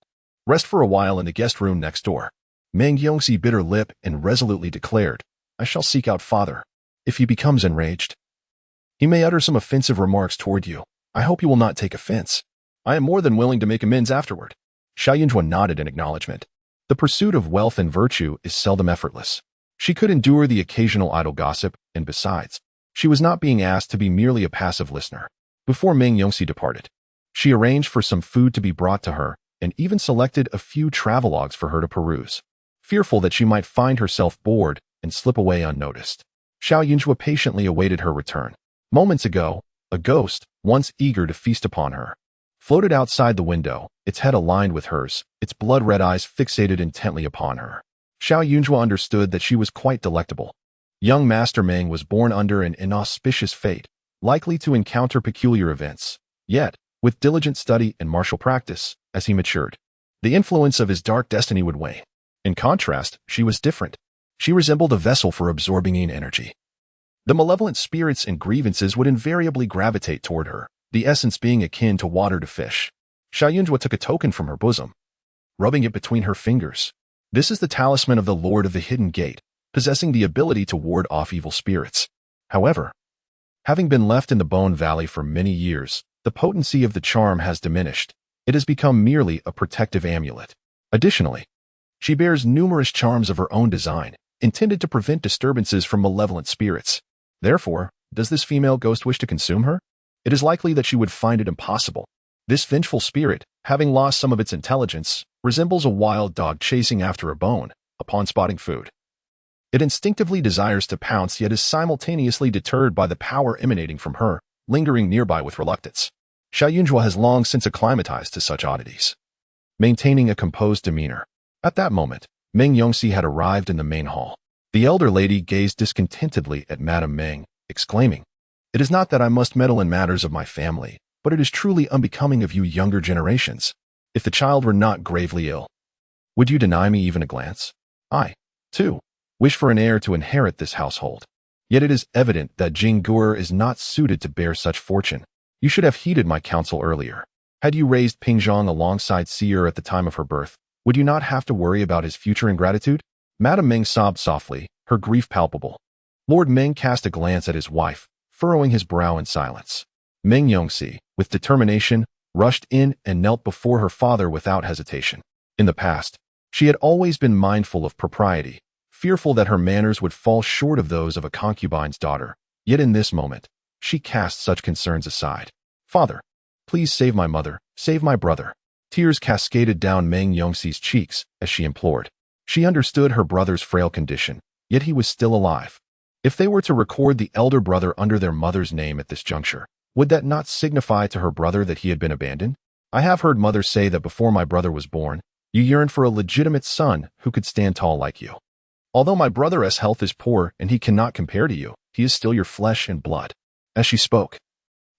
rest for a while in the guest room next door. Meng Yongxi bit her lip and resolutely declared, I shall seek out father. If he becomes enraged, he may utter some offensive remarks toward you. I hope you will not take offense. I am more than willing to make amends afterward. Xiao Yunjua nodded in acknowledgement. The pursuit of wealth and virtue is seldom effortless. She could endure the occasional idle gossip, and besides, she was not being asked to be merely a passive listener. Before Meng Yongxi departed, she arranged for some food to be brought to her and even selected a few travelogues for her to peruse, fearful that she might find herself bored and slip away unnoticed. Xiao Yunjua patiently awaited her return. Moments ago, a ghost, once eager to feast upon her, floated outside the window, its head aligned with hers, its blood-red eyes fixated intently upon her. Xiao Yunjua understood that she was quite delectable. Young Master Meng was born under an inauspicious fate, likely to encounter peculiar events. Yet, with diligent study and martial practice, as he matured, the influence of his dark destiny would wane. In contrast, she was different. She resembled a vessel for absorbing energy. The malevolent spirits and grievances would invariably gravitate toward her, the essence being akin to water to fish. Xiao Yunjua took a token from her bosom, rubbing it between her fingers. This is the talisman of the Lord of the Hidden Gate, possessing the ability to ward off evil spirits. However, having been left in the Bone Valley for many years, the potency of the charm has diminished. It has become merely a protective amulet. Additionally, she bears numerous charms of her own design, intended to prevent disturbances from malevolent spirits. Therefore, does this female ghost wish to consume her? It is likely that she would find it impossible. This vengeful spirit, having lost some of its intelligence, resembles a wild dog chasing after a bone upon spotting food. It instinctively desires to pounce, yet is simultaneously deterred by the power emanating from her, lingering nearby with reluctance. Xiao Yunjua has long since acclimatized to such oddities, maintaining a composed demeanor. At that moment, Meng Yongxi had arrived in the main hall. The elder lady gazed discontentedly at Madame Meng, exclaiming, It is not that I must meddle in matters of my family, but it is truly unbecoming of you younger generations. If the child were not gravely ill, would you deny me even a glance? I, too, wish for an heir to inherit this household. Yet it is evident that Jing Guer is not suited to bear such fortune. You should have heeded my counsel earlier. Had you raised Pingzhong alongside Seer at the time of her birth, would you not have to worry about his future ingratitude? Madame Meng sobbed softly, her grief palpable. Lord Meng cast a glance at his wife, furrowing his brow in silence. Meng Yongxi, with determination, rushed in and knelt before her father without hesitation. In the past, she had always been mindful of propriety, fearful that her manners would fall short of those of a concubine's daughter. Yet in this moment, she cast such concerns aside. Father, please save my mother, save my brother. Tears cascaded down Meng Yongxi's cheeks as she implored. She understood her brother's frail condition, yet he was still alive. If they were to record the elder brother under their mother's name at this juncture, would that not signify to her brother that he had been abandoned? I have heard mother say that before my brother was born, you yearned for a legitimate son who could stand tall like you. Although my brother's health is poor and he cannot compare to you, he is still your flesh and blood. As she spoke,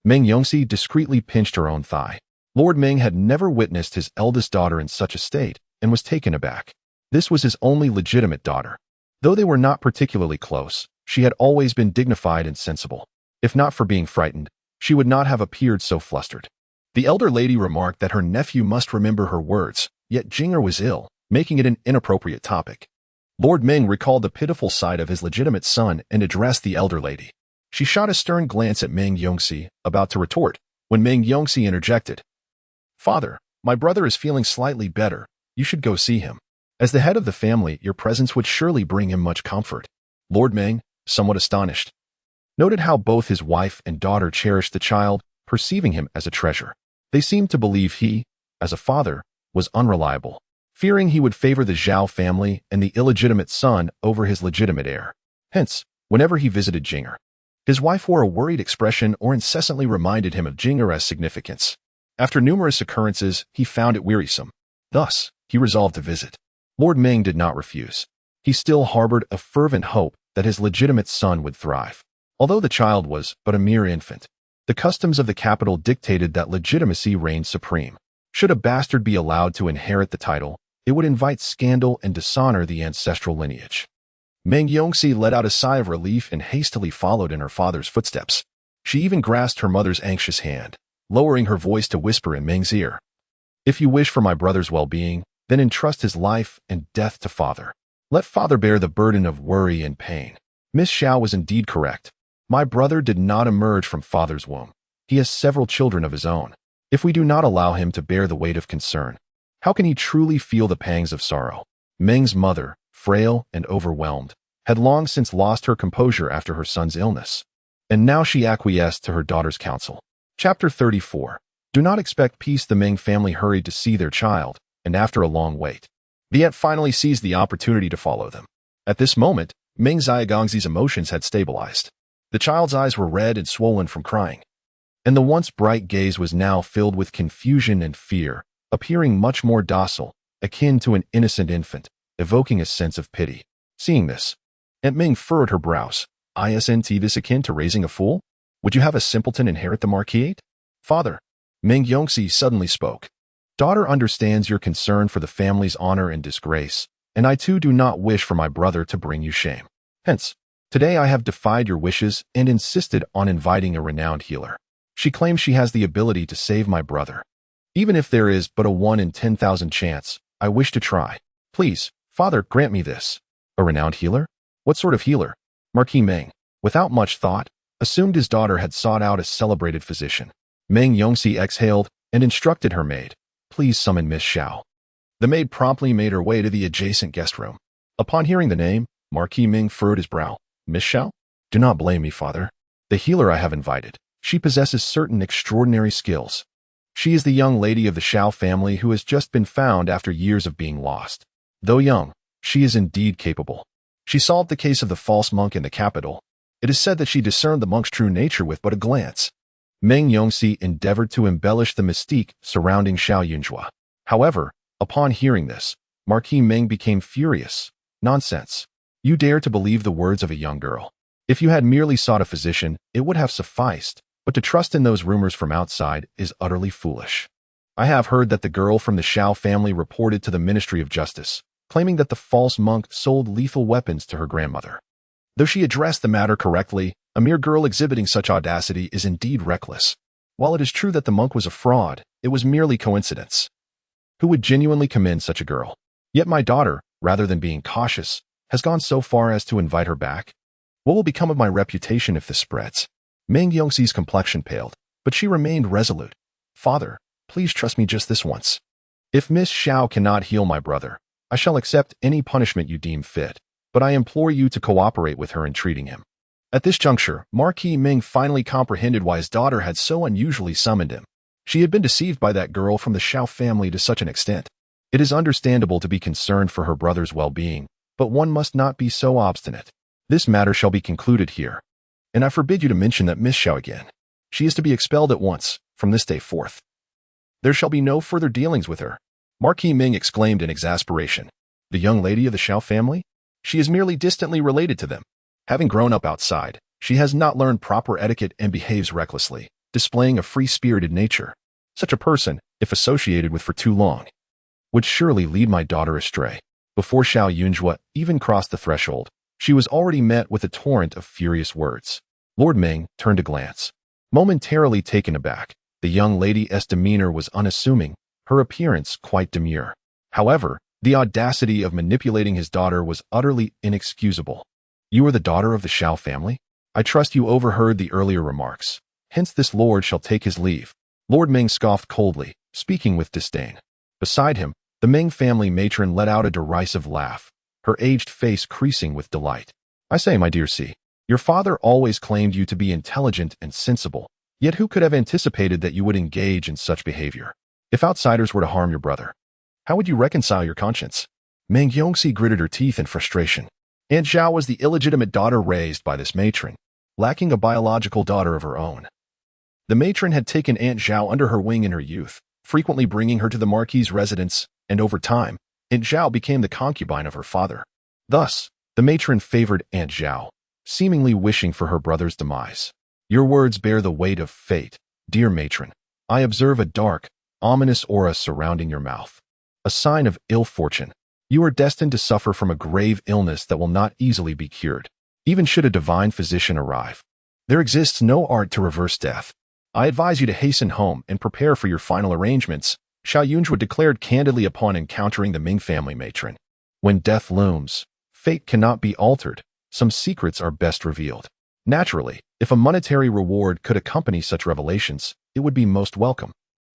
Meng Yongxi discreetly pinched her own thigh. Lord Meng had never witnessed his eldest daughter in such a state and was taken aback. This was his only legitimate daughter. Though they were not particularly close, she had always been dignified and sensible. If not for being frightened, she would not have appeared so flustered. The elder lady remarked that her nephew must remember her words, yet Jinger was ill, making it an inappropriate topic. Lord Meng recalled the pitiful sight of his legitimate son and addressed the elder lady. She shot a stern glance at Meng Yongxi, about to retort, when Meng Yongxi interjected, "Father, my brother is feeling slightly better. You should go see him. As the head of the family, your presence would surely bring him much comfort." Lord Meng, somewhat astonished, noted how both his wife and daughter cherished the child, perceiving him as a treasure. They seemed to believe he, as a father, was unreliable, fearing he would favor the Zhao family and the illegitimate son over his legitimate heir. Hence, whenever he visited Jinger, his wife wore a worried expression or incessantly reminded him of Jinger's significance. After numerous occurrences, he found it wearisome. Thus, he resolved to visit. Lord Meng did not refuse. He still harbored a fervent hope that his legitimate son would thrive. Although the child was but a mere infant, the customs of the capital dictated that legitimacy reigned supreme. Should a bastard be allowed to inherit the title, it would invite scandal and dishonor the ancestral lineage. Meng Yongxi let out a sigh of relief and hastily followed in her father's footsteps. She even grasped her mother's anxious hand, lowering her voice to whisper in Meng's ear, "If you wish for my brother's well-being, then entrust his life and death to father. Let father bear the burden of worry and pain." Miss Xiao was indeed correct. My brother did not emerge from father's womb. He has several children of his own. If we do not allow him to bear the weight of concern, how can he truly feel the pangs of sorrow? Meng's mother, frail and overwhelmed, had long since lost her composure after her son's illness, and now she acquiesced to her daughter's counsel. Chapter 34. Do not expect peace. The Meng family hurried to see their child, and after a long wait, the aunt finally seized the opportunity to follow them. At this moment, Meng Xiaogangzi's emotions had stabilized. The child's eyes were red and swollen from crying, and the once bright gaze was now filled with confusion and fear, appearing much more docile, akin to an innocent infant, evoking a sense of pity. Seeing this, Aunt Ming furrowed her brows. "Isn't this akin to raising a fool? Would you have a simpleton inherit the marquisate?" "Father," Meng Yongxi suddenly spoke, "daughter understands your concern for the family's honor and disgrace, and I too do not wish for my brother to bring you shame. Hence, today I have defied your wishes and insisted on inviting a renowned healer. She claims she has the ability to save my brother. Even if there is but a 1 in 10,000 chance, I wish to try. Please, father, grant me this." "A renowned healer? What sort of healer?" Marquis Meng, without much thought, assumed his daughter had sought out a celebrated physician. Meng Yongxi exhaled and instructed her maid, "Please summon Miss Xiao." The maid promptly made her way to the adjacent guest room. Upon hearing the name, Marquis Meng furrowed his brow. "Miss Xiao? Do not blame me, father. The healer I have invited, she possesses certain extraordinary skills. She is the young lady of the Xiao family who has just been found after years of being lost. Though young, she is indeed capable. She solved the case of the false monk in the capital. It is said that she discerned the monk's true nature with but a glance." Meng Yongxi endeavored to embellish the mystique surrounding Xiao Yunjua. However, upon hearing this, Marquis Meng became furious. "Nonsense. You dare to believe the words of a young girl. If you had merely sought a physician, it would have sufficed, but to trust in those rumors from outside is utterly foolish. I have heard that the girl from the Xiao family reported to the Ministry of Justice, claiming that the false monk sold lethal weapons to her grandmother. Though she addressed the matter correctly, a mere girl exhibiting such audacity is indeed reckless. While it is true that the monk was a fraud, it was merely coincidence. Who would genuinely commend such a girl? Yet my daughter, rather than being cautious, has gone so far as to invite her back. What will become of my reputation if this spreads?" Meng Yongxi's complexion paled, but she remained resolute. "Father, please trust me just this once. If Miss Xiao cannot heal my brother, I shall accept any punishment you deem fit, but I implore you to cooperate with her in treating him." At this juncture, Marquis Meng finally comprehended why his daughter had so unusually summoned him. She had been deceived by that girl from the Xiao family to such an extent. It is understandable to be concerned for her brother's well-being, but one must not be so obstinate. This matter shall be concluded here, and I forbid you to mention that Miss Xiao again. She is to be expelled at once, from this day forth. There shall be no further dealings with her." Marquis Ming exclaimed in exasperation. "The young lady of the Xiao family? She is merely distantly related to them. Having grown up outside, she has not learned proper etiquette and behaves recklessly, displaying a free-spirited nature. Such a person, if associated with for too long, would surely lead my daughter astray." Before Xiao Yunjua even crossed the threshold, she was already met with a torrent of furious words. Lord Meng turned to glance. Momentarily taken aback, the young lady's demeanor was unassuming, her appearance quite demure. However, the audacity of manipulating his daughter was utterly inexcusable. "You are the daughter of the Xiao family? I trust you overheard the earlier remarks. Hence this lord shall take his leave." Lord Ming scoffed coldly, speaking with disdain. Beside him, the Ming family matron let out a derisive laugh, her aged face creasing with delight. I say, my dear C, your father always claimed you to be intelligent and sensible, yet who could have anticipated that you would engage in such behavior? If outsiders were to harm your brother, how would you reconcile your conscience? Meng Yongxi gritted her teeth in frustration. Aunt Zhao was the illegitimate daughter raised by this matron, lacking a biological daughter of her own. The matron had taken Aunt Zhao under her wing in her youth, frequently bringing her to the Marquis's residence, and over time, Aunt Zhao became the concubine of her father. Thus, the matron favored Aunt Zhao, seemingly wishing for her brother's demise. Your words bear the weight of fate, dear matron. I observe a dark, ominous aura surrounding your mouth. A sign of ill fortune. You are destined to suffer from a grave illness that will not easily be cured, even should a divine physician arrive. There exists no art to reverse death. I advise you to hasten home and prepare for your final arrangements, Xiao Yunjue declared candidly upon encountering the Ming family matron. When death looms, fate cannot be altered. Some secrets are best revealed. Naturally, if a monetary reward could accompany such revelations, it would be most welcome.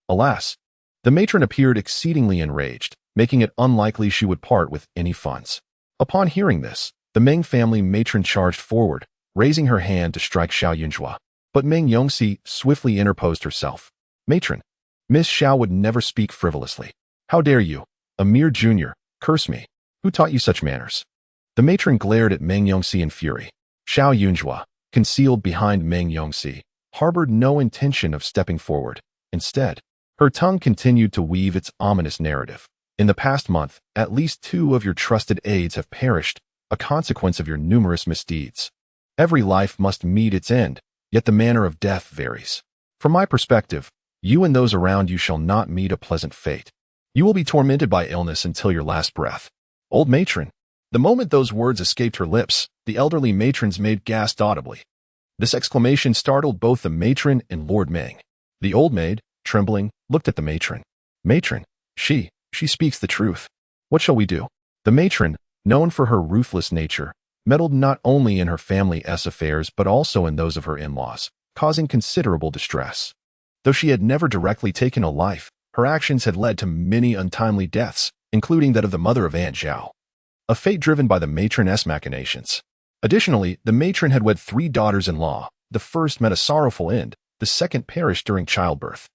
Alas, the matron appeared exceedingly enraged, making it unlikely she would part with any funds. Upon hearing this, the Ming family matron charged forward, raising her hand to strike Xiao Yunjue. But Meng Yongxi swiftly interposed herself. Matron, Miss Xiao would never speak frivolously. How dare you, a mere junior, curse me? Who taught you such manners? The matron glared at Meng Yongxi in fury. Xiao Yunjue, concealed behind Meng Yongxi, harbored no intention of stepping forward. Instead, her tongue continued to weave its ominous narrative. In the past month, at least 2 of your trusted aides have perished, a consequence of your numerous misdeeds. Every life must meet its end, yet the manner of death varies. From my perspective, you and those around you shall not meet a pleasant fate. You will be tormented by illness until your last breath. Old matron. The moment those words escaped her lips, the elderly matron's maid gasped audibly. This exclamation startled both the matron and Lord Ming. The old maid, trembling, looked at the matron. Matron, she speaks the truth. What shall we do? The matron, known for her ruthless nature, meddled not only in her family's affairs but also in those of her in-laws, causing considerable distress. Though she had never directly taken a life, her actions had led to many untimely deaths, including that of the mother of Aunt Zhao. A fate driven by the matron's machinations. Additionally, the matron had wed 3 daughters-in-law. The first met a sorrowful end, the second perished during childbirth.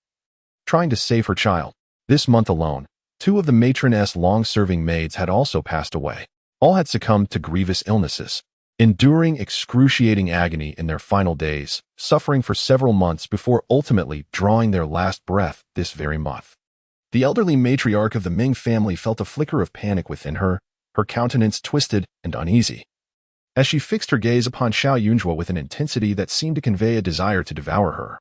Trying to save her child. This month alone, 2 of the matron's long-serving maids had also passed away. All had succumbed to grievous illnesses, enduring excruciating agony in their final days, suffering for several months before ultimately drawing their last breath this very month. The elderly matriarch of the Ming family felt a flicker of panic within her, her countenance twisted and uneasy, as she fixed her gaze upon Xiao Yunjue with an intensity that seemed to convey a desire to devour her.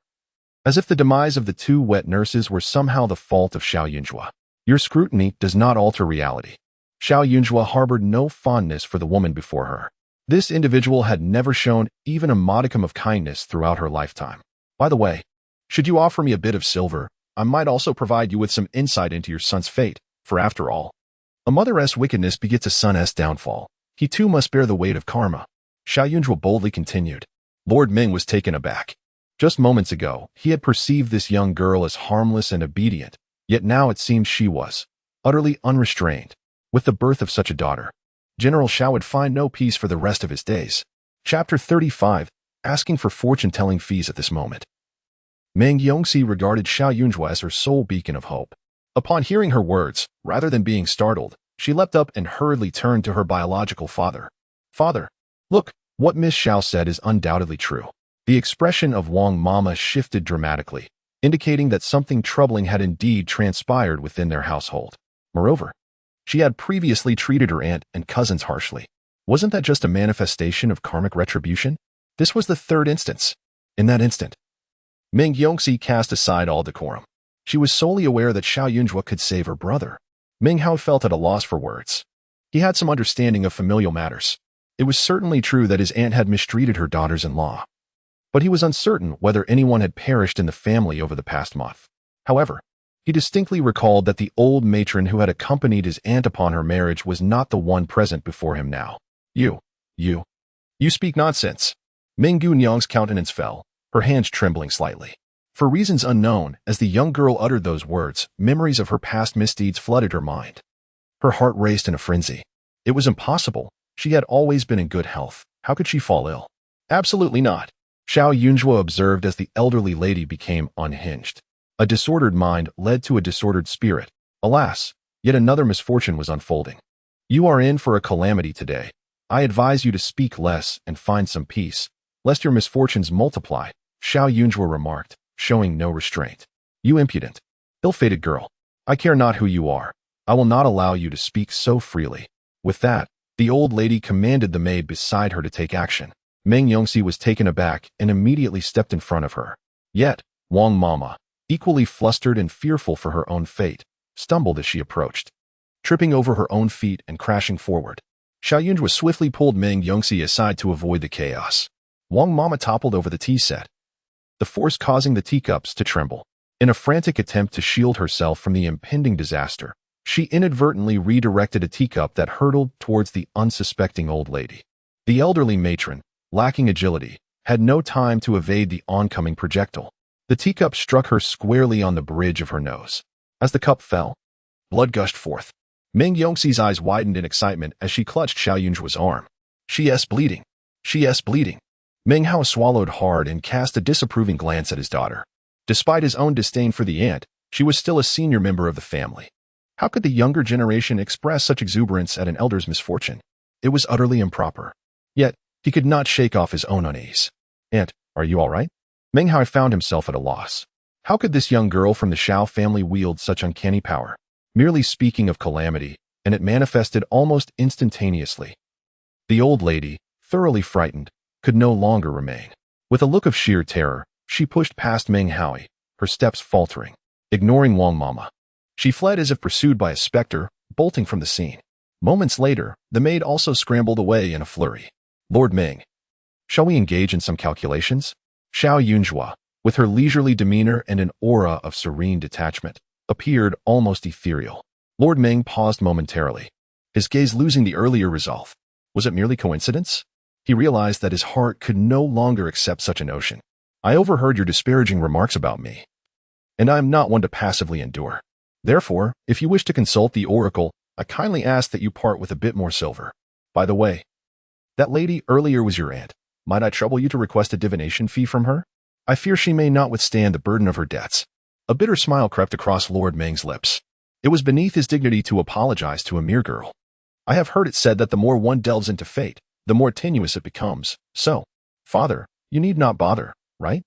As if the demise of the 2 wet nurses were somehow the fault of Xiao Yunjue. Your scrutiny does not alter reality. Xiao Yunjue harbored no fondness for the woman before her. This individual had never shown even a modicum of kindness throughout her lifetime. By the way, should you offer me a bit of silver, I might also provide you with some insight into your son's fate, for after all, a mother's wickedness begets a son's downfall. He too must bear the weight of karma. Xiao Yunjue boldly continued. Lord Ming was taken aback. Just moments ago, he had perceived this young girl as harmless and obedient, yet now it seemed she was utterly unrestrained. With the birth of such a daughter, General Xiao would find no peace for the rest of his days. Chapter 35, Asking for fortune-telling fees at this moment. Meng Yongxi regarded Xiao Yunjue as her sole beacon of hope. Upon hearing her words, rather than being startled, she leapt up and hurriedly turned to her biological father. Father, look, what Miss Xiao said is undoubtedly true. The expression of Wang Mama shifted dramatically, indicating that something troubling had indeed transpired within their household. Moreover, she had previously treated her aunt and cousins harshly. Wasn't that just a manifestation of karmic retribution? This was the 3rd instance. In that instant, Meng Yongxi cast aside all decorum. She was solely aware that Xiao Yunjue could save her brother. Meng Hao felt at a loss for words. He had some understanding of familial matters. It was certainly true that his aunt had mistreated her daughters-in-law, but he was uncertain whether anyone had perished in the family over the past month. However, he distinctly recalled that the old matron who had accompanied his aunt upon her marriage was not the one present before him now. You speak nonsense. Meng Gunyang's countenance fell, her hands trembling slightly. For reasons unknown, as the young girl uttered those words, memories of her past misdeeds flooded her mind. Her heart raced in a frenzy. It was impossible. She had always been in good health. How could she fall ill? Absolutely not. Xiao Yunzhua observed as the elderly lady became unhinged. A disordered mind led to a disordered spirit. Alas, yet another misfortune was unfolding. You are in for a calamity today. I advise you to speak less and find some peace, lest your misfortunes multiply, Xiao Yunzhua remarked, showing no restraint. You impudent, ill-fated girl. I care not who you are. I will not allow you to speak so freely. With that, the old lady commanded the maid beside her to take action. Meng Yongxi was taken aback and immediately stepped in front of her. Yet, Wang Mama, equally flustered and fearful for her own fate, stumbled as she approached, tripping over her own feet and crashing forward. Xiao Yunzhua swiftly pulled Meng Yongxi aside to avoid the chaos. Wang Mama toppled over the tea set, the force causing the teacups to tremble. In a frantic attempt to shield herself from the impending disaster, she inadvertently redirected a teacup that hurtled towards the unsuspecting old lady. The elderly matron, lacking agility, had no time to evade the oncoming projectile. The teacup struck her squarely on the bridge of her nose. As the cup fell, blood gushed forth. Meng Yongxi's eyes widened in excitement as she clutched Xiao Yunzhua's arm. She's bleeding. She's bleeding. Meng Hao swallowed hard and cast a disapproving glance at his daughter. Despite his own disdain for the aunt, she was still a senior member of the family. How could the younger generation express such exuberance at an elder's misfortune? It was utterly improper. Yet, he could not shake off his own unease. Aunt, are you all right? Meng Hao found himself at a loss. How could this young girl from the Xiao family wield such uncanny power? Merely speaking of calamity, and it manifested almost instantaneously. The old lady, thoroughly frightened, could no longer remain. With a look of sheer terror, she pushed past Meng Hao, her steps faltering. Ignoring Wang Mama, she fled as if pursued by a specter, bolting from the scene. Moments later, the maid also scrambled away in a flurry. Lord Meng, shall we engage in some calculations? Xiao Yunzhua, with her leisurely demeanor and an aura of serene detachment, appeared almost ethereal. Lord Meng paused momentarily, his gaze losing the earlier resolve. Was it merely coincidence? He realized that his heart could no longer accept such a notion. I overheard your disparaging remarks about me, and I am not one to passively endure. Therefore, if you wish to consult the oracle, I kindly ask that you part with a bit more silver. By the way, that lady earlier was your aunt. Might I trouble you to request a divination fee from her? I fear she may not withstand the burden of her debts. A bitter smile crept across Lord Meng's lips. It was beneath his dignity to apologize to a mere girl. I have heard it said that the more one delves into fate, the more tenuous it becomes. So, father, you need not bother, right?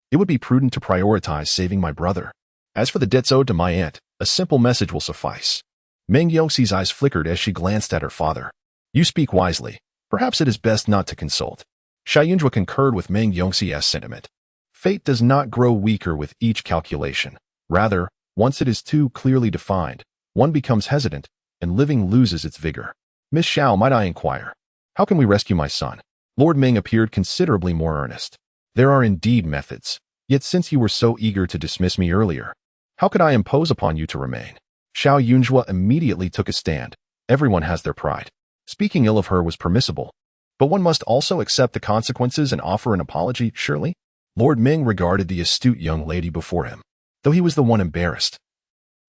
It would be prudent to prioritize saving my brother. As for the debts owed to my aunt, a simple message will suffice. Meng Yongxi's eyes flickered as she glanced at her father. You speak wisely. Perhaps it is best not to consult. Xiao Yunzhua concurred with Meng Yongxi's sentiment. Fate does not grow weaker with each calculation. Rather, once it is too clearly defined, one becomes hesitant, and living loses its vigor. Miss Xiao, might I inquire, how can we rescue my son? Lord Meng appeared considerably more earnest. There are indeed methods. Yet since you were so eager to dismiss me earlier, how could I impose upon you to remain? Xiao Yunzhua immediately took a stand. Everyone has their pride. Speaking ill of her was permissible, but one must also accept the consequences and offer an apology, surely? Lord Meng regarded the astute young lady before him, though he was the one embarrassed.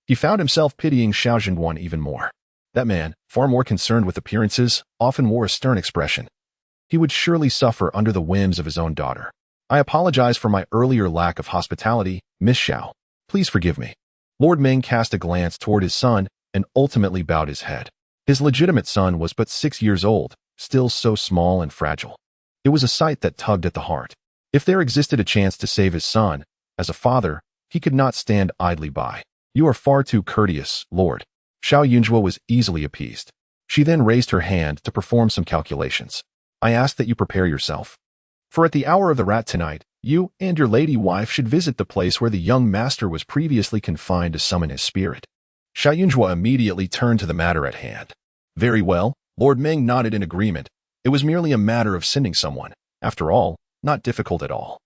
He found himself pitying Xiao Zhenguan even more. That man, far more concerned with appearances, often wore a stern expression. He would surely suffer under the whims of his own daughter. I apologize for my earlier lack of hospitality, Miss Xiao. Please forgive me. Lord Meng cast a glance toward his son and ultimately bowed his head. His legitimate son was but 6 years old, still so small and fragile. It was a sight that tugged at the heart. If there existed a chance to save his son, as a father, he could not stand idly by. You are far too courteous, Lord. Xiao Yunzhua was easily appeased. She then raised her hand to perform some calculations. I ask that you prepare yourself. For at the hour of the rat tonight, you and your lady wife should visit the place where the young master was previously confined to summon his spirit. Xiao Yunzhua immediately turned to the matter at hand. Very well, Lord Meng nodded in agreement. It was merely a matter of sending someone. After all, not difficult at all.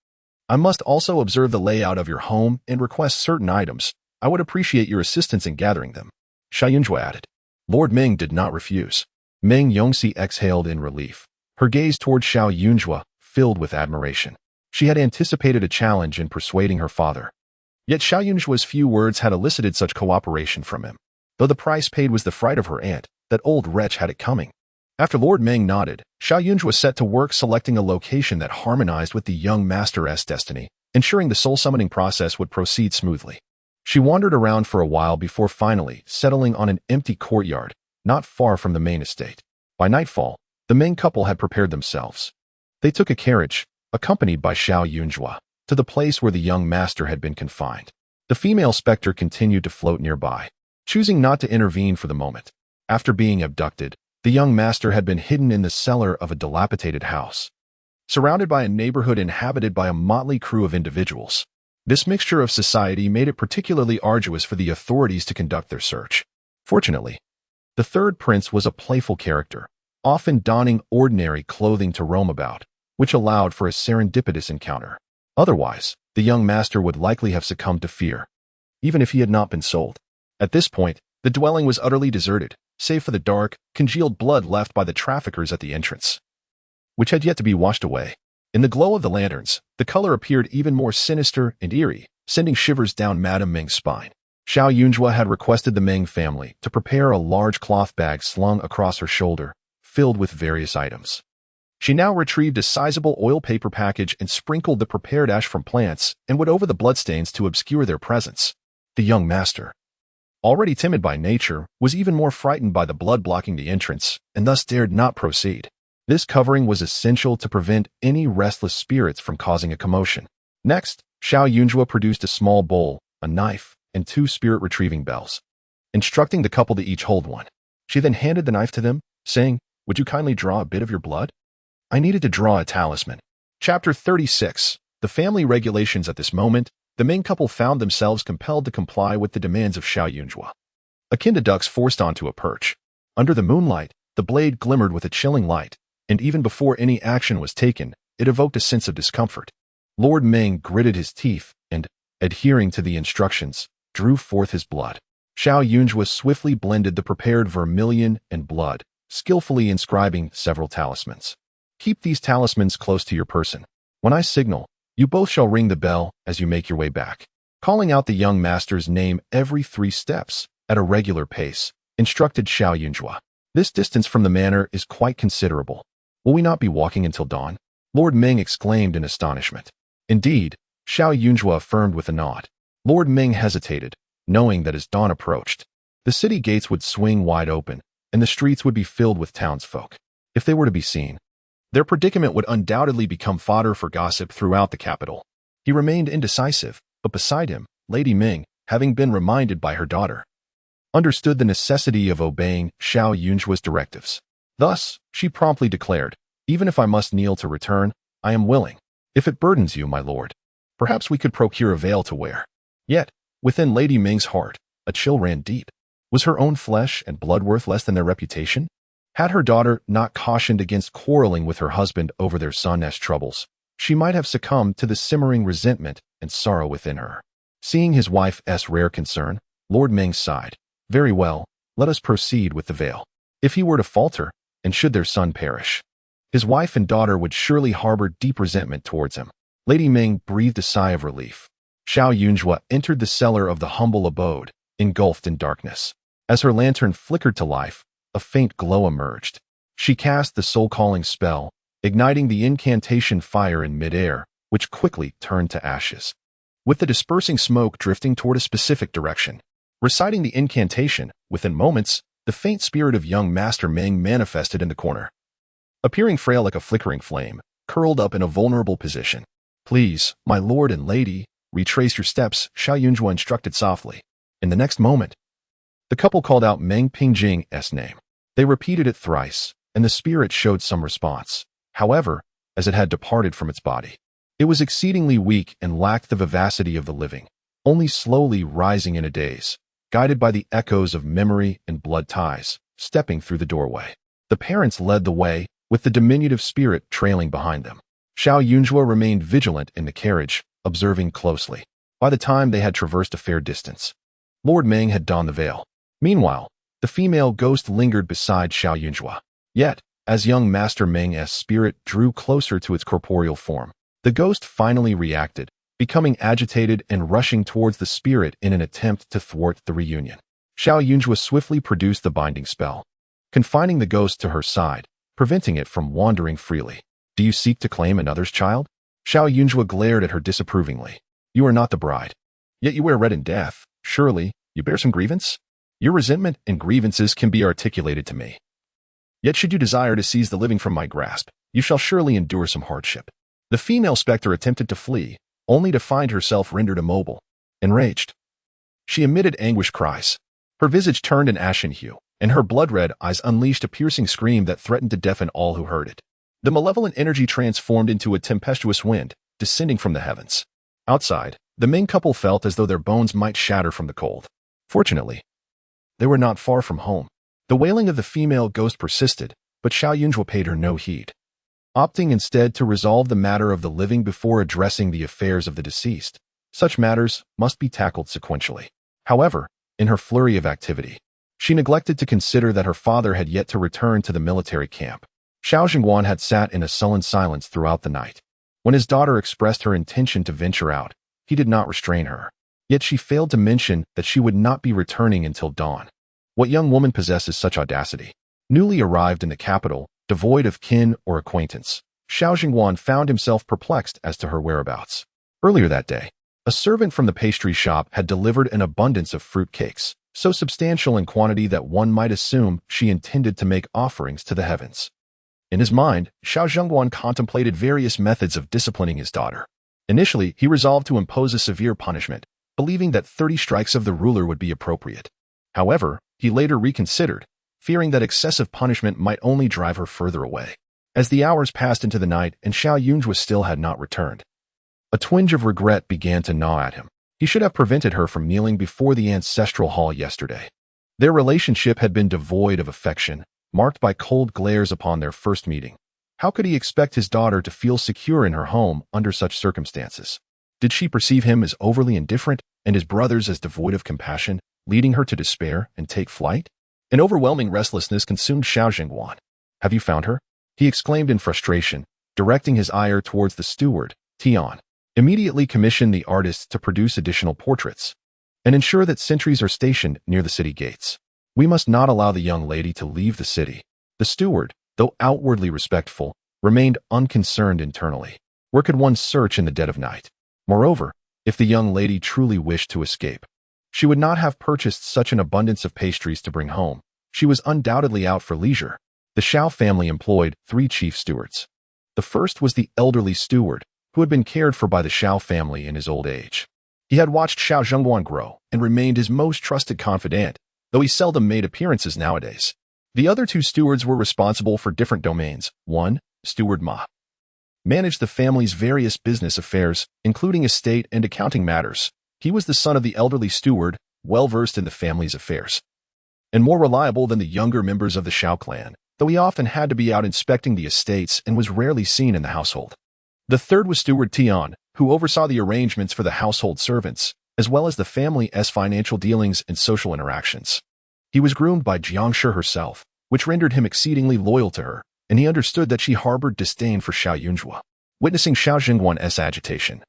I must also observe the layout of your home and request certain items. I would appreciate your assistance in gathering them. Xiao Yunzhua added. Lord Meng did not refuse. Meng Yongxi exhaled in relief. Her gaze toward Xiao Yunzhua filled with admiration. She had anticipated a challenge in persuading her father. Yet Xiao Yunjua's few words had elicited such cooperation from him. Though the price paid was the fright of her aunt, that old wretch had it coming. After Lord Meng nodded, Xiao Yunjua set to work selecting a location that harmonized with the young master's destiny, ensuring the soul-summoning process would proceed smoothly. She wandered around for a while before finally settling on an empty courtyard, not far from the main estate. By nightfall, the Meng couple had prepared themselves. They took a carriage, accompanied by Xiao Yunjua, to the place where the young master had been confined. The female specter continued to float nearby, choosing not to intervene for the moment. After being abducted, the young master had been hidden in the cellar of a dilapidated house, surrounded by a neighborhood inhabited by a motley crew of individuals. This mixture of society made it particularly arduous for the authorities to conduct their search. Fortunately, the third prince was a playful character, often donning ordinary clothing to roam about, which allowed for a serendipitous encounter. Otherwise, the young master would likely have succumbed to fear, even if he had not been sold. At this point, the dwelling was utterly deserted, save for the dark, congealed blood left by the traffickers at the entrance, which had yet to be washed away. In the glow of the lanterns, the color appeared even more sinister and eerie, sending shivers down Madame Meng's spine. Xiao Yunjua had requested the Meng family to prepare a large cloth bag slung across her shoulder, filled with various items. She now retrieved a sizable oil paper package and sprinkled the prepared ash from plants and went over the bloodstains to obscure their presence. The young master, already timid by nature, was even more frightened by the blood blocking the entrance, and thus dared not proceed. This covering was essential to prevent any restless spirits from causing a commotion. Next, Xiao Yunjua produced a small bowl, a knife, and 2 spirit-retrieving bells, instructing the couple to each hold one. She then handed the knife to them, saying, "Would you kindly draw a bit of your blood?" I needed to draw a talisman. Chapter 36. The family regulations. At this moment, the Meng couple found themselves compelled to comply with the demands of Xiao Yunjua. Akin to ducks forced onto a perch. Under the moonlight, the blade glimmered with a chilling light, and even before any action was taken, it evoked a sense of discomfort. Lord Meng gritted his teeth and, adhering to the instructions, drew forth his blood. Xiao Yunjua swiftly blended the prepared vermilion and blood, skillfully inscribing several talismans. Keep these talismans close to your person. When I signal, you both shall ring the bell as you make your way back, calling out the young master's name every 3 steps, at a regular pace, instructed Xiao Yunjua. This distance from the manor is quite considerable. Will we not be walking until dawn? Lord Meng exclaimed in astonishment. Indeed, Xiao Yunjua affirmed with a nod. Lord Meng hesitated, knowing that as dawn approached, the city gates would swing wide open, and the streets would be filled with townsfolk. If they were to be seen, their predicament would undoubtedly become fodder for gossip throughout the capital. He remained indecisive, but beside him, Lady Ming, having been reminded by her daughter, understood the necessity of obeying Xiao Yunjua's directives. Thus, she promptly declared, "Even if I must kneel to return, I am willing. If it burdens you, my lord, perhaps we could procure a veil to wear." Yet, within Lady Ming's heart, a chill ran deep. Was her own flesh and blood worth less than their reputation? Had her daughter not cautioned against quarreling with her husband over their son's troubles, she might have succumbed to the simmering resentment and sorrow within her. Seeing his wife's rare concern, Lord Meng sighed. "Very well, let us proceed with the veil. If he were to falter, and should their son perish, his wife and daughter would surely harbor deep resentment towards him." Lady Ming breathed a sigh of relief. Xiao Yunjua entered the cellar of the humble abode, engulfed in darkness. As her lantern flickered to life, a faint glow emerged. She cast the soul-calling spell, igniting the incantation fire in midair, which quickly turned to ashes, with the dispersing smoke drifting toward a specific direction. Reciting the incantation, within moments, the faint spirit of young Master Meng manifested in the corner. Appearing frail like a flickering flame, curled up in a vulnerable position. "Please, my lord and lady, retrace your steps," Xiao Yunjua instructed softly. In the next moment, the couple called out Meng Pingjing's name. They repeated it thrice, and the spirit showed some response. However, as it had departed from its body, it was exceedingly weak and lacked the vivacity of the living, only slowly rising in a daze, guided by the echoes of memory and blood ties, stepping through the doorway. The parents led the way, with the diminutive spirit trailing behind them. Xiao Yunjua remained vigilant in the carriage, observing closely. By the time they had traversed a fair distance, Lord Meng had donned the veil. Meanwhile, the female ghost lingered beside Xiao Yunjua. Yet, as young Master Meng's spirit drew closer to its corporeal form, The ghost finally reacted, becoming agitated and rushing towards the spirit in an attempt to thwart the reunion. Xiao Yunjue swiftly produced the binding spell, confining the ghost to her side, preventing it from wandering freely. Do you seek to claim another's child? Xiao Yunjue glared at her disapprovingly. You are not the bride. Yet you wear red in death. Surely, you bear some grievance? Your resentment and grievances can be articulated to me. Yet should you desire to seize the living from my grasp, you shall surely endure some hardship. The female spectre attempted to flee, only to find herself rendered immobile. Enraged, she emitted anguished cries. Her visage turned an ashen hue, and her blood-red eyes unleashed a piercing scream that threatened to deafen all who heard it. The malevolent energy transformed into a tempestuous wind, descending from the heavens. Outside, the Ming couple felt as though their bones might shatter from the cold. Fortunately, they were not far from home. The wailing of the female ghost persisted, but Xiao Yunjue paid her no heed, opting instead to resolve the matter of the living before addressing the affairs of the deceased. Such matters must be tackled sequentially. However, in her flurry of activity, she neglected to consider that her father had yet to return to the military camp. Xiao Zhengguan had sat in a sullen silence throughout the night. When his daughter expressed her intention to venture out, he did not restrain her. Yet she failed to mention that she would not be returning until dawn. What young woman possesses such audacity? Newly arrived in the capital, devoid of kin or acquaintance, Xiao Zhengguan found himself perplexed as to her whereabouts. Earlier that day, a servant from the pastry shop had delivered an abundance of fruit cakes, so substantial in quantity that one might assume she intended to make offerings to the heavens. In his mind, Xiao Zhengguan contemplated various methods of disciplining his daughter. Initially, he resolved to impose a severe punishment, believing that 30 strikes of the ruler would be appropriate. However, he later reconsidered, fearing that excessive punishment might only drive her further away. As the hours passed into the night and Xiao Yunjue still had not returned, a twinge of regret began to gnaw at him. He should have prevented her from kneeling before the ancestral hall yesterday. Their relationship had been devoid of affection, marked by cold glares upon their first meeting. How could he expect his daughter to feel secure in her home under such circumstances? Did she perceive him as overly indifferent and his brothers as devoid of compassion, leading her to despair and take flight? An overwhelming restlessness consumed Xiao Zhengguan. Have you found her? He exclaimed in frustration, directing his ire towards the steward, Tian. Immediately commission the artists to produce additional portraits and ensure that sentries are stationed near the city gates. We must not allow the young lady to leave the city. The steward, though outwardly respectful, remained unconcerned internally. Where could one search in the dead of night? Moreover, if the young lady truly wished to escape, she would not have purchased such an abundance of pastries to bring home. She was undoubtedly out for leisure. The Xiao family employed 3 chief stewards. The first was the elderly steward, who had been cared for by the Xiao family in his old age. He had watched Xiao Zhengguan grow and remained his most trusted confidant, though he seldom made appearances nowadays. The other 2 stewards were responsible for different domains. 1. Steward Ma managed the family's various business affairs, including estate and accounting matters. He was the son of the elderly steward, well-versed in the family's affairs, and more reliable than the younger members of the Xiao clan, though he often had to be out inspecting the estates and was rarely seen in the household. The third was Steward Tian, who oversaw the arrangements for the household servants, as well as the family's financial dealings and social interactions. He was groomed by Jiangshi herself, which rendered him exceedingly loyal to her, and he understood that she harbored disdain for Xiao Yunjue. Witnessing Xiao Zhengguan's agitation,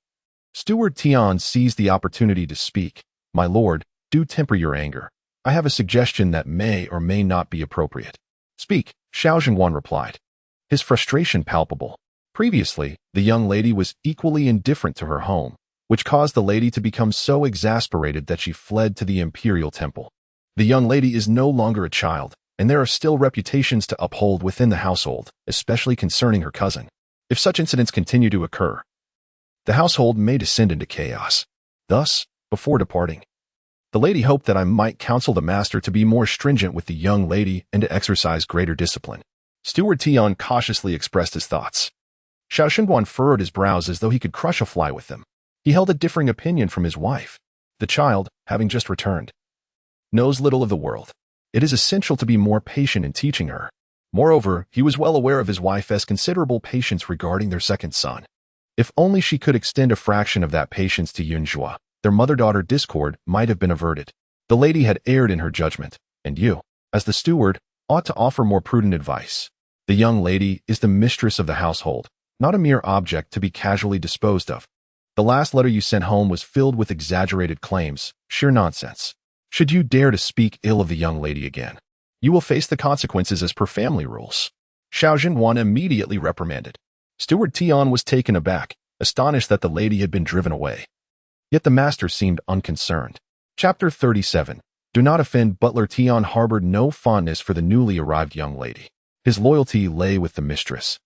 Steward Tian seized the opportunity to speak. My lord, do temper your anger. I have a suggestion that may or may not be appropriate. Speak, Xiao Zhengguan replied, his frustration palpable. Previously, the young lady was equally indifferent to her home, which caused the lady to become so exasperated that she fled to the imperial temple. The young lady is no longer a child, and there are still reputations to uphold within the household, especially concerning her cousin. If such incidents continue to occur, the household may descend into chaos. Thus, before departing, the lady hoped that I might counsel the master to be more stringent with the young lady and to exercise greater discipline. Steward Tian cautiously expressed his thoughts. Xiao Zhengguan furrowed his brows as though he could crush a fly with them. He held a differing opinion from his wife. The child, having just returned, knows little of the world. It is essential to be more patient in teaching her. Moreover, he was well aware of his wife's considerable patience regarding their second son. If only she could extend a fraction of that patience to Yunjue, their mother-daughter discord might have been averted. The lady had erred in her judgment, and you, as the steward, ought to offer more prudent advice. The young lady is the mistress of the household, not a mere object to be casually disposed of. The last letter you sent home was filled with exaggerated claims, sheer nonsense. Should you dare to speak ill of the young lady again, you will face the consequences as per family rules. Xiao Jinwan immediately reprimanded. Steward Tian was taken aback, astonished that the lady had been driven away. Yet the master seemed unconcerned. Chapter 37. Do not offend. Butler Tian harbored no fondness for the newly arrived young lady. His loyalty lay with the mistress,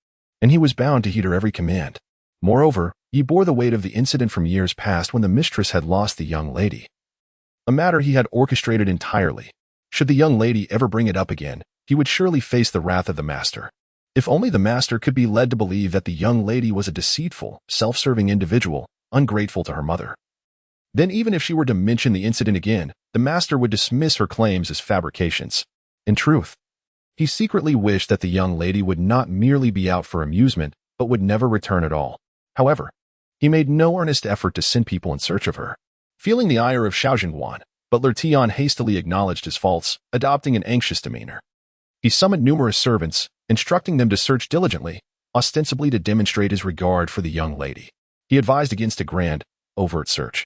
and he was bound to heed her every command. Moreover, he bore the weight of the incident from years past when the mistress had lost the young lady. A matter he had orchestrated entirely. Should the young lady ever bring it up again, he would surely face the wrath of the master. If only the master could be led to believe that the young lady was a deceitful, self-serving individual, ungrateful to her mother. Then even if she were to mention the incident again, the master would dismiss her claims as fabrications. In truth, he secretly wished that the young lady would not merely be out for amusement, but would never return at all. However, he made no earnest effort to send people in search of her. Feeling the ire of Xiao Jinwan, Butler Tian hastily acknowledged his faults, adopting an anxious demeanor. He summoned numerous servants, instructing them to search diligently, ostensibly to demonstrate his regard for the young lady. He advised against a grand, overt search,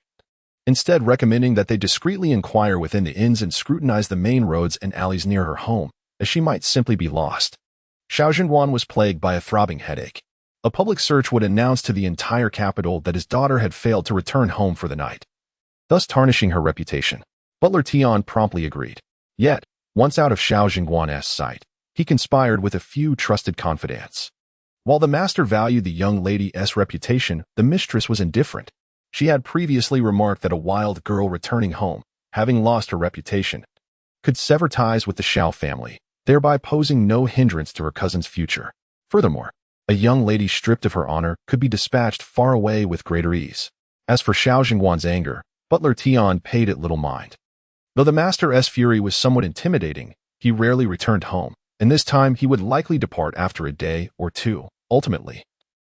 instead recommending that they discreetly inquire within the inns and scrutinize the main roads and alleys near her home, as she might simply be lost. Xiao Jinwan was plagued by a throbbing headache. A public search would announce to the entire capital that his daughter had failed to return home for the night, thus tarnishing her reputation. Butler Tian promptly agreed. Yet, once out of Xiao Jinguan's sight, he conspired with a few trusted confidants. While the master valued the young lady's reputation, the mistress was indifferent. She had previously remarked that a wild girl returning home, having lost her reputation, could sever ties with the Xiao family, thereby posing no hindrance to her cousin's future. Furthermore, a young lady stripped of her honor could be dispatched far away with greater ease. As for Xiao Jinguan's anger, Butler Tian paid it little mind. Though the master's fury was somewhat intimidating, he rarely returned home, and this time he would likely depart after a day or two. Ultimately,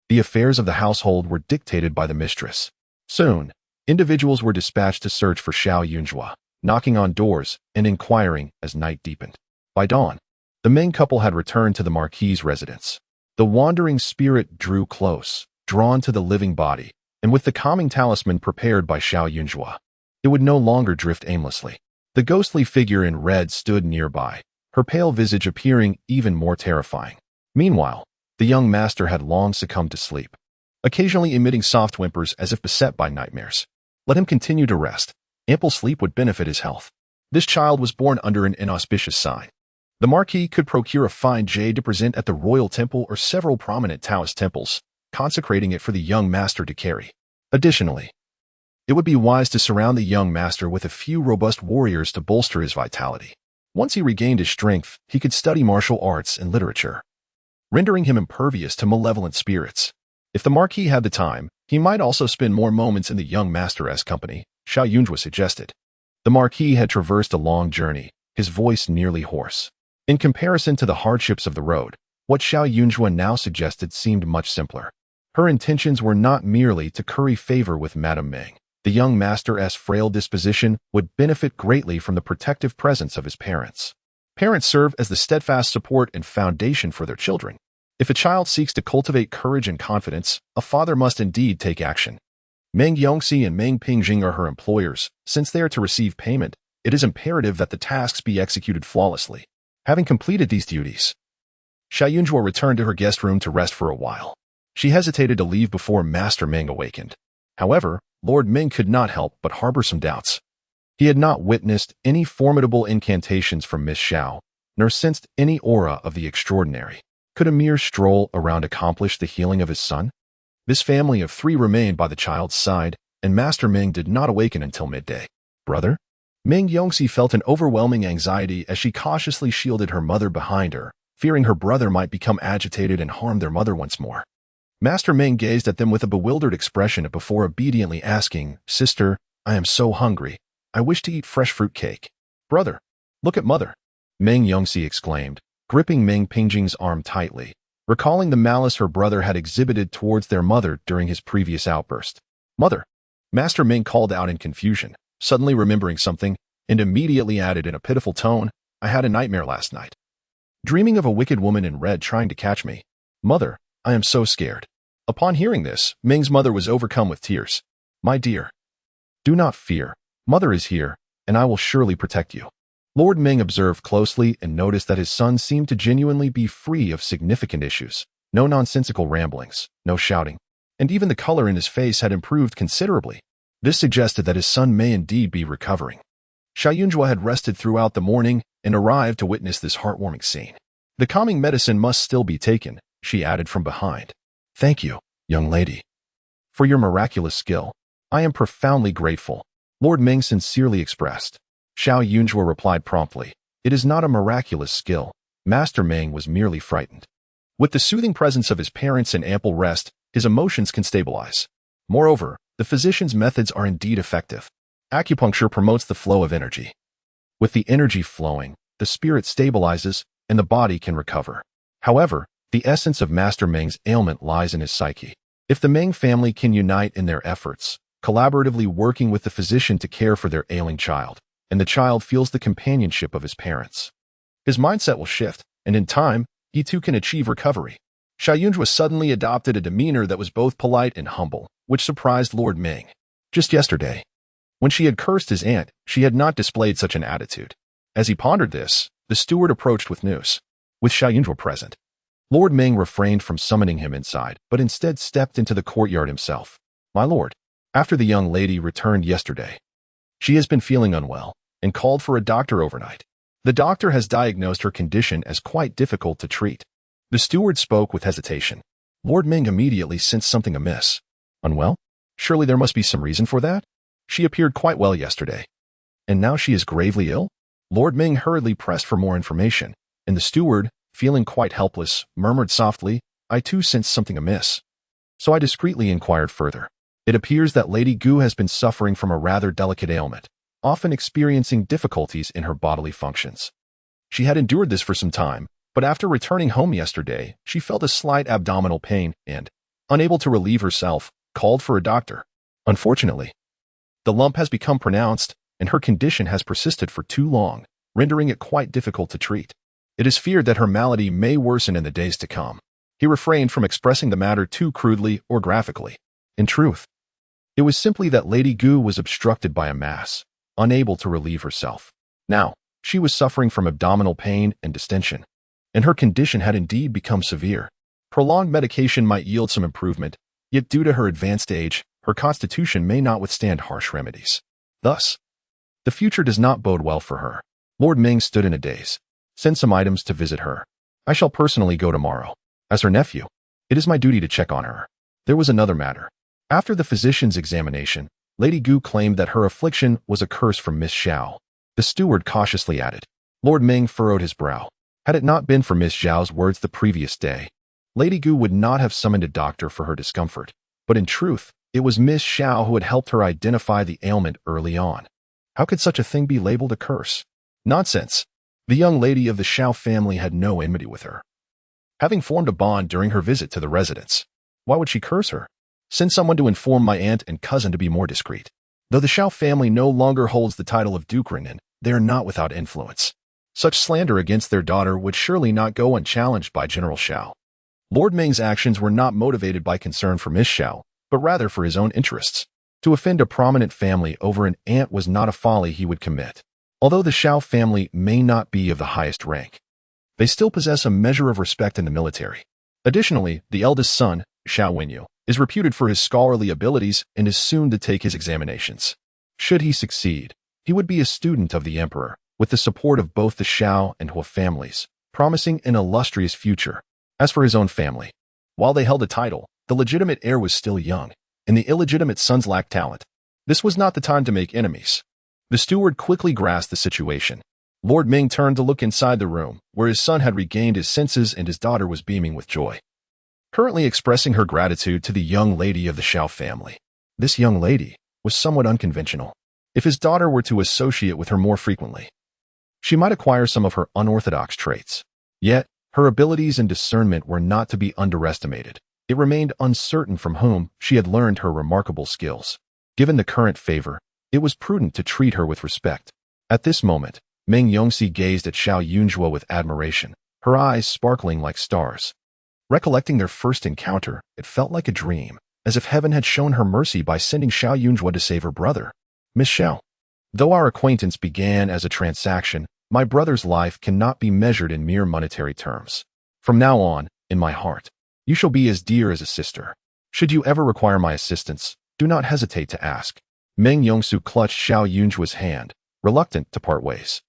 the affairs of the household were dictated by the mistress. Soon, individuals were dispatched to search for Xiao Yunjua, knocking on doors and inquiring as night deepened. By dawn, the Meng couple had returned to the Marquis's residence. The wandering spirit drew close, drawn to the living body, and with the calming talisman prepared by Xiao Yunjua, it would no longer drift aimlessly. The ghostly figure in red stood nearby, her pale visage appearing even more terrifying. Meanwhile, the young master had long succumbed to sleep, occasionally emitting soft whimpers as if beset by nightmares. Let him continue to rest. Ample sleep would benefit his health. This child was born under an inauspicious sign. The Marquis could procure a fine jade to present at the royal temple or several prominent Taoist temples, consecrating it for the young master to carry. Additionally, it would be wise to surround the young master with a few robust warriors to bolster his vitality. Once he regained his strength, he could study martial arts and literature, rendering him impervious to malevolent spirits. If the Marquis had the time, he might also spend more moments in the young master's company, Xiao Yunjua suggested. The Marquis had traversed a long journey, his voice nearly hoarse. In comparison to the hardships of the road, what Xiao Yunjua now suggested seemed much simpler. Her intentions were not merely to curry favor with Madame Meng. The young master's frail disposition would benefit greatly from the protective presence of his parents. Parents serve as the steadfast support and foundation for their children. If a child seeks to cultivate courage and confidence, a father must indeed take action. Meng Yongxi and Meng Pingjing are her employers. Since they are to receive payment, it is imperative that the tasks be executed flawlessly. Having completed these duties, Xiao Yunjua returned to her guest room to rest for a while. She hesitated to leave before Master Meng awakened. However, Lord Meng could not help but harbor some doubts. He had not witnessed any formidable incantations from Miss Xiao, nor sensed any aura of the extraordinary. Could a mere stroll around accomplish the healing of his son? This family of three remained by the child's side, and Master Meng did not awaken until midday. Brother? Meng Yongxi felt an overwhelming anxiety as she cautiously shielded her mother behind her, fearing her brother might become agitated and harm their mother once more. Master Meng gazed at them with a bewildered expression before obediently asking, "Sister, I am so hungry. I wish to eat fresh fruit cake." "Brother, look at mother," Meng Yongxi exclaimed, gripping Meng Pingjing's arm tightly, recalling the malice her brother had exhibited towards their mother during his previous outburst. "Mother," Master Meng called out in confusion, suddenly remembering something, and immediately added in a pitiful tone, "I had a nightmare last night, dreaming of a wicked woman in red trying to catch me. Mother, I am so scared." Upon hearing this, Ming's mother was overcome with tears. "My dear, do not fear. Mother is here, and I will surely protect you." Lord Ming observed closely and noticed that his son seemed to genuinely be free of significant issues. No nonsensical ramblings, no shouting, and even the color in his face had improved considerably. This suggested that his son may indeed be recovering. Xiao Yunjua had rested throughout the morning and arrived to witness this heartwarming scene. "The calming medicine must still be taken," she added from behind. "Thank you, young lady, for your miraculous skill. I am profoundly grateful," Lord Ming sincerely expressed. Xiao Yunjua replied promptly, "It is not a miraculous skill. Master Ming was merely frightened. With the soothing presence of his parents and ample rest, his emotions can stabilize. Moreover, the physician's methods are indeed effective. Acupuncture promotes the flow of energy. With the energy flowing, the spirit stabilizes and the body can recover. However, the essence of Master Ming's ailment lies in his psyche. If the Ming family can unite in their efforts, collaboratively working with the physician to care for their ailing child, and the child feels the companionship of his parents, his mindset will shift, and in time, he too can achieve recovery." Xiao Yunjua suddenly adopted a demeanor that was both polite and humble, which surprised Lord Ming. Just yesterday, when she had cursed his aunt, she had not displayed such an attitude. As he pondered this, the steward approached with news. With Xiao Yunjua present, Lord Ming refrained from summoning him inside, but instead stepped into the courtyard himself. "My lord, after the young lady returned yesterday, she has been feeling unwell and called for a doctor overnight. The doctor has diagnosed her condition as quite difficult to treat." The steward spoke with hesitation. Lord Ming immediately sensed something amiss. "Unwell? Surely there must be some reason for that? She appeared quite well yesterday. And now she is gravely ill?" Lord Ming hurriedly pressed for more information, and the steward, feeling quite helpless, murmured softly, "I too sensed something amiss. So I discreetly inquired further. It appears that Lady Gu has been suffering from a rather delicate ailment, often experiencing difficulties in her bodily functions. She had endured this for some time, but after returning home yesterday, she felt a slight abdominal pain and, unable to relieve herself, called for a doctor. Unfortunately, the lump has become pronounced, and her condition has persisted for too long, rendering it quite difficult to treat. It is feared that her malady may worsen in the days to come." He refrained from expressing the matter too crudely or graphically. In truth, it was simply that Lady Gu was obstructed by a mass, unable to relieve herself. Now, she was suffering from abdominal pain and distension, and her condition had indeed become severe. Prolonged medication might yield some improvement, yet due to her advanced age, her constitution may not withstand harsh remedies. Thus, the future does not bode well for her. Lord Ming stood in a daze. "Send some items to visit her. I shall personally go tomorrow. As her nephew, it is my duty to check on her." There was another matter. After the physician's examination, Lady Gu claimed that her affliction was a curse from Miss Xiao. The steward cautiously added. Lord Ming furrowed his brow. Had it not been for Miss Xiao's words the previous day, Lady Gu would not have summoned a doctor for her discomfort. But in truth, it was Miss Xiao who had helped her identify the ailment early on. How could such a thing be labeled a curse? Nonsense. The young lady of the Xiao family had no enmity with her, having formed a bond during her visit to the residence. Why would she curse her? Send someone to inform my aunt and cousin to be more discreet. Though the Xiao family no longer holds the title of Duke Renan, they are not without influence. Such slander against their daughter would surely not go unchallenged by General Xiao. Lord Ming's actions were not motivated by concern for Miss Xiao, but rather for his own interests. To offend a prominent family over an aunt was not a folly he would commit. Although the Xiao family may not be of the highest rank, they still possess a measure of respect in the military. Additionally, the eldest son, Xiao Wenyu, is reputed for his scholarly abilities and is soon to take his examinations. Should he succeed, he would be a student of the emperor, with the support of both the Xiao and Hua families, promising an illustrious future. As for his own family, while they held a title, the legitimate heir was still young, and the illegitimate sons lacked talent. This was not the time to make enemies. The steward quickly grasped the situation. Lord Ming turned to look inside the room, where his son had regained his senses and his daughter was beaming with joy, currently expressing her gratitude to the young lady of the Xiao family. This young lady was somewhat unconventional. If his daughter were to associate with her more frequently, she might acquire some of her unorthodox traits. Yet, her abilities and discernment were not to be underestimated. It remained uncertain from whom she had learned her remarkable skills. Given the current favor, it was prudent to treat her with respect. At this moment, Meng Yongxi gazed at Xiao Yunjua with admiration, her eyes sparkling like stars. Recollecting their first encounter, it felt like a dream, as if heaven had shown her mercy by sending Xiao Yunjua to save her brother. Miss Xiao, though our acquaintance began as a transaction, my brother's life cannot be measured in mere monetary terms. From now on, in my heart, you shall be as dear as a sister. Should you ever require my assistance, do not hesitate to ask. Meng Yongsu clutched Xiao Yunjua's hand, reluctant to part ways.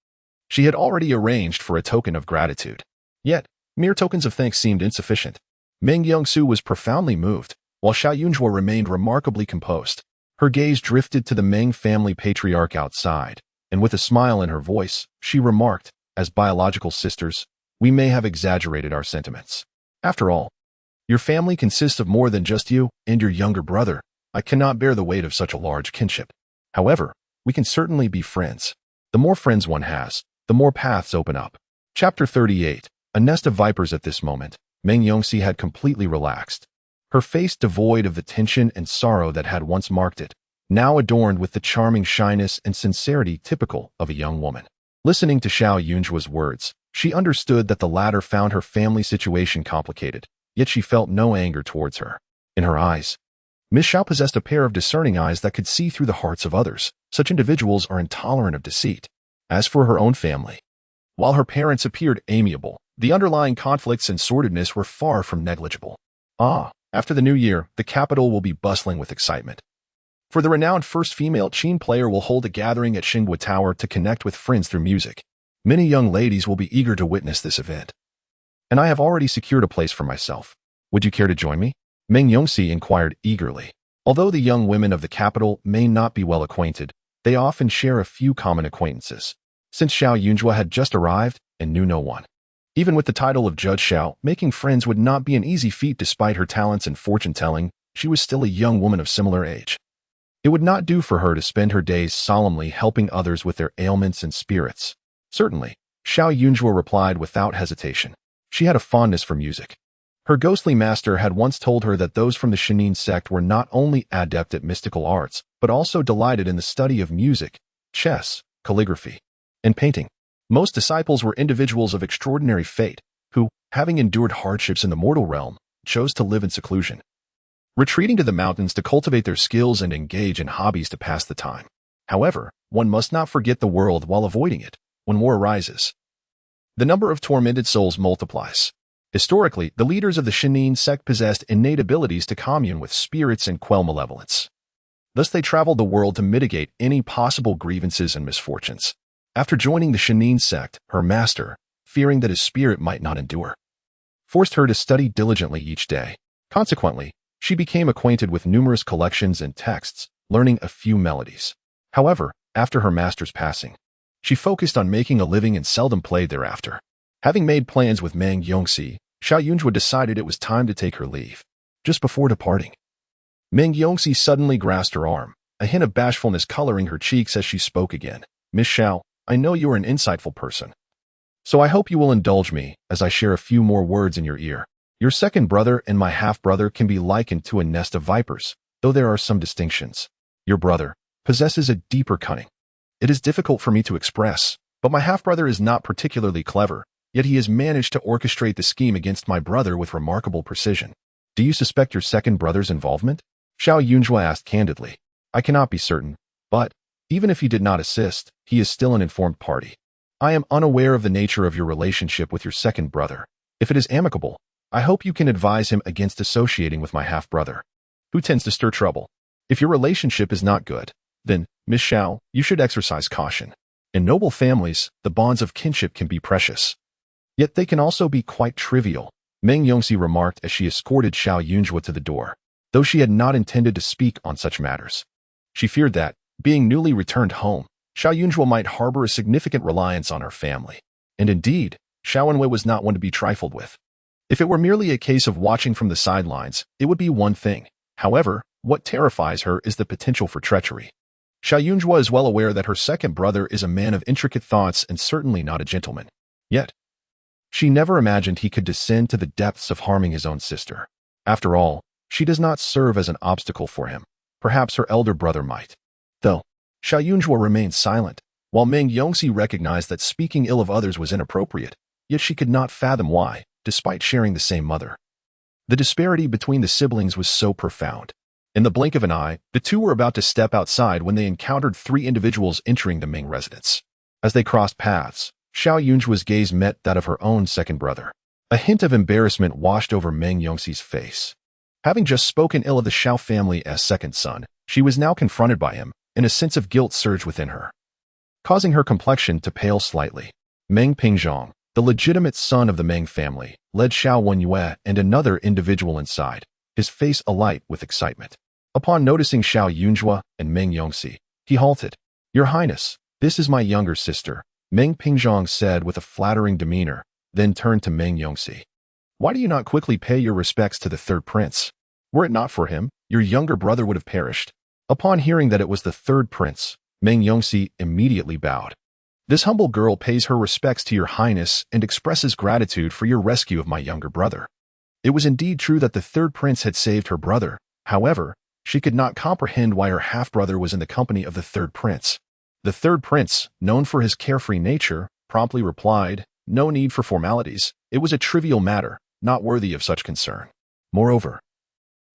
She had already arranged for a token of gratitude. Yet, mere tokens of thanks seemed insufficient. Meng Yongsu was profoundly moved, while Xiao Yunjua remained remarkably composed. Her gaze drifted to the Meng family patriarch outside, and with a smile in her voice, she remarked, as biological sisters, we may have exaggerated our sentiments. After all, your family consists of more than just you and your younger brother. I cannot bear the weight of such a large kinship. However, we can certainly be friends. The more friends one has, the more paths open up. Chapter 38. A nest of vipers. At this moment, Meng Yongxi had completely relaxed. Her face devoid of the tension and sorrow that had once marked it, now adorned with the charming shyness and sincerity typical of a young woman. Listening to Xiao Yunjua's words, she understood that the latter found her family situation complicated, yet she felt no anger towards her. In her eyes, Miss Xiao possessed a pair of discerning eyes that could see through the hearts of others. Such individuals are intolerant of deceit. As for her own family, while her parents appeared amiable, the underlying conflicts and sordidness were far from negligible. After the new year, the capital will be bustling with excitement. For the renowned first female Qin player will hold a gathering at Xinghua Tower to connect with friends through music. Many young ladies will be eager to witness this event. And I have already secured a place for myself. Would you care to join me? Meng Yongxi inquired eagerly. Although the young women of the capital may not be well acquainted, they often share a few common acquaintances. Since Xiao Yunjua had just arrived and knew no one, even with the title of Judge Xiao, making friends would not be an easy feat despite her talents in fortune-telling. She was still a young woman of similar age. It would not do for her to spend her days solemnly helping others with their ailments and spirits. Certainly, Xiao Yunjua replied without hesitation. She had a fondness for music. Her ghostly master had once told her that those from the Shinin sect were not only adept at mystical arts, but also delighted in the study of music, chess, calligraphy, and painting. Most disciples were individuals of extraordinary fate, who, having endured hardships in the mortal realm, chose to live in seclusion, retreating to the mountains to cultivate their skills and engage in hobbies to pass the time. However, one must not forget the world while avoiding it. When war arises, the number of tormented souls multiplies. Historically, the leaders of the Shinin sect possessed innate abilities to commune with spirits and quell malevolence. Thus they traveled the world to mitigate any possible grievances and misfortunes. After joining the Shinin sect, her master, fearing that his spirit might not endure, forced her to study diligently each day. Consequently, she became acquainted with numerous collections and texts, learning a few melodies. However, after her master's passing, she focused on making a living and seldom played thereafter. Having made plans with Meng Yongxi, Xiao Yunjua decided it was time to take her leave. Just before departing, Meng Yongxi suddenly grasped her arm, a hint of bashfulness coloring her cheeks as she spoke again. Miss Xiao, I know you are an insightful person, so I hope you will indulge me as I share a few more words in your ear. Your second brother and my half-brother can be likened to a nest of vipers, though there are some distinctions. Your brother possesses a deeper cunning. It is difficult for me to express, but my half-brother is not particularly clever, yet he has managed to orchestrate the scheme against my brother with remarkable precision. Do you suspect your second brother's involvement? Xiao Yunjua asked candidly. I cannot be certain, but even if he did not assist, he is still an informed party. I am unaware of the nature of your relationship with your second brother. If it is amicable, I hope you can advise him against associating with my half-brother, who tends to stir trouble. If your relationship is not good, then, Miss Xiao, you should exercise caution. In noble families, the bonds of kinship can be precious. Yet they can also be quite trivial, Meng Yongxi remarked as she escorted Xiao Yunjua to the door. Though she had not intended to speak on such matters, she feared that, being newly returned home, Xiao Yunjua might harbor a significant reliance on her family. And indeed, Xiao Yunwei was not one to be trifled with. If it were merely a case of watching from the sidelines, it would be one thing. However, what terrifies her is the potential for treachery. Xiao Yunjua is well aware that her second brother is a man of intricate thoughts and certainly not a gentleman. Yet, she never imagined he could descend to the depths of harming his own sister. After all, she does not serve as an obstacle for him. Perhaps her elder brother might. Though, Xiao Yunjua remained silent, while Meng Yongxi recognized that speaking ill of others was inappropriate, yet she could not fathom why, despite sharing the same mother. The disparity between the siblings was so profound. In the blink of an eye, the two were about to step outside when they encountered three individuals entering the Ming residence. As they crossed paths, Xiao Yunjua's gaze met that of her own second brother. A hint of embarrassment washed over Meng Yongxi's face. Having just spoken ill of the Xiao family as second son, she was now confronted by him, and a sense of guilt surged within her, causing her complexion to pale slightly. Meng Pingzhong, the legitimate son of the Meng family, led Xiao Wenyue and another individual inside, his face alight with excitement. Upon noticing Xiao Yunjua and Meng Yongxi, he halted. "Your Highness, this is my younger sister," Meng Pingzhong said with a flattering demeanor, then turned to Meng Yongxi. "Why do you not quickly pay your respects to the third prince? Were it not for him, your younger brother would have perished." Upon hearing that it was the third prince, Meng Yongxi immediately bowed. "This humble girl pays her respects to your highness and expresses gratitude for your rescue of my younger brother." It was indeed true that the third prince had saved her brother. However, she could not comprehend why her half-brother was in the company of the third prince. The third prince, known for his carefree nature, promptly replied, "No need for formalities. It was a trivial matter, not worthy of such concern. Moreover,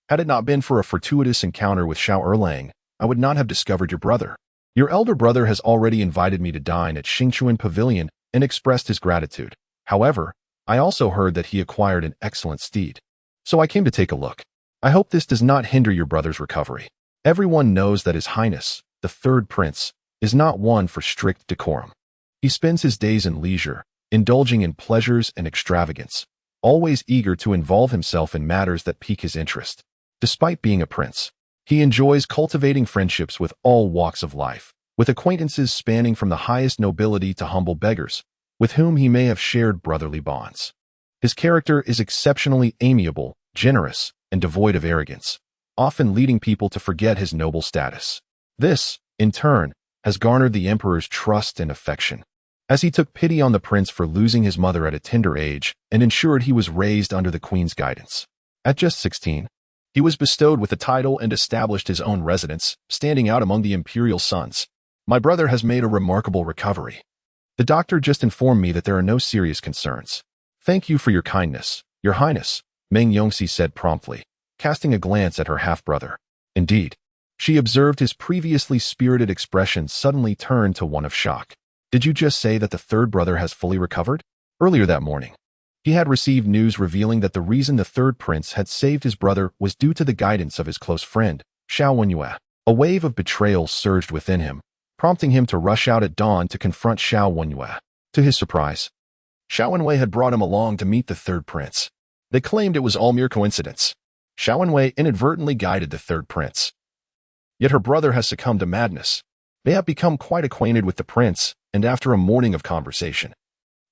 had it not been for a fortuitous encounter with Xiao Erlang, I would not have discovered your brother. Your elder brother has already invited me to dine at Xingchuan Pavilion and expressed his gratitude. However, I also heard that he acquired an excellent steed. So I came to take a look. I hope this does not hinder your brother's recovery. Everyone knows that His Highness, the third prince, is not one for strict decorum. He spends his days in leisure, indulging in pleasures and extravagance, always eager to involve himself in matters that pique his interest. Despite being a prince, he enjoys cultivating friendships with all walks of life, with acquaintances spanning from the highest nobility to humble beggars, with whom he may have shared brotherly bonds. His character is exceptionally amiable, generous, and devoid of arrogance, often leading people to forget his noble status. This, in turn, has garnered the emperor's trust and affection, as he took pity on the prince for losing his mother at a tender age and ensured he was raised under the queen's guidance. At just 16, he was bestowed with a title and established his own residence, standing out among the imperial sons. My brother has made a remarkable recovery. The doctor just informed me that there are no serious concerns. Thank you for your kindness, your highness, Meng Yongxi said promptly, casting a glance at her half-brother. Indeed, she observed his previously spirited expression suddenly turn to one of shock. Did you just say that the third brother has fully recovered? Earlier that morning, he had received news revealing that the reason the third prince had saved his brother was due to the guidance of his close friend, Xiao Wenyue. A wave of betrayal surged within him, prompting him to rush out at dawn to confront Xiao Wenyue. To his surprise, Xiao Wenyue had brought him along to meet the third prince. They claimed it was all mere coincidence. Xiao Wenyue inadvertently guided the third prince. Yet her brother has succumbed to madness. They have become quite acquainted with the prince, and after a morning of conversation,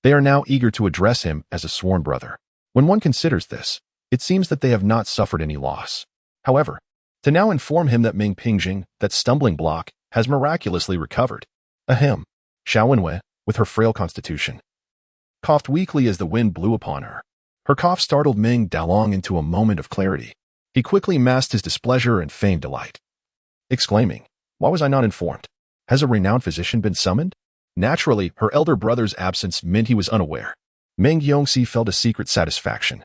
they are now eager to address him as a sworn brother. When one considers this, it seems that they have not suffered any loss. However, to now inform him that Meng Pingzhing, that stumbling block, has miraculously recovered. Ahem. Xiao Wenyue, with her frail constitution, coughed weakly as the wind blew upon her. Her cough startled Meng Dalong into a moment of clarity. He quickly masked his displeasure and feigned delight, exclaiming, "Why was I not informed? Has a renowned physician been summoned?" Naturally, her elder brother's absence meant he was unaware. Meng Yongxi felt a secret satisfaction,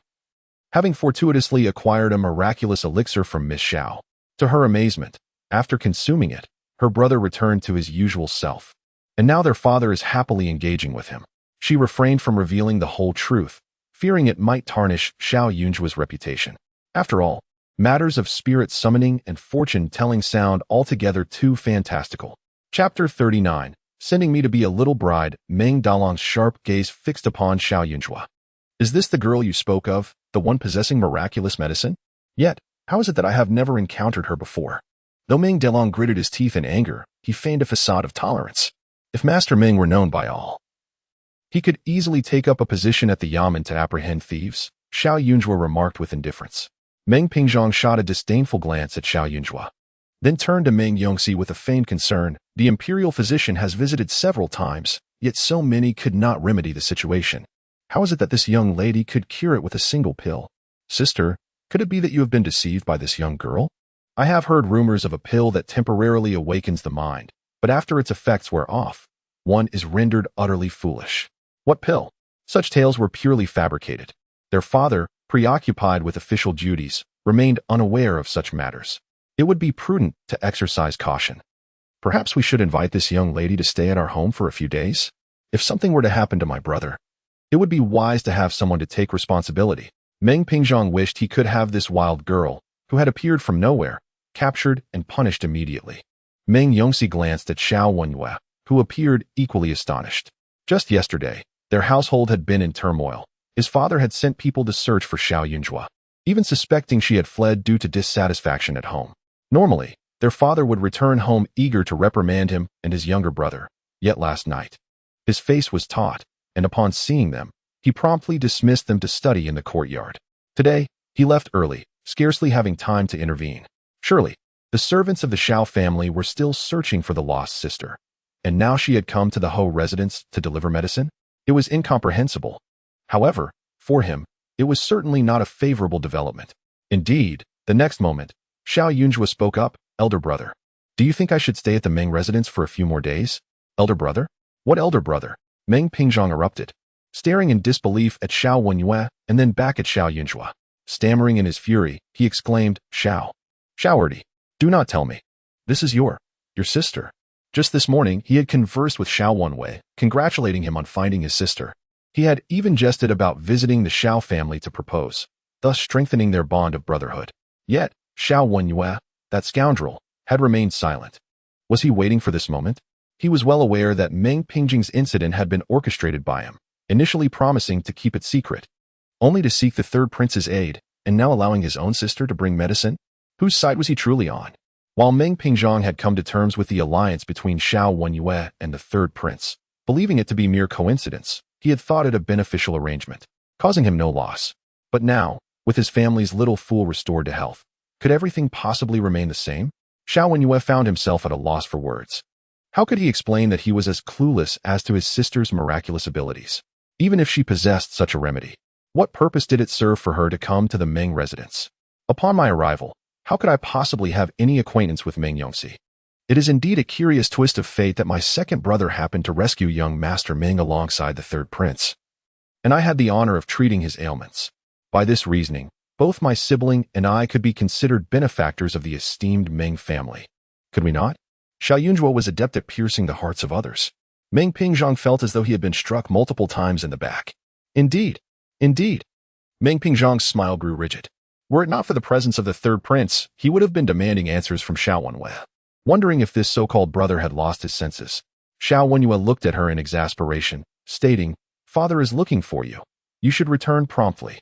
having fortuitously acquired a miraculous elixir from Miss Xiao. To her amazement, after consuming it, her brother returned to his usual self, and now their father is happily engaging with him. She refrained from revealing the whole truth, fearing it might tarnish Xiao Yunjua's reputation. After all, matters of spirit summoning and fortune-telling sound altogether too fantastical. Chapter 39. Sending me to be a little bride. Meng Dalong's sharp gaze fixed upon Xiao Yunjua. Is this the girl you spoke of, the one possessing miraculous medicine? Yet, how is it that I have never encountered her before? Though Meng Dalong gritted his teeth in anger, he feigned a facade of tolerance. If Master Meng were known by all, he could easily take up a position at the Yamen to apprehend thieves, Xiao Yunjua remarked with indifference. Meng Pingzhong shot a disdainful glance at Xiao Yunjua, then turned to Meng Yongxi with a feigned concern. The imperial physician has visited several times, yet so many could not remedy the situation. How is it that this young lady could cure it with a single pill? Sister, could it be that you have been deceived by this young girl? I have heard rumors of a pill that temporarily awakens the mind, but after its effects wear off, one is rendered utterly foolish. What pill? Such tales were purely fabricated. Their father, preoccupied with official duties, remained unaware of such matters. It would be prudent to exercise caution. Perhaps we should invite this young lady to stay at our home for a few days? If something were to happen to my brother, it would be wise to have someone to take responsibility. Meng Pingzhong wished he could have this wild girl, who had appeared from nowhere, captured and punished immediately. Meng Yongxi glanced at Xiao Wenyue, who appeared equally astonished. Just yesterday, their household had been in turmoil. His father had sent people to search for Xiao Yunjue, even suspecting she had fled due to dissatisfaction at home. Normally, their father would return home eager to reprimand him and his younger brother, yet last night, his face was taut, and upon seeing them, he promptly dismissed them to study in the courtyard. Today, he left early, scarcely having time to intervene. Surely, the servants of the Xiao family were still searching for the lost sister, and now she had come to the Ho residence to deliver medicine? It was incomprehensible. However, for him, it was certainly not a favorable development. Indeed, the next moment, Xiao Yunjue spoke up. Elder brother, do you think I should stay at the Meng residence for a few more days? Elder brother? What elder brother? Meng Pingzhong erupted, staring in disbelief at Xiao Wenyue and then back at Xiao Yunjue. Stammering in his fury, he exclaimed, Xiao Erdi, do not tell me. This is your sister. Just this morning, he had conversed with Xiao Wenyue, congratulating him on finding his sister. He had even jested about visiting the Xiao family to propose, thus strengthening their bond of brotherhood. Yet, Xiao Wenyue, that scoundrel, had remained silent. Was he waiting for this moment? He was well aware that Meng Pingzhong's incident had been orchestrated by him, initially promising to keep it secret, only to seek the third prince's aid, and now allowing his own sister to bring medicine? Whose side was he truly on? While Meng Pingzhong had come to terms with the alliance between Xiao Wenyue and the third prince, believing it to be mere coincidence, he had thought it a beneficial arrangement, causing him no loss. But now, with his family's little fool restored to health, could everything possibly remain the same? Xiao Wenyue found himself at a loss for words. How could he explain that he was as clueless as to his sister's miraculous abilities? Even if she possessed such a remedy, what purpose did it serve for her to come to the Meng residence? Upon my arrival, how could I possibly have any acquaintance with Meng Yongxi? It is indeed a curious twist of fate that my second brother happened to rescue young Master Ming alongside the third prince, and I had the honor of treating his ailments. By this reasoning, both my sibling and I could be considered benefactors of the esteemed Meng family. Could we not? Xiao Yunjue was adept at piercing the hearts of others. Meng Pingzhong felt as though he had been struck multiple times in the back. Indeed. Meng Pingzhong's smile grew rigid. Were it not for the presence of the third prince, he would have been demanding answers from Xiao Wenyue, wondering if this so-called brother had lost his senses. Xiao Wenyue looked at her in exasperation, stating, Father is looking for you. You should return promptly.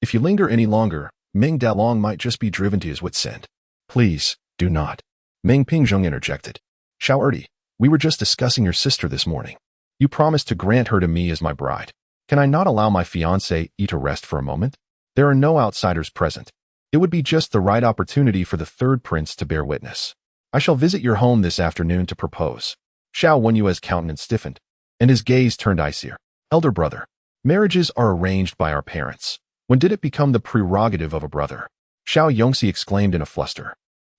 If you linger any longer, Meng Dalong might just be driven to his wit's end. Please, do not. Meng Pingzhong interjected. Xiao Erdi, we were just discussing your sister this morning. You promised to grant her to me as my bride. Can I not allow my fiancé to rest for a moment? There are no outsiders present. It would be just the right opportunity for the third prince to bear witness. I shall visit your home this afternoon to propose. Xiao Wenyue's countenance stiffened, and his gaze turned icier. Elder brother, marriages are arranged by our parents. When did it become the prerogative of a brother? Xiao Yongxi exclaimed in a fluster.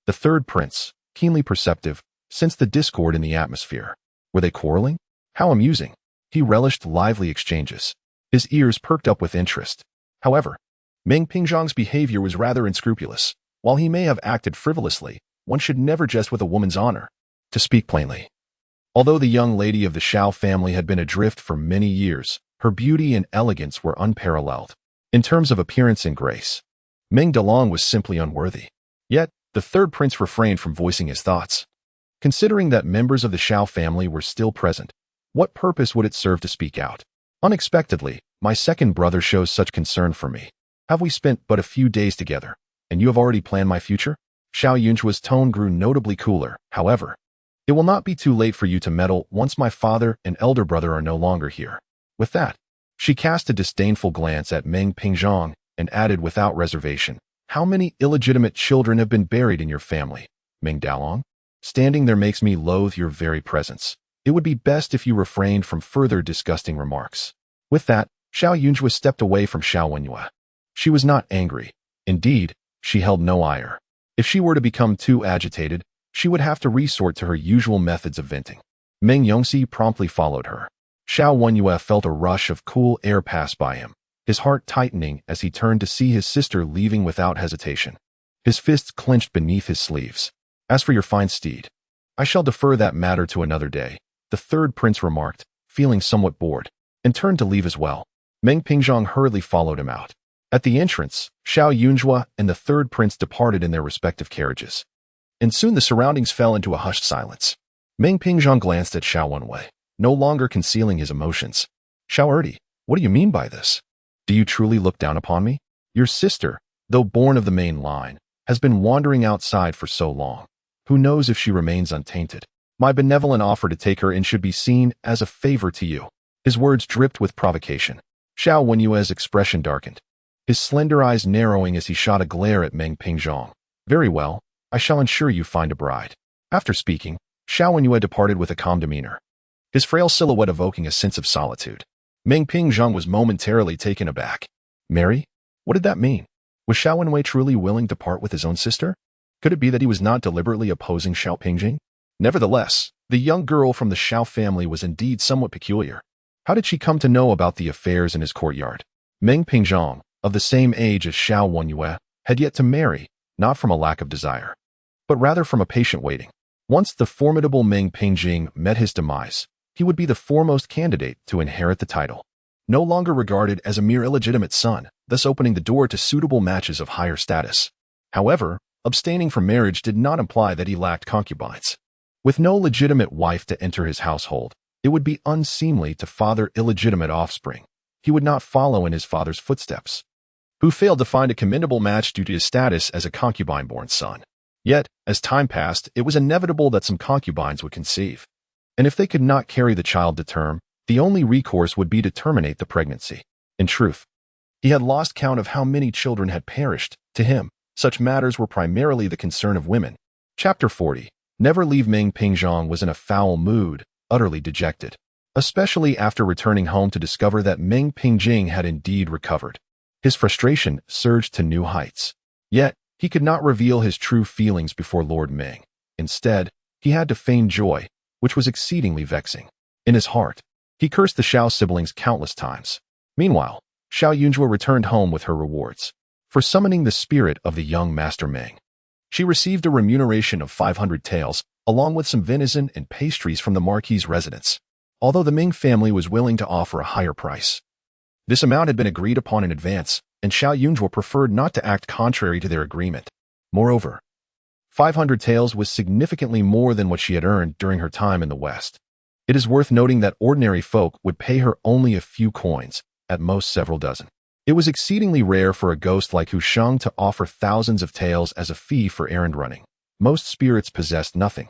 The third prince, keenly perceptive, sensed the discord in the atmosphere. Were they quarreling? How amusing. He relished lively exchanges. His ears perked up with interest. However, Meng Pingzhong's behavior was rather unscrupulous. While he may have acted frivolously, one should never jest with a woman's honor. To speak plainly, although the young lady of the Xiao family had been adrift for many years, her beauty and elegance were unparalleled. In terms of appearance and grace, Meng Dalong was simply unworthy. Yet, the third prince refrained from voicing his thoughts. Considering that members of the Xiao family were still present, what purpose would it serve to speak out? Unexpectedly, my second brother shows such concern for me. Have we spent but a few days together, and you have already planned my future? Xiao Yunjue's tone grew notably cooler. However, it will not be too late for you to meddle once my father and elder brother are no longer here. With that, she cast a disdainful glance at Meng Pingzhong and added without reservation, How many illegitimate children have been buried in your family, Meng Dalong? Standing there makes me loathe your very presence. It would be best if you refrained from further disgusting remarks. With that, Xiao Yunjue stepped away from Xiao Wenyue. She was not angry. Indeed, she held no ire. If she were to become too agitated, she would have to resort to her usual methods of venting. Meng Yongxi promptly followed her. Xiao Wenyue felt a rush of cool air pass by him, his heart tightening as he turned to see his sister leaving without hesitation. His fists clenched beneath his sleeves. As for your fine steed, I shall defer that matter to another day, the third prince remarked, feeling somewhat bored, and turned to leave as well. Meng Pingzhong hurriedly followed him out. At the entrance, Xiao Yunjua and the third prince departed in their respective carriages. And soon the surroundings fell into a hushed silence. Meng Pingzhong glanced at Xiao Wenwei, no longer concealing his emotions. Xiao Erdi, what do you mean by this? Do you truly look down upon me? Your sister, though born of the main line, has been wandering outside for so long. Who knows if she remains untainted? My benevolent offer to take her in should be seen as a favor to you. His words dripped with provocation. Xiao Wenyue's expression darkened, his slender eyes narrowing as he shot a glare at Meng Pingzhong. Very well, I shall ensure you find a bride. After speaking, Xiao Wenyue departed with a calm demeanor, his frail silhouette evoking a sense of solitude. Meng Pingzhong was momentarily taken aback. Marry? What did that mean? Was Xiao Wenwei truly willing to part with his own sister? Could it be that he was not deliberately opposing Xiao Pingjing? Nevertheless, the young girl from the Xiao family was indeed somewhat peculiar. How did she come to know about the affairs in his courtyard? Meng Pingzhong, of the same age as Xiao Wenyue, had yet to marry, not from a lack of desire, but rather from a patient waiting. Once the formidable Meng Pingjing met his demise, he would be the foremost candidate to inherit the title. No longer regarded as a mere illegitimate son, thus opening the door to suitable matches of higher status. However, abstaining from marriage did not imply that he lacked concubines. With no legitimate wife to enter his household, it would be unseemly to father illegitimate offspring. He would not follow in his father's footsteps, who failed to find a commendable match due to his status as a concubine-born son. Yet, as time passed, it was inevitable that some concubines would conceive. And if they could not carry the child to term, the only recourse would be to terminate the pregnancy. In truth, he had lost count of how many children had perished. To him, such matters were primarily the concern of women. Chapter 40. Never Leave. Meng Pingzhong was in a foul mood, utterly dejected, especially after returning home to discover that Meng Pingjing had indeed recovered. His frustration surged to new heights. Yet, he could not reveal his true feelings before Lord Meng. Instead, he had to feign joy, which was exceedingly vexing. In his heart, he cursed the Xiao siblings countless times. Meanwhile, Xiao Yunjua returned home with her rewards for summoning the spirit of the young Master Meng. She received a remuneration of 500 taels, along with some venison and pastries from the Marquis's residence, although the Ming family was willing to offer a higher price. This amount had been agreed upon in advance, and Xiao Yunjua preferred not to act contrary to their agreement. Moreover, 500 taels was significantly more than what she had earned during her time in the West. It is worth noting that ordinary folk would pay her only a few coins, at most several dozen. It was exceedingly rare for a ghost like Hu Sheng to offer thousands of taels as a fee for errand running. Most spirits possessed nothing,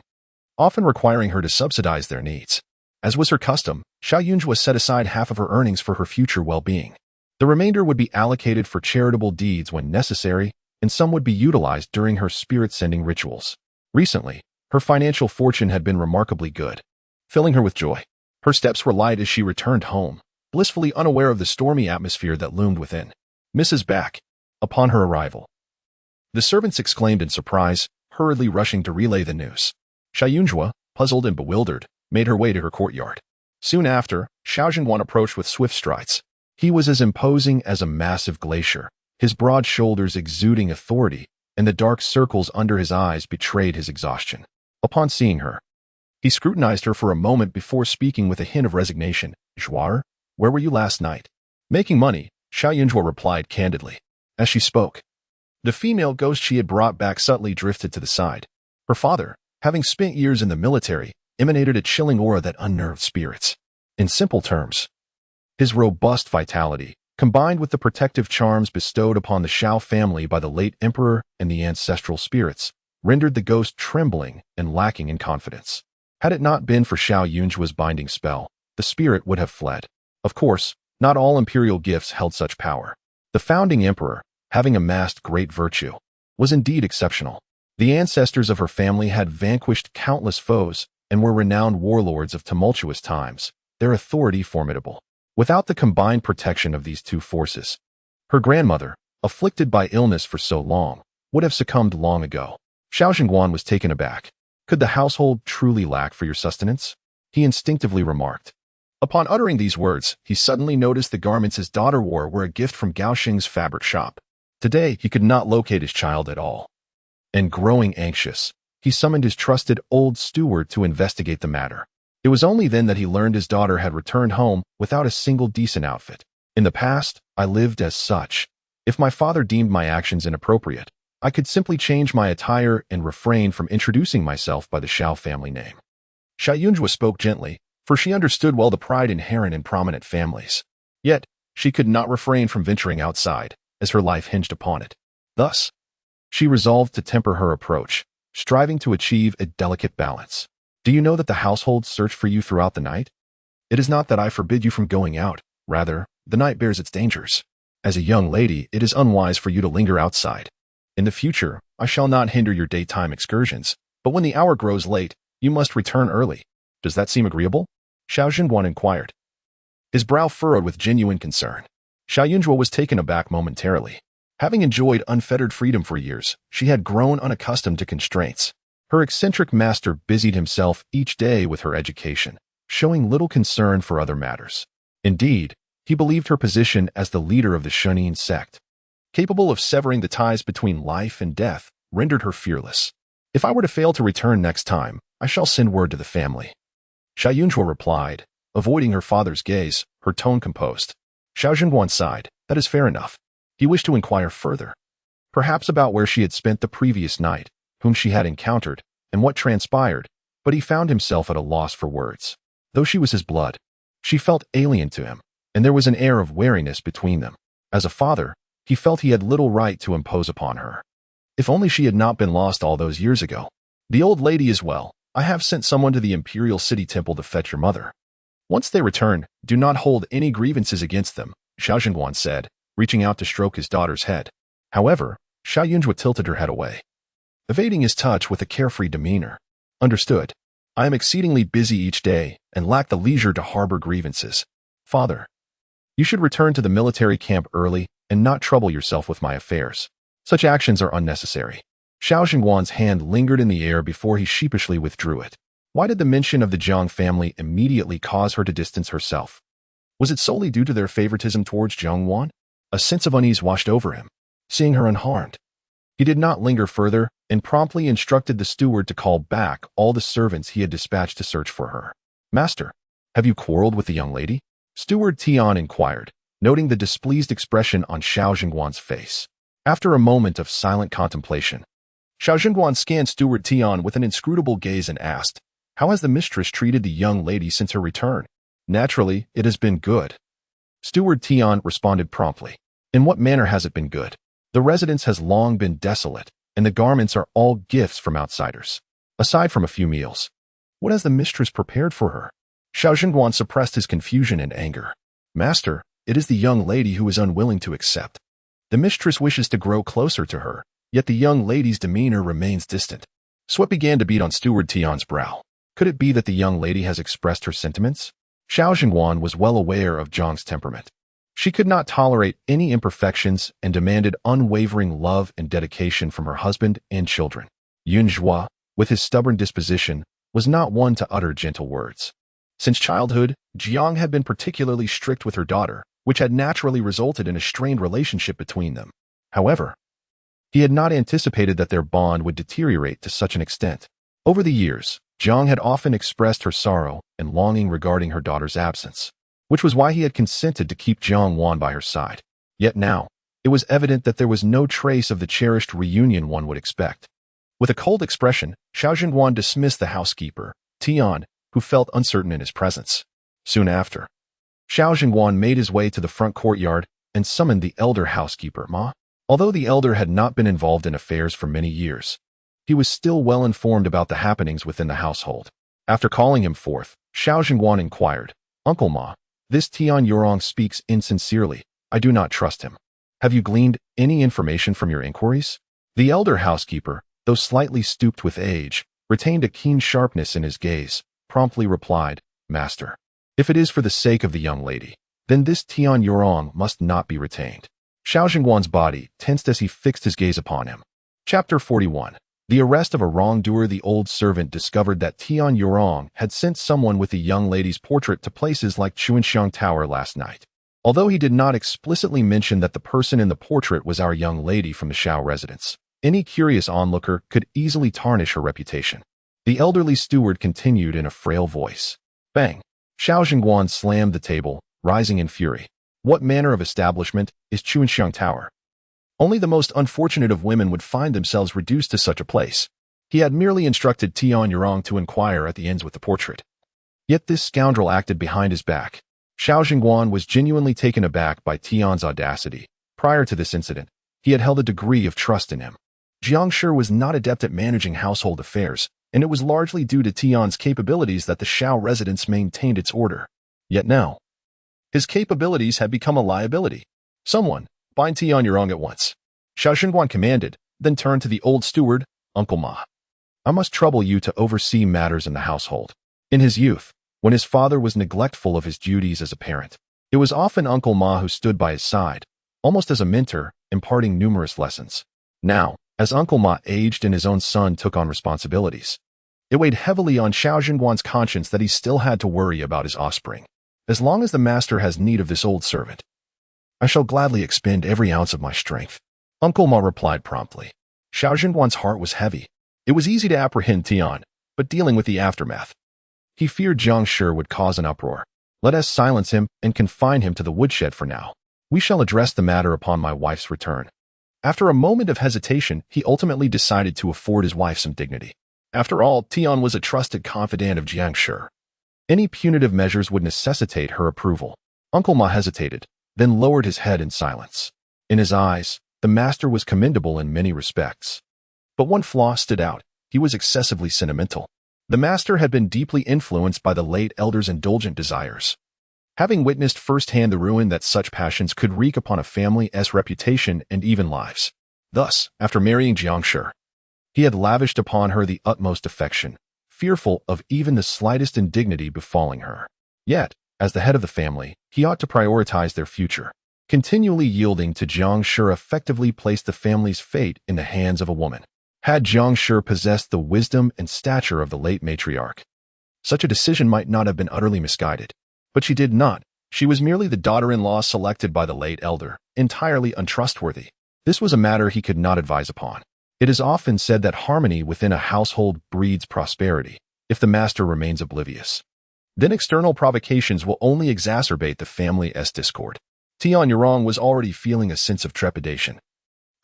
often requiring her to subsidize their needs. As was her custom, Xiao Yunjua set aside half of her earnings for her future well-being. The remainder would be allocated for charitable deeds when necessary, and some would be utilized during her spirit-sending rituals. Recently, her financial fortune had been remarkably good, filling her with joy. Her steps were light as she returned home, blissfully unaware of the stormy atmosphere that loomed within. Mrs. Back. Upon her arrival, the servants exclaimed in surprise, hurriedly rushing to relay the news. Xiao Yunjua, puzzled and bewildered, made her way to her courtyard. Soon after, Xiao Zhenguan approached with swift strides. He was as imposing as a massive glacier, his broad shoulders exuding authority, and the dark circles under his eyes betrayed his exhaustion. Upon seeing her, he scrutinized her for a moment before speaking with a hint of resignation. Zhuar, where were you last night? Making money, Xiao Yunjua replied candidly. As she spoke, the female ghost she had brought back subtly drifted to the side. Her father, having spent years in the military, emanated a chilling aura that unnerved spirits. In simple terms, his robust vitality, combined with the protective charms bestowed upon the Xiao family by the late emperor and the ancestral spirits, rendered the ghost trembling and lacking in confidence. Had it not been for Xiao Yunjua's binding spell, the spirit would have fled. Of course, not all imperial gifts held such power. The founding emperor, having amassed great virtue, was indeed exceptional. The ancestors of her family had vanquished countless foes and were renowned warlords of tumultuous times, their authority formidable. Without the combined protection of these two forces, her grandmother, afflicted by illness for so long, would have succumbed long ago. Xiao Zhenguan was taken aback. Could the household truly lack for your sustenance? He instinctively remarked. Upon uttering these words, he suddenly noticed the garments his daughter wore were a gift from Gao Xing's fabric shop. Today, he could not locate his child at all. And growing anxious, he summoned his trusted old steward to investigate the matter. It was only then that he learned his daughter had returned home without a single decent outfit. In the past, I lived as such. If my father deemed my actions inappropriate, I could simply change my attire and refrain from introducing myself by the Xiao family name. Xia Yunjue spoke gently, for she understood well the pride inherent in prominent families. Yet, she could not refrain from venturing outside, as her life hinged upon it. Thus, she resolved to temper her approach, striving to achieve a delicate balance. Do you know that the household searched for you throughout the night? It is not that I forbid you from going out. Rather, the night bears its dangers. As a young lady, it is unwise for you to linger outside. In the future, I shall not hinder your daytime excursions, but when the hour grows late, you must return early. Does that seem agreeable? Xiao Zhenguan inquired. His brow furrowed with genuine concern. Xia Yunjue was taken aback momentarily. Having enjoyed unfettered freedom for years, she had grown unaccustomed to constraints. Her eccentric master busied himself each day with her education, showing little concern for other matters. Indeed, he believed her position as the leader of the Shunin sect, capable of severing the ties between life and death, rendered her fearless. If I were to fail to return next time, I shall send word to the family. Xia Yunjue replied, avoiding her father's gaze, her tone composed. Xiao Zhenguan sighed. That is fair enough. He wished to inquire further, perhaps about where she had spent the previous night, whom she had encountered, and what transpired, but he found himself at a loss for words. Though she was his blood, she felt alien to him, and there was an air of wariness between them. As a father, he felt he had little right to impose upon her. If only she had not been lost all those years ago. The old lady is well. I have sent someone to the Imperial City Temple to fetch your mother. Once they return, do not hold any grievances against them, Xiao Zhenguan said, reaching out to stroke his daughter's head. However, Xia Yunjue tilted her head away, evading his touch with a carefree demeanor. Understood. I am exceedingly busy each day and lack the leisure to harbor grievances. Father, you should return to the military camp early and not trouble yourself with my affairs. Such actions are unnecessary. Xiao Zhenguan's hand lingered in the air before he sheepishly withdrew it. Why did the mention of the Jiang family immediately cause her to distance herself? Was it solely due to their favoritism towards Jiang Wan? A sense of unease washed over him, seeing her unharmed. He did not linger further and promptly instructed the steward to call back all the servants he had dispatched to search for her. Master, have you quarreled with the young lady? Steward Tian inquired, noting the displeased expression on Xiao Zhenguan's face. After a moment of silent contemplation, Xiao Zhenguan scanned Steward Tian with an inscrutable gaze and asked, how has the mistress treated the young lady since her return? Naturally, it has been good. Steward Tian responded promptly. In what manner has it been good? The residence has long been desolate, and the garments are all gifts from outsiders. Aside from a few meals, what has the mistress prepared for her? Xiao Zhenguan suppressed his confusion and anger. Master, it is the young lady who is unwilling to accept. The mistress wishes to grow closer to her, yet the young lady's demeanor remains distant. Sweat began to beat on Steward Tian's brow. Could it be that the young lady has expressed her sentiments? Xiao Zhenguan was well aware of Zhang's temperament. She could not tolerate any imperfections and demanded unwavering love and dedication from her husband and children. Yunjue, with his stubborn disposition, was not one to utter gentle words. Since childhood, Jiang had been particularly strict with her daughter, which had naturally resulted in a strained relationship between them. However, he had not anticipated that their bond would deteriorate to such an extent. Over the years, Jiang had often expressed her sorrow and longing regarding her daughter's absence, which was why he had consented to keep Jiang Wan by her side. Yet now, it was evident that there was no trace of the cherished reunion one would expect. With a cold expression, Xiao Zhenguan dismissed the housekeeper, Tian, who felt uncertain in his presence. Soon after, Xiao Zhenguan made his way to the front courtyard and summoned the elder housekeeper, Ma. Although the elder had not been involved in affairs for many years, he was still well informed about the happenings within the household. After calling him forth, Xiao Zhenguan inquired, Uncle Ma, this Tian Yurong speaks insincerely. I do not trust him. Have you gleaned any information from your inquiries? The elder housekeeper, though slightly stooped with age, retained a keen sharpness in his gaze, promptly replied, Master, if it is for the sake of the young lady, then this Tian Yurong must not be retained. Xiao Zhenguan's body tensed as he fixed his gaze upon him. Chapter 41. The arrest of a wrongdoer. The old servant discovered that Tian Yurong had sent someone with the young lady's portrait to places like Chuanxiang Tower last night. Although he did not explicitly mention that the person in the portrait was our young lady from the Shao residence, any curious onlooker could easily tarnish her reputation. The elderly steward continued in a frail voice. Bang! Xiao Jingguan slammed the table, rising in fury. What manner of establishment is Chuanxiang Tower? Only the most unfortunate of women would find themselves reduced to such a place. He had merely instructed Tian Yurong to inquire at the inns with the portrait. Yet this scoundrel acted behind his back. Xiao Jingguan was genuinely taken aback by Tian's audacity. Prior to this incident, he had held a degree of trust in him. Jiang Shi was not adept at managing household affairs, and it was largely due to Tian's capabilities that the Shao residence maintained its order. Yet now, his capabilities had become a liability. Someone, bind Tian Yurong at once. Xiao Jingguan commanded, then turned to the old steward, Uncle Ma. I must trouble you to oversee matters in the household. In his youth, when his father was neglectful of his duties as a parent, it was often Uncle Ma who stood by his side, almost as a mentor, imparting numerous lessons. Now, as Uncle Ma aged and his own son took on responsibilities, it weighed heavily on Xiao Jingguan's conscience that he still had to worry about his offspring. As long as the master has need of this old servant, I shall gladly expend every ounce of my strength. Uncle Ma replied promptly. Xiao Jingguan's heart was heavy. It was easy to apprehend Tian, but dealing with the aftermath, he feared Jiang Shi would cause an uproar. Let us silence him and confine him to the woodshed for now. We shall address the matter upon my wife's return. After a moment of hesitation, he ultimately decided to afford his wife some dignity. After all, Tian was a trusted confidant of Jiang Shi. Any punitive measures would necessitate her approval. Uncle Ma hesitated, then lowered his head in silence. In his eyes, the master was commendable in many respects. But one flaw stood out. He was excessively sentimental. The master had been deeply influenced by the late elder's indulgent desires. Having witnessed firsthand the ruin that such passions could wreak upon a family's reputation and even lives. Thus, after marrying Jiang Shi, he had lavished upon her the utmost affection, fearful of even the slightest indignity befalling her. Yet, as the head of the family, he ought to prioritize their future. Continually yielding to Jiang Shi effectively placed the family's fate in the hands of a woman. Had Jiang Shi possessed the wisdom and stature of the late matriarch, such a decision might not have been utterly misguided. But she did not. She was merely the daughter-in-law selected by the late elder, entirely untrustworthy. This was a matter he could not advise upon. It is often said that harmony within a household breeds prosperity. If the master remains oblivious, then external provocations will only exacerbate the family's discord. Tian Yurong was already feeling a sense of trepidation,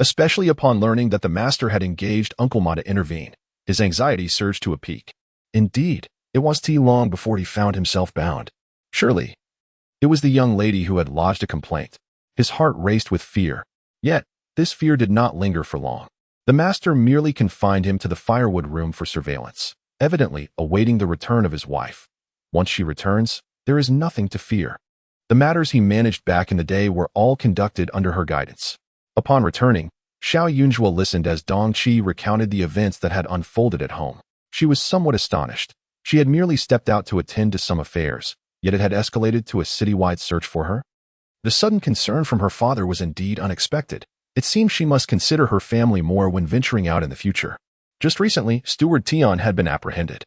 especially upon learning that the master had engaged Uncle Ma to intervene. His anxiety surged to a peak. Indeed, it was too long before he found himself bound. Surely, it was the young lady who had lodged a complaint. His heart raced with fear. Yet, this fear did not linger for long. The master merely confined him to the firewood room for surveillance, evidently awaiting the return of his wife. Once she returns, there is nothing to fear. The matters he managed back in the day were all conducted under her guidance. Upon returning, Xiao Yunzhua listened as Dong Qi recounted the events that had unfolded at home. She was somewhat astonished. She had merely stepped out to attend to some affairs, yet it had escalated to a citywide search for her. The sudden concern from her father was indeed unexpected. It seemed she must consider her family more when venturing out in the future. Just recently, Steward Tian had been apprehended,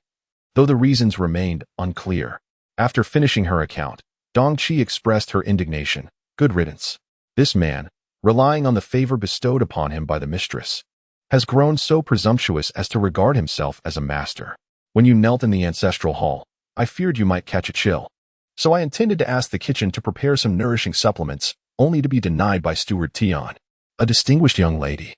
though the reasons remained unclear. After finishing her account, Dong Qi expressed her indignation. Good riddance. This man, relying on the favor bestowed upon him by the mistress, has grown so presumptuous as to regard himself as a master. When you knelt in the ancestral hall, I feared you might catch a chill. So I intended to ask the kitchen to prepare some nourishing supplements, only to be denied by Steward Tian, a distinguished young lady.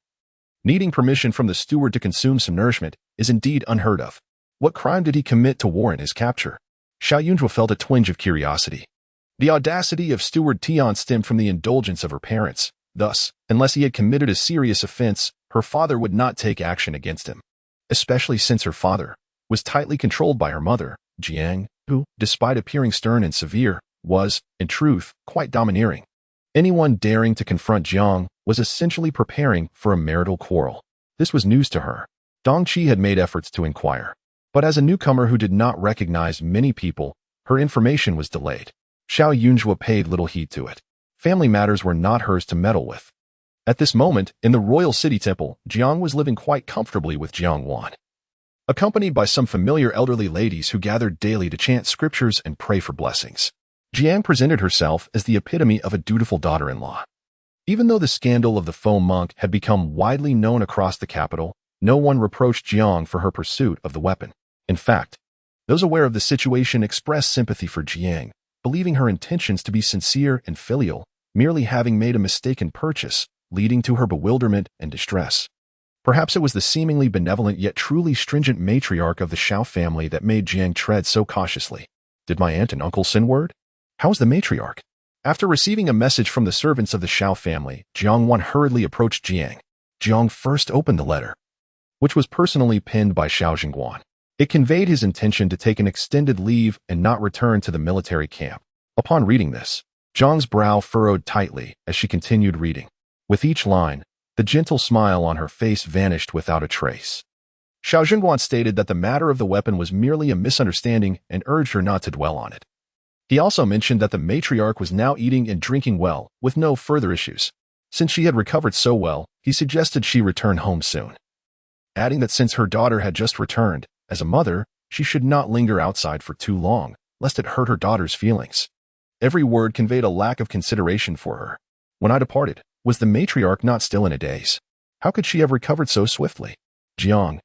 Needing permission from the steward to consume some nourishment is indeed unheard of. What crime did he commit to warrant his capture? Xiao Yunzhua felt a twinge of curiosity. The audacity of Steward Tian stemmed from the indulgence of her parents. Thus, unless he had committed a serious offense, her father would not take action against him, especially since her father was tightly controlled by her mother, Jiang, who, despite appearing stern and severe, was, in truth, quite domineering. Anyone daring to confront Jiang was essentially preparing for a marital quarrel. This was news to her. Dong Qi had made efforts to inquire, but as a newcomer who did not recognize many people, her information was delayed. Xiao Yunzhua paid little heed to it. Family matters were not hers to meddle with. At this moment, in the royal city temple, Jiang was living quite comfortably with Jiang Wan, accompanied by some familiar elderly ladies who gathered daily to chant scriptures and pray for blessings. Jiang presented herself as the epitome of a dutiful daughter-in-law. Even though the scandal of the faux monk had become widely known across the capital, no one reproached Jiang for her pursuit of the weapon. In fact, those aware of the situation expressed sympathy for Jiang, believing her intentions to be sincere and filial, merely having made a mistaken purchase, leading to her bewilderment and distress. Perhaps it was the seemingly benevolent yet truly stringent matriarch of the Shao family that made Jiang tread so cautiously. Did my aunt and uncle send word? How's the matriarch? After receiving a message from the servants of the Shao family, Jiang Wan hurriedly approached Jiang. Jiang first opened the letter, which was personally penned by Shao Jingguan. It conveyed his intention to take an extended leave and not return to the military camp. Upon reading this, Jiang's brow furrowed tightly as she continued reading. With each line, the gentle smile on her face vanished without a trace. Shao Jingguan stated that the matter of the weapon was merely a misunderstanding and urged her not to dwell on it. He also mentioned that the matriarch was now eating and drinking well, with no further issues. Since she had recovered so well, he suggested she return home soon, adding that since her daughter had just returned, as a mother, she should not linger outside for too long, lest it hurt her daughter's feelings. Every word conveyed a lack of consideration for her. When I departed, was the matriarch not still in a daze? How could she have recovered so swiftly? Jiang,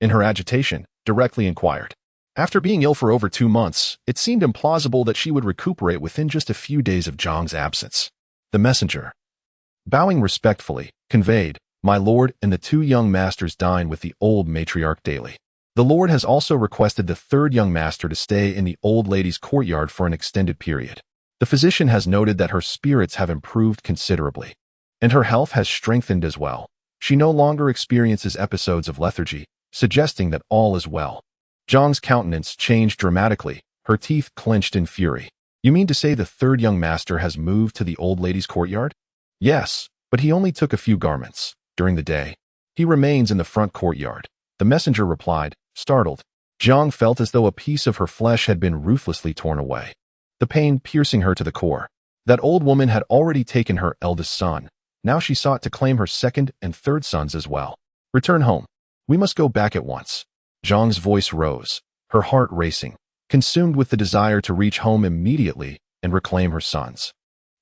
in her agitation, directly inquired. After being ill for over 2 months, it seemed implausible that she would recuperate within just a few days of Jiang's absence. The messenger, bowing respectfully, conveyed, "My lord and the 2 young masters dine with the old matriarch daily. The lord has also requested the 3rd young master to stay in the old lady's courtyard for an extended period. The physician has noted that her spirits have improved considerably, and her health has strengthened as well. She no longer experiences episodes of lethargy, suggesting that all is well." Jiang's countenance changed dramatically, her teeth clenched in fury. "You mean to say the 3rd young master has moved to the old lady's courtyard?" "Yes, but he only took a few garments. During the day, he remains in the front courtyard," the messenger replied, startled. Jiang felt as though a piece of her flesh had been ruthlessly torn away, the pain piercing her to the core. That old woman had already taken her eldest son. Now she sought to claim her 2nd and 3rd sons as well. "Return home. We must go back at once." Jiang's voice rose, her heart racing, consumed with the desire to reach home immediately and reclaim her sons.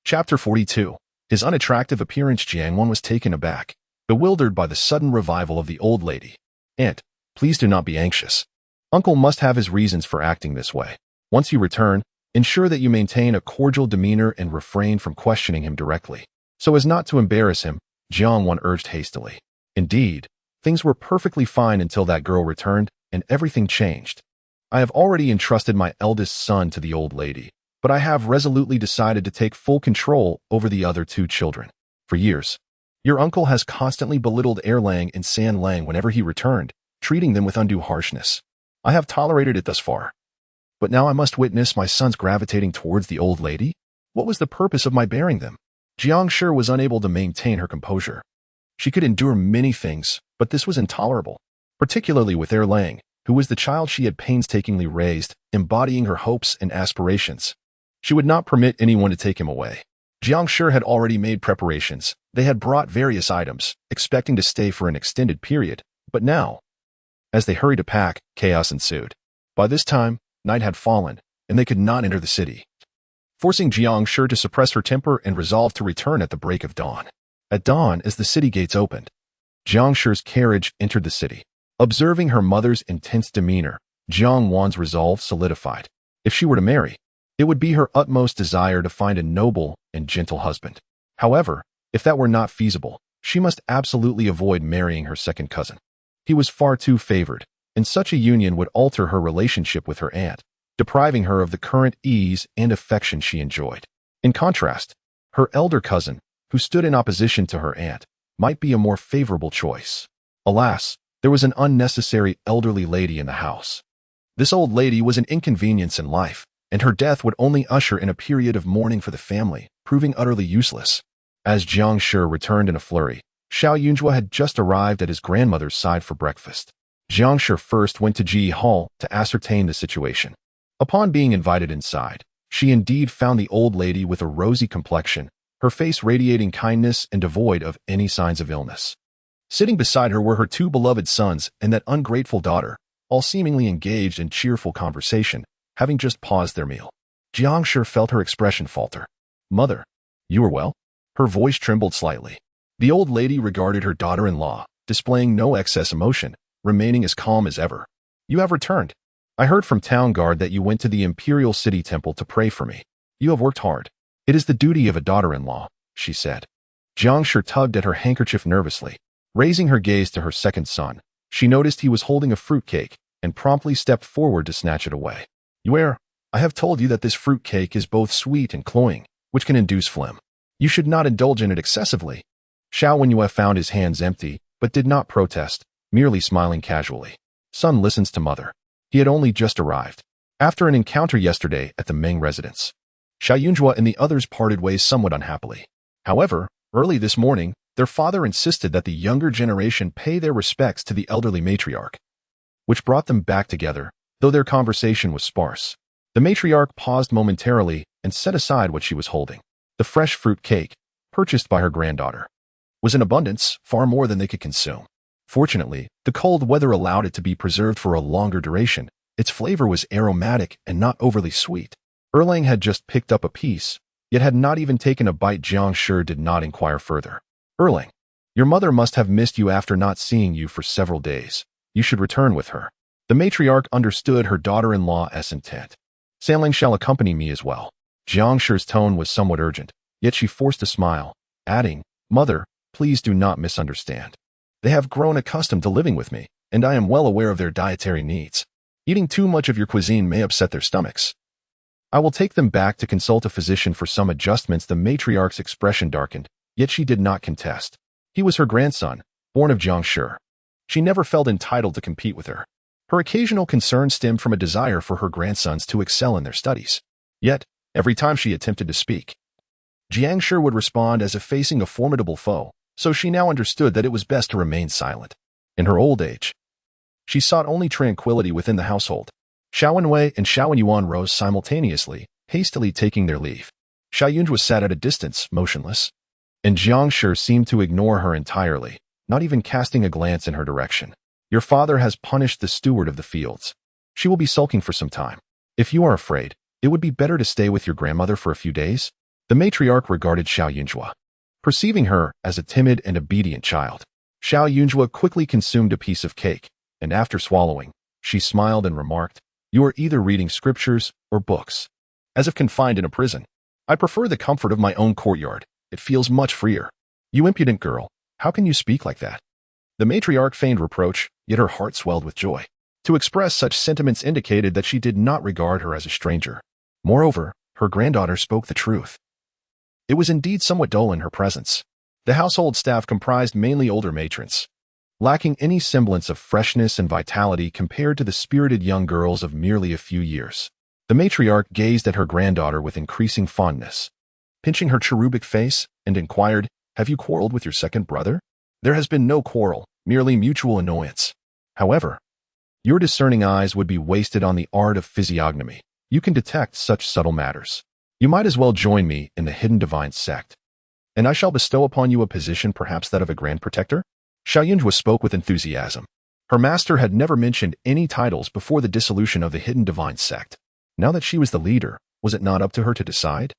Chapter 42. His unattractive appearance. Jiang Wan was taken aback, bewildered by the sudden revival of the old lady. "Aunt, please do not be anxious. Uncle must have his reasons for acting this way. Once you return, ensure that you maintain a cordial demeanor and refrain from questioning him directly, so as not to embarrass him," Jiang Wan urged hastily. Indeed, things were perfectly fine until that girl returned, and everything changed. "I have already entrusted my eldest son to the old lady, but I have resolutely decided to take full control over the other 2 children. For years, your uncle has constantly belittled Erlang and San Lang whenever he returned, treating them with undue harshness. I have tolerated it thus far. But now I must witness my sons gravitating towards the old lady? What was the purpose of my bearing them?" Jiang Shi was unable to maintain her composure. She could endure many things, but this was intolerable, particularly with Erlang, who was the child she had painstakingly raised, embodying her hopes and aspirations. She would not permit anyone to take him away. Jiang Shi had already made preparations. They had brought various items, expecting to stay for an extended period, but now, as they hurried to pack, chaos ensued. By this time, night had fallen, and they could not enter the city, forcing Jiang Shi to suppress her temper and resolve to return at the break of dawn. At dawn, as the city gates opened, Jiang Shi's carriage entered the city. Observing her mother's intense demeanor, Jiang Wan's resolve solidified. If she were to marry, it would be her utmost desire to find a noble and gentle husband. However, if that were not feasible, she must absolutely avoid marrying her 2nd cousin. He was far too favored, and such a union would alter her relationship with her aunt, depriving her of the current ease and affection she enjoyed. In contrast, her elder cousin, who stood in opposition to her aunt, might be a more favorable choice. Alas, there was an unnecessary elderly lady in the house. This old lady was an inconvenience in life, and her death would only usher in a period of mourning for the family, proving utterly useless. As Jiang Shi returned in a flurry, Shao Yunjua had just arrived at his grandmother's side for breakfast. Jiang Shi first went to Ji Hall to ascertain the situation. Upon being invited inside, she indeed found the old lady with a rosy complexion, her face radiating kindness and devoid of any signs of illness. Sitting beside her were her two beloved sons and that ungrateful daughter, all seemingly engaged in cheerful conversation, having just paused their meal. Jiang Shi felt her expression falter. "Mother, you are well?" Her voice trembled slightly. The old lady regarded her daughter-in-law, displaying no excess emotion, remaining as calm as ever. "You have returned. I heard from town guard that you went to the Imperial City Temple to pray for me. You have worked hard. It is the duty of a daughter-in-law," she said. Jiang Shi tugged at her handkerchief nervously. Raising her gaze to her second son, she noticed he was holding a fruitcake and promptly stepped forward to snatch it away. I have told you that this fruitcake is both sweet and cloying, which can induce phlegm. You should not indulge in it excessively." Xiao Wenyue found his hands empty, but did not protest, merely smiling casually. Son listens to mother. He had only just arrived. After an encounter yesterday at the Meng residence, Xiao Yunjua and the others parted ways somewhat unhappily. However, early this morning, their father insisted that the younger generation pay their respects to the elderly matriarch, which brought them back together, though their conversation was sparse. The matriarch paused momentarily and set aside what she was holding. The fresh fruit cake, purchased by her granddaughter, was in abundance, far more than they could consume. Fortunately, the cold weather allowed it to be preserved for a longer duration. Its flavor was aromatic and not overly sweet. Erlang had just picked up a piece, yet had not even taken a bite. Jiang Shi did not inquire further. "Erlang, your mother must have missed you after not seeing you for several days. You should return with her." The matriarch understood her daughter-in-law's intent. "Sanling shall accompany me as well." Jiang Shi's tone was somewhat urgent, yet she forced a smile, adding, "Mother, please do not misunderstand. They have grown accustomed to living with me, and I am well aware of their dietary needs. Eating too much of your cuisine may upset their stomachs. I will take them back to consult a physician for some adjustments." The matriarch's expression darkened, yet she did not contest. He was her grandson, born of Jiang Shi. She never felt entitled to compete with her. Her occasional concern stemmed from a desire for her grandsons to excel in their studies. Yet, every time she attempted to speak, Jiang Shi would respond as if facing a formidable foe, so she now understood that it was best to remain silent. In her old age, she sought only tranquility within the household. Xiao Wenwei and Xiao Wenyuan rose simultaneously, hastily taking their leave. Xiao Yunjua sat at a distance, motionless, and Jiang Shi seemed to ignore her entirely, not even casting a glance in her direction. "Your father has punished the steward of the fields. She will be sulking for some time. If you are afraid, it would be better to stay with your grandmother for a few days." The matriarch regarded Xiao Yunjua, perceiving her as a timid and obedient child. Xiao Yunjua quickly consumed a piece of cake, and after swallowing, she smiled and remarked, "You are either reading scriptures or books. As if confined in a prison. I prefer the comfort of my own courtyard. It feels much freer." "You impudent girl, how can you speak like that?" The matriarch feigned reproach, yet her heart swelled with joy. To express such sentiments indicated that she did not regard her as a stranger. Moreover, her granddaughter spoke the truth. It was indeed somewhat dull in her presence. The household staff comprised mainly older matrons, lacking any semblance of freshness and vitality compared to the spirited young girls of merely a few years. The matriarch gazed at her granddaughter with increasing fondness, pinching her cherubic face, and inquired, "Have you quarreled with your second brother?" "There has been no quarrel, merely mutual annoyance. However, your discerning eyes would be wasted on the art of physiognomy. You can detect such subtle matters. You might as well join me in the Hidden Divine sect, and I shall bestow upon you a position, perhaps that of a Grand Protector." Xiao Yunjua spoke with enthusiasm. Her master had never mentioned any titles before the dissolution of the Hidden Divine sect. Now that she was the leader, was it not up to her to decide?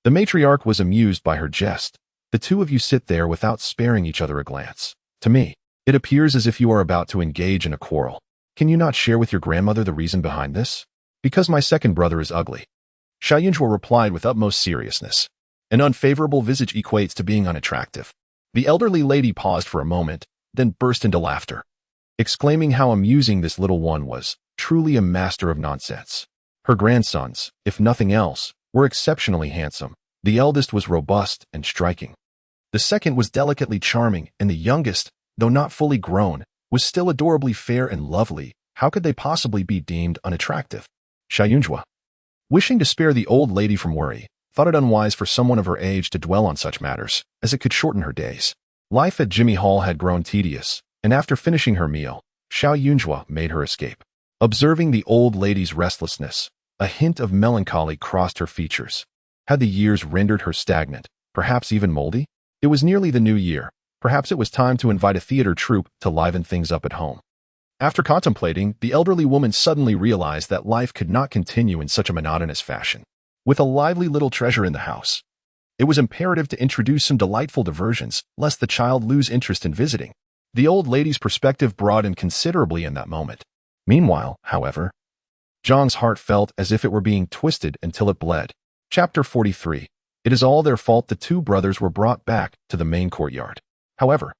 The matriarch was amused by her jest. "The two of you sit there without sparing each other a glance. To me, it appears as if you are about to engage in a quarrel. Can you not share with your grandmother the reason behind this?" "Because my second brother is ugly," Xiao Yunjua replied with utmost seriousness. "An unfavorable visage equates to being unattractive." The elderly lady paused for a moment, then burst into laughter, exclaiming how amusing this little one was, truly a master of nonsense. Her grandsons, if nothing else, were exceptionally handsome. The eldest was robust and striking. The second was delicately charming, and the youngest, though not fully grown, was still adorably fair and lovely. How could they possibly be deemed unattractive? Xiao Yunjua, wishing to spare the old lady from worry, thought it unwise for someone of her age to dwell on such matters, as it could shorten her days. Life at Jimmy Hall had grown tedious, and after finishing her meal, Xiao Yunjua made her escape. Observing the old lady's restlessness, a hint of melancholy crossed her features. Had the years rendered her stagnant, perhaps even moldy? It was nearly the new year. Perhaps it was time to invite a theater troupe to liven things up at home. After contemplating, the elderly woman suddenly realized that life could not continue in such a monotonous fashion. With a lively little treasure in the house, it was imperative to introduce some delightful diversions, lest the child lose interest in visiting. The old lady's perspective broadened considerably in that moment. Meanwhile, however, Zhang's heart felt as if it were being twisted until it bled. Chapter 43. It is all their fault the two brothers were brought back to the main courtyard. However,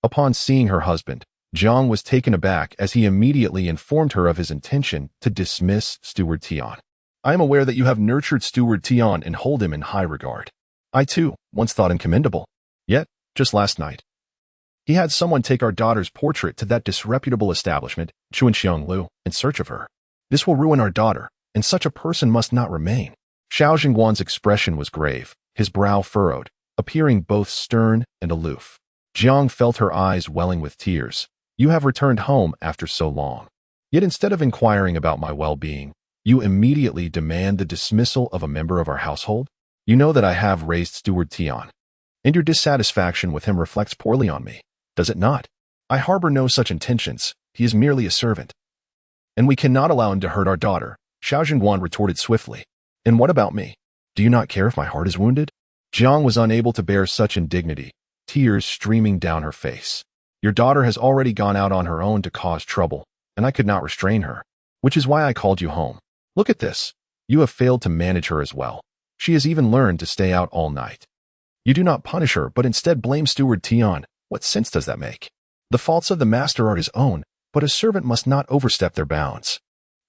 upon seeing her husband, Zhang was taken aback as he immediately informed her of his intention to dismiss Steward Tian. I am aware that you have nurtured Steward Tian and hold him in high regard. I too once thought him commendable. Yet, just last night, he had someone take our daughter's portrait to that disreputable establishment, Chuanxiang Lu, in search of her. This will ruin our daughter, and such a person must not remain. Xiao Jingguan's expression was grave, his brow furrowed, appearing both stern and aloof. Jiang felt her eyes welling with tears. You have returned home after so long. Yet instead of inquiring about my well-being, you immediately demand the dismissal of a member of our household? You know that I have raised Steward Tian, and your dissatisfaction with him reflects poorly on me, does it not? I harbor no such intentions. He is merely a servant. And we cannot allow him to hurt our daughter, Xiao Jingguan retorted swiftly. And what about me? Do you not care if my heart is wounded? Jiang was unable to bear such indignity, tears streaming down her face. Your daughter has already gone out on her own to cause trouble, and I could not restrain her, which is why I called you home. Look at this. You have failed to manage her as well. She has even learned to stay out all night. You do not punish her, but instead blame Steward Tian. What sense does that make? The faults of the master are his own, but a servant must not overstep their bounds.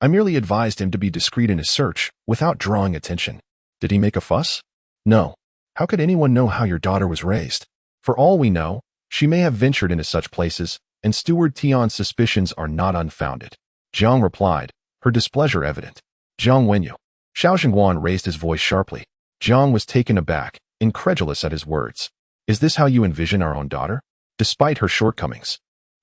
I merely advised him to be discreet in his search, without drawing attention. Did he make a fuss? No. How could anyone know how your daughter was raised? For all we know, she may have ventured into such places, and Steward Tian's suspicions are not unfounded. Jiang replied, her displeasure evident. Jiang Wenyu. Xiao Jingguan raised his voice sharply. Jiang was taken aback, incredulous at his words. Is this how you envision our own daughter? Despite her shortcomings,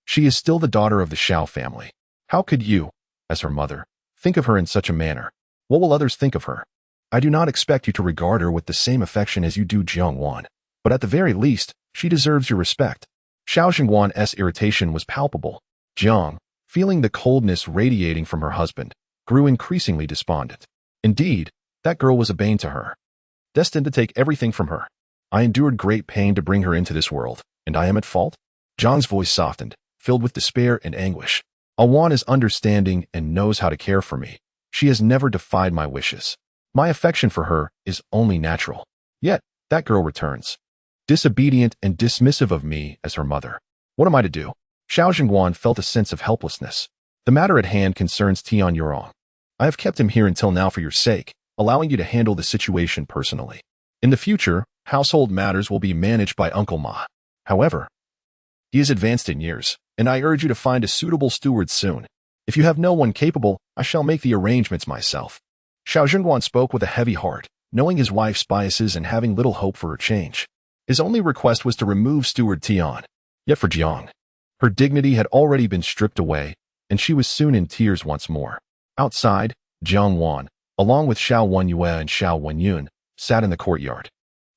she is still the daughter of the Xiao family. How could you, as her mother, think of her in such a manner? What will others think of her? I do not expect you to regard her with the same affection as you do Jiang Wan, but at the very least, she deserves your respect. Xiao Jingguan's irritation was palpable. Jiang, feeling the coldness radiating from her husband, grew increasingly despondent. Indeed, that girl was a bane to her, destined to take everything from her. I endured great pain to bring her into this world, and I am at fault? Jiang's voice softened, filled with despair and anguish. Awan is understanding and knows how to care for me. She has never defied my wishes. My affection for her is only natural. Yet, that girl returns, disobedient and dismissive of me as her mother. What am I to do? Xiao Jingguan felt a sense of helplessness. The matter at hand concerns Tian Yurong. I have kept him here until now for your sake, allowing you to handle the situation personally. In the future, household matters will be managed by Uncle Ma. However, he is advanced in years, and I urge you to find a suitable steward soon. If you have no one capable, I shall make the arrangements myself. Xiao Jingguan spoke with a heavy heart, knowing his wife's biases and having little hope for her change. His only request was to remove Steward Tian. Yet for Jiang, her dignity had already been stripped away, and she was soon in tears once more. Outside, Jiang Wan, along with Xiao Wenyue and Xiao Wenyun, sat in the courtyard,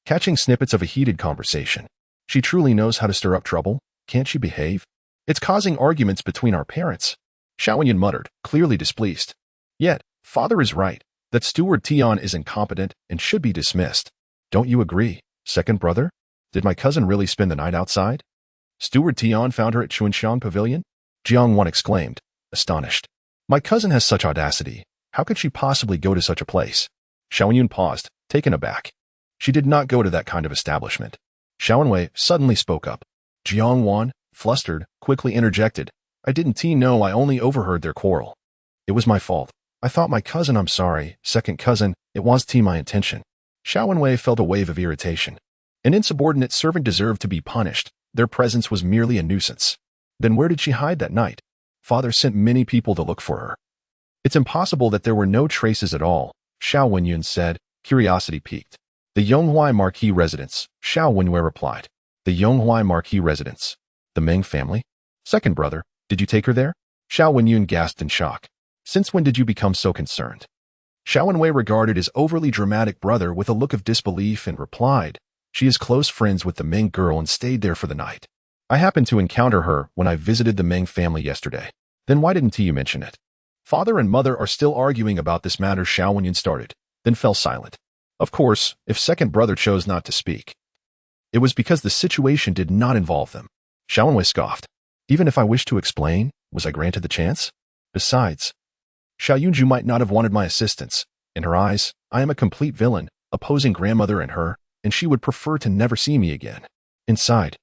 catching snippets of a heated conversation. She truly knows how to stir up trouble, can't she behave? It's causing arguments between our parents. Xiao Wenyun muttered, clearly displeased. Yet, father is right, that Steward Tian is incompetent and should be dismissed. Don't you agree, second brother? Did my cousin really spend the night outside? Steward Tian found her at Chuanxiang Pavilion? Jiang Wan exclaimed, astonished. My cousin has such audacity. How could she possibly go to such a place? Xiao Wenyun paused, taken aback. She did not go to that kind of establishment. Xiao Wenwei suddenly spoke up. Jiang Wan, flustered, quickly interjected. I didn't know, I only overheard their quarrel. It was my fault. I thought my cousin, I'm sorry, second cousin, it was my intention. Xiao Wenwei felt a wave of irritation. An insubordinate servant deserved to be punished. Their presence was merely a nuisance. Then where did she hide that night? Father sent many people to look for her. It's impossible that there were no traces at all, Xiao Wenyun said, curiosity piqued. The Yonghuai Marquis residence, Xiao Wenwei replied. The Yonghuai Marquis residence. The Meng family? Second brother, did you take her there? Xiao Wenyun gasped in shock. Since when did you become so concerned? Xiao Wenwei regarded his overly dramatic brother with a look of disbelief and replied, She is close friends with the Ming girl and stayed there for the night. I happened to encounter her when I visited the Ming family yesterday. Then why didn't you mention it? Father and mother are still arguing about this matter. Xiao Wenyan started, then fell silent. Of course, if second brother chose not to speak, it was because the situation did not involve them. Xiao Wenwei scoffed. Even if I wished to explain, was I granted the chance? Besides, Xiao Yunju might not have wanted my assistance. In her eyes, I am a complete villain, opposing grandmother and her, and she would prefer to never see me again. Inside,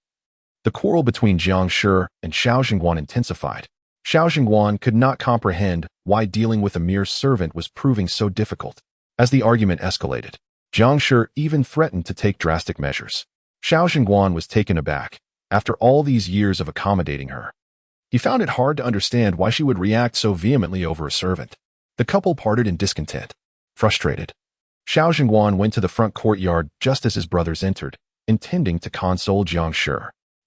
the quarrel between Jiang Shi and Xiao Jingguan intensified. Xiao Jingguan could not comprehend why dealing with a mere servant was proving so difficult. As the argument escalated, Jiang Shi even threatened to take drastic measures. Xiao Jingguan was taken aback. After all these years of accommodating her, he found it hard to understand why she would react so vehemently over a servant. The couple parted in discontent. Frustrated, Xiao Jingguan went to the front courtyard just as his brothers entered, intending to console Jiang Shi.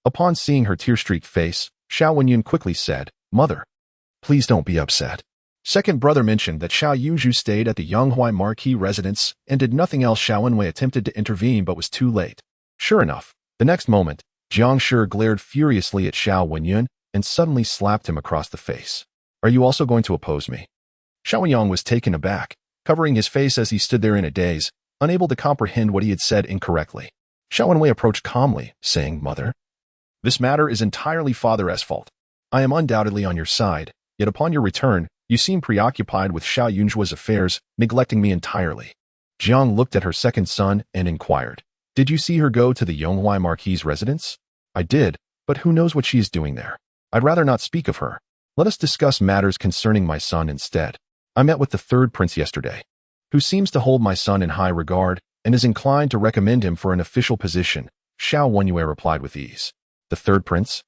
Upon seeing her tear-streaked face, Xiao Wenyan quickly said, "Mother, please don't be upset." Second brother mentioned that Xiao Yunju stayed at the Yonghuai Marquis residence and did nothing else. Xiao Wenwei attempted to intervene but was too late. Sure enough, the next moment, Jiang Shi glared furiously at Xiao Wenyan and suddenly slapped him across the face. "Are you also going to oppose me?" Xiao Wenyang was taken aback, covering his face as he stood there in a daze, unable to comprehend what he had said incorrectly. Xiao Wenwei approached calmly, saying, "Mother, this matter is entirely Father's fault. I am undoubtedly on your side, yet upon your return, you seem preoccupied with Xiao Yunjua's affairs, neglecting me entirely." Jiang looked at her second son and inquired, "Did you see her go to the Yonghuai Marquis residence?" "I did, but who knows what she is doing there? I'd rather not speak of her. Let us discuss matters concerning my son instead. I met with the third prince yesterday, who seems to hold my son in high regard and is inclined to recommend him for an official position." Xiao Wenyue replied with ease. "The third prince?"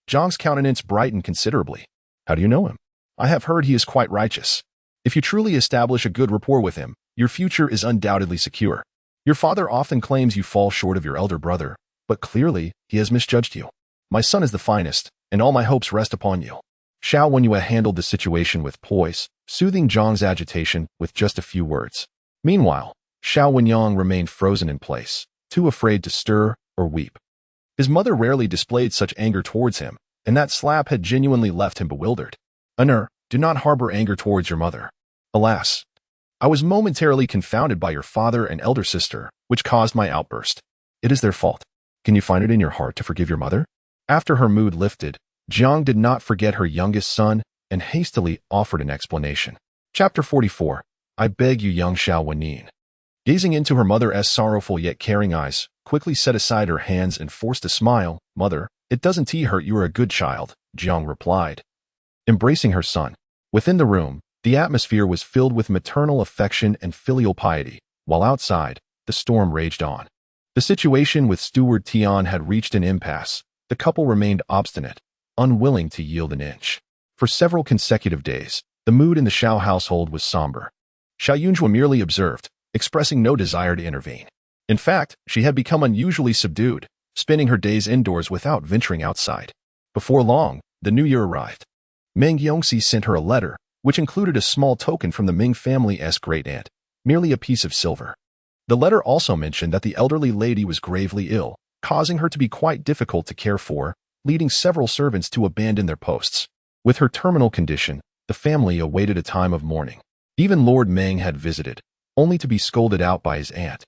Jiang's countenance brightened considerably. "How do you know him?" "I have heard he is quite righteous. If you truly establish a good rapport with him, your future is undoubtedly secure. Your father often claims you fall short of your elder brother, but clearly he has misjudged you. My son is the finest, and all my hopes rest upon you." Xiao Wenyue handled the situation with poise, soothing Jiang's agitation with just a few words. Meanwhile, Xiao Wenyang remained frozen in place, too afraid to stir or weep. His mother rarely displayed such anger towards him, and that slap had genuinely left him bewildered. "Honor, do not harbor anger towards your mother. Alas, I was momentarily confounded by your father and elder sister, which caused my outburst. It is their fault. Can you find it in your heart to forgive your mother?" After her mood lifted, Jiang did not forget her youngest son and hastily offered an explanation. Chapter 44. I beg you, young Xiao Wenyin. Gazing into her mother's sorrowful yet caring eyes, quickly set aside her hands and forced a smile. "Mother, it doesn't hurt you are a good child," Jiang replied, embracing her son. Within the room, the atmosphere was filled with maternal affection and filial piety, while outside, the storm raged on. The situation with Steward Tian had reached an impasse. The couple remained obstinate, unwilling to yield an inch. For several consecutive days, the mood in the Xiao household was somber. Xiao Yunjua merely observed, expressing no desire to intervene. In fact, she had become unusually subdued, spending her days indoors without venturing outside. Before long, the new year arrived. Meng Yongxi sent her a letter, which included a small token from the Ming family's great-aunt, merely a piece of silver. The letter also mentioned that the elderly lady was gravely ill, causing her to be quite difficult to care for, leading several servants to abandon their posts. With her terminal condition, the family awaited a time of mourning. Even Lord Meng had visited, only to be scolded out by his aunt,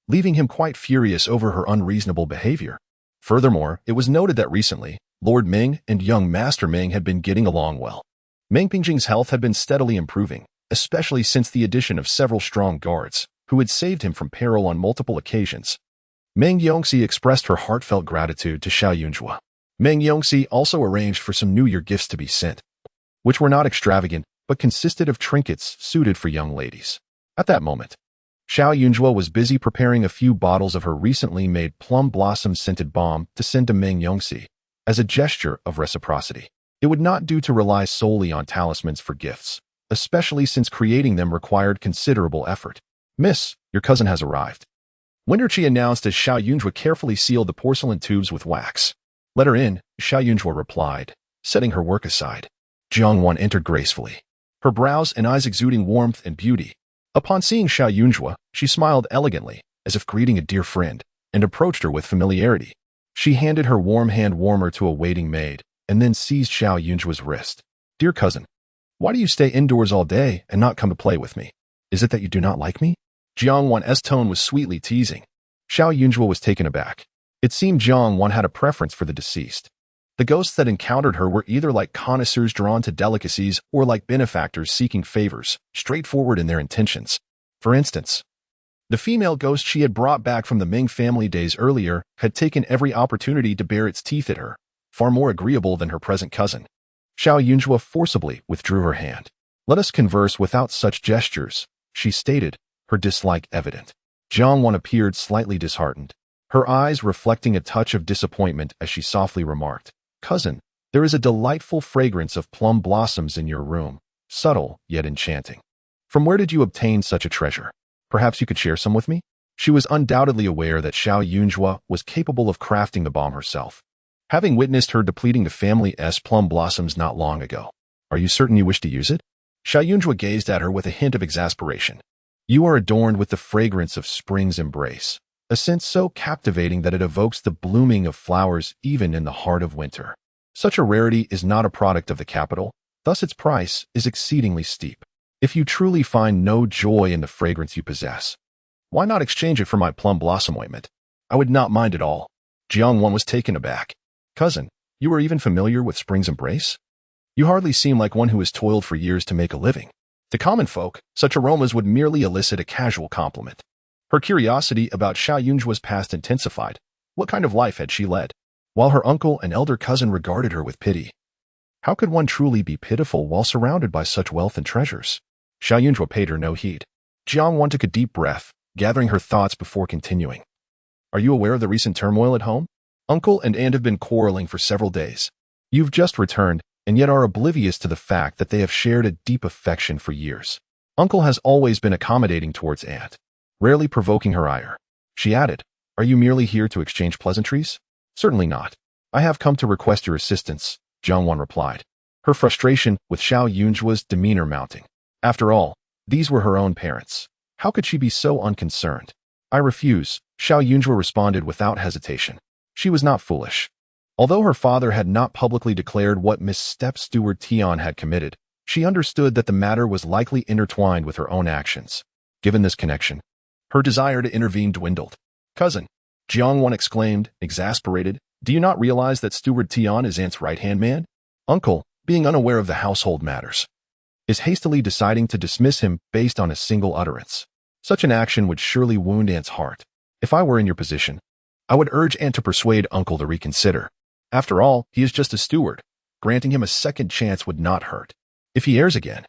leaving him quite furious over her unreasonable behavior. Furthermore, it was noted that recently, Lord Meng and young Master Meng had been getting along well. Meng Pingjing's health had been steadily improving, especially since the addition of several strong guards, who had saved him from peril on multiple occasions. Meng Yongxi expressed her heartfelt gratitude to Xiao Yunjua. Meng Yongxi also arranged for some New Year gifts to be sent, which were not extravagant, but consisted of trinkets suited for young ladies. At that moment, Xiao Yunjua was busy preparing a few bottles of her recently made plum blossom scented balm to send to Meng Yongxi as a gesture of reciprocity. It would not do to rely solely on talismans for gifts, especially since creating them required considerable effort. "Miss, your cousin has arrived," Winterchi announced as Xiao Yunjua carefully sealed the porcelain tubes with wax. "Let her in," Xiao Yunjua replied, setting her work aside. Jiang Wan entered gracefully, her brows and eyes exuding warmth and beauty. Upon seeing Xiao Yunjua, she smiled elegantly, as if greeting a dear friend. and approached her with familiarity. She handed her warm hand warmer to a waiting maid, and then seized Xiao Yunjua's wrist. "Dear cousin, why do you stay indoors all day and not come to play with me? Is it that you do not like me?" Jiang Wan's tone was sweetly teasing. Xiao Yunjua was taken aback. It seemed Jiang Wan had a preference for the deceased. The ghosts that encountered her were either like connoisseurs drawn to delicacies or like benefactors seeking favors, straightforward in their intentions. For instance, the female ghost she had brought back from the Ming family days earlier had taken every opportunity to bare its teeth at her, far more agreeable than her present cousin. Xiao Yunjua forcibly withdrew her hand. "Let us converse without such gestures," she stated, her dislike evident. Jiang Wan appeared slightly disheartened, her eyes reflecting a touch of disappointment as she softly remarked, "Cousin, there is a delightful fragrance of plum blossoms in your room, subtle yet enchanting. From where did you obtain such a treasure? Perhaps you could share some with me?" She was undoubtedly aware that Xiao Yunjua was capable of crafting the bomb herself, having witnessed her depleting the family's plum blossoms not long ago. "Are you certain you wish to use it?" Xiao Yunjua gazed at her with a hint of exasperation. "You are adorned with the fragrance of spring's embrace, a scent so captivating that it evokes the blooming of flowers even in the heart of winter. Such a rarity is not a product of the capital, thus its price is exceedingly steep. If you truly find no joy in the fragrance you possess, why not exchange it for my plum blossom ointment? I would not mind at all." Jiang Wan was taken aback. "Cousin, you are even familiar with spring's embrace? You hardly seem like one who has toiled for years to make a living." To common folk, such aromas would merely elicit a casual compliment. Her curiosity about Xiao Yunjua's past intensified. What kind of life had she led? While her uncle and elder cousin regarded her with pity. How could one truly be pitiful while surrounded by such wealth and treasures? Xiao Yunjua paid her no heed. Jiang Wan took a deep breath, gathering her thoughts before continuing. "Are you aware of the recent turmoil at home? Uncle and aunt have been quarreling for several days. You've just returned, and yet are oblivious to the fact that they have shared a deep affection for years. Uncle has always been accommodating towards aunt, rarely provoking her ire." She added, "Are you merely here to exchange pleasantries?" "Certainly not. I have come to request your assistance," Jiang Wan replied, her frustration with Xiao Yunjua's demeanor mounting. After all, these were her own parents. How could she be so unconcerned? "I refuse," Xiao Yunjua responded without hesitation. She was not foolish. Although her father had not publicly declared what misstep Steward Tian had committed, she understood that the matter was likely intertwined with her own actions. Given this connection, her desire to intervene dwindled. "Cousin," Jiang Wan exclaimed, exasperated, "do you not realize that Steward Tian is aunt's right-hand man? Uncle, being unaware of the household matters, is hastily deciding to dismiss him based on a single utterance. Such an action would surely wound aunt's heart. If I were in your position, I would urge aunt to persuade uncle to reconsider. After all, he is just a steward. Granting him a second chance would not hurt. If he errs again,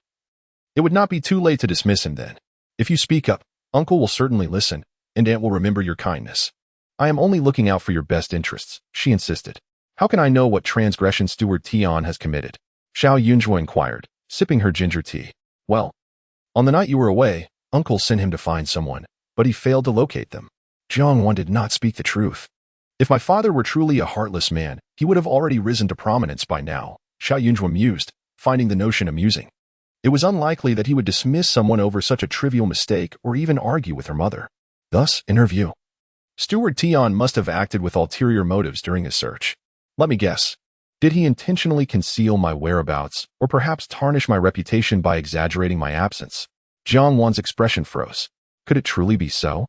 it would not be too late to dismiss him then. If you speak up, uncle will certainly listen, and aunt will remember your kindness." "I am only looking out for your best interests," she insisted. "How can I know what transgression Steward Tian has committed?" Xiao Yunjua inquired, sipping her ginger tea. "Well, on the night you were away, uncle sent him to find someone, but he failed to locate them." Jiang Wan did not speak the truth. "If my father were truly a heartless man, he would have already risen to prominence by now," Xiao Yunjua mused, finding the notion amusing. It was unlikely that he would dismiss someone over such a trivial mistake or even argue with her mother. Thus, in her view, Steward Tian must have acted with ulterior motives during his search. Let me guess. Did he intentionally conceal my whereabouts, or perhaps tarnish my reputation by exaggerating my absence? Jiang Wan's expression froze. Could it truly be so?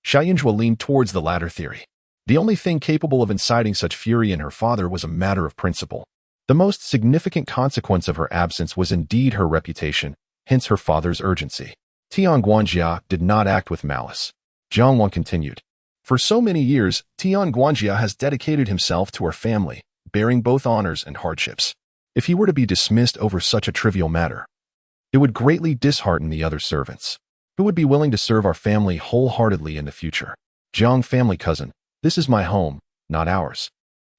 Xiao Yunjua leaned towards the latter theory. The only thing capable of inciting such fury in her father was a matter of principle. The most significant consequence of her absence was indeed her reputation, hence her father's urgency. Tian Guanjia did not act with malice. Jiang Wan continued. For so many years, Tian Guanjia has dedicated himself to our family, bearing both honors and hardships. If he were to be dismissed over such a trivial matter, it would greatly dishearten the other servants, who would be willing to serve our family wholeheartedly in the future. Jiang family cousin, this is my home, not ours.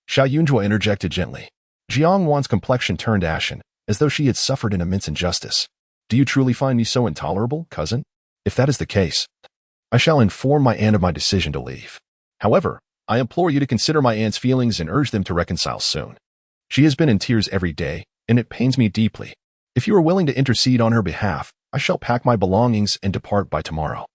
Xiao Yunjua interjected gently. Jiang Wan's complexion turned ashen, as though she had suffered an immense injustice. Do you truly find me so intolerable, cousin? If that is the case, I shall inform my aunt of my decision to leave. However, I implore you to consider my aunt's feelings and urge them to reconcile soon. She has been in tears every day, and it pains me deeply. If you are willing to intercede on her behalf, I shall pack my belongings and depart by tomorrow.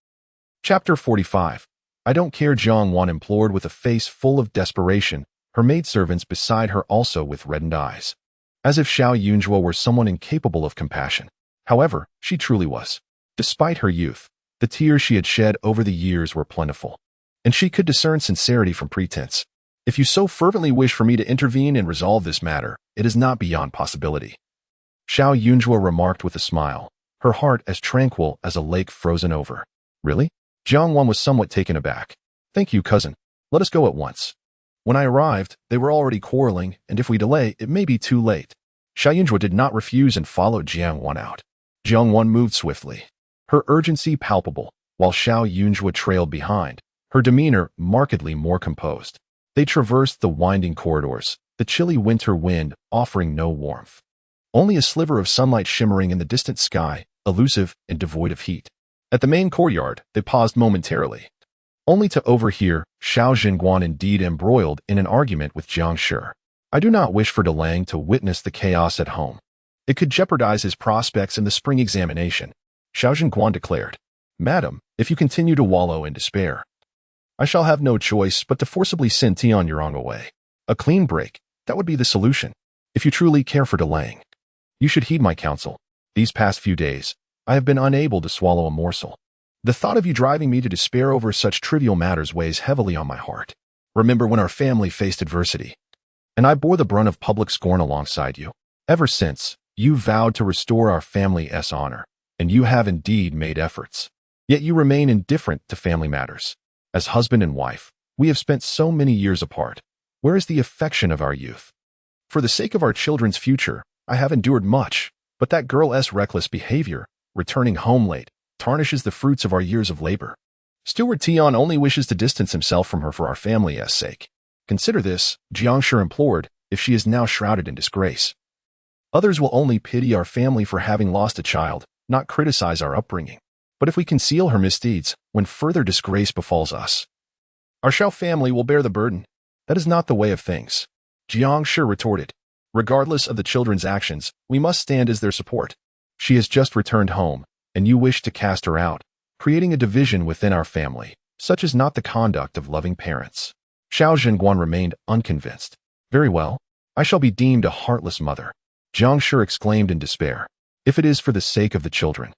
Chapter 45. I don't care, Jiang Wan implored with a face full of desperation, her maidservants beside her also with reddened eyes. As if Xiao Yunjue were someone incapable of compassion. However, she truly was. Despite her youth, the tears she had shed over the years were plentiful. And she could discern sincerity from pretense. If you so fervently wish for me to intervene and resolve this matter, it is not beyond possibility. Xiao Yunjue remarked with a smile, her heart as tranquil as a lake frozen over. Really? Jiang Wan was somewhat taken aback. Thank you, cousin. Let us go at once. When I arrived, they were already quarreling, and if we delay, it may be too late. Xiao Yunjue did not refuse and followed Jiang Wan out. Jiang Wan moved swiftly, her urgency palpable, while Xiao Yunjue trailed behind, her demeanor markedly more composed. They traversed the winding corridors, the chilly winter wind offering no warmth. Only a sliver of sunlight shimmering in the distant sky, elusive and devoid of heat. At the main courtyard, they paused momentarily, only to overhear Xiao Zhenguan indeed embroiled in an argument with Jiang Shi. I do not wish for Delang to witness the chaos at home. It could jeopardize his prospects in the spring examination, Xiao Zhenguan declared. Madam, if you continue to wallow in despair, I shall have no choice but to forcibly send Tian Yurong away. A clean break, that would be the solution. If you truly care for Delang, you should heed my counsel. These past few days, I have been unable to swallow a morsel. The thought of you driving me to despair over such trivial matters weighs heavily on my heart. Remember when our family faced adversity, and I bore the brunt of public scorn alongside you? Ever since, you vowed to restore our family's honor, and you have indeed made efforts. Yet you remain indifferent to family matters. As husband and wife, we have spent so many years apart. Where is the affection of our youth? For the sake of our children's future, I have endured much, but that girl's reckless behavior, returning home late, tarnishes the fruits of our years of labor. Steward Tian only wishes to distance himself from her for our family's sake. Consider this, Jiang Shi implored, if she is now shrouded in disgrace. Others will only pity our family for having lost a child, not criticize our upbringing. But if we conceal her misdeeds, when further disgrace befalls us, our Xiao family will bear the burden. That is not the way of things. Jiang Shi retorted. Regardless of the children's actions, we must stand as their support. She has just returned home, and you wish to cast her out, creating a division within our family. Such is not the conduct of loving parents. Xiao Zhenguan remained unconvinced. Very well, I shall be deemed a heartless mother. Jiang Shi exclaimed in despair. If it is for the sake of the children,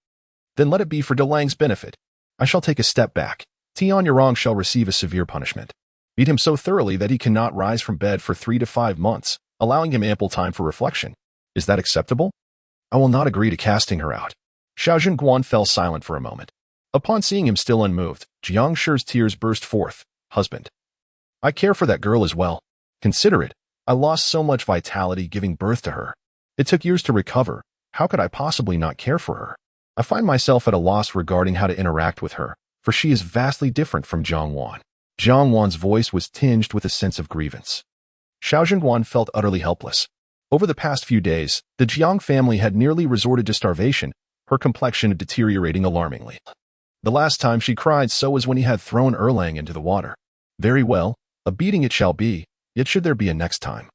then let it be for Delang's benefit. I shall take a step back. Tian Yurong shall receive a severe punishment. Beat him so thoroughly that he cannot rise from bed for 3 to 5 months, allowing him ample time for reflection. Is that acceptable? I will not agree to casting her out. Xiao Zhenguan fell silent for a moment. Upon seeing him still unmoved, Jiang Shi's tears burst forth. Husband, I care for that girl as well. Consider it. I lost so much vitality giving birth to her. It took years to recover. How could I possibly not care for her? I find myself at a loss regarding how to interact with her, for she is vastly different from Jiang Wan. Jiang Wan's voice was tinged with a sense of grievance. Xiao Zhenguan felt utterly helpless. Over the past few days, the Jiang family had nearly resorted to starvation, her complexion deteriorating alarmingly. The last time she cried so was when he had thrown Erlang into the water. Very well, a beating it shall be, yet should there be a next time,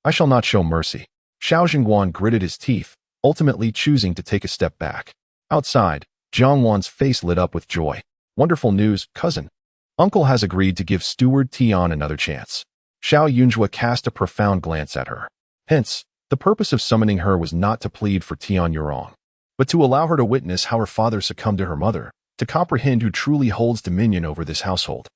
I shall not show mercy. Xiao Zhenguan gritted his teeth, ultimately choosing to take a step back. Outside, Jiang Wan's face lit up with joy. Wonderful news, cousin. Uncle has agreed to give Steward Tian another chance. Xiao Yunjue cast a profound glance at her. Hence, the purpose of summoning her was not to plead for Tian Yurong, but to allow her to witness how her father succumbed to her mother, to comprehend who truly holds dominion over this household.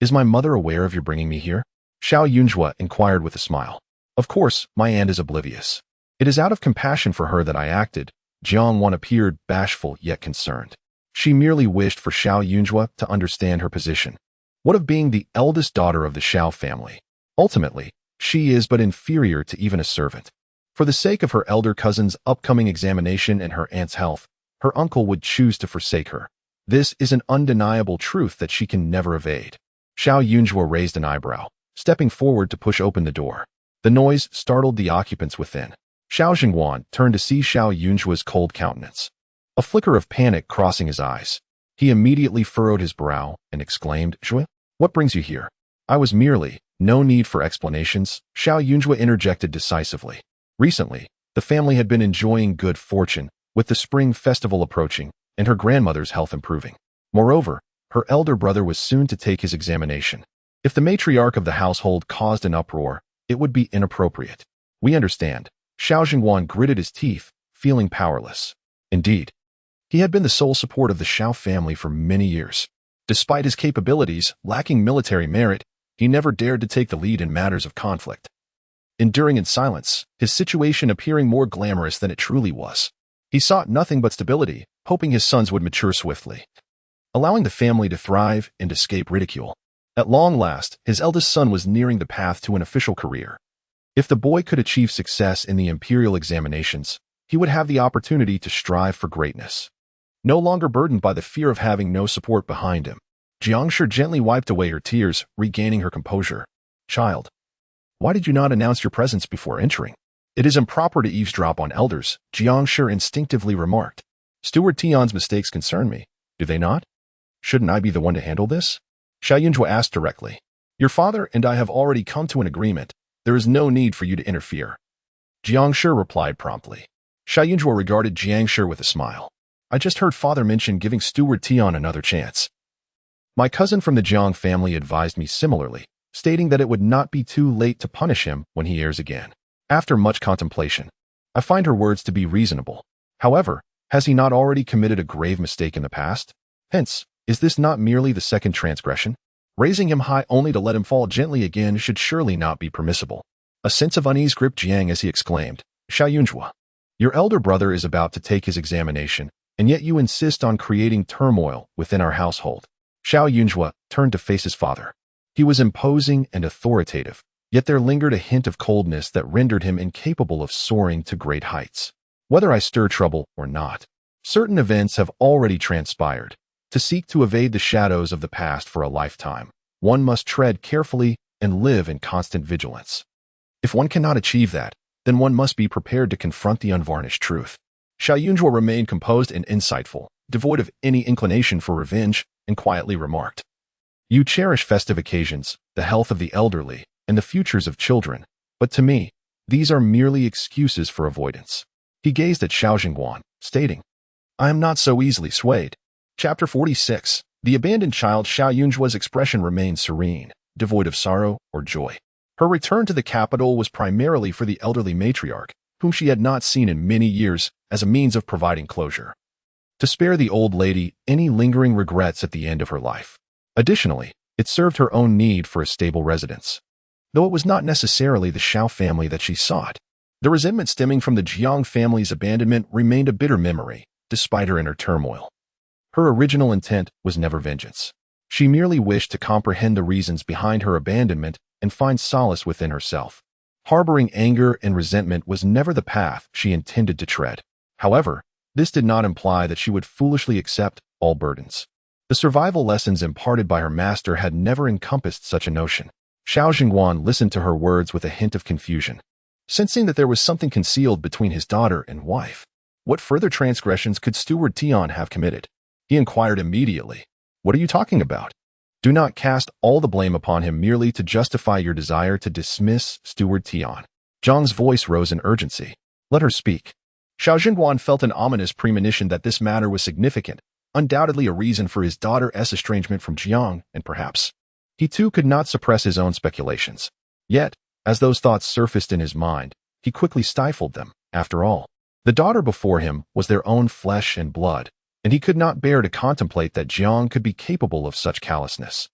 Is my mother aware of your bringing me here? Xiao Yunjue inquired with a smile. Of course, my aunt is oblivious. It is out of compassion for her that I acted. Jiang Wan appeared bashful yet concerned. She merely wished for Xiao Yunjue to understand her position. What of being the eldest daughter of the Xiao family? Ultimately, she is but inferior to even a servant. For the sake of her elder cousin's upcoming examination and her aunt's health, her uncle would choose to forsake her. This is an undeniable truth that she can never evade. Xiao Yunjue raised an eyebrow, stepping forward to push open the door. The noise startled the occupants within. Xiao Zhenguan turned to see Xiao Yunjue's cold countenance, a flicker of panic crossing his eyes. He immediately furrowed his brow and exclaimed, Zhue, what brings you here? I was merely, no need for explanations, Xiao Yunjue interjected decisively. Recently, the family had been enjoying good fortune, with the spring festival approaching and her grandmother's health improving. Moreover, Her elder brother was soon to take his examination. If the matriarch of the household caused an uproar, it would be inappropriate. We understand. Xiao Jingguan gritted his teeth, feeling powerless. Indeed, he had been the sole support of the Xiao family for many years. Despite his capabilities, lacking military merit, he never dared to take the lead in matters of conflict. Enduring in silence, his situation appearing more glamorous than it truly was. He sought nothing but stability, hoping his sons would mature swiftly, allowing the family to thrive and escape ridicule. At long last, his eldest son was nearing the path to an official career. If the boy could achieve success in the imperial examinations, he would have the opportunity to strive for greatness. No longer burdened by the fear of having no support behind him, Jiangshi gently wiped away her tears, regaining her composure. Child, why did you not announce your presence before entering? It is improper to eavesdrop on elders, Jiangshi instinctively remarked. Steward Tian's mistakes concern me, do they not? Shouldn't I be the one to handle this? Xiao Yunzhua asked directly. Your father and I have already come to an agreement. There is no need for you to interfere. Jiangshi replied promptly. Xiao Yunzhua regarded Jiangshi with a smile. I just heard father mention giving Steward Tian another chance. My cousin from the Jiang family advised me similarly, stating that it would not be too late to punish him when he errs again. After much contemplation, I find her words to be reasonable. However, has he not already committed a grave mistake in the past? Hence, is this not merely the second transgression? Raising him high only to let him fall gently again should surely not be permissible. A sense of unease gripped Jiang as he exclaimed, Xiao Yunzhua, your elder brother is about to take his examination, and yet you insist on creating turmoil within our household. Xiao Yunzhua turned to face his father. He was imposing and authoritative, yet there lingered a hint of coldness that rendered him incapable of soaring to great heights. Whether I stir trouble or not, certain events have already transpired. To seek to evade the shadows of the past for a lifetime, one must tread carefully and live in constant vigilance. If one cannot achieve that, then one must be prepared to confront the unvarnished truth. Xiao Yunzhua remained composed and insightful, devoid of any inclination for revenge, and quietly remarked, You cherish festive occasions, the health of the elderly, and the futures of children, but to me, these are merely excuses for avoidance. He gazed at Xiao Jingguan, stating, I am not so easily swayed. Chapter 46. The abandoned child. Xiao Yunzhua's expression remained serene, devoid of sorrow or joy. Her return to the capital was primarily for the elderly matriarch, whom she had not seen in many years, as a means of providing closure. To spare the old lady any lingering regrets at the end of her life. Additionally, it served her own need for a stable residence. Though it was not necessarily the Xiao family that she sought, the resentment stemming from the Jiang family's abandonment remained a bitter memory, despite her inner turmoil. Her original intent was never vengeance. She merely wished to comprehend the reasons behind her abandonment and find solace within herself. Harboring anger and resentment was never the path she intended to tread. However, this did not imply that she would foolishly accept all burdens. The survival lessons imparted by her master had never encompassed such a notion. Xiao Jingguan listened to her words with a hint of confusion, sensing that there was something concealed between his daughter and wife. What further transgressions could Steward Tian have committed? He inquired immediately. What are you talking about? Do not cast all the blame upon him merely to justify your desire to dismiss Steward Tian. Zhang's voice rose in urgency. Let her speak. Xiao Jingguan felt an ominous premonition that this matter was significant, undoubtedly a reason for his daughter's estrangement from Jiang, and perhaps he too could not suppress his own speculations. Yet, as those thoughts surfaced in his mind, he quickly stifled them. After all, the daughter before him was their own flesh and blood, and he could not bear to contemplate that Jiang could be capable of such callousness.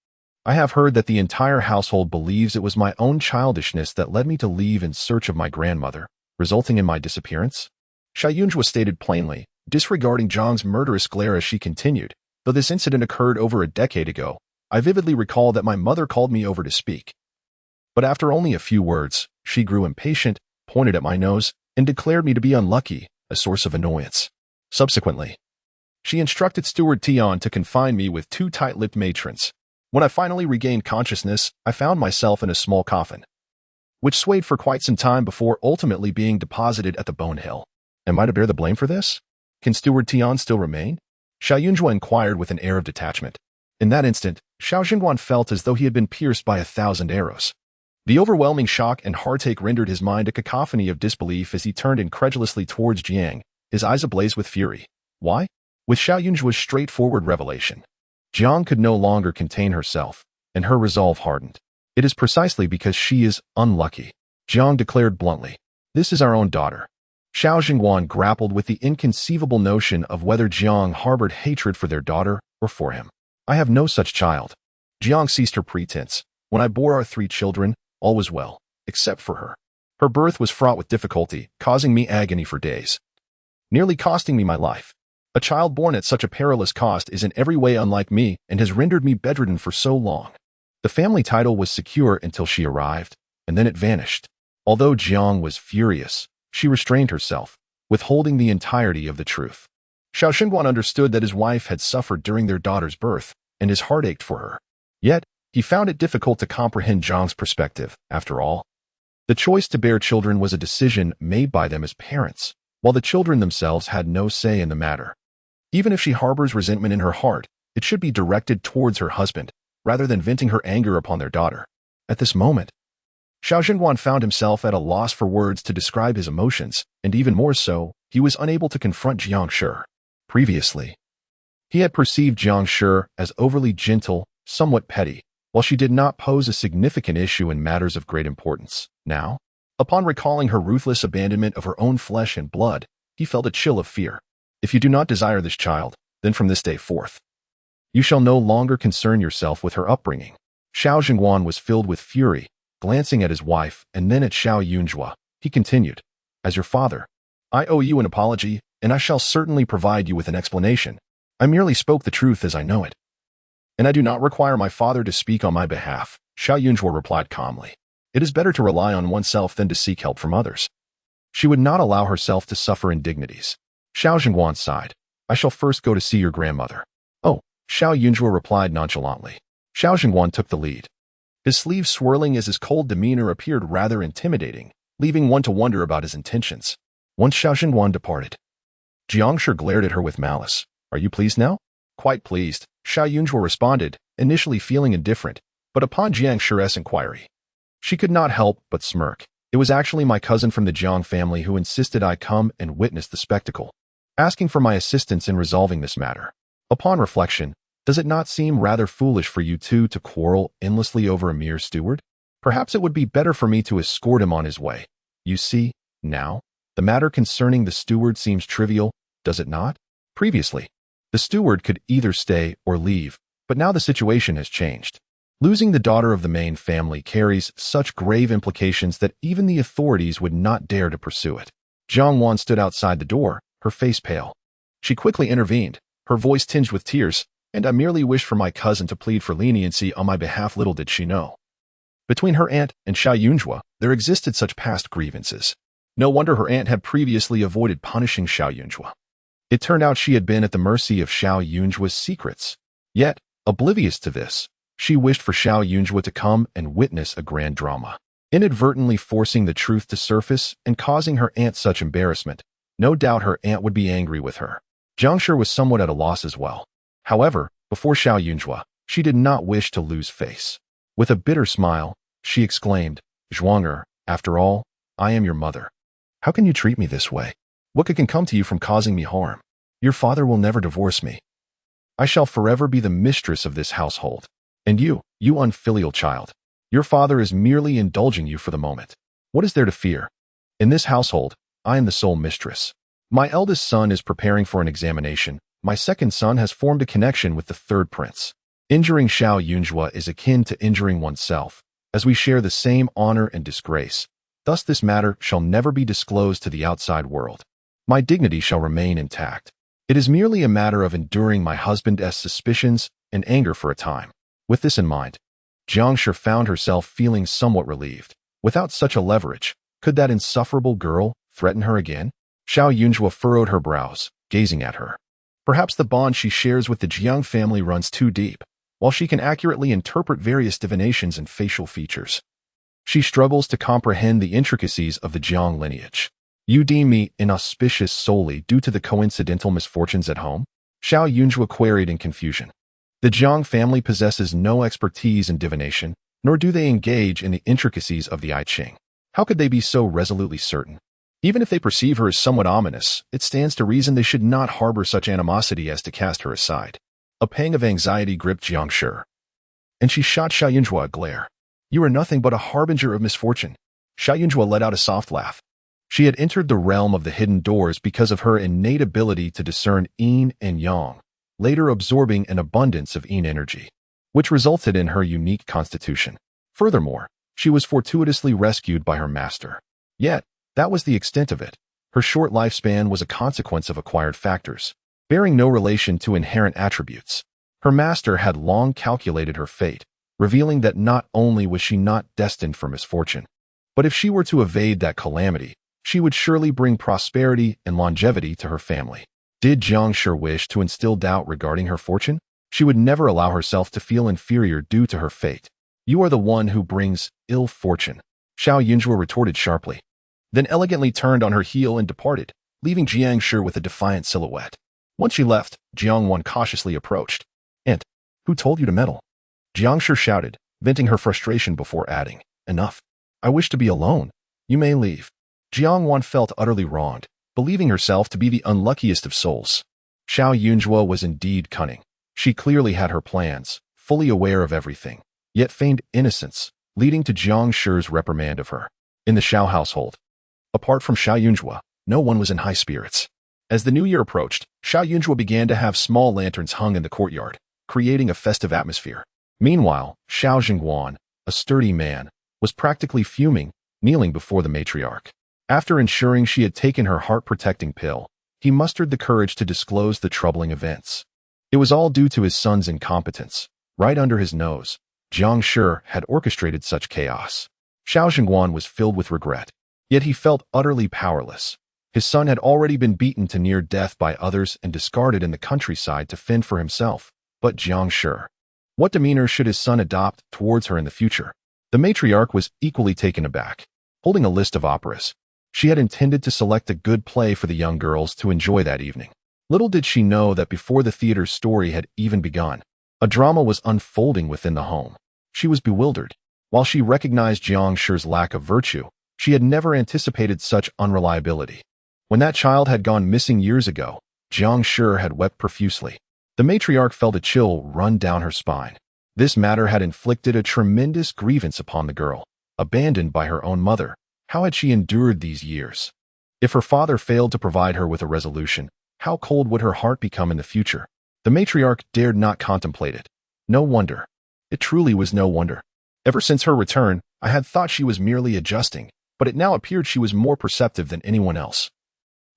I have heard that the entire household believes it was my own childishness that led me to leave in search of my grandmother, resulting in my disappearance. Xiao Yunzhua stated plainly, disregarding Zhang's murderous glare as she continued. Though this incident occurred over a decade ago, I vividly recall that my mother called me over to speak. But after only a few words, she grew impatient, pointed at my nose, and declared me to be unlucky, a source of annoyance. Subsequently, she instructed Steward Tian to confine me with two tight-lipped matrons. When I finally regained consciousness, I found myself in a small coffin, which swayed for quite some time before ultimately being deposited at the Bone Hill. Am I to bear the blame for this? Can Steward Tian still remain? Xiao Yunzhua inquired with an air of detachment. In that instant, Xiao Jingguan felt as though he had been pierced by 1,000 arrows. The overwhelming shock and heartache rendered his mind a cacophony of disbelief as he turned incredulously towards Jiang, his eyes ablaze with fury. Why? With Xiao Yunzhua's straightforward revelation, Jiang could no longer contain herself, and her resolve hardened. It is precisely because she is unlucky, Jiang declared bluntly. This is our own daughter. Xiao Jingguan grappled with the inconceivable notion of whether Jiang harbored hatred for their daughter or for him. I have no such child. Jiang ceased her pretense. When I bore our 3 children, all was well, except for her. Her birth was fraught with difficulty, causing me agony for days, nearly costing me my life. A child born at such a perilous cost is in every way unlike me and has rendered me bedridden for so long. The family title was secure until she arrived, and then it vanished. Although Jiang was furious, she restrained herself, withholding the entirety of the truth. Xiao Xingguan understood that his wife had suffered during their daughter's birth, and his heart ached for her. Yet, he found it difficult to comprehend Jiang's perspective. After all, the choice to bear children was a decision made by them as parents, while the children themselves had no say in the matter. Even if she harbors resentment in her heart, it should be directed towards her husband, rather than venting her anger upon their daughter. At this moment, Xiao Jingguan found himself at a loss for words to describe his emotions, and even more so, he was unable to confront Jiang Shi. Previously, he had perceived Jiang Shi as overly gentle, somewhat petty, while she did not pose a significant issue in matters of great importance. Now, upon recalling her ruthless abandonment of her own flesh and blood, he felt a chill of fear. If you do not desire this child, then from this day forth, you shall no longer concern yourself with her upbringing. Xiao Jingguan was filled with fury, glancing at his wife and then at Xiao Yunjua. He continued, as your father, I owe you an apology, and I shall certainly provide you with an explanation. I merely spoke the truth as I know it, and I do not require my father to speak on my behalf, Xiao Yunjua replied calmly. It is better to rely on oneself than to seek help from others. She would not allow herself to suffer indignities. Xiao Jingguan sighed. I shall first go to see your grandmother. Oh, Xiao Yunjua replied nonchalantly. Xiao Jingguan took the lead. His sleeves swirling as his cold demeanor appeared rather intimidating, leaving one to wonder about his intentions. Once Xiao Jingguan departed, Jiang Shi glared at her with malice. Are you pleased now? Quite pleased, Xiao Yunjua responded, initially feeling indifferent, but upon Jiang Shi's inquiry, she could not help but smirk. It was actually my cousin from the Jiang family who insisted I come and witness the spectacle, asking for my assistance in resolving this matter. Upon reflection, does it not seem rather foolish for you two to quarrel endlessly over a mere steward? Perhaps it would be better for me to escort him on his way. You see, now, the matter concerning the steward seems trivial, does it not? Previously, the steward could either stay or leave, but now the situation has changed. Losing the daughter of the main family carries such grave implications that even the authorities would not dare to pursue it. Jiang Wan stood outside the door, her face pale. She quickly intervened, her voice tinged with tears, and I merely wished for my cousin to plead for leniency on my behalf. Little did she know. Between her aunt and Xiao Yunjua, there existed such past grievances. No wonder her aunt had previously avoided punishing Xiao Yunjua. It turned out she had been at the mercy of Xiao Yunjua's secrets. Yet, oblivious to this, she wished for Xiao Yunjua to come and witness a grand drama, inadvertently forcing the truth to surface and causing her aunt such embarrassment. No doubt her aunt would be angry with her. Jiang Shi was somewhat at a loss as well. However, before Xiao Yunjua, she did not wish to lose face. With a bitter smile, she exclaimed, Zhuang'er, after all, I am your mother. How can you treat me this way? What good can come to you from causing me harm? Your father will never divorce me. I shall forever be the mistress of this household. And you unfilial child, your father is merely indulging you for the moment. What is there to fear? In this household, I am the sole mistress. My eldest son is preparing for an examination. My second son has formed a connection with the third prince. Injuring Xiao Yunjua is akin to injuring oneself, as we share the same honor and disgrace. Thus this matter shall never be disclosed to the outside world. My dignity shall remain intact. It is merely a matter of enduring my husband's suspicions and anger for a time. With this in mind, Jiang Shi found herself feeling somewhat relieved. Without such a leverage, could that insufferable girl threaten her again? Xiao Yunjua furrowed her brows, gazing at her. Perhaps the bond she shares with the Jiang family runs too deep, while she can accurately interpret various divinations and facial features. She struggles to comprehend the intricacies of the Jiang lineage. You deem me inauspicious solely due to the coincidental misfortunes at home? Xiao Yunjua queried in confusion. The Jiang family possesses no expertise in divination, nor do they engage in the intricacies of the I Ching. How could they be so resolutely certain? Even if they perceive her as somewhat ominous, it stands to reason they should not harbor such animosity as to cast her aside. A pang of anxiety gripped Jiang Shi, and she shot Xiao Yunjua a glare. You are nothing but a harbinger of misfortune. Xiao Yunjua let out a soft laugh. She had entered the realm of the hidden doors because of her innate ability to discern yin and yang, later absorbing an abundance of yin energy, which resulted in her unique constitution. Furthermore, she was fortuitously rescued by her master. Yet, that was the extent of it. Her short lifespan was a consequence of acquired factors, bearing no relation to inherent attributes. Her master had long calculated her fate, revealing that not only was she not destined for misfortune, but if she were to evade that calamity, she would surely bring prosperity and longevity to her family. Did Jiang Shi wish to instill doubt regarding her fortune? She would never allow herself to feel inferior due to her fate. You are the one who brings ill fortune, Xiao Yunjua retorted sharply, then elegantly turned on her heel and departed, leaving Jiang Shi with a defiant silhouette. Once she left, Jiang Wan cautiously approached. "Aunt, who told you to meddle?" Jiang Shi shouted, venting her frustration before adding, "Enough. I wish to be alone. You may leave." Jiang Wan felt utterly wronged, believing herself to be the unluckiest of souls. Xiao Yunjua was indeed cunning. She clearly had her plans, fully aware of everything, yet feigned innocence, leading to Jiang Shi's reprimand of her. In the Xiao household, apart from Xiao Yunjua, no one was in high spirits. As the new year approached, Xiao Yunjua began to have small lanterns hung in the courtyard, creating a festive atmosphere. Meanwhile, Xiao Jingguan, a sturdy man, was practically fuming, kneeling before the matriarch. After ensuring she had taken her heart-protecting pill, he mustered the courage to disclose the troubling events. It was all due to his son's incompetence. Right under his nose, Jiang Shi had orchestrated such chaos. Xiao Jingguan was filled with regret, yet he felt utterly powerless. His son had already been beaten to near death by others and discarded in the countryside to fend for himself. But Jiang Shi, what demeanor should his son adopt towards her in the future? The matriarch was equally taken aback. Holding a list of operas, she had intended to select a good play for the young girls to enjoy that evening. Little did she know that before the theater's story had even begun, a drama was unfolding within the home. She was bewildered. While she recognized Jiang Shi's lack of virtue, she had never anticipated such unreliability. When that child had gone missing years ago, Jiang Shi had wept profusely. The matriarch felt a chill run down her spine. This matter had inflicted a tremendous grievance upon the girl. Abandoned by her own mother, how had she endured these years? If her father failed to provide her with a resolution, how cold would her heart become in the future? The matriarch dared not contemplate it. No wonder. It truly was no wonder. Ever since her return, I had thought she was merely adjusting, but it now appeared she was more perceptive than anyone else.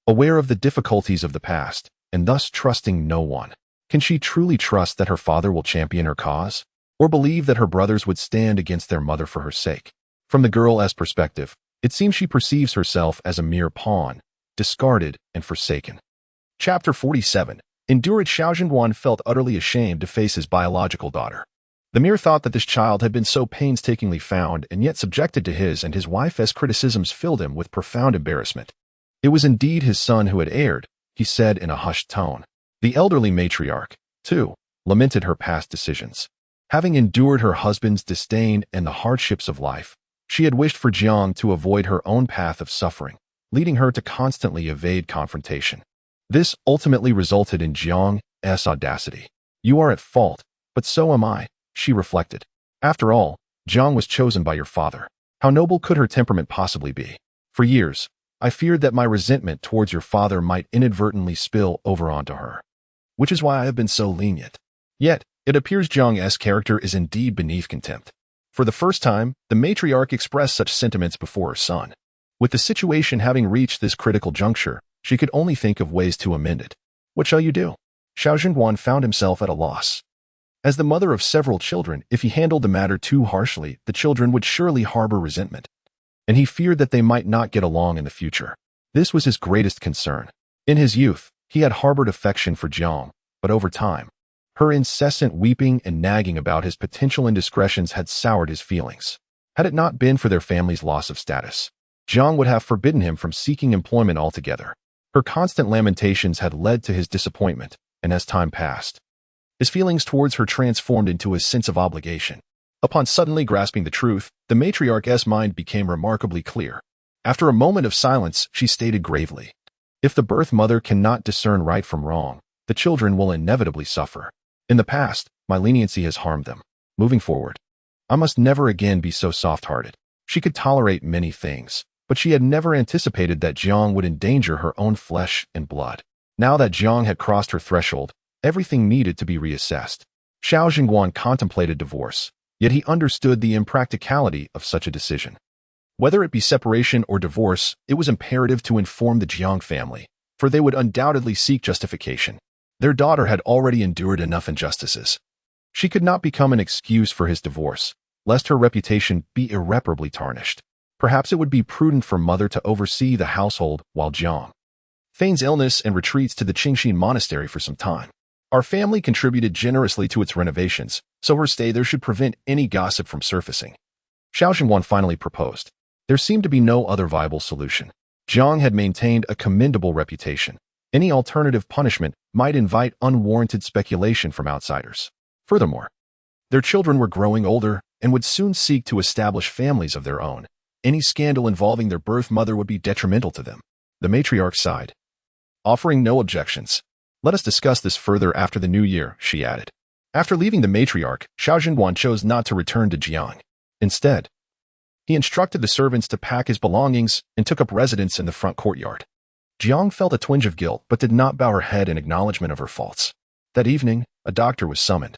Aware of the difficulties of the past, and thus trusting no one. Can she truly trust that her father will champion her cause? Or believe that her brothers would stand against their mother for her sake? From the girl's perspective, it seems she perceives herself as a mere pawn, discarded and forsaken. Chapter 47. Endured. Xiao Jingguan felt utterly ashamed to face his biological daughter. The mere thought that this child had been so painstakingly found and yet subjected to his and his wife's criticisms filled him with profound embarrassment. It was indeed his son who had erred, he said in a hushed tone. The elderly matriarch, too, lamented her past decisions. Having endured her husband's disdain and the hardships of life, she had wished for Jiang to avoid her own path of suffering, leading her to constantly evade confrontation. This ultimately resulted in Jiang's audacity. You are at fault, but so am I, she reflected. After all, Jiang was chosen by your father. How noble could her temperament possibly be? For years, I feared that my resentment towards your father might inadvertently spill over onto her, which is why I have been so lenient. Yet, it appears Jiang's character is indeed beneath contempt. For the first time, the matriarch expressed such sentiments before her son. With the situation having reached this critical juncture, she could only think of ways to amend it. What shall you do? Xiao Jingguan found himself at a loss. As the mother of several children, if he handled the matter too harshly, the children would surely harbor resentment, and he feared that they might not get along in the future. This was his greatest concern. In his youth, he had harbored affection for Jiang, but over time, her incessant weeping and nagging about his potential indiscretions had soured his feelings. Had it not been for their family's loss of status, Jiang would have forbidden him from seeking employment altogether. Her constant lamentations had led to his disappointment, and as time passed, his feelings towards her transformed into a sense of obligation. Upon suddenly grasping the truth, the matriarch's mind became remarkably clear. After a moment of silence, she stated gravely, "If the birth mother cannot discern right from wrong, the children will inevitably suffer. In the past, my leniency has harmed them. Moving forward, I must never again be so soft-hearted. She could tolerate many things, but she had never anticipated that Jiang would endanger her own flesh and blood. Now that Jiang had crossed her threshold, everything needed to be reassessed. Xiao Jingguan contemplated divorce, yet he understood the impracticality of such a decision. Whether it be separation or divorce, it was imperative to inform the Jiang family, for they would undoubtedly seek justification. Their daughter had already endured enough injustices. She could not become an excuse for his divorce, lest her reputation be irreparably tarnished. Perhaps it would be prudent for mother to oversee the household while Jiang feigns illness and retreats to the Qingxin monastery for some time. Our family contributed generously to its renovations, so her stay there should prevent any gossip from surfacing. Xiao Jingguan finally proposed. There seemed to be no other viable solution. Jiang had maintained a commendable reputation. Any alternative punishment might invite unwarranted speculation from outsiders. Furthermore, their children were growing older and would soon seek to establish families of their own. Any scandal involving their birth mother would be detrimental to them. The matriarch sighed, offering no objections. Let us discuss this further after the new year, she added. After leaving the matriarch, Xiao Jingguan chose not to return to Jiang. Instead, he instructed the servants to pack his belongings and took up residence in the front courtyard. Jiang felt a twinge of guilt but did not bow her head in acknowledgement of her faults. That evening, a doctor was summoned,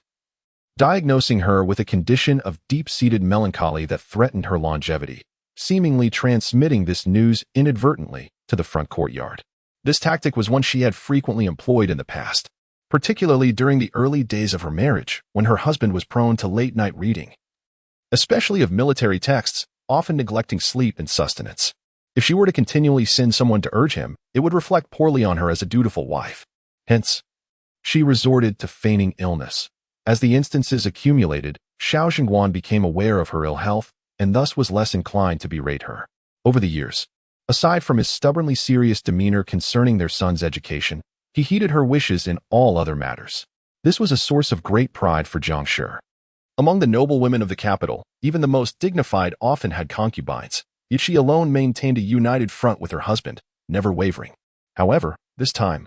diagnosing her with a condition of deep-seated melancholy that threatened her longevity, seemingly transmitting this news inadvertently to the front courtyard. This tactic was one she had frequently employed in the past, particularly during the early days of her marriage when her husband was prone to late-night reading, especially of military texts, often neglecting sleep and sustenance. If she were to continually send someone to urge him, it would reflect poorly on her as a dutiful wife. Hence, she resorted to feigning illness. As the instances accumulated, Xiao Jingguan became aware of her ill health and thus was less inclined to berate her. Over the years, aside from his stubbornly serious demeanor concerning their son's education, he heeded her wishes in all other matters. This was a source of great pride for Jiang Shi. Among the noble women of the capital, even the most dignified often had concubines, yet she alone maintained a united front with her husband, never wavering. However, this time,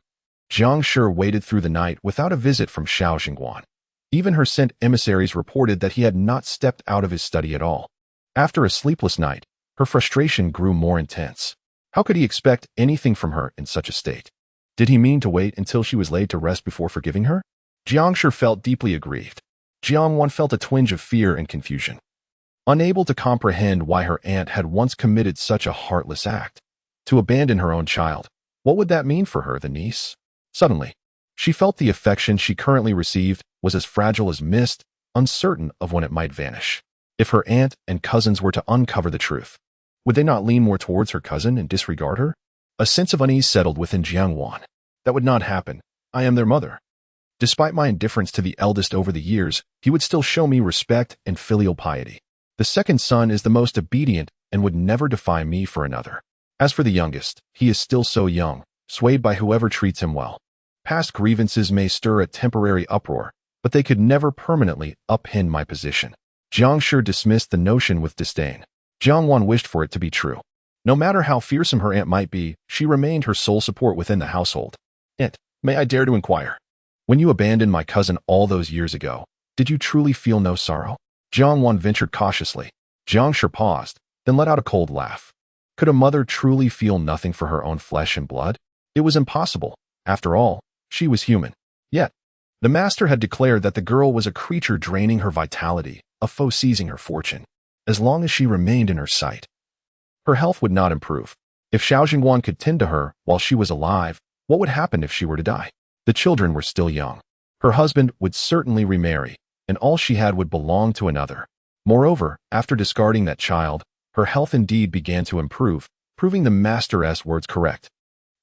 Jiang Shi waited through the night without a visit from Xiao Jingguan. Even her sent emissaries reported that he had not stepped out of his study at all. After a sleepless night, her frustration grew more intense. How could he expect anything from her in such a state? Did he mean to wait until she was laid to rest before forgiving her? Jiang Shi felt deeply aggrieved. Jiang Wan felt a twinge of fear and confusion, unable to comprehend why her aunt had once committed such a heartless act. To abandon her own child, what would that mean for her, the niece? Suddenly, she felt the affection she currently received was as fragile as mist, uncertain of when it might vanish. If her aunt and cousins were to uncover the truth, would they not lean more towards her cousin and disregard her? A sense of unease settled within Jiang Wan. That would not happen. I am their mother. Despite my indifference to the eldest over the years, he would still show me respect and filial piety. The second son is the most obedient and would never defy me for another. As for the youngest, he is still so young, swayed by whoever treats him well. Past grievances may stir a temporary uproar, but they could never permanently upend my position. Jiang Shi dismissed the notion with disdain. Jiang Wan wished for it to be true. No matter how fearsome her aunt might be, she remained her sole support within the household. May I dare to inquire? When you abandoned my cousin all those years ago, did you truly feel no sorrow? Jiang Wan ventured cautiously. Jiang Shi paused, then let out a cold laugh. Could a mother truly feel nothing for her own flesh and blood? It was impossible. After all, she was human. Yet, the master had declared that the girl was a creature draining her vitality, a foe seizing her fortune. As long as she remained in her sight, her health would not improve. If Xiao Jingguan could tend to her while she was alive, what would happen if she were to die? The children were still young. Her husband would certainly remarry, and all she had would belong to another. Moreover, after discarding that child, her health indeed began to improve, proving the master's words correct.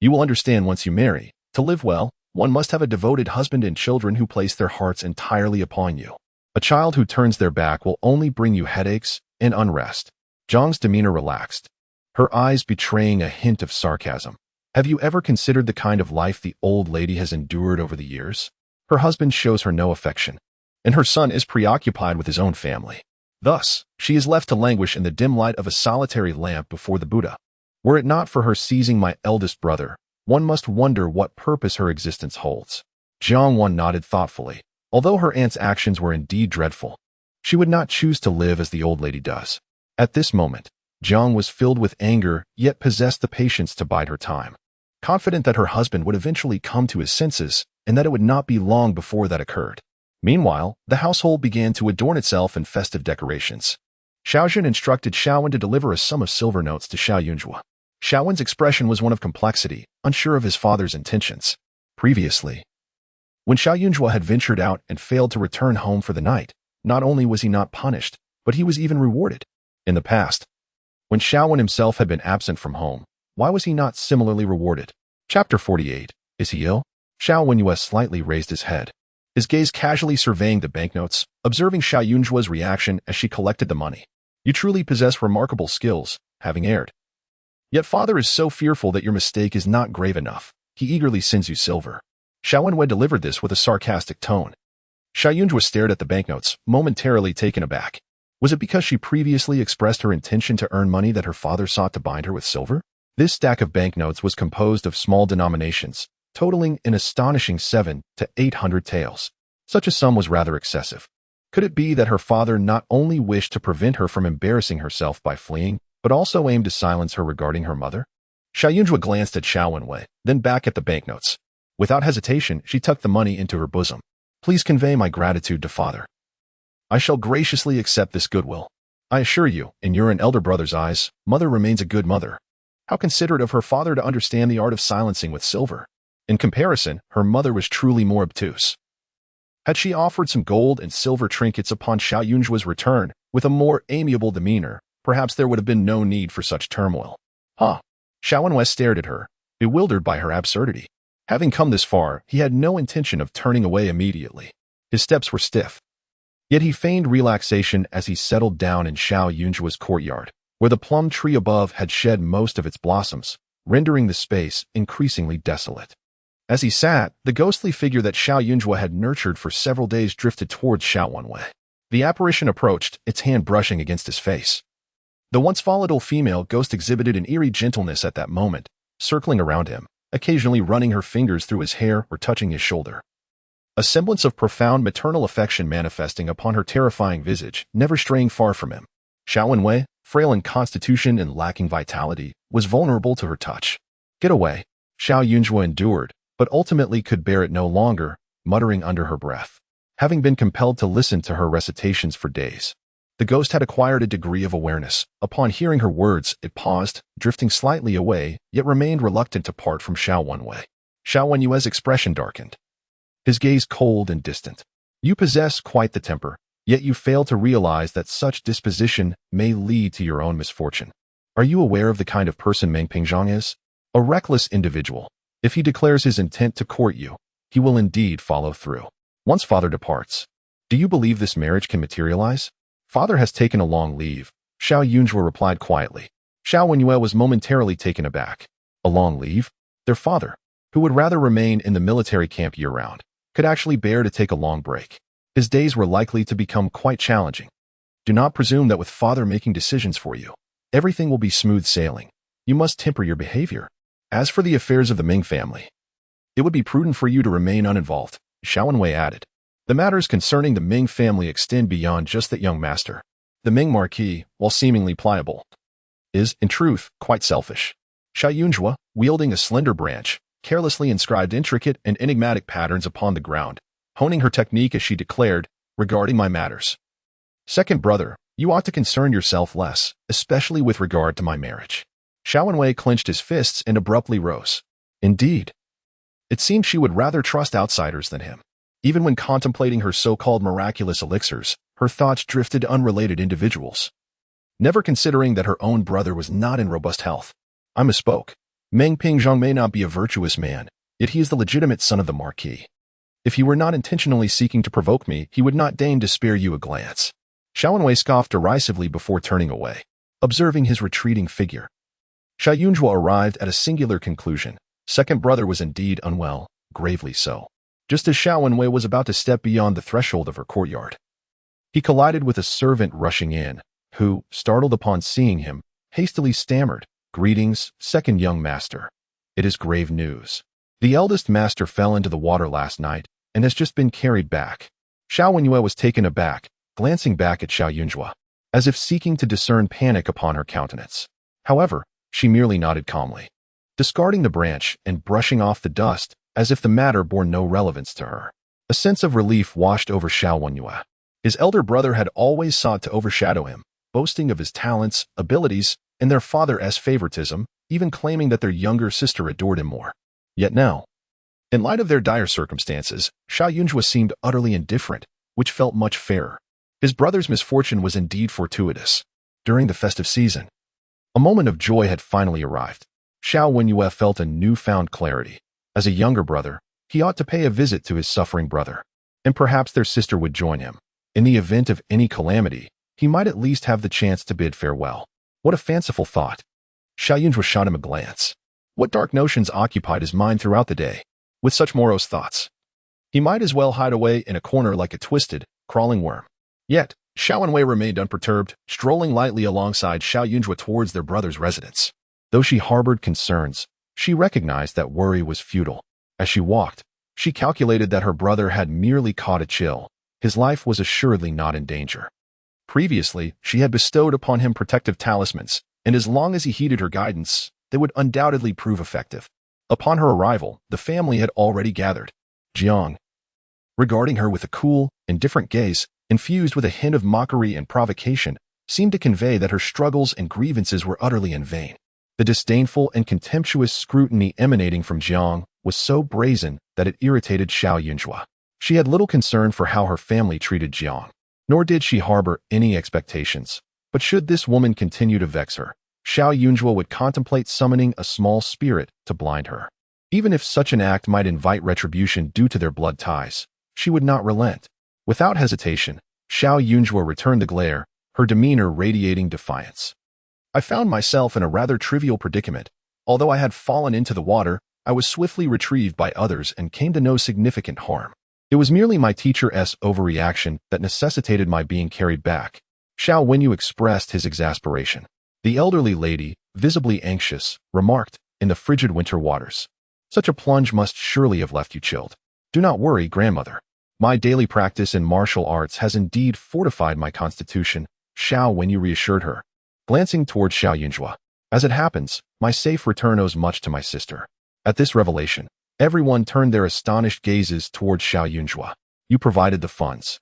You will understand once you marry. To live well, one must have a devoted husband and children who place their hearts entirely upon you. A child who turns their back will only bring you headaches and unrest. Jiang's demeanor relaxed, her eyes betraying a hint of sarcasm. Have you ever considered the kind of life the old lady has endured over the years? Her husband shows her no affection, and her son is preoccupied with his own family. Thus, she is left to languish in the dim light of a solitary lamp before the Buddha. Were it not for her seizing my eldest brother, one must wonder what purpose her existence holds. Jiang Wan nodded thoughtfully. Although her aunt's actions were indeed dreadful, she would not choose to live as the old lady does. At this moment, Jiang was filled with anger, yet possessed the patience to bide her time. Confident that her husband would eventually come to his senses and that it would not be long before that occurred. Meanwhile, the household began to adorn itself in festive decorations. Xiaojun instructed Xiaowen to deliver a sum of silver notes to Xiao Yunjue. Xiaowen's expression was one of complexity, unsure of his father's intentions. Previously, when Xiao Yunjue had ventured out and failed to return home for the night, not only was he not punished, but he was even rewarded. In the past, when Xiaowen himself had been absent from home, why was he not similarly rewarded? Chapter 48. Is he ill? Xiao Wenyue slightly raised his head, his gaze casually surveying the banknotes, observing Xiao Yunjue's reaction as she collected the money. You truly possess remarkable skills, having erred. Yet father is so fearful that your mistake is not grave enough. He eagerly sends you silver. Xiao Wenwei delivered this with a sarcastic tone. Xiao Yunjue stared at the banknotes, momentarily taken aback. Was it because she previously expressed her intention to earn money that her father sought to bind her with silver? This stack of banknotes was composed of small denominations, totaling an astonishing 700 to 800 taels. Such a sum was rather excessive. Could it be that her father not only wished to prevent her from embarrassing herself by fleeing, but also aimed to silence her regarding her mother? Xiao Yunjue glanced at Xiao Wenwei, then back at the banknotes. Without hesitation, she tucked the money into her bosom. Please convey my gratitude to father. I shall graciously accept this goodwill. I assure you, in your and elder brother's eyes, mother remains a good mother. How considerate of her father to understand the art of silencing with silver. In comparison, her mother was truly more obtuse. Had she offered some gold and silver trinkets upon Xiao Yunjue's return, with a more amiable demeanor, perhaps there would have been no need for such turmoil. Xiao Wenwei stared at her, bewildered by her absurdity. Having come this far, he had no intention of turning away immediately. His steps were stiff. Yet he feigned relaxation as he settled down in Xiao Yunjue's courtyard, where the plum tree above had shed most of its blossoms, rendering the space increasingly desolate. As he sat, the ghostly figure that Xiao Yunjue had nurtured for several days drifted towards Xiao Wenwei. The apparition approached, its hand brushing against his face. The once volatile female ghost exhibited an eerie gentleness at that moment, circling around him, occasionally running her fingers through his hair or touching his shoulder. A semblance of profound maternal affection manifesting upon her terrifying visage, never straying far from him. Xiao Wenwei, frail in constitution and lacking vitality, was vulnerable to her touch. Get away. Xiao Yunjue endured, but ultimately could bear it no longer, muttering under her breath. Having been compelled to listen to her recitations for days, the ghost had acquired a degree of awareness. Upon hearing her words, it paused, drifting slightly away, yet remained reluctant to part from Xiao Wenwei. Xiao Wenyue's expression darkened, his gaze cold and distant. You possess quite the temper, yet you fail to realize that such disposition may lead to your own misfortune. Are you aware of the kind of person Meng Pingzhang is? A reckless individual. If he declares his intent to court you, he will indeed follow through. Once father departs, do you believe this marriage can materialize? Father has taken a long leave, Xiao Yunjue replied quietly. Xiao Wenyue was momentarily taken aback. A long leave? Their father, who would rather remain in the military camp year-round, could actually bear to take a long break. His days were likely to become quite challenging. Do not presume that with father making decisions for you, everything will be smooth sailing. You must temper your behavior. As for the affairs of the Ming family, it would be prudent for you to remain uninvolved, Xiao Wenwei added. The matters concerning the Ming family extend beyond just that young master. The Ming Marquis, while seemingly pliable, is, in truth, quite selfish. Xiao Yunjue, wielding a slender branch, carelessly inscribed intricate and enigmatic patterns upon the ground, honing her technique as she declared, regarding my matters. Second brother, you ought to concern yourself less, especially with regard to my marriage. Xiao Wenwei clenched his fists and abruptly rose. Indeed. It seemed she would rather trust outsiders than him. Even when contemplating her so-called miraculous elixirs, her thoughts drifted to unrelated individuals, never considering that her own brother was not in robust health. I misspoke. Meng Pingzhang may not be a virtuous man, yet he is the legitimate son of the Marquis. If he were not intentionally seeking to provoke me, he would not deign to spare you a glance. Xiao Wenwei scoffed derisively before turning away, observing his retreating figure. Xiao Yunjue arrived at a singular conclusion. Second brother was indeed unwell, gravely so. Just as Xiao Wenwei was about to step beyond the threshold of her courtyard, he collided with a servant rushing in, who, startled upon seeing him, hastily stammered, "Greetings, second young master. It is grave news. The eldest master fell into the water last night and has just been carried back." Xiao Wenyue was taken aback, glancing back at Xiao Yunjua, as if seeking to discern panic upon her countenance. However, she merely nodded calmly, discarding the branch and brushing off the dust as if the matter bore no relevance to her. A sense of relief washed over Xiao Wenyue. His elder brother had always sought to overshadow him, boasting of his talents, abilities, and their father's favoritism, even claiming that their younger sister adored him more. Yet now, in light of their dire circumstances, Xiao Yunjua seemed utterly indifferent, which felt much fairer. His brother's misfortune was indeed fortuitous. During the festive season, a moment of joy had finally arrived. Xiao Wenyue felt a newfound clarity. As a younger brother, he ought to pay a visit to his suffering brother, and perhaps their sister would join him. In the event of any calamity, he might at least have the chance to bid farewell. What a fanciful thought. Xiao Yunjua shot him a glance. What dark notions occupied his mind throughout the day? With such morose thoughts, he might as well hide away in a corner like a twisted, crawling worm. Yet, Xiao Wenyue remained unperturbed, strolling lightly alongside Xiao Yunjua towards their brother's residence. Though she harbored concerns, she recognized that worry was futile. As she walked, she calculated that her brother had merely caught a chill. His life was assuredly not in danger. Previously, she had bestowed upon him protective talismans, and as long as he heeded her guidance, they would undoubtedly prove effective. Upon her arrival, the family had already gathered. Jiang, regarding her with a cool, indifferent gaze, infused with a hint of mockery and provocation, seemed to convey that her struggles and grievances were utterly in vain. The disdainful and contemptuous scrutiny emanating from Jiang was so brazen that it irritated Xiao Yunjua. She had little concern for how her family treated Jiang, nor did she harbor any expectations. But should this woman continue to vex her, Xiao Yunjua would contemplate summoning a small spirit to blind her. Even if such an act might invite retribution due to their blood ties, she would not relent. Without hesitation, Xiao Yunjua returned the glare, her demeanor radiating defiance. I found myself in a rather trivial predicament. Although I had fallen into the water, I was swiftly retrieved by others and came to no significant harm. It was merely my teacher's overreaction that necessitated my being carried back. Xiao Wenyue expressed his exasperation. The elderly lady, visibly anxious, remarked, in the frigid winter waters. Such a plunge must surely have left you chilled. Do not worry, grandmother. My daily practice in martial arts has indeed fortified my constitution, Xiao Wenyue reassured her, glancing toward Xiao Yunjua. As it happens, my safe return owes much to my sister. At this revelation, everyone turned their astonished gazes toward Xiao Yunjua. You provided the funds.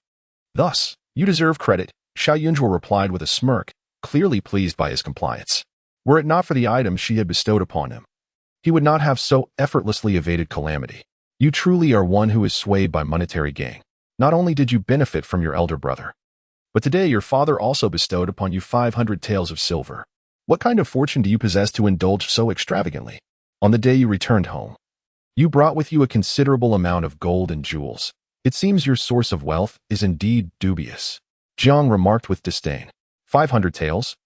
Thus, you deserve credit, Xiao Yunjua replied with a smirk, clearly pleased by his compliance. Were it not for the items she had bestowed upon him, he would not have so effortlessly evaded calamity. You truly are one who is swayed by monetary gain. Not only did you benefit from your elder brother, but today your father also bestowed upon you 500 taels of silver. What kind of fortune do you possess to indulge so extravagantly? On the day you returned home, you brought with you a considerable amount of gold and jewels. It seems your source of wealth is indeed dubious. Jiang remarked with disdain. 500 taels?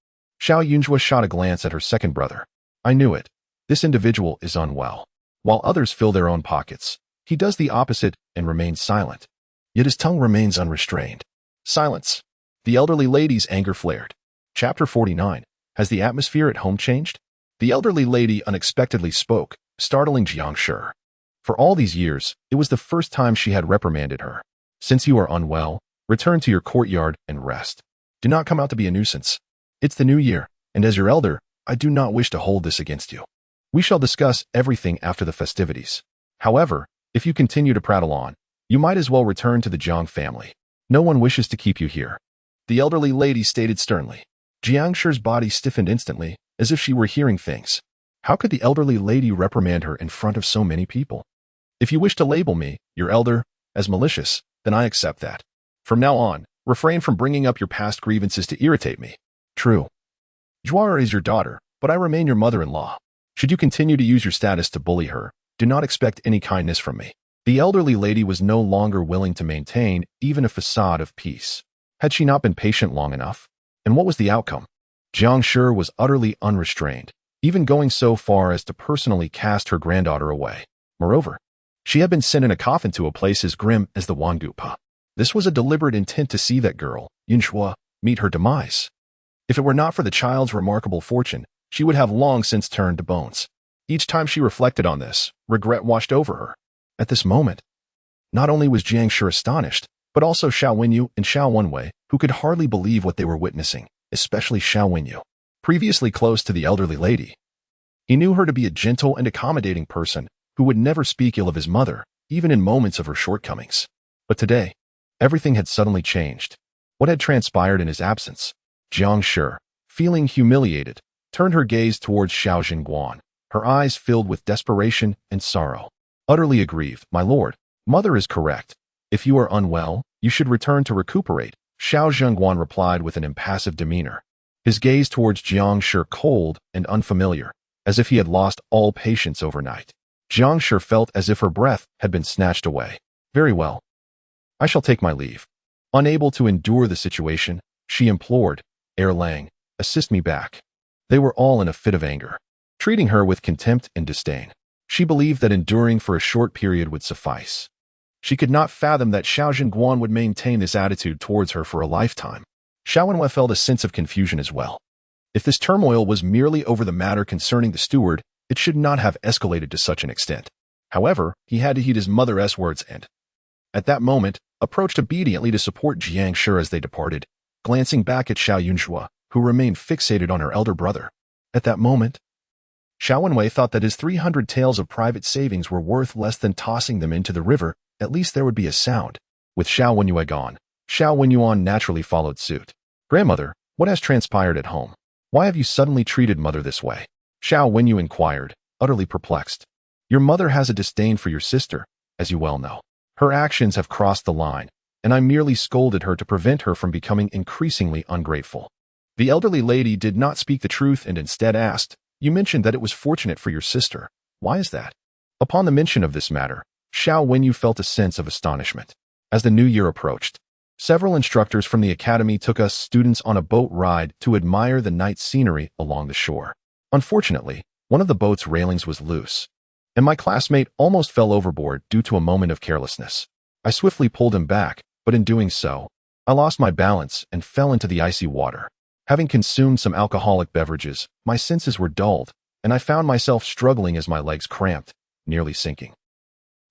Xiao Yunjua shot a glance at her second brother. I knew it. This individual is unwell. While others fill their own pockets, he does the opposite and remains silent. Yet his tongue remains unrestrained. Silence. The elderly lady's anger flared. Chapter 49. Has the atmosphere at home changed? The elderly lady unexpectedly spoke, startling Jiang Shi. For all these years, it was the first time she had reprimanded her. Since you are unwell, return to your courtyard and rest. Do not come out to be a nuisance. It's the new year, and as your elder, I do not wish to hold this against you. We shall discuss everything after the festivities. However, if you continue to prattle on, you might as well return to the Jiang family. No one wishes to keep you here. The elderly lady stated sternly. Jiang Shi's body stiffened instantly, as if she were hearing things. How could the elderly lady reprimand her in front of so many people? If you wish to label me, your elder, as malicious, then I accept that. From now on, refrain from bringing up your past grievances to irritate me. True. Juara is your daughter, but I remain your mother-in-law. Should you continue to use your status to bully her, do not expect any kindness from me. The elderly lady was no longer willing to maintain even a facade of peace. Had she not been patient long enough? And what was the outcome? Jiang Shi was utterly unrestrained, even going so far as to personally cast her granddaughter away. Moreover, she had been sent in a coffin to a place as grim as the Wangupa. This was a deliberate intent to see that girl, Yunjua, meet her demise. If it were not for the child's remarkable fortune, she would have long since turned to bones. Each time she reflected on this, regret washed over her. At this moment, not only was Jiang Shi astonished, but also Xiao Wenyu and Xiao Wenwei, who could hardly believe what they were witnessing, especially Xiao Wenyu. Previously close to the elderly lady, he knew her to be a gentle and accommodating person who would never speak ill of his mother, even in moments of her shortcomings. But today, everything had suddenly changed. What had transpired in his absence? Jiang Shi, feeling humiliated, turned her gaze towards Xiao Jingguan, her eyes filled with desperation and sorrow. Utterly aggrieved, my lord, mother is correct. If you are unwell, you should return to recuperate, Xiao Jingguan replied with an impassive demeanor. His gaze towards Jiang Shi cold and unfamiliar, as if he had lost all patience overnight. Jiang Shi felt as if her breath had been snatched away. Very well. I shall take my leave. Unable to endure the situation, she implored, Erlang, assist me back. They were all in a fit of anger, treating her with contempt and disdain. She believed that enduring for a short period would suffice. She could not fathom that Xiao Jingguan would maintain this attitude towards her for a lifetime. Xiao Wenwei felt a sense of confusion as well. If this turmoil was merely over the matter concerning the steward, it should not have escalated to such an extent. However, he had to heed his mother's words and, at that moment, approached obediently to support Jiang Shi as they departed, glancing back at Xiao Yunzhua, who remained fixated on her elder brother. At that moment, Xiao Wenwei thought that his 300 taels of private savings were worth less than tossing them into the river. At least there would be a sound. With Xiao Wenyu gone, Xiao Wenyuan naturally followed suit. Grandmother, what has transpired at home? Why have you suddenly treated mother this way? Xiao Wenyu inquired, utterly perplexed. Your mother has a disdain for your sister, as you well know. Her actions have crossed the line, and I merely scolded her to prevent her from becoming increasingly ungrateful. The elderly lady did not speak the truth and instead asked, you mentioned that it was fortunate for your sister. Why is that? Upon the mention of this matter, Xiao Wenyu felt a sense of astonishment. As the new year approached, several instructors from the academy took us students on a boat ride to admire the night scenery along the shore. Unfortunately, one of the boat's railings was loose, and my classmate almost fell overboard due to a moment of carelessness. I swiftly pulled him back, but in doing so, I lost my balance and fell into the icy water. Having consumed some alcoholic beverages, my senses were dulled, and I found myself struggling as my legs cramped, nearly sinking.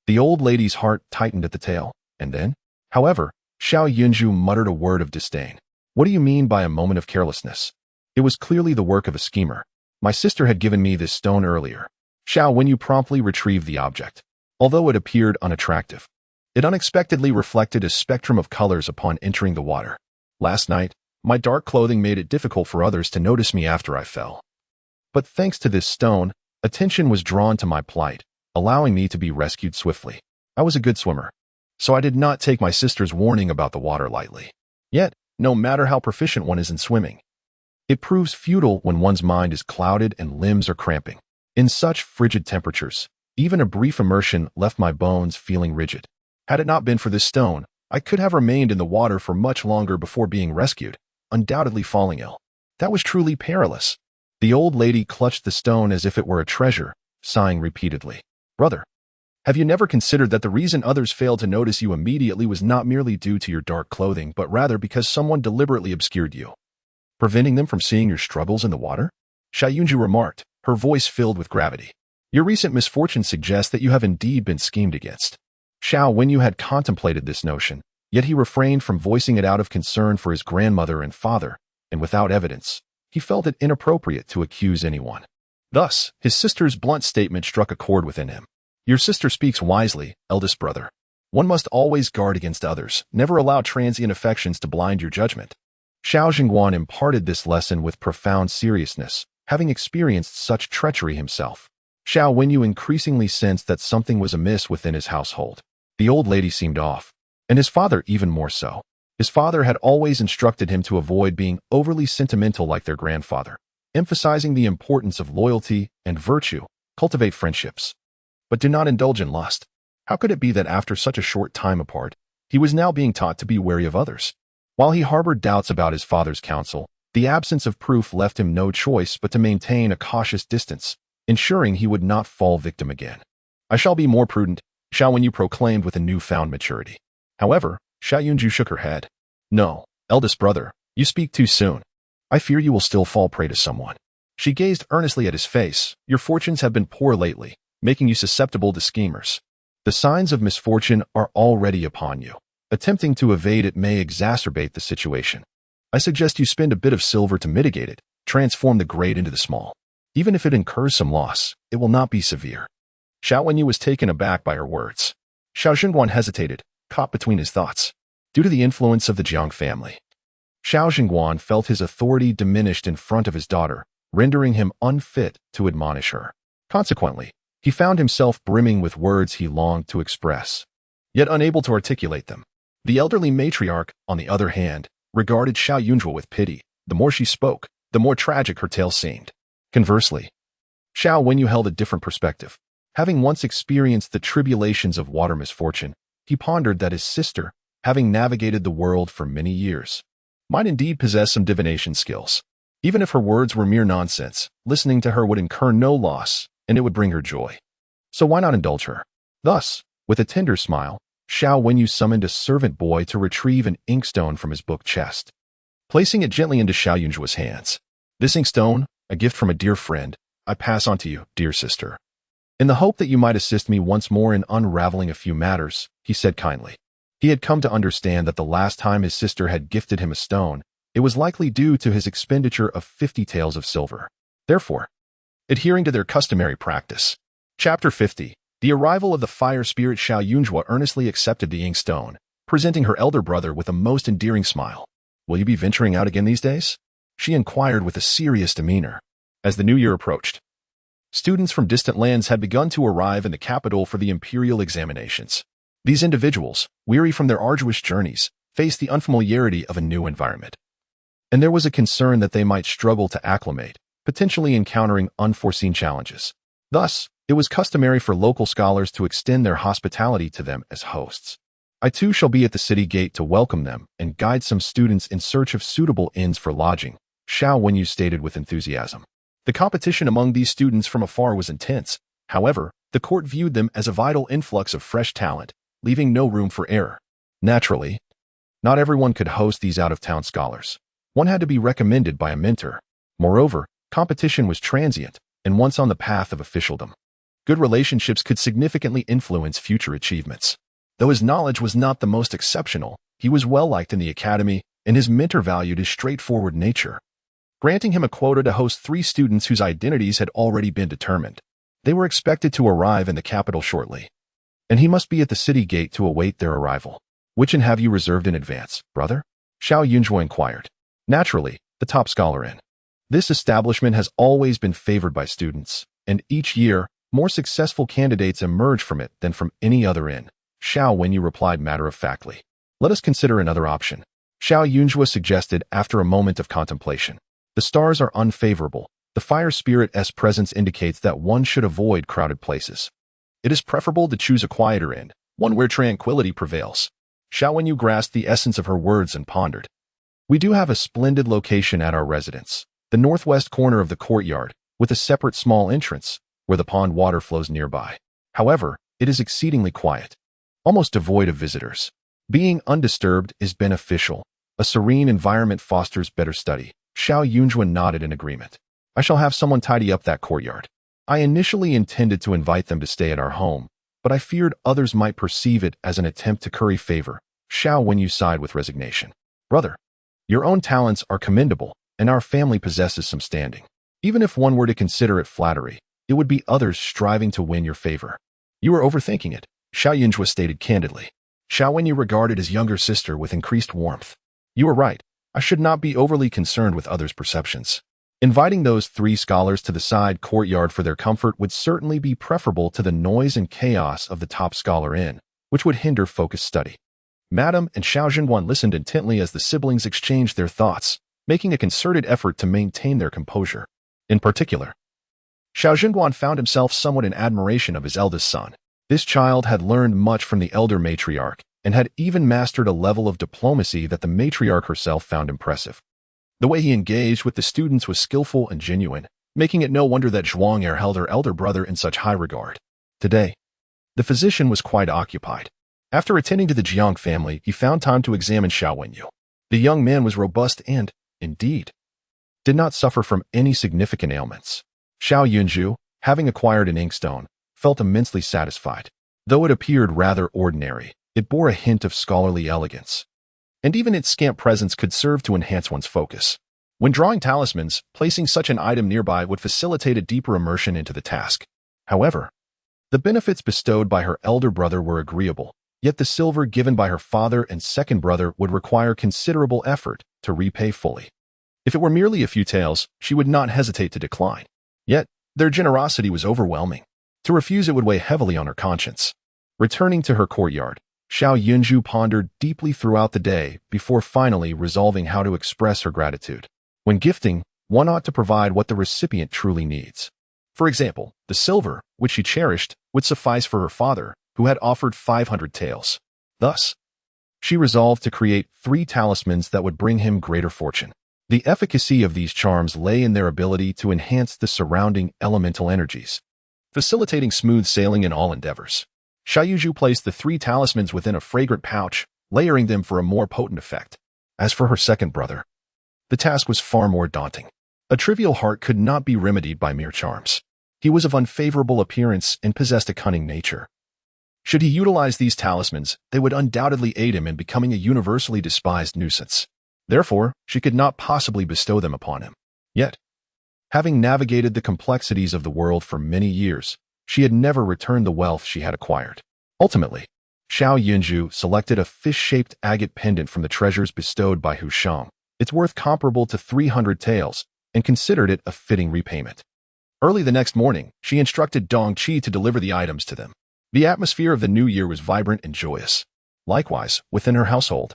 The old lady's heart tightened at the tale, and then, however, Xiao Yunzhu muttered a word of disdain. What do you mean by a moment of carelessness? It was clearly the work of a schemer. My sister had given me this stone earlier. Xiao Wenyu promptly retrieved the object. Although it appeared unattractive, it unexpectedly reflected a spectrum of colors upon entering the water. Last night, my dark clothing made it difficult for others to notice me after I fell. But thanks to this stone, attention was drawn to my plight, allowing me to be rescued swiftly. I was a good swimmer, so I did not take my sister's warning about the water lightly. Yet, no matter how proficient one is in swimming, it proves futile when one's mind is clouded and limbs are cramping. In such frigid temperatures, even a brief immersion left my bones feeling rigid. Had it not been for this stone, I could have remained in the water for much longer before being rescued, undoubtedly falling ill. That was truly perilous. The old lady clutched the stone as if it were a treasure, sighing repeatedly. Brother, have you never considered that the reason others failed to notice you immediately was not merely due to your dark clothing, but rather because someone deliberately obscured you, preventing them from seeing your struggles in the water? Xiao Yunzhu remarked, her voice filled with gravity. Your recent misfortune suggests that you have indeed been schemed against. Xiao Wenyu had contemplated this notion, yet he refrained from voicing it out of concern for his grandmother and father, and without evidence, he felt it inappropriate to accuse anyone. Thus, his sister's blunt statement struck a chord within him. Your sister speaks wisely, eldest brother. One must always guard against others, never allow transient affections to blind your judgment. Xiao Jingguan imparted this lesson with profound seriousness, having experienced such treachery himself. Xiao Wenyu increasingly sensed that something was amiss within his household. The old lady seemed off, and his father even more so. His father had always instructed him to avoid being overly sentimental like their grandfather, emphasizing the importance of loyalty and virtue, cultivate friendships, but do not indulge in lust. How could it be that after such a short time apart, he was now being taught to be wary of others? While he harbored doubts about his father's counsel, the absence of proof left him no choice but to maintain a cautious distance, ensuring he would not fall victim again. I shall be more prudent, Xiao Wenyu proclaimed with a newfound maturity. However, Xiao Yunzhu shook her head. No, eldest brother, you speak too soon. I fear you will still fall prey to someone. She gazed earnestly at his face. Your fortunes have been poor lately, making you susceptible to schemers. The signs of misfortune are already upon you. Attempting to evade it may exacerbate the situation. I suggest you spend a bit of silver to mitigate it, transform the great into the small. Even if it incurs some loss, it will not be severe. Xiao Wenyu was taken aback by her words. Xiao Jingguan hesitated, caught between his thoughts. Due to the influence of the Jiang family, Xiao Jingguan felt his authority diminished in front of his daughter, rendering him unfit to admonish her. Consequently, he found himself brimming with words he longed to express, yet unable to articulate them. The elderly matriarch, on the other hand, regarded Xiao Yunzhuo with pity. The more she spoke, the more tragic her tale seemed. Conversely, Xiao Wenyu held a different perspective. Having once experienced the tribulations of water misfortune, he pondered that his sister, having navigated the world for many years, might indeed possess some divination skills. Even if her words were mere nonsense, listening to her would incur no loss, and it would bring her joy. So why not indulge her? Thus, with a tender smile, Xiao Wenyu summoned a servant boy to retrieve an inkstone from his book chest, placing it gently into Xiao Yunzhuo's hands. This inkstone, a gift from a dear friend, I pass on to you, dear sister, in the hope that you might assist me once more in unraveling a few matters, he said kindly. He had come to understand that the last time his sister had gifted him a stone, it was likely due to his expenditure of 50 taels of silver. Therefore, adhering to their customary practice. Chapter 50. The arrival of the fire spirit. Xiao Yunzhuo earnestly accepted the inkstone, presenting her elder brother with a most endearing smile. Will you be venturing out again these days? She inquired with a serious demeanor. As the new year approached, students from distant lands had begun to arrive in the capital for the imperial examinations. These individuals, weary from their arduous journeys, faced the unfamiliarity of a new environment. And there was a concern that they might struggle to acclimate, potentially encountering unforeseen challenges. Thus, it was customary for local scholars to extend their hospitality to them as hosts. I too shall be at the city gate to welcome them and guide some students in search of suitable inns for lodging, Xiao Wenyu stated with enthusiasm. The competition among these students from afar was intense. However, the court viewed them as a vital influx of fresh talent, leaving no room for error. Naturally, not everyone could host these out-of-town scholars. One had to be recommended by a mentor. Moreover, competition was transient, and once on the path of officialdom, good relationships could significantly influence future achievements. Though his knowledge was not the most exceptional, he was well-liked in the academy, and his mentor valued his straightforward nature, granting him a quota to host 3 students whose identities had already been determined. They were expected to arrive in the capital shortly, and he must be at the city gate to await their arrival. Which inn have you reserved in advance, brother? Xiao Yunzhuo inquired. Naturally, the top scholar inn. This establishment has always been favored by students, and each year, more successful candidates emerge from it than from any other inn. Xiao Wenyu replied matter-of-factly. Let us consider another option, Xiao Yunzhuo suggested after a moment of contemplation. The stars are unfavorable. The fire spirit's presence indicates that one should avoid crowded places. It is preferable to choose a quieter inn, one where tranquility prevails. Xiao Wenyu grasped the essence of her words and pondered. We do have a splendid location at our residence, the northwest corner of the courtyard, with a separate small entrance, where the pond water flows nearby. However, it is exceedingly quiet, almost devoid of visitors. Being undisturbed is beneficial. A serene environment fosters better study. Xiao Yunzhuo nodded in agreement. I shall have someone tidy up that courtyard. I initially intended to invite them to stay at our home, but I feared others might perceive it as an attempt to curry favor. Xiao Wenyu sighed with resignation. Brother, your own talents are commendable, and our family possesses some standing. Even if one were to consider it flattery, it would be others striving to win your favor. You are overthinking it, Xiao Yunzhuo stated candidly. Xiao Wenyu regarded his younger sister with increased warmth. You are right. I should not be overly concerned with others' perceptions. Inviting those 3 scholars to the side courtyard for their comfort would certainly be preferable to the noise and chaos of the top scholar inn, which would hinder focused study. Madame and Xiao Jingguan listened intently as the siblings exchanged their thoughts, making a concerted effort to maintain their composure. In particular, Xiao Jingguan found himself somewhat in admiration of his eldest son. This child had learned much from the elder matriarch, and had even mastered a level of diplomacy that the matriarch herself found impressive. The way he engaged with the students was skillful and genuine, making it no wonder that Zhuang Er held her elder brother in such high regard. Today, the physician was quite occupied. After attending to the Jiang family, he found time to examine Xiao Wenyu. The young man was robust and, indeed, did not suffer from any significant ailments. Xiao Yunzhu, having acquired an inkstone, felt immensely satisfied. Though it appeared rather ordinary, It bore a hint of scholarly elegance, and even its scant presence could serve to enhance one's focus. When drawing talismans, placing such an item nearby would facilitate a deeper immersion into the task. However, the benefits bestowed by her elder brother were agreeable, yet the silver given by her father and second brother would require considerable effort to repay fully. If it were merely a few taels, she would not hesitate to decline. Yet, their generosity was overwhelming. To refuse it would weigh heavily on her conscience. Returning to her courtyard, Xiao Yunju pondered deeply throughout the day before finally resolving how to express her gratitude. When gifting, one ought to provide what the recipient truly needs. For example, the silver, which she cherished, would suffice for her father, who had offered 500 taels. Thus, she resolved to create 3 talismans that would bring him greater fortune. The efficacy of these charms lay in their ability to enhance the surrounding elemental energies, facilitating smooth sailing in all endeavors. Xiaoyuzhu placed the 3 talismans within a fragrant pouch, layering them for a more potent effect. As for her second brother, the task was far more daunting. A trivial heart could not be remedied by mere charms. He was of unfavorable appearance and possessed a cunning nature. Should he utilize these talismans, they would undoubtedly aid him in becoming a universally despised nuisance. Therefore, she could not possibly bestow them upon him. Yet, having navigated the complexities of the world for many years, she had never returned the wealth she had acquired. Ultimately, Xiao Yunju selected a fish-shaped agate pendant from the treasures bestowed by Hu Shang. Its worth comparable to 300 taels, and considered it a fitting repayment. Early the next morning, she instructed Dong Qi to deliver the items to them. The atmosphere of the new year was vibrant and joyous. Likewise, within her household,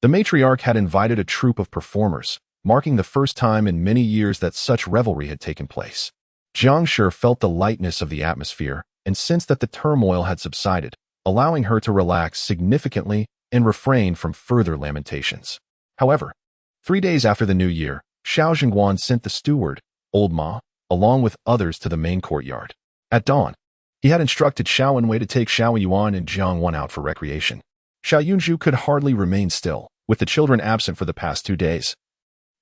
the matriarch had invited a troupe of performers, marking the first time in many years that such revelry had taken place. Jiang Shi felt the lightness of the atmosphere and sensed that the turmoil had subsided, allowing her to relax significantly and refrain from further lamentations. However, 3 days after the new year, Xiao Zhengguan sent the steward, Old Ma, along with others to the main courtyard. At dawn, he had instructed Xiao Enwei to take Xiao Yuan and Jiang Wan out for recreation. Xiao Yunju could hardly remain still, with the children absent for the past 2 days.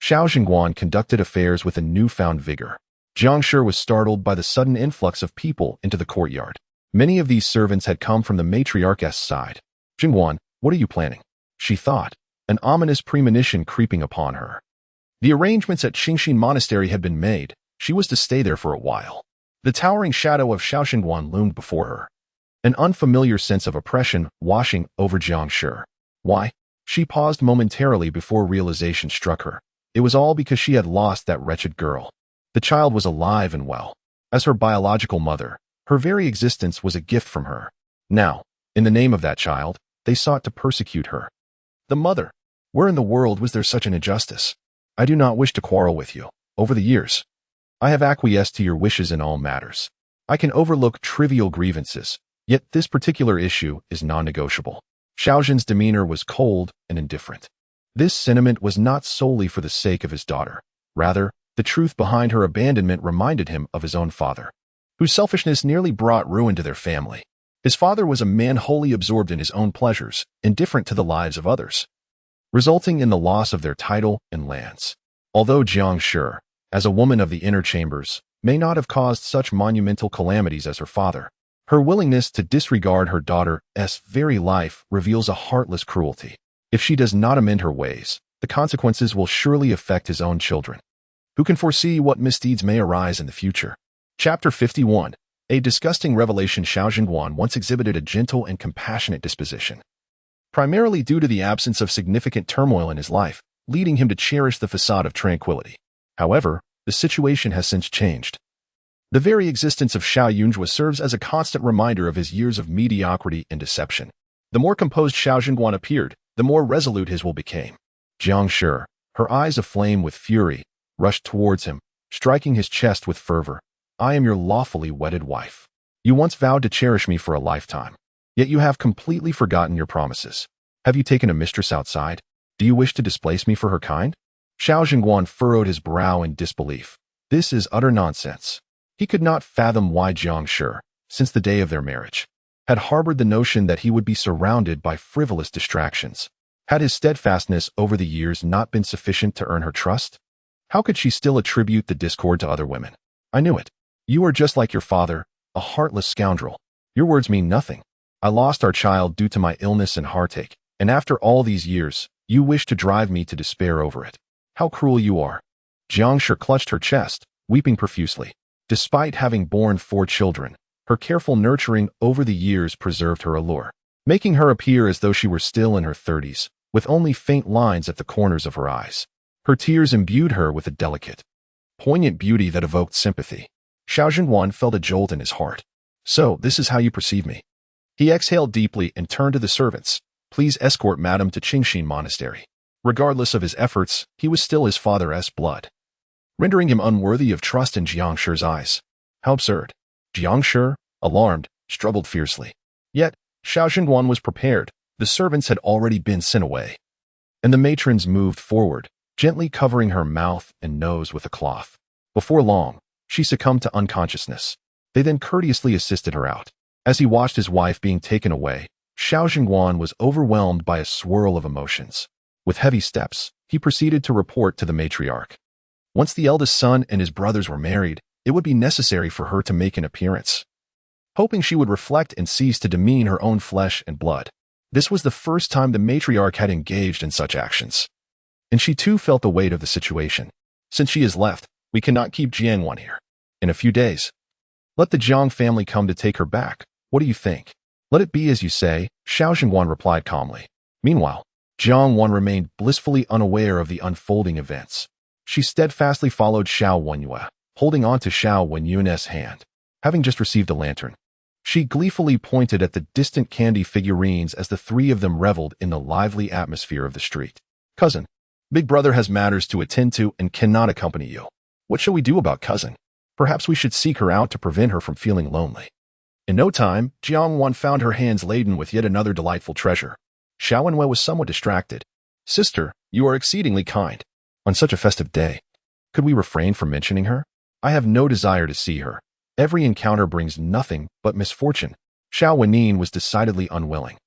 Xiao Zhengguan conducted affairs with a newfound vigor. Jiang Shi was startled by the sudden influx of people into the courtyard. Many of these servants had come from the matriarch's side. Zhengguan, what are you planning? She thought, an ominous premonition creeping upon her. The arrangements at Qingxin Monastery had been made. She was to stay there for a while. The towering shadow of Xiao Zhengguan loomed before her, an unfamiliar sense of oppression washing over Jiang Shi. Why? She paused momentarily before realization struck her. It was all because she had lost that wretched girl. The child was alive and well. As her biological mother, her very existence was a gift from her. Now, in the name of that child, they sought to persecute her. The mother. Where in the world was there such an injustice? I do not wish to quarrel with you. Over the years, I have acquiesced to your wishes in all matters. I can overlook trivial grievances, yet this particular issue is non-negotiable. Xiaozhen's demeanor was cold and indifferent. This sentiment was not solely for the sake of his daughter. Rather, the truth behind her abandonment reminded him of his own father, whose selfishness nearly brought ruin to their family. His father was a man wholly absorbed in his own pleasures, indifferent to the lives of others, resulting in the loss of their title and lands. Although Jiang Shi, as a woman of the inner chambers, may not have caused such monumental calamities as her father, her willingness to disregard her daughter's very life reveals a heartless cruelty. If she does not amend her ways, the consequences will surely affect his own children. Who can foresee what misdeeds may arise in the future? Chapter 51. A disgusting revelation. Xiao Zhengguan once exhibited a gentle and compassionate disposition, primarily due to the absence of significant turmoil in his life, leading him to cherish the facade of tranquility. However, the situation has since changed. The very existence of Xiao Yunju serves as a constant reminder of his years of mediocrity and deception. The more composed Xiao Zhengguan appeared, the more resolute his will became. Jiang Shi, her eyes aflame with fury, rushed towards him, striking his chest with fervor. I am your lawfully wedded wife. You once vowed to cherish me for a lifetime. Yet you have completely forgotten your promises. Have you taken a mistress outside? Do you wish to displace me for her kind? Xiao Zhengguan furrowed his brow in disbelief. This is utter nonsense. He could not fathom why Jiang Shi, since the day of their marriage, had harbored the notion that he would be surrounded by frivolous distractions. Had his steadfastness over the years not been sufficient to earn her trust? How could she still attribute the discord to other women? I knew it. You are just like your father, a heartless scoundrel. Your words mean nothing. I lost our child due to my illness and heartache, and after all these years, you wish to drive me to despair over it. How cruel you are. Jiangshi clutched her chest, weeping profusely. Despite having borne 4 children, her careful nurturing over the years preserved her allure, making her appear as though she were still in her 30s, with only faint lines at the corners of her eyes. Her tears imbued her with a delicate, poignant beauty that evoked sympathy. Xiao Zhenwan felt a jolt in his heart. So, this is how you perceive me. He exhaled deeply and turned to the servants. Please escort Madame to Qingxin Monastery. Regardless of his efforts, he was still his father's blood, rendering him unworthy of trust in Jiangshi's eyes. How absurd. Jiangshi, alarmed, struggled fiercely. Yet, Xiao Zhenwan was prepared. The servants had already been sent away, and the matrons moved forward, gently covering her mouth and nose with a cloth. Before long, she succumbed to unconsciousness. They then courteously assisted her out. As he watched his wife being taken away, Xiao Zhenwan was overwhelmed by a swirl of emotions. With heavy steps, he proceeded to report to the matriarch. Once the eldest son and his brothers were married, it would be necessary for her to make an appearance, hoping she would reflect and cease to demean her own flesh and blood. This was the first time the matriarch had engaged in such actions, and she too felt the weight of the situation. Since she has left, we cannot keep Jiangwan here. In a few days, let the Jiang family come to take her back. What do you think? Let it be as you say, Xiao Zhenwan replied calmly. Meanwhile, Jiangwan remained blissfully unaware of the unfolding events. She steadfastly followed Xiao Wenyue, holding on to Xiao Wenyue's hand. Having just received a lantern, she gleefully pointed at the distant candy figurines as the 3 of them reveled in the lively atmosphere of the street. Cousin, Big Brother has matters to attend to and cannot accompany you. What shall we do about Cousin? Perhaps we should seek her out to prevent her from feeling lonely. In no time, Jiangwan found her hands laden with yet another delightful treasure. Xiao Wenwei was somewhat distracted. Sister, you are exceedingly kind. On such a festive day, could we refrain from mentioning her? I have no desire to see her. Every encounter brings nothing but misfortune. Xiao Wenin was decidedly unwilling.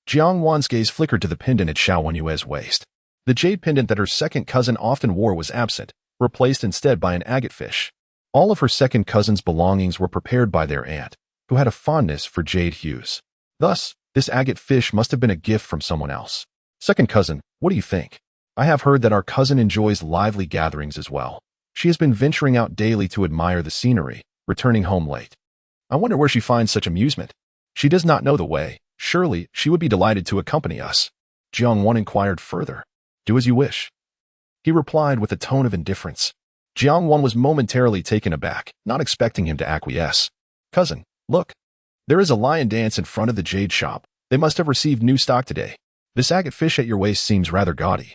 Jiangwan's gaze flickered to the pendant at Xiao Wenyue's waist. The jade pendant that her second cousin often wore was absent, replaced instead by an agate fish. All of her second cousin's belongings were prepared by their aunt, who had a fondness for jade hues. Thus, this agate fish must have been a gift from someone else. Second cousin, what do you think? I have heard that our cousin enjoys lively gatherings as well. She has been venturing out daily to admire the scenery, returning home late. I wonder where she finds such amusement. She does not know the way. Surely, she would be delighted to accompany us. Jiangwan inquired further. Do as you wish. He replied with a tone of indifference. Jiangwan was momentarily taken aback, not expecting him to acquiesce. Cousin, look. There is a lion dance in front of the jade shop. They must have received new stock today. This agate fish at your waist seems rather gaudy.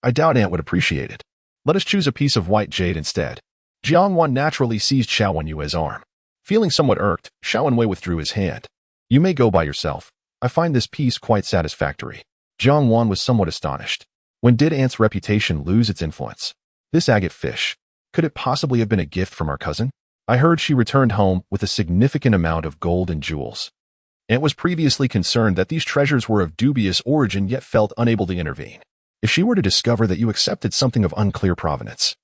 I doubt Aunt would appreciate it. Let us choose a piece of white jade instead. Jiangwan naturally seized Xiao Wenyue's arm. Feeling somewhat irked, Xiao Wenwei withdrew his hand. You may go by yourself. I find this piece quite satisfactory. Jiangwan was somewhat astonished. When did Aunt's reputation lose its influence? This agate fish, could it possibly have been a gift from our cousin? I heard she returned home with a significant amount of gold and jewels. Aunt was previously concerned that these treasures were of dubious origin yet felt unable to intervene. If she were to discover that you accepted something of unclear provenance,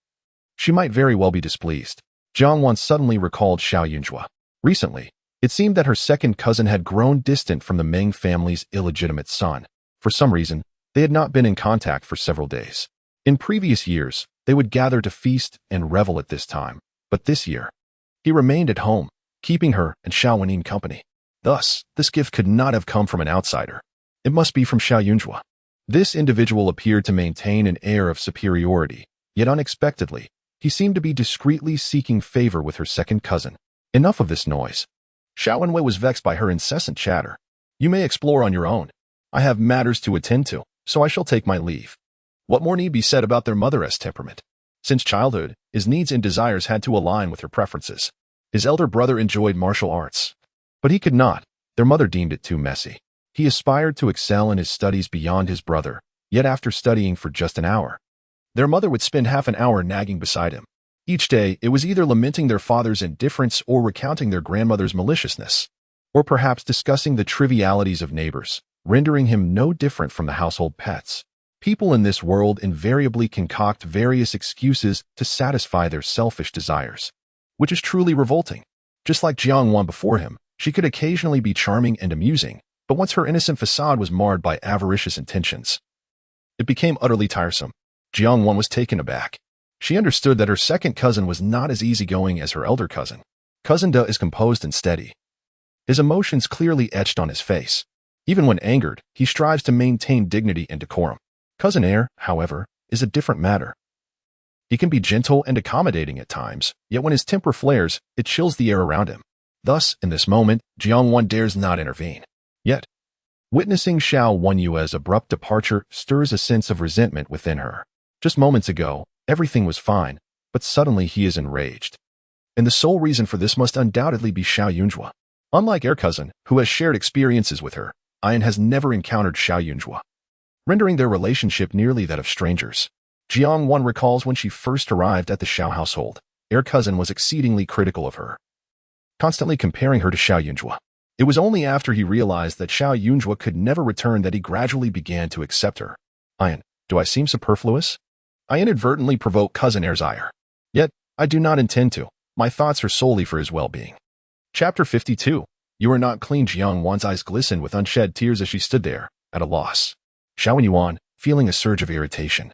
she might very well be displeased. Jiangwan suddenly recalled Xiao Yunjua. Recently, it seemed that her second cousin had grown distant from the Meng family's illegitimate son. For some reason, they had not been in contact for several days. In previous years, they would gather to feast and revel at this time, but this year, he remained at home, keeping her and Xiao Wenin company. Thus, this gift could not have come from an outsider. It must be from Xiao Yunjua. This individual appeared to maintain an air of superiority, yet unexpectedly, he seemed to be discreetly seeking favor with her second cousin. Enough of this noise. Xiao Wenwei was vexed by her incessant chatter. You may explore on your own. I have matters to attend to, so I shall take my leave. What more need be said about their mother's temperament? Since childhood, his needs and desires had to align with her preferences. His elder brother enjoyed martial arts, but he could not. Their mother deemed it too messy. He aspired to excel in his studies beyond his brother, yet after studying for just an hour, their mother would spend half an hour nagging beside him. Each day, it was either lamenting their father's indifference or recounting their grandmother's maliciousness, or perhaps discussing the trivialities of neighbors, rendering him no different from the household pets. People in this world invariably concoct various excuses to satisfy their selfish desires, which is truly revolting. Just like Jiangwan before him, She could occasionally be charming and amusing, but once her innocent facade was marred by avaricious intentions, it became utterly tiresome. Jiang Wan was taken aback. She understood that her second cousin was not as easygoing as her elder cousin. Cousin De is composed and steady, his emotions clearly etched on his face. Even when angered, he strives to maintain dignity and decorum. Cousin Air, however, is a different matter. He can be gentle and accommodating at times, yet when his temper flares, it chills the air around him. Thus, in this moment, Jiang Wan dares not intervene. Yet, witnessing Xiao Wenyue's abrupt departure stirs a sense of resentment within her. Just moments ago, everything was fine, but suddenly he is enraged. And the sole reason for this must undoubtedly be Xiao Yunjue. Unlike Air Cousin, who has shared experiences with her, Ayan has never encountered Xiao Yunjue, rendering their relationship nearly that of strangers. Jiang Wan recalls when she first arrived at the Xiao household. Air Cousin was exceedingly critical of her, constantly comparing her to Xiao Yunjue. It was only after he realized that Xiao Yunjue could never return that he gradually began to accept her. Ayan, do I seem superfluous? I inadvertently provoke Cousin Air's ire. Yet, I do not intend to. My thoughts are solely for his well-being. Chapter 52. You are not clean. Jiang Wan's eyes glistened with unshed tears as she stood there, at a loss. Xiao Yuan, feeling a surge of irritation,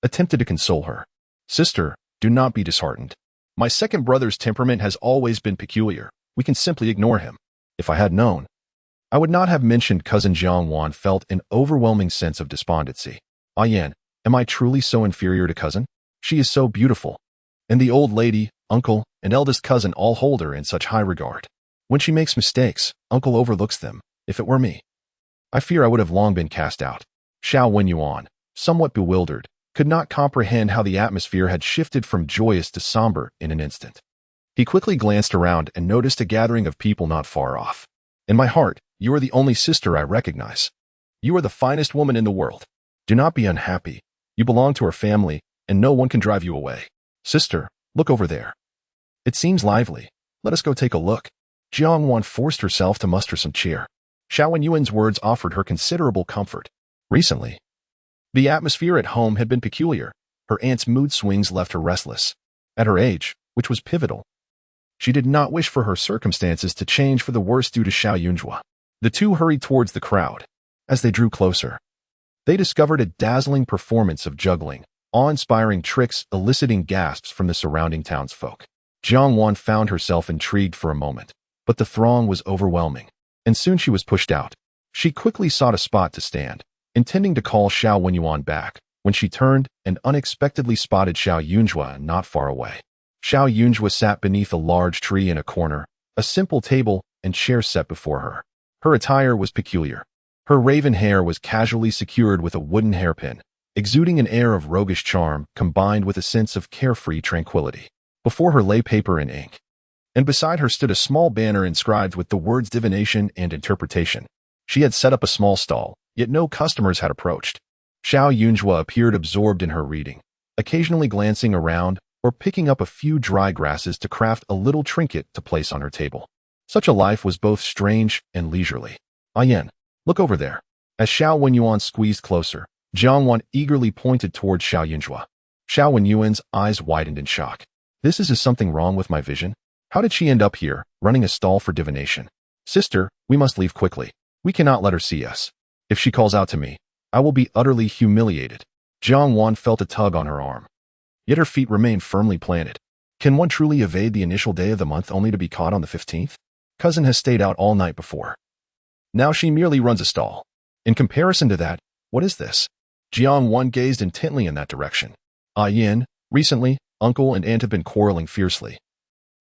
attempted to console her. Sister, do not be disheartened. My second brother's temperament has always been peculiar. We can simply ignore him. If I had known, I would not have mentioned. Cousin Jiang Wan felt an overwhelming sense of despondency. Ayan, am I truly so inferior to cousin? She is so beautiful. And the old lady, uncle, and eldest cousin all hold her in such high regard. When she makes mistakes, uncle overlooks them. If it were me, I fear I would have long been cast out. Xiao Wenyuan, somewhat bewildered, could not comprehend how the atmosphere had shifted from joyous to somber in an instant. He quickly glanced around and noticed a gathering of people not far off. In my heart, you are the only sister I recognize. You are the finest woman in the world. Do not be unhappy. You belong to our family, and no one can drive you away. Sister, look over there. It seems lively. Let us go take a look. Jiang Wan forced herself to muster some cheer. Xiao Wenyuan's words offered her considerable comfort. Recently, the atmosphere at home had been peculiar. Her aunt's mood swings left her restless. At her age, which was pivotal, she did not wish for her circumstances to change for the worse due to Xiao Yunjue. The two hurried towards the crowd. As they drew closer, they discovered a dazzling performance of juggling, awe-inspiring tricks eliciting gasps from the surrounding townsfolk. Jiang Wan found herself intrigued for a moment, but the throng was overwhelming, and soon she was pushed out. She quickly sought a spot to stand, intending to call Xiao Wenyuan back, when she turned and unexpectedly spotted Xiao Yunjue not far away. Xiao Yunjue sat beneath a large tree in a corner, a simple table and chair set before her. Her attire was peculiar. Her raven hair was casually secured with a wooden hairpin, exuding an air of roguish charm combined with a sense of carefree tranquility. Before her lay paper and ink, and beside her stood a small banner inscribed with the words divination and interpretation. She had set up a small stall, yet no customers had approached. Xiao Yunjue appeared absorbed in her reading, occasionally glancing around or picking up a few dry grasses to craft a little trinket to place on her table. Such a life was both strange and leisurely. Ayan, look over there. As Xiao Wenyuan squeezed closer, Jiang Wan eagerly pointed toward Xiao Yunjue. Xiao Wenyuan's eyes widened in shock. Is something wrong with my vision? How did she end up here, running a stall for divination? Sister, we must leave quickly. We cannot let her see us. If she calls out to me, I will be utterly humiliated. Jiang Wan felt a tug on her arm, yet her feet remained firmly planted. Can one truly evade the initial day of the month only to be caught on the 15th? Cousin has stayed out all night before. Now she merely runs a stall. In comparison to that, what is this? Jiang Wan gazed intently in that direction. Yin, recently, uncle and aunt have been quarreling fiercely.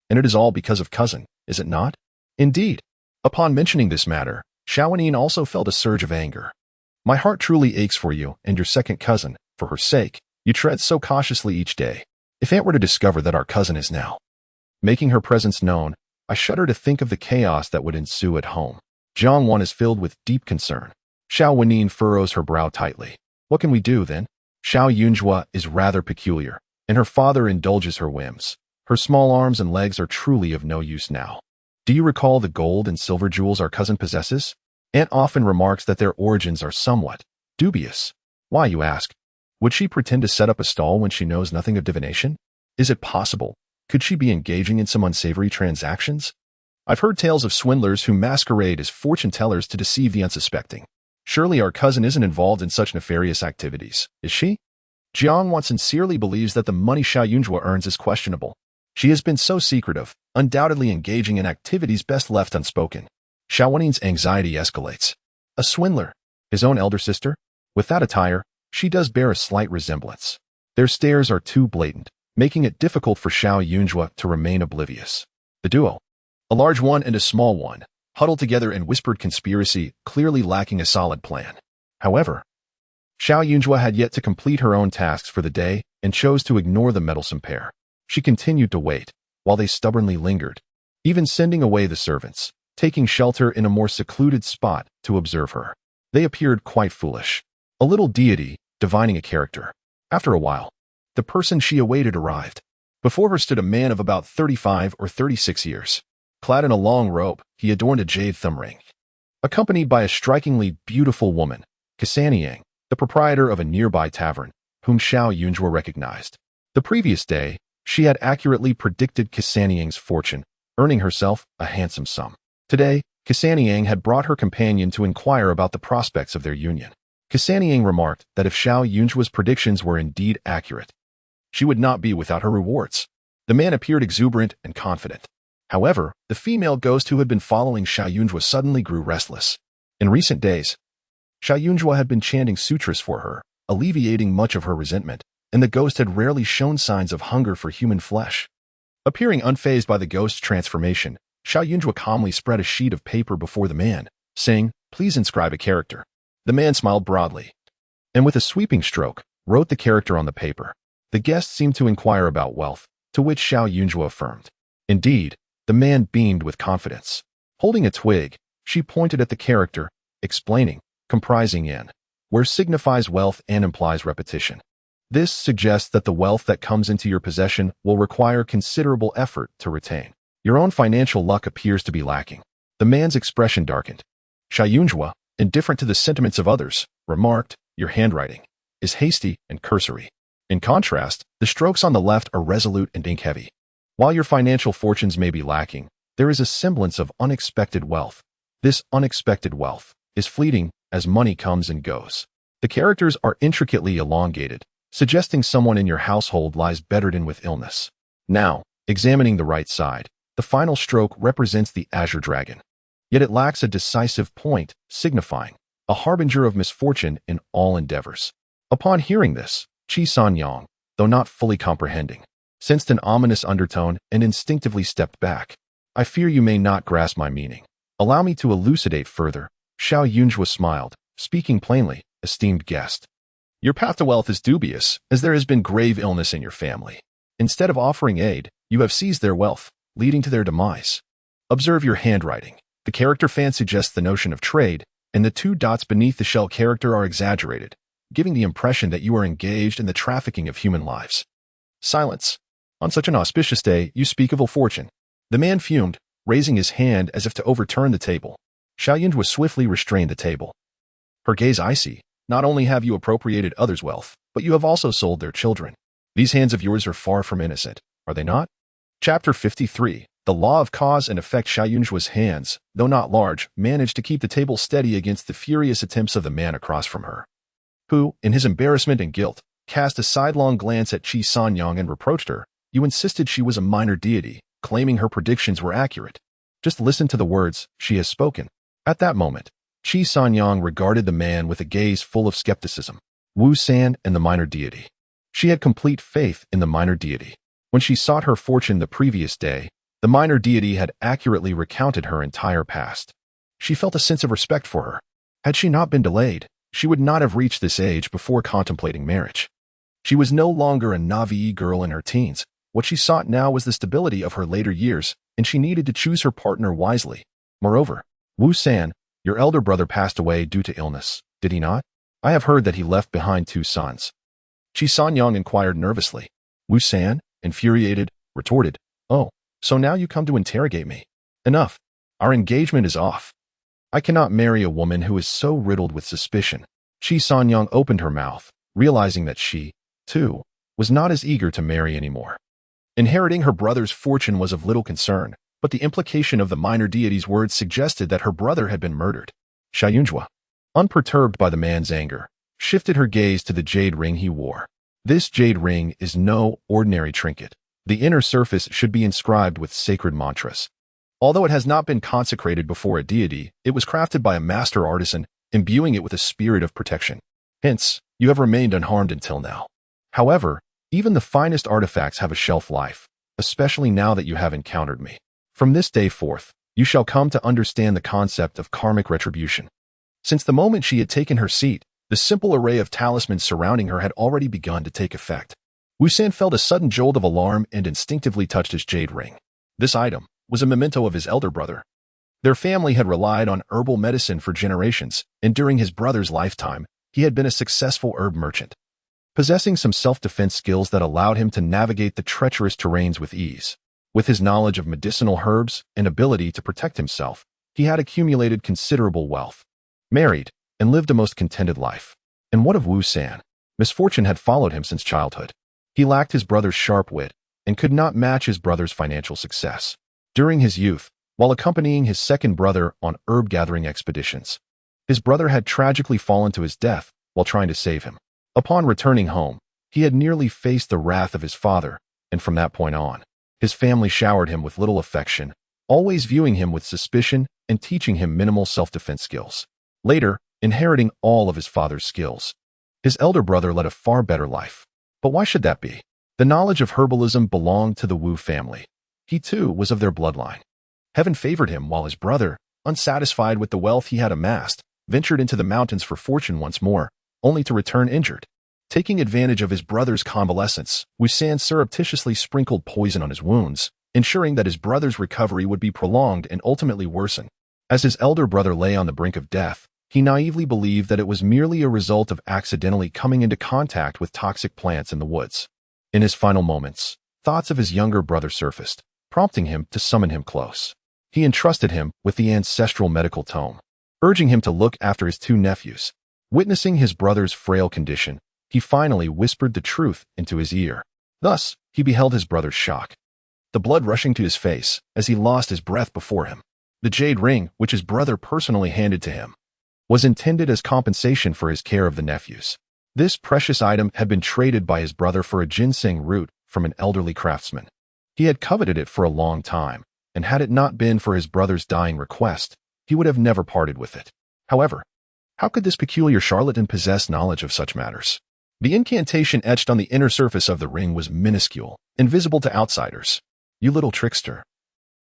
And it is all because of cousin, is it not? Indeed. Upon mentioning this matter, Xiaonin also felt a surge of anger. My heart truly aches for you and your second cousin. For her sake, you tread so cautiously each day. If aunt were to discover that our cousin is now making her presence known, I shudder to think of the chaos that would ensue at home. Jiang Wan is filled with deep concern. Xiao Wenin furrows her brow tightly. What can we do, then? Xiao Yunjue is rather peculiar, and her father indulges her whims. Her small arms and legs are truly of no use now. Do you recall the gold and silver jewels our cousin possesses? Aunt often remarks that their origins are somewhat dubious. Why, you ask? Would she pretend to set up a stall when she knows nothing of divination? Is it possible? Could she be engaging in some unsavory transactions? I've heard tales of swindlers who masquerade as fortune tellers to deceive the unsuspecting. Surely our cousin isn't involved in such nefarious activities, is she? Jiangwan sincerely believes that the money Xiao Yunjua earns is questionable. She has been so secretive, undoubtedly engaging in activities best left unspoken. Xiao Wenin's anxiety escalates. A swindler? His own elder sister? With that attire, she does bear a slight resemblance. Their stares are too blatant, making it difficult for Xiao Yunjua to remain oblivious. The duo, a large one and a small one, huddled together in whispered conspiracy, clearly lacking a solid plan. However, Xiao Yunjua had yet to complete her own tasks for the day and chose to ignore the meddlesome pair. She continued to wait, while they stubbornly lingered, even sending away the servants, taking shelter in a more secluded spot to observe her. They appeared quite foolish. A little deity, divining a character. After a while, the person she awaited arrived. Before her stood a man of about 35 or 36 years. Clad in a long robe, he adorned a jade thumb ring. Accompanied by a strikingly beautiful woman, Cassaniang, the proprietor of a nearby tavern, whom Xiao Yunjua recognized. The previous day, she had accurately predicted Cassaniang's fortune, earning herself a handsome sum. Today, Cassaniang had brought her companion to inquire about the prospects of their union. Cassaniang remarked that if Xiao Yunjua's predictions were indeed accurate, she would not be without her rewards. The man appeared exuberant and confident. However, the female ghost who had been following Xiao Yunjua suddenly grew restless. In recent days, Xiao Yunjua had been chanting sutras for her, alleviating much of her resentment, and the ghost had rarely shown signs of hunger for human flesh. Appearing unfazed by the ghost's transformation, Xiao Yunjua calmly spread a sheet of paper before the man, saying, "Please inscribe a character." The man smiled broadly, and with a sweeping stroke, wrote the character on the paper. The guest seemed to inquire about wealth, to which Xiao Yunjua affirmed. Indeed, the man beamed with confidence. Holding a twig, she pointed at the character, explaining, comprising in, where signifies wealth and implies repetition. This suggests that the wealth that comes into your possession will require considerable effort to retain. Your own financial luck appears to be lacking. The man's expression darkened. Xiao Yunjua, indifferent to the sentiments of others, remarked, "Your handwriting is hasty and cursory. In contrast, the strokes on the left are resolute and ink-heavy. While your financial fortunes may be lacking, there is a semblance of unexpected wealth. This unexpected wealth is fleeting as money comes and goes." The characters are intricately elongated, suggesting someone in your household lies bedridden with illness. Now, examining the right side, the final stroke represents the azure dragon. Yet it lacks a decisive point, signifying a harbinger of misfortune in all endeavors. Upon hearing this, Qi Sanyang, though not fully comprehending, sensed an ominous undertone and instinctively stepped back. "I fear you may not grasp my meaning. Allow me to elucidate further." Xiao Yunjua smiled, speaking plainly, "Esteemed guest, your path to wealth is dubious, as there has been grave illness in your family. Instead of offering aid, you have seized their wealth, leading to their demise. Observe your handwriting. The character fan suggests the notion of trade, and the two dots beneath the shell character are exaggerated, giving the impression that you are engaged in the trafficking of human lives." Silence. "On such an auspicious day, you speak of ill fortune." The man fumed, raising his hand as if to overturn the table. Xiao Yunjua swiftly restrained the table. Her gaze icy. "Not only have you appropriated others' wealth, but you have also sold their children. These hands of yours are far from innocent, are they not?" Chapter 53. The law of cause and effect. Xiao Yunjua's hands, though not large, managed to keep the table steady against the furious attempts of the man across from her, who, in his embarrassment and guilt, cast a sidelong glance at Qi Sanyang and reproached her. "You insisted she was a minor deity, claiming her predictions were accurate. Just listen to the words she has spoken." At that moment, Qi Sanyang regarded the man with a gaze full of skepticism. Wu San and the minor deity. She had complete faith in the minor deity. When she sought her fortune the previous day, the minor deity had accurately recounted her entire past. She felt a sense of respect for her. Had she not been delayed, she would not have reached this age before contemplating marriage. She was no longer a Navi girl in her teens. What she sought now was the stability of her later years, and she needed to choose her partner wisely. Moreover, Wu San, your elder brother passed away due to illness, did he not? I have heard that he left behind 2 sons. Qi Sanyang inquired nervously. Wu San, infuriated, retorted, "Oh, so now you come to interrogate me. Enough. Our engagement is off. I cannot marry a woman who is so riddled with suspicion." Qi Sanyang opened her mouth, realizing that she, too, was not as eager to marry anymore. Inheriting her brother's fortune was of little concern. but the implication of the minor deity's words suggested that her brother had been murdered. Xia Yunjua, unperturbed by the man's anger, shifted her gaze to the jade ring he wore. This jade ring is no ordinary trinket. The inner surface should be inscribed with sacred mantras. Although it has not been consecrated before a deity, it was crafted by a master artisan, imbuing it with a spirit of protection. Hence, you have remained unharmed until now. However, even the finest artifacts have a shelf life, especially now that you have encountered me. From this day forth, you shall come to understand the concept of karmic retribution. Since the moment she had taken her seat, the simple array of talismans surrounding her had already begun to take effect. Wu San felt a sudden jolt of alarm and instinctively touched his jade ring. This item was a memento of his elder brother. Their family had relied on herbal medicine for generations, and during his brother's lifetime, he had been a successful herb merchant, possessing some self-defense skills that allowed him to navigate the treacherous terrains with ease. With his knowledge of medicinal herbs and ability to protect himself, he had accumulated considerable wealth, married, and lived a most contented life. And what of Wu San? Misfortune had followed him since childhood. He lacked his brother's sharp wit and could not match his brother's financial success. During his youth, while accompanying his second brother on herb-gathering expeditions, his brother had tragically fallen to his death while trying to save him. Upon returning home, he had nearly faced the wrath of his father, and from that point on, his family showered him with little affection, always viewing him with suspicion and teaching him minimal self-defense skills. Later, inheriting all of his father's skills, his elder brother led a far better life. But why should that be? The knowledge of herbalism belonged to the Wu family. He too was of their bloodline. Heaven favored him while his brother, unsatisfied with the wealth he had amassed, ventured into the mountains for fortune once more, only to return injured. Taking advantage of his brother's convalescence, Wu San surreptitiously sprinkled poison on his wounds, ensuring that his brother's recovery would be prolonged and ultimately worsen. As his elder brother lay on the brink of death, he naively believed that it was merely a result of accidentally coming into contact with toxic plants in the woods. In his final moments, thoughts of his younger brother surfaced, prompting him to summon him close. He entrusted him with the ancestral medical tome, urging him to look after his two nephews. Witnessing his brother's frail condition, he finally whispered the truth into his ear. Thus, he beheld his brother's shock, the blood rushing to his face as he lost his breath before him. The jade ring, which his brother personally handed to him, was intended as compensation for his care of the nephews. This precious item had been traded by his brother for a ginseng root from an elderly craftsman. He had coveted it for a long time, and had it not been for his brother's dying request, he would have never parted with it. However, how could this peculiar charlatan possess knowledge of such matters? The incantation etched on the inner surface of the ring was minuscule, invisible to outsiders. You little trickster.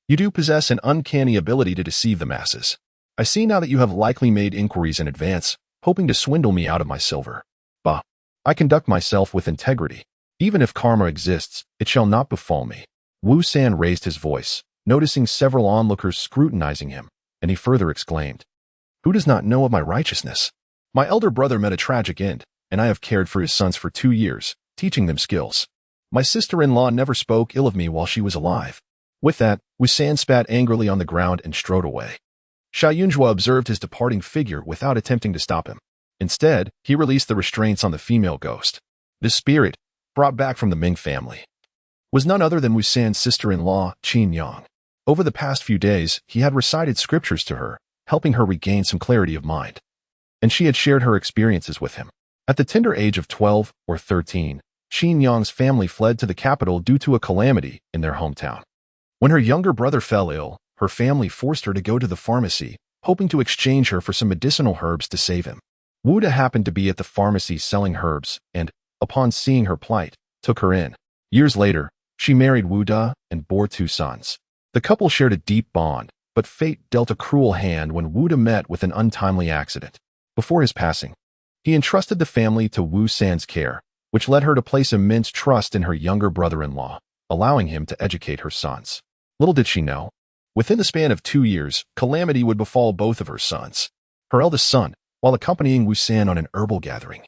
You do possess an uncanny ability to deceive the masses. I see now that you have likely made inquiries in advance, hoping to swindle me out of my silver. Bah! I conduct myself with integrity. Even if karma exists, it shall not befall me. Wu San raised his voice, noticing several onlookers scrutinizing him, and he further exclaimed, "Who does not know of my righteousness? My elder brother met a tragic end, and I have cared for his sons for 2 years, teaching them skills. My sister-in-law never spoke ill of me while she was alive." With that, Wu San spat angrily on the ground and strode away. Xia Yunjua observed his departing figure without attempting to stop him. Instead, he released the restraints on the female ghost. This spirit, brought back from the Ming family, was none other than Wu San's sister-in-law, Qin Yang. Over the past few days, he had recited scriptures to her, helping her regain some clarity of mind. And she had shared her experiences with him. At the tender age of 12 or 13, Qin Yang's family fled to the capital due to a calamity in their hometown. When her younger brother fell ill, her family forced her to go to the pharmacy, hoping to exchange her for some medicinal herbs to save him. Wu Da happened to be at the pharmacy selling herbs and, upon seeing her plight, took her in. Years later, she married Wu Da and bore 2 sons. The couple shared a deep bond, but fate dealt a cruel hand when Wu Da met with an untimely accident. Before his passing, he entrusted the family to Wu San's care, which led her to place immense trust in her younger brother-in-law, allowing him to educate her sons. Little did she know, within the span of 2 years, calamity would befall both of her sons. Her eldest son, while accompanying Wu San on an herbal gathering,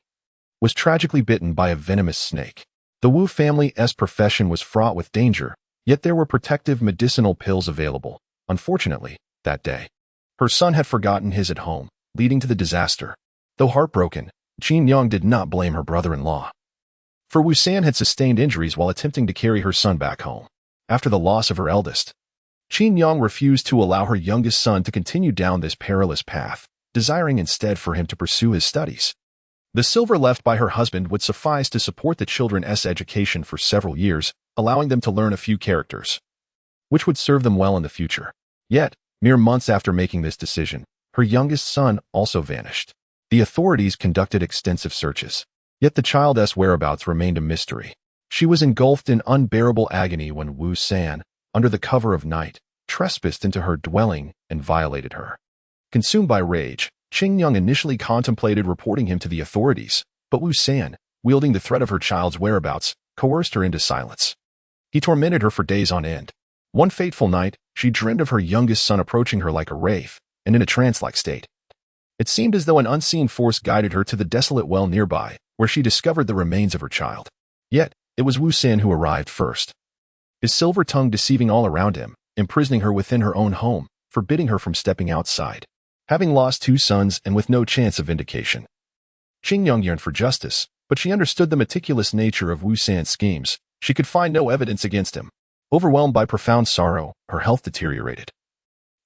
was tragically bitten by a venomous snake. The Wu family's profession was fraught with danger, yet there were protective medicinal pills available. Unfortunately, that day, her son had forgotten his at home, leading to the disaster. Though heartbroken, Qin Yang did not blame her brother-in-law, for Wu San had sustained injuries while attempting to carry her son back home. After the loss of her eldest Qin Yang refused to allow her youngest son to continue down this perilous path, desiring instead for him to pursue his studies. The silver left by her husband would suffice to support the children's education for several years, allowing them to learn a few characters, which would serve them well in the future. Yet, mere months after making this decision, her youngest son also vanished. The authorities conducted extensive searches, yet the child's whereabouts remained a mystery. She was engulfed in unbearable agony when Wu San, under the cover of night, trespassed into her dwelling and violated her. Consumed by rage, Qin Yang initially contemplated reporting him to the authorities, but Wu San, wielding the threat of her child's whereabouts, coerced her into silence. He tormented her for days on end. One fateful night, she dreamed of her youngest son approaching her like a wraith, and in a trance-like state. It seemed as though an unseen force guided her to the desolate well nearby, where she discovered the remains of her child. Yet, it was Wu San who arrived first, his silver tongue deceiving all around him, imprisoning her within her own home, forbidding her from stepping outside. Having lost 2 sons and with no chance of vindication, Qin Yang yearned for justice, but she understood the meticulous nature of Wu San's schemes. She could find no evidence against him. Overwhelmed by profound sorrow, her health deteriorated,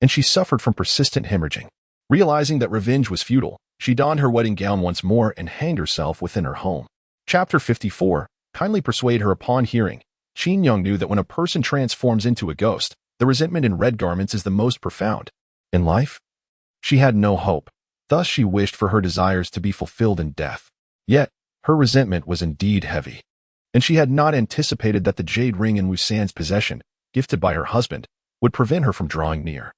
and she suffered from persistent hemorrhaging. Realizing that revenge was futile, she donned her wedding gown once more and hanged herself within her home. Chapter 54. Kindly persuade her. Upon hearing, Qin Yang knew that when a person transforms into a ghost, the resentment in red garments is the most profound. In life, she had no hope. Thus she wished for her desires to be fulfilled in death. Yet, her resentment was indeed heavy, and she had not anticipated that the jade ring in Wu San's possession, gifted by her husband, would prevent her from drawing near,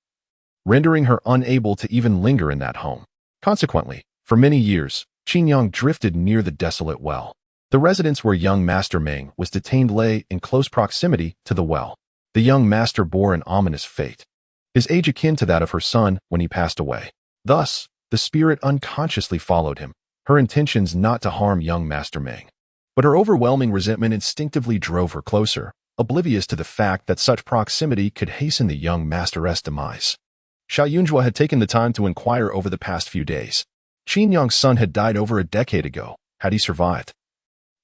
rendering her unable to even linger in that home. Consequently, for many years, Qin Yang drifted near the desolate well. The residence where young Master Meng was detained lay in close proximity to the well. The young master bore an ominous fate, his age akin to that of her son when he passed away. Thus, the spirit unconsciously followed him, her intentions not to harm young Master Meng. But her overwhelming resentment instinctively drove her closer, oblivious to the fact that such proximity could hasten the young master's demise. Xiao Yunjua had taken the time to inquire over the past few days. Qin Yang's son had died over a decade ago. Had he survived,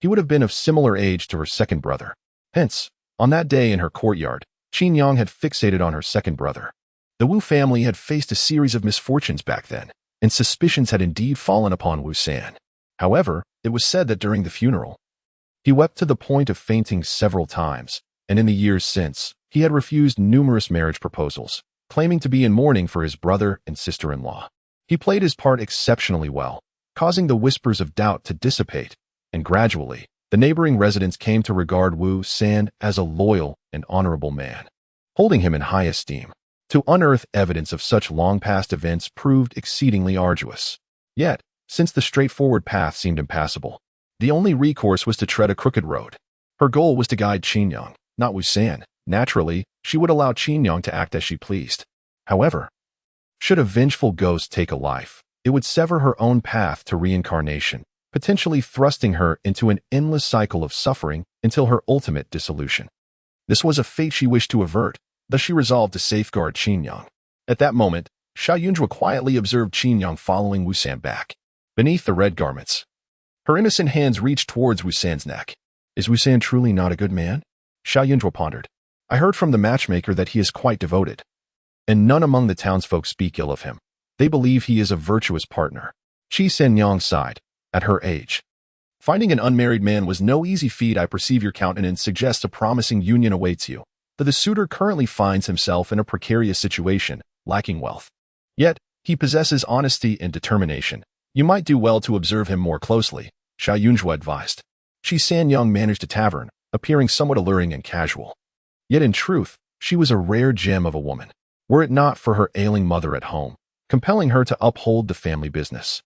he would have been of similar age to her second brother. Hence, on that day in her courtyard, Qin Yang had fixated on her second brother. The Wu family had faced a series of misfortunes back then, and suspicions had indeed fallen upon Wu San. However, it was said that during the funeral, he wept to the point of fainting several times, and in the years since, he had refused numerous marriage proposals, claiming to be in mourning for his brother and sister-in-law. He played his part exceptionally well, causing the whispers of doubt to dissipate, and gradually, the neighboring residents came to regard Wu San as a loyal and honorable man, holding him in high esteem. To unearth evidence of such long-past events proved exceedingly arduous. Yet, since the straightforward path seemed impassable, the only recourse was to tread a crooked road. Her goal was to guide Qin Yang, not Wu San. Naturally, she would allow Qin Yang to act as she pleased. However, should a vengeful ghost take a life, it would sever her own path to reincarnation, potentially thrusting her into an endless cycle of suffering until her ultimate dissolution. This was a fate she wished to avert, thus she resolved to safeguard Qin Yang. At that moment, Xiao Yunjua quietly observed Qin Yang following Wu San back, beneath the red garments. Her innocent hands reached towards Wu San's neck. Is Wu San truly not a good man? Xiao Yunjua pondered. I heard from the matchmaker that he is quite devoted, and none among the townsfolk speak ill of him. They believe he is a virtuous partner. Qi Shenyang sighed. At her age, finding an unmarried man was no easy feat. I perceive your countenance suggests a promising union awaits you. That the suitor currently finds himself in a precarious situation, lacking wealth. Yet, he possesses honesty and determination. You might do well to observe him more closely, Xiao Yunjua advised. Qi Shenyang managed a tavern, appearing somewhat alluring and casual. Yet in truth, she was a rare gem of a woman, were it not for her ailing mother at home, compelling her to uphold the family business.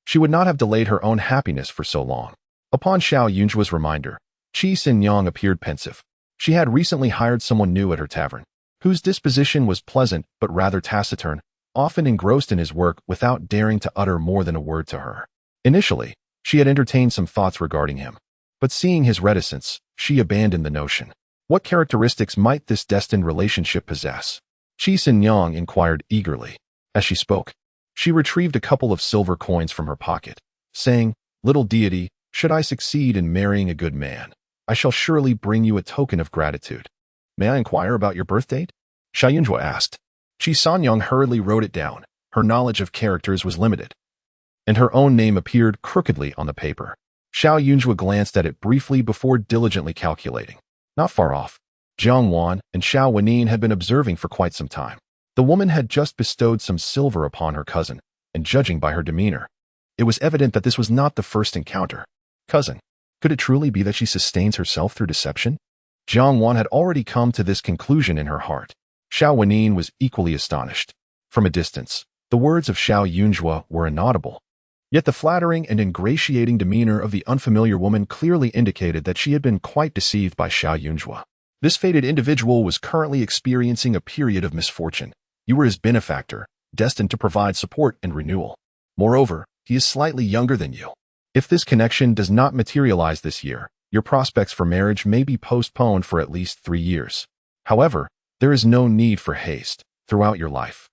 She would not have delayed her own happiness for so long. Upon Xiao Yunjua's reminder, Qi Shenyang appeared pensive. She had recently hired someone new at her tavern, whose disposition was pleasant but rather taciturn, often engrossed in his work without daring to utter more than a word to her. Initially, she had entertained some thoughts regarding him, but seeing his reticence, she abandoned the notion. What characteristics might this destined relationship possess? Qi Shenyang inquired eagerly. As she spoke, she retrieved a couple of silver coins from her pocket, saying, Little deity, should I succeed in marrying a good man, I shall surely bring you a token of gratitude. May I inquire about your birth date? Xiao Yunjue asked. Qi Sanyang hurriedly wrote it down. Her knowledge of characters was limited, and her own name appeared crookedly on the paper. Xiao Yunjue glanced at it briefly before diligently calculating. Not far off, Jiang Wan and Xiao Wenin had been observing for quite some time. The woman had just bestowed some silver upon her cousin, and judging by her demeanor, it was evident that this was not the first encounter. Cousin, could it truly be that she sustains herself through deception? Jiang Wan had already come to this conclusion in her heart. Xiao Wenin was equally astonished. From a distance, the words of Xiao Yunjue were inaudible. Yet the flattering and ingratiating demeanor of the unfamiliar woman clearly indicated that she had been quite deceived by Xiao Yunjue. This fated individual was currently experiencing a period of misfortune. You were his benefactor, destined to provide support and renewal. Moreover, he is slightly younger than you. If this connection does not materialize this year, your prospects for marriage may be postponed for at least 3 years. However, there is no need for haste. Throughout your life,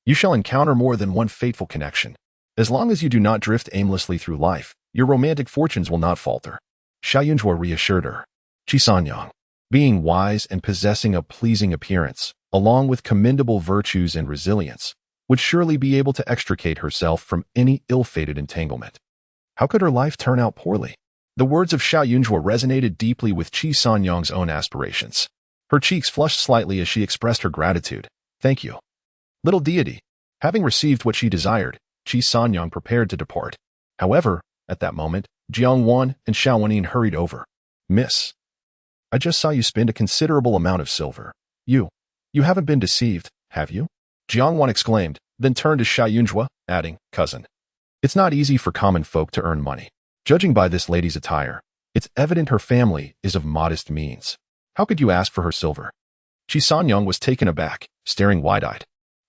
you shall encounter more than one fateful connection. As long as you do not drift aimlessly through life, your romantic fortunes will not falter. Xiao Yunjue reassured her. Qi Sanyang, being wise and possessing a pleasing appearance, along with commendable virtues and resilience, would surely be able to extricate herself from any ill-fated entanglement. How could her life turn out poorly? The words of Xiao Yunjue resonated deeply with Qi Sanyang's own aspirations. Her cheeks flushed slightly as she expressed her gratitude. Thank you, little deity. Having received what she desired, Qi Sanyang prepared to depart. However, at that moment, Jiang Wan and Xiao Wenin hurried over. Miss, I just saw you spend a considerable amount of silver. You haven't been deceived, have you? Jiang Wan exclaimed, then turned to Xiao Yunjue, adding, Cousin, it's not easy for common folk to earn money. Judging by this lady's attire, it's evident her family is of modest means. How could you ask for her silver? Qi Sanyang was taken aback, staring wide-eyed.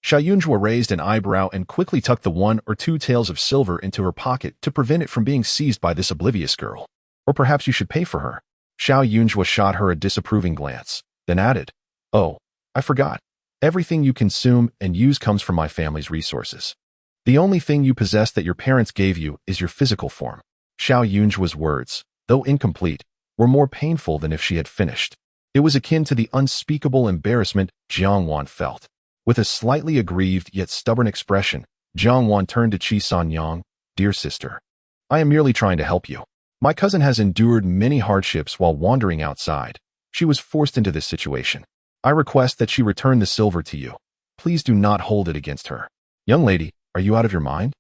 Xiao Yunjue raised an eyebrow and quickly tucked the 1 or 2 taels of silver into her pocket to prevent it from being seized by this oblivious girl. Or perhaps you should pay for her. Xiao Yunjue shot her a disapproving glance, then added, Oh, I forgot. Everything you consume and use comes from my family's resources. The only thing you possess that your parents gave you is your physical form. Xiao Yunjue's words, though incomplete, were more painful than if she had finished. It was akin to the unspeakable embarrassment Jiang Wan felt. With a slightly aggrieved yet stubborn expression, Jiang Wan turned to Qi Sanyang. Dear sister, I am merely trying to help you. My cousin has endured many hardships while wandering outside. She was forced into this situation. I request that she return the silver to you. Please do not hold it against her. Young lady, are you out of your mind?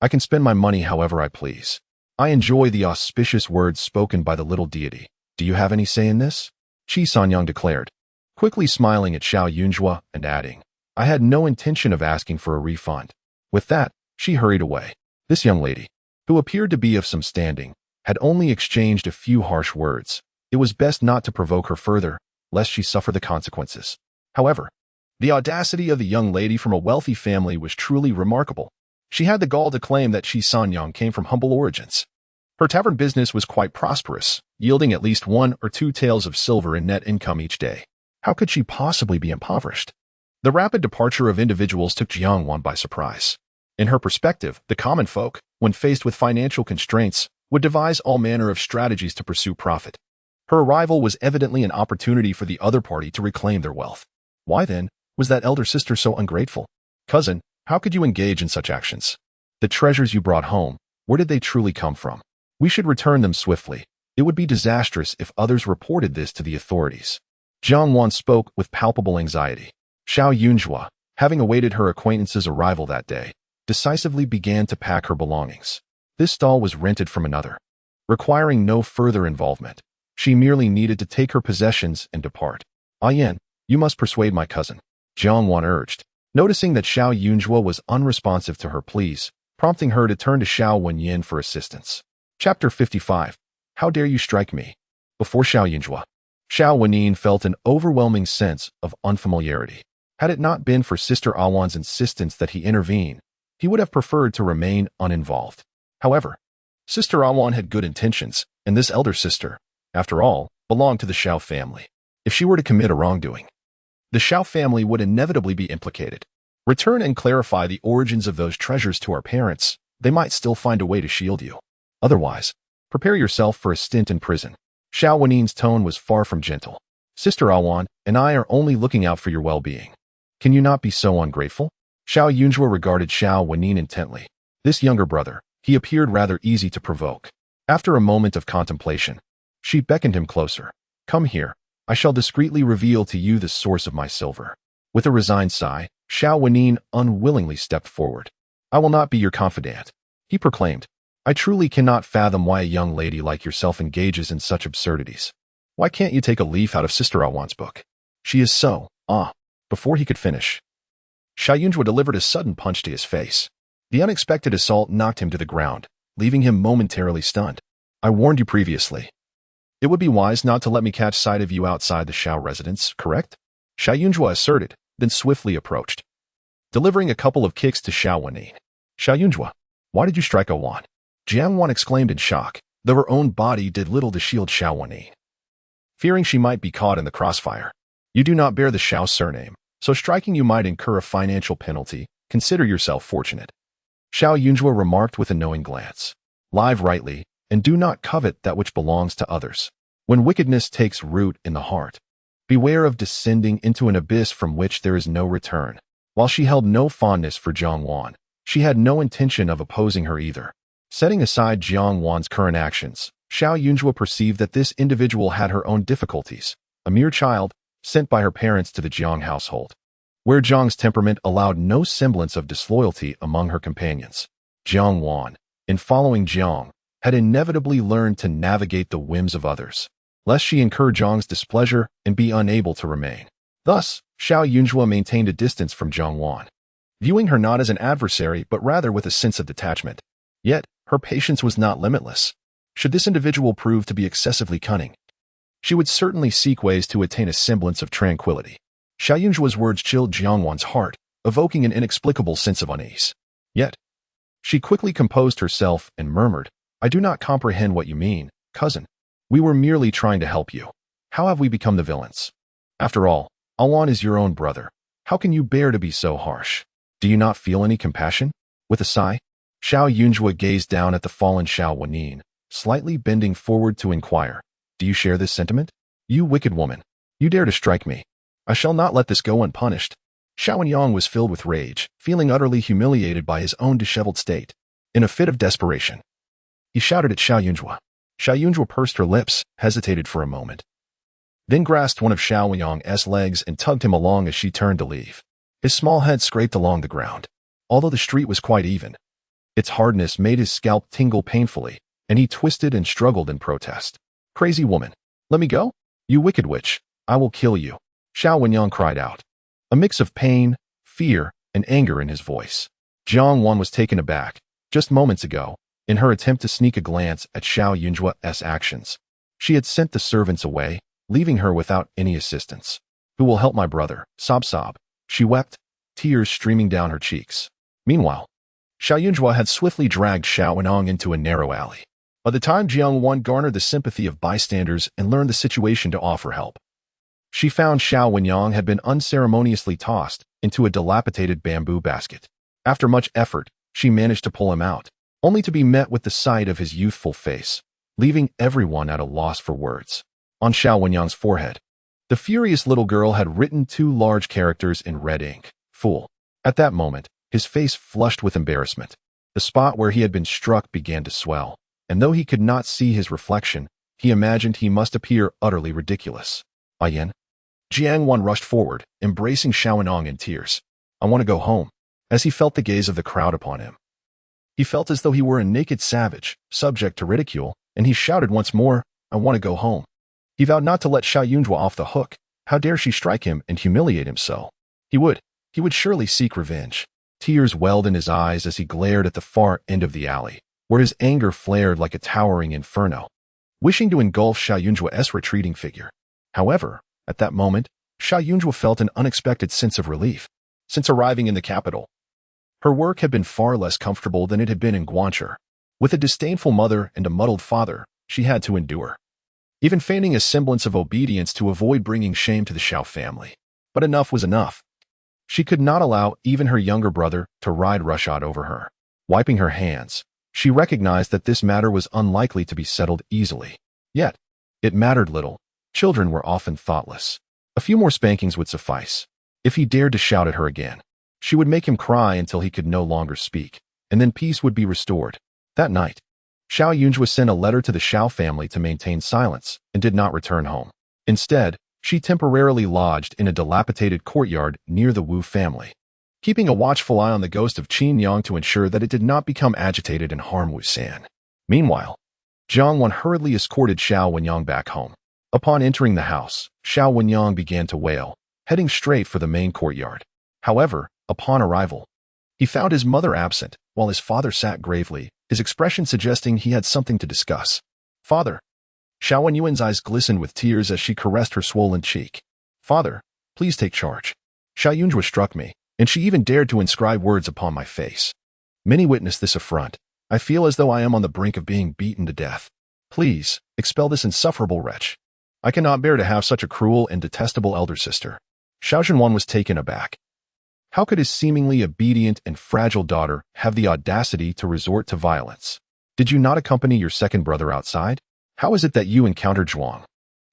I can spend my money however I please. I enjoy the auspicious words spoken by the little deity. Do you have any say in this? Qi Sanyang declared, quickly smiling at Xiao Yunjue and adding, I had no intention of asking for a refund. With that, she hurried away. This young lady, who appeared to be of some standing, had only exchanged a few harsh words. It was best not to provoke her further, lest she suffer the consequences. However, the audacity of the young lady from a wealthy family was truly remarkable. She had the gall to claim that Qi Sanyang came from humble origins. Her tavern business was quite prosperous, yielding at least 1 or 2 taels of silver in net income each day. How could she possibly be impoverished? The rapid departure of individuals took Jiang Wan by surprise. In her perspective, the common folk, when faced with financial constraints, would devise all manner of strategies to pursue profit. Her arrival was evidently an opportunity for the other party to reclaim their wealth. Why then was that elder sister so ungrateful? Cousin, how could you engage in such actions? The treasures you brought home, where did they truly come from? We should return them swiftly. It would be disastrous if others reported this to the authorities. Jiang Wan spoke with palpable anxiety. Xiao Yunjue, having awaited her acquaintance's arrival that day, decisively began to pack her belongings. This stall was rented from another. Requiring no further involvement, she merely needed to take her possessions and depart. Yan, you must persuade my cousin, Jiang Wan urged, noticing that Xiao Yunjue was unresponsive to her pleas, prompting her to turn to Xiao Wenyin for assistance. Chapter 55. How dare you strike me? Before Xiao Yunjue, Xiao Wenin felt an overwhelming sense of unfamiliarity. Had it not been for Sister Awan's insistence that he intervene, he would have preferred to remain uninvolved. However, Sister Awan had good intentions, and this elder sister, after all, belonged to the Xiao family. If she were to commit a wrongdoing, the Xiao family would inevitably be implicated. Return and clarify the origins of those treasures to our parents. They might still find a way to shield you. Otherwise, prepare yourself for a stint in prison. Xiao Wenin's tone was far from gentle. Sister Awan and I are only looking out for your well-being. Can you not be so ungrateful? Xiao Yunjue regarded Xiao Wenin intently. This younger brother, he appeared rather easy to provoke. After a moment of contemplation, she beckoned him closer. Come here. I shall discreetly reveal to you the source of my silver. With a resigned sigh, Xiao Wenin unwillingly stepped forward. I will not be your confidant, he proclaimed. I truly cannot fathom why a young lady like yourself engages in such absurdities. Why can't you take a leaf out of Sister Awan's book? She is so, Before he could finish, Xiao Yunjue delivered a sudden punch to his face. The unexpected assault knocked him to the ground, leaving him momentarily stunned. I warned you previously. It would be wise not to let me catch sight of you outside the Xiao residence, correct? Xiao Yunjue asserted, then swiftly approached, delivering a couple of kicks to Xiao Wenin. Xiao Yunjue, why did you strike Awan? Jiang Wan exclaimed in shock, though her own body did little to shield Xiao Wenin. Fearing she might be caught in the crossfire. You do not bear the Xiao surname, so striking you might incur a financial penalty. Consider yourself fortunate. Xiao Yunjue remarked with a knowing glance. Live rightly, and do not covet that which belongs to others. When wickedness takes root in the heart, beware of descending into an abyss from which there is no return. While she held no fondness for Jiang Wan, she had no intention of opposing her either. Setting aside Jiang Wan's current actions, Xiao Yunjue perceived that this individual had her own difficulties, a mere child, sent by her parents to the Jiang household, where Jiang's temperament allowed no semblance of disloyalty among her companions. Jiang Wan, in following Jiang, had inevitably learned to navigate the whims of others, lest she incur Jiang's displeasure and be unable to remain. Thus, Xiao Yunjue maintained a distance from Jiang Wan, viewing her not as an adversary but rather with a sense of detachment. Yet, her patience was not limitless. Should this individual prove to be excessively cunning, she would certainly seek ways to attain a semblance of tranquility. Xiao Yunjue's words chilled Jiang Wan's heart, evoking an inexplicable sense of unease. Yet, she quickly composed herself and murmured, I do not comprehend what you mean, cousin. We were merely trying to help you. How have we become the villains? After all, Awan is your own brother. How can you bear to be so harsh? Do you not feel any compassion? With a sigh, Xiao Yunjue gazed down at the fallen Xiao Wenin, slightly bending forward to inquire, do you share this sentiment? You wicked woman. You dare to strike me. I shall not let this go unpunished. Xiao Wenyang was filled with rage, feeling utterly humiliated by his own disheveled state. In a fit of desperation, he shouted at Xiao Yunjue. Xiao Yunjue pursed her lips, hesitated for a moment, then grasped one of Xiao Wenyang's legs and tugged him along as she turned to leave. His small head scraped along the ground. Although the street was quite even, its hardness made his scalp tingle painfully, and he twisted and struggled in protest. Crazy woman, let me go? You wicked witch, I will kill you, Xiao Wenyang cried out, a mix of pain, fear, and anger in his voice. Jiang Wan was taken aback. Just moments ago, in her attempt to sneak a glance at Xiao Yunjue's actions, she had sent the servants away, leaving her without any assistance. Who will help my brother? Sob. She wept, tears streaming down her cheeks. Meanwhile, Xiao Yunjue had swiftly dragged Xiao Wenyang into a narrow alley. By the time Jiang Wan garnered the sympathy of bystanders and learned the situation to offer help, she found Xiao Wenyang had been unceremoniously tossed into a dilapidated bamboo basket. After much effort, she managed to pull him out, only to be met with the sight of his youthful face, leaving everyone at a loss for words. On Xiao Wenyang's forehead, the furious little girl had written 2 large characters in red ink, Fool. At that moment, his face flushed with embarrassment. The spot where he had been struck began to swell, and though he could not see his reflection, he imagined he must appear utterly ridiculous. Ayan. Jiang Wan rushed forward, embracing Xiao Wenyang in tears. I want to go home. As he felt the gaze of the crowd upon him, he felt as though he were a naked savage, subject to ridicule, and he shouted once more, I want to go home. He vowed not to let Xiao Yunjue off the hook. How dare she strike him and humiliate him so? He would surely seek revenge. Tears welled in his eyes as he glared at the far end of the alley, where his anger flared like a towering inferno, wishing to engulf Xiao Yunjue's retreating figure. However, at that moment, Xiao Yunjue felt an unexpected sense of relief. Since arriving in the capital, her work had been far less comfortable than it had been in Guanzhou. With a disdainful mother and a muddled father, she had to endure, even feigning a semblance of obedience to avoid bringing shame to the Xiao family. But enough was enough. She could not allow even her younger brother to ride roughshod over her. Wiping her hands, she recognized that this matter was unlikely to be settled easily. Yet, it mattered little. Children were often thoughtless. A few more spankings would suffice. If he dared to shout at her again, she would make him cry until he could no longer speak, and then peace would be restored. That night, Xiao Yunjue sent a letter to the Xiao family to maintain silence and did not return home. Instead, she temporarily lodged in a dilapidated courtyard near the Wu family, keeping a watchful eye on the ghost of Qin Yang to ensure that it did not become agitated and harm Wu San. Meanwhile, Jiang Wan hurriedly escorted Xiao Wenyang back home. Upon entering the house, Xiao Wenyang began to wail, heading straight for the main courtyard. However, upon arrival, he found his mother absent, while his father sat gravely, his expression suggesting he had something to discuss. Father. Xiao Wenyuan's eyes glistened with tears as she caressed her swollen cheek. Father, please take charge. Xiao Yunjue struck me, and she even dared to inscribe words upon my face. Many witnessed this affront. I feel as though I am on the brink of being beaten to death. Please, expel this insufferable wretch. I cannot bear to have such a cruel and detestable elder sister. Xiao Zhenwan was taken aback. How could his seemingly obedient and fragile daughter have the audacity to resort to violence? Did you not accompany your second brother outside? How is it that you encountered Zhuang?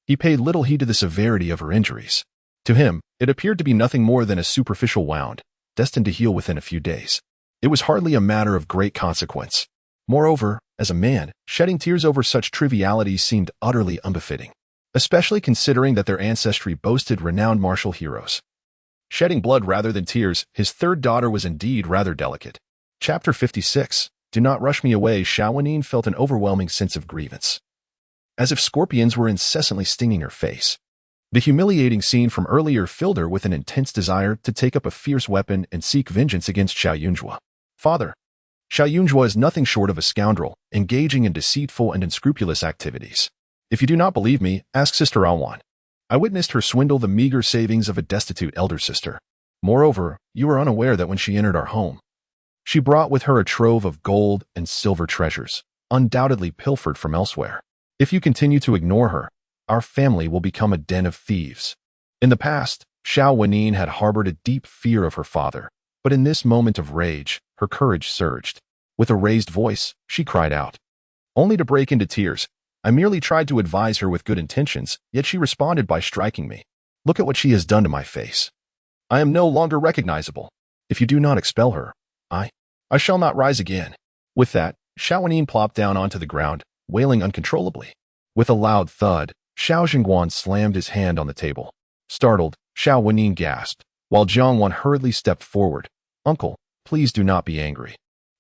He paid little heed to the severity of her injuries. To him, it appeared to be nothing more than a superficial wound, destined to heal within a few days. It was hardly a matter of great consequence. Moreover, as a man, shedding tears over such trivialities seemed utterly unbefitting, especially considering that their ancestry boasted renowned martial heroes. Shedding blood rather than tears, his third daughter was indeed rather delicate. Chapter 56. Do not rush me away. Xiao Wenying felt an overwhelming sense of grievance, as if scorpions were incessantly stinging her face. The humiliating scene from earlier filled her with an intense desire to take up a fierce weapon and seek vengeance against Xiao Yunjue. Father. Xiao Yunjue is nothing short of a scoundrel, engaging in deceitful and unscrupulous activities. If you do not believe me, ask Sister Awan. I witnessed her swindle the meager savings of a destitute elder sister. Moreover, you are unaware that when she entered our home, she brought with her a trove of gold and silver treasures, undoubtedly pilfered from elsewhere. If you continue to ignore her, our family will become a den of thieves. In the past, Xiao Wenying had harbored a deep fear of her father, but in this moment of rage, her courage surged. With a raised voice, she cried out, only to break into tears. I merely tried to advise her with good intentions, yet she responded by striking me. Look at what she has done to my face. I am no longer recognizable. If you do not expel her, I shall not rise again. With that, Xiao Wenying plopped down onto the ground, wailing uncontrollably. With a loud thud, Xiao Zhenguan slammed his hand on the table. Startled, Xiao Wenying gasped, while Jiang Wan hurriedly stepped forward. Uncle, please do not be angry.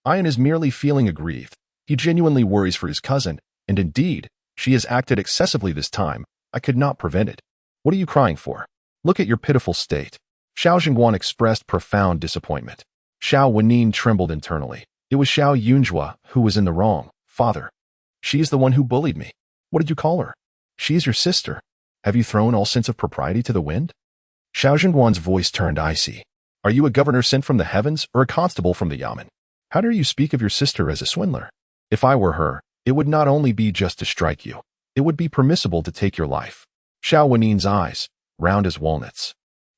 Ian is merely feeling aggrieved. He genuinely worries for his cousin, and indeed, she has acted excessively this time. I could not prevent it. What are you crying for? Look at your pitiful state. Xiao Zhenguan expressed profound disappointment. Xiao Wenying trembled internally. It was Xiao Yunjue who was in the wrong. Father. She is the one who bullied me. What did you call her? She is your sister. Have you thrown all sense of propriety to the wind? Xiao Zhenguan's voice turned icy. Are you a governor sent from the heavens or a constable from the Yamen? How dare you speak of your sister as a swindler? If I were her, it would not only be just to strike you. It would be permissible to take your life. Xiao Wenying's eyes, round as walnuts,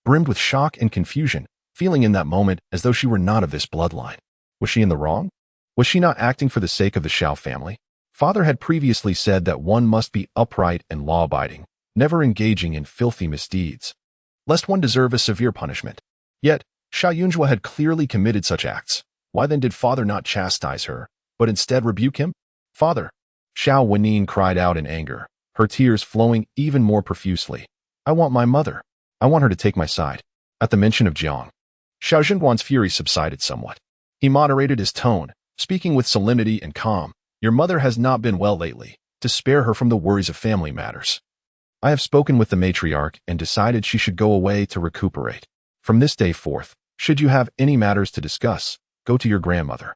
brimmed with shock and confusion, feeling in that moment as though she were not of this bloodline. Was she in the wrong? Was she not acting for the sake of the Xiao family? Father had previously said that one must be upright and law-abiding, never engaging in filthy misdeeds, lest one deserve a severe punishment. Yet, Xiao Yunjue had clearly committed such acts. Why then did father not chastise her, but instead rebuke him? Father. Xiao Wenying cried out in anger, her tears flowing even more profusely. I want my mother. I want her to take my side. At the mention of Jiang, Xiao Zhenguan's fury subsided somewhat. He moderated his tone, speaking with solemnity and calm. Your mother has not been well lately. To spare her from the worries of family matters, I have spoken with the matriarch and decided she should go away to recuperate. From this day forth, should you have any matters to discuss, go to your grandmother.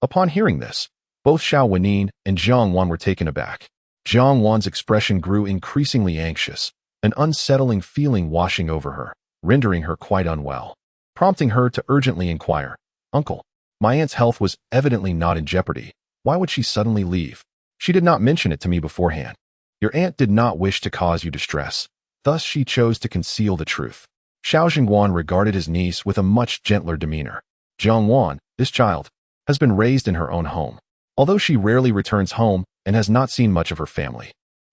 Upon hearing this, both Xiao Wenying and Jiang Wan were taken aback. Jiang Wan's expression grew increasingly anxious, an unsettling feeling washing over her, rendering her quite unwell, prompting her to urgently inquire, Uncle, my aunt's health was evidently not in jeopardy. Why would she suddenly leave? She did not mention it to me beforehand. Your aunt did not wish to cause you distress. Thus she chose to conceal the truth. Xiao Zhenguan regarded his niece with a much gentler demeanor. Jiang Wan, this child, has been raised in her own home. Although she rarely returns home and has not seen much of her family,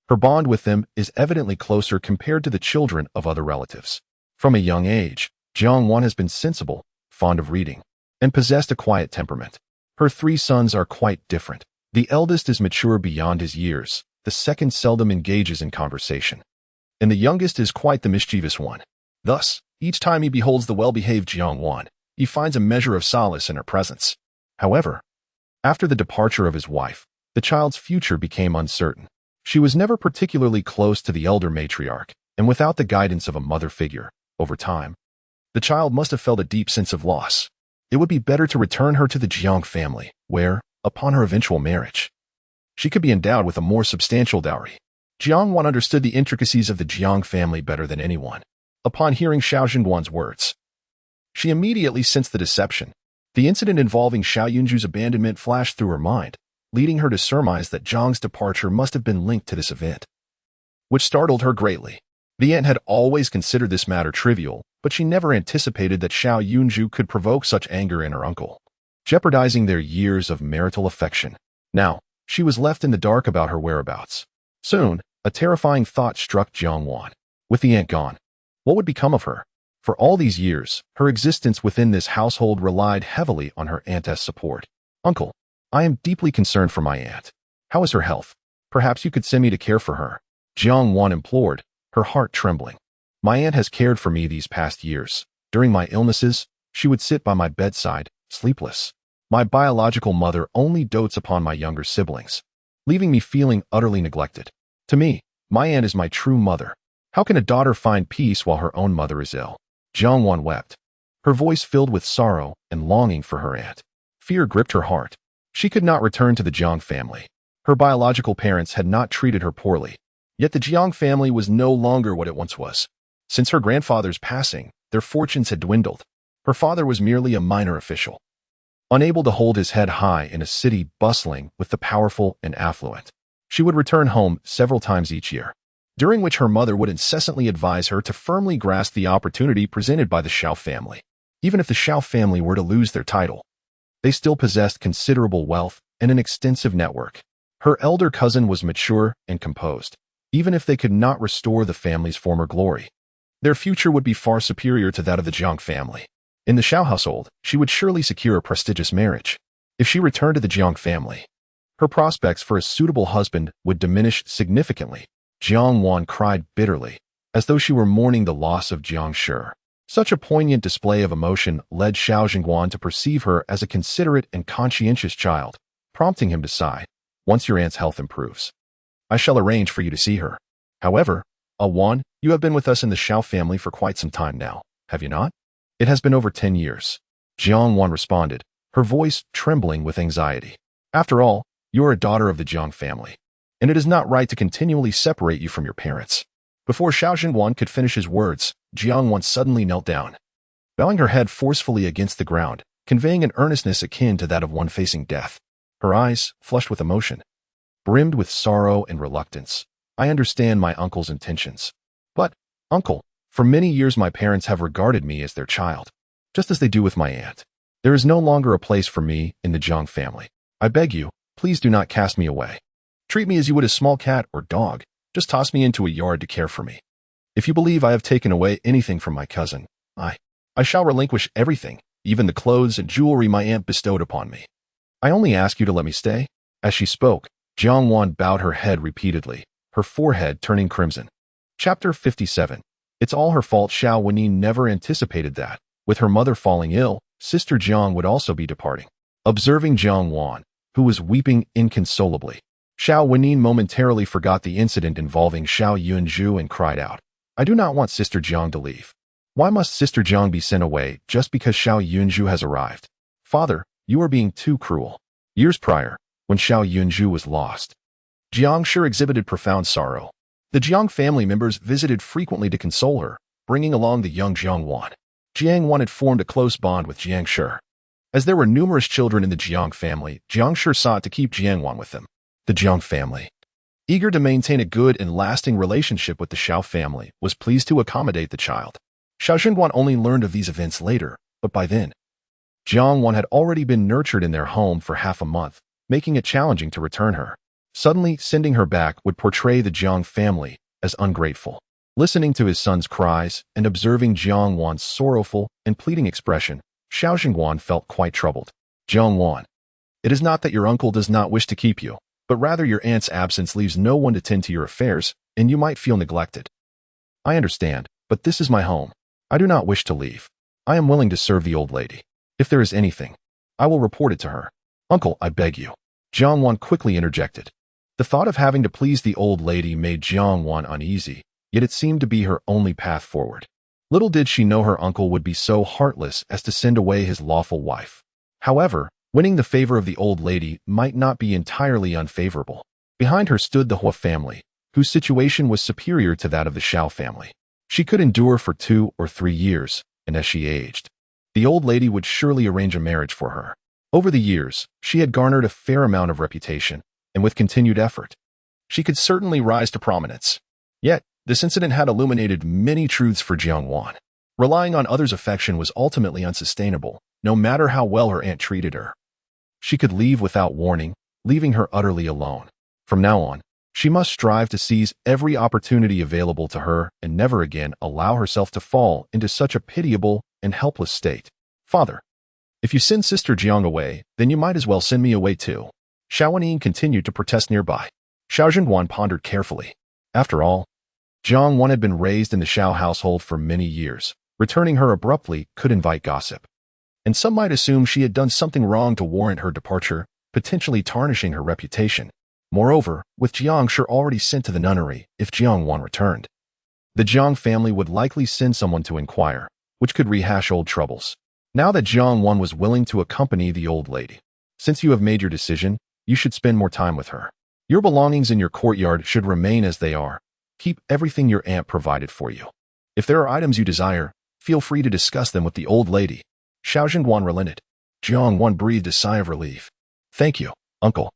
her bond with them is evidently closer compared to the children of other relatives. From a young age, Jiang Wan has been sensible, fond of reading, and possessed a quiet temperament. Her 3 sons are quite different. The eldest is mature beyond his years, the second seldom engages in conversation, and the youngest is quite the mischievous one. Thus, each time he beholds the well-behaved Jiang Wan, he finds a measure of solace in her presence. However, after the departure of his wife, the child's future became uncertain. She was never particularly close to the elder matriarch, and without the guidance of a mother figure, over time, the child must have felt a deep sense of loss. It would be better to return her to the Jiang family, where, upon her eventual marriage, she could be endowed with a more substantial dowry. Jiang Wan understood the intricacies of the Jiang family better than anyone. Upon hearing Xiao Zhengguan's words, she immediately sensed the deception. The incident involving Xiao Yunju's abandonment flashed through her mind, leading her to surmise that Jiang's departure must have been linked to this event, which startled her greatly. The aunt had always considered this matter trivial, but she never anticipated that Xiao Yunju could provoke such anger in her uncle, jeopardizing their years of marital affection. Now, she was left in the dark about her whereabouts. Soon, a terrifying thought struck Jiang Wan. With the aunt gone, what would become of her? For all these years, her existence within this household relied heavily on her aunt's support. Uncle, I am deeply concerned for my aunt. How is her health? Perhaps you could send me to care for her. Jiang Wan implored, her heart trembling. My aunt has cared for me these past years. During my illnesses, she would sit by my bedside, sleepless. My biological mother only dotes upon my younger siblings, leaving me feeling utterly neglected. To me, my aunt is my true mother. How can a daughter find peace while her own mother is ill? Jiang Wan wept, her voice filled with sorrow and longing for her aunt. Fear gripped her heart. She could not return to the Jiang family. Her biological parents had not treated her poorly. Yet the Jiang family was no longer what it once was. Since her grandfather's passing, their fortunes had dwindled. Her father was merely a minor official, unable to hold his head high in a city bustling with the powerful and affluent. She would return home several times each year, during which her mother would incessantly advise her to firmly grasp the opportunity presented by the Xiao family. Even if the Xiao family were to lose their title, they still possessed considerable wealth and an extensive network. Her elder cousin was mature and composed. Even if they could not restore the family's former glory, their future would be far superior to that of the Jiang family. In the Xiao household, she would surely secure a prestigious marriage. If she returned to the Jiang family, her prospects for a suitable husband would diminish significantly. Jiang Wan cried bitterly, as though she were mourning the loss of Jiang Shi. Such a poignant display of emotion led Xiao Zhengguan to perceive her as a considerate and conscientious child, prompting him to sigh. Once your aunt's health improves, I shall arrange for you to see her. However, Wan, you have been with us in the Xiao family for quite some time now, have you not? It has been over 10 years. Jiang Wan responded, her voice trembling with anxiety. After all, you are a daughter of the Jiang family, and it is not right to continually separate you from your parents. Before Xiao Zhengguan could finish his words, Jiang Wan suddenly knelt down, bowing her head forcefully against the ground, conveying an earnestness akin to that of one facing death. Her eyes, flushed with emotion, brimmed with sorrow and reluctance. I understand my uncle's intentions. But, uncle, for many years my parents have regarded me as their child, just as they do with my aunt. There is no longer a place for me in the Jiang family. I beg you, please do not cast me away. Treat me as you would a small cat or dog. Just toss me into a yard to care for me. If you believe I have taken away anything from my cousin, I shall relinquish everything, even the clothes and jewelry my aunt bestowed upon me. I only ask you to let me stay. As she spoke, Jiang Wan bowed her head repeatedly, her forehead turning crimson. Chapter 57. It's all her fault. Xiao Wenin never anticipated that, with her mother falling ill, Sister Jiang would also be departing. Observing Jiang Wan, who was weeping inconsolably, Xiao Wenin momentarily forgot the incident involving Xiao Yunju and cried out, I do not want Sister Jiang to leave. Why must Sister Jiang be sent away just because Xiao Yunju has arrived? Father, you are being too cruel. Years prior, when Xiao Yunju was lost, Jiang Shi exhibited profound sorrow. The Jiang family members visited frequently to console her, bringing along the young Jiang Wan. Jiang Wan had formed a close bond with Jiang Shi. As there were numerous children in the Jiang family, Jiang Shi sought to keep Jiang Wan with them. The Jiang family, eager to maintain a good and lasting relationship with the Xiao family, was pleased to accommodate the child. Xiao Zhengguan only learned of these events later, but by then, Jiang Wan had already been nurtured in their home for half a month, making it challenging to return her. Suddenly, sending her back would portray the Jiang family as ungrateful. Listening to his son's cries and observing Jiang Wan's sorrowful and pleading expression, Xiao Jingguan felt quite troubled. Jiang Wan, it is not that your uncle does not wish to keep you, but rather your aunt's absence leaves no one to tend to your affairs, and you might feel neglected. I understand, but this is my home. I do not wish to leave. I am willing to serve the old lady. If there is anything, I will report it to her. Uncle, I beg you. Jiang Wan quickly interjected. The thought of having to please the old lady made Jiang Wan uneasy, yet it seemed to be her only path forward. Little did she know her uncle would be so heartless as to send away his lawful wife. However, winning the favor of the old lady might not be entirely unfavorable. Behind her stood the Hua family, whose situation was superior to that of the Xiao family. She could endure for 2 or 3 years, and as she aged, the old lady would surely arrange a marriage for her. Over the years, she had garnered a fair amount of reputation, and with continued effort, she could certainly rise to prominence. Yet, this incident had illuminated many truths for Jiang Wan. Relying on others' affection was ultimately unsustainable, no matter how well her aunt treated her. She could leave without warning, leaving her utterly alone. From now on, she must strive to seize every opportunity available to her and never again allow herself to fall into such a pitiable and helpless state. Father, if you send Sister Jiang away, then you might as well send me away too. Xiao Wenying continued to protest nearby. Xiao Jingguan pondered carefully. After all, Jiang Wan had been raised in the Xiao household for many years. Returning her abruptly could invite gossip. And some might assume she had done something wrong to warrant her departure, potentially tarnishing her reputation. Moreover, with Jiang Shi already sent to the nunnery, if Jiang Wan returned, the Jiang family would likely send someone to inquire, which could rehash old troubles. Now that Jiang Wan was willing to accompany the old lady, since you have made your decision, you should spend more time with her. Your belongings in your courtyard should remain as they are. Keep everything your aunt provided for you. If there are items you desire, feel free to discuss them with the old lady. Xiao Jingguan relented. Jiang Wan breathed a sigh of relief. Thank you, uncle.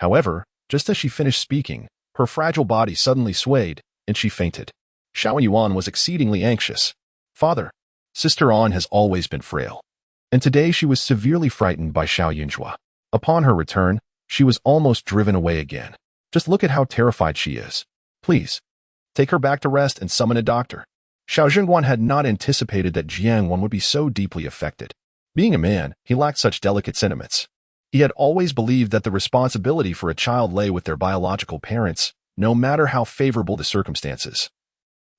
However, just as she finished speaking, her fragile body suddenly swayed, and she fainted. Xiao Yuan was exceedingly anxious. Father, Sister An has always been frail, and today she was severely frightened by Xiao Yunjua. Upon her return, she was almost driven away again. Just look at how terrified she is. Please, take her back to rest and summon a doctor. Xiao Jingguan had not anticipated that Jiang Wan would be so deeply affected. Being a man, he lacked such delicate sentiments. He had always believed that the responsibility for a child lay with their biological parents, no matter how favorable the circumstances.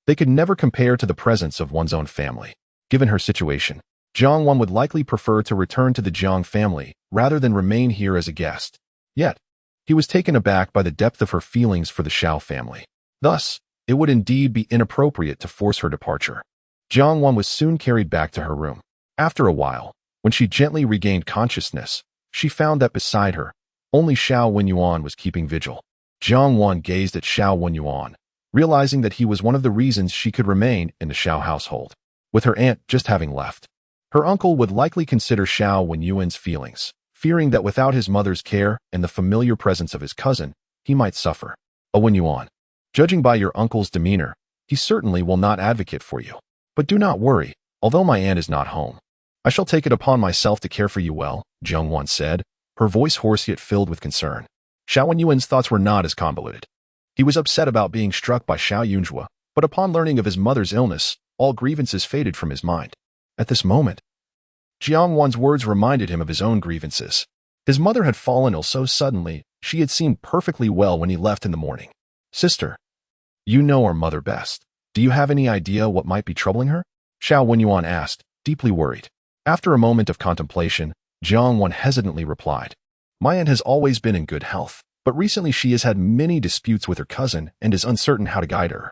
They could never compare to the presence of one's own family. Given her situation, Jiang Wan would likely prefer to return to the Jiang family rather than remain here as a guest. Yet, he was taken aback by the depth of her feelings for the Xiao family. Thus, it would indeed be inappropriate to force her departure. Jiang Wan was soon carried back to her room. After a while, when she gently regained consciousness, she found that beside her, only Xiao Wenyuan was keeping vigil. Jiang Wan gazed at Xiao Wenyuan, realizing that he was one of the reasons she could remain in the Xiao household. With her aunt just having left, her uncle would likely consider Xiao Wenyuan's feelings, fearing that without his mother's care and the familiar presence of his cousin, he might suffer. Wenyuan, judging by your uncle's demeanor, he certainly will not advocate for you. But do not worry, although my aunt is not home. I shall take it upon myself to care for you well, Jiang Wan said, her voice hoarse yet filled with concern. Xiao Wenyuan's thoughts were not as convoluted. He was upset about being struck by Xiao Yunjua, but upon learning of his mother's illness, all grievances faded from his mind. At this moment, Jiang Wan's words reminded him of his own grievances. His mother had fallen ill so suddenly, she had seemed perfectly well when he left in the morning. Sister, you know our mother best. Do you have any idea what might be troubling her? Xiao Wenyuan asked, deeply worried. After a moment of contemplation, Jiang Wan hesitantly replied, My aunt has always been in good health, but recently she has had many disputes with her cousin and is uncertain how to guide her.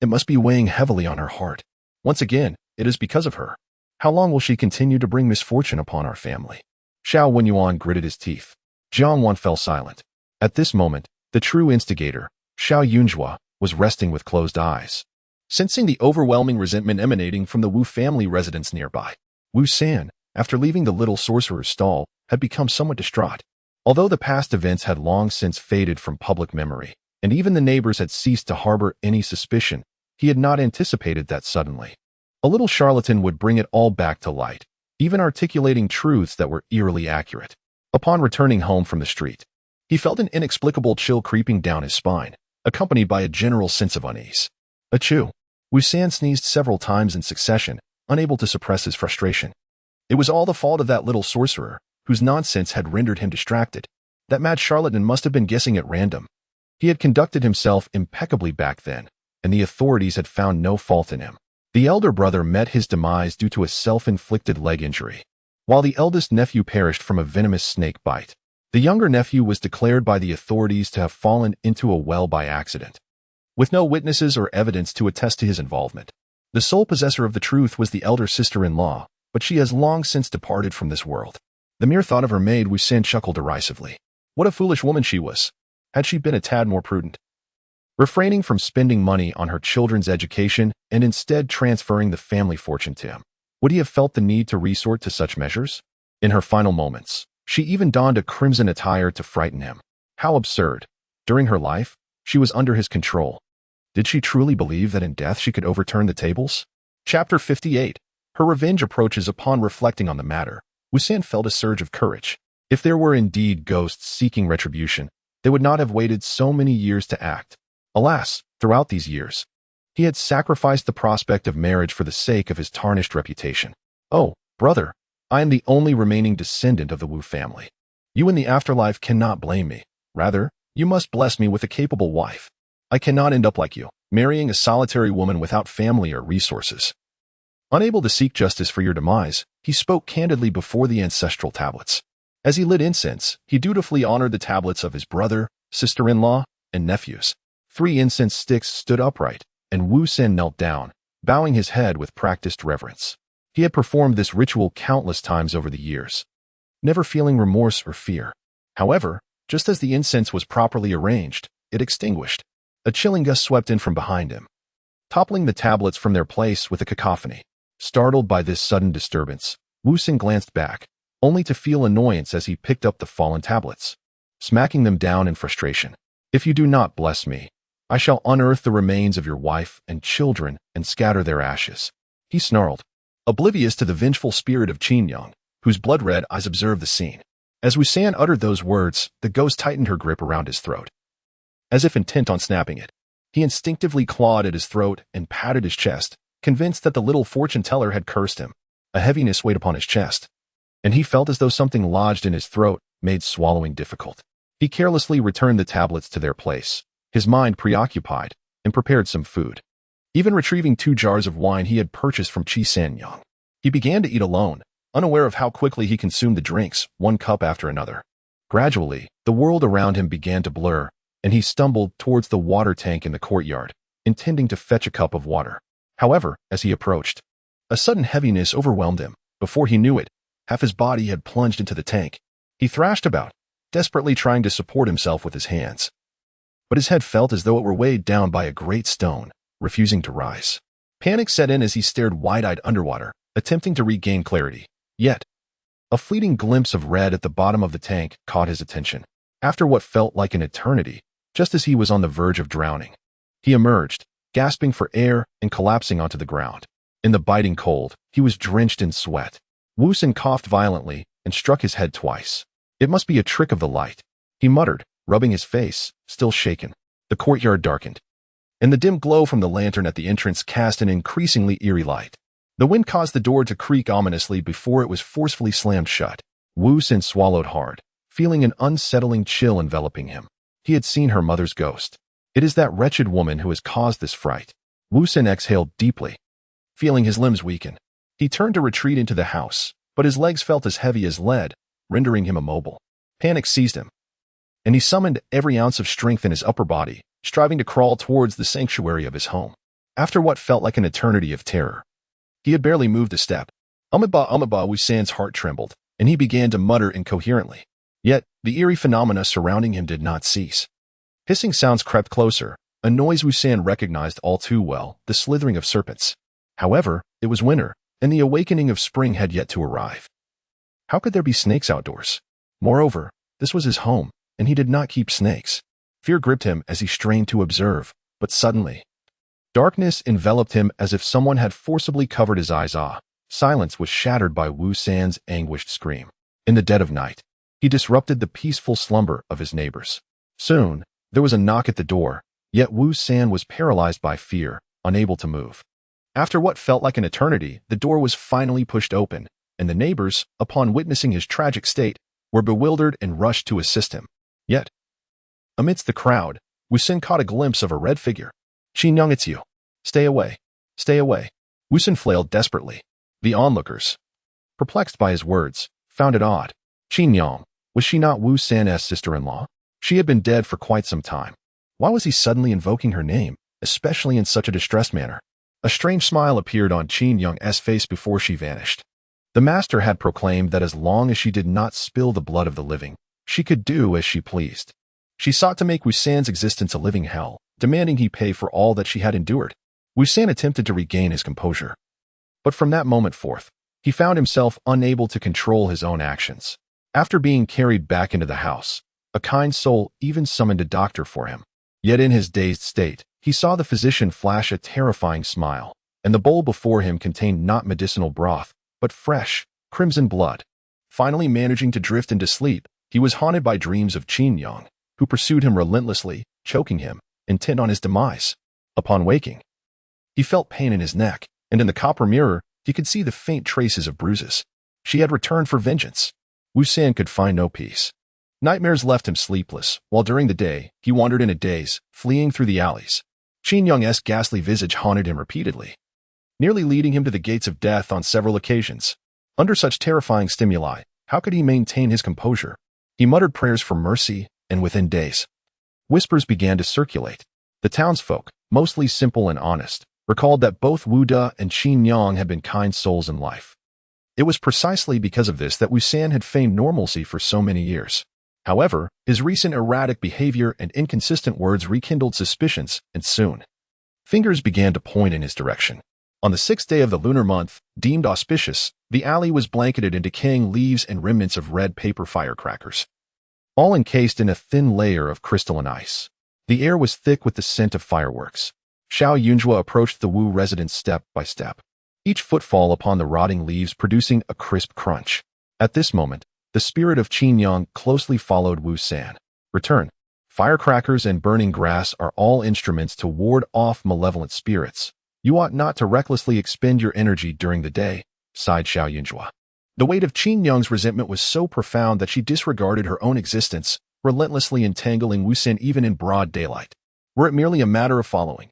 It must be weighing heavily on her heart. Once again, it is because of her. How long will she continue to bring misfortune upon our family? Xiao Wenyuan gritted his teeth. Jiang Wan fell silent. At this moment, the true instigator, Xiao Yunjua, was resting with closed eyes, sensing the overwhelming resentment emanating from the Wu family residence nearby. Wu San, after leaving the little sorcerer's stall, had become somewhat distraught. Although the past events had long since faded from public memory, and even the neighbors had ceased to harbor any suspicion, he had not anticipated that suddenly. A little charlatan would bring it all back to light, even articulating truths that were eerily accurate. Upon returning home from the street, he felt an inexplicable chill creeping down his spine, accompanied by a general sense of unease. Achoo! Wu San sneezed several times in succession, unable to suppress his frustration. It was all the fault of that little sorcerer, whose nonsense had rendered him distracted. That mad charlatan must have been guessing at random. He had conducted himself impeccably back then, and the authorities had found no fault in him. The elder brother met his demise due to a self-inflicted leg injury, while the eldest nephew perished from a venomous snake bite. The younger nephew was declared by the authorities to have fallen into a well by accident, with no witnesses or evidence to attest to his involvement. The sole possessor of the truth was the elder sister-in-law, but she has long since departed from this world. The mere thought of her maid Wu San chuckled derisively. What a foolish woman she was. Had she been a tad more prudent, refraining from spending money on her children's education and instead transferring the family fortune to him, would he have felt the need to resort to such measures? In her final moments, she even donned a crimson attire to frighten him. How absurd. During her life, she was under his control. Did she truly believe that in death she could overturn the tables? Chapter 58. Her revenge approaches. Upon reflecting on the matter, Wu San felt a surge of courage. If there were indeed ghosts seeking retribution, they would not have waited so many years to act. Alas, throughout these years, he had sacrificed the prospect of marriage for the sake of his tarnished reputation. Oh, brother, I am the only remaining descendant of the Wu family. You in the afterlife cannot blame me. Rather, you must bless me with a capable wife. I cannot end up like you, marrying a solitary woman without family or resources. Unable to seek justice for your demise, he spoke candidly before the ancestral tablets. As he lit incense, he dutifully honored the tablets of his brother, sister-in-law, and nephews. 3 incense sticks stood upright, and Wu San knelt down, bowing his head with practiced reverence. He had performed this ritual countless times over the years, never feeling remorse or fear. However, just as the incense was properly arranged, it extinguished. A chilling gust swept in from behind him, toppling the tablets from their place with a cacophony. Startled by this sudden disturbance, Wu San glanced back, only to feel annoyance as he picked up the fallen tablets, smacking them down in frustration. If you do not bless me, I shall unearth the remains of your wife and children and scatter their ashes, he snarled, oblivious to the vengeful spirit of Qin Yang, whose blood-red eyes observed the scene. As Wu San uttered those words, the ghost tightened her grip around his throat, as if intent on snapping it. He instinctively clawed at his throat and patted his chest, convinced that the little fortune-teller had cursed him. A heaviness weighed upon his chest, and he felt as though something lodged in his throat made swallowing difficult. He carelessly returned the tablets to their place, his mind preoccupied, and prepared some food, even retrieving 2 jars of wine he had purchased from Qi Sanyang. He began to eat alone, unaware of how quickly he consumed the drinks, 1 cup after another. Gradually, the world around him began to blur, and he stumbled towards the water tank in the courtyard, intending to fetch a cup of water. However, as he approached, a sudden heaviness overwhelmed him. Before he knew it, half his body had plunged into the tank. He thrashed about, desperately trying to support himself with his hands. But his head felt as though it were weighed down by a great stone, refusing to rise. Panic set in as he stared wide-eyed underwater, attempting to regain clarity. Yet, a fleeting glimpse of red at the bottom of the tank caught his attention. After what felt like an eternity, just as he was on the verge of drowning, he emerged, gasping for air and collapsing onto the ground. In the biting cold, he was drenched in sweat. Wu San coughed violently and struck his head twice. It must be a trick of the light, he muttered, rubbing his face, still shaken. The courtyard darkened, and the dim glow from the lantern at the entrance cast an increasingly eerie light. The wind caused the door to creak ominously before it was forcefully slammed shut. Wu San swallowed hard, feeling an unsettling chill enveloping him. He had seen her mother's ghost. It is that wretched woman who has caused this fright. Wu San exhaled deeply, feeling his limbs weaken. He turned to retreat into the house, but his legs felt as heavy as lead, rendering him immobile. Panic seized him, and he summoned every ounce of strength in his upper body, striving to crawl towards the sanctuary of his home. After what felt like an eternity of terror, he had barely moved a step. Umaba, Wu San's heart trembled, and he began to mutter incoherently. Yet, the eerie phenomena surrounding him did not cease. Hissing sounds crept closer, a noise Wu San recognized all too well, the slithering of serpents. However, it was winter, and the awakening of spring had yet to arrive. How could there be snakes outdoors? Moreover, this was his home, and he did not keep snakes. Fear gripped him as he strained to observe, but suddenly, darkness enveloped him as if someone had forcibly covered his eyes. Silence was shattered by Wu San's anguished scream. In the dead of night, he disrupted the peaceful slumber of his neighbors. Soon, there was a knock at the door, yet Wu San was paralyzed by fear, unable to move. After what felt like an eternity, the door was finally pushed open, and the neighbors, upon witnessing his tragic state, were bewildered and rushed to assist him. Yet, amidst the crowd, Wu Xin caught a glimpse of a red figure. "Qin Yang, it's you. Stay away. Stay away." Wu Xin flailed desperately. The onlookers, perplexed by his words, found it odd. Qin Yang, was she not Wu San's sister-in-law? She had been dead for quite some time. Why was he suddenly invoking her name, especially in such a distressed manner? A strange smile appeared on Qin Yang's face before she vanished. The master had proclaimed that as long as she did not spill the blood of the living, she could do as she pleased. She sought to make Wu San's existence a living hell, demanding he pay for all that she had endured. Wu San attempted to regain his composure. But from that moment forth, he found himself unable to control his own actions. After being carried back into the house, a kind soul even summoned a doctor for him. Yet in his dazed state, he saw the physician flash a terrifying smile, and the bowl before him contained not medicinal broth, but fresh, crimson blood. Finally managing to drift into sleep, he was haunted by dreams of Qin Yang, who pursued him relentlessly, choking him, intent on his demise. Upon waking, he felt pain in his neck, and in the copper mirror, he could see the faint traces of bruises. She had returned for vengeance. Wu San could find no peace. Nightmares left him sleepless, while during the day, he wandered in a daze, fleeing through the alleys. Qin Yang's ghastly visage haunted him repeatedly, nearly leading him to the gates of death on several occasions. Under such terrifying stimuli, how could he maintain his composure? He muttered prayers for mercy, and within days, whispers began to circulate. The townsfolk, mostly simple and honest, recalled that both Wu De and Qin Yang had been kind souls in life. It was precisely because of this that Wu San had feigned normalcy for so many years. However, his recent erratic behavior and inconsistent words rekindled suspicions, and soon, fingers began to point in his direction. On the 6th day of the lunar month, deemed auspicious, the alley was blanketed in decaying leaves and remnants of red paper firecrackers, all encased in a thin layer of crystalline ice. The air was thick with the scent of fireworks. Xiao Yunjua approached the Wu residence step by step, each footfall upon the rotting leaves producing a crisp crunch. At this moment, the spirit of Qin Yang closely followed Wu San. Return. Firecrackers and burning grass are all instruments to ward off malevolent spirits. You ought not to recklessly expend your energy during the day, sighed Xiao Yunjua. The weight of Qin Yang's resentment was so profound that she disregarded her own existence, relentlessly entangling Wu San even in broad daylight. Were it merely a matter of following,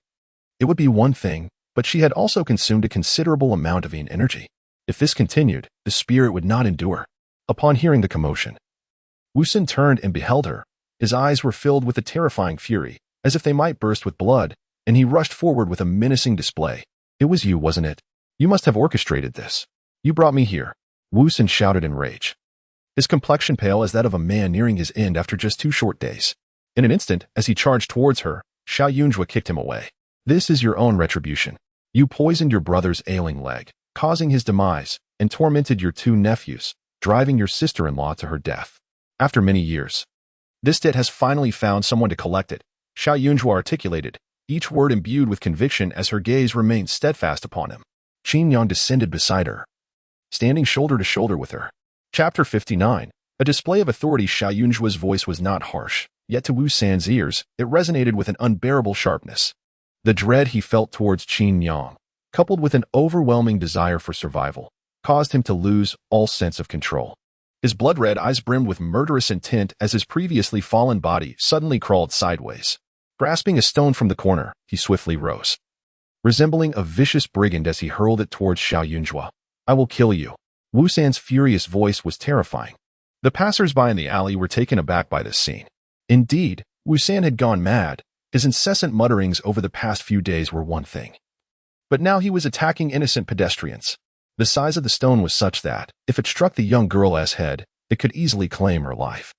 it would be one thing, but she had also consumed a considerable amount of energy. If this continued, the spirit would not endure. Upon hearing the commotion, Wu San turned and beheld her. His eyes were filled with a terrifying fury, as if they might burst with blood, and he rushed forward with a menacing display. "It was you, wasn't it? You must have orchestrated this. You brought me here," Wu San shouted in rage, his complexion pale as that of a man nearing his end after just 2 short days. In an instant, as he charged towards her, Xiao Yunjua kicked him away. "This is your own retribution. You poisoned your brother's ailing leg, causing his demise, and tormented your 2 nephews, driving your sister-in-law to her death. After many years, this debt has finally found someone to collect it," Xiao Yunjua articulated, each word imbued with conviction as her gaze remained steadfast upon him. Qin Yang descended beside her, standing shoulder to shoulder with her. Chapter 59. A display of authority. Xiao Yunjua's voice was not harsh, yet to Wu San's ears, it resonated with an unbearable sharpness. The dread he felt towards Qin Yang, coupled with an overwhelming desire for survival, caused him to lose all sense of control. His blood-red eyes brimmed with murderous intent as his previously fallen body suddenly crawled sideways. Grasping a stone from the corner, he swiftly rose, resembling a vicious brigand as he hurled it towards Xiao Yunjua. "I will kill you." Wu San's furious voice was terrifying. The passers-by in the alley were taken aback by this scene. Indeed, Wu San had gone mad. His incessant mutterings over the past few days were one thing, but now he was attacking innocent pedestrians. The size of the stone was such that, if it struck the young girl's head, it could easily claim her life.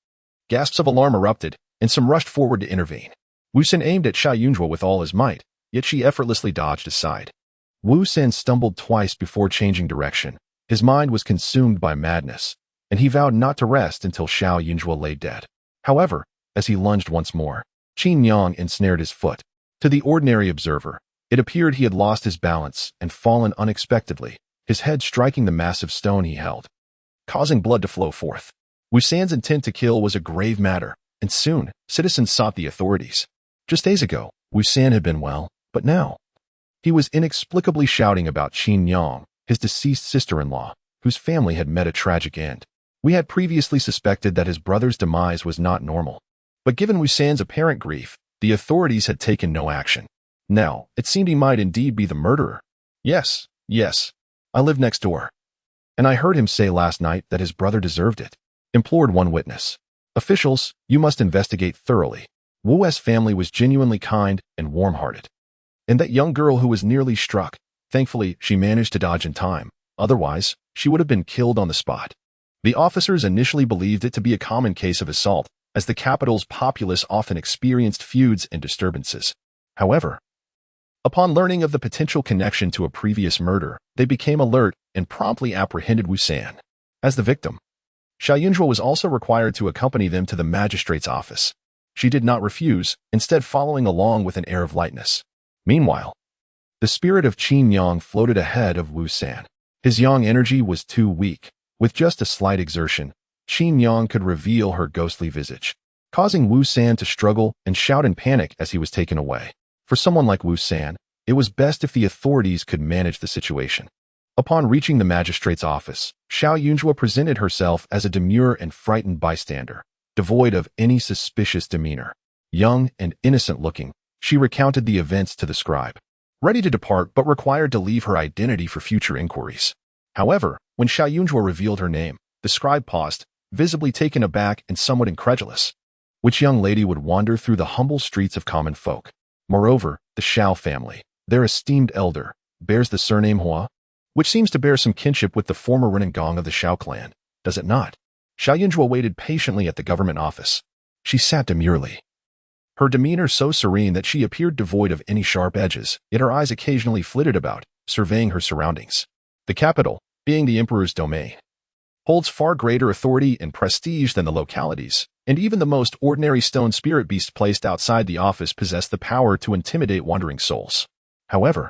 Gasps of alarm erupted, and some rushed forward to intervene. Wu San aimed at Xiao Yunjua with all his might, yet she effortlessly dodged aside. Wu San stumbled twice before changing direction. His mind was consumed by madness, and he vowed not to rest until Xiao Yunjua lay dead. However, as he lunged once more, Qin Yang ensnared his foot. To the ordinary observer, it appeared he had lost his balance and fallen unexpectedly, his head striking the massive stone he held, causing blood to flow forth. Wu San's intent to kill was a grave matter, and soon, citizens sought the authorities. Just days ago, Wu San had been well, but now, He was inexplicably shouting about Qin Yang, his deceased sister-in-law, whose family had met a tragic end. We had previously suspected that his brother's demise was not normal. But given Wu San's apparent grief, the authorities had taken no action. Now, it seemed he might indeed be the murderer. Yes, I live next door. And I heard him say last night that his brother deserved it, implored one witness. Officials, you must investigate thoroughly. Wu's family was genuinely kind and warm-hearted. And that young girl who was nearly struck, thankfully she managed to dodge in time. Otherwise, she would have been killed on the spot. The officers initially believed it to be a common case of assault, as the capital's populace often experienced feuds and disturbances. However, upon learning of the potential connection to a previous murder, they became alert and promptly apprehended Wu San. As the victim, Xiao Yunzhuo was also required to accompany them to the magistrate's office. She did not refuse, instead following along with an air of lightness. Meanwhile, the spirit of Qin Yang floated ahead of Wu San. His yang energy was too weak. With just a slight exertion, Qin Yang could reveal her ghostly visage, causing Wu San to struggle and shout in panic as he was taken away. For someone like Wu San, it was best if the authorities could manage the situation. Upon reaching the magistrate's office, Xiao Yunzhuo presented herself as a demure and frightened bystander, devoid of any suspicious demeanor. Young and innocent-looking, she recounted the events to the scribe, ready to depart but required to leave her identity for future inquiries. However, when Xiao Yunzhuo revealed her name, the scribe paused, visibly taken aback and somewhat incredulous. Which young lady would wander through the humble streets of common folk? Moreover, the Xiao family, their esteemed elder, bears the surname Hua, which seems to bear some kinship with the former renegade of the Xiao clan, does it not? Xiao Yunzhuo waited patiently at the government office. She sat demurely, her demeanor so serene that she appeared devoid of any sharp edges, yet her eyes occasionally flitted about, surveying her surroundings. The capital, being the emperor's domain, holds far greater authority and prestige than the localities, and even the most ordinary stone spirit beasts placed outside the office possess the power to intimidate wandering souls. However,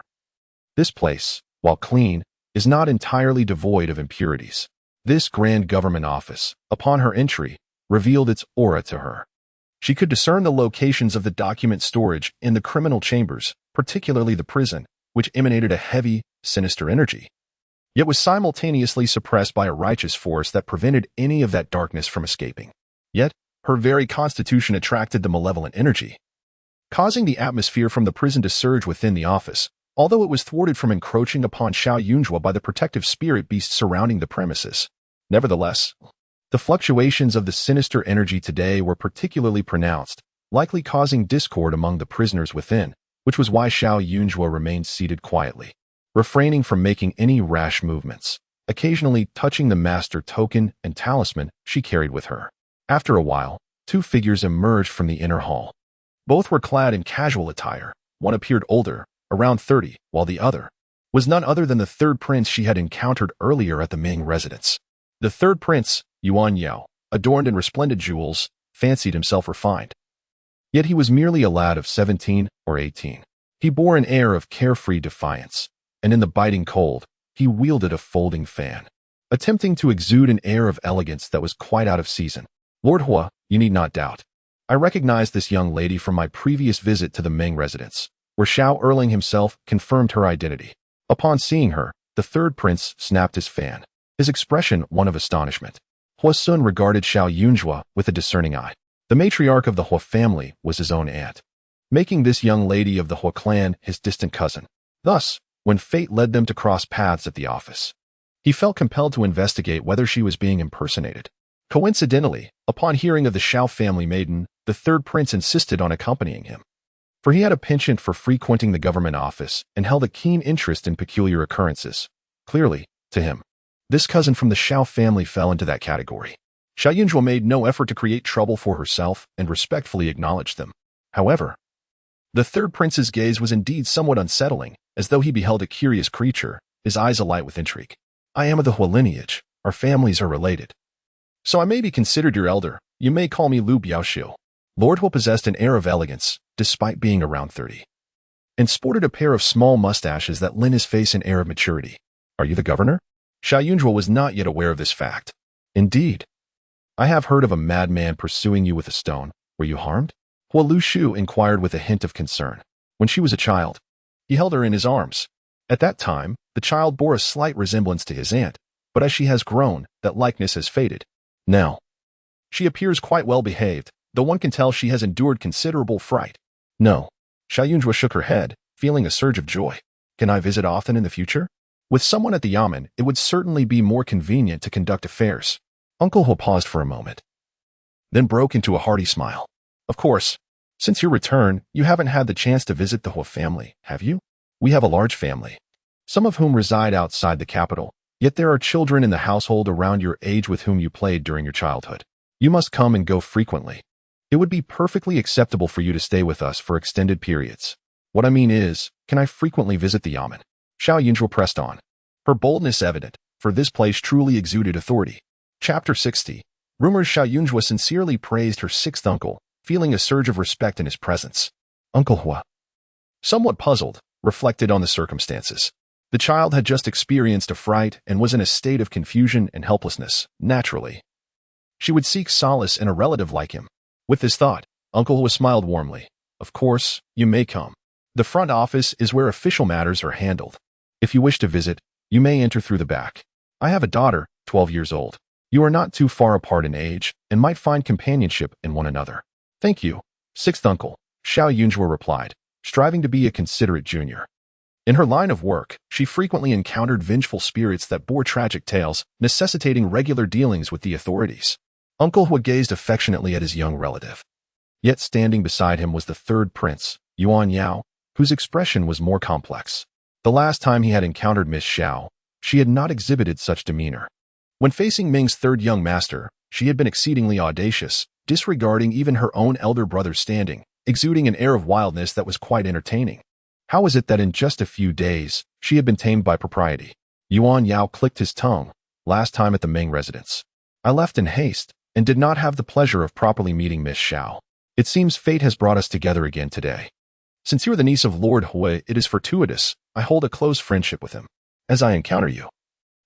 this place, while clean, is not entirely devoid of impurities. This grand government office, upon her entry, revealed its aura to her. She could discern the locations of the document storage in the criminal chambers, particularly the prison, which emanated a heavy, sinister energy, yet was simultaneously suppressed by a righteous force that prevented any of that darkness from escaping. Yet, her very constitution attracted the malevolent energy, causing the atmosphere from the prison to surge within the office, although it was thwarted from encroaching upon Xiao Yunzhuo by the protective spirit beasts surrounding the premises. Nevertheless, the fluctuations of the sinister energy today were particularly pronounced, likely causing discord among the prisoners within, which was why Xiao Yunzhuo remained seated quietly, refraining from making any rash movements, occasionally touching the master token and talisman she carried with her. After a while, two figures emerged from the inner hall. Both were clad in casual attire. One appeared older, around 30, while the other was none other than the third prince she had encountered earlier at the Ming residence. The third prince, Yuan Yao, adorned in resplendent jewels, fancied himself refined. Yet he was merely a lad of 17 or 18. He bore an air of carefree defiance, and in the biting cold, he wielded a folding fan, attempting to exude an air of elegance that was quite out of season. Lord Hua, you need not doubt. I recognized this young lady from my previous visit to the Ming residence, where Xiao Erling himself confirmed her identity. Upon seeing her, the third prince snapped his fan, his expression one of astonishment. Hua Sun regarded Xiao Yunzhuo with a discerning eye. The matriarch of the Hua family was his own aunt, making this young lady of the Hua clan his distant cousin. Thus, when fate led them to cross paths at the office, he felt compelled to investigate whether she was being impersonated. Coincidentally, upon hearing of the Xiao family maiden, the third prince insisted on accompanying him, for he had a penchant for frequenting the government office and held a keen interest in peculiar occurrences. Clearly, to him, this cousin from the Xiao family fell into that category. Xiao Yunzhuo made no effort to create trouble for herself and respectfully acknowledged them. However, the third prince's gaze was indeed somewhat unsettling, as though he beheld a curious creature, his eyes alight with intrigue. I am of the Hua lineage. Our families are related. So I may be considered your elder. You may call me Lu Biaoxiu. Lord Hua possessed an air of elegance, despite being around 30, and sported a pair of small mustaches that lent his face an air of maturity. Are you the governor? Xiao Yunzhuo was not yet aware of this fact. Indeed. I have heard of a madman pursuing you with a stone. Were you harmed? Hua Lu Shu inquired with a hint of concern. When she was a child, He held her in his arms. At that time, the child bore a slight resemblance to his aunt, but as she has grown, that likeness has faded. Now, she appears quite well behaved, though one can tell she has endured considerable fright. No. Xiao Yunzhua shook her head, feeling a surge of joy. Can I visit often in the future? With someone at the yamen, it would certainly be more convenient to conduct affairs. Uncle He paused for a moment, then broke into a hearty smile. Of course. Since your return, you haven't had the chance to visit the He family, have you? We have a large family, some of whom reside outside the capital, yet there are children in the household around your age with whom you played during your childhood. You must come and go frequently. It would be perfectly acceptable for you to stay with us for extended periods. What I mean is, can I frequently visit the yamen? Xiao Yunzhua pressed on, her boldness evident, for this place truly exuded authority. Chapter 60. Rumors. Xiao Yunzhua sincerely praised her sixth uncle, feeling a surge of respect in his presence. Uncle He, somewhat puzzled, reflected on the circumstances. The child had just experienced a fright and was in a state of confusion and helplessness. Naturally, she would seek solace in a relative like him. With this thought, Uncle He smiled warmly. Of course, you may come. The front office is where official matters are handled. If you wish to visit, you may enter through the back. I have a daughter, 12 years old. You are not too far apart in age and might find companionship in one another. Thank you, sixth uncle, Xiao Yunzhua replied, striving to be a considerate junior. In her line of work, she frequently encountered vengeful spirits that bore tragic tales, necessitating regular dealings with the authorities. Uncle He gazed affectionately at his young relative. Yet standing beside him was the third prince, Yuan Yao, whose expression was more complex. The last time he had encountered Miss Xiao, she had not exhibited such demeanor. When facing Ming's third young master, she had been exceedingly audacious, disregarding even her own elder brother's standing, exuding an air of wildness that was quite entertaining. How was it that in just a few days, she had been tamed by propriety? Yuan Yao clicked his tongue, last time at the Ming residence. I left in haste, and did not have the pleasure of properly meeting Miss Xiao. It seems fate has brought us together again today. Since you are the niece of Lord Hui, it is fortuitous. I hold a close friendship with him. As I encounter you,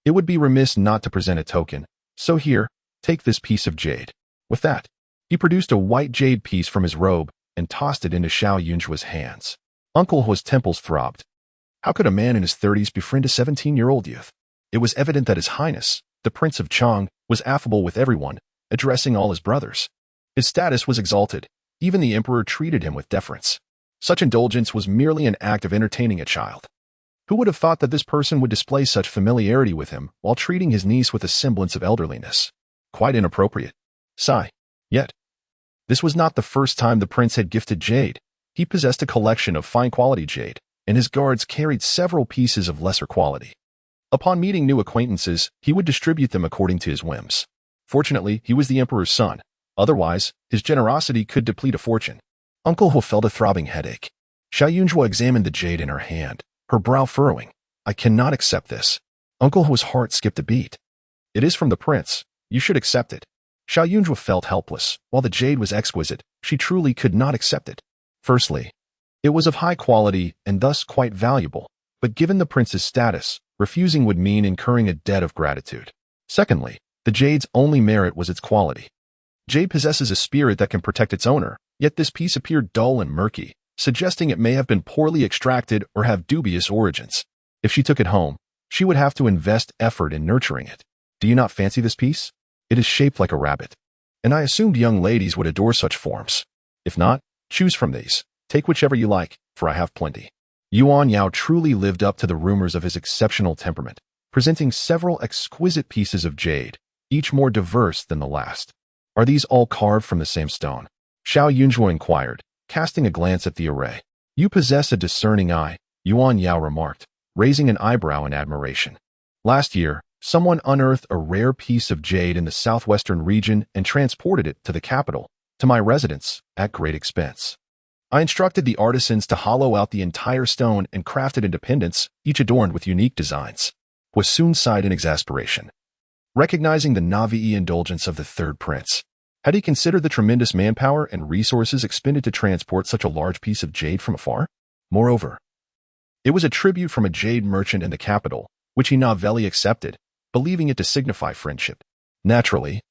it would be remiss not to present a token, so here, take this piece of jade. With that, he produced a white jade piece from his robe and tossed it into Xiao Yunzhua's hands. Uncle He's temples throbbed. How could a man in his 30s befriend a 17-year-old youth? It was evident that His Highness, the Prince of Chang, was affable with everyone, addressing all his brothers. His status was exalted. Even the emperor treated him with deference. Such indulgence was merely an act of entertaining a child. Who would have thought that this person would display such familiarity with him while treating his niece with a semblance of elderliness? Quite inappropriate. Sigh. Yet, this was not the first time the prince had gifted jade. He possessed a collection of fine-quality jade, and his guards carried several pieces of lesser quality. Upon meeting new acquaintances, he would distribute them according to his whims. Fortunately, he was the emperor's son. Otherwise, his generosity could deplete a fortune. Uncle He felt a throbbing headache. Xiao Yunzhua examined the jade in her hand, her brow furrowing. I cannot accept this. Uncle He's heart skipped a beat. It is from the prince. You should accept it. Xiao Yunzhua felt helpless. While the jade was exquisite, she truly could not accept it. Firstly, it was of high quality and thus quite valuable, but given the prince's status, refusing would mean incurring a debt of gratitude. Secondly, the jade's only merit was its quality. Jade possesses a spirit that can protect its owner, yet this piece appeared dull and murky, suggesting it may have been poorly extracted or have dubious origins. If she took it home, she would have to invest effort in nurturing it. Do you not fancy this piece? It is shaped like a rabbit, and I assumed young ladies would adore such forms. If not, choose from these. Take whichever you like, for I have plenty. Yuan Yao truly lived up to the rumors of his exceptional temperament, presenting several exquisite pieces of jade, each more diverse than the last. Are these all carved from the same stone? Xiao Yunzhua inquired, casting a glance at the array. You possess a discerning eye, Yuan Yao remarked, raising an eyebrow in admiration. Last year, someone unearthed a rare piece of jade in the southwestern region and transported it to the capital, to my residence, at great expense. I instructed the artisans to hollow out the entire stone and craft it into pendants, each adorned with unique designs. He soon sighed in exasperation, recognizing the Na'vi indulgence of the third prince. Had he considered the tremendous manpower and resources expended to transport such a large piece of jade from afar? Moreover, it was a tribute from a jade merchant in the capital, which he novelly accepted, believing it to signify friendship. Naturally,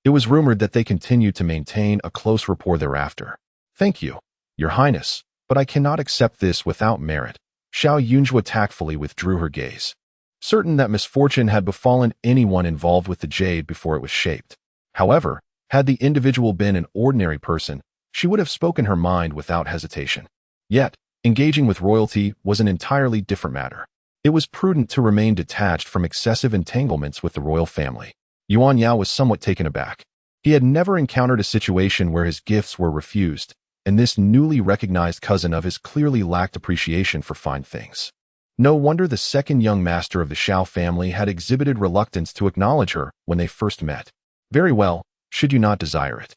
it was rumored that they continued to maintain a close rapport thereafter. Thank you, Your Highness, but I cannot accept this without merit, Xiao Yunjue tactfully withdrew her gaze, certain that misfortune had befallen anyone involved with the jade before it was shaped. However, had the individual been an ordinary person, she would have spoken her mind without hesitation. Yet, engaging with royalty was an entirely different matter. It was prudent to remain detached from excessive entanglements with the royal family. Yuan Yao was somewhat taken aback. He had never encountered a situation where his gifts were refused, and this newly recognized cousin of his clearly lacked appreciation for fine things. No wonder the second young master of the Xiao family had exhibited reluctance to acknowledge her when they first met. Very well, should you not desire it.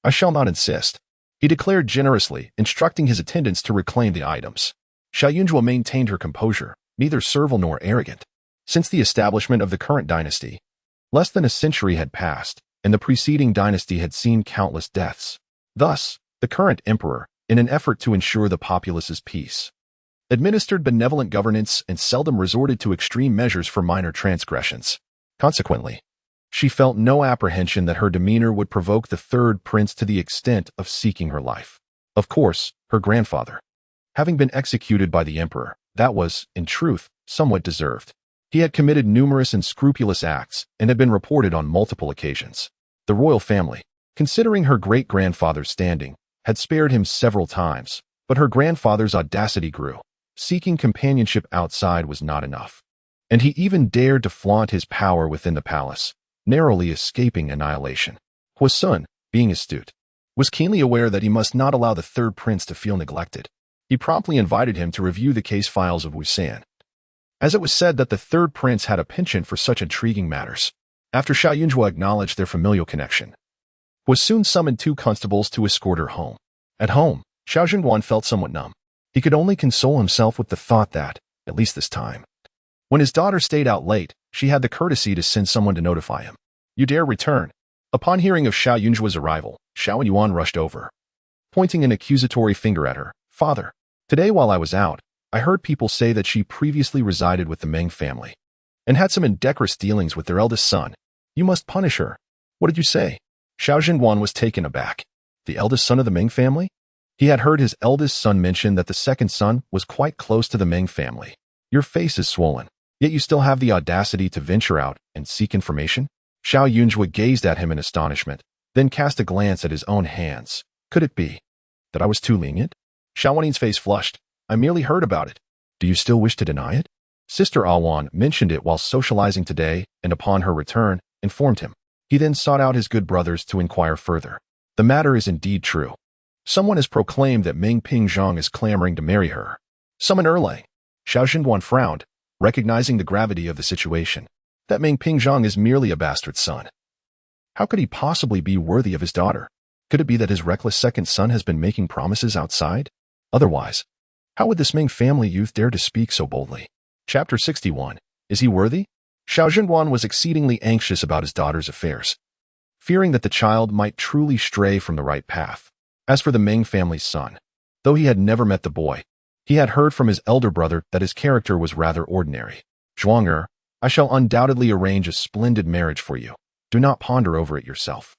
I shall not insist, he declared generously, instructing his attendants to reclaim the items. Xiao Yunjue maintained her composure, neither servile nor arrogant. Since the establishment of the current dynasty, less than a century had passed, and the preceding dynasty had seen countless deaths. Thus, the current emperor, in an effort to ensure the populace's peace, administered benevolent governance and seldom resorted to extreme measures for minor transgressions. Consequently, she felt no apprehension that her demeanor would provoke the third prince to the extent of seeking her life. Of course, her grandfather, having been executed by the emperor, that was, in truth, somewhat deserved. He had committed numerous unscrupulous acts and had been reported on multiple occasions. The royal family, considering her great-grandfather's standing, had spared him several times, but her grandfather's audacity grew. Seeking companionship outside was not enough, and he even dared to flaunt his power within the palace, narrowly escaping annihilation. Hua Sun, being astute, was keenly aware that he must not allow the third prince to feel neglected. He promptly invited him to review the case files of Wu San, as it was said that the third prince had a penchant for such intriguing matters. After Xiao Yunjue acknowledged their familial connection, Hua soon summoned 2 constables to escort her home. At home, Xiao Zhenguan felt somewhat numb. He could only console himself with the thought that, at least this time, when his daughter stayed out late, she had the courtesy to send someone to notify him. You dare return. Upon hearing of Xiao Yunjue's arrival, Xiao Yuan rushed over, pointing an accusatory finger at her. Father, today while I was out, I heard people say that she previously resided with the Meng family and had some indecorous dealings with their eldest son. You must punish her. What did you say? Xiao Zhenguan was taken aback. The eldest son of the Meng family? He had heard his eldest son mention that the second son was quite close to the Meng family. Your face is swollen, yet you still have the audacity to venture out and seek information? Xiao Yunjue gazed at him in astonishment, then cast a glance at his own hands. Could it be that I was too lenient? Xiao Wanin's face flushed. I merely heard about it. Do you still wish to deny it? Sister Awan mentioned it while socializing today, and upon her return, informed him. He then sought out his good brothers to inquire further. The matter is indeed true. Someone has proclaimed that Meng Pingzhang is clamoring to marry her. Summon Erlang. Xiao Zhenguan frowned, recognizing the gravity of the situation. That Meng Pingzhang is merely a bastard son. How could he possibly be worthy of his daughter? Could it be that his reckless second son has been making promises outside? Otherwise, how would this Meng family youth dare to speak so boldly? Chapter 61. Is he worthy? Xiao Zhenguan was exceedingly anxious about his daughter's affairs, fearing that the child might truly stray from the right path. As for the Meng family's son, though he had never met the boy, he had heard from his elder brother that his character was rather ordinary. Zhuang I shall undoubtedly arrange a splendid marriage for you. Do not ponder over it yourself.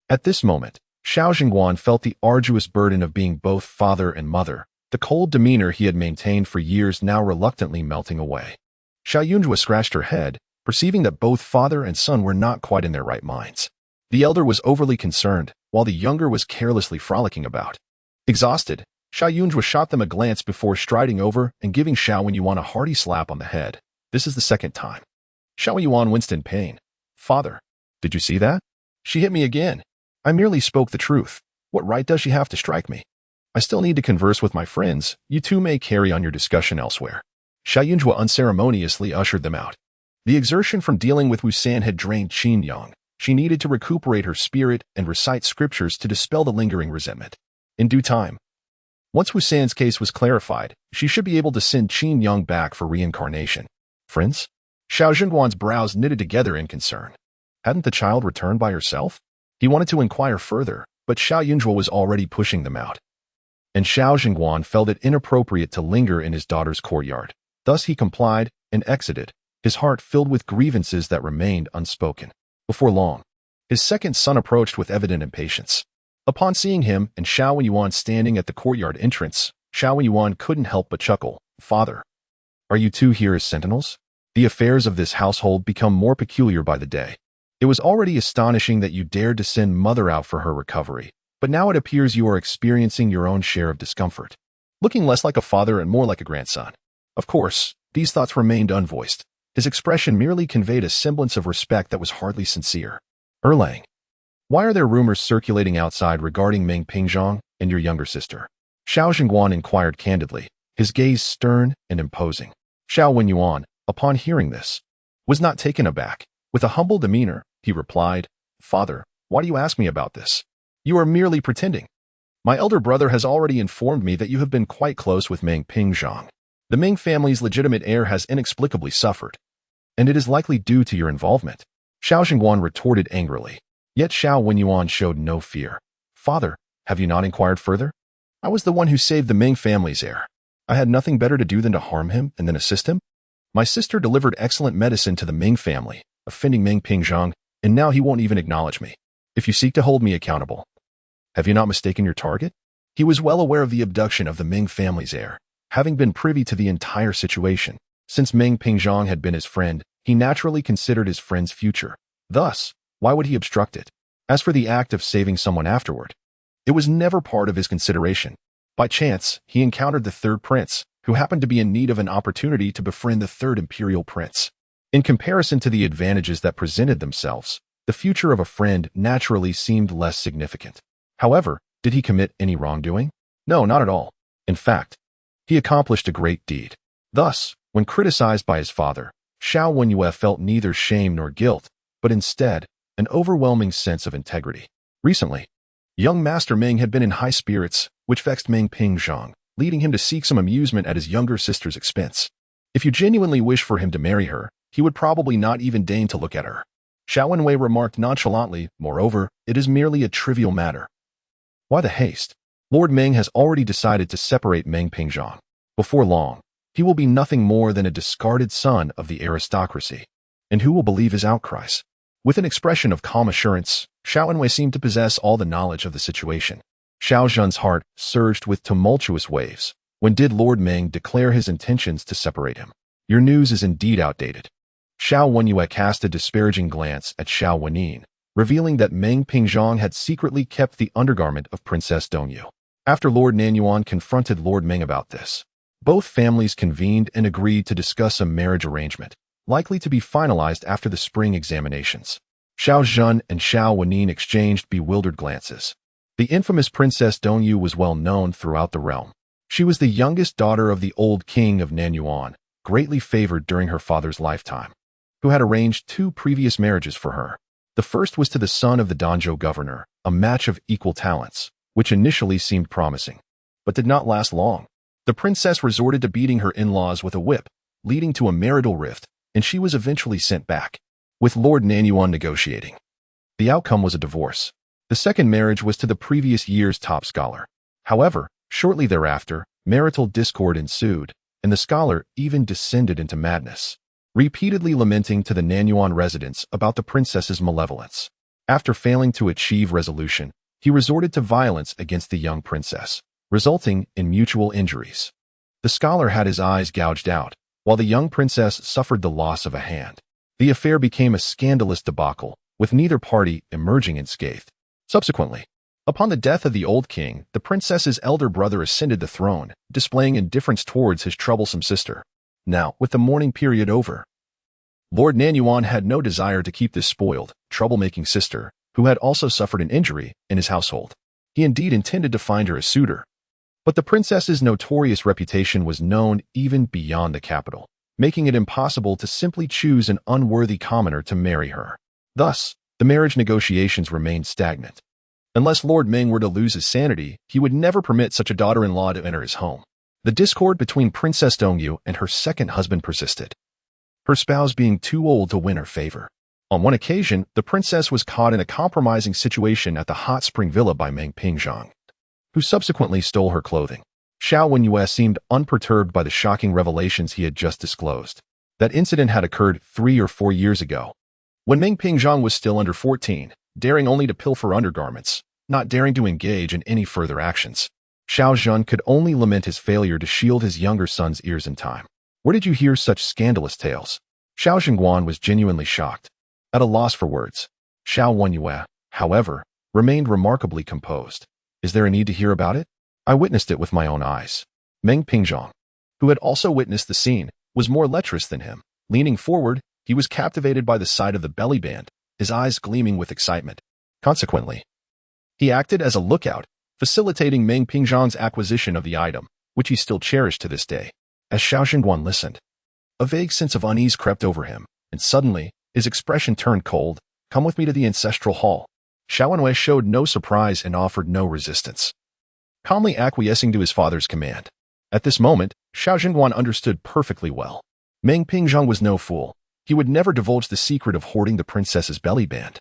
At this moment, Xiao Zhenguan felt the arduous burden of being both father and mother, the cold demeanor he had maintained for years now reluctantly melting away. Xiao Yunjue scratched her head, perceiving that both father and son were not quite in their right minds. The elder was overly concerned, while the younger was carelessly frolicking about. Exhausted, Xiao Yunjue shot them a glance before striding over and giving Xiao Yuan a hearty slap on the head. This is the second time. Xiao Yuan winced in pain. Father, did you see that? She hit me again. I merely spoke the truth. What right does she have to strike me? I still need to converse with my friends. You two may carry on your discussion elsewhere. Xiao Yunjue unceremoniously ushered them out. The exertion from dealing with Wu San had drained Qin Yang. She needed to recuperate her spirit and recite scriptures to dispel the lingering resentment. In due time, once Wu San's case was clarified, she should be able to send Qin Yang back for reincarnation. Friends? Xiao Zhenguan's brows knitted together in concern. Hadn't the child returned by herself? He wanted to inquire further, but Xiao Yunjue was already pushing them out. And Xiao Zhenguan felt it inappropriate to linger in his daughter's courtyard. Thus he complied and exited, his heart filled with grievances that remained unspoken. Before long, his second son approached with evident impatience. Upon seeing him and Xiao Yuan standing at the courtyard entrance, Xiao Yuan couldn't help but chuckle. Father, are you two here as sentinels? The affairs of this household become more peculiar by the day. It was already astonishing that you dared to send Mother out for her recovery, but now it appears you are experiencing your own share of discomfort, looking less like a father and more like a grandson. Of course, these thoughts remained unvoiced. His expression merely conveyed a semblance of respect that was hardly sincere. Erlang, why are there rumors circulating outside regarding Meng Pingzhong and your younger sister? Xiao Zhengguan inquired candidly, his gaze stern and imposing. Xiao Wenyuan, upon hearing this, was not taken aback. With a humble demeanor, he replied, Father, why do you ask me about this? You are merely pretending. My elder brother has already informed me that you have been quite close with Meng Pingzhong. The Meng family's legitimate heir has inexplicably suffered, and it is likely due to your involvement. Xiao Zhengguan retorted angrily. Yet Xiao Wenyuan showed no fear. Father, have you not inquired further? I was the one who saved the Meng family's heir. I had nothing better to do than to harm him and then assist him. My sister delivered excellent medicine to the Meng family, offending Meng Pingzhong, and now he won't even acknowledge me. If you seek to hold me accountable, have you not mistaken your target? He was well aware of the abduction of the Meng family's heir, having been privy to the entire situation. Since Meng Pingzhong had been his friend, he naturally considered his friend's future. Thus, why would he obstruct it? As for the act of saving someone afterward, it was never part of his consideration. By chance, he encountered the third prince, who happened to be in need of an opportunity to befriend the third imperial prince. In comparison to the advantages that presented themselves, the future of a friend naturally seemed less significant. However, did he commit any wrongdoing? No, not at all. In fact, he accomplished a great deed. Thus, when criticized by his father, Xiao Wenyue felt neither shame nor guilt, but instead, an overwhelming sense of integrity. Recently, young Master Meng had been in high spirits, which vexed Meng Pingzhong, leading him to seek some amusement at his younger sister's expense. If you genuinely wish for him to marry her, he would probably not even deign to look at her. Xiao Wenwei remarked nonchalantly, moreover, it is merely a trivial matter. Why the haste? Lord Meng has already decided to separate Meng Pingzhong. Before long, he will be nothing more than a discarded son of the aristocracy. And who will believe his outcries? With an expression of calm assurance, Xiao Wenwei seemed to possess all the knowledge of the situation. Xiao Zhen's heart surged with tumultuous waves. When did Lord Meng declare his intentions to separate him? Your news is indeed outdated. Xiao Wenyue cast a disparaging glance at Xiao Wenin, revealing that Meng Pingzhong had secretly kept the undergarment of Princess Dongyu. After Lord Nanyuan confronted Lord Meng about this, both families convened and agreed to discuss a marriage arrangement, likely to be finalized after the spring examinations. Xiao Zhen and Xiao Wenin exchanged bewildered glances. The infamous Princess Dongyu was well known throughout the realm. She was the youngest daughter of the old king of Nanyuan, greatly favored during her father's lifetime, who had arranged 2 previous marriages for her. The first was to the son of the Danzhou governor, a match of equal talents, which initially seemed promising, but did not last long. The princess resorted to beating her in-laws with a whip, leading to a marital rift, and she was eventually sent back, with Lord Nanyuan negotiating. The outcome was a divorce. The second marriage was to the previous year's top scholar. However, shortly thereafter, marital discord ensued, and the scholar even descended into madness, repeatedly lamenting to the Nanyuan residents about the princess's malevolence. After failing to achieve resolution, he resorted to violence against the young princess, resulting in mutual injuries. The scholar had his eyes gouged out, while the young princess suffered the loss of a hand. The affair became a scandalous debacle, with neither party emerging unscathed. Subsequently, upon the death of the old king, the princess's elder brother ascended the throne, displaying indifference towards his troublesome sister. Now, with the mourning period over, Lord Nanyuan had no desire to keep this spoiled, troublemaking sister, who had also suffered an injury, in his household. He indeed intended to find her a suitor. But the princess's notorious reputation was known even beyond the capital, making it impossible to simply choose an unworthy commoner to marry her. Thus, the marriage negotiations remained stagnant. Unless Lord Meng were to lose his sanity, he would never permit such a daughter-in-law to enter his home. The discord between Princess Dongyu and her second husband persisted, her spouse being too old to win her favor. On one occasion, the princess was caught in a compromising situation at the hot spring villa by Meng Pingzhong, who subsequently stole her clothing. Xiao Wenyue seemed unperturbed by the shocking revelations he had just disclosed. That incident had occurred 3 or 4 years ago, when Meng Pingzhong was still under 14, daring only to pilfer undergarments, not daring to engage in any further actions. Xiao Zhen could only lament his failure to shield his younger son's ears in time. Where did you hear such scandalous tales? Xiao Zhengguan was genuinely shocked. At a loss for words, Xiao Wenyue, however, remained remarkably composed. Is there a need to hear about it? I witnessed it with my own eyes. Meng Pingzhong, who had also witnessed the scene, was more lecherous than him. Leaning forward, he was captivated by the sight of the belly band, his eyes gleaming with excitement. Consequently, he acted as a lookout, facilitating Meng Pingzhong's acquisition of the item, which he still cherished to this day. As Xiao Zhengguan listened, a vague sense of unease crept over him, and suddenly, his expression turned cold. Come with me to the ancestral hall. Xiao Wenwei showed no surprise and offered no resistance, calmly acquiescing to his father's command. At this moment, Xiao Zhengguan understood perfectly well. Meng Pingzhong was no fool. He would never divulge the secret of hoarding the princess's belly band.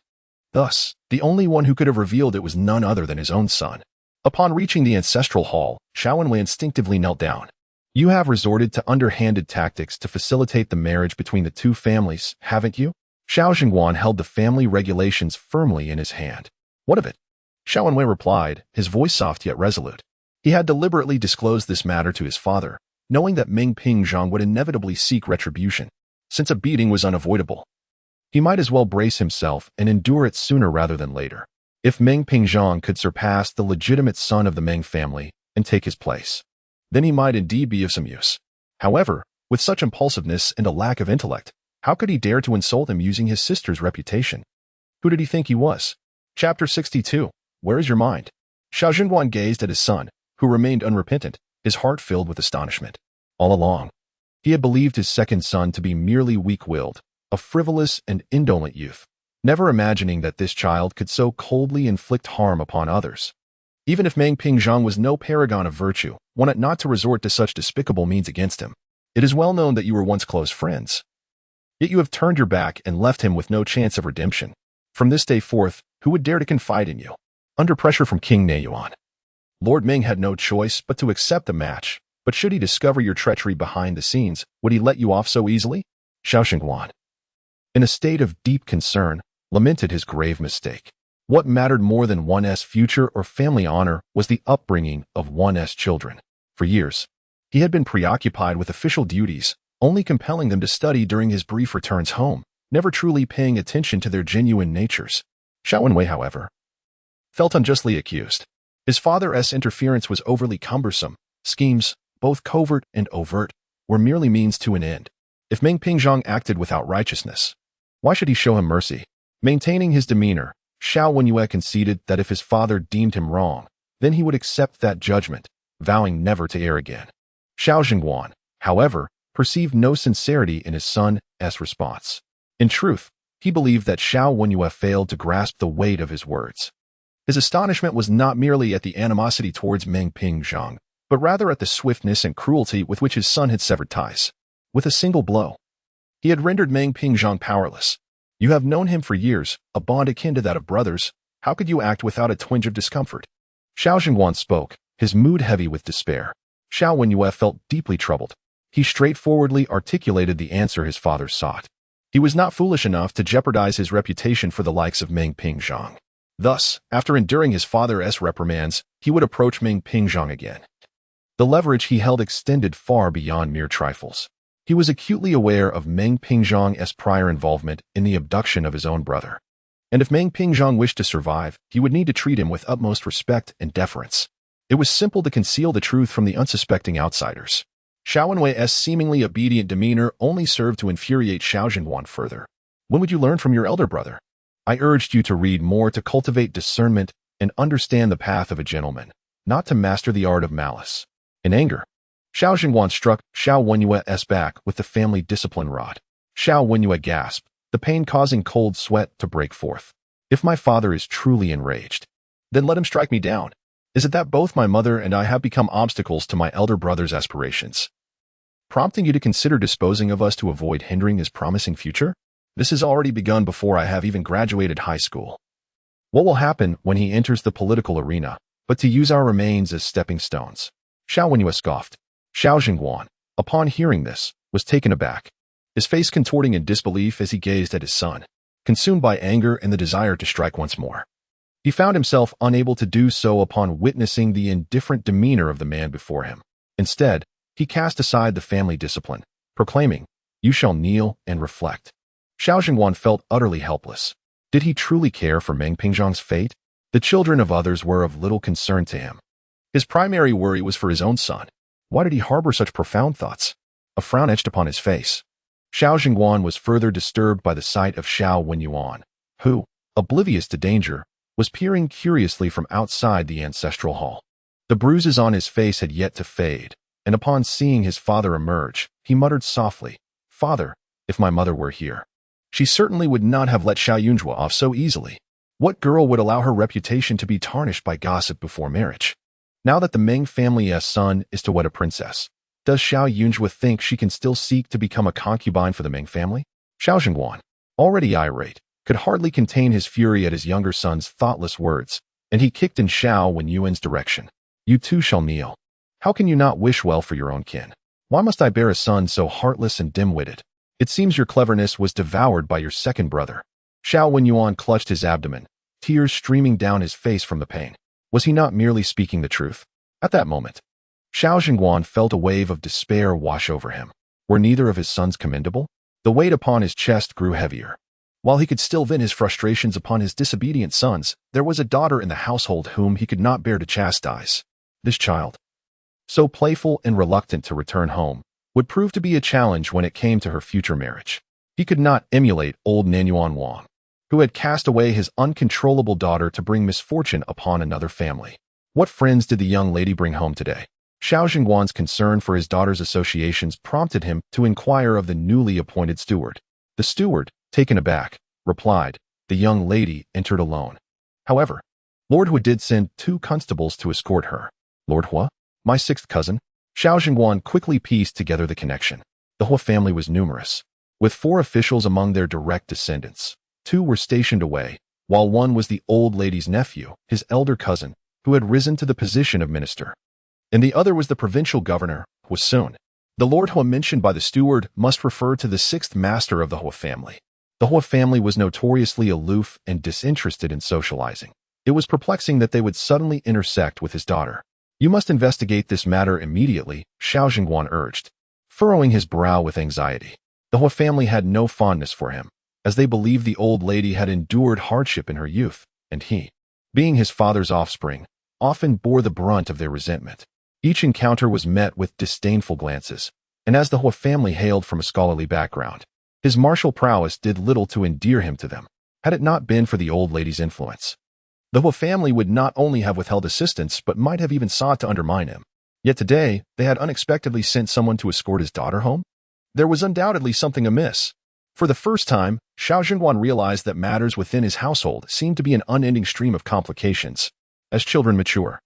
Thus, the only one who could have revealed it was none other than his own son. Upon reaching the ancestral hall, Xiao Wenwei instinctively knelt down. You have resorted to underhanded tactics to facilitate the marriage between the two families, haven't you? Xiao Zhengguan held the family regulations firmly in his hand. What of it? Xiao Wenwei replied, his voice soft yet resolute. He had deliberately disclosed this matter to his father, knowing that Meng Pingzhong would inevitably seek retribution. Since a beating was unavoidable, he might as well brace himself and endure it sooner rather than later. If Meng Pingzhong could surpass the legitimate son of the Meng family and take his place, then he might indeed be of some use. However, with such impulsiveness and a lack of intellect, how could he dare to insult him using his sister's reputation? Who did he think he was? Chapter 62. Where is your mind? Xiao Zhengguan gazed at his son, who remained unrepentant, his heart filled with astonishment. All along, he had believed his second son to be merely weak-willed, a frivolous and indolent youth, never imagining that this child could so coldly inflict harm upon others. Even if Meng Pingzhong was no paragon of virtue, one ought not to resort to such despicable means against him. It is well known that you were once close friends. Yet you have turned your back and left him with no chance of redemption. From this day forth, who would dare to confide in you? Under pressure from King Neiyuan, Lord Ming had no choice but to accept the match, but should he discover your treachery behind the scenes, would he let you off so easily? Xiao Zhengguan, in a state of deep concern, lamented his grave mistake. What mattered more than one's future or family honor was the upbringing of one's children. For years, he had been preoccupied with official duties, only compelling them to study during his brief returns home, never truly paying attention to their genuine natures. Xiao Wenwei, however, felt unjustly accused. His father's interference was overly cumbersome. Schemes, both covert and overt, were merely means to an end. If Meng Pingzhong acted without righteousness, why should he show him mercy? Maintaining his demeanor, Xiao Wenyue conceded that if his father deemed him wrong, then he would accept that judgment, vowing never to err again. Xiao Zhengguan, however, perceived no sincerity in his son's response. In truth, he believed that Xiao Wenyue failed to grasp the weight of his words. His astonishment was not merely at the animosity towards Meng Pingzhong, but rather at the swiftness and cruelty with which his son had severed ties. With a single blow, he had rendered Meng Pingzhong powerless. You have known him for years, a bond akin to that of brothers. How could you act without a twinge of discomfort? Xiao Zhengguan spoke, his mood heavy with despair. Xiao Wenyue felt deeply troubled. He straightforwardly articulated the answer his father sought. He was not foolish enough to jeopardize his reputation for the likes of Meng Pingzhong. Thus, after enduring his father's reprimands, he would approach Meng Pingzhong again. The leverage he held extended far beyond mere trifles. He was acutely aware of Meng Pingzhong's prior involvement in the abduction of his own brother. And if Meng Pingzhong wished to survive, he would need to treat him with utmost respect and deference. It was simple to conceal the truth from the unsuspecting outsiders. Xiao Wenwei's seemingly obedient demeanor only served to infuriate Xiao Zhengguan further. When would you learn from your elder brother? I urged you to read more to cultivate discernment and understand the path of a gentleman, not to master the art of malice. In anger, Xiao Zhengguan struck Xiao Wenyue's back with the family discipline rod. Xiao Wenyue gasped, the pain causing cold sweat to break forth. If my father is truly enraged, then let him strike me down. Is it that both my mother and I have become obstacles to my elder brother's aspirations, prompting you to consider disposing of us to avoid hindering his promising future? This has already begun before I have even graduated high school. What will happen when he enters the political arena, but to use our remains as stepping stones? Xiao Wenyue scoffed. Xiao Zhengguan, upon hearing this, was taken aback, his face contorting in disbelief as he gazed at his son, consumed by anger and the desire to strike once more. He found himself unable to do so upon witnessing the indifferent demeanor of the man before him. Instead, he cast aside the family discipline, proclaiming, "You shall kneel and reflect." Xiao Jingguan felt utterly helpless. Did he truly care for Meng Pingzhang's fate? The children of others were of little concern to him. His primary worry was for his own son. Why did he harbor such profound thoughts? A frown etched upon his face. Xiao Jingguan was further disturbed by the sight of Xiao Wenyuan, who, oblivious to danger, was peering curiously from outside the ancestral hall. The bruises on his face had yet to fade, and upon seeing his father emerge, he muttered softly, "Father, if my mother were here, she certainly would not have let Xiao Yunjue off so easily. What girl would allow her reputation to be tarnished by gossip before marriage? Now that the Meng family's son is to wed a princess, does Xiao Yunjue think she can still seek to become a concubine for the Meng family?" Xiao Jingguan, already irate, could hardly contain his fury at his younger son's thoughtless words, and he kicked in Xiao Wenyuan's direction. "You too shall kneel. How can you not wish well for your own kin? Why must I bear a son so heartless and dim-witted? It seems your cleverness was devoured by your second brother." Xiao Wenyuan clutched his abdomen, tears streaming down his face from the pain. Was he not merely speaking the truth? At that moment, Xiao Jingguan felt a wave of despair wash over him. Were neither of his sons commendable? The weight upon his chest grew heavier. While he could still vent his frustrations upon his disobedient sons, there was a daughter in the household whom he could not bear to chastise. This child, so playful and reluctant to return home, would prove to be a challenge when it came to her future marriage. He could not emulate old Nanyuan Wang, who had cast away his uncontrollable daughter to bring misfortune upon another family. What friends did the young lady bring home today? Xiao Jingguan's concern for his daughter's associations prompted him to inquire of the newly appointed steward. The steward, taken aback, replied, "The young lady entered alone. However, Lord Hua did send 2 constables to escort her." "Lord Hua? My 6th cousin?" Xiao Jingguan quickly pieced together the connection. The Hua family was numerous, with 4 officials among their direct descendants. 2 were stationed away, while 1 was the old lady's nephew, his elder cousin, who had risen to the position of minister. And the other was the provincial governor, Hua Sun. The Lord Hua mentioned by the steward must refer to the 6th master of the Hua family. The Hua family was notoriously aloof and disinterested in socializing. It was perplexing that they would suddenly intersect with his daughter. "You must investigate this matter immediately," Xiao Jingguan urged, furrowing his brow with anxiety. The Hua family had no fondness for him, as they believed the old lady had endured hardship in her youth, and he, being his father's offspring, often bore the brunt of their resentment. Each encounter was met with disdainful glances, and as the Hua family hailed from a scholarly background, his martial prowess did little to endear him to them. Had it not been for the old lady's influence, the Hua family would not only have withheld assistance, but might have even sought to undermine him. Yet today, they had unexpectedly sent someone to escort his daughter home? There was undoubtedly something amiss. For the first time, Xiao Jingguan realized that matters within his household seemed to be an unending stream of complications. As children mature,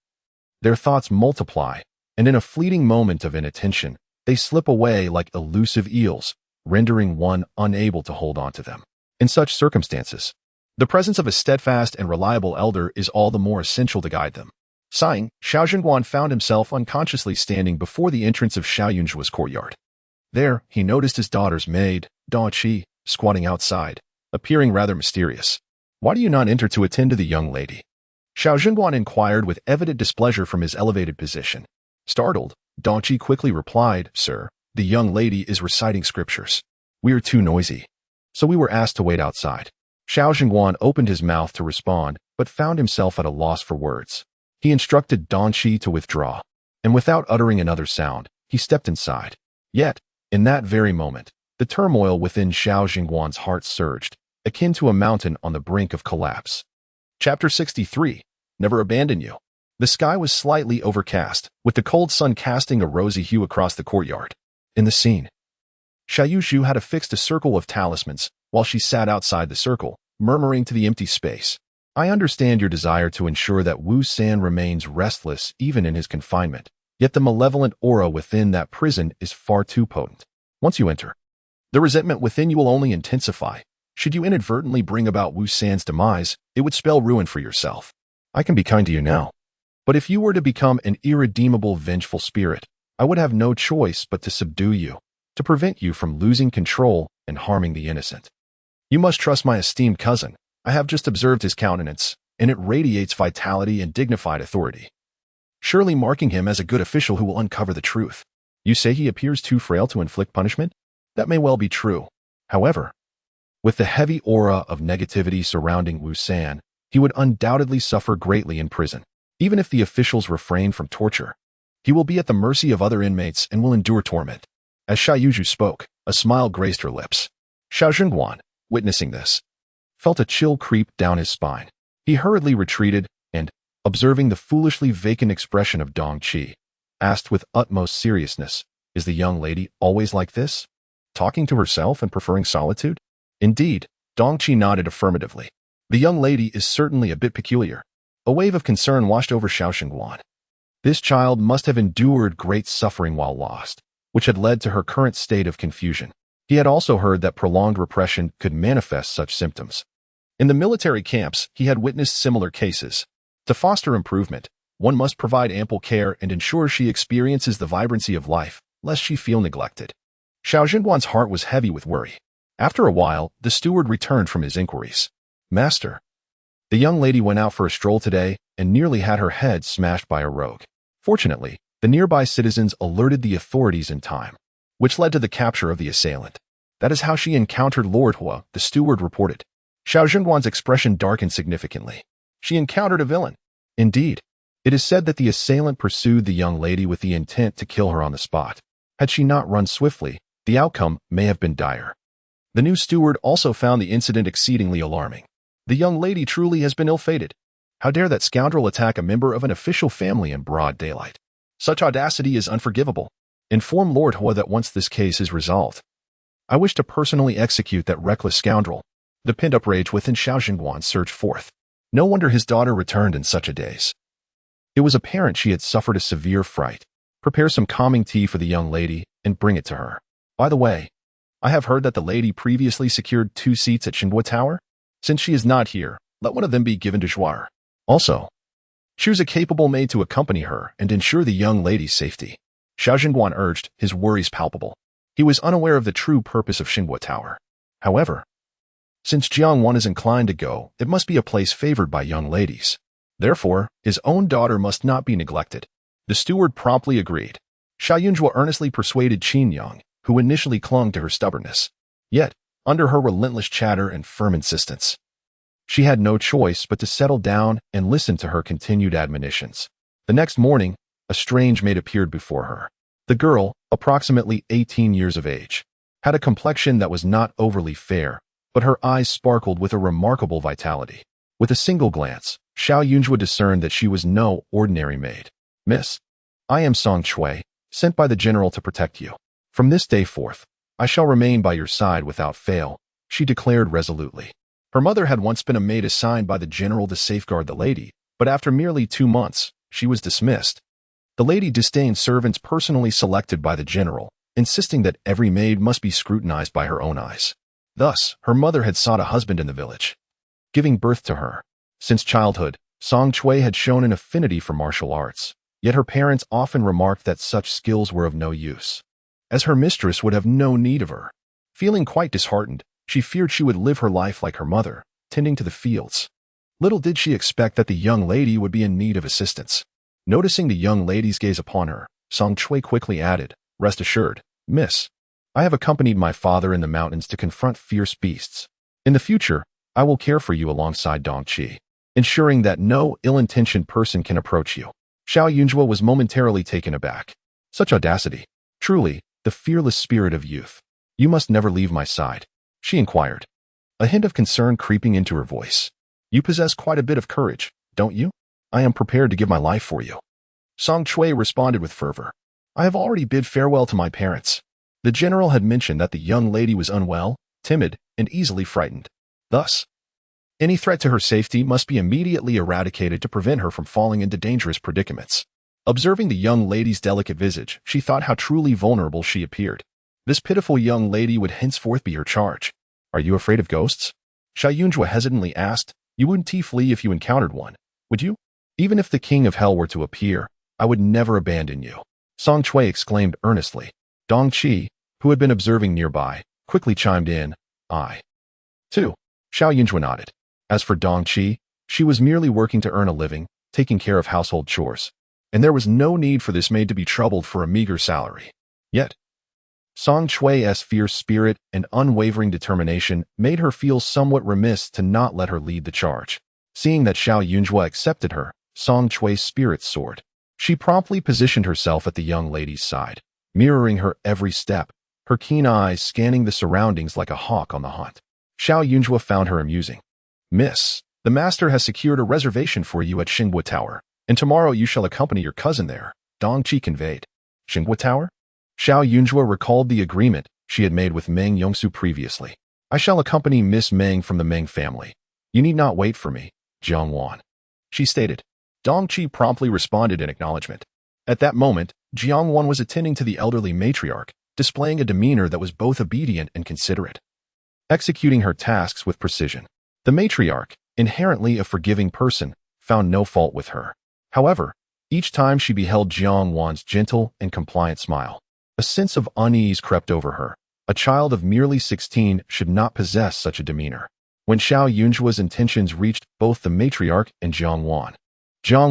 their thoughts multiply, and in a fleeting moment of inattention, they slip away like elusive eels, rendering one unable to hold on to them. In such circumstances, the presence of a steadfast and reliable elder is all the more essential to guide them. Sighing, Xiao Jingguan found himself unconsciously standing before the entrance of Xiao Yunjue's courtyard. There, he noticed his daughter's maid, Da Qi, squatting outside, appearing rather mysterious. "Why do you not enter to attend to the young lady?" Xiao Jingguan inquired with evident displeasure from his elevated position. Startled, Da Qi quickly replied, "Sir, the young lady is reciting scriptures. We are too noisy, so we were asked to wait outside." Xiao Jingguan opened his mouth to respond, but found himself at a loss for words. He instructed Da Qi to withdraw, and without uttering another sound, he stepped inside. Yet, in that very moment, the turmoil within Xiao Jingguan's heart surged, akin to a mountain on the brink of collapse. Chapter 63. Never Abandon You. The sky was slightly overcast, with the cold sun casting a rosy hue across the courtyard. In the scene, Xiao Zhu had affixed a circle of talismans, while she sat outside the circle, murmuring to the empty space. "I understand your desire to ensure that Wu San remains restless even in his confinement, yet the malevolent aura within that prison is far too potent. Once you enter, the resentment within you will only intensify. Should you inadvertently bring about Wu San's demise, it would spell ruin for yourself. I can be kind to you now, but if you were to become an irredeemable, vengeful spirit, I would have no choice but to subdue you, to prevent you from losing control and harming the innocent. You must trust my esteemed cousin. I have just observed his countenance, and it radiates vitality and dignified authority, surely marking him as a good official who will uncover the truth. You say he appears too frail to inflict punishment? That may well be true. However, with the heavy aura of negativity surrounding Wu San, he would undoubtedly suffer greatly in prison. Even if the officials refrain from torture, he will be at the mercy of other inmates and will endure torment. As Xia Yuzhu spoke, a smile graced her lips. Xiao Zhenguan, witnessing this, felt a chill creep down his spine. He hurriedly retreated and, observing the foolishly vacant expression of Dong Qi, asked with utmost seriousness, "Is the young lady always like this? Talking to herself and preferring solitude?" Indeed, Dong Qi nodded affirmatively. The young lady is certainly a bit peculiar. A wave of concern washed over Xiao Zhenguan. This child must have endured great suffering while lost, which had led to her current state of confusion. He had also heard that prolonged repression could manifest such symptoms. In the military camps, he had witnessed similar cases. To foster improvement, one must provide ample care and ensure she experiences the vibrancy of life, lest she feel neglected. Xiao Zhenguan's heart was heavy with worry. After a while, the steward returned from his inquiries. "Master, the young lady went out for a stroll today and nearly had her head smashed by a rogue. Fortunately, the nearby citizens alerted the authorities in time, which led to the capture of the assailant. That is how she encountered Lord Hua," the steward reported. Xiao Zhenguan's expression darkened significantly. She encountered a villain. Indeed, it is said that the assailant pursued the young lady with the intent to kill her on the spot. Had she not run swiftly, the outcome may have been dire. The new steward also found the incident exceedingly alarming. The young lady truly has been ill-fated. How dare that scoundrel attack a member of an official family in broad daylight? Such audacity is unforgivable. Inform Lord Hua that once this case is resolved, I wish to personally execute that reckless scoundrel. The pent-up rage within Xiao Zhenguan surged forth. No wonder his daughter returned in such a daze. It was apparent she had suffered a severe fright. Prepare some calming tea for the young lady and bring it to her. By the way, I have heard that the lady previously secured 2 seats at Xinhua Tower. Since she is not here, let one of them be given to Zhuar. Also, choose a capable maid to accompany her and ensure the young lady's safety." Xiao Zhenguan urged, his worries palpable. He was unaware of the true purpose of Xinhua Tower. However, since Jiangwan is inclined to go, it must be a place favored by young ladies. Therefore, his own daughter must not be neglected. The steward promptly agreed. Xia Yunzhua earnestly persuaded Qin Yang, who initially clung to her stubbornness. Yet, under her relentless chatter and firm insistence, she had no choice but to settle down and listen to her continued admonitions. The next morning, a strange maid appeared before her. The girl, approximately 18 years of age, had a complexion that was not overly fair, but her eyes sparkled with a remarkable vitality. With a single glance, Xiao Yunzhua discerned that she was no ordinary maid. "Miss, I am Song Chui, sent by the general to protect you. From this day forth, I shall remain by your side without fail," she declared resolutely. Her mother had once been a maid assigned by the general to safeguard the lady, but after merely 2 months, she was dismissed. The lady disdained servants personally selected by the general, insisting that every maid must be scrutinized by her own eyes. Thus, her mother had sought a husband in the village, giving birth to her. Since childhood, Song Chui had shown an affinity for martial arts, yet her parents often remarked that such skills were of no use, as her mistress would have no need of her. Feeling quite disheartened, she feared she would live her life like her mother, tending to the fields. Little did she expect that the young lady would be in need of assistance. Noticing the young lady's gaze upon her, Song Chui quickly added, "Rest assured, miss, I have accompanied my father in the mountains to confront fierce beasts. In the future, I will care for you alongside Dong Qi, ensuring that no ill-intentioned person can approach you." Xiao Yunzhua was momentarily taken aback. Such audacity. Truly, the fearless spirit of youth. "You must never leave my side?" she inquired, a hint of concern creeping into her voice. "You possess quite a bit of courage, don't you? I am prepared to give my life for you." Song Chui responded with fervor. "I have already bid farewell to my parents." The general had mentioned that the young lady was unwell, timid, and easily frightened. Thus, any threat to her safety must be immediately eradicated to prevent her from falling into dangerous predicaments. Observing the young lady's delicate visage, she thought how truly vulnerable she appeared. This pitiful young lady would henceforth be her charge. "Are you afraid of ghosts?" Xiao Yunzhua hesitantly asked. "You wouldn't flee if you encountered one, would you?" "Even if the king of hell were to appear, I would never abandon you," Song Chui exclaimed earnestly. Dong Qi, who had been observing nearby, quickly chimed in, "I, too." Xiao Yunzhua nodded. As for Dong Qi, She was merely working to earn a living, taking care of household chores, and there was no need for this maid to be troubled for a meager salary. Yet, Song Chui's fierce spirit and unwavering determination made her feel somewhat remiss to not let her lead the charge. Seeing that Xiao Yunjua accepted her, Song Chui's spirits soared. She promptly positioned herself at the young lady's side, mirroring her every step, her keen eyes scanning the surroundings like a hawk on the hunt. Xiao Yunjua found her amusing. "Miss, the master has secured a reservation for you at Xinghua Tower, and tomorrow you shall accompany your cousin there," Dong Qi conveyed. "Xinghua Tower?" Xiao Yunjua recalled the agreement she had made with Meng Yongsu previously. "I shall accompany Miss Meng from the Meng family. You need not wait for me, Jiang Wan," she stated. Dong Qi promptly responded in acknowledgement. At that moment, Jiang Wan was attending to the elderly matriarch, displaying a demeanor that was both obedient and considerate, executing her tasks with precision. The matriarch, inherently a forgiving person, found no fault with her. However, each time she beheld Jiang Wan's gentle and compliant smile, a sense of unease crept over her. A child of merely 16 should not possess such a demeanor. When Xiao Yunjua's intentions reached both the matriarch and Jiang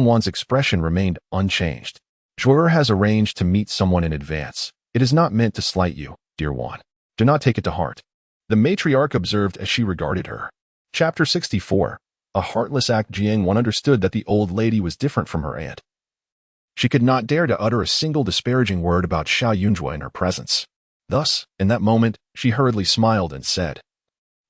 Wan's expression remained unchanged. "Zhuer has arranged to meet someone in advance. It is not meant to slight you, dear Wan. Do not take it to heart," the matriarch observed as she regarded her. Chapter 64. A heartless act. Jiang Wan understood that the old lady was different from her aunt. She could not dare to utter a single disparaging word about Xiao Yunjua in her presence. Thus, in that moment, she hurriedly smiled and said,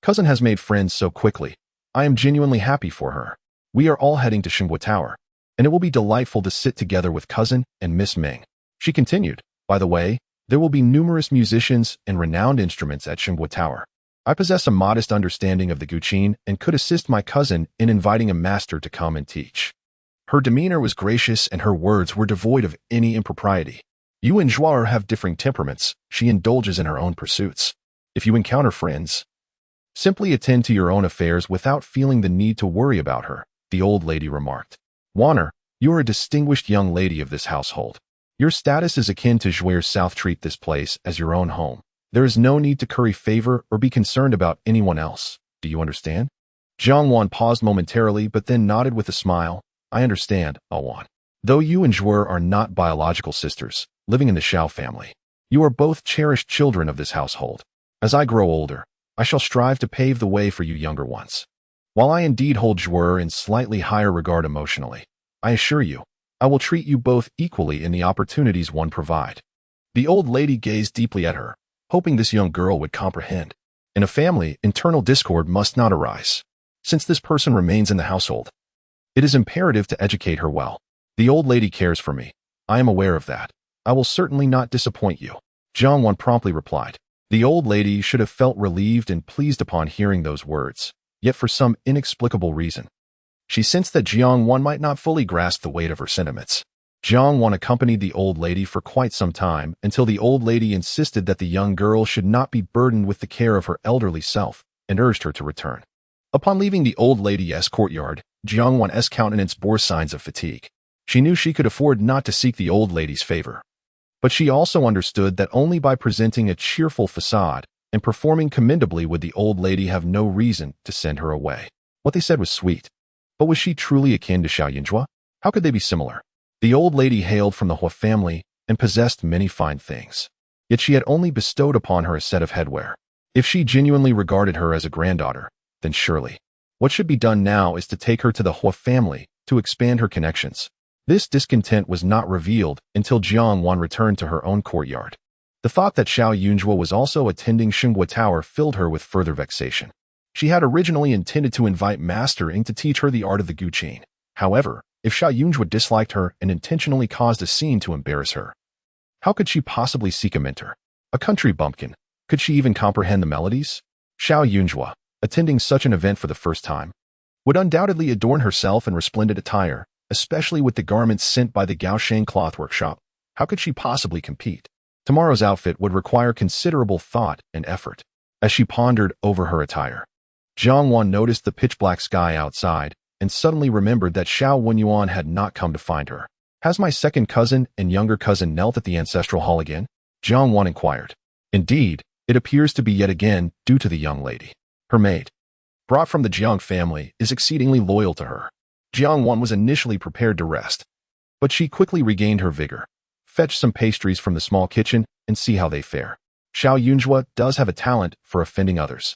"Cousin has made friends so quickly. I am genuinely happy for her. We are all heading to Xinghua Tower, and it will be delightful to sit together with cousin and Miss Ming." She continued, "By the way, there will be numerous musicians and renowned instruments at Xinghua Tower. I possess a modest understanding of the Guqin and could assist my cousin in inviting a master to come and teach." Her demeanor was gracious and her words were devoid of any impropriety. "You and Zhuar have differing temperaments. She indulges in her own pursuits. If you encounter friends, simply attend to your own affairs without feeling the need to worry about her," the old lady remarked. "Wanner, you are a distinguished young lady of this household. Your status is akin to Zhuar's South. Treat this place as your own home. There is no need to curry favor or be concerned about anyone else. Do you understand?" Jiang Wan paused momentarily but then nodded with a smile. "I understand, Wan. Though you and Zhuer are not biological sisters, living in the Xiao family, you are both cherished children of this household. As I grow older, I shall strive to pave the way for you younger ones. While I indeed hold Zhuer in slightly higher regard emotionally, I assure you, I will treat you both equally in the opportunities one provide." The old lady gazed deeply at her, hoping this young girl would comprehend. In a family, internal discord must not arise. Since this person remains in the household, it is imperative to educate her well. The old lady cares for me. I am aware of that. I will certainly not disappoint you, Jiang Wan promptly replied. The old lady should have felt relieved and pleased upon hearing those words, yet for some inexplicable reason, she sensed that Jiang Wan might not fully grasp the weight of her sentiments. Jiang Wan accompanied the old lady for quite some time until the old lady insisted that the young girl should not be burdened with the care of her elderly self and urged her to return. Upon leaving the old lady's courtyard, Jiang Wan's countenance bore signs of fatigue. She knew she could afford not to seek the old lady's favor, but she also understood that only by presenting a cheerful facade and performing commendably would the old lady have no reason to send her away. What they said was sweet, but was she truly akin to Xiao Yunjua? How could they be similar? The old lady hailed from the Hua family and possessed many fine things, yet she had only bestowed upon her a set of headwear. If she genuinely regarded her as a granddaughter, then surely what should be done now is to take her to the Hua family to expand her connections. This discontent was not revealed until Jiang Wan returned to her own courtyard. The thought that Xiao Yunjua was also attending Xinghua Tower filled her with further vexation. She had originally intended to invite Master Ing to teach her the art of the Guqin. However, if Xiao Yunjua disliked her and intentionally caused a scene to embarrass her, how could she possibly seek a mentor? A country bumpkin. Could she even comprehend the melodies? Xiao Yunjua, attending such an event for the first time, would undoubtedly adorn herself in resplendent attire, especially with the garments sent by the Gaosheng cloth workshop. How could she possibly compete? Tomorrow's outfit would require considerable thought and effort. As she pondered over her attire, Jiang Wan noticed the pitch-black sky outside and suddenly remembered that Xiao Wenyuan had not come to find her. Has my second cousin and younger cousin knelt at the ancestral hall again? Jiang Wan inquired. Indeed, it appears to be yet again due to the young lady, her maid. brought from the Jiang family, is exceedingly loyal to her. Jiang Wan was initially prepared to rest, but she quickly regained her vigor. Fetch some pastries from the small kitchen and see how they fare. Xiao Yunjua does have a talent for offending others.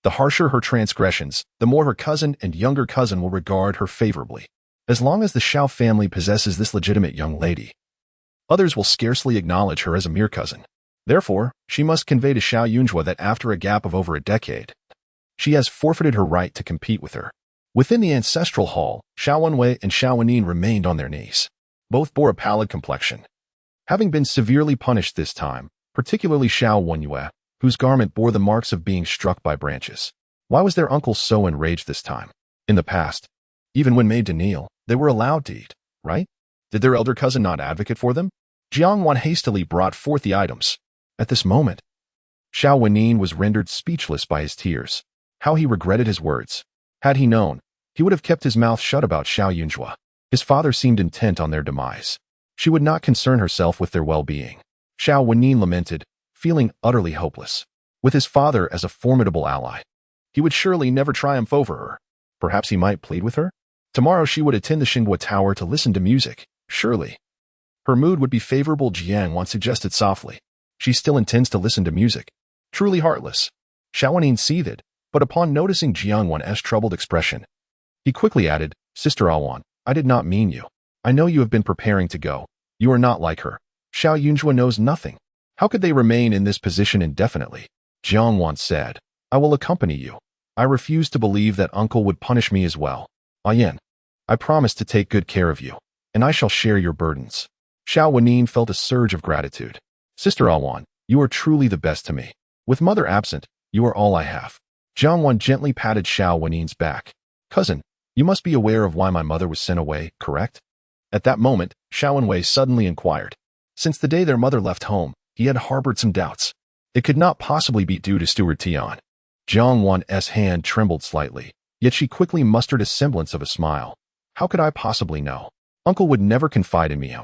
The harsher her transgressions, the more her cousin and younger cousin will regard her favorably. As long as the Xiao family possesses this legitimate young lady, others will scarcely acknowledge her as a mere cousin. Therefore, she must convey to Xiao Yunjua that after a gap of over a decade, she has forfeited her right to compete with her. Within the ancestral hall, Xiao Wenwei and Xiao Wenin remained on their knees. Both bore a pallid complexion, having been severely punished this time, particularly Xiao Wenyue, whose garment bore the marks of being struck by branches. Why was their uncle so enraged this time? In the past, even when made to kneel, they were allowed to eat, right? Did their elder cousin not advocate for them? Jiang Wan hastily brought forth the items. At this moment, Xiao Wenin was rendered speechless by his tears. How he regretted his words. Had he known, he would have kept his mouth shut about Xiao Yunjua. His father seemed intent on their demise. She would not concern herself with their well-being. Xiao Wenin lamented, feeling utterly hopeless. With his father as a formidable ally, he would surely never triumph over her. Perhaps he might plead with her? Tomorrow she would attend the Xinghua Tower to listen to music, surely. Her mood would be favorable, Jiang Wan suggested softly. She still intends to listen to music. Truly heartless. Xiao Wenin seethed, but upon noticing Jiang Wan's troubled expression, he quickly added, Sister Awan, I did not mean you. I know you have been preparing to go. You are not like her. Xiao Yunjua knows nothing. How could they remain in this position indefinitely? Jiang Wan said, I will accompany you. I refuse to believe that uncle would punish me as well. Ayan, I promise to take good care of you, and I shall share your burdens. Xiao Wenin felt a surge of gratitude. Sister Awan, you are truly the best to me. With mother absent, you are all I have. Jiang Wan gently patted Xiao Wenin's back. Cousin, you must be aware of why my mother was sent away, correct? At that moment, Xiao Wenwei suddenly inquired. Since the day their mother left home, he had harbored some doubts. It could not possibly be due to Steward Tian. Jiang Wan's hand trembled slightly, yet she quickly mustered a semblance of a smile. How could I possibly know? Uncle would never confide in me.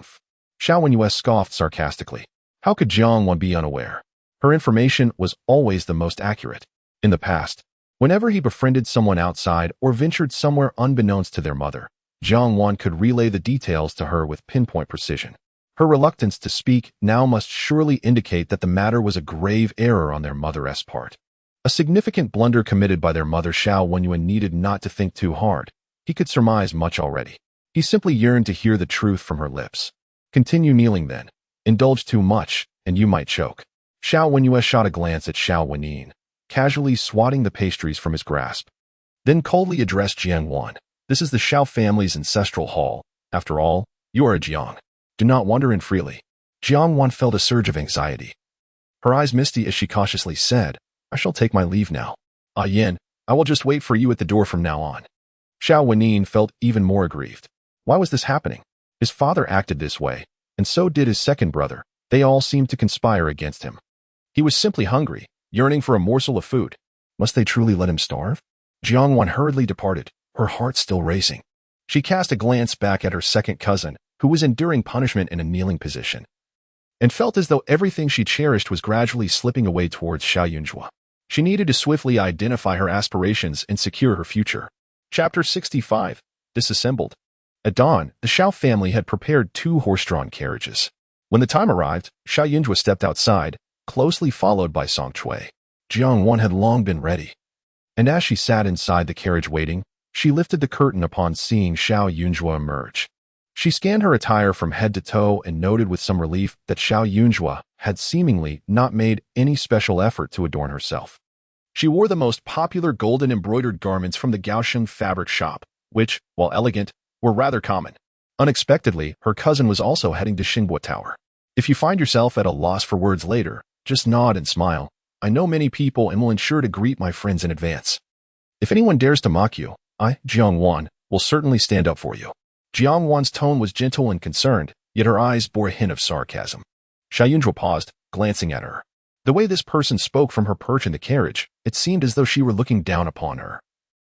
Xiao Wenyue scoffed sarcastically. How could Jiang Wan be unaware? Her information was always the most accurate. In the past, whenever he befriended someone outside or ventured somewhere unbeknownst to their mother, Jiang Wan could relay the details to her with pinpoint precision. Her reluctance to speak now must surely indicate that the matter was a grave error on their mother's part. A significant blunder committed by their mother. Xiao Wenyue needed not to think too hard. He could surmise much already. He simply yearned to hear the truth from her lips. Continue kneeling then. Indulge too much, and you might choke. Xiao Wenyue shot a glance at Xiao Wenin, casually swatting the pastries from his grasp. Then coldly addressed Jiang Wan. This is the Xiao family's ancestral hall. After all, you are a Jiang. Do not wander in freely. Jiang Wan felt a surge of anxiety. Her eyes misty as she cautiously said, I shall take my leave now. Ah Yin, I will just wait for you at the door from now on. Xiao Wenin felt even more aggrieved. Why was this happening? His father acted this way, and so did his second brother. They all seemed to conspire against him. He was simply hungry, yearning for a morsel of food. Must they truly let him starve? Jiang Wan hurriedly departed, her heart still racing. She cast a glance back at her second cousin, who was enduring punishment in a kneeling position, and felt as though everything she cherished was gradually slipping away towards Xiao Yunjua. She needed to swiftly identify her aspirations and secure her future. Chapter 65. Disassembled. At dawn, the Xiao family had prepared 2 horse-drawn carriages. When the time arrived, Xiao Yunjua stepped outside, closely followed by Song Chui. Jiang Wan had long been ready, and as she sat inside the carriage waiting, she lifted the curtain upon seeing Xiao Yunjua emerge. She scanned her attire from head to toe and noted with some relief that Xiao Yunjua had seemingly not made any special effort to adorn herself. She wore the most popular golden embroidered garments from the Gaosheng fabric shop, which, while elegant, were rather common. Unexpectedly, her cousin was also heading to Xinghua Tower. If you find yourself at a loss for words later, just nod and smile. I know many people and will ensure to greet my friends in advance. If anyone dares to mock you, I, Jiang Wan, will certainly stand up for you. Jiang Wan's tone was gentle and concerned, yet her eyes bore a hint of sarcasm. Xiao Yunjua paused, glancing at her. The way this person spoke from her perch in the carriage, it seemed as though she were looking down upon her,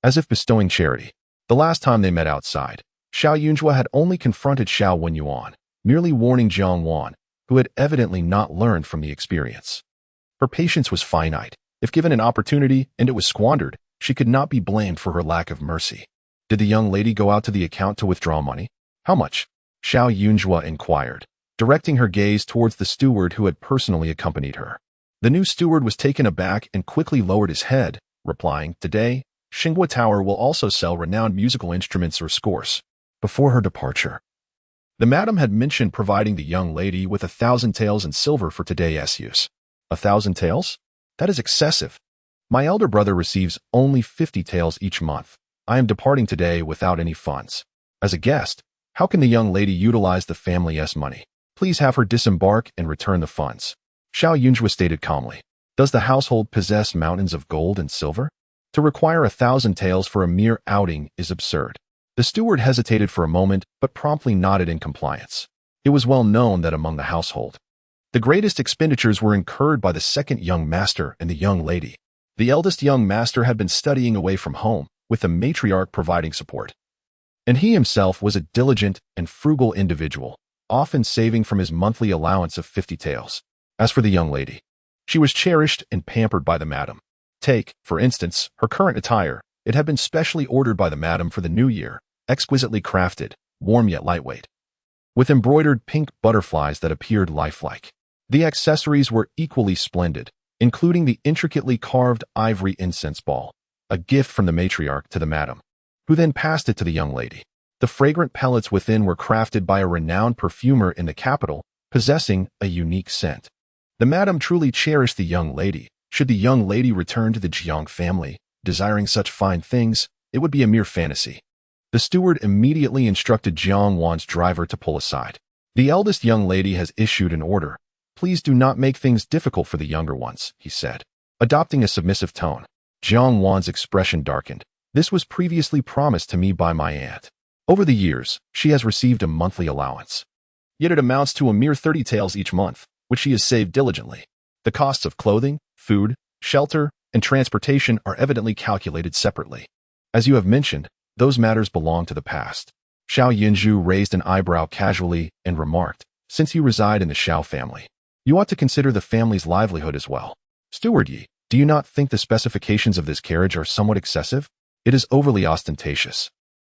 as if bestowing charity. The last time they met outside, Xiao Yunjua had only confronted Xiao Wenyuan, merely warning Jiang Wan, who had evidently not learned from the experience. Her patience was finite. If given an opportunity and it was squandered, she could not be blamed for her lack of mercy. Did the young lady go out to the account to withdraw money? How much? Xiao Yunjua inquired, directing her gaze towards the steward who had personally accompanied her. The new steward was taken aback and quickly lowered his head, replying, "Today, Xinghua Tower will also sell renowned musical instruments or scores." Before her departure, the madam had mentioned providing the young lady with 1,000 taels in silver for today's use. 1,000 taels? That is excessive. My elder brother receives only 50 taels each month. I am departing today without any funds. As a guest, how can the young lady utilize the family's money? Please have her disembark and return the funds. Xiao Yunjua stated calmly. Does the household possess mountains of gold and silver? To require 1,000 taels for a mere outing is absurd. The steward hesitated for a moment, but promptly nodded in compliance. It was well known that among the household, the greatest expenditures were incurred by the second young master and the young lady. The eldest young master had been studying away from home, with the matriarch providing support. And he himself was a diligent and frugal individual, often saving from his monthly allowance of 50 taels. As for the young lady, she was cherished and pampered by the madam. Take, for instance, her current attire. It had been specially ordered by the madam for the new year, exquisitely crafted, warm yet lightweight, with embroidered pink butterflies that appeared lifelike. The accessories were equally splendid, including the intricately carved ivory incense ball, a gift from the matriarch to the madam, who then passed it to the young lady. The fragrant pellets within were crafted by a renowned perfumer in the capital, possessing a unique scent. The madam truly cherished the young lady. Should the young lady return to the Jiang family, desiring such fine things, it would be a mere fantasy. The steward immediately instructed Jiang Wan's driver to pull aside. The eldest young lady has issued an order. Please do not make things difficult for the younger ones, he said, adopting a submissive tone. Jiang Wan's expression darkened. This was previously promised to me by my aunt. Over the years, she has received a monthly allowance. Yet it amounts to a mere 30 taels each month, which she has saved diligently. The costs of clothing, food, shelter, and transportation are evidently calculated separately. As you have mentioned, those matters belong to the past. Xiao Yunju raised an eyebrow casually and remarked, since you reside in the Xiao family, you ought to consider the family's livelihood as well. Steward Yi, do you not think the specifications of this carriage are somewhat excessive? It is overly ostentatious.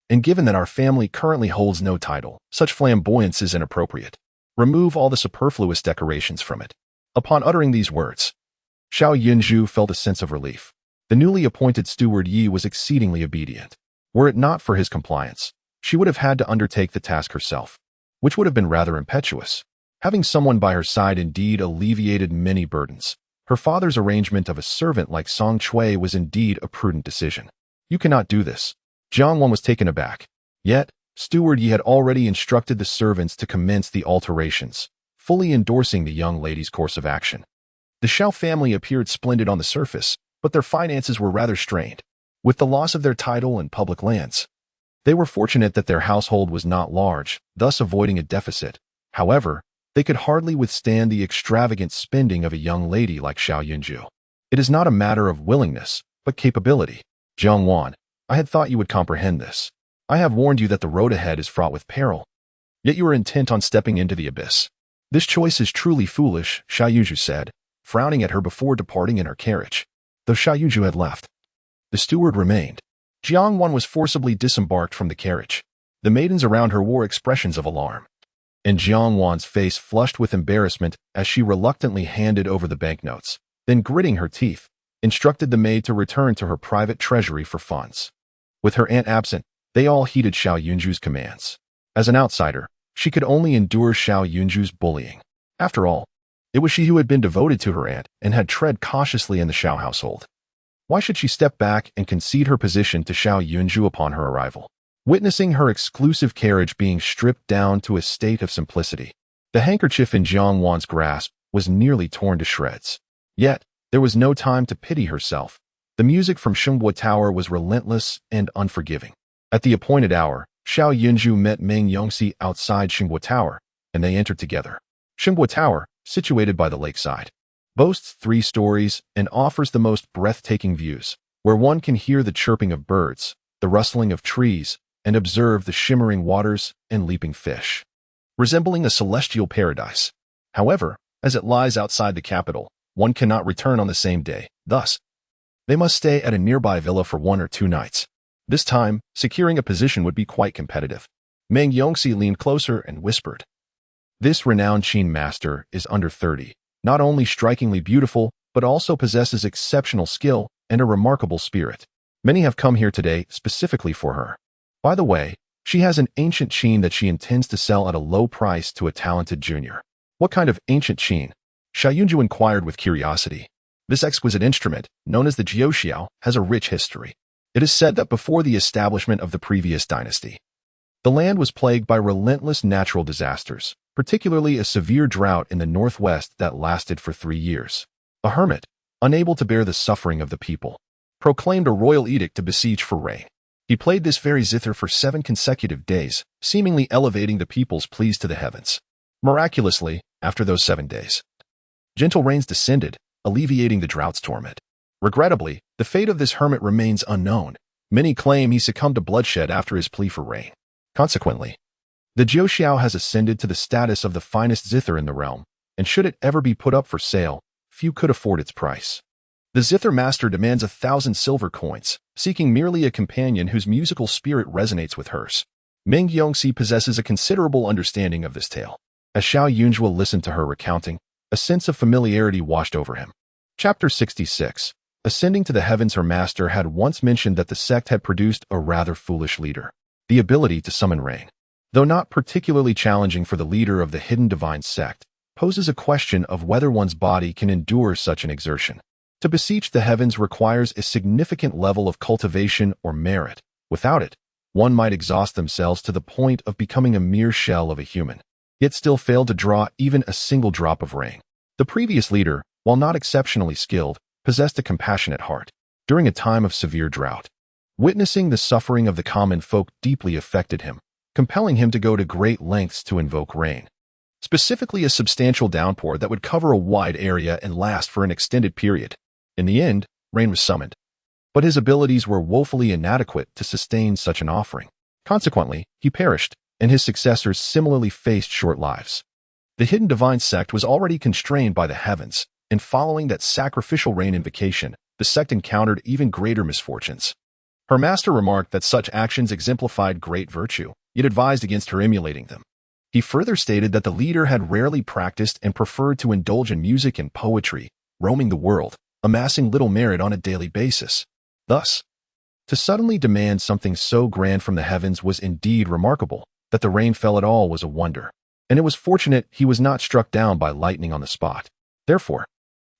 And given that our family currently holds no title, such flamboyance is inappropriate. Remove all the superfluous decorations from it. Upon uttering these words, Xiao Yunju felt a sense of relief. The newly appointed steward Yi was exceedingly obedient. Were it not for his compliance, she would have had to undertake the task herself, which would have been rather impetuous. Having someone by her side indeed alleviated many burdens. Her father's arrangement of a servant like Song Chui was indeed a prudent decision. You cannot do this. Jiang Wan was taken aback. Yet, Steward Yi had already instructed the servants to commence the alterations, fully endorsing the young lady's course of action. The Xiao family appeared splendid on the surface, but their finances were rather strained. With the loss of their title and public lands, they were fortunate that their household was not large, thus avoiding a deficit. However, they could hardly withstand the extravagant spending of a young lady like Xiao Yunju. It is not a matter of willingness, but capability. Jiang Wan, I had thought you would comprehend this. I have warned you that the road ahead is fraught with peril. Yet you are intent on stepping into the abyss. This choice is truly foolish, Xiao Yunju said, frowning at her before departing in her carriage. Though Xiao Yunju had left, the steward remained. Jiang Wan was forcibly disembarked from the carriage. The maidens around her wore expressions of alarm, and Jiang Wan's face flushed with embarrassment as she reluctantly handed over the banknotes, then gritting her teeth, instructed the maid to return to her private treasury for funds. With her aunt absent, they all heeded Xiao Yunju's commands. As an outsider, she could only endure Xiao Yunju's bullying. After all, it was she who had been devoted to her aunt and had tread cautiously in the Xiao household. Why should she step back and concede her position to Xiao Yunju upon her arrival? Witnessing her exclusive carriage being stripped down to a state of simplicity, the handkerchief in Jiang Wan's grasp was nearly torn to shreds. Yet, there was no time to pity herself. The music from Xinghua Tower was relentless and unforgiving. At the appointed hour, Xiao Yunju met Meng Yongxi outside Xinghua Tower, and they entered together. Xinghua Tower, situated by the lakeside, boasts 3 stories and offers the most breathtaking views, where one can hear the chirping of birds, the rustling of trees, and observe the shimmering waters and leaping fish, resembling a celestial paradise. However, as it lies outside the capital, one cannot return on the same day. Thus, They must stay at a nearby villa for 1 or 2 nights. This time, securing a position would be quite competitive. Meng Yongxi leaned closer and whispered. This renowned Qin master is under 30, not only strikingly beautiful, but also possesses exceptional skill and a remarkable spirit. Many have come here today specifically for her. By the way, she has an ancient Qin that she intends to sell at a low price to a talented junior. What kind of ancient Qin? Xiao Yunju inquired with curiosity. This exquisite instrument, known as the Jiuxiao, has a rich history. It is said that before the establishment of the previous dynasty, the land was plagued by relentless natural disasters, particularly a severe drought in the northwest that lasted for 3 years. A hermit, unable to bear the suffering of the people, proclaimed a royal edict to besiege for rain. He played this very zither for 7 consecutive days, seemingly elevating the people's pleas to the heavens. Miraculously, after those 7 days, gentle rains descended, alleviating the drought's torment. Regrettably, the fate of this hermit remains unknown. Many claim he succumbed to bloodshed after his plea for rain. Consequently, the Jiuxiao has ascended to the status of the finest zither in the realm, and should it ever be put up for sale, few could afford its price. The zither master demands 1,000 silver coins, seeking merely a companion whose musical spirit resonates with hers. Meng Yongxi possesses a considerable understanding of this tale. As Xiao Yunzhuo listened to her recounting, a sense of familiarity washed over him. Chapter 66. Ascending to the heavens, her master had once mentioned that the sect had produced a rather foolish leader, the ability to summon rain. Though not particularly challenging for the leader of the hidden divine sect, poses a question of whether one's body can endure such an exertion. To beseech the heavens requires a significant level of cultivation or merit. Without it, one might exhaust themselves to the point of becoming a mere shell of a human, yet still fail to draw even a single drop of rain. The previous leader, while not exceptionally skilled, possessed a compassionate heart. During a time of severe drought, witnessing the suffering of the common folk deeply affected him, compelling him to go to great lengths to invoke rain. Specifically, a substantial downpour that would cover a wide area and last for an extended period. In the end, rain was summoned, but his abilities were woefully inadequate to sustain such an offering. Consequently, he perished, and his successors similarly faced short lives. The hidden divine sect was already constrained by the heavens, and following that sacrificial rain invocation, the sect encountered even greater misfortunes. Her master remarked that such actions exemplified great virtue, yet advised against her emulating them. He further stated that the leader had rarely practiced and preferred to indulge in music and poetry, roaming the world, amassing little merit on a daily basis. Thus, to suddenly demand something so grand from the heavens was indeed remarkable. That the rain fell at all was a wonder, and it was fortunate he was not struck down by lightning on the spot. Therefore,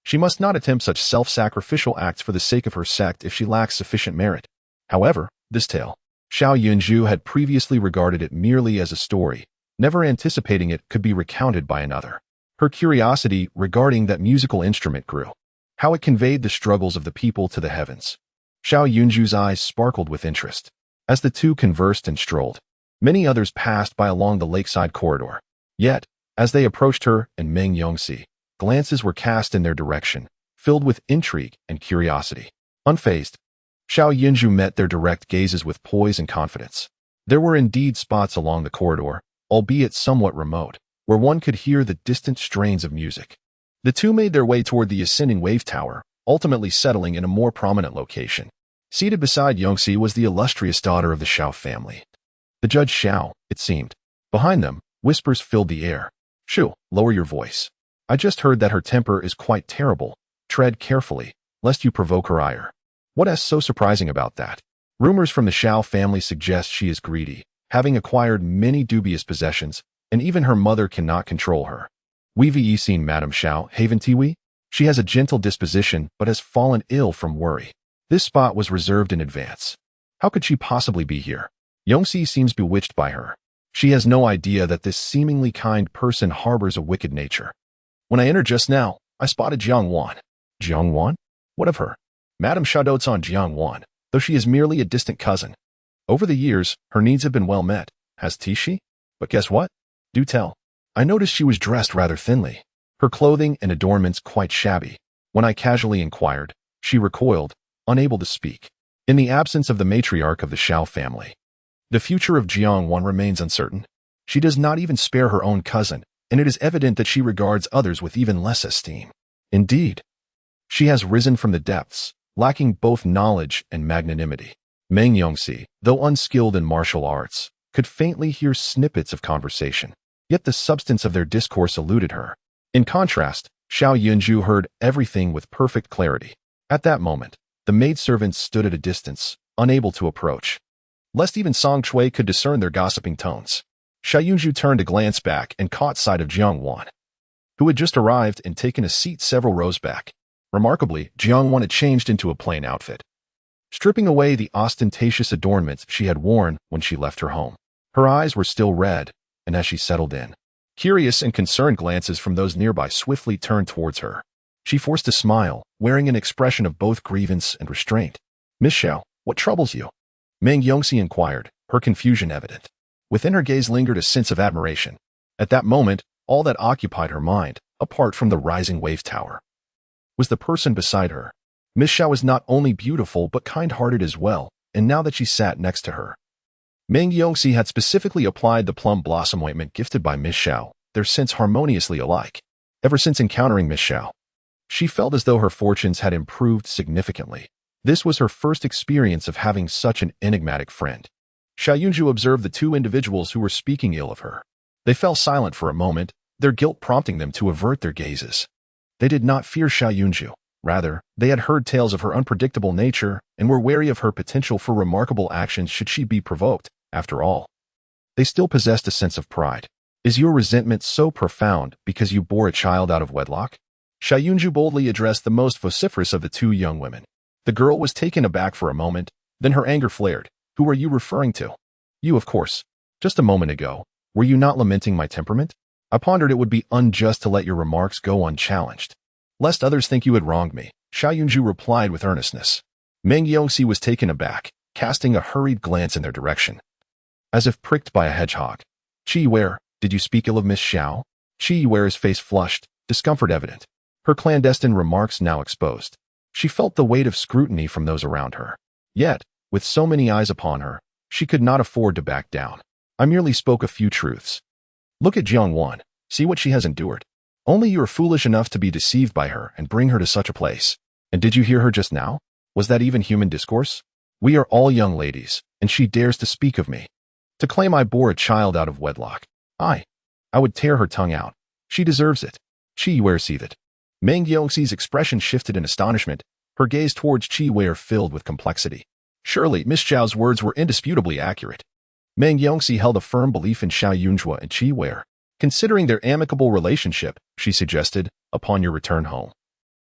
she must not attempt such self-sacrificial acts for the sake of her sect if she lacks sufficient merit. However, this tale, Xiao Yunzhu had previously regarded it merely as a story, never anticipating it could be recounted by another. Her curiosity regarding that musical instrument grew. How it conveyed the struggles of the people to the heavens. Xiao Yunzhu's eyes sparkled with interest. As the two conversed and strolled, many others passed by along the lakeside corridor. Yet, as they approached her and Meng Yongxi, glances were cast in their direction, filled with intrigue and curiosity. Unfazed, Xiao Yunzhu met their direct gazes with poise and confidence. There were indeed spots along the corridor, albeit somewhat remote, where one could hear the distant strains of music. The two made their way toward the ascending wave tower, ultimately settling in a more prominent location. Seated beside Yongxi was the illustrious daughter of the Xiao family. The Judge Xiao, it seemed. Behind them, whispers filled the air. Shu, lower your voice. I just heard that her temper is quite terrible. Tread carefully, lest you provoke her ire. What is so surprising about that? Rumors from the Xiao family suggest she is greedy, having acquired many dubious possessions, and even her mother cannot control her. We've seen Madame Xiao, haven't we? She has a gentle disposition, but has fallen ill from worry. This spot was reserved in advance. How could she possibly be here? Yongxi seems bewitched by her. She has no idea that this seemingly kind person harbors a wicked nature. When I entered just now, I spotted Jiang Wan. Jiang Wan? What of her? Madame Xiao dotes on Jiang Wan, though she is merely a distant cousin. Over the years, her needs have been well met, has she? But guess what? Do tell. I noticed she was dressed rather thinly, her clothing and adornments quite shabby. When I casually inquired, she recoiled, unable to speak. In the absence of the matriarch of the Xiao family, the future of Jiang Wan remains uncertain. She does not even spare her own cousin, and it is evident that she regards others with even less esteem. Indeed, she has risen from the depths, lacking both knowledge and magnanimity. Meng Yongxi, though unskilled in martial arts, could faintly hear snippets of conversation, yet the substance of their discourse eluded her. In contrast, Xiao Yunju heard everything with perfect clarity. At that moment, the maidservants stood at a distance, unable to approach, lest even Song Chui could discern their gossiping tones. Xiao Yunju turned to glance back and caught sight of Jiang Wan, who had just arrived and taken a seat several rows back. Remarkably, Jiang Wan had changed into a plain outfit, stripping away the ostentatious adornments she had worn when she left her home. Her eyes were still red, and as she settled in, curious and concerned glances from those nearby swiftly turned towards her. She forced a smile, wearing an expression of both grievance and restraint. "Miss Xiao, what troubles you?" Meng Yongxi inquired, her confusion evident. Within her gaze lingered a sense of admiration. At that moment, all that occupied her mind, apart from the rising wave tower, was the person beside her. Miss Xiao was not only beautiful but kind-hearted as well, and now that she sat next to her, Meng Yongxi had specifically applied the plum blossom ointment gifted by Miss Xiao, their scents harmoniously alike. Ever since encountering Miss Xiao, she felt as though her fortunes had improved significantly. This was her first experience of having such an enigmatic friend. Xiao Yunju observed the two individuals who were speaking ill of her. They fell silent for a moment, their guilt prompting them to avert their gazes. They did not fear Xiao Yunju. Rather, they had heard tales of her unpredictable nature and were wary of her potential for remarkable actions should she be provoked. After all, they still possessed a sense of pride. "Is your resentment so profound because you bore a child out of wedlock?" Xiao Yunju boldly addressed the most vociferous of the two young women. The girl was taken aback for a moment, then her anger flared. "Who are you referring to?" "You, of course. Just a moment ago, were you not lamenting my temperament?" "I pondered it would be unjust to let your remarks go unchallenged, lest others think you had wronged me," Xiao Yunju replied with earnestness. Meng Yongxi was taken aback, casting a hurried glance in their direction, as if pricked by a hedgehog. "Qi Ware, did you speak ill of Miss Xiao?" Qi Ware's face flushed, discomfort evident, her clandestine remarks now exposed. She felt the weight of scrutiny from those around her. Yet, with so many eyes upon her, she could not afford to back down. "I merely spoke a few truths. Look at Jiang Wan, see what she has endured. Only you are foolish enough to be deceived by her and bring her to such a place. And did you hear her just now? Was that even human discourse? We are all young ladies, and she dares to speak of me, to claim I bore a child out of wedlock. I would tear her tongue out. She deserves it." Qi Ware seethed. Meng Yongxi's expression shifted in astonishment, her gaze towards Qi Ware filled with complexity. Surely, Miss Xiao's words were indisputably accurate. Meng Yongxi held a firm belief in Xiao Yunju and Qi Ware. Considering their amicable relationship, she suggested, upon your return home,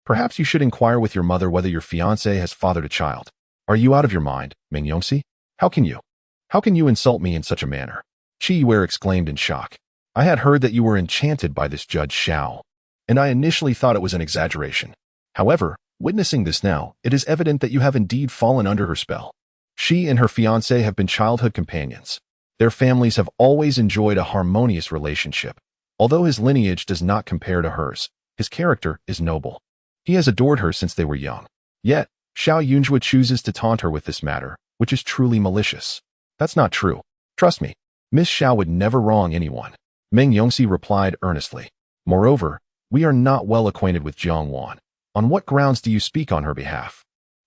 perhaps you should inquire with your mother whether your fiancé has fathered a child. "Are you out of your mind, Meng Yongxi? How can you insult me in such a manner?" Qi Ware exclaimed in shock. "I had heard that you were enchanted by this Judge Xiao, and I initially thought it was an exaggeration. However, witnessing this now, it is evident that you have indeed fallen under her spell. She and her fiancé have been childhood companions. Their families have always enjoyed a harmonious relationship. Although his lineage does not compare to hers, his character is noble. He has adored her since they were young. Yet, Xiao Yunju chooses to taunt her with this matter, which is truly malicious. That's not true. Trust me, Miss Xiao would never wrong anyone." Meng Yongxi replied earnestly. "Moreover, we are not well acquainted with Jiang Wan. On what grounds do you speak on her behalf?"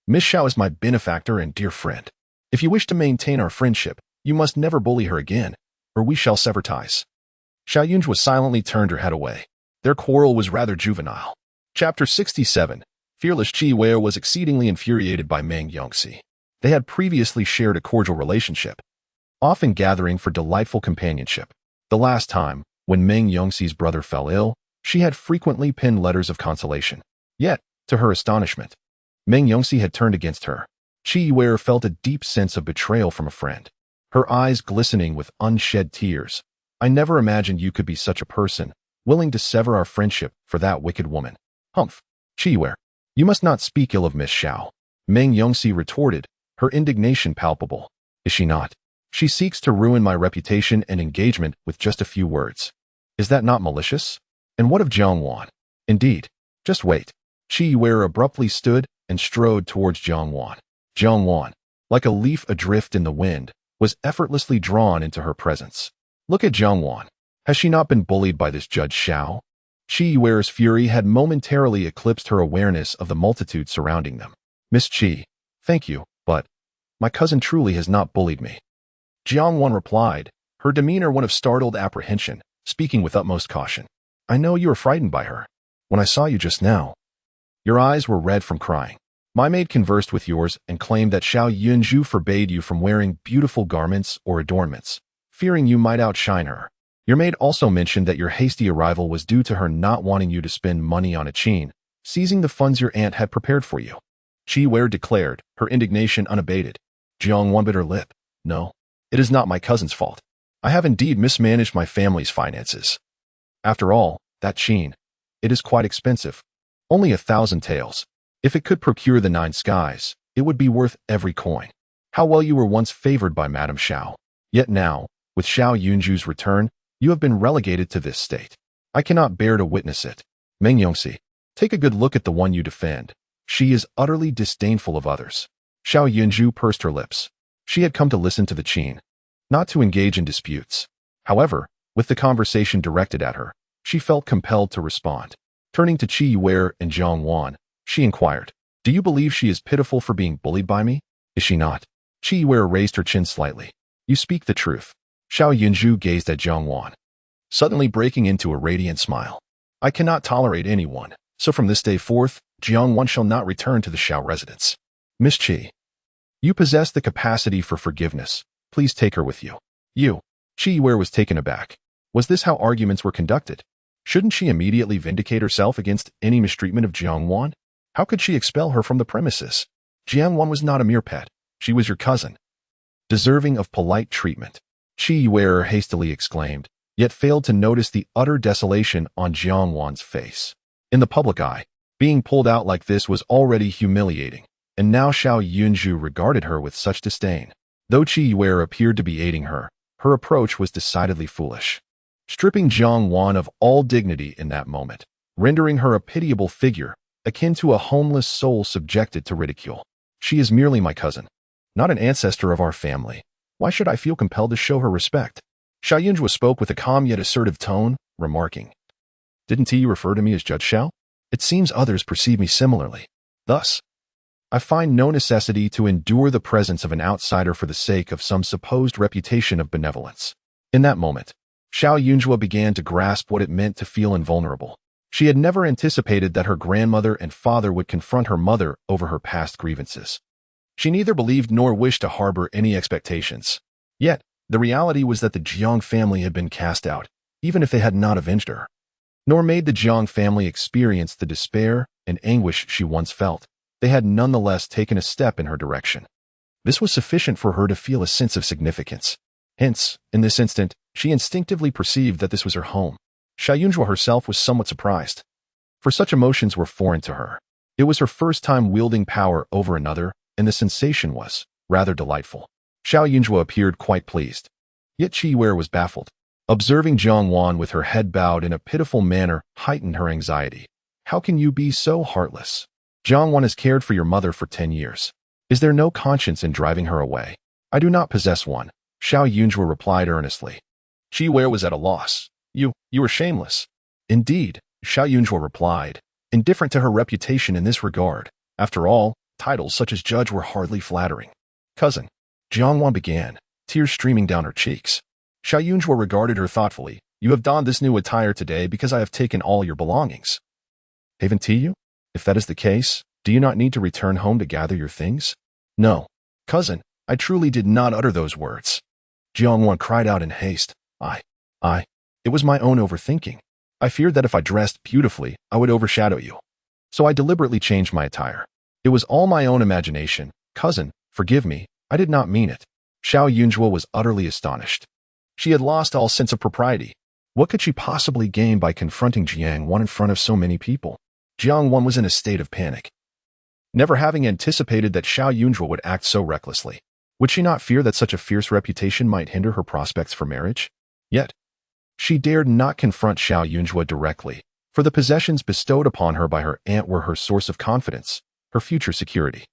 "Miss Xiao is my benefactor and dear friend. If you wish to maintain our friendship, you must never bully her again, or we shall sever ties." Xiao Yunju silently turned her head away. Their quarrel was rather juvenile. Chapter 67. Fearless Qi Ware was exceedingly infuriated by Meng Yongxi. They had previously shared a cordial relationship, often gathering for delightful companionship. The last time, when Meng Yongxi's brother fell ill, she had frequently penned letters of consolation. Yet, to her astonishment, Meng Yongxi had turned against her. Qi Ware felt a deep sense of betrayal from a friend, her eyes glistening with unshed tears. "I never imagined you could be such a person, willing to sever our friendship for that wicked woman." "Humph, Qi Ware, you must not speak ill of Miss Xiao," Meng Yongxi retorted, her indignation palpable. "Is she not? She seeks to ruin my reputation and engagement with just a few words. Is that not malicious? And what of Jiang Wan? Indeed, just wait." Qi Ware abruptly stood and strode towards Jiang Wan. Jiang Wan, like a leaf adrift in the wind, was effortlessly drawn into her presence. "Look at Jiang Wan. Has she not been bullied by this Judge Xiao?" Qi Ware's fury had momentarily eclipsed her awareness of the multitude surrounding them. Miss Qi, thank you, but my cousin truly has not bullied me. Jiang Wan replied, her demeanor one of startled apprehension, speaking with utmost caution. I know you are frightened by her. When I saw you just now, your eyes were red from crying. My maid conversed with yours and claimed that Xiao Yunju forbade you from wearing beautiful garments or adornments, fearing you might outshine her. Your maid also mentioned that your hasty arrival was due to her not wanting you to spend money on a qin, seizing the funds your aunt had prepared for you. Qi Wei declared, her indignation unabated. Jiang Wan bit her lip. No, it is not my cousin's fault. I have indeed mismanaged my family's finances. After all, that qin, it is quite expensive. Only 1,000 taels. If it could procure the 9 skies, it would be worth every coin. How well you were once favored by Madame Xiao. Yet now, with Xiao Yunju's return, you have been relegated to this state. I cannot bear to witness it. Meng Yongxi, take a good look at the one you defend. She is utterly disdainful of others. Xiao Yunju pursed her lips. She had come to listen to the qin, not to engage in disputes. However, with the conversation directed at her, she felt compelled to respond. Turning to Qi Wei and Jiang Wan, she inquired, do you believe she is pitiful for being bullied by me? Is she not? Qi Wei raised her chin slightly. You speak the truth. Xiao Yunju gazed at Jiang Wan, suddenly breaking into a radiant smile. I cannot tolerate anyone, so from this day forth, Jiang Wan shall not return to the Xiao residence. Miss Qi, you possess the capacity for forgiveness. Please take her with you. You. Qi Wei was taken aback. Was this how arguments were conducted? Shouldn't she immediately vindicate herself against any mistreatment of Jiang Wan? How could she expel her from the premises? Jiang Wan was not a mere pet. She was your cousin, deserving of polite treatment. Qi Wei hastily exclaimed, yet failed to notice the utter desolation on Jiang Wan's face. In the public eye, being pulled out like this was already humiliating, and now Xiao Yunju regarded her with such disdain. Though Qi Wei appeared to be aiding her, her approach was decidedly foolish, stripping Jiang Wan of all dignity in that moment, rendering her a pitiable figure, akin to a homeless soul subjected to ridicule. She is merely my cousin, not an ancestor of our family. Why should I feel compelled to show her respect? Xiao Yunju spoke with a calm yet assertive tone, remarking, didn't he refer to me as Judge Xiao? It seems others perceive me similarly. Thus, I find no necessity to endure the presence of an outsider for the sake of some supposed reputation of benevolence. In that moment, Xiao Yunju began to grasp what it meant to feel invulnerable. She had never anticipated that her grandmother and father would confront her mother over her past grievances. She neither believed nor wished to harbor any expectations. Yet, the reality was that the Jiang family had been cast out, even if they had not avenged her. Nor made the Jiang family experience the despair and anguish she once felt. They had nonetheless taken a step in her direction. This was sufficient for her to feel a sense of significance. Hence, in this instant, she instinctively perceived that this was her home. Xiao Yunju herself was somewhat surprised, for such emotions were foreign to her. It was her first time wielding power over another, and the sensation was rather delightful. Xiao Yunju appeared quite pleased. Yet Qi Wei was baffled. Observing Jiang Wan with her head bowed in a pitiful manner heightened her anxiety. How can you be so heartless? Jiang Wan has cared for your mother for 10 years. Is there no conscience in driving her away? I do not possess one, Xiao Yunju replied earnestly. Qi Wei was at a loss. You were shameless. Indeed, Xiao Yunju replied, indifferent to her reputation in this regard. After all, titles such as judge were hardly flattering. Cousin, Jiang Wan began, tears streaming down her cheeks. Xiao Yunju regarded her thoughtfully. You have donned this new attire today because I have taken all your belongings. Haven't you? If that is the case, do you not need to return home to gather your things? No, cousin, I truly did not utter those words. Jiang Wan cried out in haste. It was my own overthinking. I feared that if I dressed beautifully, I would overshadow you. So I deliberately changed my attire. It was all my own imagination. Cousin, forgive me, I did not mean it. Xiao Yunju was utterly astonished. She had lost all sense of propriety. What could she possibly gain by confronting Jiang Wan in front of so many people? Jiang Wan was in a state of panic, never having anticipated that Xiao Yunju would act so recklessly. Would she not fear that such a fierce reputation might hinder her prospects for marriage? Yet, she dared not confront Xiao Yunju directly, for the possessions bestowed upon her by her aunt were her source of confidence, her future security.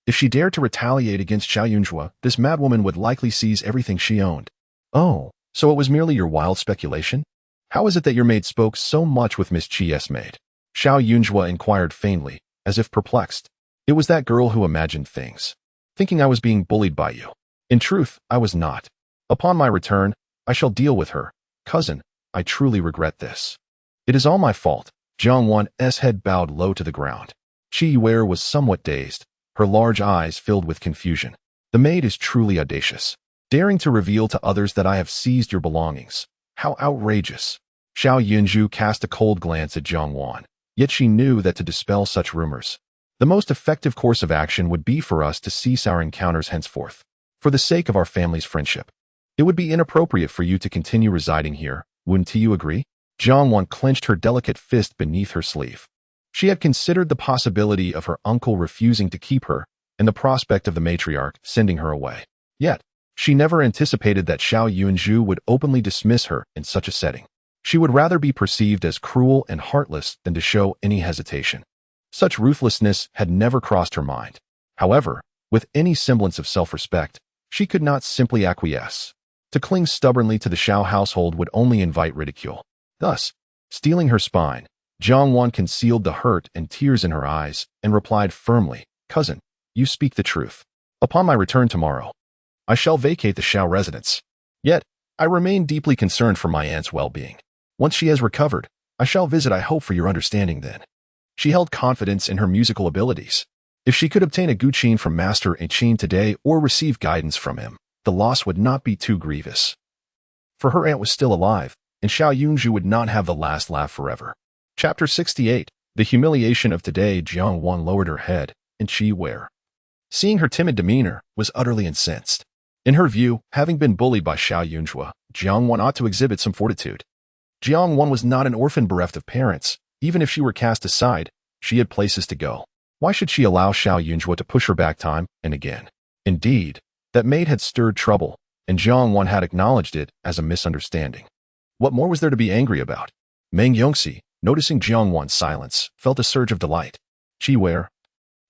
If she dared to retaliate against Xiao Yunju, this madwoman would likely seize everything she owned. Oh, so it was merely your wild speculation? How is it that your maid spoke so much with Miss Qi's maid? Xiao Yunju inquired faintly, as if perplexed. It was that girl who imagined things, thinking I was being bullied by you. In truth, I was not. Upon my return, I shall deal with her. Cousin, I truly regret this. It is all my fault. Jiang Wan's head bowed low to the ground. Qi Wei was somewhat dazed, her large eyes filled with confusion. The maid is truly audacious, daring to reveal to others that I have seized your belongings. How outrageous. Xiao Yunzhu cast a cold glance at Jiang Wan, yet she knew that to dispel such rumors, the most effective course of action would be for us to cease our encounters henceforth. For the sake of our family's friendship, it would be inappropriate for you to continue residing here, wouldn't you agree? Jiang Wan clenched her delicate fist beneath her sleeve. She had considered the possibility of her uncle refusing to keep her and the prospect of the matriarch sending her away. Yet, she never anticipated that Xiao Yunzhu would openly dismiss her in such a setting. She would rather be perceived as cruel and heartless than to show any hesitation. Such ruthlessness had never crossed her mind. However, with any semblance of self-respect, she could not simply acquiesce. To cling stubbornly to the Xiao household would only invite ridicule. Thus, steeling her spine, Jiang Wan concealed the hurt and tears in her eyes and replied firmly, Cousin, you speak the truth. Upon my return tomorrow, I shall vacate the Xiao residence. Yet, I remain deeply concerned for my aunt's well-being. Once she has recovered, I shall visit. I hope for your understanding then. She held confidence in her musical abilities. If she could obtain a guqin from Master Qin today or receive guidance from him, the loss would not be too grievous. For her aunt was still alive, and Xiao Yunzhu would not have the last laugh forever. Chapter 68. The humiliation of today. Jiang Wan lowered her head, and Qi Wei, seeing her timid demeanor, was utterly incensed. In her view, having been bullied by Xiao Yunzhu, Jiang Wan ought to exhibit some fortitude. Jiang Wan was not an orphan bereft of parents. Even if she were cast aside, she had places to go. Why should she allow Xiao Yunzhu to push her back time and again? Indeed, that maid had stirred trouble, and Jiang Wan had acknowledged it as a misunderstanding. What more was there to be angry about? Meng Yongxi, noticing Jiang Wan's silence, felt a surge of delight. Qi Wei,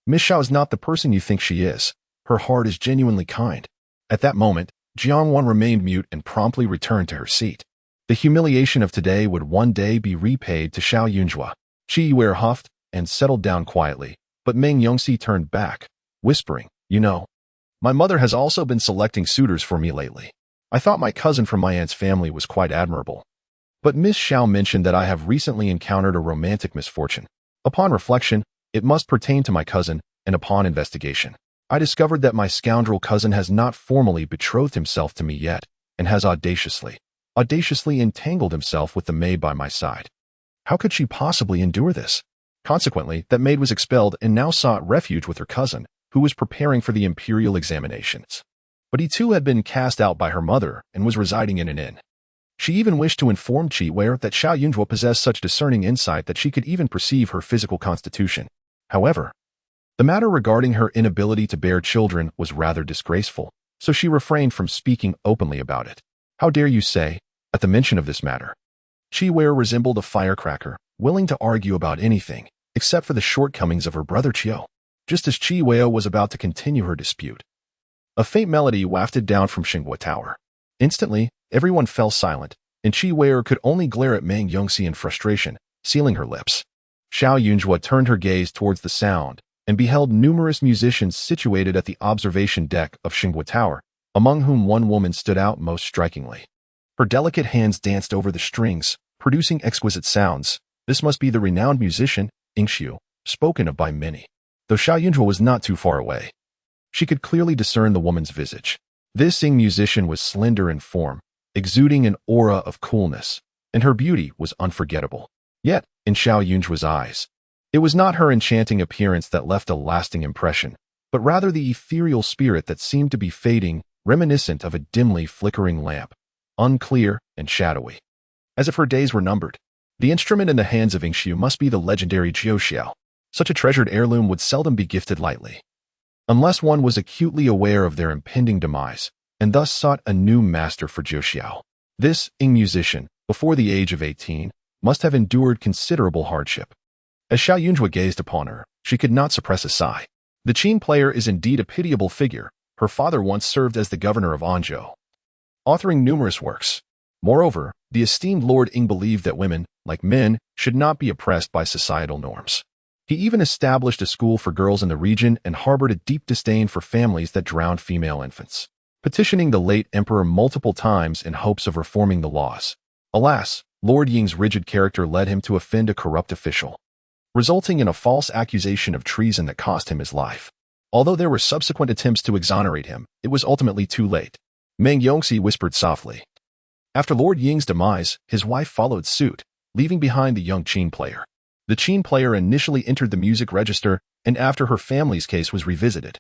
Miss Xiao is not the person you think she is. Her heart is genuinely kind. At that moment, Jiang Wan remained mute and promptly returned to her seat. The humiliation of today would one day be repaid to Xiao Yunzhu. Qi Wei huffed and settled down quietly, but Meng Yongxi turned back, whispering, You know, my mother has also been selecting suitors for me lately. I thought my cousin from my aunt's family was quite admirable. But Miss Xiao mentioned that I have recently encountered a romantic misfortune. Upon reflection, it must pertain to my cousin, and upon investigation, I discovered that my scoundrel cousin has not formally betrothed himself to me yet, and has audaciously entangled himself with the maid by my side. How could she possibly endure this? Consequently, that maid was expelled and now sought refuge with her cousin, who was preparing for the imperial examinations. But he too had been cast out by her mother and was residing in an inn. She even wished to inform Qi Wei that Xiao Yunzhu possessed such discerning insight that she could even perceive her physical constitution. However, the matter regarding her inability to bear children was rather disgraceful, so she refrained from speaking openly about it. How dare you say, at the mention of this matter? Qi Wei resembled a firecracker, willing to argue about anything, except for the shortcomings of her brother Qiu. Just as Qi Wei was about to continue her dispute, a faint melody wafted down from Xinghua Tower. Instantly, everyone fell silent, and Qi Wei could only glare at Meng Yongxi in frustration, sealing her lips. Xiao Yunzhu turned her gaze towards the sound and beheld numerous musicians situated at the observation deck of Xinghua Tower, among whom one woman stood out most strikingly. Her delicate hands danced over the strings, producing exquisite sounds. This must be the renowned musician, Ingxiu, spoken of by many. Though Xiao Yunzhu was not too far away, she could clearly discern the woman's visage. This Ing musician was slender in form, exuding an aura of coolness, and her beauty was unforgettable. Yet, in Xiao Yunzhu's eyes, it was not her enchanting appearance that left a lasting impression, but rather the ethereal spirit that seemed to be fading, reminiscent of a dimly flickering lamp, unclear and shadowy, as if her days were numbered. The instrument in the hands of Ingxiu must be the legendary Jiuxiao. Such a treasured heirloom would seldom be gifted lightly, unless one was acutely aware of their impending demise, and thus sought a new master for Jiuxiao. This Ing musician, before the age of 18, must have endured considerable hardship. As Xiao Yunzhu gazed upon her, she could not suppress a sigh. The Qin player is indeed a pitiable figure. Her father once served as the governor of Anzhou, authoring numerous works. Moreover, the esteemed Lord Ing believed that women, like men, should not be oppressed by societal norms. He even established a school for girls in the region and harbored a deep disdain for families that drowned female infants, petitioning the late emperor multiple times in hopes of reforming the laws. Alas, Lord Ying's rigid character led him to offend a corrupt official, resulting in a false accusation of treason that cost him his life. Although there were subsequent attempts to exonerate him, it was ultimately too late. Meng Yongxi whispered softly. After Lord Ying's demise, his wife followed suit, leaving behind the young Qin player. The Qin player initially entered the music register, and after her family's case was revisited,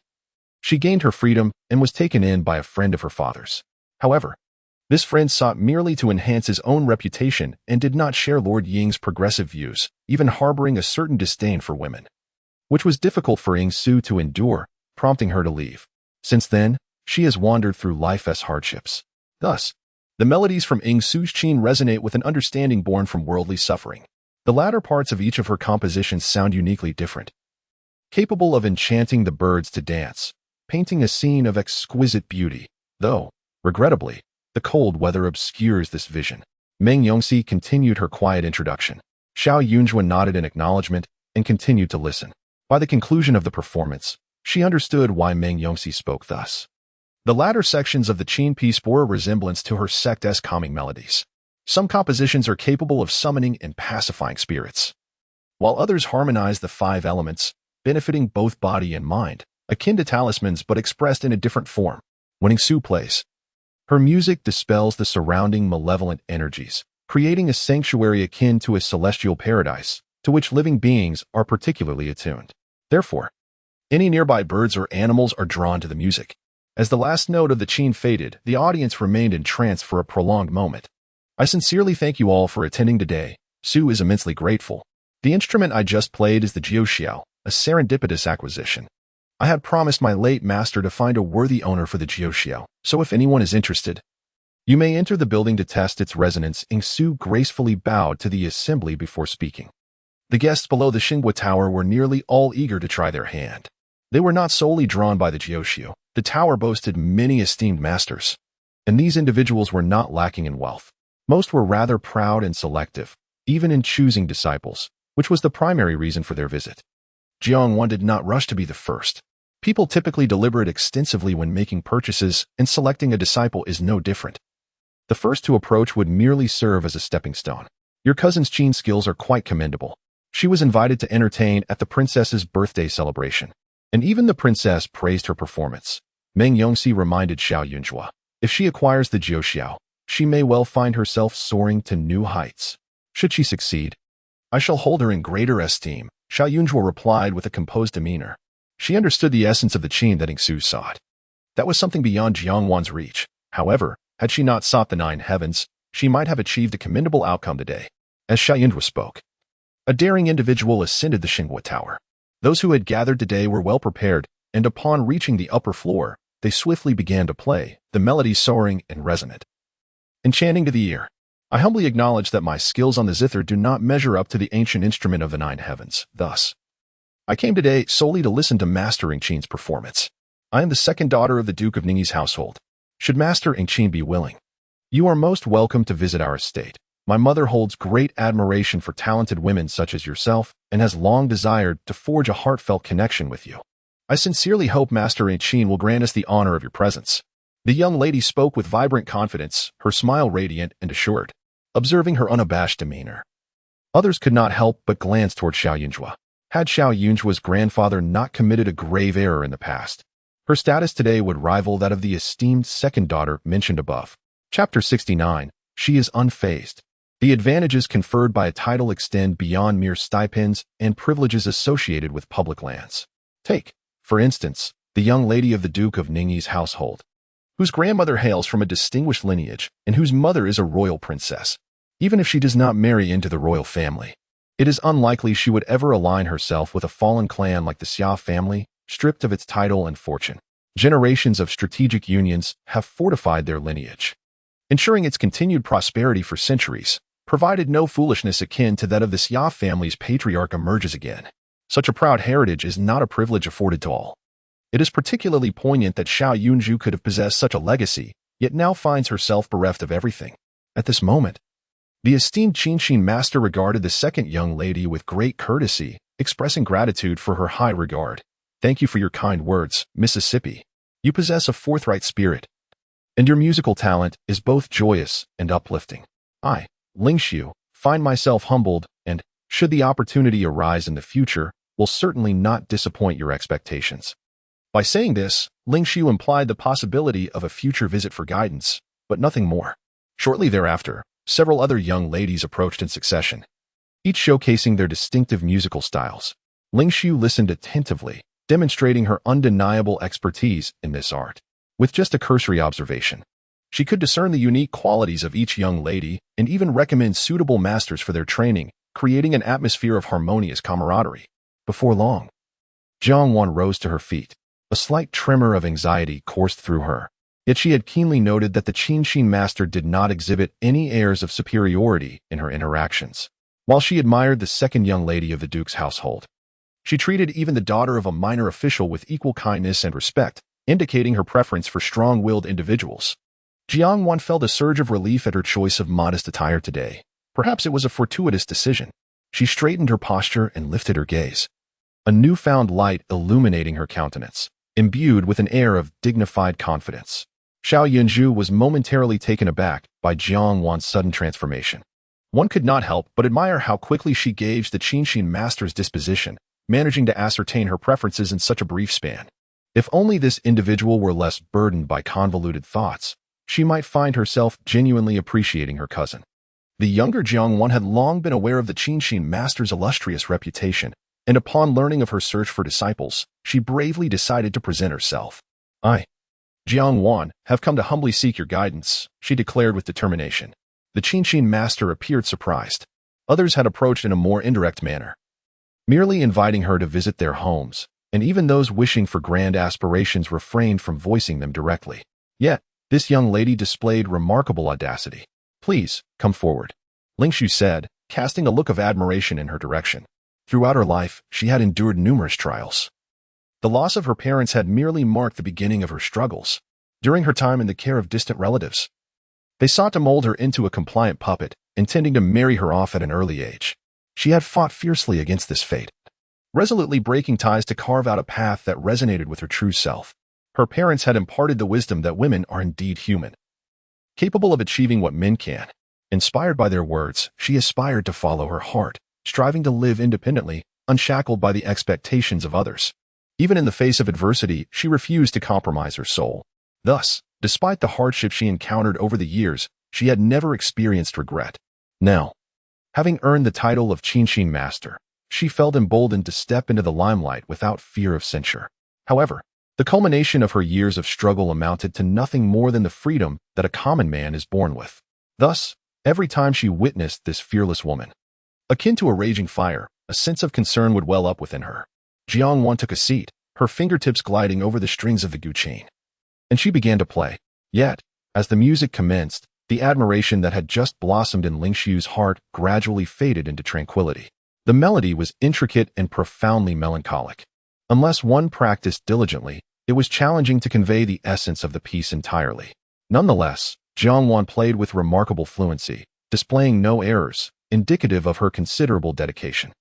she gained her freedom and was taken in by a friend of her father's. However, this friend sought merely to enhance his own reputation and did not share Lord Ying's progressive views, even harboring a certain disdain for women, which was difficult for Ying Su to endure, prompting her to leave. Since then, she has wandered through life's hardships. Thus, the melodies from Ying Su's Qin resonate with an understanding born from worldly suffering. The latter parts of each of her compositions sound uniquely different, capable of enchanting the birds to dance, painting a scene of exquisite beauty, though, regrettably, the cold weather obscures this vision. Meng Yongxi continued her quiet introduction. Xiao Yunjua nodded in acknowledgement and continued to listen. By the conclusion of the performance, she understood why Meng Yongxi spoke thus. The latter sections of the Qin piece bore a resemblance to her sect's calming melodies. Some compositions are capable of summoning and pacifying spirits, while others harmonize the five elements, benefiting both body and mind, akin to talismans but expressed in a different form. When Ying Su plays, her music dispels the surrounding malevolent energies, creating a sanctuary akin to a celestial paradise, to which living beings are particularly attuned. Therefore, any nearby birds or animals are drawn to the music. As the last note of the Qin faded, the audience remained entranced for a prolonged moment. I sincerely thank you all for attending today. Su is immensely grateful. The instrument I just played is the Jiuxiao, a serendipitous acquisition. I had promised my late master to find a worthy owner for the Jiuxiao, so if anyone is interested, you may enter the building to test its resonance. Ying Su gracefully bowed to the assembly before speaking. The guests below the Xinghua Tower were nearly all eager to try their hand. They were not solely drawn by the Jiuxiao. The tower boasted many esteemed masters, and these individuals were not lacking in wealth. Most were rather proud and selective, even in choosing disciples, which was the primary reason for their visit. Jiang did not rush to be the first. People typically deliberate extensively when making purchases, and selecting a disciple is no different. The first to approach would merely serve as a stepping stone. Your cousin's Qin skills are quite commendable. She was invited to entertain at the princess's birthday celebration, and even the princess praised her performance. Meng Yongxi reminded Xiao Yunjua, if she acquires the Jiuxiao, she may well find herself soaring to new heights. Should she succeed, I shall hold her in greater esteem, Xiao Yunjua replied with a composed demeanor. She understood the essence of the Qin that Ying Su sought. That was something beyond Jiang Wan's reach. However, had she not sought the 9 heavens, she might have achieved a commendable outcome today. As Xiao Yunjua spoke, a daring individual ascended the Xinghua Tower. Those who had gathered today were well prepared, and upon reaching the upper floor, they swiftly began to play, the melody soaring and resonant, enchanting to the ear. I humbly acknowledge that my skills on the zither do not measure up to the ancient instrument of the 9 heavens. Thus, I came today solely to listen to Master Ying Qin's performance. I am the second daughter of the Duke of Ningyi's household. Should Master Ying Qin be willing, you are most welcome to visit our estate. My mother holds great admiration for talented women such as yourself and has long desired to forge a heartfelt connection with you. I sincerely hope Master Ying Qin will grant us the honor of your presence. The young lady spoke with vibrant confidence, her smile radiant and assured, observing her unabashed demeanor. Others could not help but glance toward Xiao Yunjua. Had Xiao Yunjua's grandfather not committed a grave error in the past, her status today would rival that of the esteemed second daughter mentioned above. Chapter 69. She is unfazed. The advantages conferred by a title extend beyond mere stipends and privileges associated with public lands. Take, for instance, the young lady of the Duke of Ningyi's household, whose grandmother hails from a distinguished lineage and whose mother is a royal princess. Even if she does not marry into the royal family, it is unlikely she would ever align herself with a fallen clan like the Xia family, stripped of its title and fortune. Generations of strategic unions have fortified their lineage, ensuring its continued prosperity for centuries, provided no foolishness akin to that of the Xia family's patriarch emerges again. Such a proud heritage is not a privilege afforded to all. It is particularly poignant that Xiao Yunju could have possessed such a legacy, yet now finds herself bereft of everything. At this moment, the esteemed Qin master regarded the second young lady with great courtesy expressing gratitude for her high regard. Thank you for your kind words, Mississippi. You possess a forthright spirit, and your musical talent is both joyous and uplifting. I, Ling Xiu, find myself humbled and, should the opportunity arise in the future, will certainly not disappoint your expectations. By saying this, Ling Xiu implied the possibility of a future visit for guidance, but nothing more. Shortly thereafter, several other young ladies approached in succession, each showcasing their distinctive musical styles. Ling Xiu listened attentively, demonstrating her undeniable expertise in this art. With just a cursory observation, she could discern the unique qualities of each young lady and even recommend suitable masters for their training, creating an atmosphere of harmonious camaraderie. Before long, Jiang Wan rose to her feet. A slight tremor of anxiety coursed through her, yet she had keenly noted that the Qinshin master did not exhibit any airs of superiority in her interactions. While she admired the second young lady of the duke's household, she treated even the daughter of a minor official with equal kindness and respect, indicating her preference for strong-willed individuals. Jiang Wan felt a surge of relief at her choice of modest attire today. Perhaps it was a fortuitous decision. She straightened her posture and lifted her gaze, a newfound light illuminating her countenance, imbued with an air of dignified confidence. Xiao Yunzhu was momentarily taken aback by Jiang Wan's sudden transformation. One could not help but admire how quickly she gauged the Qinshin master's disposition, managing to ascertain her preferences in such a brief span. If only this individual were less burdened by convoluted thoughts, she might find herself genuinely appreciating her cousin. The younger Jiang Wan had long been aware of the Qinshin master's illustrious reputation, and upon learning of her search for disciples, she bravely decided to present herself. I, Jiang Wan, have come to humbly seek your guidance, she declared with determination. The Qinshin master appeared surprised. Others had approached in a more indirect manner, merely inviting her to visit their homes, and even those wishing for grand aspirations refrained from voicing them directly. Yet, this young lady displayed remarkable audacity. Please, come forward, Ling Xiu said, casting a look of admiration in her direction. Throughout her life, she had endured numerous trials. The loss of her parents had merely marked the beginning of her struggles. During her time in the care of distant relatives, they sought to mold her into a compliant puppet, intending to marry her off at an early age. She had fought fiercely against this fate, resolutely breaking ties to carve out a path that resonated with her true self. Her parents had imparted the wisdom that women are indeed human, capable of achieving what men can. Inspired by their words, she aspired to follow her heart, striving to live independently, unshackled by the expectations of others. Even in the face of adversity, she refused to compromise her soul. Thus, despite the hardships she encountered over the years, she had never experienced regret. Now, having earned the title of Qinshin Master, she felt emboldened to step into the limelight without fear of censure. However, the culmination of her years of struggle amounted to nothing more than the freedom that a common man is born with. Thus, every time she witnessed this fearless woman, akin to a raging fire, a sense of concern would well up within her. Jiang Wan took a seat, her fingertips gliding over the strings of the guqin, and she began to play. Yet, as the music commenced, the admiration that had just blossomed in Ling Xiu's heart gradually faded into tranquility. The melody was intricate and profoundly melancholic. Unless one practiced diligently, it was challenging to convey the essence of the piece entirely. Nonetheless, Jiang Wan played with remarkable fluency, displaying no errors, indicative of her considerable dedication.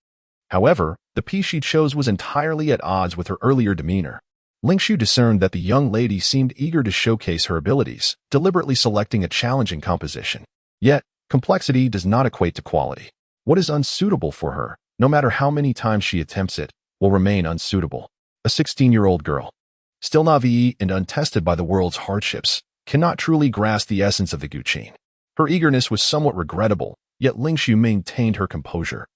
However, the piece she chose was entirely at odds with her earlier demeanor. Ling Xiu discerned that the young lady seemed eager to showcase her abilities, deliberately selecting a challenging composition. Yet, complexity does not equate to quality. What is unsuitable for her, no matter how many times she attempts it, will remain unsuitable. A 16-year-old girl, still naive and untested by the world's hardships, cannot truly grasp the essence of the guqin. Her eagerness was somewhat regrettable, yet Ling Xiu maintained her composure.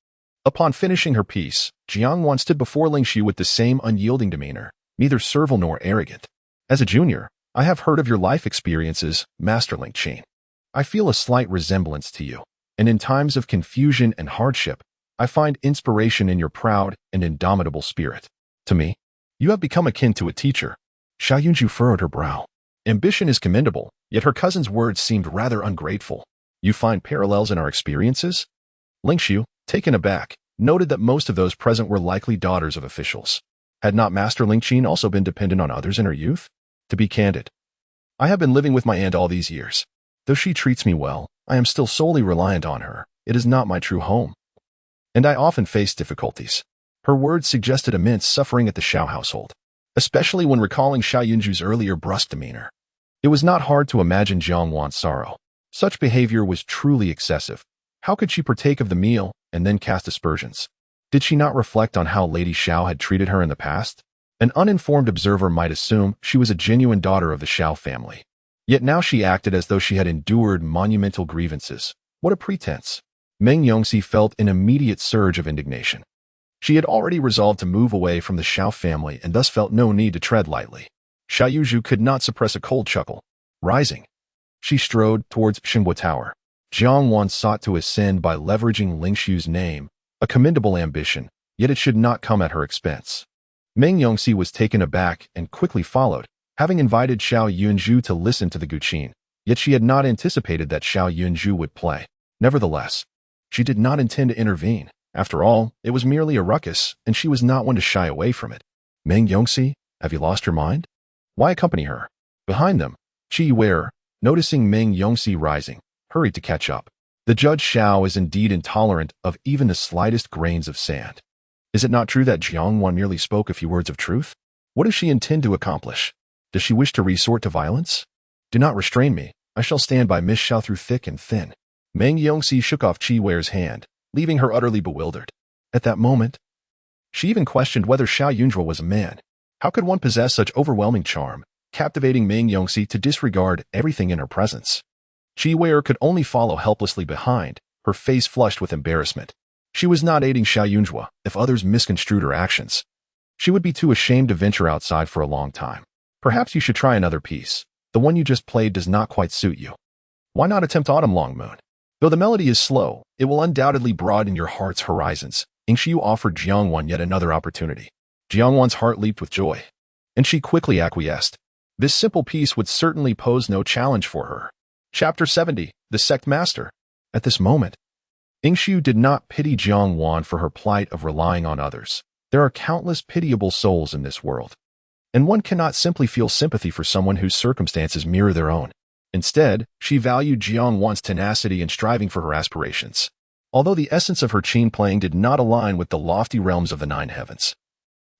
Upon finishing her piece, Jiang Wan stood before Ling Xiu with the same unyielding demeanor, neither servile nor arrogant. As a junior, I have heard of your life experiences, Master Ling Qin. I feel a slight resemblance to you, and in times of confusion and hardship, I find inspiration in your proud and indomitable spirit. To me, you have become akin to a teacher. Xiao Yunzhu furrowed her brow. Ambition is commendable, yet her cousin's words seemed rather ungrateful. You find parallels in our experiences? Ling Xiu, taken aback, noted that most of those present were likely daughters of officials. Had not Master Ling Qin also been dependent on others in her youth? To be candid, I have been living with my aunt all these years. Though she treats me well, I am still solely reliant on her. It is not my true home, and I often face difficulties. Her words suggested immense suffering at the Xiao household, especially when recalling Xiao Yunju's earlier brusque demeanor. It was not hard to imagine Jiang Wan's sorrow. Such behavior was truly excessive. How could she partake of the meal and then cast aspersions? Did she not reflect on how Lady Xiao had treated her in the past? An uninformed observer might assume she was a genuine daughter of the Xiao family. Yet now she acted as though she had endured monumental grievances. What a pretense! Meng Yongxi felt an immediate surge of indignation. She had already resolved to move away from the Xiao family and thus felt no need to tread lightly. Xiao Yuzhu could not suppress a cold chuckle. Rising, she strode towards Xinghua Tower. Jiang Wan sought to ascend by leveraging Ling Xiu's name, a commendable ambition, yet it should not come at her expense. Meng Yongxi was taken aback and quickly followed, having invited Xiao Yunzhu to listen to the Guqin, yet she had not anticipated that Xiao Yunzhu would play. Nevertheless, she did not intend to intervene. After all, it was merely a ruckus, and she was not one to shy away from it. Meng Yongxi, have you lost your mind? Why accompany her? Behind them, Qi Wei, noticing Meng Yongxi rising, hurried to catch up. The Judge Xiao is indeed intolerant of even the slightest grains of sand. Is it not true that Jiang Wan merely spoke a few words of truth? What does she intend to accomplish? Does she wish to resort to violence? Do not restrain me. I shall stand by Miss Xiao through thick and thin. Meng Yongxi shook off Qi Wei's hand, leaving her utterly bewildered. At that moment, she even questioned whether Xiao Yunzhu was a man. How could one possess such overwhelming charm, captivating Meng Yongxi to disregard everything in her presence? Qi Wei could only follow helplessly behind, her face flushed with embarrassment. She was not aiding Xiao Yunzhu if others misconstrued her actions. She would be too ashamed to venture outside for a long time. Perhaps you should try another piece. The one you just played does not quite suit you. Why not attempt Autumn Long Moon? Though the melody is slow, it will undoubtedly broaden your heart's horizons. Yingxiu offered Jiang Wan yet another opportunity. Jiang Wan's heart leaped with joy, and she quickly acquiesced. This simple piece would certainly pose no challenge for her. Chapter 70, The Sect Master. At this moment, Yingxiu did not pity Jiang Wan for her plight of relying on others. There are countless pitiable souls in this world, and one cannot simply feel sympathy for someone whose circumstances mirror their own. Instead, she valued Jiang Wan's tenacity and striving for her aspirations, although the essence of her qin playing did not align with the lofty realms of the nine heavens.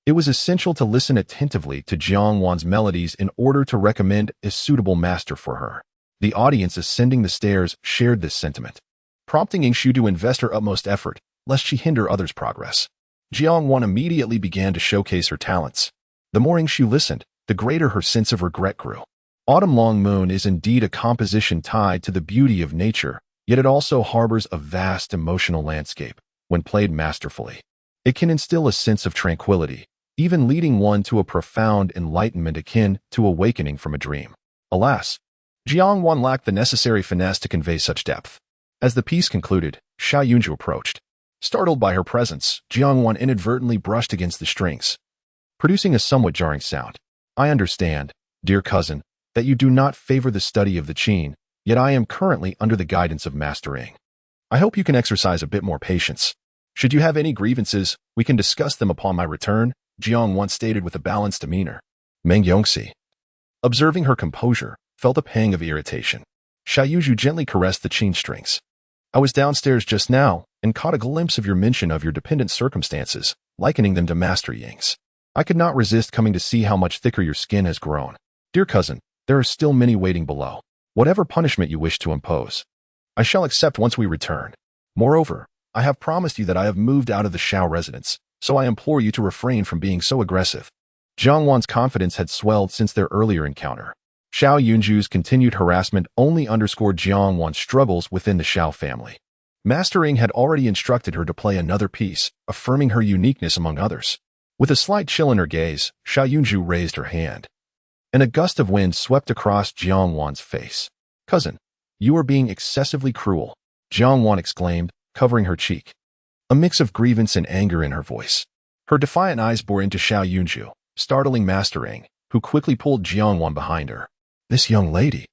It was essential to listen attentively to Jiang Wan's melodies in order to recommend a suitable master for her. The audience ascending the stairs shared this sentiment, prompting Yingxiu to invest her utmost effort, lest she hinder others' progress. Jiang Wan immediately began to showcase her talents. The more Yingxiu listened, the greater her sense of regret grew. Autumn Long Moon is indeed a composition tied to the beauty of nature, yet it also harbors a vast emotional landscape. When played masterfully, it can instill a sense of tranquility, even leading one to a profound enlightenment akin to awakening from a dream. Alas, Jiang Wan lacked the necessary finesse to convey such depth. As the piece concluded, Xiao Yunzhu approached. Startled by her presence, Jiang Wan inadvertently brushed against the strings, producing a somewhat jarring sound. I understand, dear cousin, that you do not favor the study of the qin, yet I am currently under the guidance of Master Ing. I hope you can exercise a bit more patience. Should you have any grievances, we can discuss them upon my return, Jiang Wan stated with a balanced demeanor. Meng Yongxi, observing her composure, felt a pang of irritation. Xiao Yuzhu gently caressed the qin strings. I was downstairs just now and caught a glimpse of your mention of your dependent circumstances, likening them to Master Ying's. I could not resist coming to see how much thicker your skin has grown. Dear cousin, there are still many waiting below. Whatever punishment you wish to impose, I shall accept once we return. Moreover, I have promised you that I have moved out of the Xiao residence, so I implore you to refrain from being so aggressive. Jiang Wan's confidence had swelled since their earlier encounter. Xiao Yunzhu's continued harassment only underscored Jiang Wan's struggles within the Xiao family. Master Ing had already instructed her to play another piece, affirming her uniqueness among others. With a slight chill in her gaze, Xiao Yunzhu raised her hand, and a gust of wind swept across Jiang Wan's face. Cousin, you are being excessively cruel, Jiang Wan exclaimed, covering her cheek, a mix of grievance and anger in her voice. Her defiant eyes bore into Xiao Yunzhu, startling Master Ing, who quickly pulled Jiang Wan behind her. This young lady,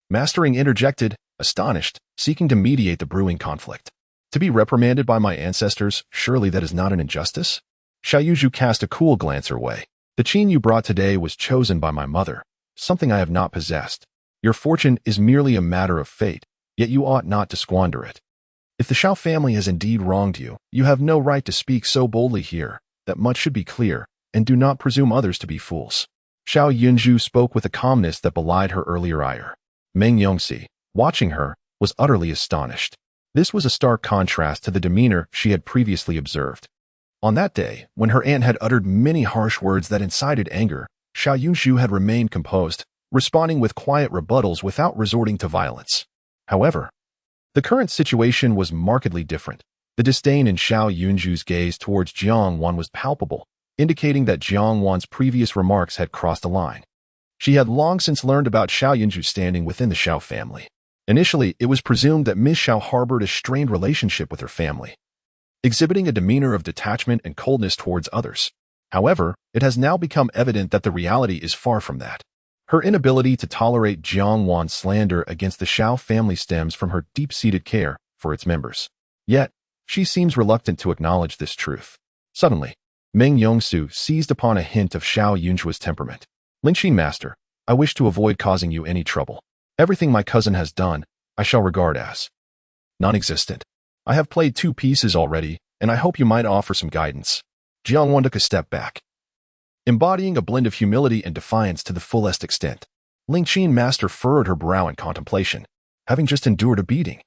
Master Ing interjected, astonished, seeking to mediate the brewing conflict. To be reprimanded by my ancestors, surely that is not an injustice? Xiao Yuzhu cast a cool glance her way. The qin you brought today was chosen by my mother, something I have not possessed. Your fortune is merely a matter of fate, yet you ought not to squander it. If the Xiao family has indeed wronged you, you have no right to speak so boldly here, that much should be clear, and do not presume others to be fools. Xiao Yunzhu spoke with a calmness that belied her earlier ire. Meng Yongxi, watching her, was utterly astonished. This was a stark contrast to the demeanor she had previously observed. On that day, when her aunt had uttered many harsh words that incited anger, Xiao Yunzhu had remained composed, responding with quiet rebuttals without resorting to violence. However, the current situation was markedly different. The disdain in Xiao Yunzhu's gaze towards Jiang Wan was palpable, indicating that Jiang Wan's previous remarks had crossed a line. She had long since learned about Xiao Yunzhu's standing within the Xiao family. Initially, it was presumed that Miss Xiao harbored a strained relationship with her family, exhibiting a demeanor of detachment and coldness towards others. However, it has now become evident that the reality is far from that. Her inability to tolerate Jiang Wan's slander against the Xiao family stems from her deep-seated care for its members. Yet, she seems reluctant to acknowledge this truth. Suddenly, Meng Yongsu seized upon a hint of Xiao Yunzhu's temperament. Lingxin Master, I wish to avoid causing you any trouble. Everything my cousin has done, I shall regard as non-existent. I have played 2 pieces already, and I hope you might offer some guidance. Jiang Wan took a step back, embodying a blend of humility and defiance to the fullest extent. Lingxin Master furrowed her brow in contemplation, having just endured a beating.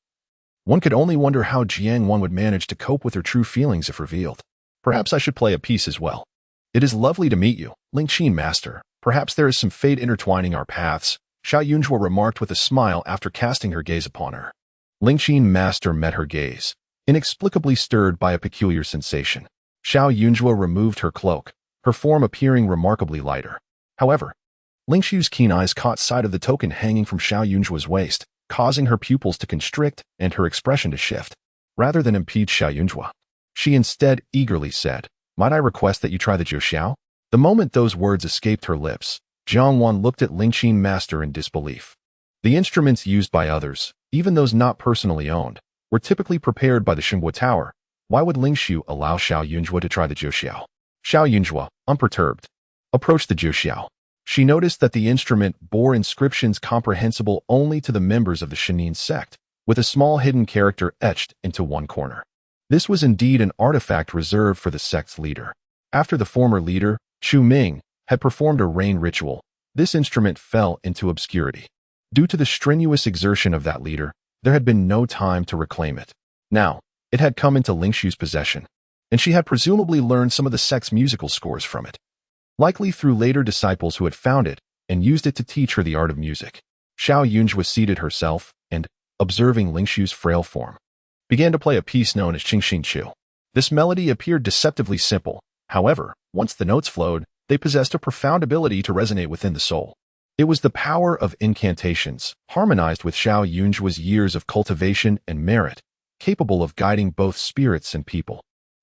One could only wonder how Jiang Wan would manage to cope with her true feelings if revealed. Perhaps I should play a piece as well. It is lovely to meet you, Lingxin Master. Perhaps there is some fate intertwining our paths, Xiao Yunzhu remarked with a smile after casting her gaze upon her. Lingxin Master met her gaze, inexplicably stirred by a peculiar sensation. Xiao Yunzhu removed her cloak, her form appearing remarkably lighter. However, Lingxiu's keen eyes caught sight of the token hanging from Xiao Yunzhu's waist, causing her pupils to constrict and her expression to shift. Rather than impede Xiao Yunzhu, she instead eagerly said, "Might I request that you try the Jiuxiao?" The moment those words escaped her lips, Jiang Wan looked at Lingxin Master in disbelief. The instruments used by others, even those not personally owned, were typically prepared by the Xinguo Tower. Why would Lingxiu allow Xiao Yunzhu to try the Jiuxiao? Xiao Yunzhu, unperturbed, approached the Jiuxiao. She noticed that the instrument bore inscriptions comprehensible only to the members of the Shenin sect, with a small hidden character etched into one corner. This was indeed an artifact reserved for the sect's leader. After the former leader, Chu Ming, had performed a rain ritual, this instrument fell into obscurity. Due to the strenuous exertion of that leader, there had been no time to reclaim it. Now, it had come into Lingxiu's possession, and she had presumably learned some of the sect's musical scores from it, likely through later disciples who had found it and used it to teach her the art of music. Xiao Yunzhu seated herself and, observing Lingxiu's frail form, began to play a piece known as Qingxin Chu. This melody appeared deceptively simple. However, once the notes flowed, they possessed a profound ability to resonate within the soul. It was the power of incantations, harmonized with Xiao Yunzhu's years of cultivation and merit, capable of guiding both spirits and people.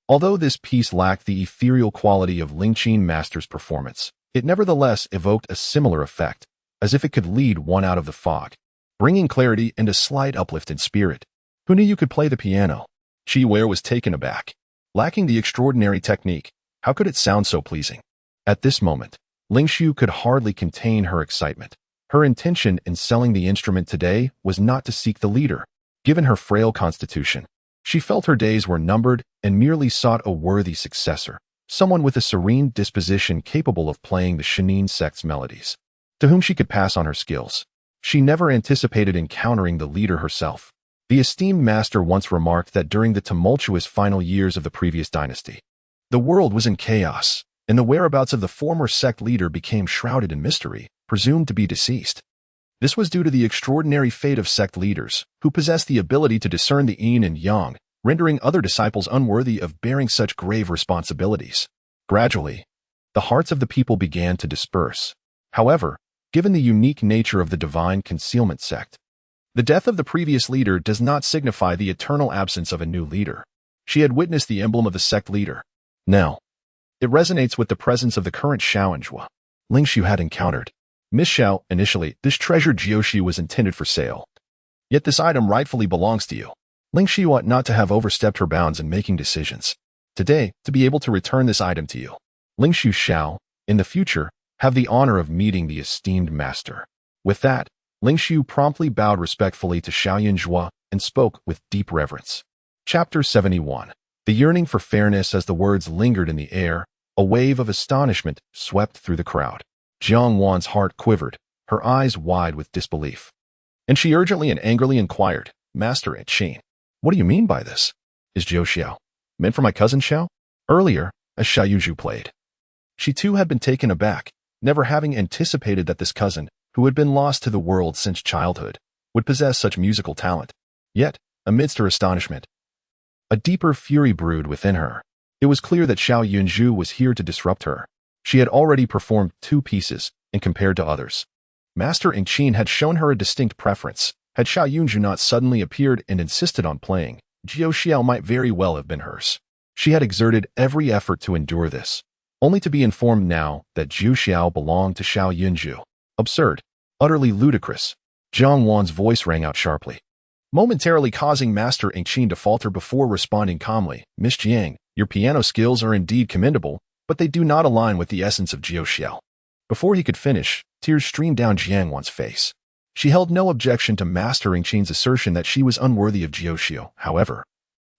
Although this piece lacked the ethereal quality of Lingxin Master's performance, it nevertheless evoked a similar effect, as if it could lead one out of the fog, bringing clarity and a slight uplift in spirit. Who knew you could play the piano? Qi Wei was taken aback. Lacking the extraordinary technique, how could it sound so pleasing? At this moment, Lingxiu could hardly contain her excitement. Her intention in selling the instrument today was not to seek the leader. Given her frail constitution, she felt her days were numbered and merely sought a worthy successor, someone with a serene disposition capable of playing the Shenin sect's melodies, to whom she could pass on her skills. She never anticipated encountering the leader herself. The esteemed master once remarked that during the tumultuous final years of the previous dynasty, the world was in chaos, and the whereabouts of the former sect leader became shrouded in mystery, presumed to be deceased. This was due to the extraordinary fate of sect leaders, who possessed the ability to discern the yin and yang, rendering other disciples unworthy of bearing such grave responsibilities. Gradually, the hearts of the people began to disperse. However, given the unique nature of the divine concealment sect, the death of the previous leader does not signify the eternal absence of a new leader. She had witnessed the emblem of the sect leader. Now, it resonates with the presence of the current Xiao Yunzhu Lingxiu had encountered. Miss Xiao, initially, this treasured Jiuxi was intended for sale. Yet this item rightfully belongs to you. Lingxiu ought not to have overstepped her bounds in making decisions. Today, to be able to return this item to you, Lingxiu shall, in the future, have the honor of meeting the esteemed master. With that, Lingxiu promptly bowed respectfully to Xiao Yunzhu and spoke with deep reverence. Chapter 71. The yearning for fairness as the words lingered in the air, a wave of astonishment swept through the crowd. Jiang Wan's heart quivered, her eyes wide with disbelief. And she urgently and angrily inquired, Master Qin, what do you mean by this? Is Zhou Xiao meant for my cousin Xiao? Earlier, as Xiao Yunju played. She too had been taken aback, never having anticipated that this cousin, who had been lost to the world since childhood, would possess such musical talent. Yet, amidst her astonishment, a deeper fury brewed within her. It was clear that Xiao Yunju was here to disrupt her. She had already performed 2 pieces, and compared to others, Master Qin had shown her a distinct preference. Had Xiao Yunju not suddenly appeared and insisted on playing, Zhou Xiao might very well have been hers. She had exerted every effort to endure this, only to be informed now that Zhou Xiao belonged to Xiao Yunju. Absurd, utterly ludicrous. Jiang Wan's voice rang out sharply, momentarily causing Master Qin to falter before responding calmly. Miss Jiang, your piano skills are indeed commendable, but they do not align with the essence of Zhou Xiao. Before he could finish, tears streamed down Jiang Wan's face. She held no objection to Master Qin's assertion that she was unworthy of Zhou Xiao. However,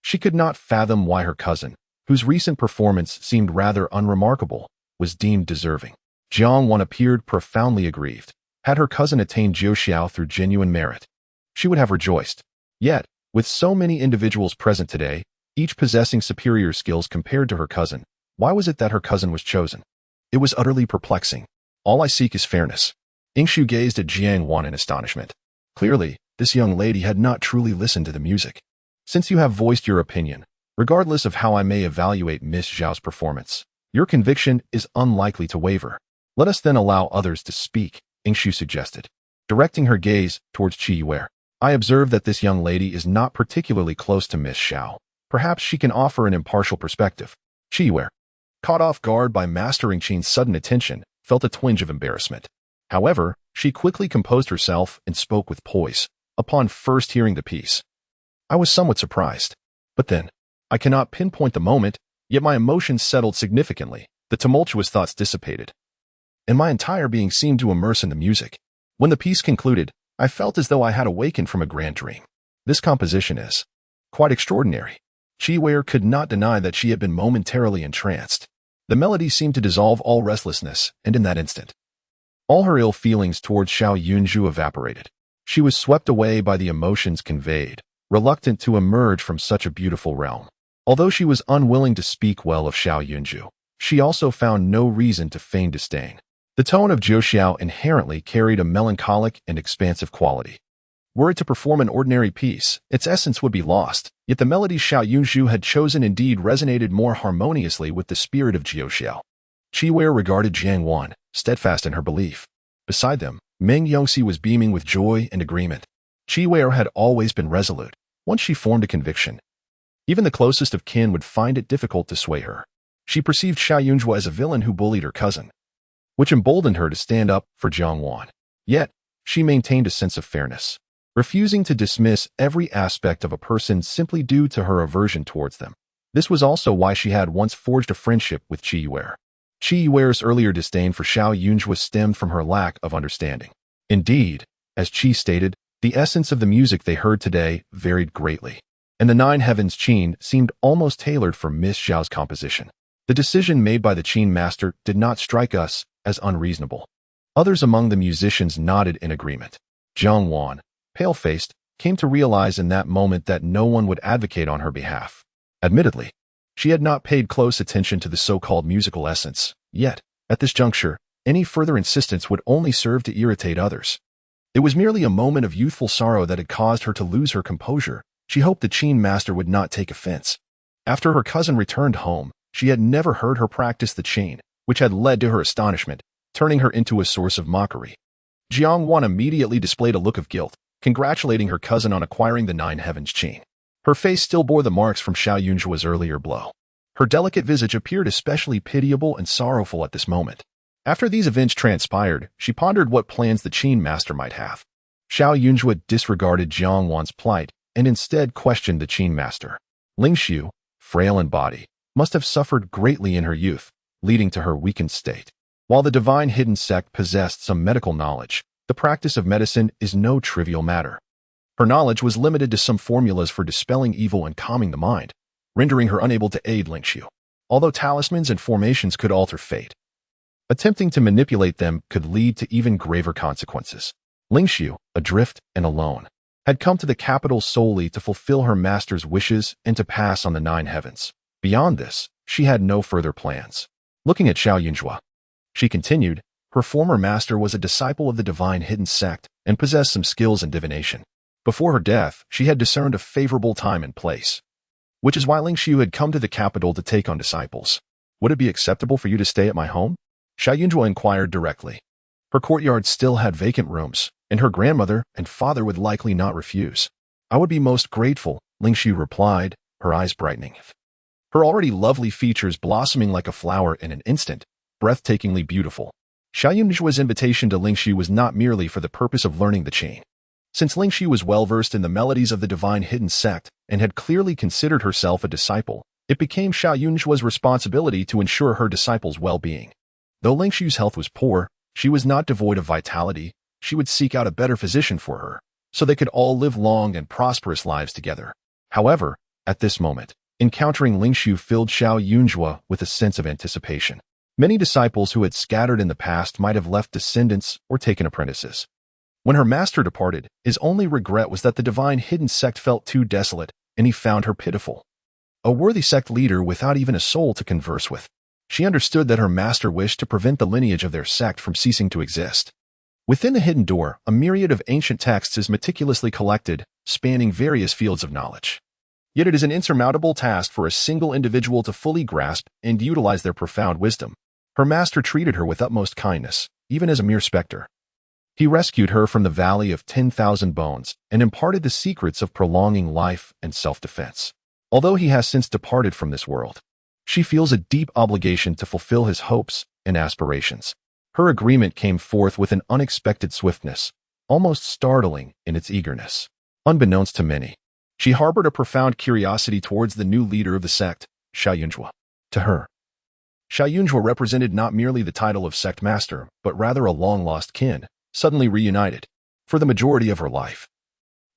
she could not fathom why her cousin, whose recent performance seemed rather unremarkable, was deemed deserving. Jiang Wan appeared profoundly aggrieved. Had her cousin attained Zhou Xiao through genuine merit, she would have rejoiced. Yet, with so many individuals present today, each possessing superior skills compared to her cousin, why was it that her cousin was chosen? It was utterly perplexing. All I seek is fairness. Yingshu gazed at Jiang Wan in astonishment. Clearly, this young lady had not truly listened to the music. Since you have voiced your opinion, regardless of how I may evaluate Miss Zhao's performance, your conviction is unlikely to waver. Let us then allow others to speak, Yingshu suggested, directing her gaze towards Qi Yuer. I observe that this young lady is not particularly close to Miss Zhao. Perhaps she can offer an impartial perspective. Qi Yuer, caught off guard by Master Qin's sudden attention, felt a twinge of embarrassment. However, she quickly composed herself and spoke with poise. Upon first hearing the piece, I was somewhat surprised. But then, I cannot pinpoint the moment, yet my emotions settled significantly, the tumultuous thoughts dissipated, and my entire being seemed to immerse in the music. When the piece concluded, I felt as though I had awakened from a grand dream. This composition is quite extraordinary. Qi Wei could not deny that she had been momentarily entranced. The melody seemed to dissolve all restlessness, and in that instant, all her ill feelings towards Xiao Yunju evaporated. She was swept away by the emotions conveyed, reluctant to emerge from such a beautiful realm. Although she was unwilling to speak well of Xiao Yunju, she also found no reason to feign disdain. The tone of Zhou Xiao inherently carried a melancholic and expansive quality. Were it to perform an ordinary piece, its essence would be lost, yet the melody Xiao Yunju had chosen indeed resonated more harmoniously with the spirit of Zhou Xiao. Qi Wei regarded Jiang Wan, steadfast in her belief. Beside them, Meng Yongxi was beaming with joy and agreement. Qi Wei had always been resolute. Once she formed a conviction, even the closest of kin would find it difficult to sway her. She perceived Xiao Yunju as a villain who bullied her cousin, which emboldened her to stand up for Jiang Wan. Yet, she maintained a sense of fairness, refusing to dismiss every aspect of a person simply due to her aversion towards them. This was also why she had once forged a friendship with Qi Yuer. Qi Yuer's earlier disdain for Xiao Yunju stemmed from her lack of understanding. Indeed, as Qi stated, the essence of the music they heard today varied greatly, and the Nine Heavens Qin seemed almost tailored for Miss Zhao's composition. The decision made by the Qin master did not strike us as unreasonable. Others among the musicians nodded in agreement. Jiang Wan, pale-faced, came to realize in that moment that no one would advocate on her behalf. Admittedly, she had not paid close attention to the so-called musical essence, yet, at this juncture, any further insistence would only serve to irritate others. It was merely a moment of youthful sorrow that had caused her to lose her composure. She hoped the Qin master would not take offense. After her cousin returned home, she had never heard her practice the chain, which had led to her astonishment, turning her into a source of mockery. Jiang Wan immediately displayed a look of guilt, congratulating her cousin on acquiring the Nine Heavens chain. Her face still bore the marks from Xiao Yunju's earlier blow. Her delicate visage appeared especially pitiable and sorrowful at this moment. After these events transpired, she pondered what plans the Qin master might have. Xiao Yunju disregarded Jiang Wan's plight and instead questioned the Qin master. Ling Xiu, frail in body, must have suffered greatly in her youth, leading to her weakened state. While the divine hidden sect possessed some medical knowledge, the practice of medicine is no trivial matter. Her knowledge was limited to some formulas for dispelling evil and calming the mind. rendering her unable to aid Ling Xiu. Although talismans and formations could alter fate, attempting to manipulate them could lead to even graver consequences. Ling Xiu, adrift and alone, had come to the capital solely to fulfill her master's wishes and to pass on the 9 heavens. Beyond this, she had no further plans. Looking at Xiao Yunzhua, she continued, her former master was a disciple of the divine hidden sect and possessed some skills in divination. Before her death, she had discerned a favorable time and place, which is why Ling Xiu had come to the capital to take on disciples. Would it be acceptable for you to stay at my home? Xiao Yunzhua inquired directly. Her courtyard still had vacant rooms, and her grandmother and father would likely not refuse. I would be most grateful, Ling Xiu replied, her eyes brightening. Her already lovely features blossoming like a flower in an instant, breathtakingly beautiful. Xiao Yunzhua's invitation to Ling Xiu was not merely for the purpose of learning the chain. Since Ling Xiu was well-versed in the melodies of the divine hidden sect and had clearly considered herself a disciple, it became Xiao Yunzhua's responsibility to ensure her disciple's well-being. Though Ling Xiu's health was poor, she was not devoid of vitality. She would seek out a better physician for her, so they could all live long and prosperous lives together. However, at this moment, encountering Ling Xiu filled Xiao Yunzhua with a sense of anticipation. Many disciples who had scattered in the past might have left descendants or taken apprentices. When her master departed, his only regret was that the divine hidden sect felt too desolate, and he found her pitiful. A worthy sect leader without even a soul to converse with. She understood that her master wished to prevent the lineage of their sect from ceasing to exist. Within the hidden door, a myriad of ancient texts is meticulously collected, spanning various fields of knowledge. Yet it is an insurmountable task for a single individual to fully grasp and utilize their profound wisdom. Her master treated her with utmost kindness, even as a mere specter. He rescued her from the Valley of 10,000 Bones and imparted the secrets of prolonging life and self-defense. Although he has since departed from this world, she feels a deep obligation to fulfill his hopes and aspirations. Her agreement came forth with an unexpected swiftness, almost startling in its eagerness. Unbeknownst to many, she harbored a profound curiosity towards the new leader of the sect, Xiao Yunzhua. To her, Xiao Yunzhua represented not merely the title of sect master, but rather a long-lost kin, suddenly reunited, for the majority of her life.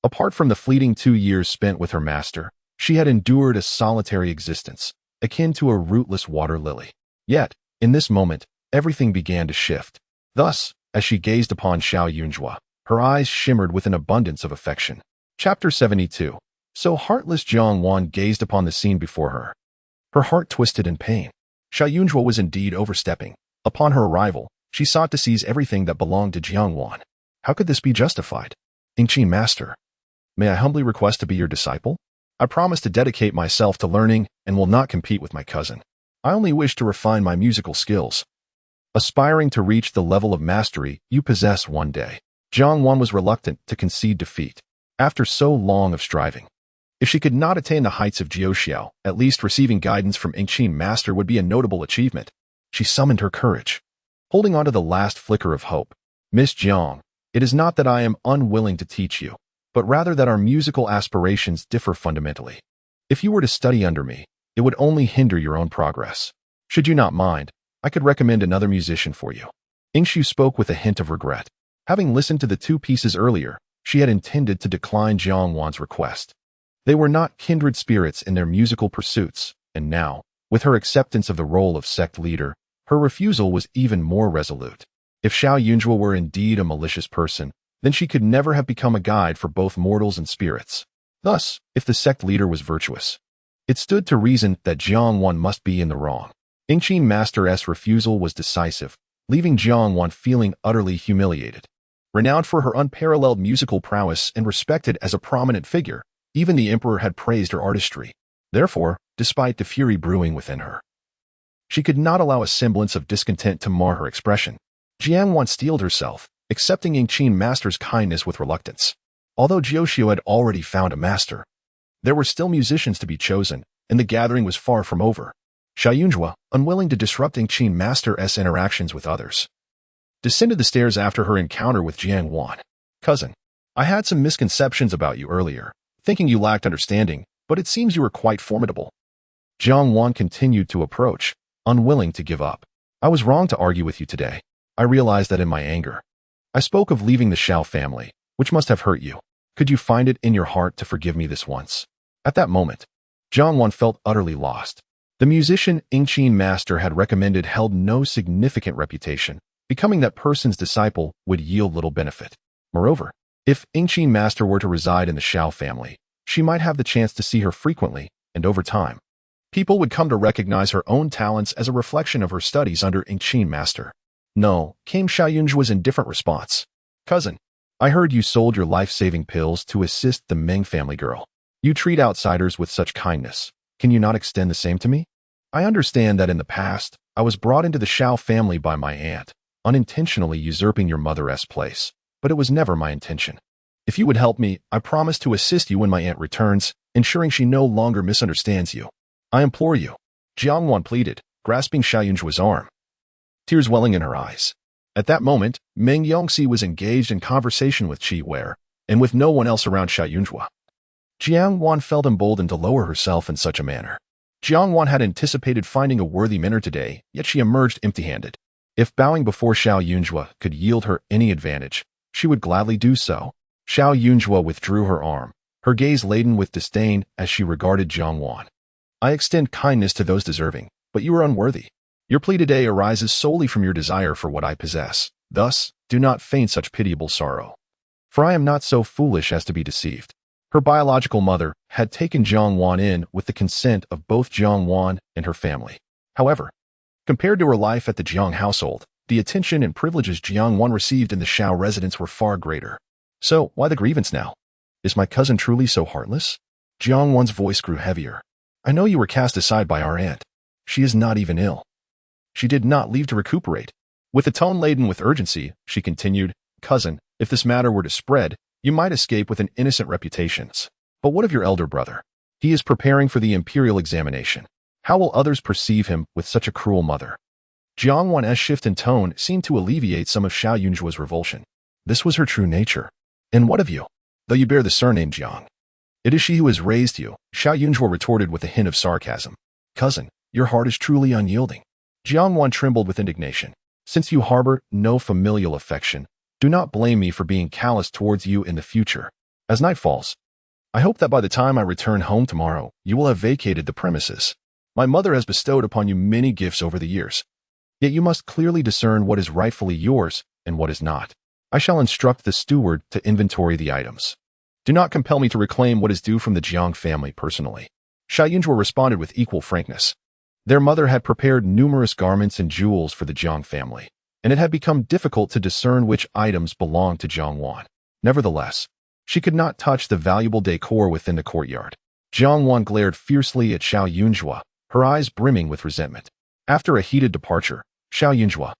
Apart from the fleeting 2 years spent with her master, she had endured a solitary existence, akin to a rootless water lily. Yet, in this moment, everything began to shift. Thus, as she gazed upon Xiao Yunzhua, her eyes shimmered with an abundance of affection. Chapter 72. So heartless Jiang Wan gazed upon the scene before her. Her heart twisted in pain. Xiao Yunzhua was indeed overstepping. Upon her arrival, she sought to seize everything that belonged to Jiang Wan. How could this be justified? Ingqin Master, may I humbly request to be your disciple? I promise to dedicate myself to learning and will not compete with my cousin. I only wish to refine my musical skills, aspiring to reach the level of mastery you possess one day. Jiang Wan was reluctant to concede defeat after so long of striving. If she could not attain the heights of Jiao Xiao, at least receiving guidance from Ingqin Master would be a notable achievement. She summoned her courage, holding on to the last flicker of hope. Miss Jiang, it is not that I am unwilling to teach you, but rather that our musical aspirations differ fundamentally. If you were to study under me, it would only hinder your own progress. Should you not mind, I could recommend another musician for you. Ingxiu spoke with a hint of regret. Having listened to the 2 pieces earlier, she had intended to decline Jiang Wan's request. They were not kindred spirits in their musical pursuits, and now, with her acceptance of the role of sect leader, her refusal was even more resolute. If Xiao Yunzhua were indeed a malicious person, then she could never have become a guide for both mortals and spirits. Thus, if the sect leader was virtuous, it stood to reason that Jiang Wan must be in the wrong. Ingqin Master's refusal was decisive, leaving Jiang Wan feeling utterly humiliated. Renowned for her unparalleled musical prowess and respected as a prominent figure, even the emperor had praised her artistry. Therefore, despite the fury brewing within her, she could not allow a semblance of discontent to mar her expression. Jiang Wan steeled herself, accepting Ingqin Master's kindness with reluctance. Although Jiao had already found a master, there were still musicians to be chosen, and the gathering was far from over. Xiao Yunzhua, unwilling to disrupt Ingqin Master's interactions with others, descended the stairs after her encounter with Jiang Wan. Cousin, I had some misconceptions about you earlier, thinking you lacked understanding, but it seems you were quite formidable. Jiang Wan continued to approach, unwilling to give up. I was wrong to argue with you today. I realized that in my anger, I spoke of leaving the Xiao family, which must have hurt you. Could you find it in your heart to forgive me this once? At that moment, Jiang Wan felt utterly lost. The musician Ingqin master had recommended held no significant reputation. Becoming that person's disciple would yield little benefit. Moreover, if Ingqin master were to reside in the Shao family, she might have the chance to see her frequently, and over time, people would come to recognize her own talents as a reflection of her studies under Ingqin master. No, came Xiaoyunjua's indifferent response. Cousin, I heard you sold your life-saving pills to assist the Meng family girl. You treat outsiders with such kindness. Can you not extend the same to me? I understand that in the past, I was brought into the Shao family by my aunt, unintentionally usurping your mother's place, but it was never my intention. If you would help me, I promise to assist you when my aunt returns, ensuring she no longer misunderstands you. I implore you, Jiang Wan pleaded, grasping Xiaoyunjua's arm, tears welling in her eyes. At that moment, Meng Yongxi was engaged in conversation with Qi Wei, and with no one else around Xiaoyunjua. Jiang Wan felt emboldened to lower herself in such a manner. Jiang Wan had anticipated finding a worthy mentor today, yet she emerged empty-handed. If bowing before Xiaoyunjua could yield her any advantage, she would gladly do so. Xiaoyunjua withdrew her arm, her gaze laden with disdain as she regarded Jiang Wan. I extend kindness to those deserving, but you are unworthy. Your plea today arises solely from your desire for what I possess. Thus, do not feign such pitiable sorrow. For I am not so foolish as to be deceived. Her biological mother had taken Jiang Wan in with the consent of both Jiang Wan and her family. However, compared to her life at the Jiang household, the attention and privileges Jiang Wan received in the Shao residence were far greater. So, why the grievance now? Is my cousin truly so heartless? Jiang Wan's voice grew heavier. I know you were cast aside by our aunt. She is not even ill. She did not leave to recuperate. With a tone laden with urgency, she continued, Cousin, if this matter were to spread, you might escape with an innocent reputation. But what of your elder brother? He is preparing for the imperial examination. How will others perceive him with such a cruel mother? Jiang Wan's shift in tone seemed to alleviate some of Xiaoyunjua's revulsion. This was her true nature. And what of you? Though you bear the surname Jiang, it is she who has raised you, Xiaoyunjua retorted with a hint of sarcasm. Cousin, your heart is truly unyielding. Jiang Wan trembled with indignation. Since you harbor no familial affection, do not blame me for being callous towards you in the future. As night falls, I hope that by the time I return home tomorrow, you will have vacated the premises. My mother has bestowed upon you many gifts over the years. Yet you must clearly discern what is rightfully yours and what is not. I shall instruct the steward to inventory the items. Do not compel me to reclaim what is due from the Jiang family personally. Xiaoyunjua responded with equal frankness. Their mother had prepared numerous garments and jewels for the Jiang family, and it had become difficult to discern which items belonged to Jiang Wan. Nevertheless, she could not touch the valuable decor within the courtyard. Jiang Wan glared fiercely at Xiaoyunjua, her eyes brimming with resentment. After a heated departure, Xiaoyunjua,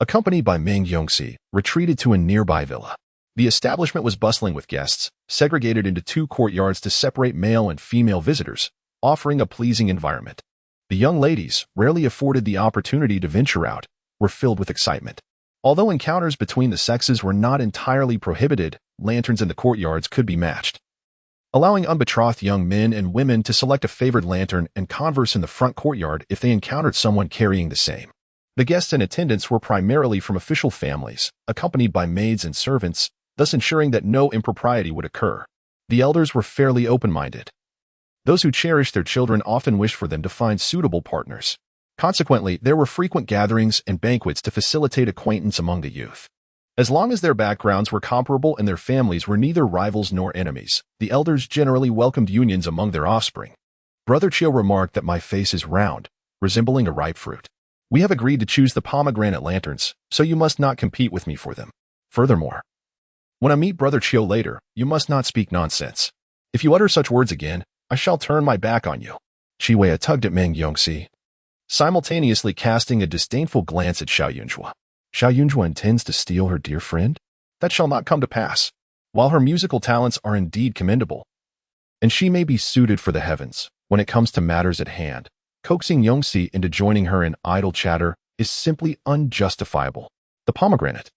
accompanied by Meng Yongxi, retreated to a nearby villa. The establishment was bustling with guests, segregated into two courtyards to separate male and female visitors, offering a pleasing environment. The young ladies, rarely afforded the opportunity to venture out, were filled with excitement. Although encounters between the sexes were not entirely prohibited, lanterns in the courtyards could be matched, allowing unbetrothed young men and women to select a favored lantern and converse in the front courtyard if they encountered someone carrying the same. The guests in attendance were primarily from official families, accompanied by maids and servants, thus ensuring that no impropriety would occur. The elders were fairly open-minded. Those who cherished their children often wished for them to find suitable partners. Consequently, there were frequent gatherings and banquets to facilitate acquaintance among the youth. As long as their backgrounds were comparable and their families were neither rivals nor enemies, the elders generally welcomed unions among their offspring. Brother Chiu remarked that my face is round, resembling a ripe fruit. We have agreed to choose the pomegranate lanterns, so you must not compete with me for them. Furthermore, when I meet Brother Chiu later, you must not speak nonsense. If you utter such words again, I shall turn my back on you. Qi Wei tugged at Meng Yongxi, simultaneously casting a disdainful glance at Xiaoyunjua. Xiaoyunjua intends to steal her dear friend? That shall not come to pass. While her musical talents are indeed commendable, and she may be suited for the heavens, when it comes to matters at hand, coaxing Yongxi into joining her in idle chatter is simply unjustifiable. The pomegranate,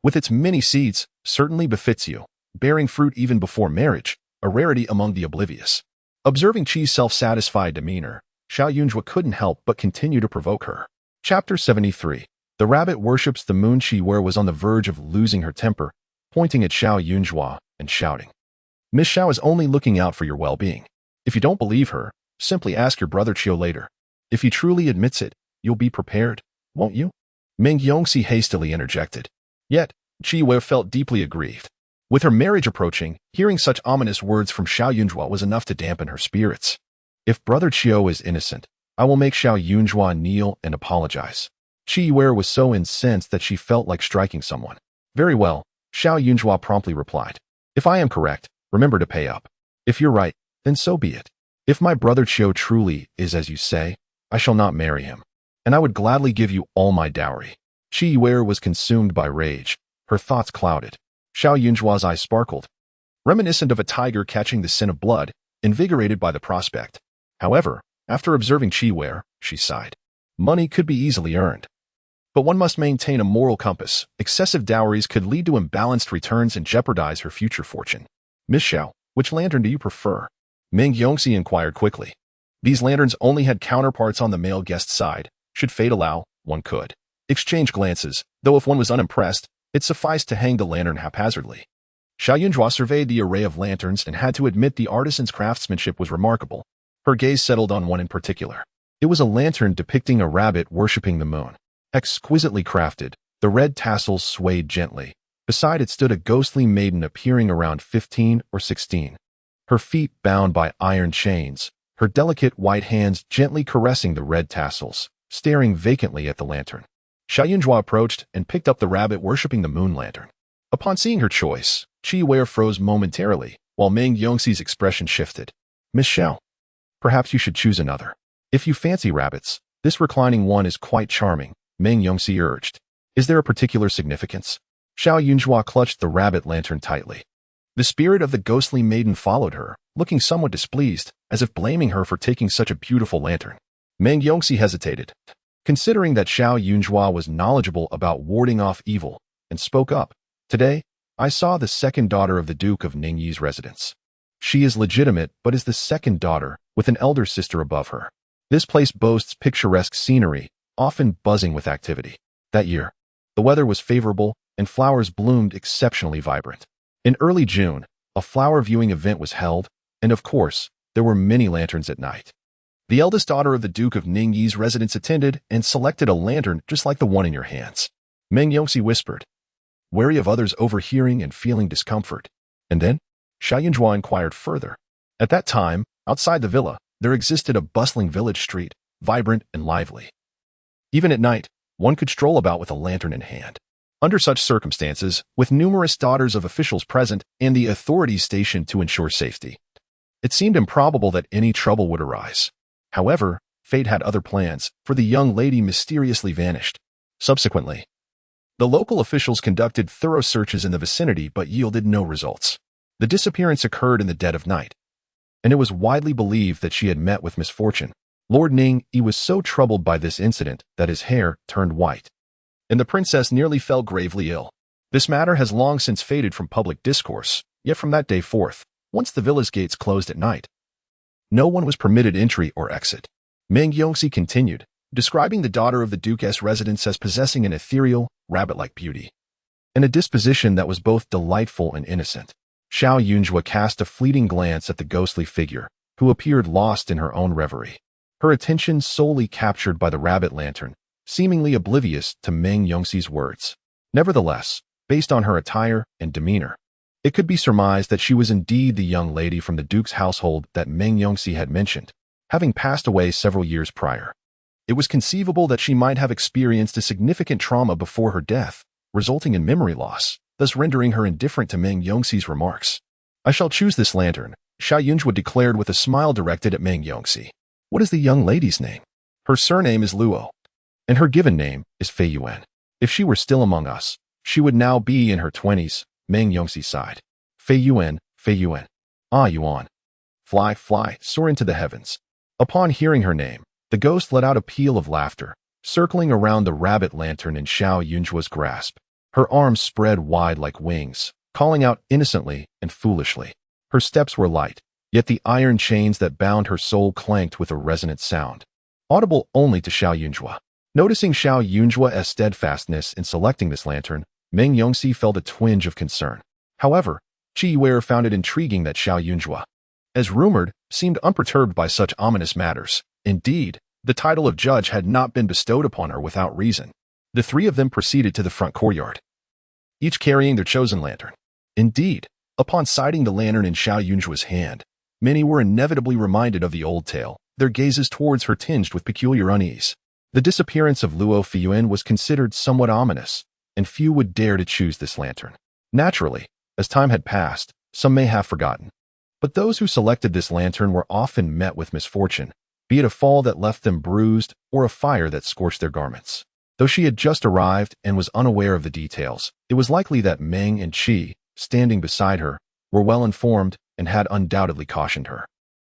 with its many seeds, certainly befits you, bearing fruit even before marriage, a rarity among the oblivious. Observing Qi's self-satisfied demeanor, Xiaoyunjua couldn't help but continue to provoke her. Chapter 73. The rabbit worships the moon. Qi Wei was on the verge of losing her temper, pointing at Xiaoyunjua and shouting, Miss Xiao is only looking out for your well-being. If you don't believe her, Simply ask your brother Chiu later. If he truly admits it, you'll be prepared, won't you? Meng Yongxi hastily interjected. Yet, Qi Wei felt deeply aggrieved. With her marriage approaching, hearing such ominous words from Xiao Yunjua was enough to dampen her spirits. If brother Chiu is innocent, I will make Xiao Yunjua kneel and apologize. Qi Wei was so incensed that she felt like striking someone. Very well, Xiao Yunjua promptly replied. If I am correct, remember to pay up. If you're right, then so be it. If my brother Chiu truly is as you say, I shall not marry him, and I would gladly give you all my dowry. Qi Wei was consumed by rage. Her thoughts clouded. Xiao Yunjua's eyes sparkled, reminiscent of a tiger catching the scent of blood, invigorated by the prospect. However, after observing Qi Wei, she sighed. Money could be easily earned, but one must maintain a moral compass. Excessive dowries could lead to imbalanced returns and jeopardize her future fortune. Miss Xiao, which lantern do you prefer? Meng Yongxi inquired quickly. These lanterns only had counterparts on the male guest side. Should fate allow, one could exchange glances, though if one was unimpressed, it sufficed to hang the lantern haphazardly. Xiao Yunjua surveyed the array of lanterns and had to admit the artisan's craftsmanship was remarkable. Her gaze settled on one in particular. It was a lantern depicting a rabbit worshipping the moon. Exquisitely crafted, the red tassels swayed gently. Beside it stood a ghostly maiden appearing around 15 or 16. Her feet bound by iron chains, her delicate white hands gently caressing the red tassels, staring vacantly at the lantern. Xiao Yunjua approached and picked up the rabbit worshipping the moon lantern. Upon seeing her choice, Qi Wei froze momentarily, while Meng Yongxi's expression shifted. Miss Xiao, perhaps you should choose another. If you fancy rabbits, this reclining one is quite charming, Meng Yongxi urged. Is there a particular significance? Xiao Yunjua clutched the rabbit lantern tightly. The spirit of the ghostly maiden followed her, looking somewhat displeased, as if blaming her for taking such a beautiful lantern. Meng Yongxi hesitated, considering that Xiao Yunjua was knowledgeable about warding off evil, and spoke up. Today, I saw the second daughter of the Duke of Ningyi's residence. She is legitimate but is the second daughter, with an elder sister above her. This place boasts picturesque scenery, often buzzing with activity. That year, the weather was favorable, and flowers bloomed exceptionally vibrant. In early June, a flower viewing event was held, and of course, there were many lanterns at night. The eldest daughter of the Duke of Ningyi's residence attended and selected a lantern just like the one in your hands. Meng Yongxi whispered, wary of others overhearing and feeling discomfort. And then, Xiao Yunjua inquired further. At that time, outside the villa, there existed a bustling village street, vibrant and lively. Even at night, one could stroll about with a lantern in hand. Under such circumstances, with numerous daughters of officials present and the authorities stationed to ensure safety, it seemed improbable that any trouble would arise. However, fate had other plans, for the young lady mysteriously vanished. Subsequently, the local officials conducted thorough searches in the vicinity but yielded no results. The disappearance occurred in the dead of night, and it was widely believed that she had met with misfortune. Lord Ningyi was so troubled by this incident that his hair turned white, and the princess nearly fell gravely ill. This matter has long since faded from public discourse, yet from that day forth, once the villa's gates closed at night, no one was permitted entry or exit. Meng Yongxi continued, describing the daughter of the Duke's residence as possessing an ethereal, rabbit-like beauty, and a disposition that was both delightful and innocent. Xiao Yunjua cast a fleeting glance at the ghostly figure, who appeared lost in her own reverie, her attention solely captured by the rabbit lantern, seemingly oblivious to Meng Yongxi's words. Nevertheless, based on her attire and demeanor, it could be surmised that she was indeed the young lady from the Duke's household that Meng Yongxi had mentioned, having passed away several years prior. It was conceivable that she might have experienced a significant trauma before her death, resulting in memory loss, thus rendering her indifferent to Meng Yongxi's remarks. I shall choose this lantern, Xiao Yunjua declared with a smile directed at Meng Yongxi. What is the young lady's name? Her surname is Luo, and her given name is Fei Yuan. If she were still among us, she would now be in her 20s, Meng Yongxi sighed. Fei Yuan, Fei Yuan. Ah, Yuan. Fly, fly, soar into the heavens. Upon hearing her name, the ghost let out a peal of laughter, circling around the rabbit lantern in Xiao Yunjua's grasp. Her arms spread wide like wings, calling out innocently and foolishly. Her steps were light, yet the iron chains that bound her soul clanked with a resonant sound, audible only to Xiao Yunjua. Noticing Xiao Yunjua's steadfastness in selecting this lantern, Meng Yongxi felt a twinge of concern. However, Qi Wei found it intriguing that Xiao Yunjua, as rumored, seemed unperturbed by such ominous matters. Indeed, the title of judge had not been bestowed upon her without reason. The three of them proceeded to the front courtyard, each carrying their chosen lantern. Indeed, upon sighting the lantern in Xiao Yunjua's hand, many were inevitably reminded of the old tale, their gazes towards her tinged with peculiar unease. The disappearance of Luo Feiyuan was considered somewhat ominous, and few would dare to choose this lantern. Naturally, as time had passed, some may have forgotten. But those who selected this lantern were often met with misfortune, be it a fall that left them bruised or a fire that scorched their garments. Though she had just arrived and was unaware of the details, it was likely that Meng and Qi, standing beside her, were well informed and had undoubtedly cautioned her.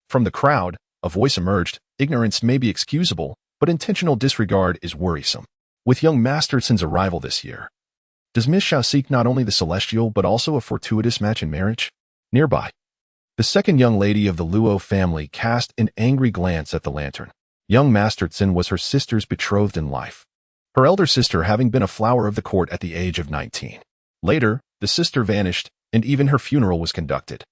From the crowd, a voice emerged. Ignorance may be excusable, but intentional disregard is worrisome. With young Masterson's arrival this year, does Miss Xiao seek not only the celestial but also a fortuitous match in marriage? Nearby, the second young lady of the Luo family cast an angry glance at the lantern. Young Masterson was her sister's betrothed in life, her elder sister having been a flower of the court at the age of 19. Later, the sister vanished, and even her funeral was conducted,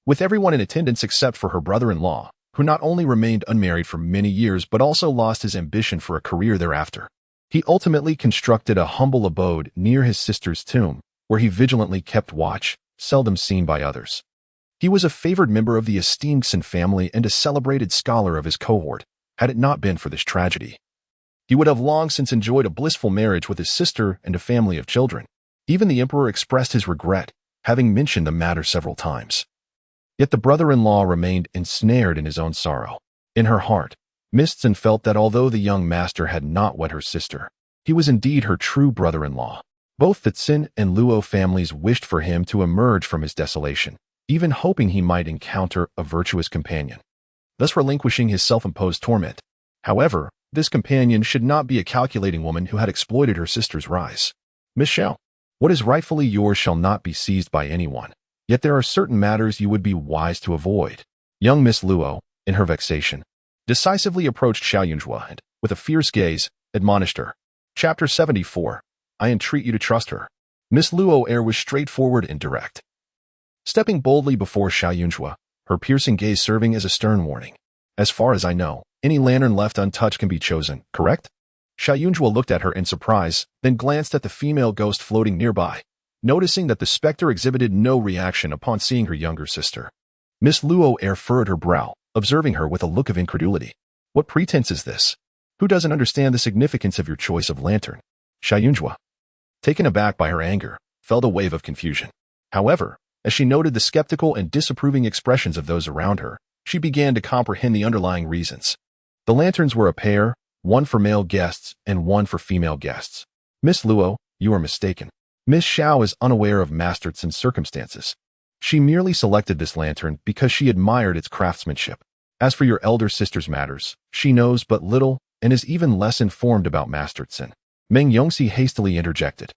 with everyone in attendance except for her brother-in-law, who not only remained unmarried for many years but also lost his ambition for a career thereafter. He ultimately constructed a humble abode near his sister's tomb, where he vigilantly kept watch, seldom seen by others. He was a favored member of the esteemed Xin family and a celebrated scholar of his cohort. Had it not been for this tragedy, he would have long since enjoyed a blissful marriage with his sister and a family of children. Even the emperor expressed his regret, having mentioned the matter several times. Yet the brother-in-law remained ensnared in his own sorrow. In her heart, Mistson felt that although the young master had not wed her sister, he was indeed her true brother-in-law. Both the Xin and Luo families wished for him to emerge from his desolation, even hoping he might encounter a virtuous companion, thus relinquishing his self-imposed torment. However, this companion should not be a calculating woman who had exploited her sister's rise. Miss Xiao, what is rightfully yours shall not be seized by anyone. Yet there are certain matters you would be wise to avoid. Young Miss Luo, in her vexation, decisively approached Xiao Yunjua and, with a fierce gaze, admonished her. Chapter 74. I entreat you to trust her. Miss Luo's air was straightforward and direct, stepping boldly before Xiao Yunjua, her piercing gaze serving as a stern warning. As far as I know, any lantern left untouched can be chosen, correct? Xiao Yunjua looked at her in surprise, then glanced at the female ghost floating nearby, noticing that the specter exhibited no reaction upon seeing her younger sister. Miss Luo furrowed her brow, observing her with a look of incredulity. What pretense is this? Who doesn't understand the significance of your choice of lantern? Xiao Yunjua, taken aback by her anger, felt a wave of confusion. However, as she noted the skeptical and disapproving expressions of those around her, she began to comprehend the underlying reasons. The lanterns were a pair, one for male guests and one for female guests. Miss Luo, you are mistaken. Miss Xiao is unaware of Masterson's circumstances. She merely selected this lantern because she admired its craftsmanship. As for your elder sister's matters, she knows but little and is even less informed about Masterson. Meng Yongxi hastily interjected.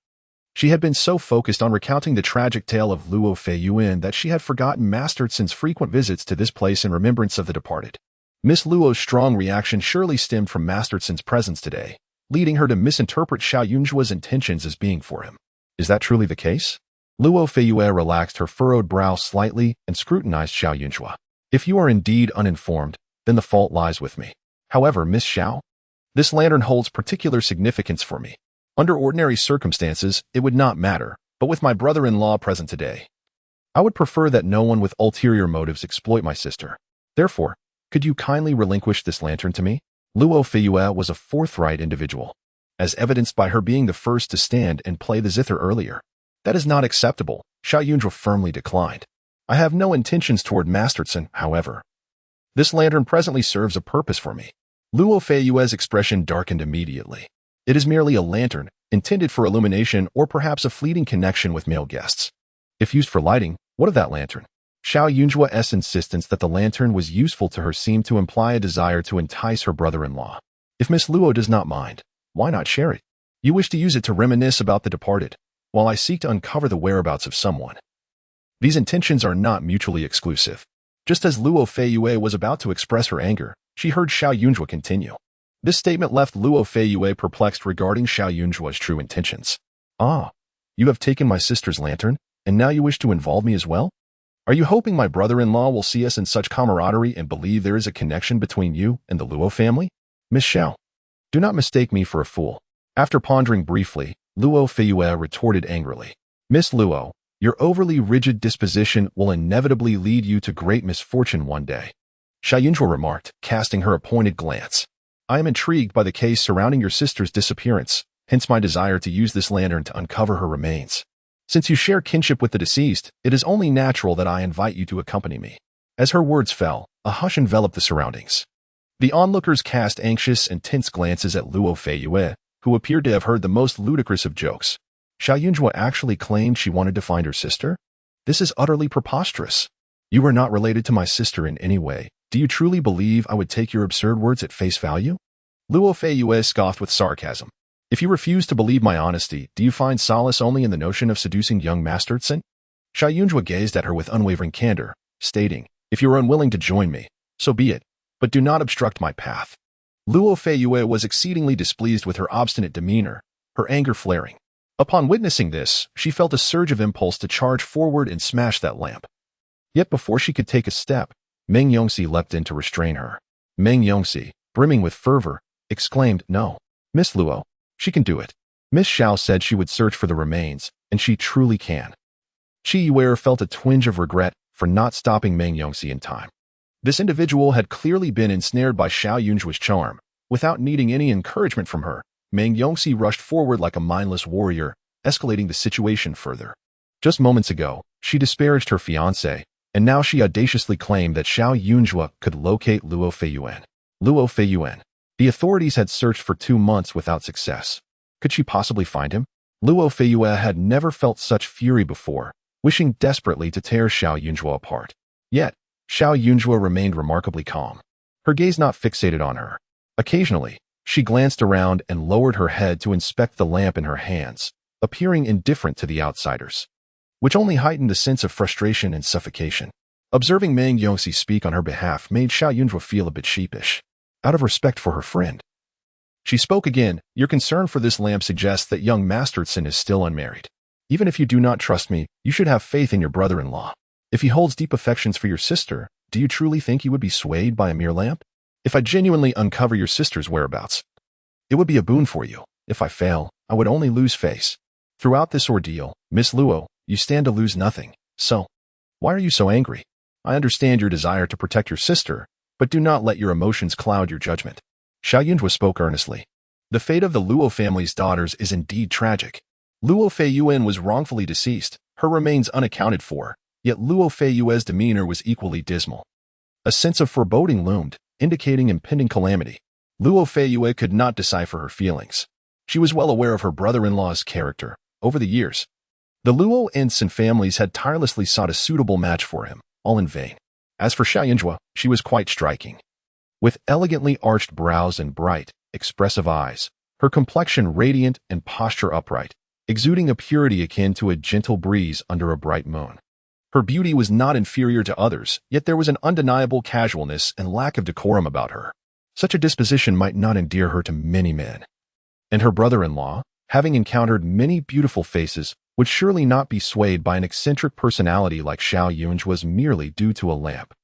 She had been so focused on recounting the tragic tale of Luo Feiyuan that she had forgotten Masterson's frequent visits to this place in remembrance of the departed. Miss Luo's strong reaction surely stemmed from Masterson's presence today, leading her to misinterpret Xiao Yunjua's intentions as being for him. Is that truly the case? Luo Feiyue relaxed her furrowed brow slightly and scrutinized Xiao Yunjua. If you are indeed uninformed, then the fault lies with me. However, Miss Xiao, this lantern holds particular significance for me. Under ordinary circumstances, it would not matter, but with my brother-in-law present today, I would prefer that no one with ulterior motives exploit my sister. Therefore, could you kindly relinquish this lantern to me? Luo Feiyue was a forthright individual, as evidenced by her being the first to stand and play the zither earlier. That is not acceptable, Xiao Yunjua firmly declined. I have no intentions toward Masterson, however. This lantern presently serves a purpose for me. Luo Feiyue's expression darkened immediately. It is merely a lantern, intended for illumination or perhaps a fleeting connection with male guests. If used for lighting, what of that lantern? Xiao Yunjua's insistence that the lantern was useful to her seemed to imply a desire to entice her brother-in-law. If Miss Luo does not mind, why not share it? You wish to use it to reminisce about the departed, while I seek to uncover the whereabouts of someone. These intentions are not mutually exclusive. Just as Luo Feiyue was about to express her anger, she heard Xiao Yunjua continue. This statement left Luo Feiyue perplexed regarding Xiao Yunjua's true intentions. Ah, you have taken my sister's lantern, and now you wish to involve me as well? Are you hoping my brother-in-law will see us in such camaraderie and believe there is a connection between you and the Luo family? Miss Xiao, do not mistake me for a fool. After pondering briefly, Luo Feiyue retorted angrily. Miss Luo, your overly rigid disposition will inevitably lead you to great misfortune one day. Xiao Yunzhuo remarked, casting her a pointed glance. I am intrigued by the case surrounding your sister's disappearance, hence my desire to use this lantern to uncover her remains. Since you share kinship with the deceased, it is only natural that I invite you to accompany me. As her words fell, a hush enveloped the surroundings. The onlookers cast anxious and tense glances at Luo Feiyue, who appeared to have heard the most ludicrous of jokes. Xiao Yunzhuo actually claimed she wanted to find her sister? This is utterly preposterous. You are not related to my sister in any way. Do you truly believe I would take your absurd words at face value? Luo Feiyue scoffed with sarcasm. If you refuse to believe my honesty, do you find solace only in the notion of seducing young Master Tsin? Xiao Yunzhuo gazed at her with unwavering candor, stating, if you are unwilling to join me, so be it, but do not obstruct my path. Luo Feiyue was exceedingly displeased with her obstinate demeanor, her anger flaring. Upon witnessing this, she felt a surge of impulse to charge forward and smash that lamp. Yet before she could take a step, Meng Yongxi leapt in to restrain her. Meng Yongxi, brimming with fervor, exclaimed, no, Miss Luo, she can do it. Miss Xiao said she would search for the remains, and she truly can. Qi Yuer felt a twinge of regret for not stopping Meng Yongxi in time. This individual had clearly been ensnared by Xiao Yunzhuo's charm. Without needing any encouragement from her, Meng Yongxi rushed forward like a mindless warrior, escalating the situation further. Just moments ago, she disparaged her fiancé, and now she audaciously claimed that Xiao Yunzhuo could locate Luo Feiyue. Luo Feiyue. The authorities had searched for 2 months without success. Could she possibly find him? Luo Feiyue had never felt such fury before, wishing desperately to tear Xiao Yunzhuo apart. Yet, Xiao Yunzhuo remained remarkably calm, her gaze not fixated on her. Occasionally, she glanced around and lowered her head to inspect the lamp in her hands, appearing indifferent to the outsiders, which only heightened the sense of frustration and suffocation. Observing Meng Yongxi speak on her behalf made Xiao Yunzhuo feel a bit sheepish, out of respect for her friend. She spoke again, your concern for this lamp suggests that young Master Tsin is still unmarried. Even if you do not trust me, you should have faith in your brother-in-law. If he holds deep affections for your sister, do you truly think he would be swayed by a mere lamp? If I genuinely uncover your sister's whereabouts, it would be a boon for you. If I fail, I would only lose face. Throughout this ordeal, Miss Luo, you stand to lose nothing. So, why are you so angry? I understand your desire to protect your sister, but do not let your emotions cloud your judgment. Xiao Yunzhuo spoke earnestly. The fate of the Luo family's daughters is indeed tragic. Luo Feiyue was wrongfully deceased, her remains unaccounted for, yet Luo Feiyue's demeanor was equally dismal. A sense of foreboding loomed, indicating impending calamity. Luo Feiyue could not decipher her feelings. She was well aware of her brother-in-law's character. Over the years, the Luo and Tsin families had tirelessly sought a suitable match for him, all in vain. As for Xiao Yunzhuo, she was quite striking. With elegantly arched brows and bright, expressive eyes, her complexion radiant and posture upright, exuding a purity akin to a gentle breeze under a bright moon. Her beauty was not inferior to others, yet there was an undeniable casualness and lack of decorum about her. Such a disposition might not endear her to many men. And her brother-in-law, having encountered many beautiful faces, would surely not be swayed by an eccentric personality like Xiao Yunzhuo's merely due to a lamp.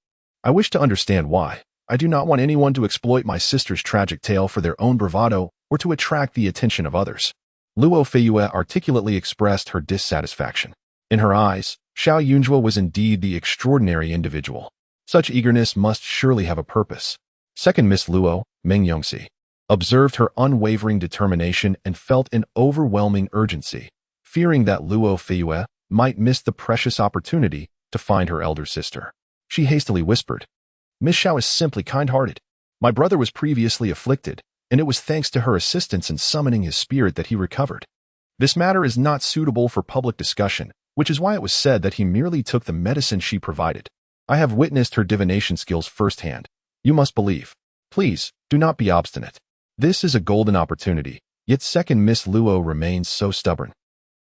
I wish to understand why. I do not want anyone to exploit my sister's tragic tale for their own bravado or to attract the attention of others. Luo Feiyue articulately expressed her dissatisfaction. In her eyes, Xiao Yunzhuo was indeed the extraordinary individual. Such eagerness must surely have a purpose. Second Miss Luo, Meng Yongxi, observed her unwavering determination and felt an overwhelming urgency, fearing that Luo Feiyue might miss the precious opportunity to find her elder sister. She hastily whispered, Miss Xiao is simply kind-hearted. My brother was previously afflicted, and it was thanks to her assistance in summoning his spirit that he recovered. This matter is not suitable for public discussion, which is why it was said that he merely took the medicine she provided. I have witnessed her divination skills firsthand. You must believe. Please, do not be obstinate. This is a golden opportunity, yet second Miss Luo remains so stubborn.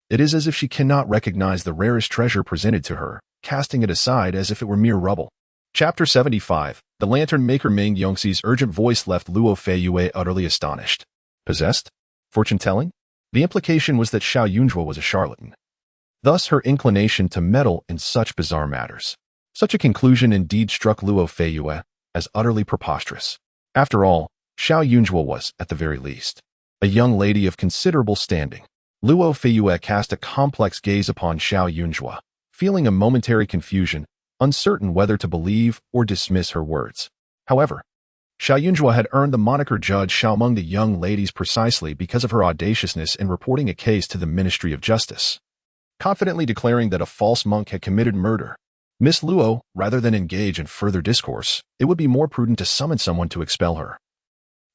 It is as if she cannot recognize the rarest treasure presented to her, casting it aside as if it were mere rubble. Chapter 75. The Lantern Maker Meng Yongxi's urgent voice left Luo Feiyue utterly astonished. Possessed? Fortune-telling? The implication was that Xiao Yunzhuo was a charlatan. Thus her inclination to meddle in such bizarre matters. Such a conclusion indeed struck Luo Feiyue as utterly preposterous. After all, Xiao Yunjua was, at the very least, a young lady of considerable standing. Luo Feiyue cast a complex gaze upon Xiao Yunjua, feeling a momentary confusion, uncertain whether to believe or dismiss her words. However, Xiao Yunjua had earned the moniker Judge Xiao among the young ladies precisely because of her audaciousness in reporting a case to the Ministry of Justice, confidently declaring that a false monk had committed murder. Miss Luo, rather than engage in further discourse, it would be more prudent to summon someone to expel her,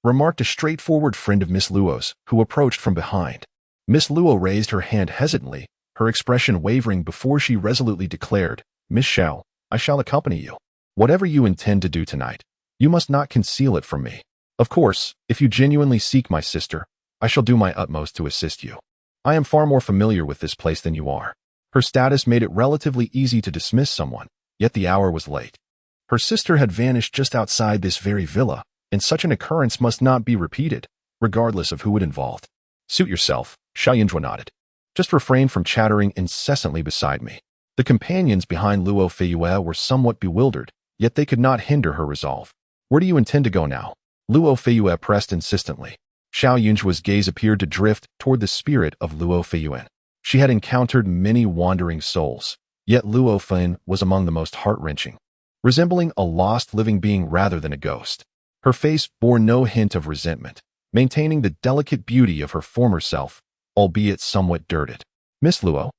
remarked a straightforward friend of Miss Luo's, who approached from behind. Miss Luo raised her hand hesitantly, her expression wavering before she resolutely declared, Miss Xiao, I shall accompany you. Whatever you intend to do tonight, you must not conceal it from me. Of course, if you genuinely seek my sister, I shall do my utmost to assist you. I am far more familiar with this place than you are. Her status made it relatively easy to dismiss someone, yet the hour was late. Her sister had vanished just outside this very villa, and such an occurrence must not be repeated, regardless of who it involved. Suit yourself, Xiao Yunjua nodded. Just refrain from chattering incessantly beside me. The companions behind Luo Feiyue were somewhat bewildered, yet they could not hinder her resolve. Where do you intend to go now? Luo Feiyue pressed insistently. Xiao Yunjua's gaze appeared to drift toward the spirit of Luo Feiyue. She had encountered many wandering souls, yet Luo Feiyue was among the most heart-wrenching, resembling a lost living being rather than a ghost. Her face bore no hint of resentment, maintaining the delicate beauty of her former self, albeit somewhat dirted. Miss Luo,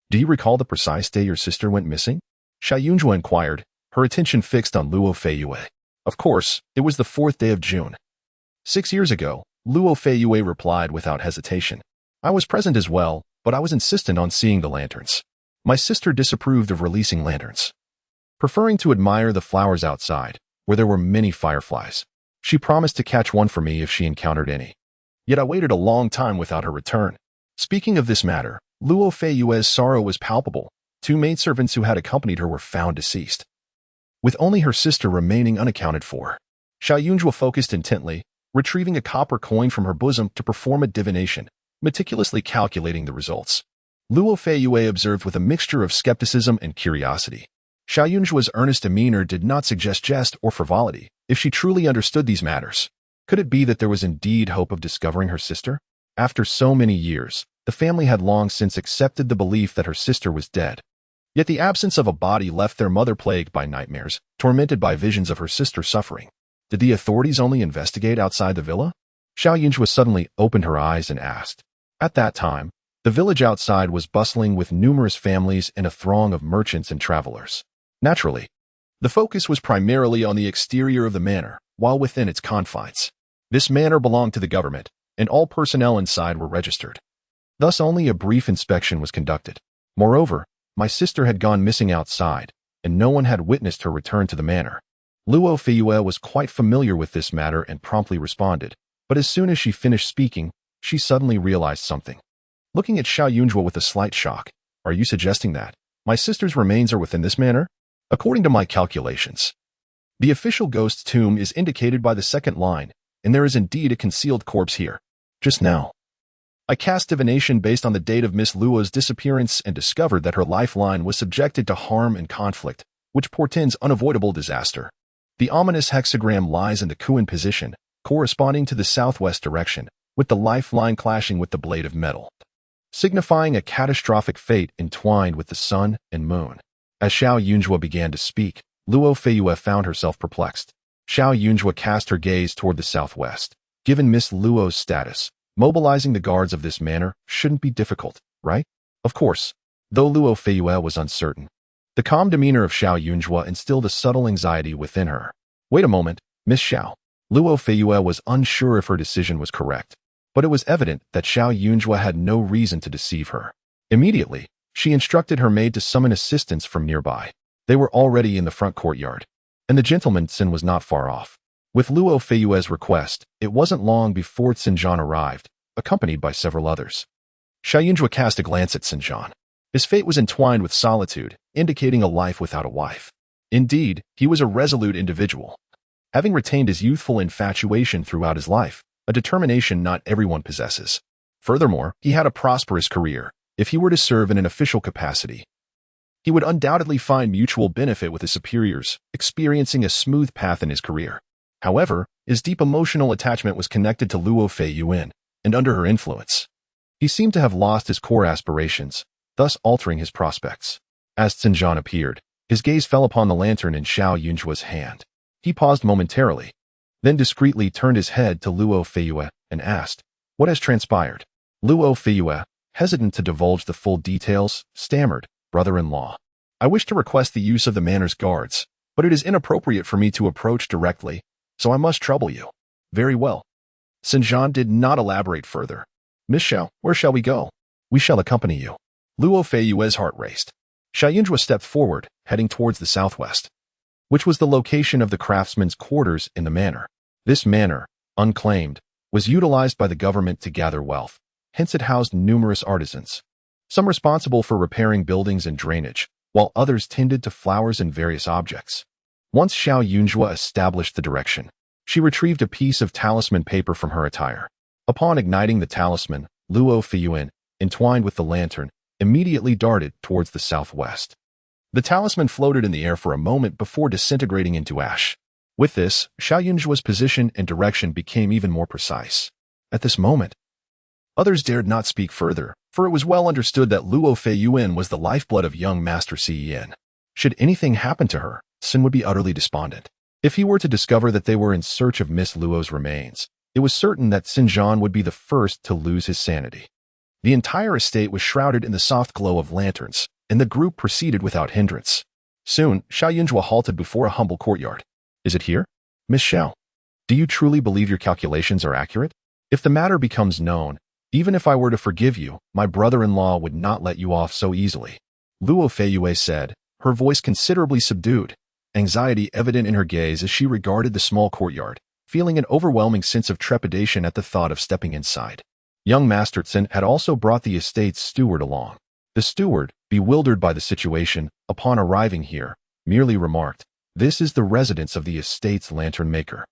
do you recall the precise day your sister went missing? Xiao Yunjua inquired, her attention fixed on Luo Feiyue. Of course, it was the 4th day of June. 6 years ago, Luo Feiyue replied without hesitation. I was present as well, but I was insistent on seeing the lanterns. My sister disapproved of releasing lanterns, preferring to admire the flowers outside, where there were many fireflies. She promised to catch one for me if she encountered any. Yet I waited a long time without her return. Speaking of this matter, Luo Feiyue's sorrow was palpable. 2 maidservants who had accompanied her were found deceased, with only her sister remaining unaccounted for. Xiao Yunjua focused intently, retrieving a copper coin from her bosom to perform a divination, meticulously calculating the results. Luo Feiyue observed with a mixture of skepticism and curiosity. Xiao Yunjua's earnest demeanor did not suggest jest or frivolity. If she truly understood these matters, could it be that there was indeed hope of discovering her sister? After so many years, the family had long since accepted the belief that her sister was dead. Yet the absence of a body left their mother plagued by nightmares, tormented by visions of her sister suffering. Did the authorities only investigate outside the villa? Xiao Yunjua suddenly opened her eyes and asked. At that time, the village outside was bustling with numerous families and a throng of merchants and travelers. Naturally, the focus was primarily on the exterior of the manor, while within its confines. This manor belonged to the government, and all personnel inside were registered. Thus only a brief inspection was conducted. Moreover, my sister had gone missing outside, and no one had witnessed her return to the manor. Luo Feiyue was quite familiar with this matter and promptly responded, but as soon as she finished speaking, she suddenly realized something. Looking at Xiao Yunjua with a slight shock, are you suggesting that my sister's remains are within this manor? According to my calculations, the official ghost's tomb is indicated by the second line, and there is indeed a concealed corpse here. Just now, I cast divination based on the date of Miss Luo's disappearance and discovered that her lifeline was subjected to harm and conflict, which portends unavoidable disaster. The ominous hexagram lies in the Kuan position, corresponding to the southwest direction, with the lifeline clashing with the blade of metal, signifying a catastrophic fate entwined with the sun and moon. As Xiao Yunjua began to speak, Luo Feiyue found herself perplexed. Xiao Yunjua cast her gaze toward the southwest. Given Miss Luo's status, mobilizing the guards of this manor shouldn't be difficult, right? Of course, though Luo Feiyue was uncertain. The calm demeanor of Xiao Yunjua instilled a subtle anxiety within her. Wait a moment, Miss Xiao. Luo Feiyue was unsure if her decision was correct, but it was evident that Xiao Yunjua had no reason to deceive her. Immediately, she instructed her maid to summon assistants from nearby. They were already in the front courtyard, and the gentleman Tsin was not far off. With Luo Feiyue's request, it wasn't long before Tsinjan arrived, accompanied by several others. Xiao Yunjua cast a glance at Tsinjan. His fate was entwined with solitude, indicating a life without a wife. Indeed, he was a resolute individual, having retained his youthful infatuation throughout his life, a determination not everyone possesses. Furthermore, he had a prosperous career. If he were to serve in an official capacity, He would undoubtedly find mutual benefit with his superiors, experiencing a smooth path in his career. However, his deep emotional attachment was connected to Luo Feiyuan, and under her influence, he seemed to have lost his core aspirations, thus altering his prospects. As Xinjiang appeared, his gaze fell upon the lantern in Xiao Yunjua's hand. He paused momentarily, then discreetly turned his head to Luo Feiyue and asked, "What has transpired?" Luo Feiyue, hesitant to divulge the full details, stammered, "Brother-in-law, I wish to request the use of the manor's guards, but it is inappropriate for me to approach directly, so I must trouble you." "Very well." Xinjiang did not elaborate further. "Miss Xiao, where shall we go?" "We shall accompany you." Luo Feiyue's heart raced. Xiao Yunjua stepped forward, heading towards the southwest, which was the location of the craftsmen's quarters in the manor. This manor, unclaimed, was utilized by the government to gather wealth, hence it housed numerous artisans, some responsible for repairing buildings and drainage, while others tended to flowers and various objects. Once Xiao Yunjua established the direction, she retrieved a piece of talisman paper from her attire. Upon igniting the talisman, Luo Feiyuan, entwined with the lantern, immediately darted towards the southwest. The talisman floated in the air for a moment before disintegrating into ash. With this, Xiao Yunjua's position and direction became even more precise. At this moment, others dared not speak further, for it was well understood that Luo Feiyuan was the lifeblood of young Master Ciyin. Should anything happen to her, Sin would be utterly despondent. If he were to discover that they were in search of Miss Luo's remains, it was certain that Xinjiang would be the first to lose his sanity. The entire estate was shrouded in the soft glow of lanterns, and the group proceeded without hindrance. Soon, Xiao Yunjua halted before a humble courtyard. "Is it here? Miss Xiao, do you truly believe your calculations are accurate? If the matter becomes known, even if I were to forgive you, my brother-in-law would not let you off so easily," Luo Feiyue said, her voice considerably subdued, anxiety evident in her gaze as she regarded the small courtyard, feeling an overwhelming sense of trepidation at the thought of stepping inside. Young Master Tsin had also brought the estate's steward along. The steward, bewildered by the situation, upon arriving here, merely remarked, "This is the residence of the estate's lantern maker,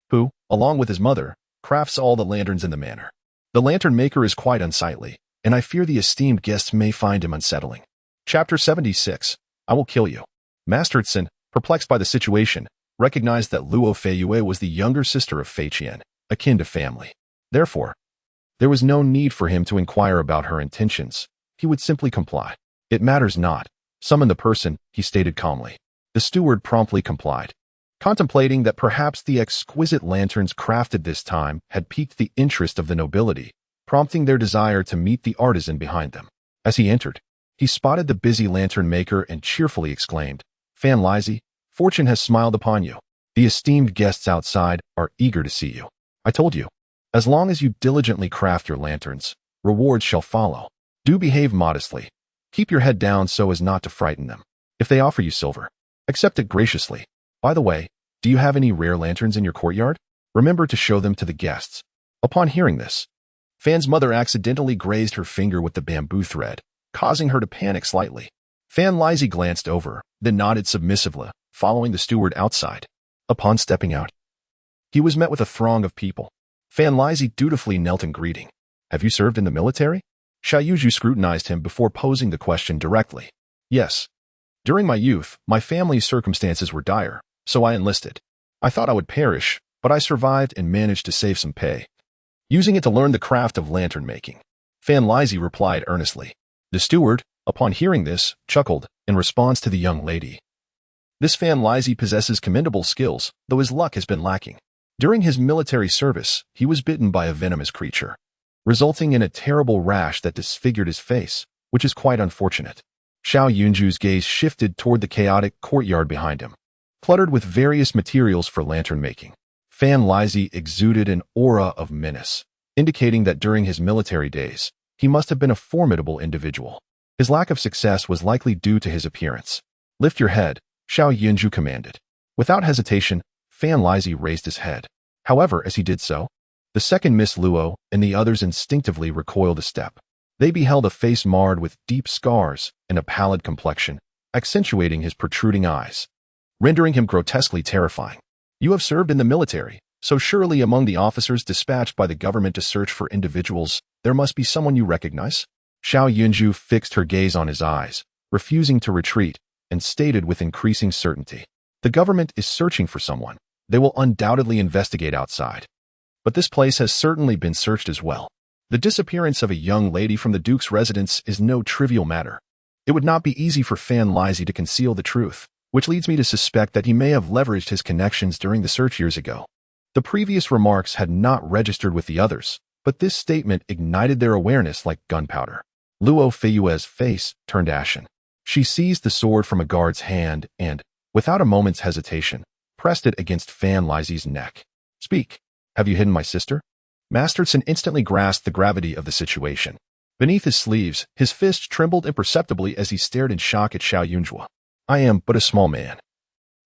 who, along with his mother, crafts all the lanterns in the manor. The lantern maker is quite unsightly, and I fear the esteemed guests may find him unsettling." Chapter 76. I Will Kill You. Master Tsin, perplexed by the situation, recognized that Luo Feiyue was the younger sister of Fei Qian, akin to family. Therefore, there was no need for him to inquire about her intentions. He would simply comply. "It matters not. Summon the person," he stated calmly. The steward promptly complied, contemplating that perhaps the exquisite lanterns crafted this time had piqued the interest of the nobility, prompting their desire to meet the artisan behind them. As he entered, he spotted the busy lantern maker and cheerfully exclaimed, "Fan Lizzie, fortune has smiled upon you. The esteemed guests outside are eager to see you. I told you, as long as you diligently craft your lanterns, rewards shall follow. Do behave modestly. Keep your head down so as not to frighten them. If they offer you silver, accept it graciously. By the way, do you have any rare lanterns in your courtyard? Remember to show them to the guests." Upon hearing this, Fan's mother accidentally grazed her finger with the bamboo thread, causing her to panic slightly. Fan Lizzie glanced over, then nodded submissively, following the steward outside. Upon stepping out, he was met with a throng of people. Fan Lizzie dutifully knelt in greeting. "Have you served in the military?" Xiao Yunju scrutinized him before posing the question directly. "Yes. During my youth, my family's circumstances were dire, so I enlisted. I thought I would perish, but I survived and managed to save some pay, using it to learn the craft of lantern making." Fan Lizzie replied earnestly. The steward, upon hearing this, chuckled in response to the young lady. This Fan Lizzie possesses commendable skills, though his luck has been lacking. During his military service, he was bitten by a venomous creature, resulting in a terrible rash that disfigured his face, which is quite unfortunate. Xiao Yunju's gaze shifted toward the chaotic courtyard behind him, cluttered with various materials for lantern making. Fan Lizzie exuded an aura of menace, indicating that during his military days, he must have been a formidable individual. His lack of success was likely due to his appearance. "Lift your head," Xiao Yunju commanded. Without hesitation, Fan Lizzie raised his head. However, as he did so, the second Miss Luo and the others instinctively recoiled a step. They beheld a face marred with deep scars and a pallid complexion, accentuating his protruding eyes, rendering him grotesquely terrifying. "You have served in the military, so surely among the officers dispatched by the government to search for individuals, there must be someone you recognize?" Xiao Yunju fixed her gaze on his eyes, refusing to retreat, and stated with increasing certainty, "The government is searching for someone. They will undoubtedly investigate outside. But this place has certainly been searched as well. The disappearance of a young lady from the Duke's residence is no trivial matter. It would not be easy for Fan Lizzie to conceal the truth, which leads me to suspect that he may have leveraged his connections during the search years ago." The previous remarks had not registered with the others, but this statement ignited their awareness like gunpowder. Luo Feiyue's face turned ashen. She seized the sword from a guard's hand and, without a moment's hesitation, pressed it against Fan Lizie's neck. "Speak. Have you hidden my sister?" Masterson instantly grasped the gravity of the situation. Beneath his sleeves, his fist trembled imperceptibly as he stared in shock at Xiao Yunjue. "I am but a small man.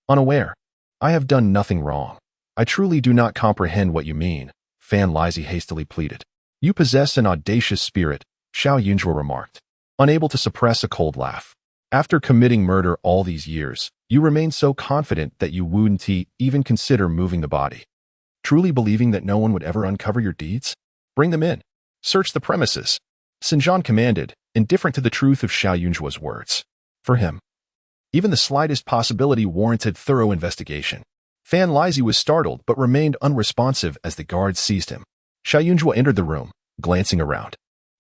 Unaware. I have done nothing wrong. I truly do not comprehend what you mean," Fan Lizzie hastily pleaded. "You possess an audacious spirit," Xiao Yunjue remarked, unable to suppress a cold laugh. "After committing murder all these years, you remain so confident that you wouldn't even consider moving the body. Truly believing that no one would ever uncover your deeds? Bring them in. Search the premises," Sinjan commanded, indifferent to the truth of Xiao Yunjue's words. For him, even the slightest possibility warranted thorough investigation. Fan Lizzie was startled but remained unresponsive as the guards seized him. Xiao Yunjue entered the room, glancing around.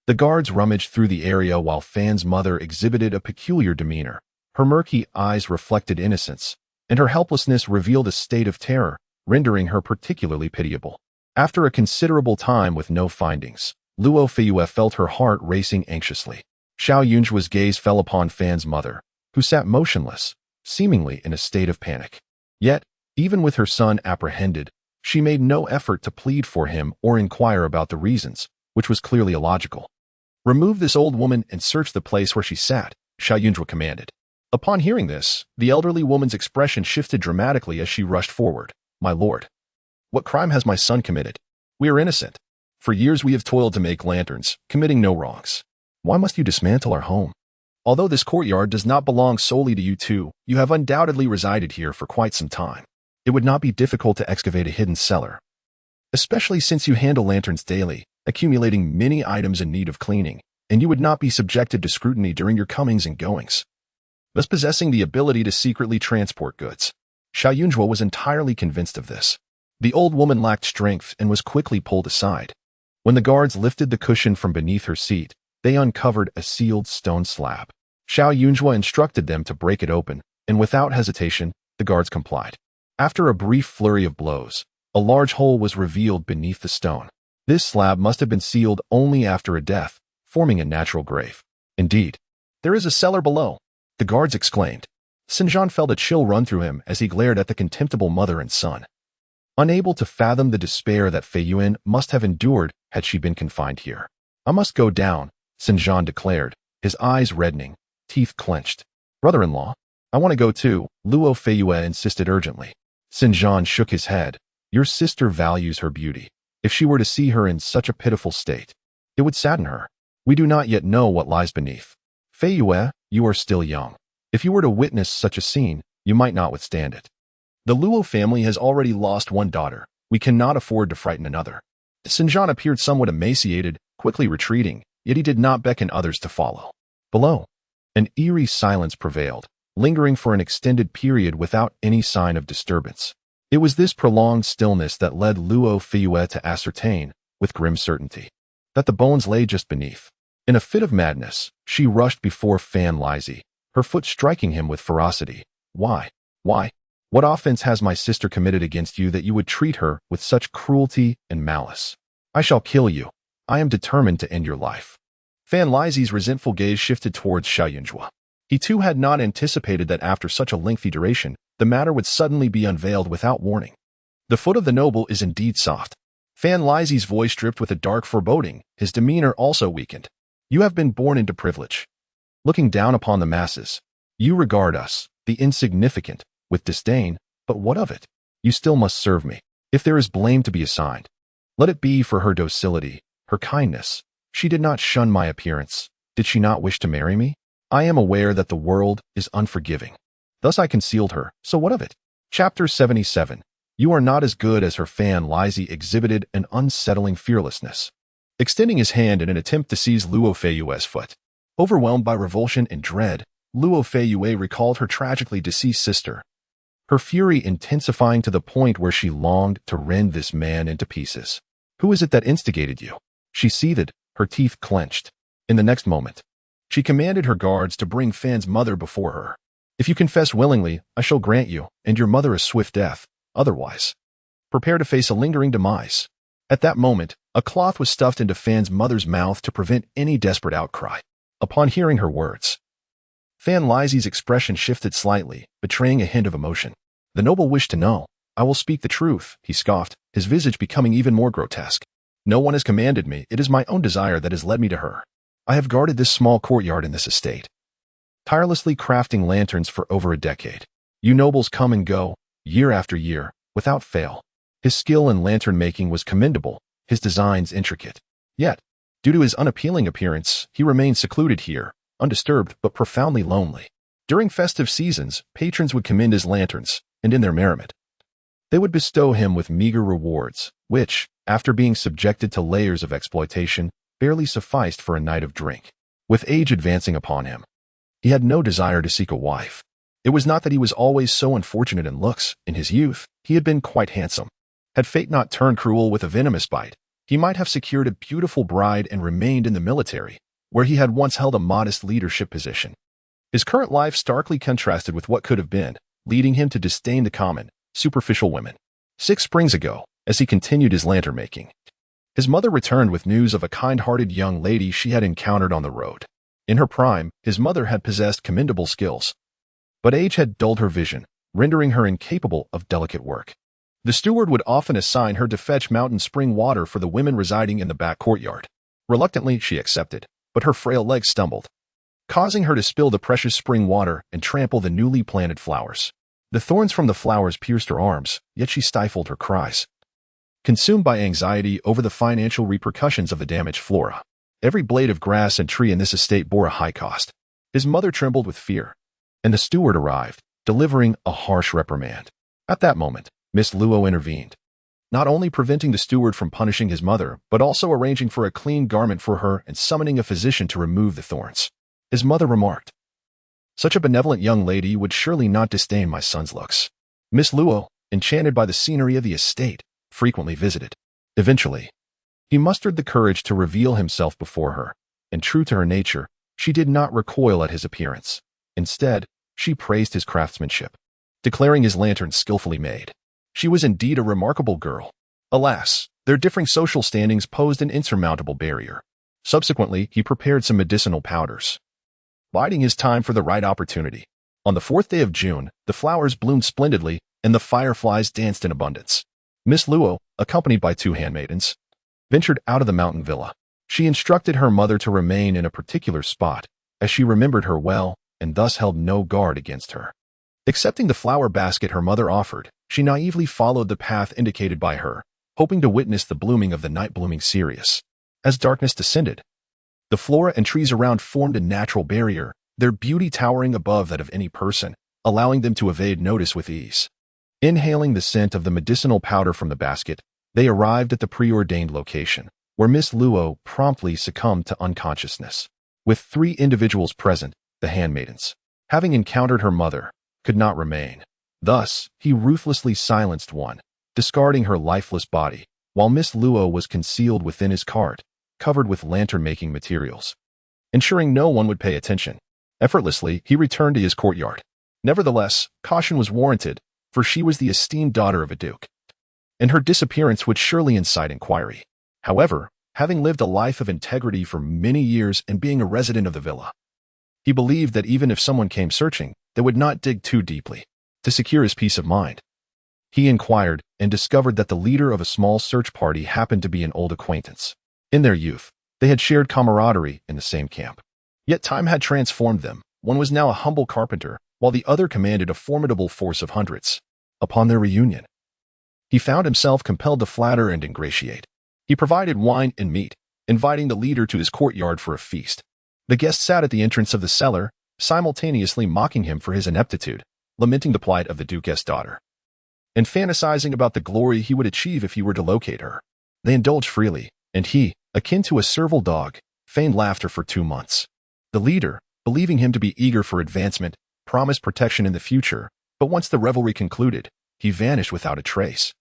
The guards rummaged through the area while Fan's mother exhibited a peculiar demeanor. Her murky eyes reflected innocence, and her helplessness revealed a state of terror, rendering her particularly pitiable. After a considerable time with no findings, Luo Feiyue felt her heart racing anxiously. Xiao Yunjue's gaze fell upon Fan's mother, who sat motionless, seemingly in a state of panic. Yet, even with her son apprehended, she made no effort to plead for him or inquire about the reasons, which was clearly illogical. "Remove this old woman and search the place where she sat," Xiao Yunjue commanded. Upon hearing this, the elderly woman's expression shifted dramatically as she rushed forward. "My lord, what crime has my son committed? We are innocent. For years we have toiled to make lanterns, committing no wrongs. Why must you dismantle our home? Although this courtyard does not belong solely to you two, you have undoubtedly resided here for quite some time. It would not be difficult to excavate a hidden cellar, especially since you handle lanterns daily, accumulating many items in need of cleaning, and you would not be subjected to scrutiny during your comings and goings, thus possessing the ability to secretly transport goods." Xiao Yunjue was entirely convinced of this. The old woman lacked strength and was quickly pulled aside. When the guards lifted the cushion from beneath her seat, they uncovered a sealed stone slab. Xiao Yunjue instructed them to break it open, and without hesitation, the guards complied. After a brief flurry of blows, a large hole was revealed beneath the stone. This slab must have been sealed only after a death, forming a natural grave. "Indeed, there is a cellar below," the guards exclaimed. Sinjan felt a chill run through him as he glared at the contemptible mother and son. Unable to fathom the despair that Feiyuan must have endured had she been confined here. "I must go down," Sinjan declared, his eyes reddening, teeth clenched. "Brother-in-law, I want to go too," Luo Feiyue insisted urgently. Sinjan shook his head. "Your sister values her beauty. If she were to see her in such a pitiful state, it would sadden her. We do not yet know what lies beneath. Feiyue, you are still young. If you were to witness such a scene, you might not withstand it. The Luo family has already lost one daughter. We cannot afford to frighten another." Sinjan appeared somewhat emaciated, quickly retreating, yet he did not beckon others to follow. Below, an eerie silence prevailed, lingering for an extended period without any sign of disturbance. It was this prolonged stillness that led Luo Feiyue to ascertain, with grim certainty, that the bones lay just beneath. In a fit of madness, she rushed before Fan Lizzie, her foot striking him with ferocity. Why? What offense has my sister committed against you that you would treat her with such cruelty and malice? I shall kill you. I am determined to end your life." Fan Lizzie's resentful gaze shifted towards Xiao Yunjue. He too had not anticipated that after such a lengthy duration, the matter would suddenly be unveiled without warning. "The foot of the noble is indeed soft." Fan Lizzie's voice dripped with a dark foreboding, his demeanor also weakened. "You have been born into privilege. Looking down upon the masses, you regard us, the insignificant, with disdain, but what of it? You still must serve me. If there is blame to be assigned, let it be for her docility, her kindness. She did not shun my appearance. Did she not wish to marry me? I am aware that the world is unforgiving. Thus I concealed her, so what of it?" Chapter 77. You are not as good as her. Fan Lizzie exhibited an unsettling fearlessness, extending his hand in an attempt to seize Luo Feiyue's foot. Overwhelmed by revulsion and dread, Luo Feiyue recalled her tragically deceased sister, her fury intensifying to the point where she longed to rend this man into pieces. "Who is it that instigated you?" She seethed, her teeth clenched. In the next moment, she commanded her guards to bring Fan's mother before her. "If you confess willingly, I shall grant you and your mother a swift death. Otherwise, prepare to face a lingering demise." At that moment, a cloth was stuffed into Fan's mother's mouth to prevent any desperate outcry. Upon hearing her words, Fan Lizie's expression shifted slightly, betraying a hint of emotion. "The noble wished to know. I will speak the truth," he scoffed, his visage becoming even more grotesque. "No one has commanded me. It is my own desire that has led me to her. I have guarded this small courtyard in this estate, tirelessly crafting lanterns for over a decade. You nobles come and go, year after year, without fail." His skill in lantern making was commendable, his designs intricate. Yet, due to his unappealing appearance, he remained secluded here, undisturbed but profoundly lonely. During festive seasons, patrons would commend his lanterns, and in their merriment, they would bestow him with meager rewards, which, after being subjected to layers of exploitation, barely sufficed for a night of drink. With age advancing upon him, he had no desire to seek a wife. It was not that he was always so unfortunate in looks. In his youth, he had been quite handsome. Had fate not turned cruel with a venomous bite, he might have secured a beautiful bride and remained in the military, where he had once held a modest leadership position. His current life starkly contrasted with what could have been, leading him to disdain the common, superficial women. 6 springs ago, as he continued his lantern making, his mother returned with news of a kind-hearted young lady she had encountered on the road. In her prime, his mother had possessed commendable skills, but age had dulled her vision, rendering her incapable of delicate work. The steward would often assign her to fetch mountain spring water for the women residing in the back courtyard. Reluctantly, she accepted, but her frail legs stumbled, causing her to spill the precious spring water and trample the newly planted flowers. The thorns from the flowers pierced her arms, yet she stifled her cries, consumed by anxiety over the financial repercussions of the damaged flora. Every blade of grass and tree in this estate bore a high cost. His mother trembled with fear, and the steward arrived, delivering a harsh reprimand. At that moment, Miss Luo intervened, not only preventing the steward from punishing his mother, but also arranging for a clean garment for her and summoning a physician to remove the thorns. His mother remarked, "Such a benevolent young lady would surely not disdain my son's looks." Miss Luo, enchanted by the scenery of the estate, frequently visited. Eventually, he mustered the courage to reveal himself before her, and true to her nature, she did not recoil at his appearance. Instead, she praised his craftsmanship, declaring his lantern skillfully made. She was indeed a remarkable girl. Alas, their differing social standings posed an insurmountable barrier. Subsequently, he prepared some medicinal powders, biding his time for the right opportunity. On the 4th day of June, the flowers bloomed splendidly, and the fireflies danced in abundance. Miss Luo, accompanied by 2 handmaidens, ventured out of the mountain villa. She instructed her mother to remain in a particular spot, as she remembered her well, and thus held no guard against her. Accepting the flower basket her mother offered, she naively followed the path indicated by her, hoping to witness the blooming of the night-blooming cereus. As darkness descended, the flora and trees around formed a natural barrier, their beauty towering above that of any person, allowing them to evade notice with ease. Inhaling the scent of the medicinal powder from the basket, they arrived at the preordained location, where Miss Luo promptly succumbed to unconsciousness. With 3 individuals present, the handmaidens, having encountered her mother, could not remain. Thus, he ruthlessly silenced one, discarding her lifeless body, while Miss Luo was concealed within his cart, covered with lantern-making materials. Ensuring no one would pay attention, effortlessly he returned to his courtyard. Nevertheless, caution was warranted, for she was the esteemed daughter of a duke, and her disappearance would surely incite inquiry. However, having lived a life of integrity for many years and being a resident of the villa, he believed that even if someone came searching, they would not dig too deeply. To secure his peace of mind, he inquired and discovered that the leader of a small search party happened to be an old acquaintance. In their youth, they had shared camaraderie in the same camp. Yet time had transformed them. One was now a humble carpenter, while the other commanded a formidable force of hundreds. Upon their reunion, he found himself compelled to flatter and ingratiate. He provided wine and meat, inviting the leader to his courtyard for a feast. The guest sat at the entrance of the cellar, simultaneously mocking him for his ineptitude, lamenting the plight of the duke's daughter, and fantasizing about the glory he would achieve if he were to locate her. They indulged freely, and he, akin to a servile dog, feigned laughter for 2 months. The leader, believing him to be eager for advancement, promised protection in the future, but once the revelry concluded, he vanished without a trace.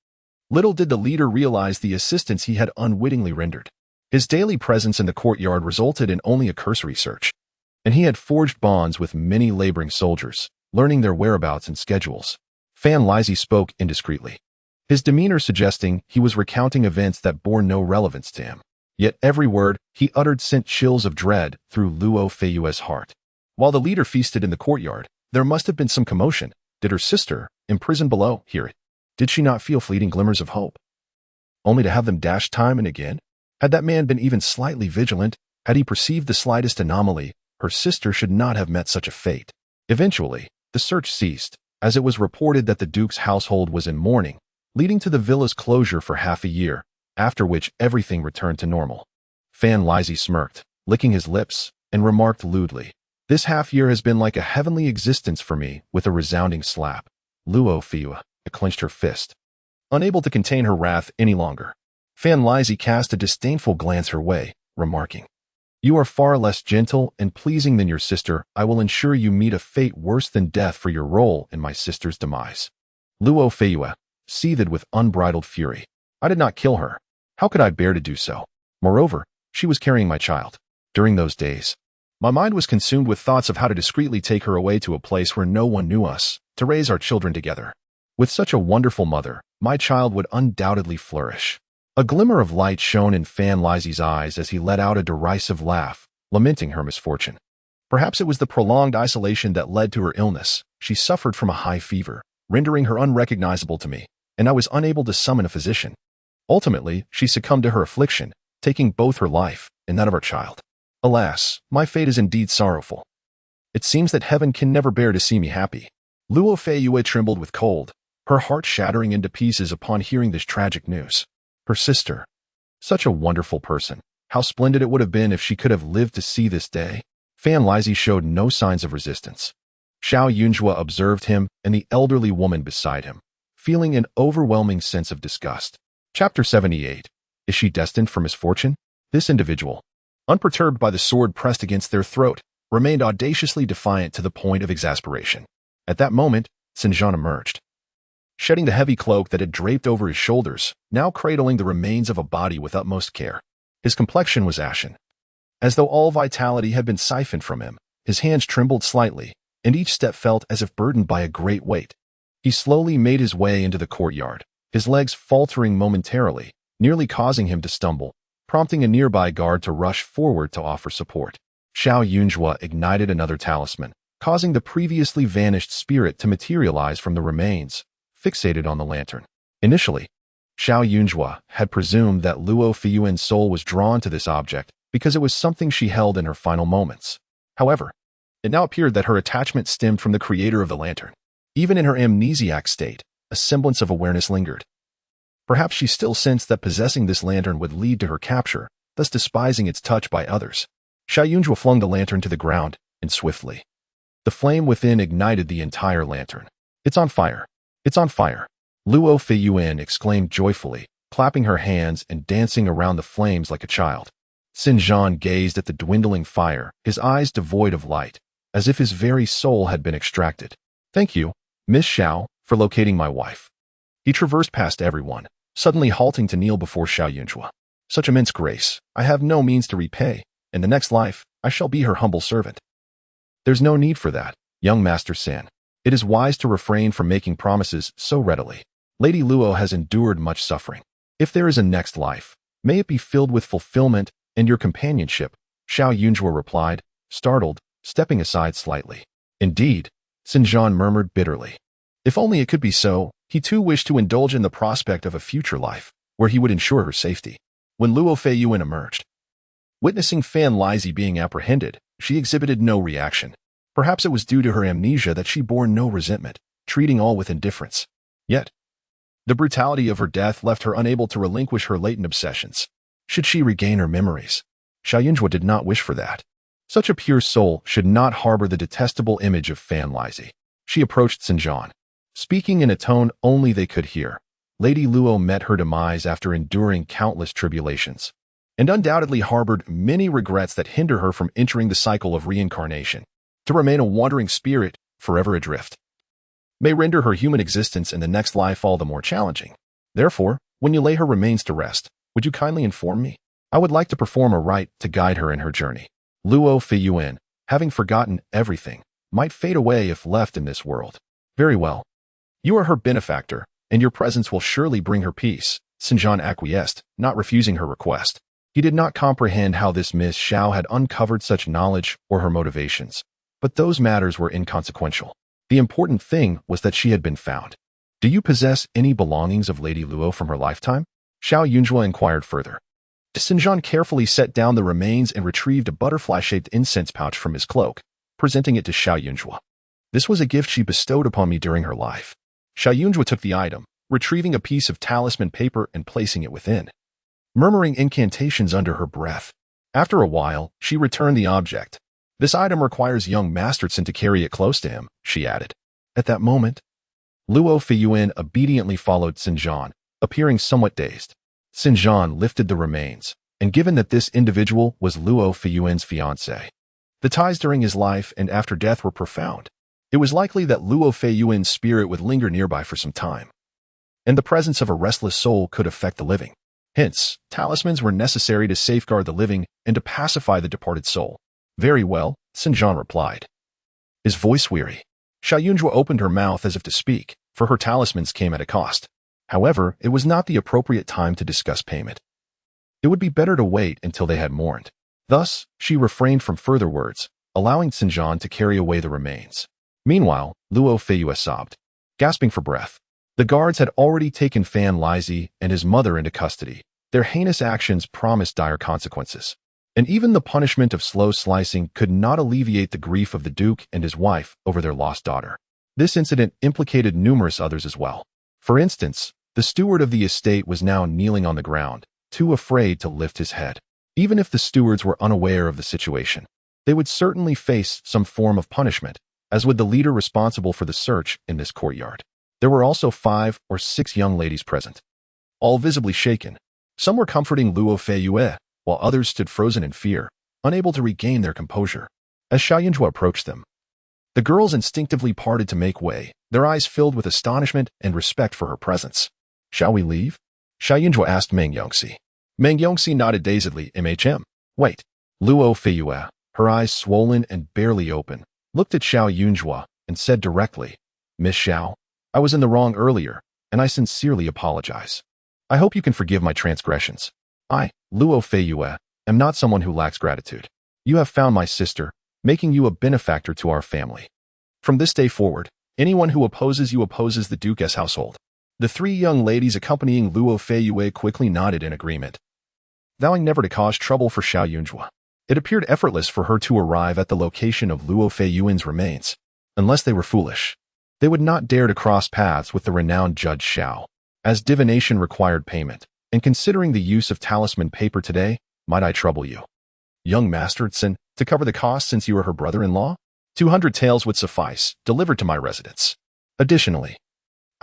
Little did the leader realize the assistance he had unwittingly rendered. His daily presence in the courtyard resulted in only a cursory search, and he had forged bonds with many laboring soldiers, learning their whereabouts and schedules. Fan Lizzie spoke indiscreetly, his demeanor suggesting he was recounting events that bore no relevance to him. Yet every word he uttered sent chills of dread through Luo Feiyue's heart. While the leader feasted in the courtyard, there must have been some commotion. Did her sister, imprisoned below, hear it? Did she not feel fleeting glimmers of hope, only to have them dashed time and again? Had that man been even slightly vigilant, had he perceived the slightest anomaly, her sister should not have met such a fate. Eventually, the search ceased, as it was reported that the Duke's household was in mourning, leading to the villa's closure for half a year, after which everything returned to normal. Fan Lizzie smirked, licking his lips, and remarked lewdly, "This half-year has been like a heavenly existence for me," with a resounding slap. Luo Feiyue clenched her fist, unable to contain her wrath any longer. Fan Lizzie cast a disdainful glance her way, remarking, "You are far less gentle and pleasing than your sister. I will ensure you meet a fate worse than death for your role in my sister's demise." Luo Feiyue seethed with unbridled fury. "I did not kill her. How could I bear to do so? Moreover, she was carrying my child. During those days, my mind was consumed with thoughts of how to discreetly take her away to a place where no one knew us, to raise our children together. With such a wonderful mother, my child would undoubtedly flourish." A glimmer of light shone in Fan Lizzie's eyes as he let out a derisive laugh, lamenting her misfortune. Perhaps it was the prolonged isolation that led to her illness. She suffered from a high fever, rendering her unrecognizable to me, and I was unable to summon a physician. Ultimately, she succumbed to her affliction, taking both her life and that of our child. Alas, my fate is indeed sorrowful. It seems that heaven can never bear to see me happy. Luo Feiyue trembled with cold, her heart shattering into pieces upon hearing this tragic news. Her sister, such a wonderful person. How splendid it would have been if she could have lived to see this day. Fan Lizzie showed no signs of resistance. Xiao Yunjua observed him and the elderly woman beside him, feeling an overwhelming sense of disgust. Chapter 78. Is she destined for misfortune? This individual, unperturbed by the sword pressed against their throat, remained audaciously defiant to the point of exasperation. At that moment, Sinjan emerged, shedding the heavy cloak that had draped over his shoulders, now cradling the remains of a body with utmost care. His complexion was ashen, as though all vitality had been siphoned from him. His hands trembled slightly, and each step felt as if burdened by a great weight. He slowly made his way into the courtyard, his legs faltering momentarily, nearly causing him to stumble, prompting a nearby guard to rush forward to offer support. Xiao Yunjua ignited another talisman, causing the previously vanished spirit to materialize from the remains, fixated on the lantern. Initially, Xiao Yunjua had presumed that Luo Feiyuen's soul was drawn to this object because it was something she held in her final moments. However, it now appeared that her attachment stemmed from the creator of the lantern. Even in her amnesiac state, a semblance of awareness lingered. Perhaps she still sensed that possessing this lantern would lead to her capture, thus despising its touch by others. Xiao Yunjua flung the lantern to the ground, and swiftly, the flame within ignited the entire lantern. "It's on fire! It's on fire!" Luo Feiyue exclaimed joyfully, clapping her hands and dancing around the flames like a child. Sinjan gazed at the dwindling fire, his eyes devoid of light, as if his very soul had been extracted. "Thank you, Miss Xiao, for locating my wife." He traversed past everyone, suddenly halting to kneel before Xiao Yunjua. "Such immense grace, I have no means to repay. In the next life, I shall be her humble servant." "There's no need for that, young Master San. It is wise to refrain from making promises so readily. Lady Luo has endured much suffering. If there is a next life, may it be filled with fulfillment and your companionship," Xiao Yunjua replied, startled, stepping aside slightly. "Indeed," Sinjan murmured bitterly. If only it could be so. He too wished to indulge in the prospect of a future life, where he would ensure her safety. When Luo Feiyue emerged, witnessing Fan Lizzie being apprehended, she exhibited no reaction. Perhaps it was due to her amnesia that she bore no resentment, treating all with indifference. Yet, the brutality of her death left her unable to relinquish her latent obsessions. Should she regain her memories? Xiao Yunjua did not wish for that. Such a pure soul should not harbor the detestable image of Fan Lizzie. She approached Sinjan, speaking in a tone only they could hear. Lady Luo met her demise after enduring countless tribulations, and undoubtedly harbored many regrets that hinder her from entering the cycle of reincarnation, to remain a wandering spirit, forever adrift, may render her human existence in the next life all the more challenging. Therefore, when you lay her remains to rest, would you kindly inform me? I would like to perform a rite to guide her in her journey. Luo Feiyuan, having forgotten everything, might fade away if left in this world. Very well. You are her benefactor, and your presence will surely bring her peace. Sinjan acquiesced, not refusing her request. He did not comprehend how this Miss Xiao had uncovered such knowledge or her motivations, but those matters were inconsequential. The important thing was that she had been found. Do you possess any belongings of Lady Luo from her lifetime? Xiao Yunjua inquired further. Sinjan carefully set down the remains and retrieved a butterfly-shaped incense pouch from his cloak, presenting it to Xiao Yunjua. This was a gift she bestowed upon me during her life. Xiao Yunjua took the item, retrieving a piece of talisman paper and placing it within, murmuring incantations under her breath. After a while, she returned the object. This item requires young Masterson to carry it close to him, she added. At that moment, Luo Feiyuan obediently followed Sinjan, appearing somewhat dazed. Sinjan lifted the remains, and given that this individual was Luo Feiyuan's fiancé, the ties during his life and after death were profound. It was likely that Luo Feiyuan's spirit would linger nearby for some time, and the presence of a restless soul could affect the living. Hence, talismans were necessary to safeguard the living and to pacify the departed soul. Very well, Sinjan replied, his voice weary. Xiao Yunjua opened her mouth as if to speak, for her talismans came at a cost. However, it was not the appropriate time to discuss payment. It would be better to wait until they had mourned. Thus, she refrained from further words, allowing Sinjan to carry away the remains. Meanwhile, Luo Feiyue sobbed, gasping for breath. The guards had already taken Fan Lizhi and his mother into custody. Their heinous actions promised dire consequences, and even the punishment of slow slicing could not alleviate the grief of the Duke and his wife over their lost daughter. This incident implicated numerous others as well. For instance, the steward of the estate was now kneeling on the ground, too afraid to lift his head. Even if the stewards were unaware of the situation, they would certainly face some form of punishment, as would the leader responsible for the search in this courtyard. There were also 5 or 6 young ladies present, all visibly shaken. Some were comforting Luo Feiyue, while others stood frozen in fear, unable to regain their composure. As Xiao Yunjua approached them, the girls instinctively parted to make way, their eyes filled with astonishment and respect for her presence. Shall we leave? Xiao Yunjua asked Meng Yongxi. Meng Yongxi nodded dazedly. Wait. Luo Feiyue, her eyes swollen and barely open, looked at Xiao Yunjua and said directly, Miss Xiao, I was in the wrong earlier, and I sincerely apologize. I hope you can forgive my transgressions. I, Luo Feiyue, am not someone who lacks gratitude. You have found my sister, making you a benefactor to our family. From this day forward, anyone who opposes you opposes the Duke's household. The 3 young ladies accompanying Luo Feiyue quickly nodded in agreement, vowing never to cause trouble for Xiao Yunjua. It appeared effortless for her to arrive at the location of Luo Feiyuan's remains. Unless they were foolish, they would not dare to cross paths with the renowned Judge Xiao. As divination required payment, and considering the use of talisman paper today, might I trouble you, young Masterson, to cover the cost since you are her brother-in-law? 200 taels would suffice, delivered to my residence. Additionally,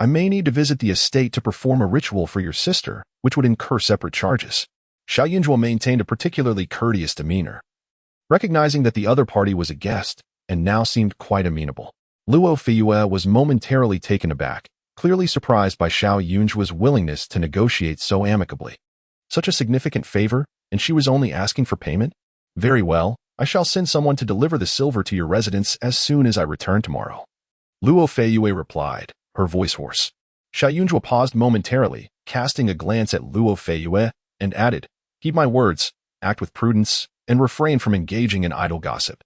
I may need to visit the estate to perform a ritual for your sister, which would incur separate charges. Xiao Yunjua maintained a particularly courteous demeanor, recognizing that the other party was a guest, and now seemed quite amenable. Luo Feiyue was momentarily taken aback, clearly surprised by Xiao Yunjua's willingness to negotiate so amicably. Such a significant favor, and she was only asking for payment? Very well, I shall send someone to deliver the silver to your residence as soon as I return tomorrow. Luo Feiyue replied, her voice hoarse. Xiao Yunjua paused momentarily, casting a glance at Luo Feiyue, and added, Heed my words, act with prudence, and refrain from engaging in idle gossip.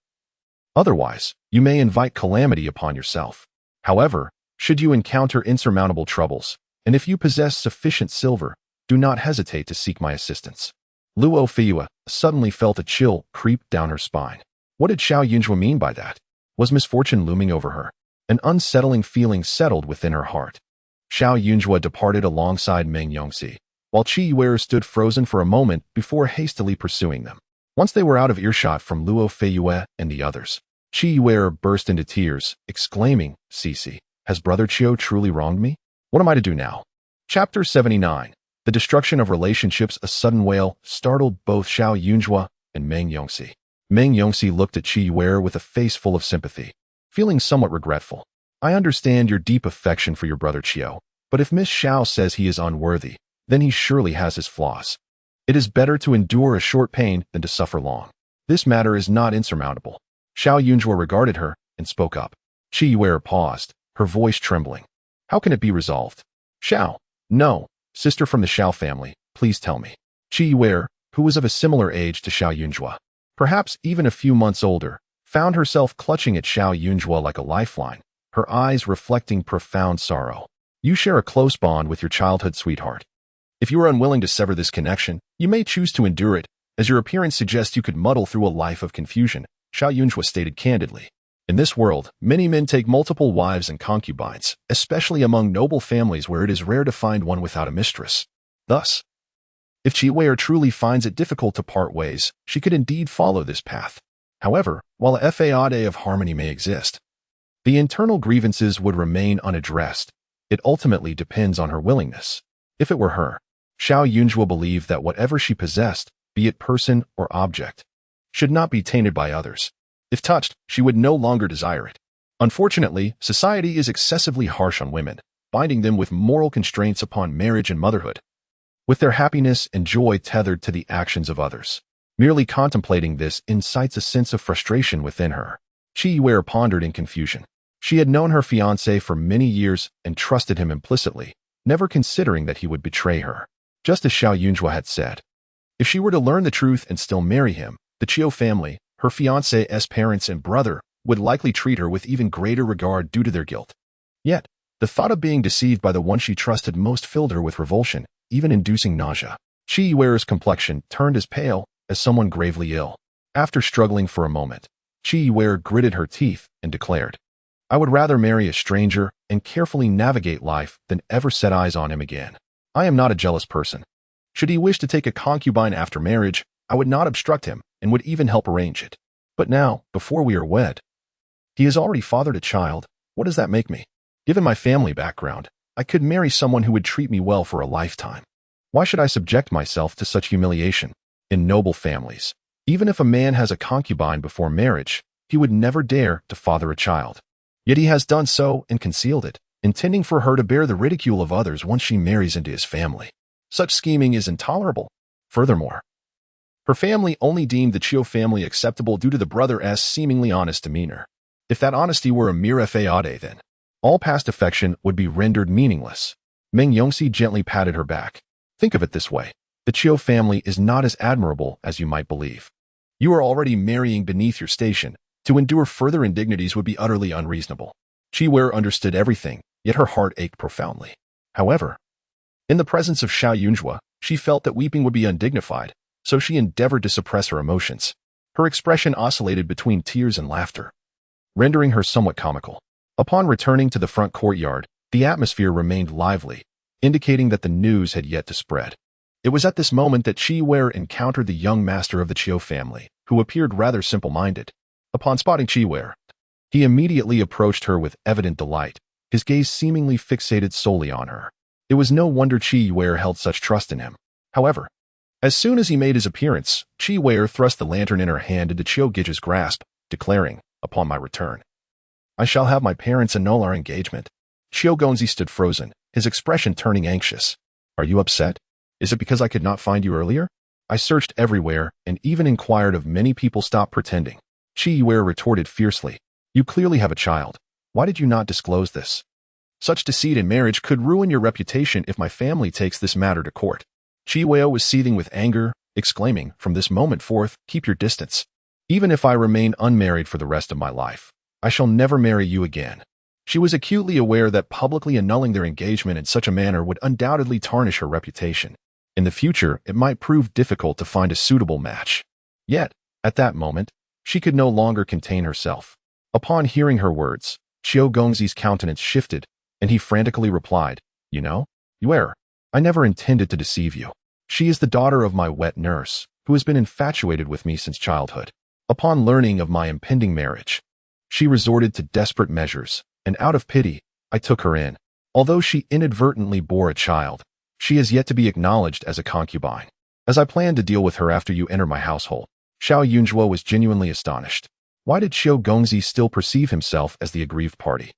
Otherwise, you may invite calamity upon yourself. However, should you encounter insurmountable troubles, and if you possess sufficient silver, do not hesitate to seek my assistance. Luo Feiyue suddenly felt a chill creep down her spine. What did Xiao Yunjua mean by that? Was misfortune looming over her? An unsettling feeling settled within her heart. Xiao Yunjua departed alongside Meng Yongxi, while Qi Yuer stood frozen for a moment before hastily pursuing them. Once they were out of earshot from Luo Feiyue and the others, Qi Yuer burst into tears, exclaiming, Cici, has Brother Qiu truly wronged me? What am I to do now? Chapter 79. The destruction of relationships, a sudden wail, startled both Xiao Yunjua and Meng Yongxi. Meng Yongxi looked at Qi Wei with a face full of sympathy, feeling somewhat regretful. I understand your deep affection for your brother Qiu, but if Miss Xiao says he is unworthy, then he surely has his flaws. It is better to endure a short pain than to suffer long. This matter is not insurmountable. Xiao Yunjua regarded her and spoke up. Qi Wei paused, her voice trembling. How can it be resolved? Xiao. No, sister from the Xiao family, please tell me. Qi Wei, who was of a similar age to Xiao Yunjua, perhaps even a few months older, found herself clutching at Xiao Yunjua like a lifeline, her eyes reflecting profound sorrow. You share a close bond with your childhood sweetheart. If you are unwilling to sever this connection, you may choose to endure it, as your appearance suggests you could muddle through a life of confusion, Xiao Yunjua stated candidly. In this world, many men take multiple wives and concubines, especially among noble families where it is rare to find one without a mistress. Thus, if Qi Wei truly finds it difficult to part ways, she could indeed follow this path. However, while a facade of harmony may exist, the internal grievances would remain unaddressed. It ultimately depends on her willingness. If it were her, Xiao Yunjua believed that whatever she possessed, be it person or object, should not be tainted by others. If touched, she would no longer desire it. Unfortunately, society is excessively harsh on women, binding them with moral constraints upon marriage and motherhood, with their happiness and joy tethered to the actions of others. Merely contemplating this incites a sense of frustration within her. Qi Wei pondered in confusion. She had known her fiancé for many years and trusted him implicitly, never considering that he would betray her. Just as Xiao Yunjua had said, if she were to learn the truth and still marry him, the Qiu family, her fiancé's parents and brother, would likely treat her with even greater regard due to their guilt. Yet, the thought of being deceived by the one she trusted most filled her with revulsion, even inducing nausea. Qi Wei's complexion turned as pale as someone gravely ill. After struggling for a moment, Qi Wei gritted her teeth and declared, I would rather marry a stranger and carefully navigate life than ever set eyes on him again. I am not a jealous person. Should he wish to take a concubine after marriage, I would not obstruct him and would even help arrange it. But now, before we are wed, he has already fathered a child. What does that make me? Given my family background, I could marry someone who would treat me well for a lifetime. Why should I subject myself to such humiliation? In noble families, even if a man has a concubine before marriage, he would never dare to father a child. Yet he has done so and concealed it, intending for her to bear the ridicule of others once she marries into his family. Such scheming is intolerable. Furthermore, her family only deemed the Qiu family acceptable due to the brother's seemingly honest demeanor. If that honesty were a mere facade, then all past affection would be rendered meaningless. Meng Yongxi gently patted her back. Think of it this way. The Qiu family is not as admirable as you might believe. You are already marrying beneath your station. To endure further indignities would be utterly unreasonable. Qi Wei understood everything, yet her heart ached profoundly. However, in the presence of Xiao Yunjua, she felt that weeping would be undignified, so she endeavored to suppress her emotions. Her expression oscillated between tears and laughter, rendering her somewhat comical. Upon returning to the front courtyard, the atmosphere remained lively, indicating that the news had yet to spread. It was at this moment that Qi Wei encountered the young master of the Qiu family, who appeared rather simple-minded. Upon spotting Qi Wei, he immediately approached her with evident delight, his gaze seemingly fixated solely on her. It was no wonder Qi Wei held such trust in him. However, as soon as he made his appearance, Qi Wei thrust the lantern in her hand into Qiu Gige's grasp, declaring, upon my return, I shall have my parents annul our engagement. Qiu Gongzi stood frozen, his expression turning anxious. Are you upset? Is it because I could not find you earlier? I searched everywhere and even inquired of many people. Stop pretending. Qi Wei retorted fiercely. You clearly have a child. Why did you not disclose this? Such deceit in marriage could ruin your reputation if my family takes this matter to court. Qi Wei was seething with anger, exclaiming, from this moment forth, keep your distance. Even if I remain unmarried for the rest of my life, I shall never marry you again. She was acutely aware that publicly annulling their engagement in such a manner would undoubtedly tarnish her reputation. In the future, it might prove difficult to find a suitable match. Yet, at that moment, she could no longer contain herself. Upon hearing her words, Qiu Gongzi's countenance shifted, and he frantically replied, You know, Yue, I never intended to deceive you. She is the daughter of my wet nurse, who has been infatuated with me since childhood. Upon learning of my impending marriage, she resorted to desperate measures, and out of pity, I took her in. Although she inadvertently bore a child, She has yet to be acknowledged as a concubine. As I plan to deal with her after you enter my household. Xiao Yunzhuo was genuinely astonished. Why did Qiu Gongzi still perceive himself as the aggrieved party?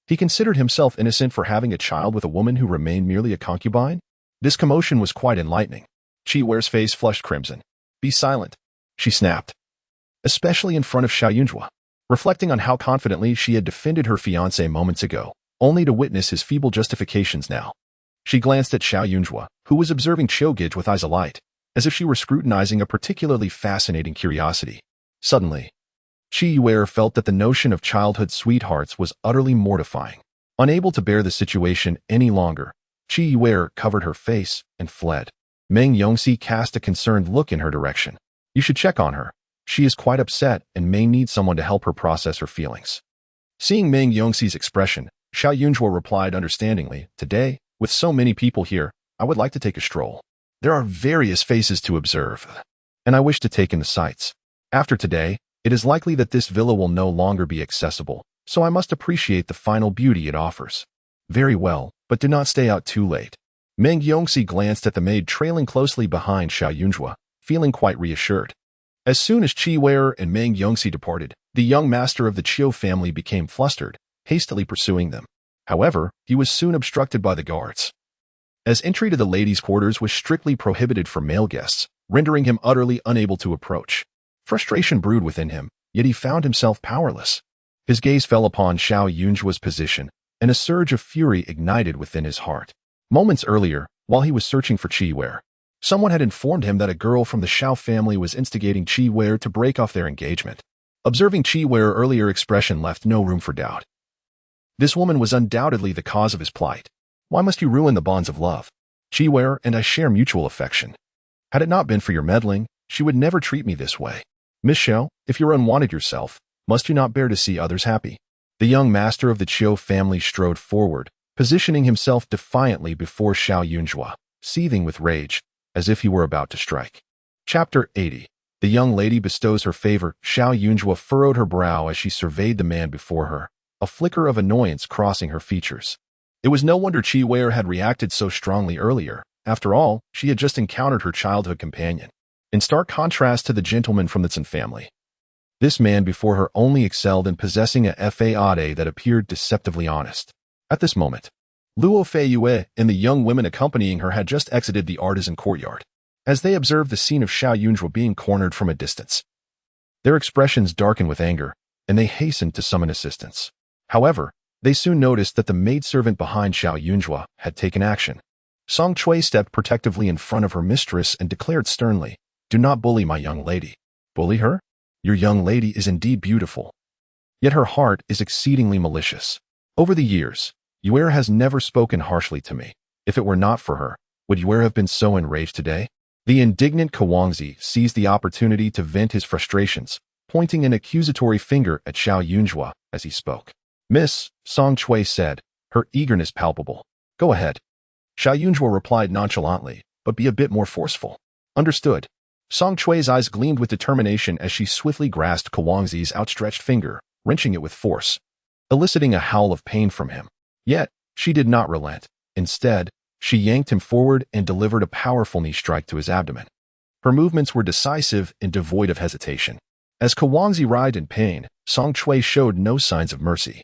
He considered himself innocent for having a child with a woman who remained merely a concubine? This commotion was quite enlightening. Qi Wei's face flushed crimson. Be silent, she snapped. Especially in front of Xiao Yunzhuo. Reflecting on how confidently she had defended her fiancé moments ago, only to witness his feeble justifications now. She glanced at Xiao Yunzhuo, who was observing Qiugage with eyes alight, as if she were scrutinizing a particularly fascinating curiosity. Suddenly, Qi Wei felt that the notion of childhood sweethearts was utterly mortifying. Unable to bear the situation any longer, Qi Wei covered her face and fled. Meng Yongxi cast a concerned look in her direction. You should check on her. She is quite upset and may need someone to help her process her feelings. Seeing Meng Yongxi's expression, Xiao Yunzhuo replied understandingly, Today, with so many people here, I would like to take a stroll. There are various faces to observe, and I wish to take in the sights. After today, it is likely that this villa will no longer be accessible, so I must appreciate the final beauty it offers. Very well, but do not stay out too late. Meng Yongxi glanced at the maid trailing closely behind Xiao Yunzhuo, feeling quite reassured. As soon as Qi Wei and Meng Yongxi departed, the young master of the Qiu family became flustered, hastily pursuing them. However, he was soon obstructed by the guards, as entry to the ladies' quarters was strictly prohibited for male guests, rendering him utterly unable to approach. Frustration brewed within him, yet he found himself powerless. His gaze fell upon Xiao Yunzhuo's position, and a surge of fury ignited within his heart. Moments earlier, while he was searching for Qi Wei, someone had informed him that a girl from the Xiao family was instigating Qi Wei to break off their engagement. Observing Qi Wei's earlier expression left no room for doubt. This woman was undoubtedly the cause of his plight. Why must you ruin the bonds of love? Qi Wei and I share mutual affection. Had it not been for your meddling, she would never treat me this way. Miss Xiao, if you're unwanted yourself, must you not bear to see others happy? The young master of the Qiu family strode forward, positioning himself defiantly before Xiao Yunzhuo, seething with rage, as if he were about to strike. Chapter 80. The young lady bestows her favor. Xiao Yunzhuo furrowed her brow as she surveyed the man before her, a flicker of annoyance crossing her features. It was no wonder Qi Wei had reacted so strongly earlier. After all, she had just encountered her childhood companion. In stark contrast to the gentleman from the Tsin family, this man before her only excelled in possessing a faade that appeared deceptively honest. At this moment, Luo Feiyue and the young women accompanying her had just exited the artisan courtyard. As they observed the scene of Xiao Yunzhuo being cornered from a distance, their expressions darkened with anger, and they hastened to summon assistance. However, they soon noticed that the maidservant behind Xiao Yunzhuo had taken action. Song Chui stepped protectively in front of her mistress and declared sternly, Do not bully my young lady. Bully her? Your young lady is indeed beautiful. Yet her heart is exceedingly malicious. Over the years, Yue has never spoken harshly to me. If it were not for her, would Yue have been so enraged today? The indignant Kawangzi seized the opportunity to vent his frustrations, pointing an accusatory finger at Xiao Yunzhuo as he spoke. Miss, Song Chui said, her eagerness palpable. Go ahead. Xiao Yunzhuo replied nonchalantly, but be a bit more forceful. Understood. Song Chui's eyes gleamed with determination as she swiftly grasped Kawangzi's outstretched finger, wrenching it with force, eliciting a howl of pain from him. Yet, she did not relent. Instead, she yanked him forward and delivered a powerful knee strike to his abdomen. Her movements were decisive and devoid of hesitation. As Kawangzi writhed in pain, Song Chui showed no signs of mercy.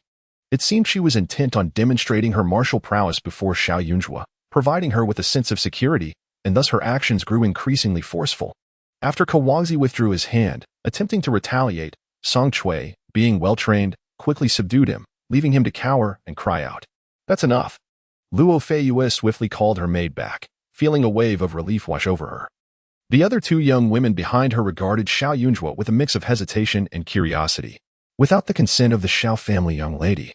It seemed she was intent on demonstrating her martial prowess before Xiao Yunzhuo, providing her with a sense of security, and thus her actions grew increasingly forceful. After Kawangzi withdrew his hand, attempting to retaliate, Song Chui, being well-trained, quickly subdued him, leaving him to cower and cry out. That's enough. Luo Feiyue swiftly called her maid back, feeling a wave of relief wash over her. The other two young women behind her regarded Xiao Yunzhuo with a mix of hesitation and curiosity. Without the consent of the Xiao family young lady,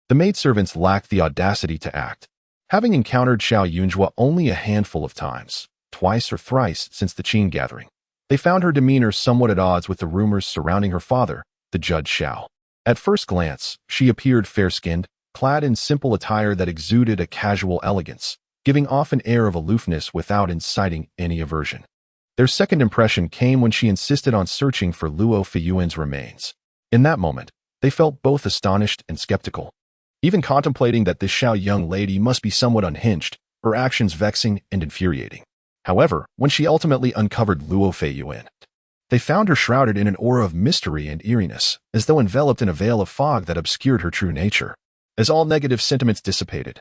the maidservants lacked the audacity to act. Having encountered Xiao Yunzhuo only a handful of times, twice or thrice since the Qin gathering, they found her demeanor somewhat at odds with the rumors surrounding her father, the Judge Xiao. At first glance, she appeared fair-skinned, clad in simple attire that exuded a casual elegance, giving off an air of aloofness without inciting any aversion. Their second impression came when she insisted on searching for Luo Feiyuan's remains. In that moment, they felt both astonished and skeptical. Even contemplating that this Xiao young lady must be somewhat unhinged, her actions vexing and infuriating. However, when she ultimately uncovered Luo Feiyuan, they found her shrouded in an aura of mystery and eeriness, as though enveloped in a veil of fog that obscured her true nature. As all negative sentiments dissipated,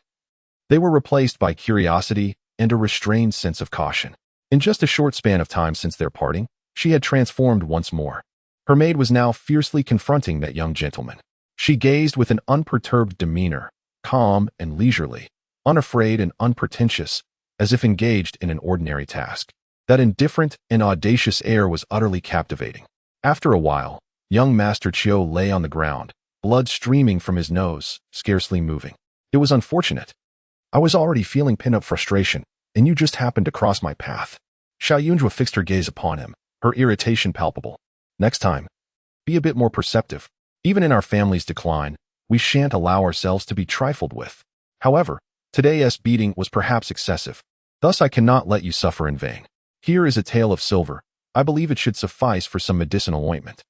they were replaced by curiosity and a restrained sense of caution. In just a short span of time since their parting, she had transformed once more. Her maid was now fiercely confronting that young gentleman. She gazed with an unperturbed demeanor, calm and leisurely, unafraid and unpretentious, as if engaged in an ordinary task. That indifferent and audacious air was utterly captivating. After a while, young Master Chiu lay on the ground, blood streaming from his nose, scarcely moving. It was unfortunate. I was already feeling pent-up frustration, and you just happened to cross my path. Xiao Yunjue fixed her gaze upon him, her irritation palpable. Next time, be a bit more perceptive. Even in our family's decline, we shan't allow ourselves to be trifled with. However, today's beating was perhaps excessive. Thus I cannot let you suffer in vain. Here is a tael of silver. I believe it should suffice for some medicinal ointment.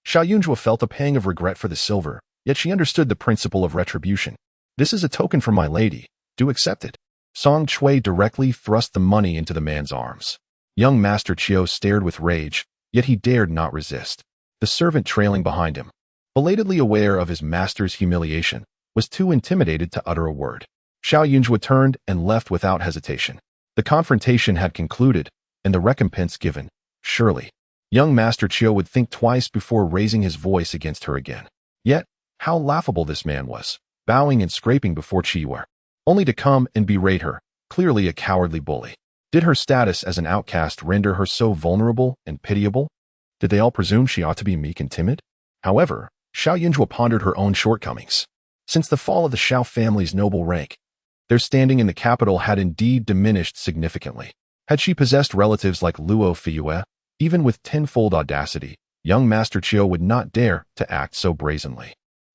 Xiao Yunjue felt a pang of regret for the silver, yet she understood the principle of retribution. This is a token from my lady. Do accept it. Song Chui directly thrust the money into the man's arms. Young Master Chiu stared with rage, yet he dared not resist. The servant trailing behind him, belatedly aware of his master's humiliation, was too intimidated to utter a word. Xiao Yunjue turned and left without hesitation. The confrontation had concluded, and the recompense given, surely. Young Master Chiu would think twice before raising his voice against her again. Yet, how laughable this man was, bowing and scraping before Chiyu, only to come and berate her, clearly a cowardly bully. Did her status as an outcast render her so vulnerable and pitiable? Did they all presume she ought to be meek and timid? However, Xiao Yunjue pondered her own shortcomings. Since the fall of the Xiao family's noble rank, their standing in the capital had indeed diminished significantly. Had she possessed relatives like Luo Feiyue, even with tenfold audacity, young Master Chiu would not dare to act so brazenly.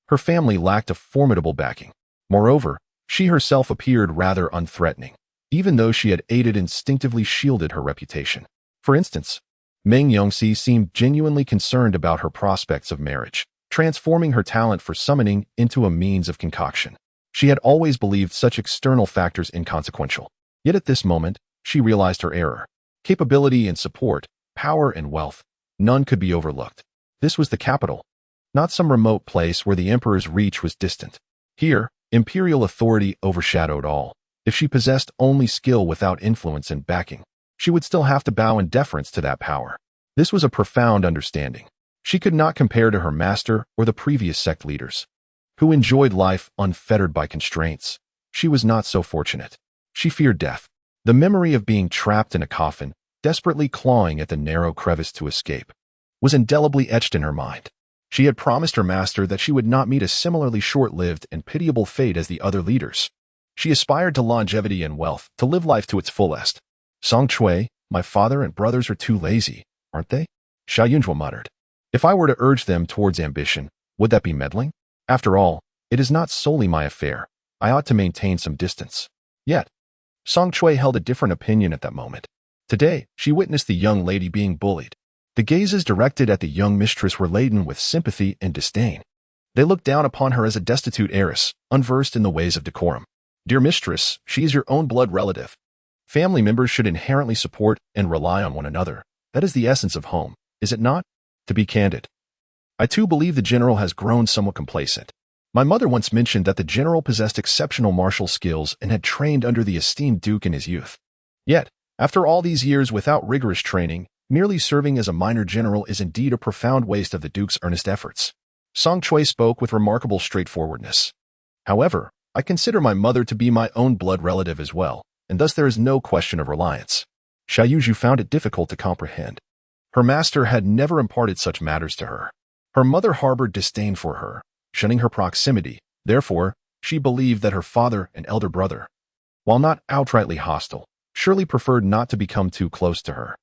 Her family lacked a formidable backing. Moreover, she herself appeared rather unthreatening, even though she had aided instinctively shielded her reputation. For instance, Meng Yongxi seemed genuinely concerned about her prospects of marriage, transforming her talent for summoning into a means of concoction. She had always believed such external factors inconsequential. Yet at this moment, she realized her error. Capability and support, power and wealth, none could be overlooked. This was the capital, not some remote place where the emperor's reach was distant. Here, imperial authority overshadowed all. If she possessed only skill without influence and backing, she would still have to bow in deference to that power. This was a profound understanding. She could not compare to her master or the previous sect leaders, who enjoyed life unfettered by constraints. She was not so fortunate. She feared death. The memory of being trapped in a coffin, desperately clawing at the narrow crevice to escape, was indelibly etched in her mind. She had promised her master that she would not meet a similarly short-lived and pitiable fate as the other leaders. She aspired to longevity and wealth, to live life to its fullest. Song Chui, my father and brothers are too lazy, aren't they? Xiao Yunjue muttered. If I were to urge them towards ambition, would that be meddling? After all, it is not solely my affair. I ought to maintain some distance. Yet, Song Chui held a different opinion at that moment. Today, she witnessed the young lady being bullied. The gazes directed at the young mistress were laden with sympathy and disdain. They looked down upon her as a destitute heiress, unversed in the ways of decorum. Dear mistress, she is your own blood relative. Family members should inherently support and rely on one another. That is the essence of home, is it not? To be candid, I too believe the general has grown somewhat complacent. My mother once mentioned that the general possessed exceptional martial skills and had trained under the esteemed duke in his youth. Yet, after all these years without rigorous training, merely serving as a minor general is indeed a profound waste of the duke's earnest efforts. Song Chui spoke with remarkable straightforwardness. However, I consider my mother to be my own blood relative as well, and thus there is no question of reliance. Xiao Yunjue found it difficult to comprehend. Her master had never imparted such matters to her. Her mother harbored disdain for her, shunning her proximity. Therefore, she believed that her father and elder brother, while not outrightly hostile, surely preferred not to become too close to her.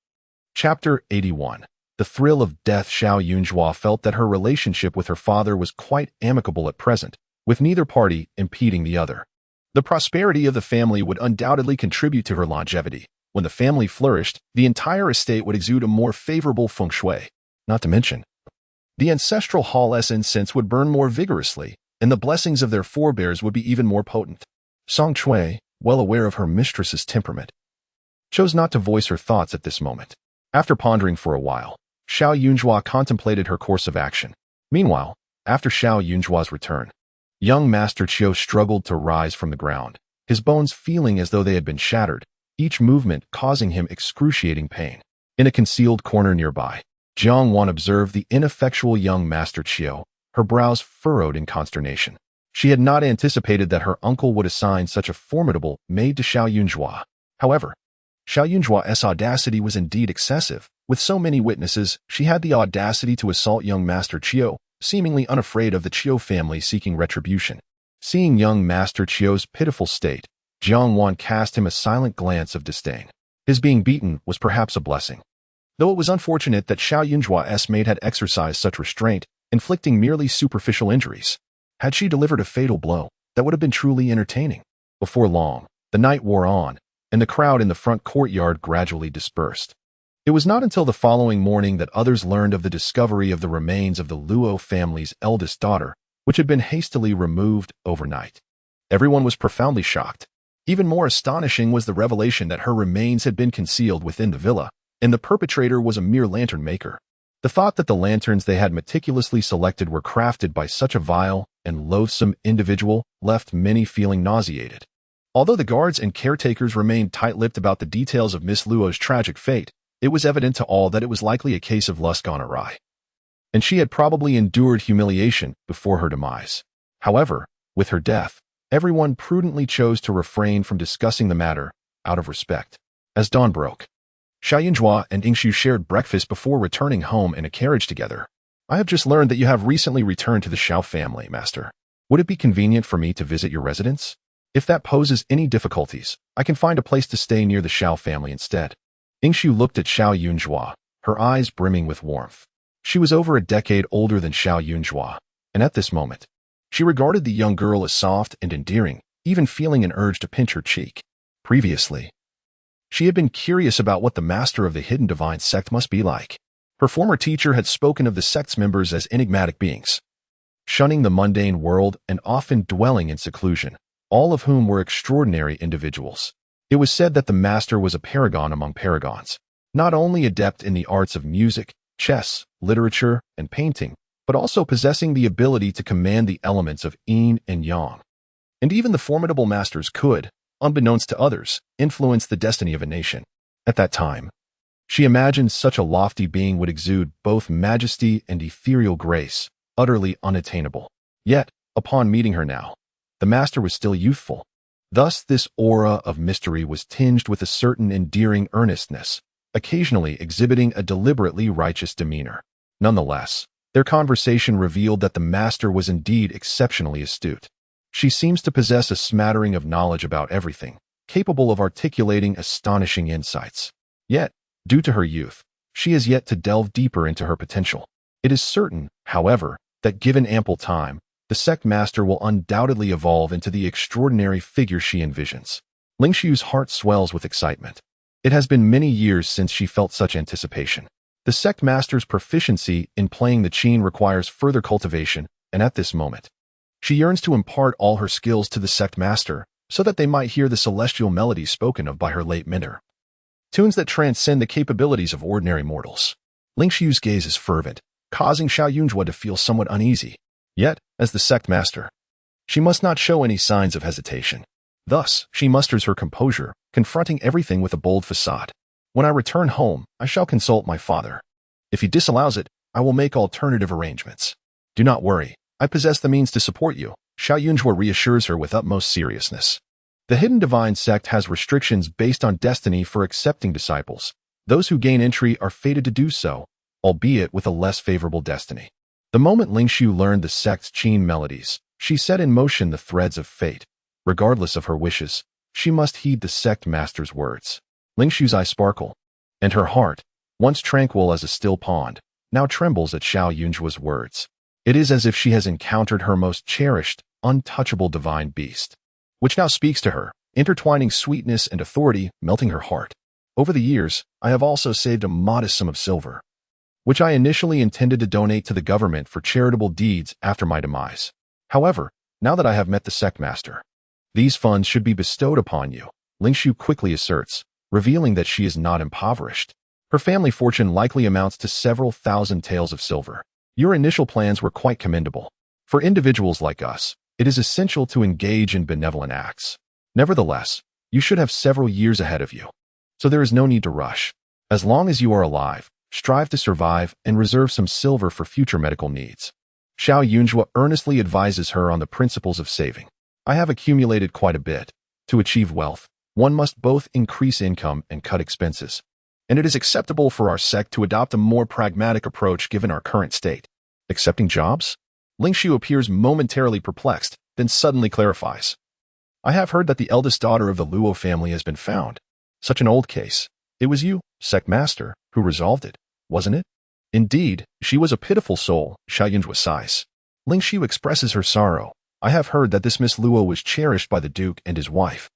Chapter 81. The thrill of death. Xiao Yunjue felt that her relationship with her father was quite amicable at present, with neither party impeding the other. The prosperity of the family would undoubtedly contribute to her longevity. When the family flourished, the entire estate would exude a more favorable feng shui. Not to mention, the ancestral hall-s incense would burn more vigorously, and the blessings of their forebears would be even more potent. Song Chui, well aware of her mistress's temperament, chose not to voice her thoughts at this moment. After pondering for a while, Xiao Yunhua contemplated her course of action. Meanwhile, after Xiao Yunhua's return, young Master Qiu struggled to rise from the ground, his bones feeling as though they had been shattered, each movement causing him excruciating pain. In a concealed corner nearby, Jiang Wan observed the ineffectual young Master Qiu, her brows furrowed in consternation. She had not anticipated that her uncle would assign such a formidable maid to Xiao Yunhua. However, Xiao Yunhua's audacity was indeed excessive. With so many witnesses, she had the audacity to assault young Master Qiu, seemingly unafraid of the Qiu family seeking retribution. Seeing young Master Qiu's pitiful state, Jiang Wan cast him a silent glance of disdain. His being beaten was perhaps a blessing. Though it was unfortunate that Xiao Yunhua's maid had exercised such restraint, inflicting merely superficial injuries. Had she delivered a fatal blow, that would have been truly entertaining. Before long, the night wore on, and the crowd in the front courtyard gradually dispersed. It was not until the following morning that others learned of the discovery of the remains of the Luo family's eldest daughter, which had been hastily removed overnight. Everyone was profoundly shocked. Even more astonishing was the revelation that her remains had been concealed within the villa, and the perpetrator was a mere lantern maker. The thought that the lanterns they had meticulously selected were crafted by such a vile and loathsome individual left many feeling nauseated. Although the guards and caretakers remained tight-lipped about the details of Miss Luo's tragic fate, it was evident to all that it was likely a case of lust gone awry, and she had probably endured humiliation before her demise. However, with her death, everyone prudently chose to refrain from discussing the matter out of respect. As dawn broke, Xiao Yunhua and Yingxu shared breakfast before returning home in a carriage together. I have just learned that you have recently returned to the Xiao family, Master. Would it be convenient for me to visit your residence? If that poses any difficulties, I can find a place to stay near the Xiao family instead. Yingxu looked at Xiao Yunhua, her eyes brimming with warmth. She was over a decade older than Xiao Yunhua, and at this moment, she regarded the young girl as soft and endearing, even feeling an urge to pinch her cheek. Previously, she had been curious about what the master of the Hidden Divine sect must be like. Her former teacher had spoken of the sect's members as enigmatic beings, shunning the mundane world and often dwelling in seclusion, all of whom were extraordinary individuals. It was said that the master was a paragon among paragons, not only adept in the arts of music, chess, literature, and painting, but also possessing the ability to command the elements of yin and yang. And even the formidable masters could, unbeknownst to others, influence the destiny of a nation. At that time, she imagined such a lofty being would exude both majesty and ethereal grace, utterly unattainable. Yet, upon meeting her now, the master was still youthful. Thus, this aura of mystery was tinged with a certain endearing earnestness, occasionally exhibiting a deliberately righteous demeanor. Nonetheless, their conversation revealed that the master was indeed exceptionally astute. She seems to possess a smattering of knowledge about everything, capable of articulating astonishing insights. Yet, due to her youth, she has yet to delve deeper into her potential. It is certain, however, that given ample time, the sect master will undoubtedly evolve into the extraordinary figure she envisions. Lingxiu's heart swells with excitement. It has been many years since she felt such anticipation. The sect master's proficiency in playing the qin requires further cultivation, and at this moment, she yearns to impart all her skills to the sect master so that they might hear the celestial melodies spoken of by her late mentor. Tunes that transcend the capabilities of ordinary mortals. Lingxiu's gaze is fervent, causing Xiao Yunhua to feel somewhat uneasy. Yet, as the sect master, she must not show any signs of hesitation. Thus, she musters her composure, confronting everything with a bold facade. When I return home, I shall consult my father. If he disallows it, I will make alternative arrangements. Do not worry, I possess the means to support you, Xiao Yunhua reassures her with utmost seriousness. The Hidden Divine sect has restrictions based on destiny for accepting disciples. Those who gain entry are fated to do so, albeit with a less favorable destiny. The moment Lingxiu learned the sect's qin melodies, she set in motion the threads of fate. Regardless of her wishes, she must heed the sect master's words. Lingxiu's eyes sparkle, and her heart, once tranquil as a still pond, now trembles at Xiao Yunhua's words. It is as if she has encountered her most cherished, untouchable divine beast, which now speaks to her, intertwining sweetness and authority, melting her heart. Over the years, I have also saved a modest sum of silver, which I initially intended to donate to the government for charitable deeds after my demise. However, now that I have met the sect master, These funds should be bestowed upon you, Ling Xiu quickly asserts, revealing that she is not impoverished. Her family fortune likely amounts to several thousand taels of silver. Your initial plans were quite commendable. For individuals like us, it is essential to engage in benevolent acts. Nevertheless, you should have several years ahead of you. So there is no need to rush. As long as you are alive, strive to survive and reserve some silver for future medical needs. Xiao Yunjue earnestly advises her on the principles of saving. I have accumulated quite a bit. To achieve wealth, one must both increase income and cut expenses. And it is acceptable for our sect to adopt a more pragmatic approach given our current state. Accepting jobs? Ling Xiu appears momentarily perplexed, then suddenly clarifies. I have heard that the eldest daughter of the Luo family has been found. Such an old case. It was you, sect master, who resolved it, wasn't it? Indeed, she was a pitiful soul, Xiao Yunjue sighs. Ling Xiu expresses her sorrow. I have heard that this Miss Luo was cherished by the Duke and his wife.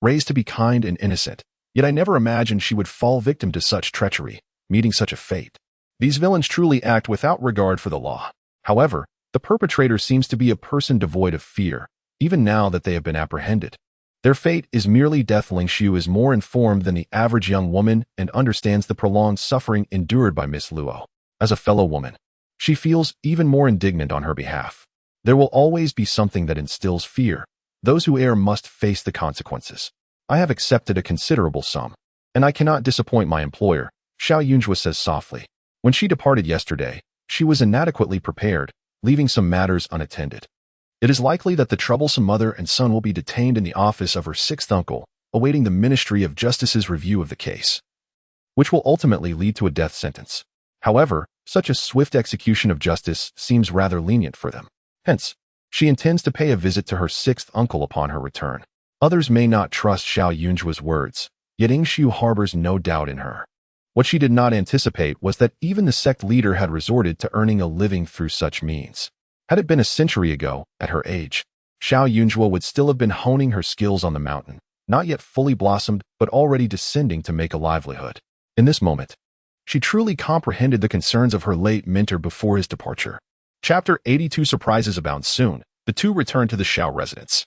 Raised to be kind and innocent, yet I never imagined she would fall victim to such treachery, meeting such a fate. These villains truly act without regard for the law. However, the perpetrator seems to be a person devoid of fear, even now that they have been apprehended. Their fate is merely death. Ling Xiu is more informed than the average young woman and understands the prolonged suffering endured by Miss Luo. As a fellow woman, she feels even more indignant on her behalf. There will always be something that instills fear. Those who err must face the consequences. I have accepted a considerable sum, and I cannot disappoint my employer, Xiao Yunjue says softly. When she departed yesterday, she was inadequately prepared, leaving some matters unattended. It is likely that the troublesome mother and son will be detained in the office of her sixth uncle, awaiting the Ministry of Justice's review of the case, which will ultimately lead to a death sentence. However, such a swift execution of justice seems rather lenient for them. Hence, she intends to pay a visit to her sixth uncle upon her return. Others may not trust Xiao Yunjue's words, yet Ling Xiu harbors no doubt in her. What she did not anticipate was that even the sect leader had resorted to earning a living through such means. Had it been a century ago, at her age, Xiao Yunjue would still have been honing her skills on the mountain, not yet fully blossomed but already descending to make a livelihood. In this moment, she truly comprehended the concerns of her late mentor before his departure. Chapter 82 Surprises abound soon. The two return to the Xiao residence.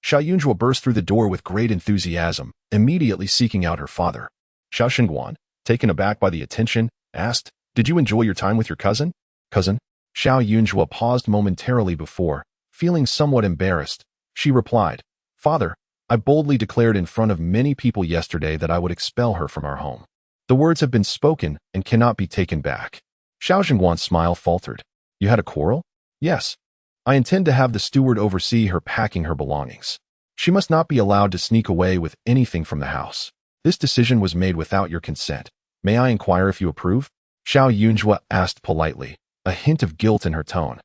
Xiao Yunjue burst through the door with great enthusiasm, immediately seeking out her father. Xiao Xingguan, taken aback by the attention, asked, "Did you enjoy your time with your cousin?" "Cousin?" Xiao Yunjue paused momentarily before, feeling somewhat embarrassed. She replied, "Father, I boldly declared in front of many people yesterday that I would expel her from our home. The words have been spoken and cannot be taken back." Xiao Xingguan's smile faltered. "You had a quarrel?" "Yes. I intend to have the steward oversee her packing her belongings. She must not be allowed to sneak away with anything from the house. This decision was made without your consent. May I inquire if you approve?" Xiao Yunjue asked politely, a hint of guilt in her tone,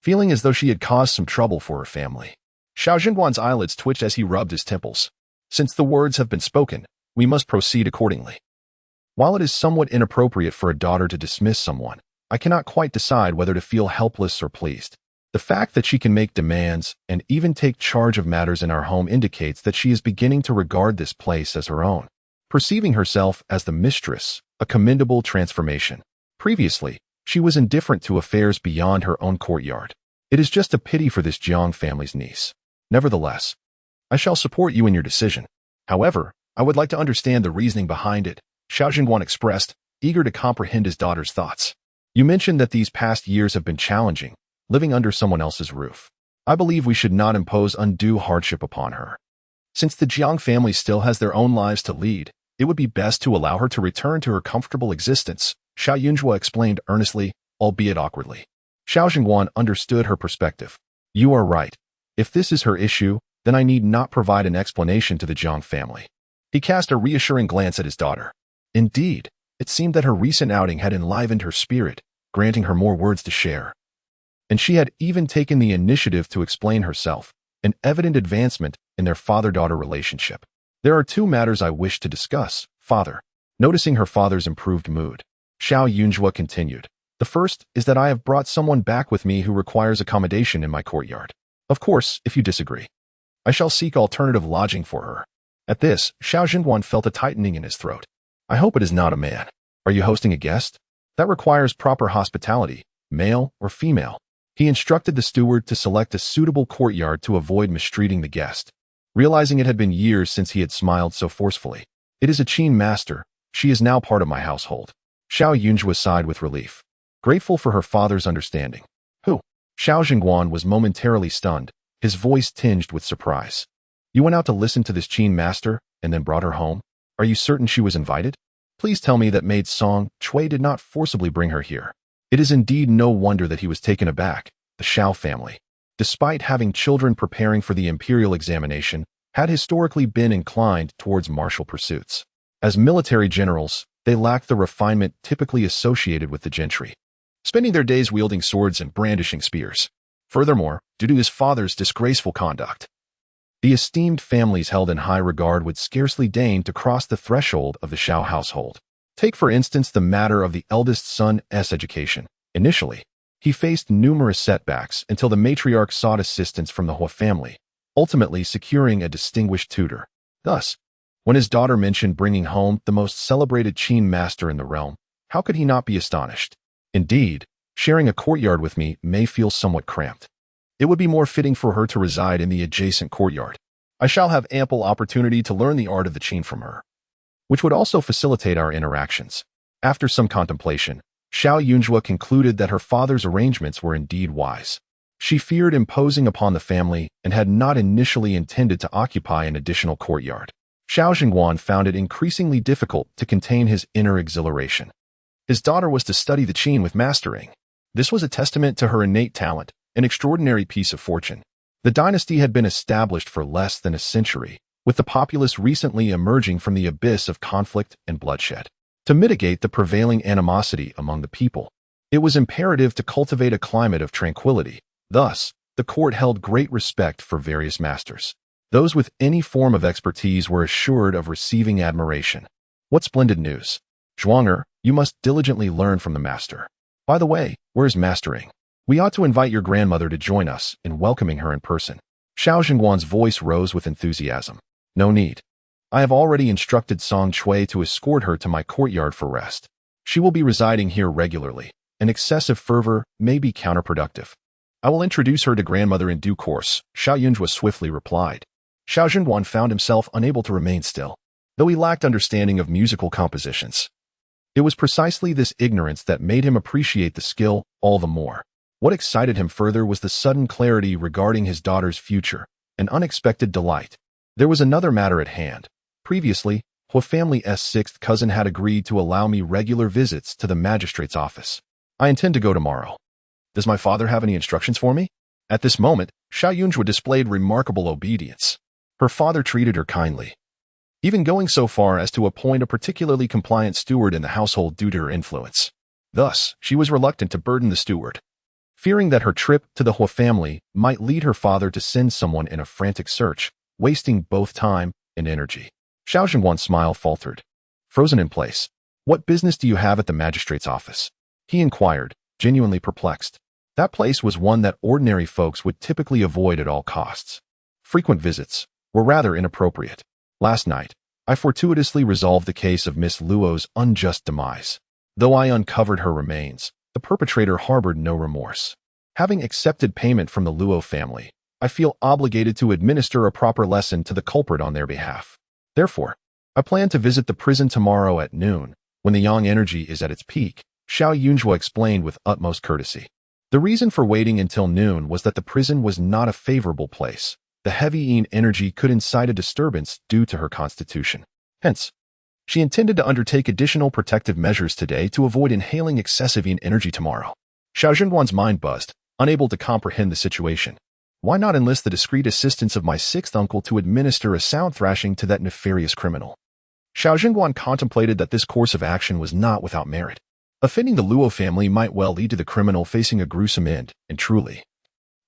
feeling as though she had caused some trouble for her family. Xiao Xingguan's eyelids twitched as he rubbed his temples. "Since the words have been spoken, we must proceed accordingly. While it is somewhat inappropriate for a daughter to dismiss someone, I cannot quite decide whether to feel helpless or pleased. The fact that she can make demands and even take charge of matters in our home indicates that she is beginning to regard this place as her own, perceiving herself as the mistress, a commendable transformation. Previously, she was indifferent to affairs beyond her own courtyard. It is just a pity for this Jiang family's niece. Nevertheless, I shall support you in your decision. However, I would like to understand the reasoning behind it," Xiao Xingguan expressed, eager to comprehend his daughter's thoughts. "You mentioned that these past years have been challenging, living under someone else's roof. I believe we should not impose undue hardship upon her. Since the Jiang family still has their own lives to lead, it would be best to allow her to return to her comfortable existence," Xiao Yunjue explained earnestly, albeit awkwardly. Xiao Xingguan understood her perspective. "You are right. If this is her issue, then I need not provide an explanation to the Jiang family." He cast a reassuring glance at his daughter. Indeed, it seemed that her recent outing had enlivened her spirit, granting her more words to share. And she had even taken the initiative to explain herself, an evident advancement in their father-daughter relationship. "There are two matters I wish to discuss, father." Noticing her father's improved mood, Xiao Yunjue continued. "The first is that I have brought someone back with me who requires accommodation in my courtyard. Of course, if you disagree, I shall seek alternative lodging for her." At this, Xiao Xingguan felt a tightening in his throat. "I hope it is not a man. Are you hosting a guest? That requires proper hospitality, male or female." He instructed the steward to select a suitable courtyard to avoid mistreating the guest. realizing it had been years since he had smiled so forcefully. It is a Qin master. She is now part of my household. Xiao Yunjue sighed with relief, grateful for her father's understanding. Who? Xiao Jingguan was momentarily stunned, his voice tinged with surprise. You went out to listen to this Qin master and then brought her home? Are you certain she was invited? Please tell me that maid Song Chui did not forcibly bring her here. It is indeed no wonder that he was taken aback. The Xiao family, despite having children preparing for the imperial examination, had historically been inclined towards martial pursuits. As military generals, they lacked the refinement typically associated with the gentry, spending their days wielding swords and brandishing spears. Furthermore, due to his father's disgraceful conduct, the esteemed families held in high regard would scarcely deign to cross the threshold of the Xiao household. Take for instance the matter of the eldest son's education. Initially, he faced numerous setbacks until the matriarch sought assistance from the Hua family, ultimately securing a distinguished tutor. Thus, when his daughter mentioned bringing home the most celebrated Qin master in the realm, how could he not be astonished? Indeed, sharing a courtyard with me may feel somewhat cramped. It would be more fitting for her to reside in the adjacent courtyard. I shall have ample opportunity to learn the art of the Qin from her, which would also facilitate our interactions. After some contemplation, Xiao Yunjue concluded that her father's arrangements were indeed wise. She feared imposing upon the family and had not initially intended to occupy an additional courtyard. Xiao Jingguan found it increasingly difficult to contain his inner exhilaration. His daughter was to study the Qin with mastering. This was a testament to her innate talent, an extraordinary piece of fortune. The dynasty had been established for less than a century, with the populace recently emerging from the abyss of conflict and bloodshed. To mitigate the prevailing animosity among the people, it was imperative to cultivate a climate of tranquility. Thus, the court held great respect for various masters. Those with any form of expertise were assured of receiving admiration. What splendid news! Zhuang'er, you must diligently learn from the master. By the way, where is mastering? We ought to invite your grandmother to join us in welcoming her in person. Xiao Jingguan's voice rose with enthusiasm. No need. I have already instructed Song Chui to escort her to my courtyard for rest. She will be residing here regularly, and excessive fervor may be counterproductive. I will introduce her to grandmother in due course, Xiao Yunjue swiftly replied. Xiao Jingguan found himself unable to remain still, though he lacked understanding of musical compositions. It was precisely this ignorance that made him appreciate the skill all the more. What excited him further was the sudden clarity regarding his daughter's future, an unexpected delight. There was another matter at hand. Previously, Hua family's sixth cousin had agreed to allow me regular visits to the magistrate's office. I intend to go tomorrow. Does my father have any instructions for me? At this moment, Xiao Yunjue displayed remarkable obedience. Her father treated her kindly, even going so far as to appoint a particularly compliant steward in the household due to her influence. Thus, she was reluctant to burden the steward, fearing that her trip to the Hua family might lead her father to send someone in a frantic search, wasting both time and energy. Xiao Jingguan's smile faltered. Frozen in place. What business do you have at the magistrate's office? He inquired, genuinely perplexed. That place was one that ordinary folks would typically avoid at all costs. Frequent visits were rather inappropriate. Last night, I fortuitously resolved the case of Miss Luo's unjust demise. Though I uncovered her remains, the perpetrator harbored no remorse. Having accepted payment from the Luo family, I feel obligated to administer a proper lesson to the culprit on their behalf. Therefore, I plan to visit the prison tomorrow at noon, when the yang energy is at its peak, Xiao Yunjue explained with utmost courtesy. The reason for waiting until noon was that the prison was not a favorable place. The heavy yin energy could incite a disturbance due to her constitution. Hence, she intended to undertake additional protective measures today to avoid inhaling excessive yin energy tomorrow. Xiao Jingguan's mind buzzed, unable to comprehend the situation. Why not enlist the discreet assistance of my sixth uncle to administer a sound thrashing to that nefarious criminal? Xiao Jingguan contemplated that this course of action was not without merit. Offending the Luo family might well lead to the criminal facing a gruesome end, and truly,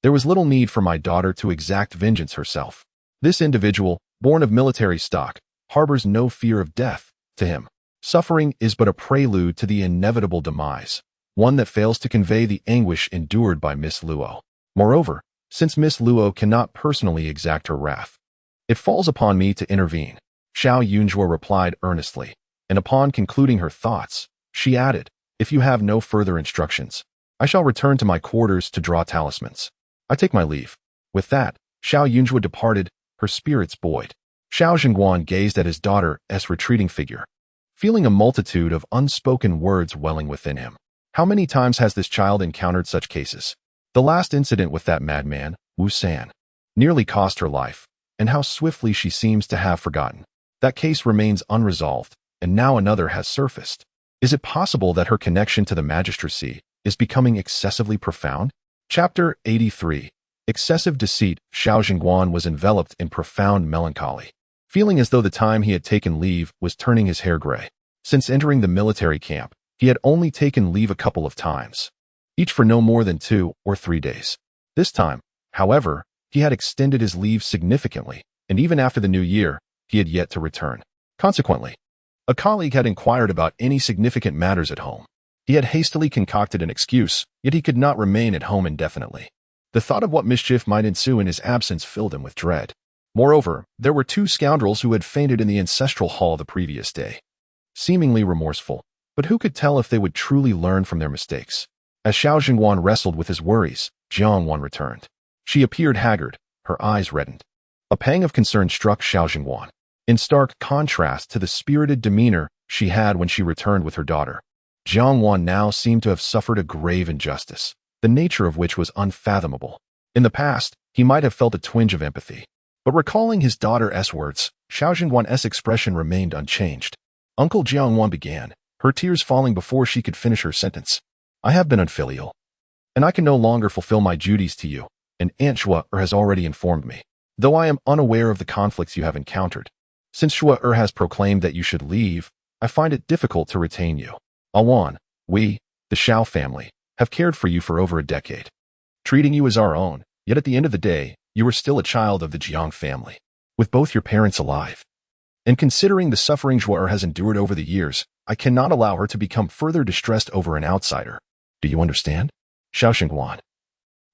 there was little need for my daughter to exact vengeance herself. This individual, born of military stock, harbors no fear of death. To him, suffering is but a prelude to the inevitable demise, one that fails to convey the anguish endured by Miss Luo. Moreover, since Miss Luo cannot personally exact her wrath, it falls upon me to intervene. Xiao Yunjue replied earnestly, and upon concluding her thoughts, she added, if you have no further instructions, I shall return to my quarters to draw talismans. I take my leave. With that, Xiao Yunjue departed, her spirits buoyed. Xiao Jingguan gazed at his daughter's retreating figure, feeling a multitude of unspoken words welling within him. How many times has this child encountered such cases? The last incident with that madman, Wu San, nearly cost her life, and how swiftly she seems to have forgotten. That case remains unresolved, and now another has surfaced. Is it possible that her connection to the magistracy is becoming excessively profound? Chapter 83. Excessive Deceit. Xiao Jingguan was enveloped in profound melancholy, feeling as though the time he had taken leave was turning his hair gray. Since entering the military camp, he had only taken leave a couple of times, each for no more than 2 or 3 days. This time, however, he had extended his leave significantly, and even after the new year, he had yet to return. Consequently, a colleague had inquired about any significant matters at home. He had hastily concocted an excuse, yet he could not remain at home indefinitely. The thought of what mischief might ensue in his absence filled him with dread. Moreover, there were 2 scoundrels who had fainted in the ancestral hall the previous day, seemingly remorseful, but who could tell if they would truly learn from their mistakes? As Xiao Jingguan wrestled with his worries, Jiang Wan returned. She appeared haggard, her eyes reddened. A pang of concern struck Xiao Jingguan, in stark contrast to the spirited demeanor she had when she returned with her daughter. Jiang Wan now seemed to have suffered a grave injustice, the nature of which was unfathomable. In the past, he might have felt a twinge of empathy, but recalling his daughter's words, Xiao Jingguan's expression remained unchanged. Uncle Jiang Wan began, her tears falling before she could finish her sentence. I have been unfilial, and I can no longer fulfill my duties to you, and Aunt Shua has already informed me, though I am unaware of the conflicts you have encountered. Since Shua has proclaimed that you should leave, I find it difficult to retain you. Awan, we, the Xiao family, have cared for you for over a decade, treating you as our own, yet at the end of the day, you are still a child of the Jiang family, with both your parents alive. And considering the suffering Shua has endured over the years, I cannot allow her to become further distressed over an outsider. Do you understand? Xiao Jingguan,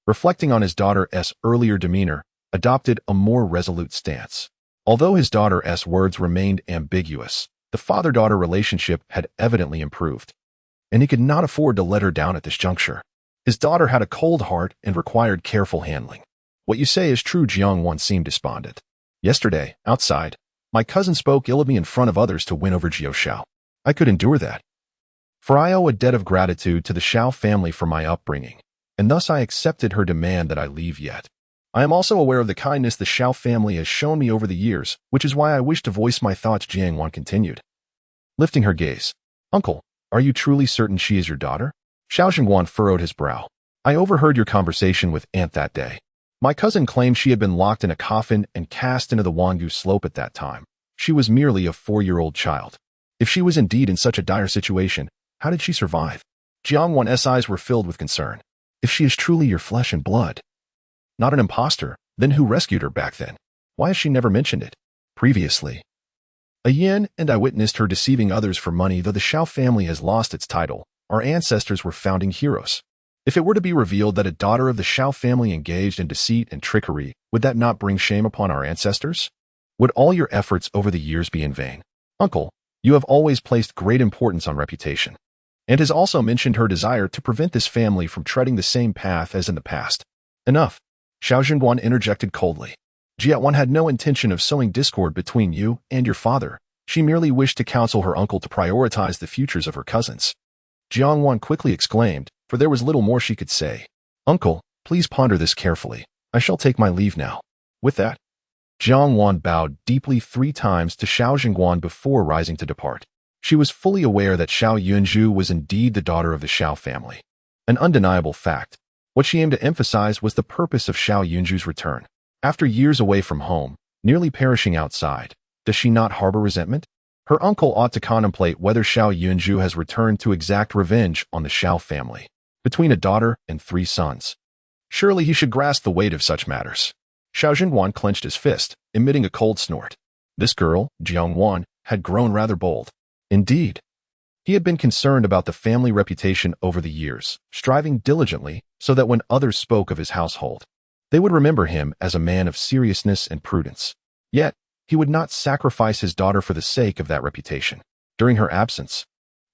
reflecting on his daughter's earlier demeanor, adopted a more resolute stance. Although his daughter's words remained ambiguous, the father-daughter relationship had evidently improved, and he could not afford to let her down at this juncture. His daughter had a cold heart and required careful handling. What you say is true. Jiang Wan seemed despondent. Yesterday, outside, my cousin spoke ill of me in front of others to win over Jiao Xiao. I could endure that, for I owe a debt of gratitude to the Xiao family for my upbringing, and thus I accepted her demand that I leave yet. I am also aware of the kindness the Xiao family has shown me over the years, which is why I wish to voice my thoughts. Jiang Wan continued, lifting her gaze. Uncle, are you truly certain she is your daughter? Xiao Jingguan furrowed his brow. I overheard your conversation with Aunt that day. My cousin claimed she had been locked in a coffin and cast into the Wangu slope at that time. She was merely a 4-year-old child. If she was indeed in such a dire situation, how did she survive? Jiang Wan's eyes were filled with concern. If she is truly your flesh and blood, not an impostor, then who rescued her back then? Why has she never mentioned it previously? A yin, and I witnessed her deceiving others for money. Though the Xiao family has lost its title, our ancestors were founding heroes. If it were to be revealed that a daughter of the Xiao family engaged in deceit and trickery, would that not bring shame upon our ancestors? Would all your efforts over the years be in vain? Uncle, you have always placed great importance on reputation, and has also mentioned her desire to prevent this family from treading the same path as in the past. Enough. Xiao Jingguan interjected coldly. Jia Wan had no intention of sowing discord between you and your father. She merely wished to counsel her uncle to prioritize the futures of her cousins. Jiang Wan quickly exclaimed, for there was little more she could say. Uncle, please ponder this carefully. I shall take my leave now. With that, Jiang Wan bowed deeply 3 times to Xiao Jingguan before rising to depart. She was fully aware that Xiao Yunju was indeed the daughter of the Xiao family, an undeniable fact. What she aimed to emphasize was the purpose of Xiao Yunju's return. After years away from home, nearly perishing outside, does she not harbor resentment? Her uncle ought to contemplate whether Xiao Yunju has returned to exact revenge on the Xiao family, between a daughter and 3 sons. Surely he should grasp the weight of such matters. Xiao Jingguan clenched his fist, emitting a cold snort. This girl, Jiang Wan, had grown rather bold. Indeed, he had been concerned about the family reputation over the years, striving diligently so that when others spoke of his household, they would remember him as a man of seriousness and prudence. Yet, he would not sacrifice his daughter for the sake of that reputation. During her absence,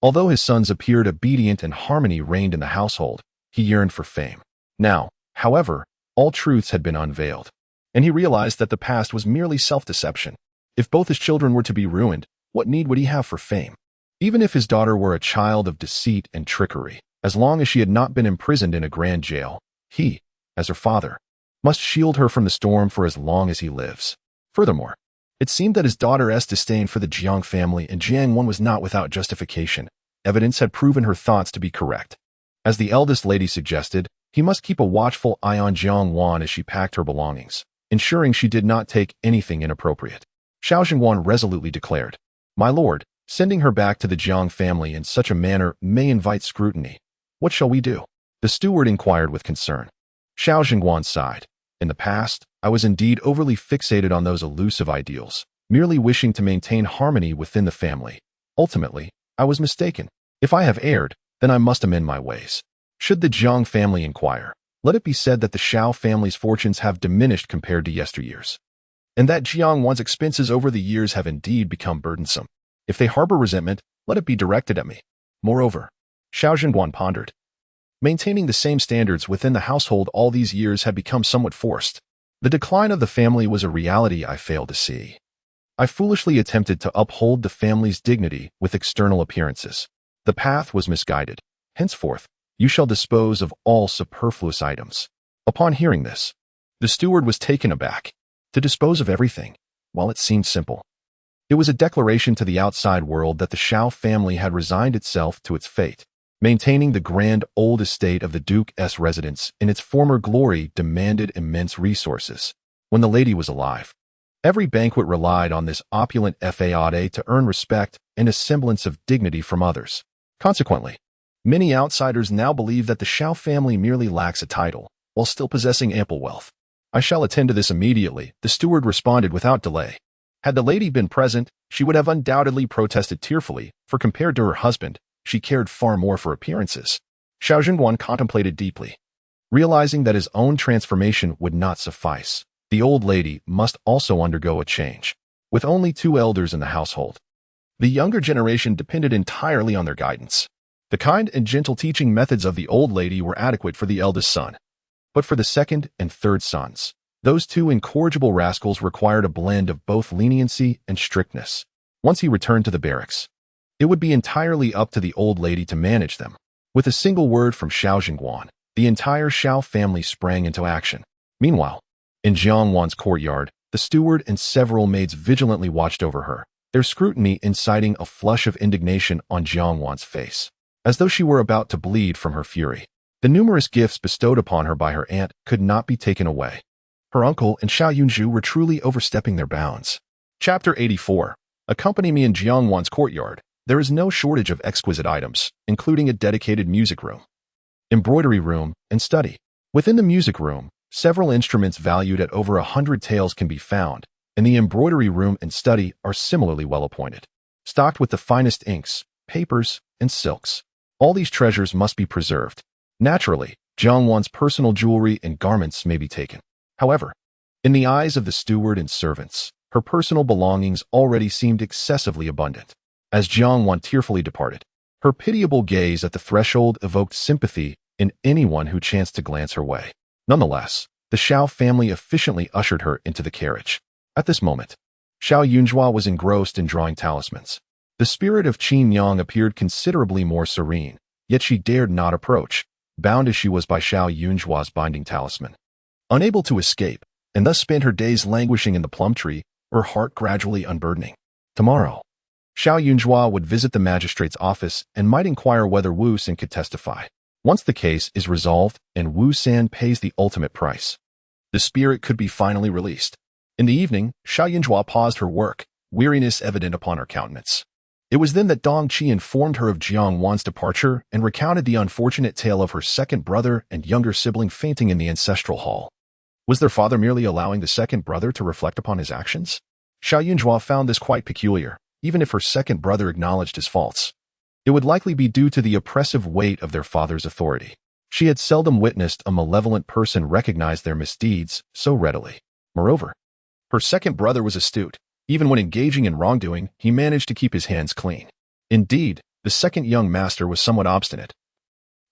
although his sons appeared obedient and harmony reigned in the household, he yearned for fame. Now, however, all truths had been unveiled. and he realized that the past was merely self-deception. If both his children were to be ruined, what need would he have for fame? Even if his daughter were a child of deceit and trickery, as long as she had not been imprisoned in a grand jail, he, as her father, must shield her from the storm for as long as he lives. Furthermore, it seemed that his daughter's disdain for the Jiang family and Jiang Wan was not without justification. Evidence had proven her thoughts to be correct. As the eldest lady suggested, he must keep a watchful eye on Jiang Wan as she packed her belongings, ensuring she did not take anything inappropriate. Xiao Jingguan resolutely declared, "My lord, sending her back to the Jiang family in such a manner may invite scrutiny. What shall we do?" The steward inquired with concern. Xiao Jingguan sighed. In the past, I was indeed overly fixated on those elusive ideals, merely wishing to maintain harmony within the family. Ultimately, I was mistaken. If I have erred, then I must amend my ways. Should the Jiang family inquire, let it be said that the Xiao family's fortunes have diminished compared to yesteryears, and that Jiang Wan's expenses over the years have indeed become burdensome. If they harbor resentment, let it be directed at me. Moreover, Xiao Jingguan pondered. Maintaining the same standards within the household all these years had become somewhat forced. The decline of the family was a reality I failed to see. I foolishly attempted to uphold the family's dignity with external appearances. The path was misguided. Henceforth, you shall dispose of all superfluous items. Upon hearing this, the steward was taken aback. To dispose of everything, while it seemed simple. It was a declaration to the outside world that the Xiao family had resigned itself to its fate. Maintaining the grand old estate of the Duke's residence in its former glory demanded immense resources. When the lady was alive, every banquet relied on this opulent fade to earn respect and a semblance of dignity from others. Consequently, many outsiders now believe that the Xiao family merely lacks a title, while still possessing ample wealth. "I shall attend to this immediately," the steward responded without delay. Had the lady been present, she would have undoubtedly protested tearfully, for compared to her husband, she cared far more for appearances. Xiao Jingguan contemplated deeply. Realizing that his own transformation would not suffice, the old lady must also undergo a change. With only 2 elders in the household, the younger generation depended entirely on their guidance. The kind and gentle teaching methods of the old lady were adequate for the eldest son. But for the second and third sons, those 2 incorrigible rascals required a blend of both leniency and strictness. Once he returned to the barracks, it would be entirely up to the old lady to manage them. With a single word from Xiao Jingguan, the entire Xiao family sprang into action. Meanwhile, in Jiang Wan's courtyard, the steward and several maids vigilantly watched over her, their scrutiny inciting a flush of indignation on Jiang Wan's face, as though she were about to bleed from her fury. The numerous gifts bestowed upon her by her aunt could not be taken away. Her uncle and Xiao Yunzhu were truly overstepping their bounds. Chapter 84. Accompany me in Jiang Wan's courtyard. There is no shortage of exquisite items, including a dedicated music room, embroidery room, and study. Within the music room, several instruments valued at over 100 taels can be found, and the embroidery room and study are similarly well appointed, stocked with the finest inks, papers, and silks. All these treasures must be preserved. Naturally, Jiang Wan's personal jewelry and garments may be taken. However, in the eyes of the steward and servants, her personal belongings already seemed excessively abundant. As Jiang Wan tearfully departed, her pitiable gaze at the threshold evoked sympathy in anyone who chanced to glance her way. Nonetheless, the Xiao family efficiently ushered her into the carriage. At this moment, Xiao Yunzhua was engrossed in drawing talismans. The spirit of Qin Yang appeared considerably more serene, yet she dared not approach, bound as she was by Xiao Yunzhua's binding talisman. Unable to escape, and thus spent her days languishing in the plum tree, her heart gradually unburdening. Tomorrow, Xiao Yunzhua would visit the magistrate's office and might inquire whether Wu San could testify. Once the case is resolved and Wu San pays the ultimate price, the spirit could be finally released. In the evening, Xiao Yunzhua paused her work, weariness evident upon her countenance. It was then that Dong Qi informed her of Jiang Wan's departure and recounted the unfortunate tale of her second brother and younger sibling fainting in the ancestral hall. Was their father merely allowing the second brother to reflect upon his actions? Xiao Yunzhua found this quite peculiar. Even if her second brother acknowledged his faults, it would likely be due to the oppressive weight of their father's authority. She had seldom witnessed a malevolent person recognize their misdeeds so readily. Moreover, her second brother was astute. Even when engaging in wrongdoing, he managed to keep his hands clean. Indeed, the second young master was somewhat obstinate.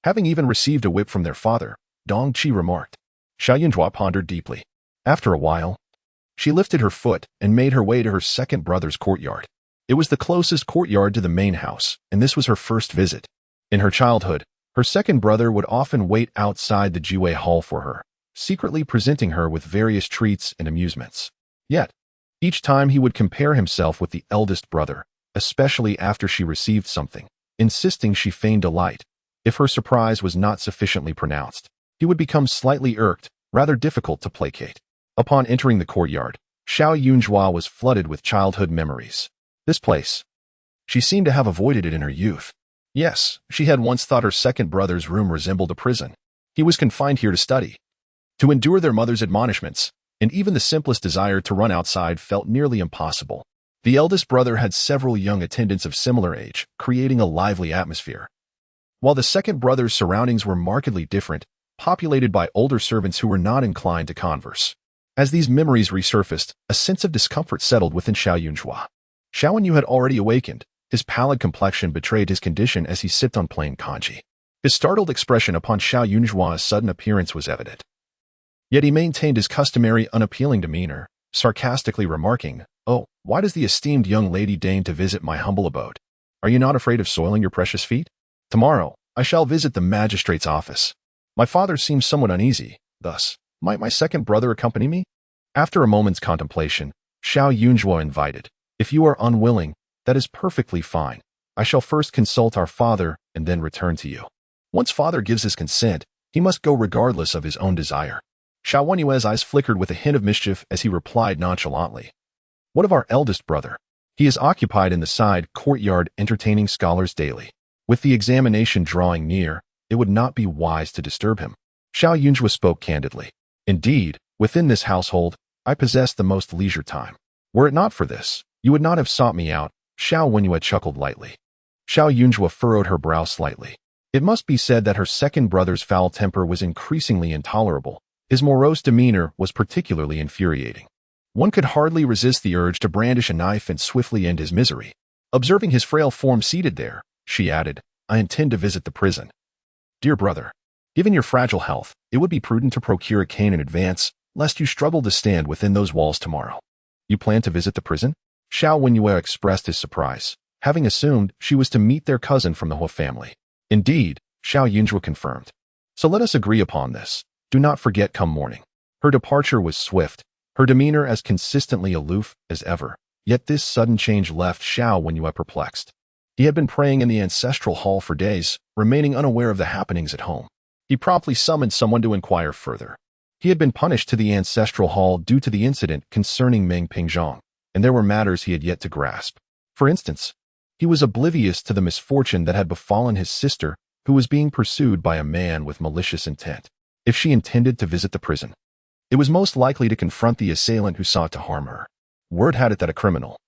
Having even received a whip from their father, Dong Qi remarked. Xiao Yunzhua pondered deeply. After a while, she lifted her foot and made her way to her second brother's courtyard. It was the closest courtyard to the main house, and this was her first visit. In her childhood, her second brother would often wait outside the Jiwei Hall for her, secretly presenting her with various treats and amusements. Yet, each time he would compare himself with the eldest brother, especially after she received something, insisting she feigned delight. If her surprise was not sufficiently pronounced, he would become slightly irked, rather difficult to placate. Upon entering the courtyard, Xiao Yunhua was flooded with childhood memories. This place. She seemed to have avoided it in her youth. Yes, she had once thought her second brother's room resembled a prison. He was confined here to study, to endure their mother's admonishments, and even the simplest desire to run outside felt nearly impossible. The eldest brother had several young attendants of similar age, creating a lively atmosphere, while the second brother's surroundings were markedly different, populated by older servants who were not inclined to converse. As these memories resurfaced, a sense of discomfort settled within Xiao Yunhua. Xiao Wenyu had already awakened. His pallid complexion betrayed his condition as he sipped on plain congee. His startled expression upon Xiao Yunhua's sudden appearance was evident. Yet he maintained his customary unappealing demeanor, sarcastically remarking, "Oh, why does the esteemed young lady deign to visit my humble abode? Are you not afraid of soiling your precious feet? Tomorrow, I shall visit the magistrate's office. My father seems somewhat uneasy, thus, might my second brother accompany me?" After a moment's contemplation, Xiao Yunhua invited, "If you are unwilling, that is perfectly fine. I shall first consult our father and then return to you." Once father gives his consent, he must go regardless of his own desire. Xiao Wenyue's eyes flickered with a hint of mischief as he replied nonchalantly, "What of our eldest brother? He is occupied in the side courtyard entertaining scholars daily. With the examination drawing near, it would not be wise to disturb him." Xiao Yunhua spoke candidly. "Indeed, within this household, I possess the most leisure time. Were it not for this, you would not have sought me out." Xiao Wenyue chuckled lightly. Xiao Yunhua furrowed her brow slightly. It must be said that her second brother's foul temper was increasingly intolerable. His morose demeanor was particularly infuriating. One could hardly resist the urge to brandish a knife and swiftly end his misery. Observing his frail form seated there, she added, "I intend to visit the prison. Dear brother, given your fragile health, it would be prudent to procure a cane in advance, lest you struggle to stand within those walls tomorrow." "You plan to visit the prison?" Xiao Wenyue expressed his surprise, having assumed she was to meet their cousin from the Hua family. "Indeed," Xiao Yunhua confirmed. "So let us agree upon this. Do not forget come morning." Her departure was swift, her demeanor as consistently aloof as ever. Yet this sudden change left Xiao Wenyue perplexed. He had been praying in the ancestral hall for days, remaining unaware of the happenings at home. He promptly summoned someone to inquire further. He had been punished to the ancestral hall due to the incident concerning Meng Pingzhong, and there were matters he had yet to grasp. For instance, he was oblivious to the misfortune that had befallen his sister, who was being pursued by a man with malicious intent. If she intended to visit the prison, it was most likely to confront the assailant who sought to harm her. Word had it that a criminal,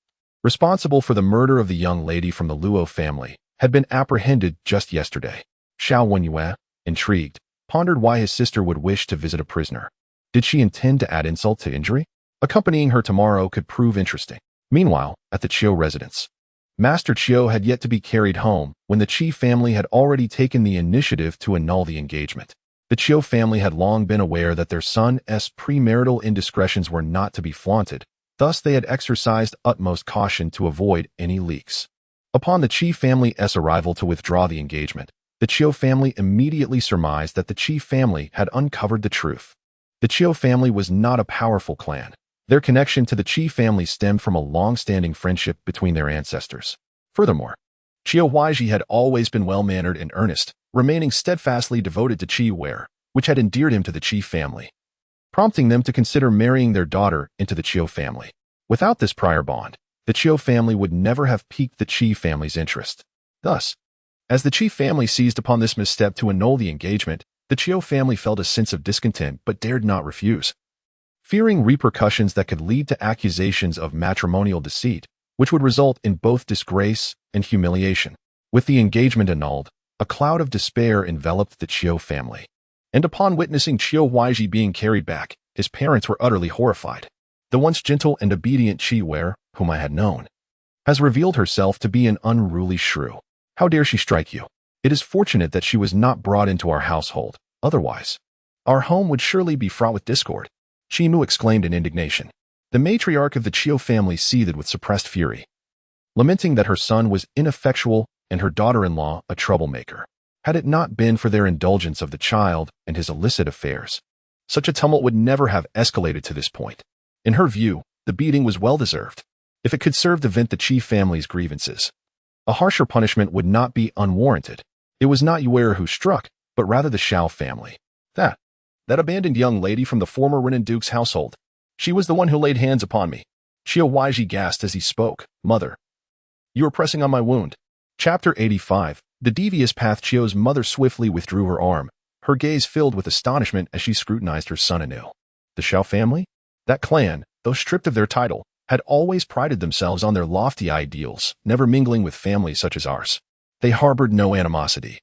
responsible for the murder of the young lady from the Luo family, had been apprehended just yesterday. Xiao Wenyue, intrigued, pondered why his sister would wish to visit a prisoner. Did she intend to add insult to injury? Accompanying her tomorrow could prove interesting. Meanwhile, at the Chiu residence, Master Chiu had yet to be carried home when the Qi family had already taken the initiative to annul the engagement. The Chiu family had long been aware that their son's premarital indiscretions were not to be flaunted, thus they had exercised utmost caution to avoid any leaks. Upon the Qi family's arrival to withdraw the engagement, the Chiu family immediately surmised that the Qi family had uncovered the truth. The Chiu family was not a powerful clan. Their connection to the Qi family stemmed from a long-standing friendship between their ancestors. Furthermore, Qiu Huaiji had always been well-mannered and earnest, remaining steadfastly devoted to Qi Wei, which had endeared him to the Qi family, prompting them to consider marrying their daughter into the Qiu family. Without this prior bond, the Qiu family would never have piqued the Qi family's interest. Thus, as the Qi family seized upon this misstep to annul the engagement, the Qiu family felt a sense of discontent but dared not refuse. Fearing repercussions that could lead to accusations of matrimonial deceit, which would result in both disgrace and humiliation. With the engagement annulled, a cloud of despair enveloped the Qiu family. And upon witnessing Qiu Huaiji being carried back, his parents were utterly horrified. The once gentle and obedient Qi Wei, whom I had known, has revealed herself to be an unruly shrew. How dare she strike you? It is fortunate that she was not brought into our household. Otherwise, our home would surely be fraught with discord. Qi Mu exclaimed in indignation. The matriarch of the Qiu family seethed with suppressed fury, lamenting that her son was ineffectual and her daughter-in-law a troublemaker. Had it not been for their indulgence of the child and his illicit affairs, such a tumult would never have escalated to this point. In her view, the beating was well-deserved. If it could serve to vent the Qi family's grievances, a harsher punishment would not be unwarranted. It was not Yuer who struck, but rather the Xiao family. That abandoned young lady from the former Renan Duke's household. She was the one who laid hands upon me. Qiu Huaizhi gasped as he spoke. Mother, you are pressing on my wound. Chapter 85. The devious path. Qiu's mother swiftly withdrew her arm, her gaze filled with astonishment as she scrutinized her son anew. The Xiao family? That clan, though stripped of their title, had always prided themselves on their lofty ideals, never mingling with families such as ours. They harbored no animosity.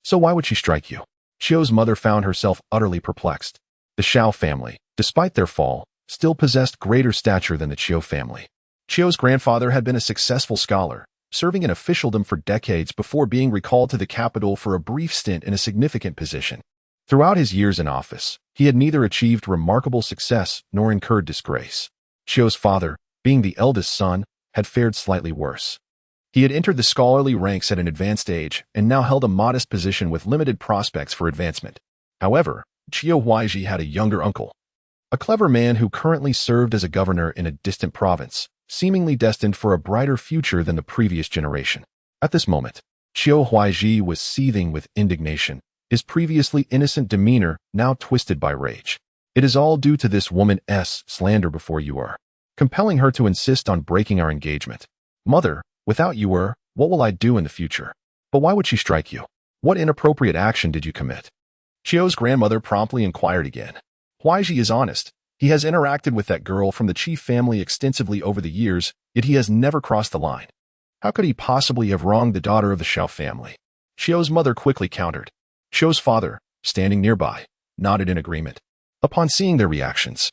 So why would she strike you? Qiu's mother found herself utterly perplexed. The Xiao family, despite their fall, still possessed greater stature than the Qiu family. Qiu's grandfather had been a successful scholar, serving in officialdom for decades before being recalled to the capital for a brief stint in a significant position. Throughout his years in office, he had neither achieved remarkable success nor incurred disgrace. Qiu's father, being the eldest son, had fared slightly worse. He had entered the scholarly ranks at an advanced age and now held a modest position with limited prospects for advancement. However, Qiu Huaizhi had a younger uncle, a clever man who currently served as a governor in a distant province, seemingly destined for a brighter future than the previous generation. At this moment, Qiu Huaizhi was seething with indignation, his previously innocent demeanor now twisted by rage. It is all due to this woman's slander before Yuer, compelling her to insist on breaking our engagement. Mother, without Yuer, what will I do in the future? But why would she strike you? What inappropriate action did you commit? Qiu's grandmother promptly inquired again. Huaizhi is honest. He has interacted with that girl from the Qi family extensively over the years, yet he has never crossed the line. How could he possibly have wronged the daughter of the Xiao family? Qiu's mother quickly countered. Qiu's father, standing nearby, nodded in agreement. Upon seeing their reactions,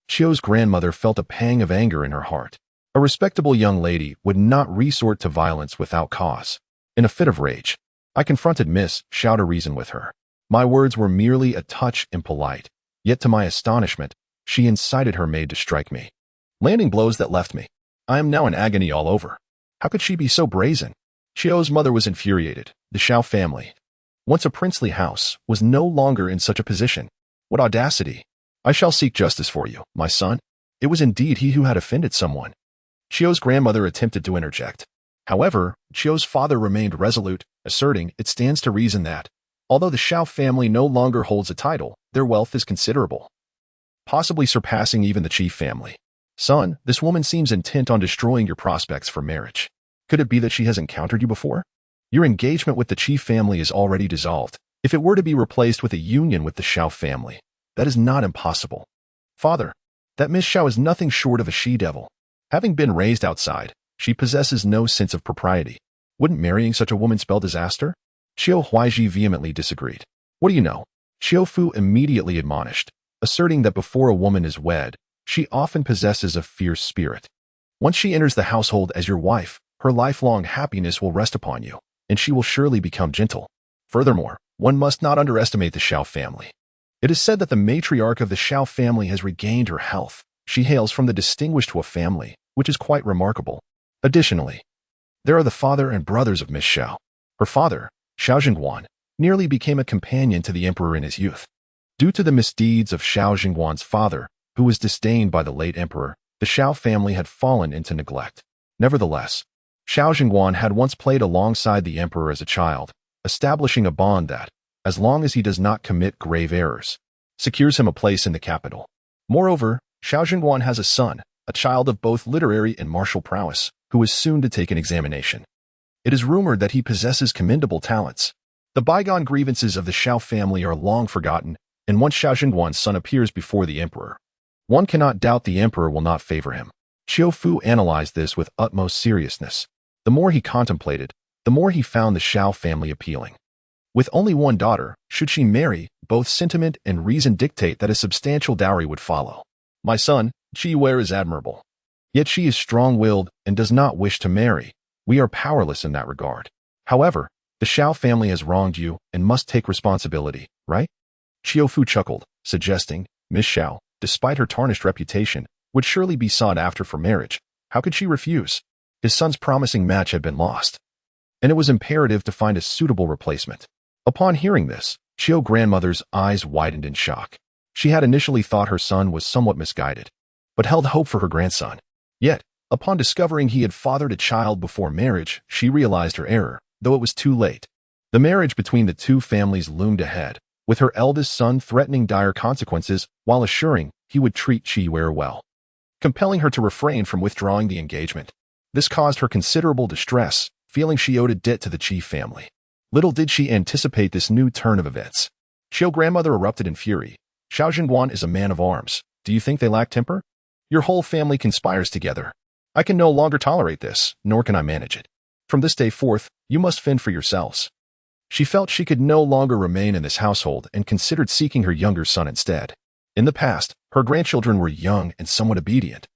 Qiu's grandmother felt a pang of anger in her heart. A respectable young lady would not resort to violence without cause. In a fit of rage, I confronted Miss Xiao to reason with her. My words were merely a touch impolite, yet to my astonishment, she incited her maid to strike me, landing blows that left me. I am now in agony all over. How could she be so brazen? Qiu's mother was infuriated. The Xiao family, once a princely house, was no longer in such a position. What audacity! I shall seek justice for you, my son. It was indeed he who had offended someone. Qiu's grandmother attempted to interject. However, Qiu's father remained resolute, asserting it stands to reason that, although the Xiao family no longer holds a title, their wealth is considerable, possibly surpassing even the Qi family. Son, this woman seems intent on destroying your prospects for marriage. Could it be that she has encountered you before? Your engagement with the Qi family is already dissolved. If it were to be replaced with a union with the Xiao family, that is not impossible. Father, that Miss Xiao is nothing short of a she-devil. Having been raised outside, she possesses no sense of propriety. Wouldn't marrying such a woman spell disaster? Qiu Huaizhi vehemently disagreed. What do you know? Qiu Fu immediately admonished, asserting that before a woman is wed, she often possesses a fierce spirit. Once she enters the household as your wife, her lifelong happiness will rest upon you, and she will surely become gentle. Furthermore, one must not underestimate the Xiao family. It is said that the matriarch of the Xiao family has regained her health. She hails from the distinguished Hua family, which is quite remarkable. Additionally, there are the father and brothers of Miss Xiao. Her father, Xiao Jingguan, nearly became a companion to the emperor in his youth. Due to the misdeeds of Xiao Jingguan's father, who was disdained by the late emperor, the Xiao family had fallen into neglect. Nevertheless, Xiao Jingguan had once played alongside the emperor as a child, establishing a bond that, as long as he does not commit grave errors, secures him a place in the capital. Moreover, Xiao Jingguan has a son, a child of both literary and martial prowess, who is soon to take an examination. It is rumored that he possesses commendable talents. The bygone grievances of the Xiao family are long forgotten, and once Xiao Jingguan's son appears before the emperor, one cannot doubt the emperor will not favor him. Qiu Fu analyzed this with utmost seriousness. The more he contemplated, the more he found the Xiao family appealing. With only one daughter, should she marry, both sentiment and reason dictate that a substantial dowry would follow. My son, Qi Yuer is admirable. Yet she is strong-willed and does not wish to marry. We are powerless in that regard. However, the Xiao family has wronged you and must take responsibility, right? Qiu Fu chuckled, suggesting, Miss Xiao, despite her tarnished reputation, would surely be sought after for marriage. How could she refuse? His son's promising match had been lost, and it was imperative to find a suitable replacement. Upon hearing this, Qiu grandmother's eyes widened in shock. She had initially thought her son was somewhat misguided, but held hope for her grandson. Yet, upon discovering he had fathered a child before marriage, she realized her error, though it was too late. The marriage between the two families loomed ahead, with her eldest son threatening dire consequences while assuring he would treat Qiyu well, compelling her to refrain from withdrawing the engagement. This caused her considerable distress, feeling she owed a debt to the Qi family. Little did she anticipate this new turn of events. Qiu grandmother erupted in fury. Xiao Jingguan is a man of arms. Do you think they lack temper? Your whole family conspires together. I can no longer tolerate this, nor can I manage it. From this day forth, you must fend for yourselves. She felt she could no longer remain in this household and considered seeking her younger son instead. In the past, her grandchildren were young and somewhat obedient,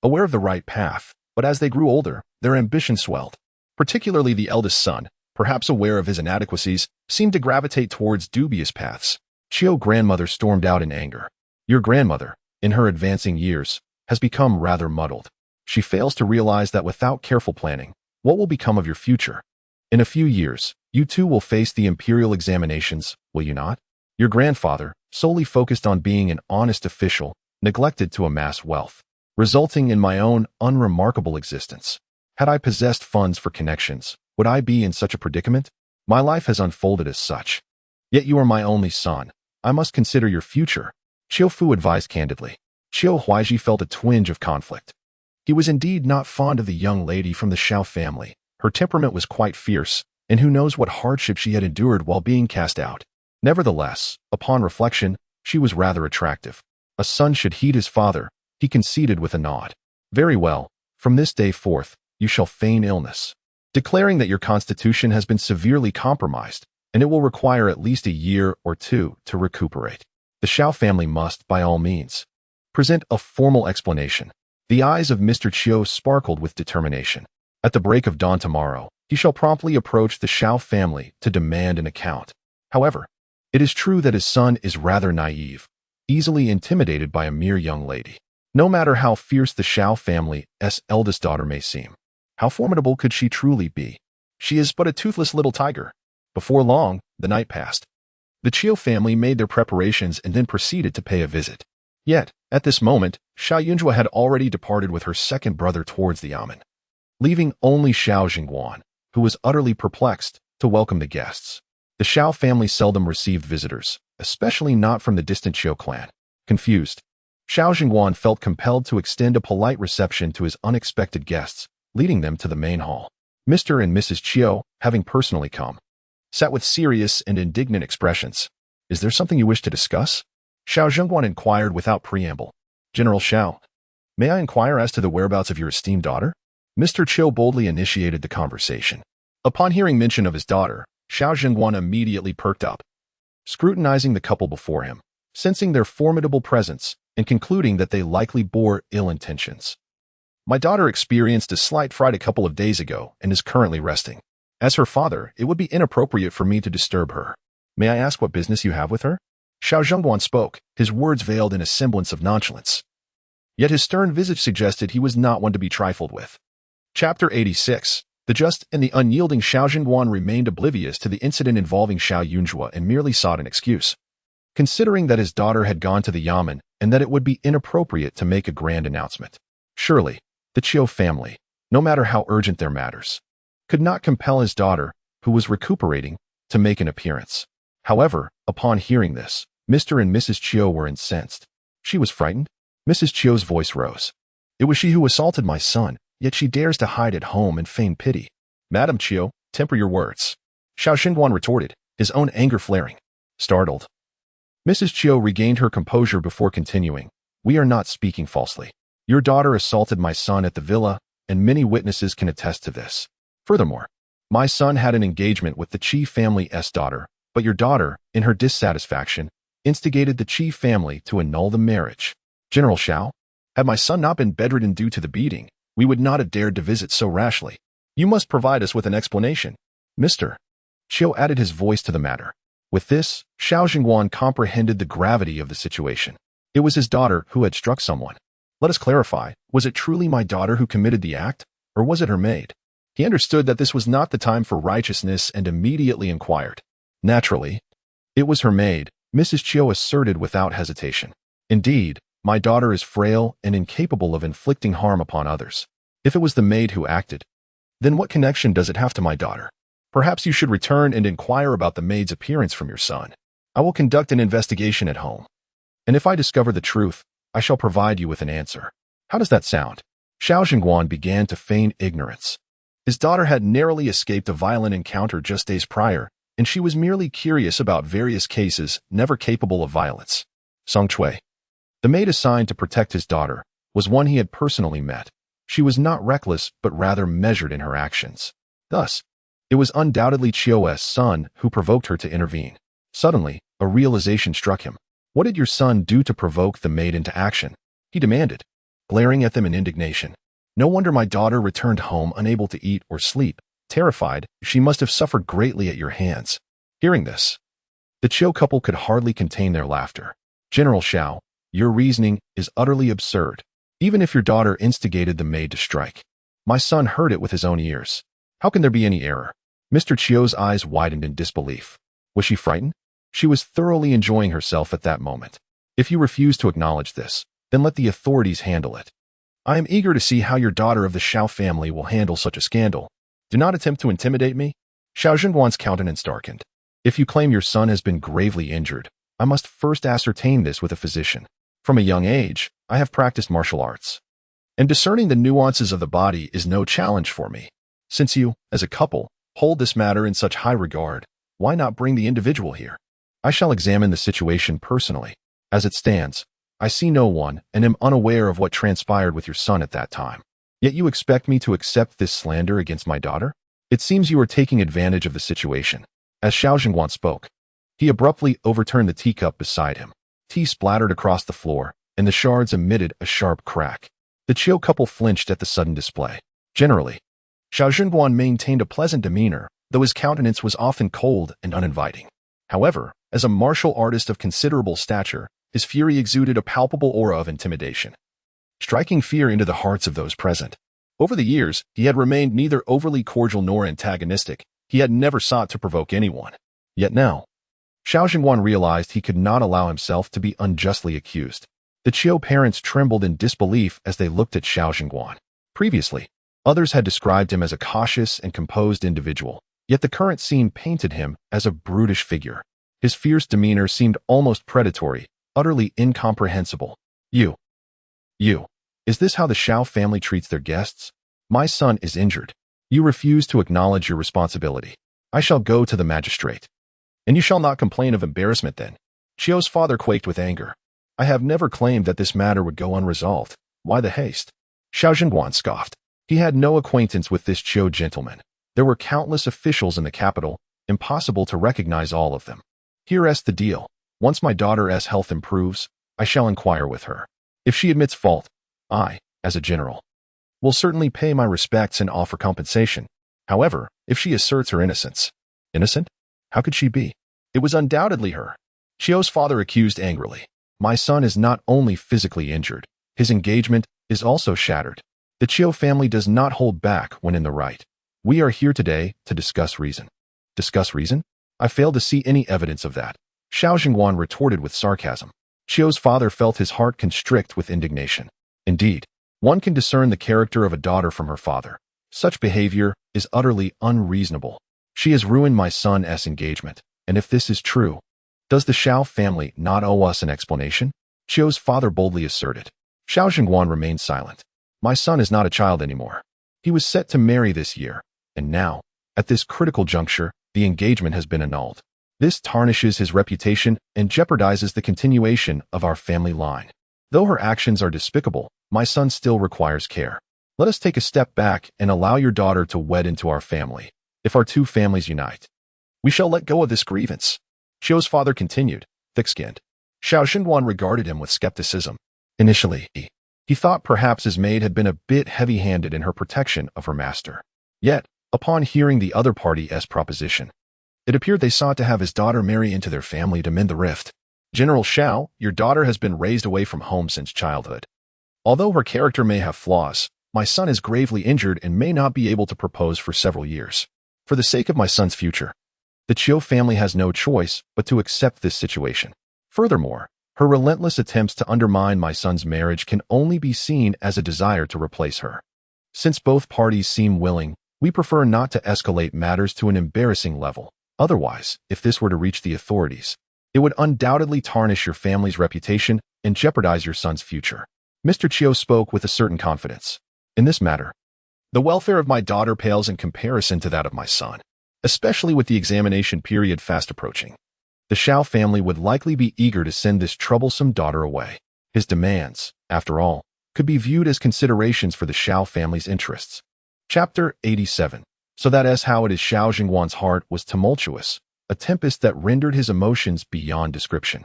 aware of the right path, but as they grew older, their ambition swelled. Particularly the eldest son, perhaps aware of his inadequacies, seemed to gravitate towards dubious paths. Qiu grandmother stormed out in anger. Your grandmother, in her advancing years, has become rather muddled. She fails to realize that without careful planning, what will become of your future? In a few years, you too will face the imperial examinations, will you not? Your grandfather, solely focused on being an honest official, neglected to amass wealth, resulting in my own unremarkable existence. Had I possessed funds for connections, would I be in such a predicament? My life has unfolded as such. Yet you are my only son. I must consider your future. Qiu Fu advised candidly. Qiu Huaiji felt a twinge of conflict. He was indeed not fond of the young lady from the Xiao family. Her temperament was quite fierce, and who knows what hardship she had endured while being cast out. Nevertheless, upon reflection, she was rather attractive. A son should heed his father, he conceded with a nod. Very well, from this day forth, you shall feign illness, declaring that your constitution has been severely compromised, and it will require at least a year or two to recuperate. The Xiao family must, by all means, present a formal explanation. The eyes of Mr. Qiu sparkled with determination. At the break of dawn tomorrow, he shall promptly approach the Xiao family to demand an account. However, it is true that his son is rather naive, easily intimidated by a mere young lady. No matter how fierce the Xiao family's eldest daughter may seem, how formidable could she truly be? She is but a toothless little tiger. Before long, the night passed. The Qiu family made their preparations and then proceeded to pay a visit. Yet, at this moment, Xiao Yunjua had already departed with her second brother towards the yamen, leaving only Xiao Jingguan, who was utterly perplexed, to welcome the guests. The Xiao family seldom received visitors, especially not from the distant Qiu clan. Confused, Xiao Jingguan felt compelled to extend a polite reception to his unexpected guests, leading them to the main hall. Mr. and Mrs. Qiu, having personally come, sat with serious and indignant expressions. Is there something you wish to discuss? Xiao Zhengguan inquired without preamble. General Xiao, may I inquire as to the whereabouts of your esteemed daughter? Mr. Qiu boldly initiated the conversation. Upon hearing mention of his daughter, Xiao Zhengguan immediately perked up, scrutinizing the couple before him, sensing their formidable presence, and concluding that they likely bore ill intentions. My daughter experienced a slight fright a couple of days ago and is currently resting. As her father, it would be inappropriate for me to disturb her. May I ask what business you have with her? Xiao Zhengguan spoke, his words veiled in a semblance of nonchalance. Yet his stern visage suggested he was not one to be trifled with. Chapter 86. The just and the unyielding Xiao Zhengguan remained oblivious to the incident involving Xiao Yunjua and merely sought an excuse. Considering that his daughter had gone to the yamen and that it would be inappropriate to make a grand announcement. Surely, the Qiu family, no matter how urgent their matters, could not compel his daughter, who was recuperating, to make an appearance. However, upon hearing this, Mr. and Mrs. Qiu were incensed. She was frightened. Mrs. Qiu's voice rose. It was she who assaulted my son, yet she dares to hide at home and feign pity. Madam Qiu, temper your words. Xiao Xinguan retorted, his own anger flaring. Startled, Mrs. Qiu regained her composure before continuing. We are not speaking falsely. Your daughter assaulted my son at the villa, and many witnesses can attest to this. Furthermore, my son had an engagement with the Qi family's daughter, but your daughter, in her dissatisfaction, instigated the Qi family to annul the marriage. General Xiao, had my son not been bedridden due to the beating, we would not have dared to visit so rashly. You must provide us with an explanation. Mr. Qiu added his voice to the matter. With this, Xiao Jingguan comprehended the gravity of the situation. It was his daughter who had struck someone. Let us clarify, was it truly my daughter who committed the act, or was it her maid? He understood that this was not the time for righteousness and immediately inquired. Naturally, it was her maid, Mrs. Chiu asserted without hesitation. Indeed, my daughter is frail and incapable of inflicting harm upon others. If it was the maid who acted, then what connection does it have to my daughter? Perhaps you should return and inquire about the maid's appearance from your son. I will conduct an investigation at home. And if I discover the truth, I shall provide you with an answer. How does that sound? Xiao Zhengguan began to feign ignorance. His daughter had narrowly escaped a violent encounter just days prior, and she was merely curious about various cases, never capable of violence. Song Chui, the maid assigned to protect his daughter, was one he had personally met. She was not reckless, but rather measured in her actions. Thus, it was undoubtedly Chio's son who provoked her to intervene. Suddenly, a realization struck him. What did your son do to provoke the maid into action? He demanded, glaring at them in indignation. No wonder my daughter returned home unable to eat or sleep. Terrified, she must have suffered greatly at your hands. Hearing this, the Chiu couple could hardly contain their laughter. General Xiao, your reasoning is utterly absurd. Even if your daughter instigated the maid to strike, my son heard it with his own ears. How can there be any error? Mr. Chiu's eyes widened in disbelief. Was she frightened? She was thoroughly enjoying herself at that moment. If you refuse to acknowledge this, then let the authorities handle it. I am eager to see how your daughter of the Xiao family will handle such a scandal. Do not attempt to intimidate me. Xiao Zhengguan's countenance darkened. If you claim your son has been gravely injured, I must first ascertain this with a physician. From a young age, I have practiced martial arts, and discerning the nuances of the body is no challenge for me. Since you, as a couple, hold this matter in such high regard, why not bring the individual here? I shall examine the situation personally. As it stands, I see no one and am unaware of what transpired with your son at that time. Yet you expect me to accept this slander against my daughter? It seems you are taking advantage of the situation. As Xiao Zhengguan spoke, he abruptly overturned the teacup beside him. Tea splattered across the floor, and the shards emitted a sharp crack. The Chiu couple flinched at the sudden display. Generally, Xiao Zhengguan maintained a pleasant demeanor, though his countenance was often cold and uninviting. However, as a martial artist of considerable stature, his fury exuded a palpable aura of intimidation, striking fear into the hearts of those present. Over the years, he had remained neither overly cordial nor antagonistic. He had never sought to provoke anyone. Yet now, Xiao Zhengguan realized he could not allow himself to be unjustly accused. The Chiu parents trembled in disbelief as they looked at Xiao Zhengguan. Previously, others had described him as a cautious and composed individual, yet the current scene painted him as a brutish figure. His fierce demeanor seemed almost predatory, utterly incomprehensible. You, is this how the Xiao family treats their guests? My son is injured. You refuse to acknowledge your responsibility. I shall go to the magistrate. And you shall not complain of embarrassment then. Chiu's father quaked with anger. I have never claimed that this matter would go unresolved. Why the haste? Xiao Zhengguan scoffed. He had no acquaintance with this Chiu gentleman. There were countless officials in the capital, impossible to recognize all of them. Here's the deal. Once my daughter's health improves, I shall inquire with her. If she admits fault, I, as a general, will certainly pay my respects and offer compensation. However, if she asserts her innocence. Innocent? How could she be? It was undoubtedly her. Chiu's father accused angrily. My son is not only physically injured, his engagement is also shattered. The Chiu family does not hold back when in the right. We are here today to discuss reason. Discuss reason? I fail to see any evidence of that. Xiao Zhengguan retorted with sarcasm. Chiu's father felt his heart constrict with indignation. Indeed, one can discern the character of a daughter from her father. Such behavior is utterly unreasonable. She has ruined my son's engagement, and if this is true, does the Xiao family not owe us an explanation? Chiu's father boldly asserted. Xiao Zhengguan remained silent. My son is not a child anymore. He was set to marry this year, and now, at this critical juncture, the engagement has been annulled. This tarnishes his reputation and jeopardizes the continuation of our family line. Though her actions are despicable, my son still requires care. Let us take a step back and allow your daughter to wed into our family. If our two families unite, we shall let go of this grievance. Chiu's father continued, thick-skinned. Xiao Zhengguan regarded him with skepticism. Initially, he thought perhaps his maid had been a bit heavy-handed in her protection of her master. Yet, upon hearing the other party's proposition, it appeared they sought to have his daughter marry into their family to mend the rift. General Xiao, your daughter has been raised away from home since childhood. Although her character may have flaws, my son is gravely injured and may not be able to propose for several years. For the sake of my son's future, the Chiu family has no choice but to accept this situation. Furthermore, her relentless attempts to undermine my son's marriage can only be seen as a desire to replace her. Since both parties seem willing, we prefer not to escalate matters to an embarrassing level. Otherwise, if this were to reach the authorities, it would undoubtedly tarnish your family's reputation and jeopardize your son's future. Mr. Chiu spoke with a certain confidence. In this matter, the welfare of my daughter pales in comparison to that of my son, especially with the examination period fast approaching. The Xiao family would likely be eager to send this troublesome daughter away. His demands, after all, could be viewed as considerations for the Xiao family's interests. Chapter 87. So that is how it is. Xiao Jingwan's heart was tumultuous, a tempest that rendered his emotions beyond description.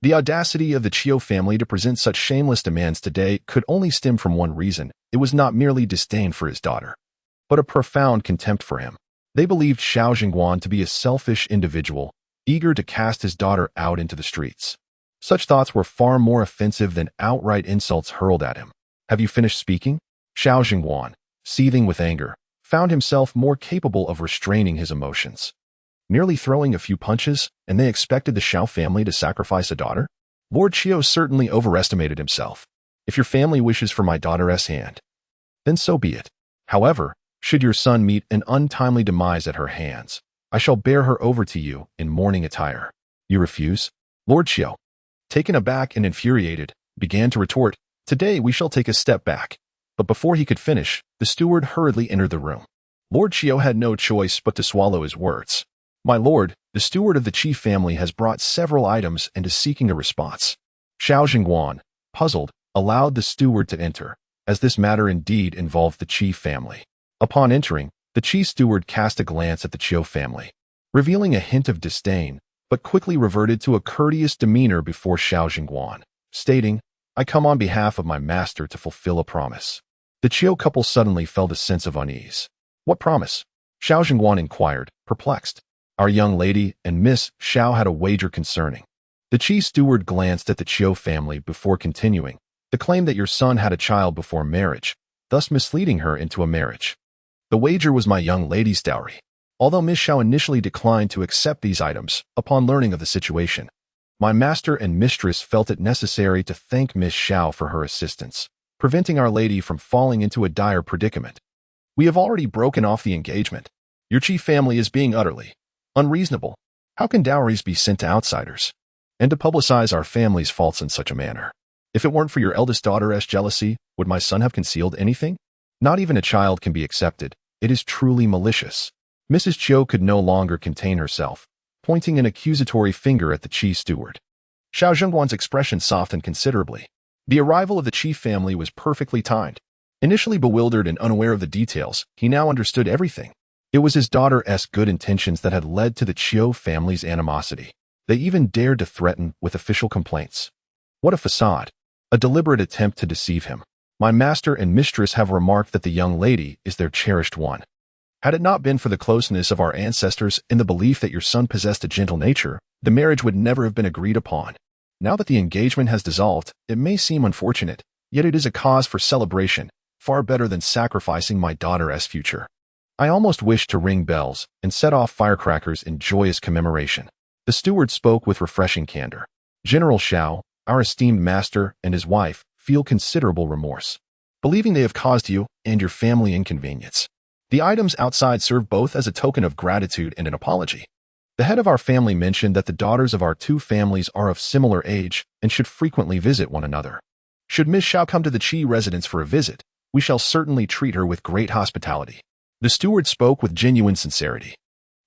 The audacity of the Chiu family to present such shameless demands today could only stem from one reason. It was not merely disdain for his daughter, but a profound contempt for him. They believed Xiao Jingwan to be a selfish individual, eager to cast his daughter out into the streets. Such thoughts were far more offensive than outright insults hurled at him. Have you finished speaking? Xiao Jingwan, seething with anger, found himself more capable of restraining his emotions. Merely throwing a few punches, and they expected the Xiao family to sacrifice a daughter? Lord Chiu certainly overestimated himself. If your family wishes for my daughter's hand, then so be it. However, should your son meet an untimely demise at her hands, I shall bear her over to you in mourning attire. You refuse? Lord Chiu, taken aback and infuriated, began to retort, Today we shall take a step back. But before he could finish, the steward hurriedly entered the room. Lord Chiu had no choice but to swallow his words. My lord, the steward of the Qi family has brought several items and is seeking a response. Xiao Jingwan, puzzled, allowed the steward to enter, as this matter indeed involved the Qi family. Upon entering, the Qi steward cast a glance at the Chiu family, revealing a hint of disdain, but quickly reverted to a courteous demeanor before Xiao Jingwan, stating, I come on behalf of my master to fulfill a promise. The Chiu couple suddenly felt a sense of unease. What promise? Xiao Jingwan inquired, perplexed. Our young lady and Miss Xiao had a wager concerning. The Qi steward glanced at the Chiu family before continuing, the claim that your son had a child before marriage, thus misleading her into a marriage. The wager was my young lady's dowry. Although Miss Xiao initially declined to accept these items upon learning of the situation, my master and mistress felt it necessary to thank Miss Xiao for her assistance, preventing Our Lady from falling into a dire predicament. We have already broken off the engagement. Your Qi family is being utterly unreasonable. How can dowries be sent to outsiders? And to publicize our family's faults in such a manner? If it weren't for your eldest daughter's jealousy, would my son have concealed anything? Not even a child can be accepted. It is truly malicious. Mrs. Chiu could no longer contain herself, pointing an accusatory finger at the Qi steward. Xiao Jingwan's expression softened considerably. The arrival of the Qi family was perfectly timed. Initially bewildered and unaware of the details, he now understood everything. It was his daughter's good intentions that had led to the Chiu family's animosity. They even dared to threaten with official complaints. What a facade. A deliberate attempt to deceive him. My master and mistress have remarked that the young lady is their cherished one. Had it not been for the closeness of our ancestors in the belief that your son possessed a gentle nature, the marriage would never have been agreed upon. Now that the engagement has dissolved, it may seem unfortunate, yet it is a cause for celebration, far better than sacrificing my daughter's future. I almost wish to ring bells and set off firecrackers in joyous commemoration. The steward spoke with refreshing candor. General Xiao, our esteemed master, and his wife feel considerable remorse, believing they have caused you and your family inconvenience. The items outside serve both as a token of gratitude and an apology. The head of our family mentioned that the daughters of our two families are of similar age and should frequently visit one another. Should Miss Xiao come to the Qi residence for a visit, we shall certainly treat her with great hospitality. The steward spoke with genuine sincerity.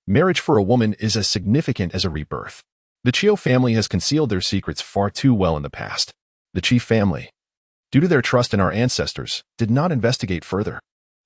Marriage for a woman is as significant as a rebirth. The Chiu family has concealed their secrets far too well in the past. The Qi family, due to their trust in our ancestors, did not investigate further.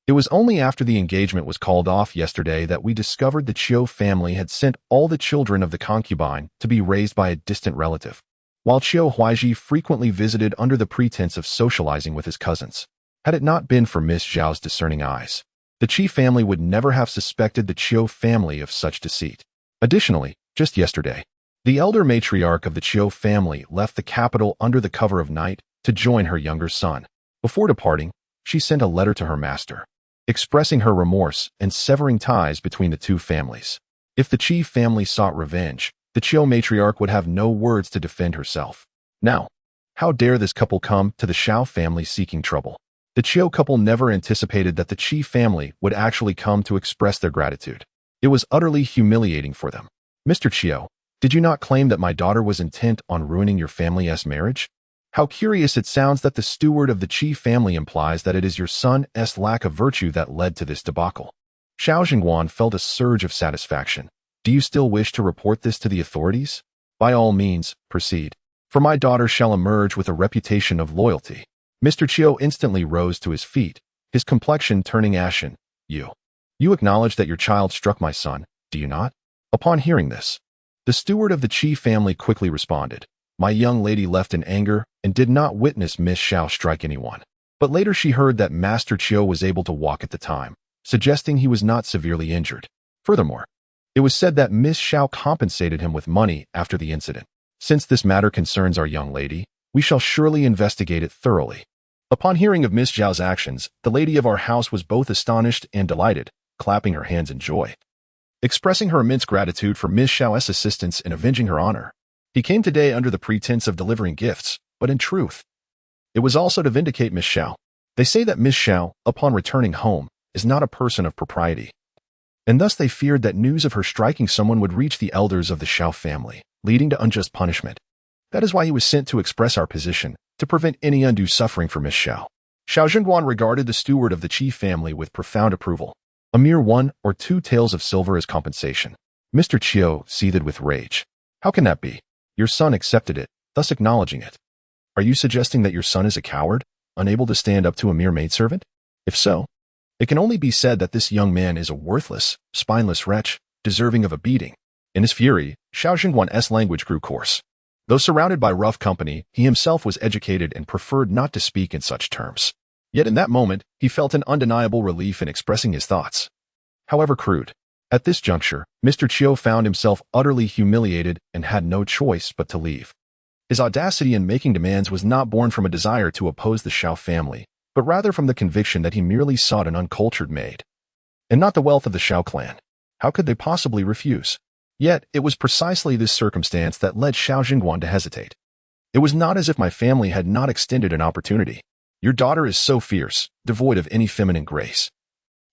It was only after the engagement was called off yesterday that we discovered the Chiu family had sent all the children of the concubine to be raised by a distant relative, while Chiu Huaiji frequently visited under the pretense of socializing with his cousins. Had it not been for Miss Zhao's discerning eyes, the Qi family would never have suspected the Chiu family of such deceit. Additionally, just yesterday, The elder matriarch of the Chiu family left the capital under the cover of night to join her younger son. Before departing, she sent a letter to her master, expressing her remorse and severing ties between the two families. If the Qi family sought revenge, the Chiu matriarch would have no words to defend herself. Now, how dare this couple come to the Shao family seeking trouble? The Chiu couple never anticipated that the Qi family would actually come to express their gratitude. It was utterly humiliating for them. Mr. Chiu, did you not claim that my daughter was intent on ruining your family's marriage? How curious it sounds that the steward of the Qi family implies that it is your son's lack of virtue that led to this debacle. Xiao Jingguan felt a surge of satisfaction. Do you still wish to report this to the authorities? By all means, proceed. For my daughter shall emerge with a reputation of loyalty. Mr. Chiu instantly rose to his feet, his complexion turning ashen. You acknowledge that your child struck my son, do you not? Upon hearing this, the steward of the Qi family quickly responded. My young lady left in anger and did not witness Miss Xiao strike anyone. But later she heard that Master Chiu was able to walk at the time, suggesting he was not severely injured. Furthermore, it was said that Miss Xiao compensated him with money after the incident. Since this matter concerns our young lady, we shall surely investigate it thoroughly. Upon hearing of Miss Xiao's actions, the lady of our house was both astonished and delighted, clapping her hands in joy. Expressing her immense gratitude for Miss Xiao's assistance in avenging her honor, he came today under the pretense of delivering gifts, but in truth, it was also to vindicate Miss Xiao. They say that Miss Xiao, upon returning home, is not a person of propriety, and thus they feared that news of her striking someone would reach the elders of the Xiao family, leading to unjust punishment. That is why he was sent to express our position, to prevent any undue suffering for Miss Xiao. Xiao Jingguan regarded the steward of the Qi family with profound approval. A mere 1 or 2 taels of silver as compensation. Mr. Chiu seethed with rage. How can that be? Your son accepted it, thus acknowledging it. Are you suggesting that your son is a coward, unable to stand up to a mere maidservant? If so, it can only be said that this young man is a worthless, spineless wretch, deserving of a beating. In his fury, Xiao Jingguan's language grew coarse. Though surrounded by rough company, he himself was educated and preferred not to speak in such terms. Yet in that moment, he felt an undeniable relief in expressing his thoughts, however crude. At this juncture, Mr. Chiu found himself utterly humiliated and had no choice but to leave. His audacity in making demands was not born from a desire to oppose the Xiao family, but rather from the conviction that he merely sought an uncultured maid, and not the wealth of the Xiao clan. How could they possibly refuse? Yet, it was precisely this circumstance that led Xiao Jingguan to hesitate. It was not as if my family had not extended an opportunity. Your daughter is so fierce, devoid of any feminine grace.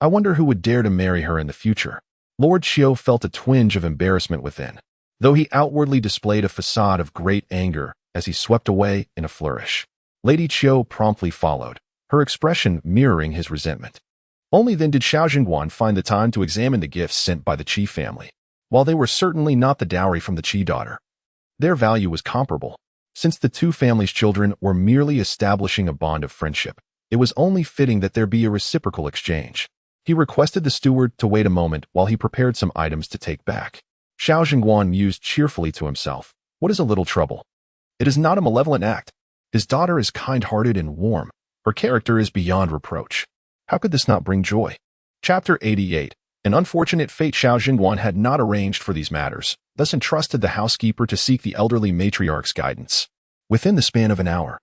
I wonder who would dare to marry her in the future. Lord Chiu felt a twinge of embarrassment within, though he outwardly displayed a facade of great anger as he swept away in a flourish. Lady Chiu promptly followed, her expression mirroring his resentment. Only then did Xiao Jingguan find the time to examine the gifts sent by the Qi family. While they were certainly not the dowry from the Qi daughter, their value was comparable. Since the two families' children were merely establishing a bond of friendship, it was only fitting that there be a reciprocal exchange. He requested the steward to wait a moment while he prepared some items to take back. Xiao Jingguan mused cheerfully to himself. What is a little trouble? It is not a malevolent act. His daughter is kind-hearted and warm. Her character is beyond reproach. How could this not bring joy? Chapter 88. An unfortunate fate. Xiao Jingguan had not arranged for these matters, thus entrusted the housekeeper to seek the elderly matriarch's guidance. Within the span of an hour,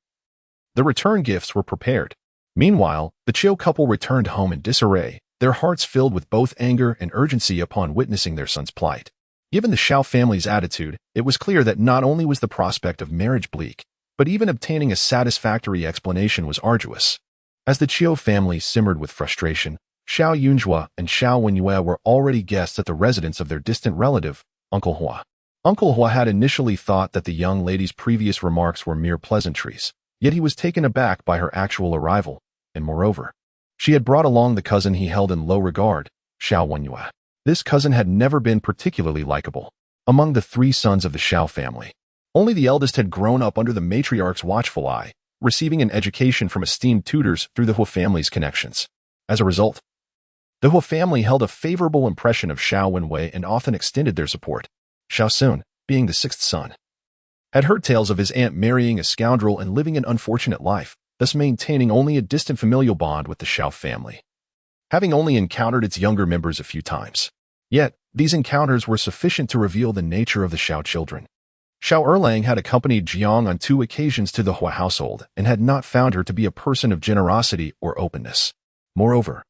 the return gifts were prepared. Meanwhile, the Chiu couple returned home in disarray, their hearts filled with both anger and urgency upon witnessing their son's plight. Given the Xiao family's attitude, it was clear that not only was the prospect of marriage bleak, but even obtaining a satisfactory explanation was arduous. As the Chiu family simmered with frustration, Xiao Yunjua and Xiao Wenyue were already guests at the residence of their distant relative, Uncle Hua. Uncle Hua had initially thought that the young lady's previous remarks were mere pleasantries, yet he was taken aback by her actual arrival, and moreover, she had brought along the cousin he held in low regard, Xiao Wenyue. This cousin had never been particularly likable among the 3 sons of the Xiao family. Only the eldest had grown up under the matriarch's watchful eye, receiving an education from esteemed tutors through the Hua family's connections. As a result, the Hua family held a favorable impression of Xiao Wenwei and often extended their support. Xiao Sun, being the 6th son, had heard tales of his aunt marrying a scoundrel and living an unfortunate life, thus maintaining only a distant familial bond with the Xiao family, having only encountered its younger members a few times. Yet, these encounters were sufficient to reveal the nature of the Xiao children. Xiao Erlang had accompanied Jiang on 2 occasions to the Hua household and had not found her to be a person of generosity or openness. Moreover,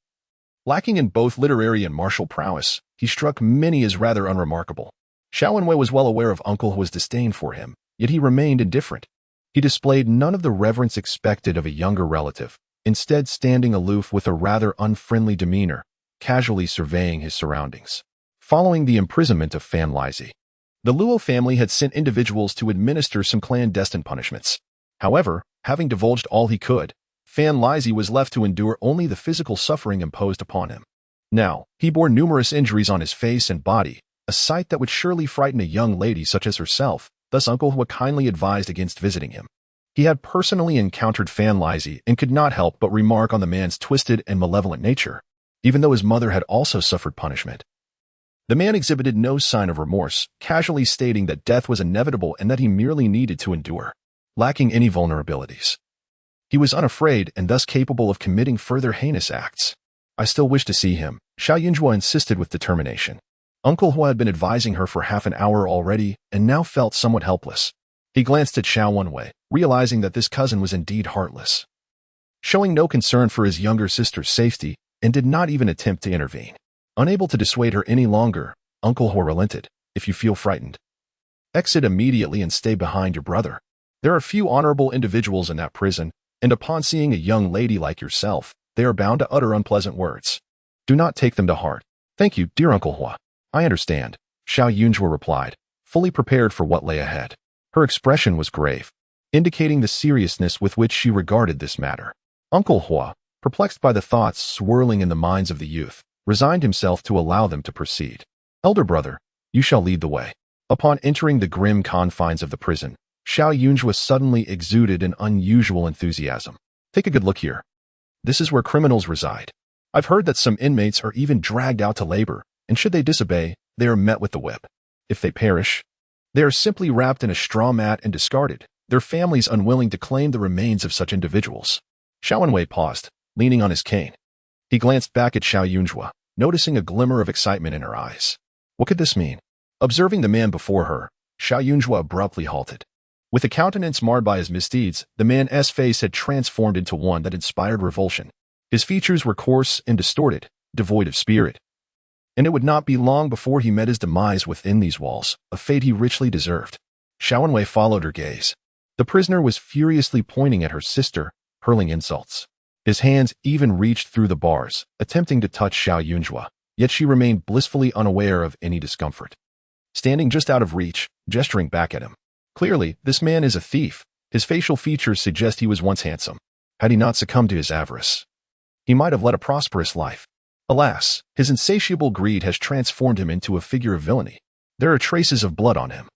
lacking in both literary and martial prowess, he struck many as rather unremarkable. Xiao Wenwei was well aware of Uncle Hua's disdain for him, yet he remained indifferent. He displayed none of the reverence expected of a younger relative, instead standing aloof with a rather unfriendly demeanor, casually surveying his surroundings. Following the imprisonment of Fan Lizhi, the Luo family had sent individuals to administer some clandestine punishments. However, having divulged all he could, Fan Lizhi was left to endure only the physical suffering imposed upon him. Now, he bore numerous injuries on his face and body, a sight that would surely frighten a young lady such as herself, thus Uncle Hua kindly advised against visiting him. He had personally encountered Fan Lizhi and could not help but remark on the man's twisted and malevolent nature, even though his mother had also suffered punishment. The man exhibited no sign of remorse, casually stating that death was inevitable and that he merely needed to endure, lacking any vulnerabilities. He was unafraid and thus capable of committing further heinous acts. I still wish to see him, Xiao Yunjua insisted with determination. Uncle Hua had been advising her for half an hour already and now felt somewhat helpless. He glanced at Xiao Wenwei, realizing that this cousin was indeed heartless, showing no concern for his younger sister's safety and did not even attempt to intervene. Unable to dissuade her any longer, Uncle Hua relented. If you feel frightened, exit immediately and stay behind your brother. There are few honorable individuals in that prison, and upon seeing a young lady like yourself, they are bound to utter unpleasant words. Do not take them to heart. Thank you, dear Uncle Hua. I understand, Xiao Yunjua replied, fully prepared for what lay ahead. Her expression was grave, indicating the seriousness with which she regarded this matter. Uncle Hua, perplexed by the thoughts swirling in the minds of the youth, resigned himself to allow them to proceed. Elder brother, you shall lead the way. Upon entering the grim confines of the prison, Xiao Yunjua suddenly exuded an unusual enthusiasm. Take a good look here. This is where criminals reside. I've heard that some inmates are even dragged out to labor, and should they disobey, they are met with the whip. If they perish, they are simply wrapped in a straw mat and discarded, their families unwilling to claim the remains of such individuals. Xiao Wenwei paused, leaning on his cane. He glanced back at Xiao Yunjua, noticing a glimmer of excitement in her eyes. What could this mean? Observing the man before her, Xiao Yunjua abruptly halted. With a countenance marred by his misdeeds, the man's face had transformed into one that inspired revulsion. His features were coarse and distorted, devoid of spirit. And it would not be long before he met his demise within these walls, a fate he richly deserved. Xiao Wenwei followed her gaze. The prisoner was furiously pointing at her sister, hurling insults. His hands even reached through the bars, attempting to touch Xiao Yunjua, yet she remained blissfully unaware of any discomfort. Standing just out of reach, gesturing back at him. Clearly, this man is a thief. His facial features suggest he was once handsome. Had he not succumbed to his avarice, he might have led a prosperous life. Alas, his insatiable greed has transformed him into a figure of villainy. There are traces of blood on him.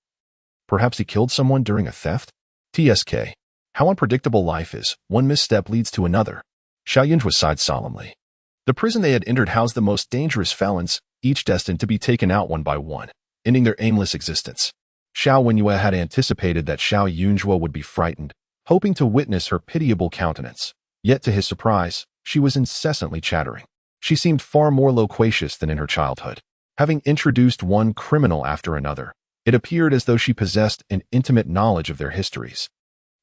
Perhaps he killed someone during a theft? TSK. How unpredictable life is. One misstep leads to another. Xiao Yunjua sighed solemnly. The prison they had entered housed the most dangerous felons, each destined to be taken out one by one, ending their aimless existence. Xiao Wenwei had anticipated that Xiao Yunjua would be frightened, hoping to witness her pitiable countenance. Yet to his surprise, she was incessantly chattering. She seemed far more loquacious than in her childhood. Having introduced one criminal after another, it appeared as though she possessed an intimate knowledge of their histories,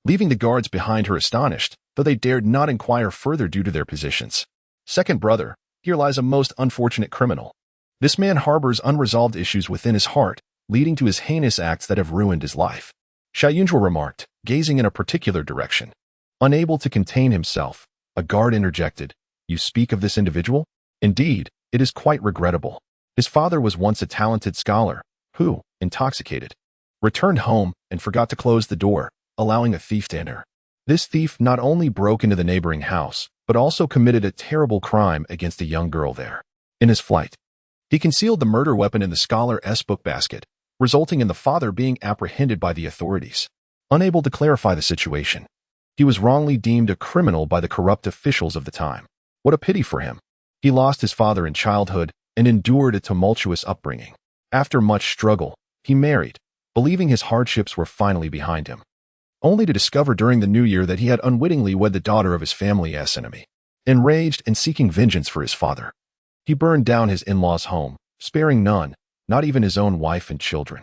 leaving the guards behind her astonished, though they dared not inquire further due to their positions. Second brother, here lies a most unfortunate criminal. This man harbors unresolved issues within his heart, leading to his heinous acts that have ruined his life. Xiao Yunjua remarked, gazing in a particular direction. Unable to contain himself, a guard interjected, You speak of this individual? Indeed, it is quite regrettable. His father was once a talented scholar, who, intoxicated, returned home and forgot to close the door, allowing a thief to enter. This thief not only broke into the neighboring house, but also committed a terrible crime against a young girl there. In his flight, he concealed the murder weapon in the scholar's book basket, resulting in the father being apprehended by the authorities. Unable to clarify the situation, he was wrongly deemed a criminal by the corrupt officials of the time. What a pity for him. He lost his father in childhood and endured a tumultuous upbringing. After much struggle, he married, believing his hardships were finally behind him, only to discover during the new year that he had unwittingly wed the daughter of his family's enemy. Enraged and seeking vengeance for his father, he burned down his in-laws' home, sparing none, not even his own wife and children.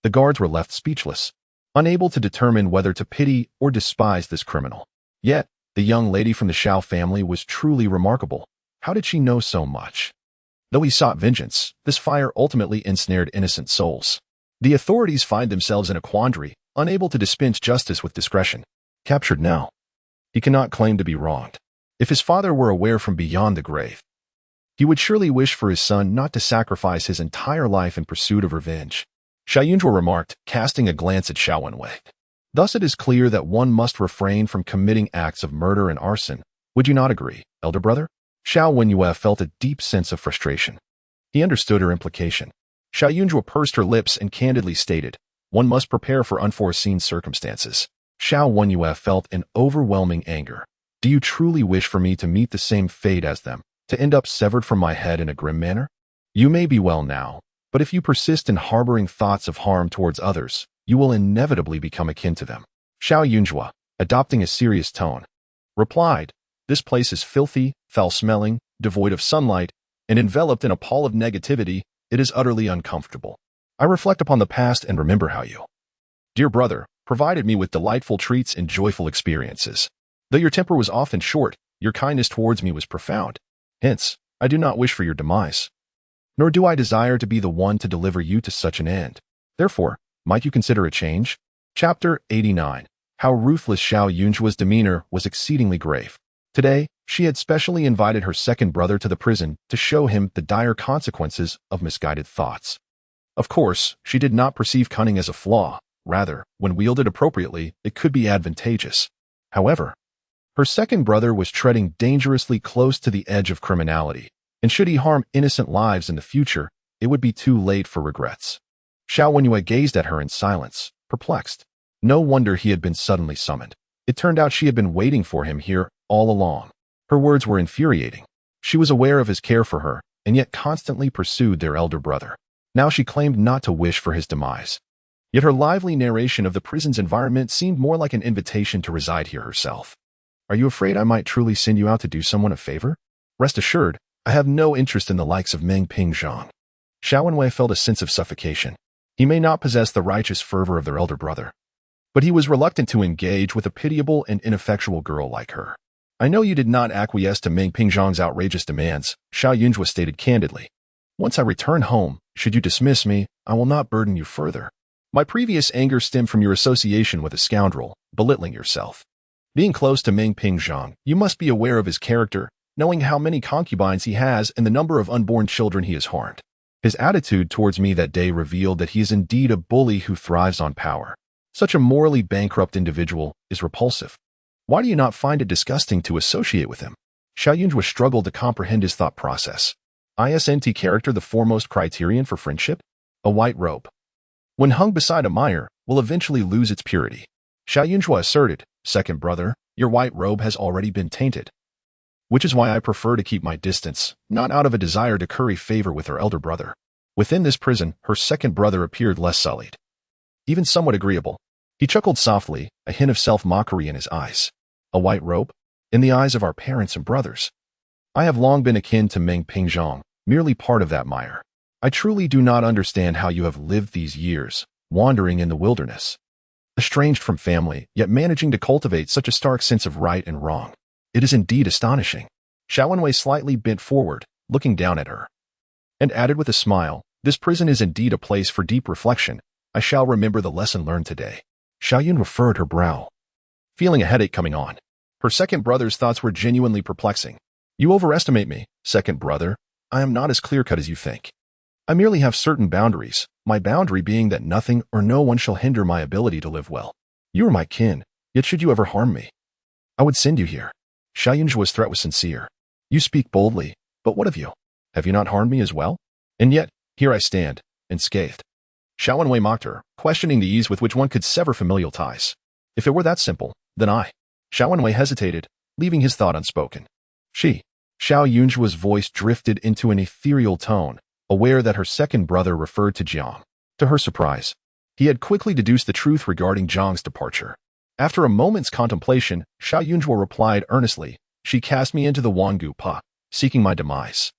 The guards were left speechless. unable to determine whether to pity or despise this criminal. Yet, the young lady from the Shao family was truly remarkable. How did she know so much? Though he sought vengeance, this fire ultimately ensnared innocent souls. The authorities find themselves in a quandary, unable to dispense justice with discretion. Captured now, he cannot claim to be wronged. If his father were aware from beyond the grave, he would surely wish for his son not to sacrifice his entire life in pursuit of revenge. Xiao Yunzhuo remarked, casting a glance at Xiao Wenwei. Thus it is clear that one must refrain from committing acts of murder and arson. Would you not agree, elder brother? Xiao Wenwei felt a deep sense of frustration. He understood her implication. Xiao Yunzhuo pursed her lips and candidly stated, one must prepare for unforeseen circumstances. Xiao Wenwei felt an overwhelming anger. Do you truly wish for me to meet the same fate as them, to end up severed from my head in a grim manner? You may be well now, but if you persist in harboring thoughts of harm towards others, you will inevitably become akin to them. Xiao Yunzhuo, adopting a serious tone, replied, this place is filthy, foul-smelling, devoid of sunlight, and enveloped in a pall of negativity. It is utterly uncomfortable. I reflect upon the past and remember how you, dear brother, provided me with delightful treats and joyful experiences. Though your temper was often short, your kindness towards me was profound. Hence, I do not wish for your demise. Nor do I desire to be the one to deliver you to such an end. Therefore, might you consider a change? Chapter 89. How ruthless Xiao Yunzhuo's demeanor was exceedingly grave. Today, she had specially invited her second brother to the prison to show him the dire consequences of misguided thoughts. Of course, she did not perceive cunning as a flaw. Rather, when wielded appropriately, it could be advantageous. However, her second brother was treading dangerously close to the edge of criminality, and should he harm innocent lives in the future, it would be too late for regrets. Xiao Wenwei gazed at her in silence, perplexed. No wonder he had been suddenly summoned. It turned out she had been waiting for him here all along. Her words were infuriating. She was aware of his care for her, and yet constantly pursued their elder brother. Now she claimed not to wish for his demise. Yet her lively narration of the prison's environment seemed more like an invitation to reside here herself. Are you afraid I might truly send you out to do someone a favor? Rest assured, I have no interest in the likes of Meng Pingzhang. Xiao Wenwei felt a sense of suffocation. He may not possess the righteous fervor of their elder brother, but he was reluctant to engage with a pitiable and ineffectual girl like her. I know you did not acquiesce to Meng Pingzhang's outrageous demands, Xiao Yunzhuo stated candidly. Once I return home, should you dismiss me, I will not burden you further. My previous anger stemmed from your association with a scoundrel, belittling yourself. Being close to Meng Pingzhang, you must be aware of his character, knowing how many concubines he has and the number of unborn children he has harmed. His attitude towards me that day revealed that he is indeed a bully who thrives on power. Such a morally bankrupt individual is repulsive. Why do you not find it disgusting to associate with him? Xiao Yunzhuo struggled to comprehend his thought process. Isn't character the foremost criterion for friendship? A white robe, when hung beside a mire, will eventually lose its purity. Xiao Yunzhuo asserted, second brother, your white robe has already been tainted. Which is why I prefer to keep my distance, not out of a desire to curry favor with her elder brother. Within this prison, her second brother appeared less sullied, even somewhat agreeable. He chuckled softly, a hint of self-mockery in his eyes. A white robe? In the eyes of our parents and brothers. I have long been akin to Meng Pingzhang, merely part of that mire. I truly do not understand how you have lived these years, wandering in the wilderness, estranged from family, yet managing to cultivate such a stark sense of right and wrong. It is indeed astonishing. Xiao Wenwei slightly bent forward, looking down at her, and added with a smile, this prison is indeed a place for deep reflection. I shall remember the lesson learned today. Xiao Yun furrowed her brow, feeling a headache coming on. Her second brother's thoughts were genuinely perplexing. You overestimate me, second brother. I am not as clear-cut as you think. I merely have certain boundaries, my boundary being that nothing or no one shall hinder my ability to live well. You are my kin, yet should you ever harm me, I would send you here. Xiao Yunzhuo's threat was sincere. You speak boldly, but what of you? Have you not harmed me as well? And yet, here I stand, unscathed. Xiao Wenwei mocked her, questioning the ease with which one could sever familial ties. If it were that simple, then I. Xiao Wenwei hesitated, leaving his thought unspoken. She. Xiao Yunzhuo's voice drifted into an ethereal tone, aware that her second brother referred to Jiang. To her surprise, he had quickly deduced the truth regarding Jiang's departure. After a moment's contemplation, Xiao Yunzhuo replied earnestly, she cast me into the Wangu Pa, seeking my demise.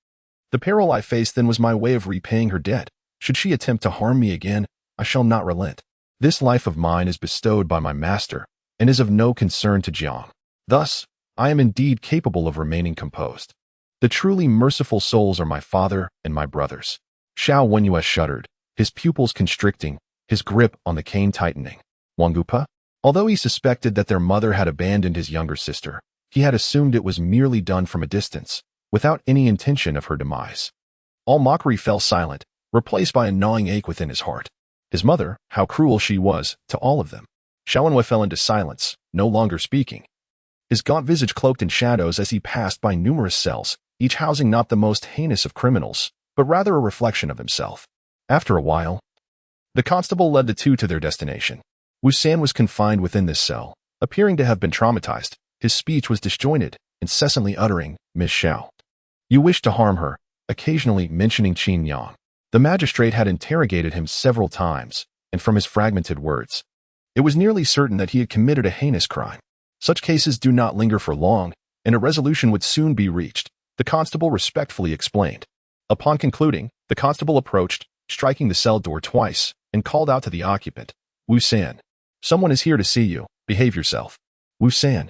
The peril I faced then was my way of repaying her debt. Should she attempt to harm me again, I shall not relent. This life of mine is bestowed by my master and is of no concern to Jiang. Thus, I am indeed capable of remaining composed. The truly merciful souls are my father and my brothers. Xiao Wenyue shuddered, his pupils constricting, his grip on the cane tightening. Wangupa? Although he suspected that their mother had abandoned his younger sister, he had assumed it was merely done from a distance, without any intention of her demise. All mockery fell silent, replaced by a gnawing ache within his heart. His mother, how cruel she was, to all of them. Xiao Wenwei fell into silence, no longer speaking. His gaunt visage cloaked in shadows as he passed by numerous cells, each housing not the most heinous of criminals, but rather a reflection of himself. After a while, the constable led the two to their destination. Wu San was confined within this cell, appearing to have been traumatized. His speech was disjointed, incessantly uttering, "Miss Xiao. You wish to harm her," occasionally mentioning Qin Yang. The magistrate had interrogated him several times, and from his fragmented words, it was nearly certain that he had committed a heinous crime. Such cases do not linger for long, and a resolution would soon be reached, the constable respectfully explained. Upon concluding, the constable approached, striking the cell door twice, and called out to the occupant, "Wu San, someone is here to see you. Behave yourself." Wu San,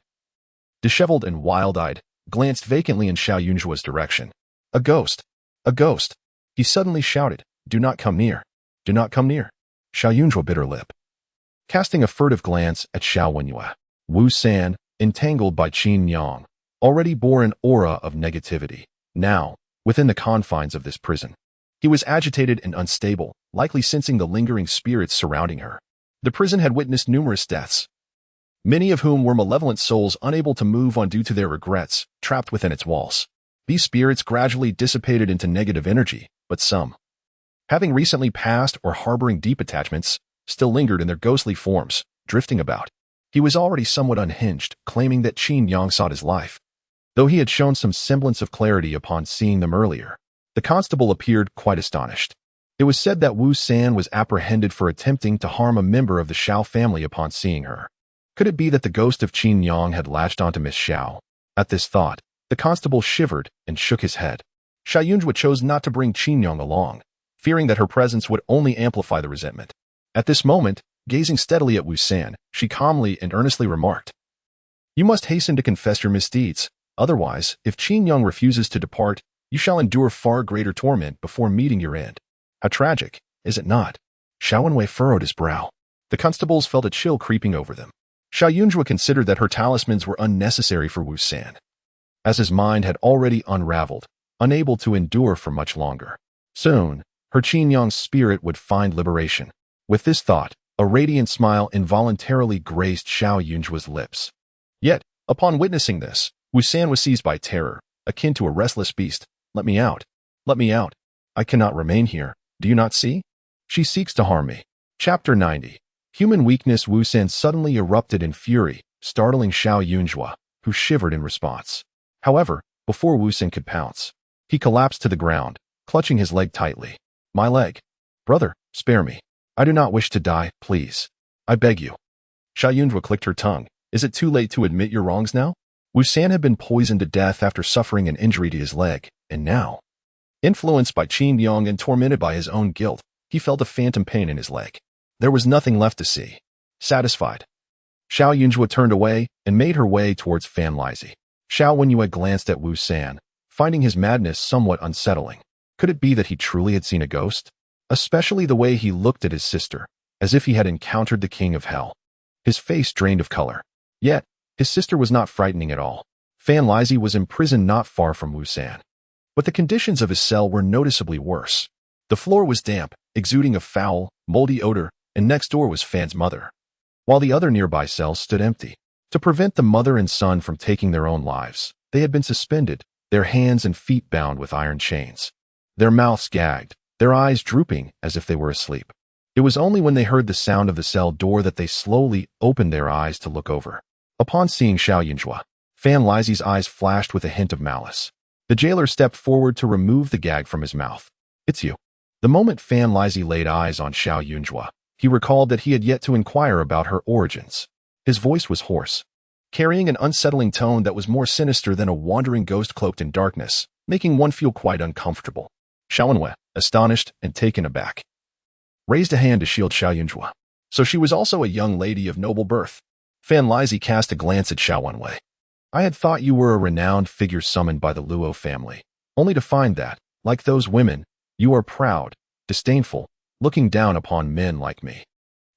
disheveled and wild-eyed, glanced vacantly in Xiao Yunjua's direction. "A ghost! A ghost!" He suddenly shouted, "Do not come near! Do not come near!" Xiao Yunjua bit her lip. Casting a furtive glance at Xiao Wenyue, Wu San, entangled by Qin Yang, already bore an aura of negativity. Now, within the confines of this prison, he was agitated and unstable, likely sensing the lingering spirits surrounding her. The prison had witnessed numerous deaths, many of whom were malevolent souls unable to move on due to their regrets, trapped within its walls. These spirits gradually dissipated into negative energy, but some, having recently passed or harboring deep attachments, still lingered in their ghostly forms, drifting about. He was already somewhat unhinged, claiming that Qin Yang sought his life. Though he had shown some semblance of clarity upon seeing them earlier, the constable appeared quite astonished. It was said that Wu San was apprehended for attempting to harm a member of the Xiao family upon seeing her. Could it be that the ghost of Qin Yang had latched onto Miss Xiao? At this thought, the constable shivered and shook his head. Xiao Yunjua chose not to bring Qin Yang along, fearing that her presence would only amplify the resentment. At this moment, gazing steadily at Wu San, she calmly and earnestly remarked, "You must hasten to confess your misdeeds. Otherwise, if Qin Yang refuses to depart, you shall endure far greater torment before meeting your end." How tragic, is it not? Xiao Wenwei furrowed his brow. The constables felt a chill creeping over them. Xiao Yunjua considered that her talismans were unnecessary for Wu San, as his mind had already unraveled, unable to endure for much longer. Soon, her Qin Yang spirit would find liberation. With this thought, a radiant smile involuntarily graced Xiao Yunjua's lips. Yet, upon witnessing this, Wu San was seized by terror, akin to a restless beast. "Let me out! Let me out! I cannot remain here. Do you not see? She seeks to harm me." Chapter 90. Human weakness. Wu San suddenly erupted in fury, startling Xiao Yunjua, who shivered in response. However, before Wu San could pounce, he collapsed to the ground, clutching his leg tightly. "My leg! Brother, spare me. I do not wish to die, please. I beg you." Xiao Yunjua clicked her tongue. "Is it too late to admit your wrongs now?" Wu San had been poisoned to death after suffering an injury to his leg, and now, influenced by Qin Yang and tormented by his own guilt, he felt a phantom pain in his leg. There was nothing left to see. Satisfied, Xiao Yunjua turned away and made her way towards Fan Lizhi. Xiao Wenyue glanced at Wu San, finding his madness somewhat unsettling. Could it be that he truly had seen a ghost? Especially the way he looked at his sister, as if he had encountered the king of hell. His face drained of color. Yet, his sister was not frightening at all. Fan Lizhi was imprisoned not far from Wu San, but the conditions of his cell were noticeably worse. The floor was damp, exuding a foul, moldy odor, and next door was Fan's mother, while the other nearby cells stood empty. To prevent the mother and son from taking their own lives, they had been suspended, their hands and feet bound with iron chains, their mouths gagged, their eyes drooping as if they were asleep. It was only when they heard the sound of the cell door that they slowly opened their eyes to look over. Upon seeing Xiao Yunjua, Fan Lizhi's eyes flashed with a hint of malice. The jailer stepped forward to remove the gag from his mouth. "It's you." The moment Fan Lizhi laid eyes on Xiao Yunjua, he recalled that he had yet to inquire about her origins. His voice was hoarse, carrying an unsettling tone that was more sinister than a wandering ghost cloaked in darkness, making one feel quite uncomfortable. Xiao Wenwei, astonished and taken aback, raised a hand to shield Xiao Yunjua. So she was also a young lady of noble birth. Fan Lizzie cast a glance at Xiao Wenwei. I had thought you were a renowned figure summoned by the Luo family, only to find that, like those women, you are proud, disdainful, looking down upon men like me.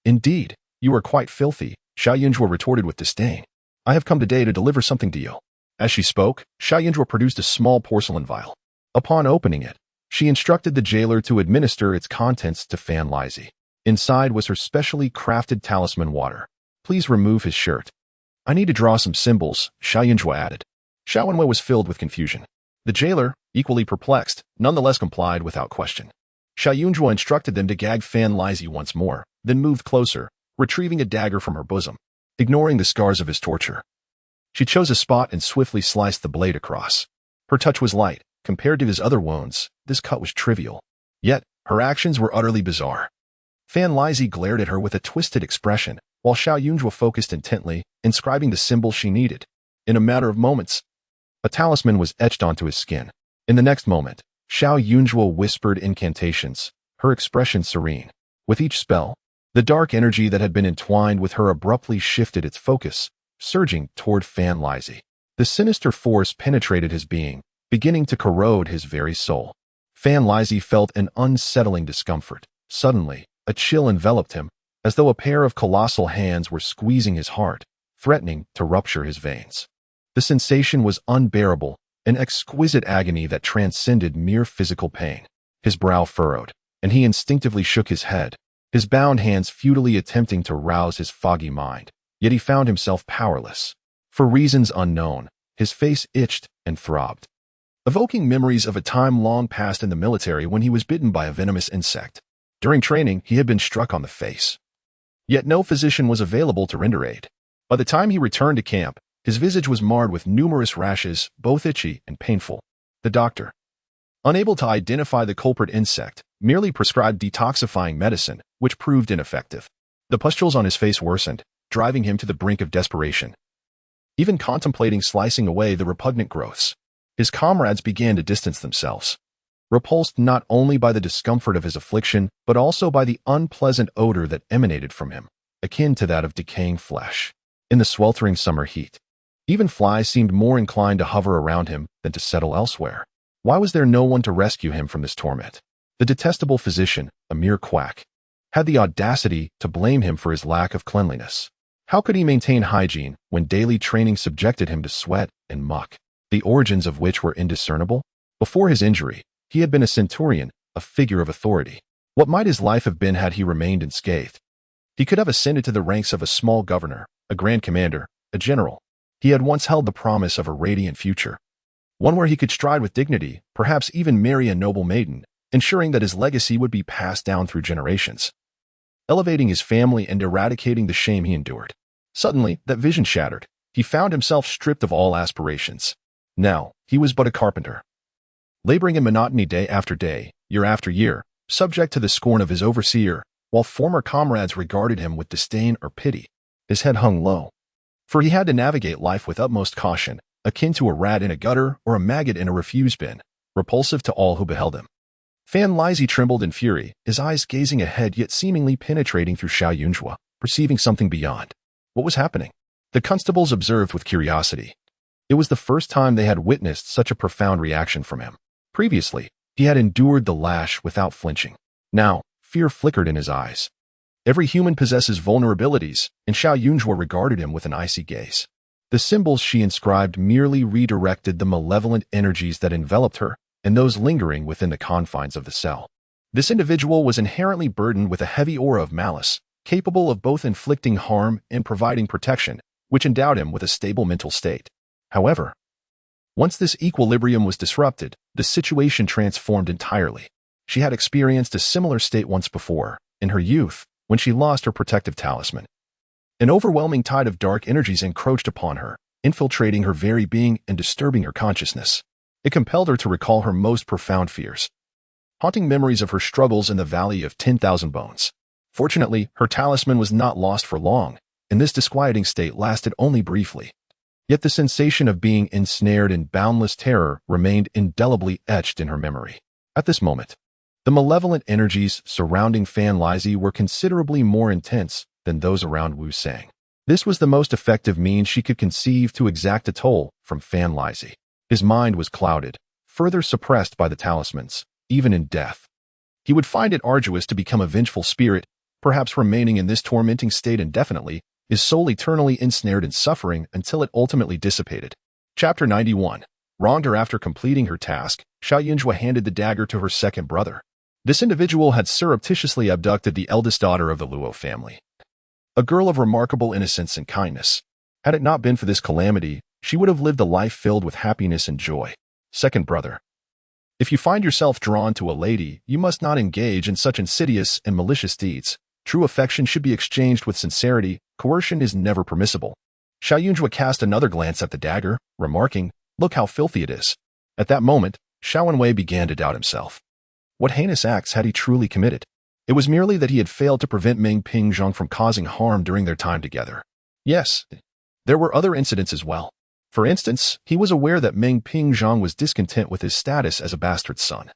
Indeed, you are quite filthy, Xiao Yunzhuo retorted with disdain. I have come today to deliver something to you. As she spoke, Xiao Yunzhuo produced a small porcelain vial. Upon opening it, she instructed the jailer to administer its contents to Fan Lizzie. Inside was her specially crafted talisman water. Please remove his shirt. I need to draw some symbols, Xiao Yunzhuo added. Xiao Wenwei was filled with confusion. The jailer, equally perplexed, nonetheless complied without question. Xiao Yunzhuo instructed them to gag Fan Lizzie once more, then moved closer, retrieving a dagger from her bosom, ignoring the scars of his torture. She chose a spot and swiftly sliced the blade across. Her touch was light. Compared to his other wounds, this cut was trivial. Yet, her actions were utterly bizarre. Fan Lizzie glared at her with a twisted expression, while Xiao Yunzhuo focused intently, inscribing the symbol she needed. In a matter of moments, a talisman was etched onto his skin. In the next moment, Xiao Yunzhuo whispered incantations, her expression serene. With each spell, the dark energy that had been entwined with her abruptly shifted its focus, surging toward Fan Lizzie. The sinister force penetrated his being, beginning to corrode his very soul. Fan Lizzie felt an unsettling discomfort. Suddenly, a chill enveloped him, as though a pair of colossal hands were squeezing his heart, threatening to rupture his veins. The sensation was unbearable, an exquisite agony that transcended mere physical pain. His brow furrowed, and he instinctively shook his head, his bound hands futilely attempting to rouse his foggy mind. Yet he found himself powerless. For reasons unknown, his face itched and throbbed, evoking memories of a time long past in the military when he was bitten by a venomous insect. During training, he had been struck on the face. Yet no physician was available to render aid. By the time he returned to camp, his visage was marred with numerous rashes, both itchy and painful. The doctor, unable to identify the culprit insect, merely prescribed detoxifying medicine, which proved ineffective. The pustules on his face worsened, driving him to the brink of desperation. Even contemplating slicing away the repugnant growths, his comrades began to distance themselves, repulsed not only by the discomfort of his affliction, but also by the unpleasant odor that emanated from him, akin to that of decaying flesh. In the sweltering summer heat, even flies seemed more inclined to hover around him than to settle elsewhere. Why was there no one to rescue him from this torment? The detestable physician, a mere quack, had the audacity to blame him for his lack of cleanliness. How could he maintain hygiene when daily training subjected him to sweat and muck, the origins of which were indiscernible? Before his injury, he had been a centurion, a figure of authority. What might his life have been had he remained unscathed? He could have ascended to the ranks of a small governor, a grand commander, a general. He had once held the promise of a radiant future, one where he could stride with dignity, perhaps even marry a noble maiden, ensuring that his legacy would be passed down through generations, elevating his family and eradicating the shame he endured. Suddenly, that vision shattered. He found himself stripped of all aspirations. Now, he was but a carpenter, laboring in monotony day after day, year after year, subject to the scorn of his overseer, while former comrades regarded him with disdain or pity. His head hung low, for he had to navigate life with utmost caution, akin to a rat in a gutter or a maggot in a refuse bin, repulsive to all who beheld him. Fan Lizzie trembled in fury, his eyes gazing ahead yet seemingly penetrating through Xiao Yunzhuo, perceiving something beyond. What was happening? The constables observed with curiosity. It was the first time they had witnessed such a profound reaction from him. Previously, he had endured the lash without flinching. Now, fear flickered in his eyes. Every human possesses vulnerabilities, and Xiao Yunzhuo regarded him with an icy gaze. The symbols she inscribed merely redirected the malevolent energies that enveloped her and those lingering within the confines of the cell. This individual was inherently burdened with a heavy aura of malice, capable of both inflicting harm and providing protection, which endowed him with a stable mental state. However, once this equilibrium was disrupted, the situation transformed entirely. She had experienced a similar state once before, in her youth, when she lost her protective talisman. An overwhelming tide of dark energies encroached upon her, infiltrating her very being and disturbing her consciousness. It compelled her to recall her most profound fears, haunting memories of her struggles in the Valley of 10,000 Bones. Fortunately, her talisman was not lost for long, and this disquieting state lasted only briefly. Yet the sensation of being ensnared in boundless terror remained indelibly etched in her memory. At this moment, The malevolent energies surrounding Fan Lizzie were considerably more intense than those around Wu Sang. This was the most effective means she could conceive to exact a toll from Fan Lizzie. His mind was clouded, further suppressed by the talismans, even in death. He would find it arduous to become a vengeful spirit, perhaps remaining in this tormenting state indefinitely, his soul eternally ensnared in suffering until it ultimately dissipated. Chapter 91. Wronged her after completing her task, Xiao Yunjue handed the dagger to her second brother. This individual had surreptitiously abducted the eldest daughter of the Luo family. A girl of remarkable innocence and kindness. Had it not been for this calamity, she would have lived a life filled with happiness and joy. Second brother. If you find yourself drawn to a lady, you must not engage in such insidious and malicious deeds. True affection should be exchanged with sincerity. Coercion is never permissible. Xiao Yunjue cast another glance at the dagger, remarking, "Look how filthy it is." At that moment, Xiao Wenwei began to doubt himself. What heinous acts had he truly committed? It was merely that he had failed to prevent Meng Pingzhong from causing harm during their time together. Yes, there were other incidents as well. For instance, he was aware that Meng Pingzhong was discontent with his status as a bastard son,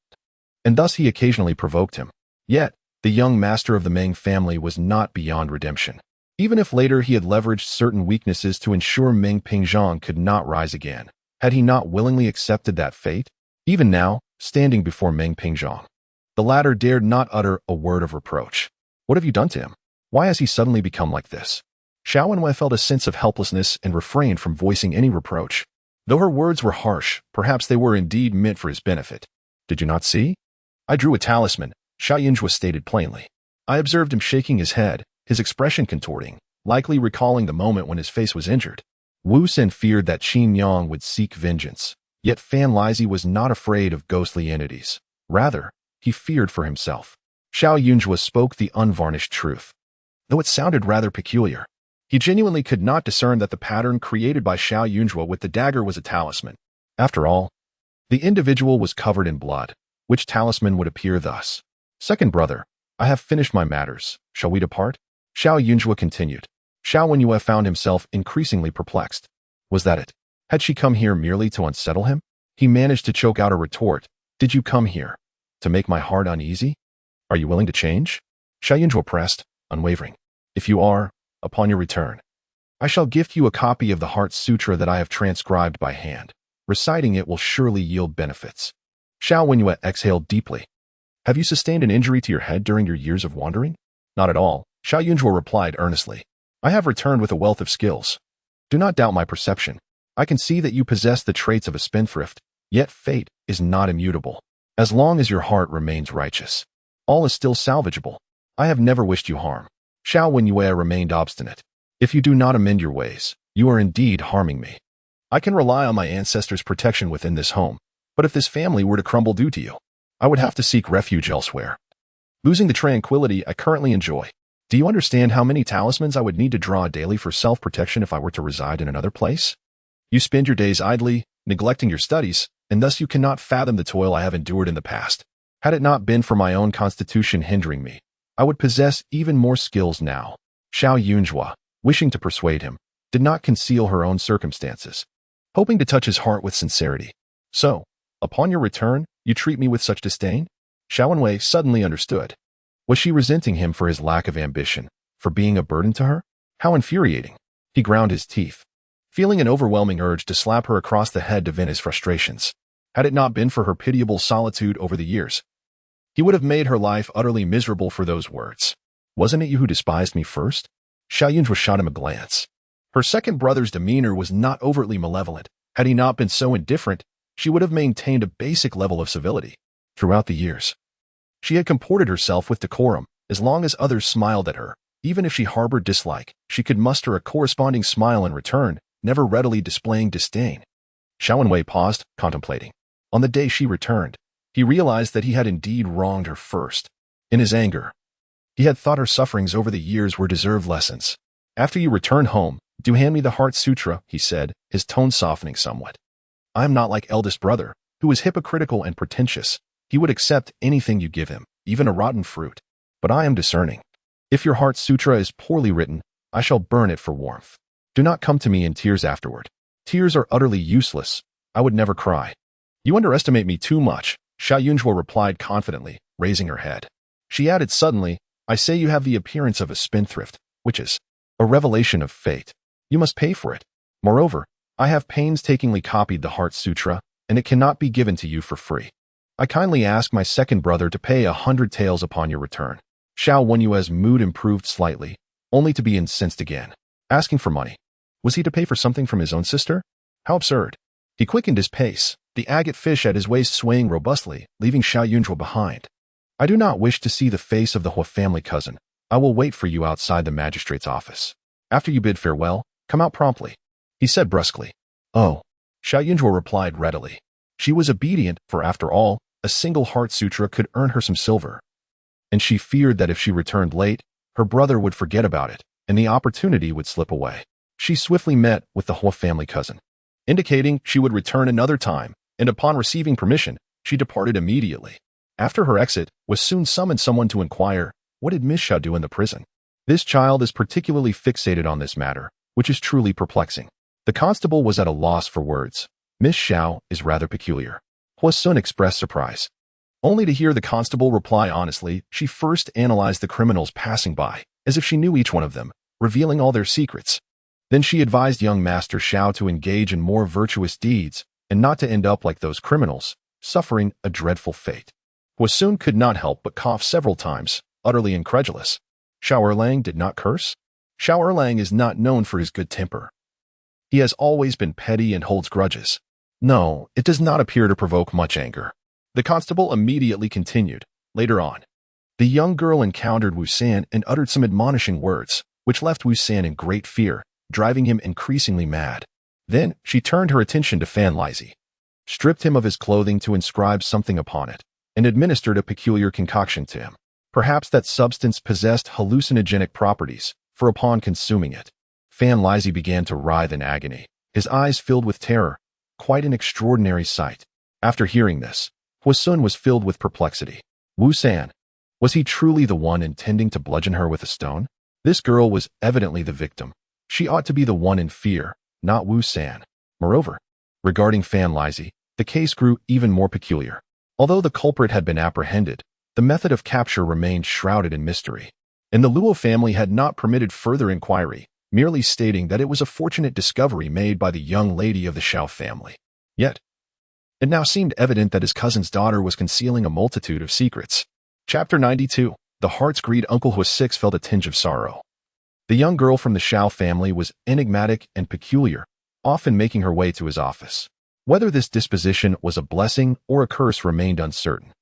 and thus he occasionally provoked him. Yet, the young master of the Meng family was not beyond redemption. Even if later he had leveraged certain weaknesses to ensure Meng Pingzhong could not rise again, had he not willingly accepted that fate? Even now, standing before Meng Pingzhong, the latter dared not utter a word of reproach. What have you done to him? Why has he suddenly become like this? Xiao Wenwei felt a sense of helplessness and refrained from voicing any reproach. Though her words were harsh, perhaps they were indeed meant for his benefit. Did you not see? I drew a talisman, Xiao Yunjue stated plainly. I observed him shaking his head, his expression contorting, likely recalling the moment when his face was injured. Wu Sen feared that Qin Yang would seek vengeance, yet Fan Lizzie was not afraid of ghostly entities. Rather, he feared for himself. Xiao Yunjue spoke the unvarnished truth. Though it sounded rather peculiar, he genuinely could not discern that the pattern created by Xiao Yunjue with the dagger was a talisman. After all, the individual was covered in blood. Which talisman would appear thus? Second brother, I have finished my matters. Shall we depart? Xiao Yunjue continued. Xiao Wenwei found himself increasingly perplexed. Was that it? Had she come here merely to unsettle him? He managed to choke out a retort. Did you come here to make my heart uneasy? Are you willing to change? Xiao Yunjue pressed, unwavering. If you are, upon your return, I shall gift you a copy of the Heart Sutra that I have transcribed by hand. Reciting it will surely yield benefits. Xiao Wenwei exhaled deeply. Have you sustained an injury to your head during your years of wandering? Not at all, Xiao Yunjue replied earnestly. I have returned with a wealth of skills. Do not doubt my perception. I can see that you possess the traits of a spendthrift, yet fate is not immutable. As long as your heart remains righteous, all is still salvageable. I have never wished you harm. Xiao Wenwei remained obstinate. If you do not amend your ways, you are indeed harming me. I can rely on my ancestors' protection within this home, but if this family were to crumble due to you, I would have to seek refuge elsewhere, losing the tranquility I currently enjoy. Do you understand how many talismans I would need to draw daily for self-protection if I were to reside in another place? You spend your days idly, neglecting your studies, and thus you cannot fathom the toil I have endured in the past. Had it not been for my own constitution hindering me, I would possess even more skills now. Xiao Yunjue, wishing to persuade him, did not conceal her own circumstances, hoping to touch his heart with sincerity. So, upon your return, you treat me with such disdain? Xiao Wenwei suddenly understood. Was she resenting him for his lack of ambition, for being a burden to her? How infuriating. He ground his teeth, feeling an overwhelming urge to slap her across the head to vent his frustrations. Had it not been for her pitiable solitude over the years, he would have made her life utterly miserable for those words. Wasn't it you who despised me first? Xiao Yunjue shot him a glance. Her second brother's demeanor was not overtly malevolent. Had he not been so indifferent, she would have maintained a basic level of civility. Throughout the years, she had comported herself with decorum. As long as others smiled at her, even if she harbored dislike, she could muster a corresponding smile in return, never readily displaying disdain. Xiao Wenwei paused, contemplating. On the day she returned, he realized that he had indeed wronged her first. In his anger, he had thought her sufferings over the years were deserved lessons. After you return home, do hand me the Heart Sutra, he said, his tone softening somewhat. I am not like eldest brother, who is hypocritical and pretentious. He would accept anything you give him, even a rotten fruit. But I am discerning. If your Heart Sutra is poorly written, I shall burn it for warmth. Do not come to me in tears afterward. Tears are utterly useless. I would never cry. You underestimate me too much, Xiao Yunjue replied confidently, raising her head. She added suddenly, I say you have the appearance of a spendthrift, which is a revelation of fate. You must pay for it. Moreover, I have painstakingly copied the Heart Sutra, and it cannot be given to you for free. I kindly ask my second brother to pay 100 taels upon your return. Xiao Wenyue's mood improved slightly, only to be incensed again. Asking for money. Was he to pay for something from his own sister? How absurd. He quickened his pace, the agate fish at his waist swaying robustly, leaving Xiao Yunzhuo behind. I do not wish to see the face of the Hua family cousin. I will wait for you outside the magistrate's office. After you bid farewell, come out promptly, he said brusquely. Oh, Xiao Yunzhuo replied readily. She was obedient, for after all, a single Heart Sutra could earn her some silver. And she feared that if she returned late, her brother would forget about it, and the opportunity would slip away. She swiftly met with the Hua family cousin, indicating she would return another time, and upon receiving permission, she departed immediately. After her exit, was soon summoned someone to inquire, what did Miss Xiao do in the prison? This child is particularly fixated on this matter, which is truly perplexing. The constable was at a loss for words. Miss Xiao is rather peculiar. Hua Sun expressed surprise. Only to hear the constable reply honestly, she first analyzed the criminals passing by, as if she knew each one of them, revealing all their secrets. Then she advised young Master Xiao to engage in more virtuous deeds, and not to end up like those criminals, suffering a dreadful fate. Hua Sun could not help but cough several times, utterly incredulous. Xiao Erlang did not curse? Xiao Erlang is not known for his good temper. He has always been petty and holds grudges. No, it does not appear to provoke much anger. The constable immediately continued. Later on, the young girl encountered Wu San and uttered some admonishing words, which left Wu San in great fear, driving him increasingly mad. Then she turned her attention to Fan Lizhi, stripped him of his clothing to inscribe something upon it, and administered a peculiar concoction to him. Perhaps that substance possessed hallucinogenic properties, for upon consuming it, Fan Lizhi began to writhe in agony, his eyes filled with terror, quite an extraordinary sight. After hearing this, Hua Sun was filled with perplexity. Wu San, was he truly the one intending to bludgeon her with a stone? This girl was evidently the victim. She ought to be the one in fear, not Wu San. Moreover, regarding Fan Lizhi, the case grew even more peculiar. Although the culprit had been apprehended, the method of capture remained shrouded in mystery, and the Luo family had not permitted further inquiry, merely stating that it was a fortunate discovery made by the young lady of the Xiao family. Yet, it now seemed evident that his cousin's daughter was concealing a multitude of secrets. Chapter 92. The Heart's Greed. Uncle Hua Six felt a tinge of sorrow. The young girl from the Xiao family was enigmatic and peculiar, often making her way to his office. Whether this disposition was a blessing or a curse remained uncertain.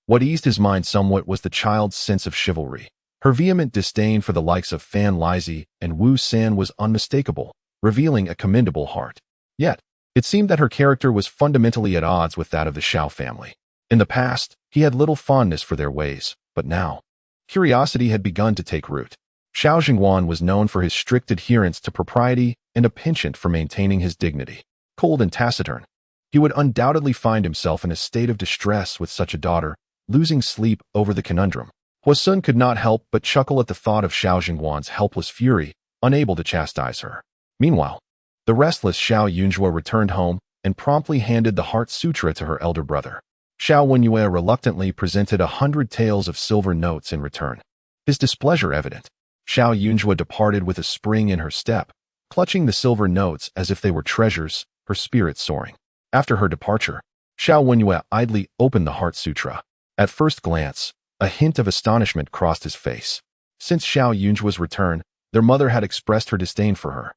What eased his mind somewhat was the child's sense of chivalry. Her vehement disdain for the likes of Fan Lizhi and Wu San was unmistakable, revealing a commendable heart. Yet, it seemed that her character was fundamentally at odds with that of the Xiao family. In the past, he had little fondness for their ways, but now, curiosity had begun to take root. Xiao Jingwan was known for his strict adherence to propriety and a penchant for maintaining his dignity. Cold and taciturn, he would undoubtedly find himself in a state of distress with such a daughter, losing sleep over the conundrum. Hua Sun could not help but chuckle at the thought of Xiao Jingwan's helpless fury, unable to chastise her. Meanwhile, the restless Xiao Yunzhuo returned home and promptly handed the Heart Sutra to her elder brother. Xiao Wenyue reluctantly presented 100 taels of silver notes in return. His displeasure evident, Xiao Yunzhuo departed with a spring in her step, clutching the silver notes as if they were treasures, her spirit soaring. After her departure, Xiao Wenyue idly opened the Heart Sutra. At first glance, a hint of astonishment crossed his face. Since Xiao Yunzhuo's return, their mother had expressed her disdain for her,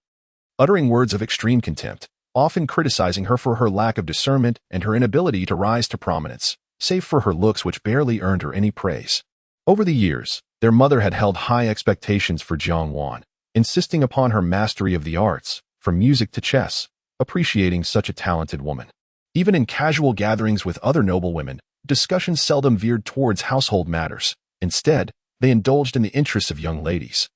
uttering words of extreme contempt, often criticizing her for her lack of discernment and her inability to rise to prominence, save for her looks which barely earned her any praise. Over the years, their mother had held high expectations for Jiang Wan, insisting upon her mastery of the arts, from music to chess, appreciating such a talented woman. Even in casual gatherings with other noble women, discussions seldom veered towards household matters. Instead, they indulged in the interests of young ladies,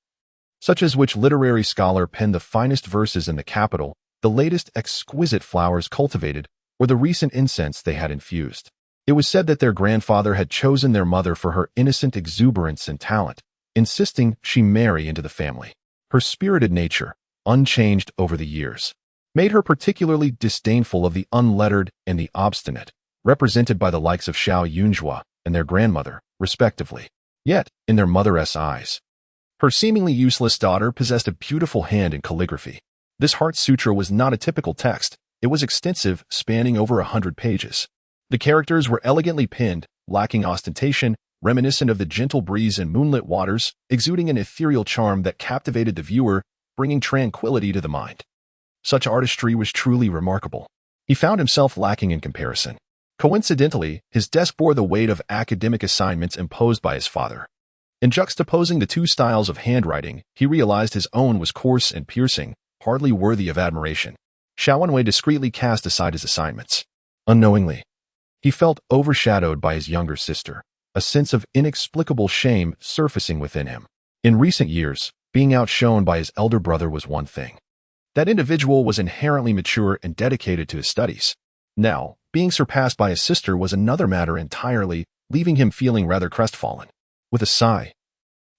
such as which literary scholar penned the finest verses in the capital, the latest exquisite flowers cultivated, or the recent incense they had infused. It was said that their grandfather had chosen their mother for her innocent exuberance and talent, insisting she marry into the family. Her spirited nature, unchanged over the years, made her particularly disdainful of the unlettered and the obstinate, represented by the likes of Xiao Yunzhuo and their grandmother, respectively. Yet, in their mother's eyes, her seemingly useless daughter possessed a beautiful hand in calligraphy. This Heart Sutra was not a typical text. It was extensive, spanning over 100 pages. The characters were elegantly penned, lacking ostentation, reminiscent of the gentle breeze in moonlit waters, exuding an ethereal charm that captivated the viewer, bringing tranquility to the mind. Such artistry was truly remarkable. He found himself lacking in comparison. Coincidentally, his desk bore the weight of academic assignments imposed by his father. In juxtaposing the two styles of handwriting, he realized his own was coarse and piercing, hardly worthy of admiration. Xiao Wenwei discreetly cast aside his assignments. Unknowingly, he felt overshadowed by his younger sister, a sense of inexplicable shame surfacing within him. In recent years, being outshone by his elder brother was one thing. That individual was inherently mature and dedicated to his studies. Now, being surpassed by his sister was another matter entirely, leaving him feeling rather crestfallen. With a sigh,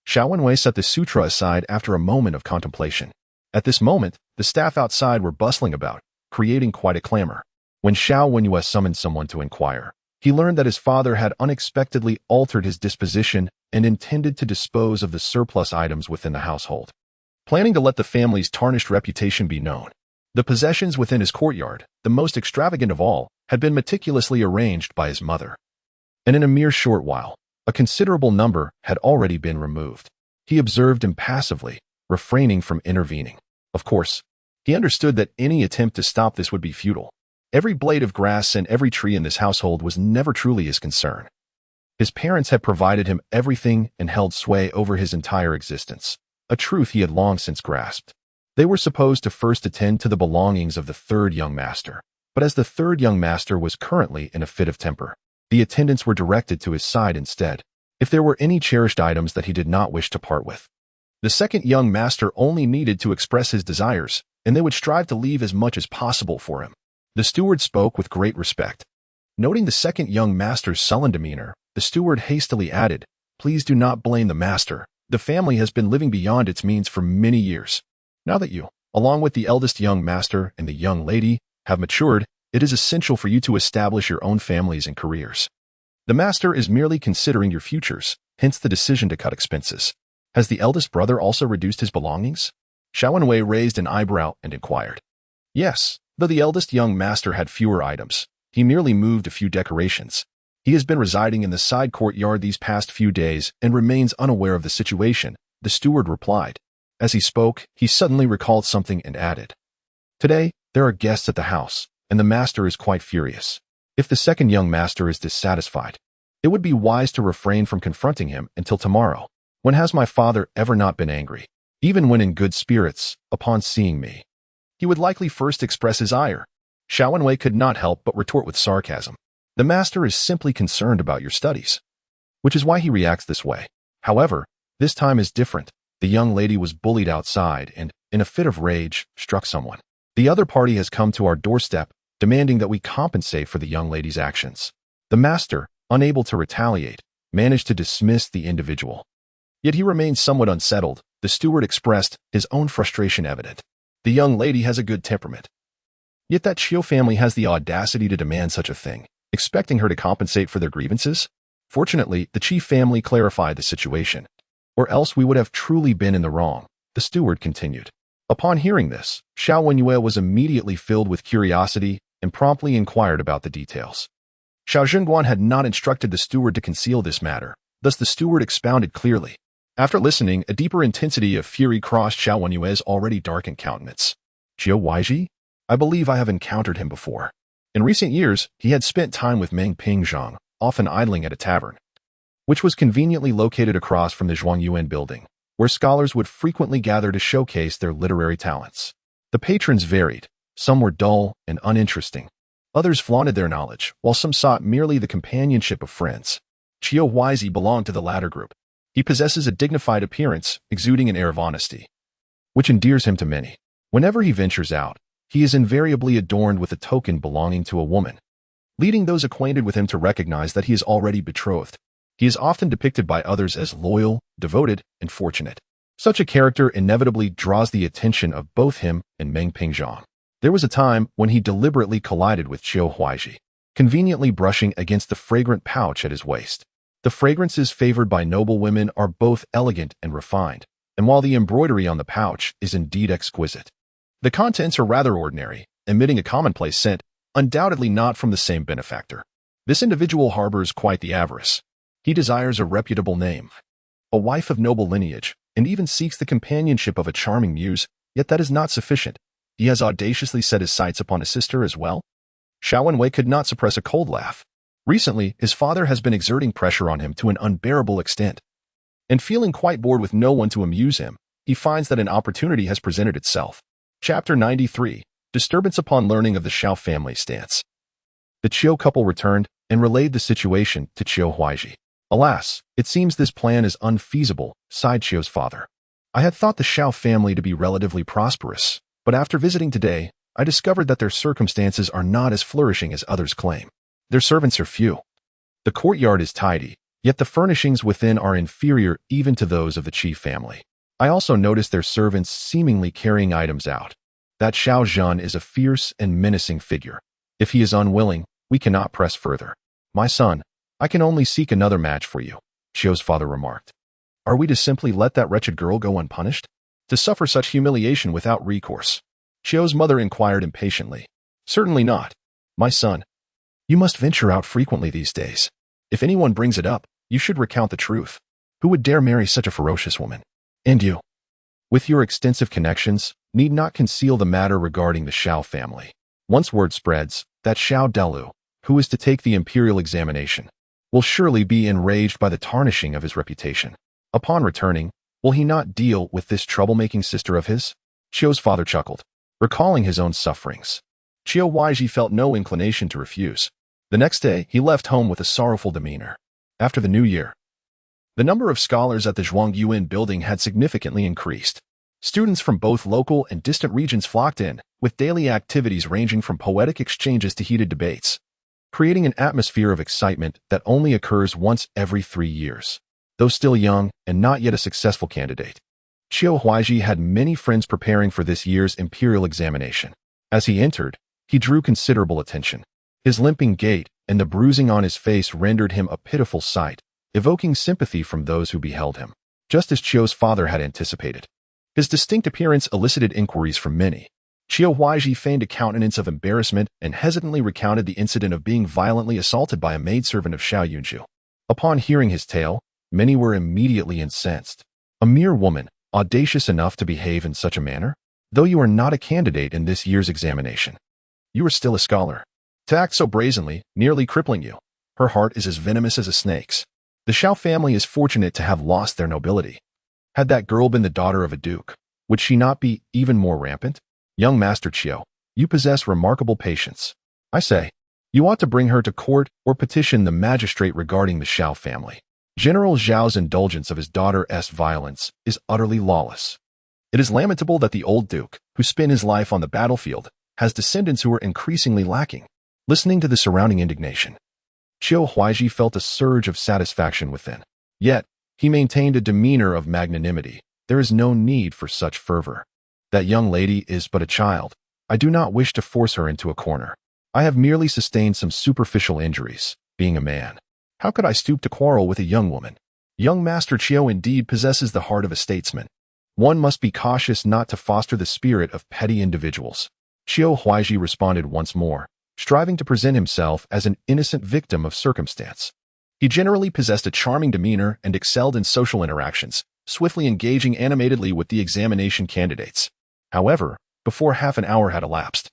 Xiao Wenwei set the sutra aside after a moment of contemplation. At this moment, the staff outside were bustling about, creating quite a clamor. When Xiao Wenwei summoned someone to inquire, he learned that his father had unexpectedly altered his disposition and intended to dispose of the surplus items within the household, planning to let the family's tarnished reputation be known. The possessions within his courtyard, the most extravagant of all, had been meticulously arranged by his mother. And in a mere short while, a considerable number had already been removed. He observed impassively, refraining from intervening. Of course, he understood that any attempt to stop this would be futile. Every blade of grass and every tree in this household was never truly his concern. His parents had provided him everything and held sway over his entire existence, a truth he had long since grasped. They were supposed to first attend to the belongings of the third young master, but as the third young master was currently in a fit of temper, the attendants were directed to his side instead, if there were any cherished items that he did not wish to part with. The second young master only needed to express his desires, and they would strive to leave as much as possible for him. The steward spoke with great respect. Noting the second young master's sullen demeanor, the steward hastily added, "Please do not blame the master. The family has been living beyond its means for many years. Now that you, along with the eldest young master and the young lady, have matured, it is essential for you to establish your own families and careers. The master is merely considering your futures, hence the decision to cut expenses. Has the eldest brother also reduced his belongings?" Xiao Wenwei raised an eyebrow and inquired. Yes, though the eldest young master had fewer items, he merely moved a few decorations. He has been residing in the side courtyard these past few days and remains unaware of the situation, the steward replied. As he spoke, he suddenly recalled something and added, "Today, there are guests at the house, and the master is quite furious. If the second young master is dissatisfied, it would be wise to refrain from confronting him until tomorrow. When has my father ever not been angry? Even when in good spirits, upon seeing me, he would likely first express his ire." Xiao Wenwei could not help but retort with sarcasm. "The master is simply concerned about your studies, which is why he reacts this way. However, this time is different. The young lady was bullied outside and, in a fit of rage, struck someone. The other party has come to our doorstep, demanding that we compensate for the young lady's actions. The master, unable to retaliate, managed to dismiss the individual. Yet he remained somewhat unsettled. The steward expressed his own frustration evident. The young lady has a good temperament. Yet that Chiu family has the audacity to demand such a thing, expecting her to compensate for their grievances? Fortunately, the chief family clarified the situation, or else we would have truly been in the wrong," the steward continued. Upon hearing this, Xiao Wenwei was immediately filled with curiosity and promptly inquired about the details. Xiao Zhenguan had not instructed the steward to conceal this matter, thus the steward expounded clearly. After listening, a deeper intensity of fury crossed Xiao Wenwei's already darkened countenance. "Chiu Weiji? I believe I have encountered him before. In recent years, he had spent time with Meng Pingzhang, often idling at a tavern, which was conveniently located across from the Zhuangyuan building, where scholars would frequently gather to showcase their literary talents. The patrons varied. Some were dull and uninteresting. Others flaunted their knowledge, while some sought merely the companionship of friends. Chiu Weiji belonged to the latter group. He possesses a dignified appearance, exuding an air of honesty, which endears him to many. Whenever he ventures out, he is invariably adorned with a token belonging to a woman, leading those acquainted with him to recognize that he is already betrothed. He is often depicted by others as loyal, devoted, and fortunate. Such a character inevitably draws the attention of both him and Meng Pingzhang. There was a time when he deliberately collided with Chiu Huaiji, conveniently brushing against the fragrant pouch at his waist. The fragrances favored by noble women are both elegant and refined, and while the embroidery on the pouch is indeed exquisite, the contents are rather ordinary, emitting a commonplace scent, undoubtedly not from the same benefactor. This individual harbors quite the avarice. He desires a reputable name, a wife of noble lineage, and even seeks the companionship of a charming muse, yet that is not sufficient. He has audaciously set his sights upon a sister as well. Xiao Wenwei could not suppress a cold laugh. Recently, his father has been exerting pressure on him to an unbearable extent, and feeling quite bored with no one to amuse him, he finds that an opportunity has presented itself. Chapter 93. Disturbance upon learning of the Xiao family stance. The Qiu couple returned and relayed the situation to Qiu Huaizhi. Alas, it seems this plan is unfeasible, sighed Qiu's father. I had thought the Xiao family to be relatively prosperous, but after visiting today, I discovered that their circumstances are not as flourishing as others claim. Their servants are few. The courtyard is tidy, yet the furnishings within are inferior even to those of the Qi family. I also noticed their servants seemingly carrying items out. That Xiao Zhan is a fierce and menacing figure. If he is unwilling, we cannot press further. My son, I can only seek another match for you, Qiu's father remarked. Are we to simply let that wretched girl go unpunished? To suffer such humiliation without recourse? Qiu's mother inquired impatiently. Certainly not. My son, you must venture out frequently these days. If anyone brings it up, you should recount the truth. Who would dare marry such a ferocious woman? And you, with your extensive connections, need not conceal the matter regarding the Xiao family. Once word spreads, that Xiao Delu, who is to take the imperial examination, will surely be enraged by the tarnishing of his reputation. Upon returning, will he not deal with this troublemaking sister of his? Qiu's father chuckled, recalling his own sufferings. Qiu Huaizhi felt no inclination to refuse. The next day, he left home with a sorrowful demeanor. After the new year, the number of scholars at the Zhuangyuan building had significantly increased. Students from both local and distant regions flocked in, with daily activities ranging from poetic exchanges to heated debates, creating an atmosphere of excitement that only occurs once every 3 years. Though still young and not yet a successful candidate, Qiu Huaizhi had many friends preparing for this year's imperial examination. As he entered, he drew considerable attention. His limping gait and the bruising on his face rendered him a pitiful sight, evoking sympathy from those who beheld him, just as Qiu's father had anticipated. His distinct appearance elicited inquiries from many. Qiu Huaizhi feigned a countenance of embarrassment and hesitantly recounted the incident of being violently assaulted by a maidservant of Xiao Yunzhu. Upon hearing his tale, many were immediately incensed. A mere woman, audacious enough to behave in such a manner? Though you are not a candidate in this year's examination, you are still a scholar. To act so brazenly, nearly crippling you. Her heart is as venomous as a snake's. The Xiao family is fortunate to have lost their nobility. Had that girl been the daughter of a duke, would she not be even more rampant? Young Master Qiu, you possess remarkable patience. I say, you ought to bring her to court or petition the magistrate regarding the Xiao family. General Zhao's indulgence of his daughter's violence is utterly lawless. It is lamentable that the old duke, who spent his life on the battlefield, has descendants who are increasingly lacking. Listening to the surrounding indignation, Qiu Huaizhi felt a surge of satisfaction within. Yet, he maintained a demeanor of magnanimity. There is no need for such fervor. That young lady is but a child. I do not wish to force her into a corner. I have merely sustained some superficial injuries, being a man. How could I stoop to quarrel with a young woman? Young Master Qiu indeed possesses the heart of a statesman. One must be cautious not to foster the spirit of petty individuals. Qiu Huaizhi responded once more, striving to present himself as an innocent victim of circumstance. He generally possessed a charming demeanor and excelled in social interactions, swiftly engaging animatedly with the examination candidates. However, before half an hour had elapsed,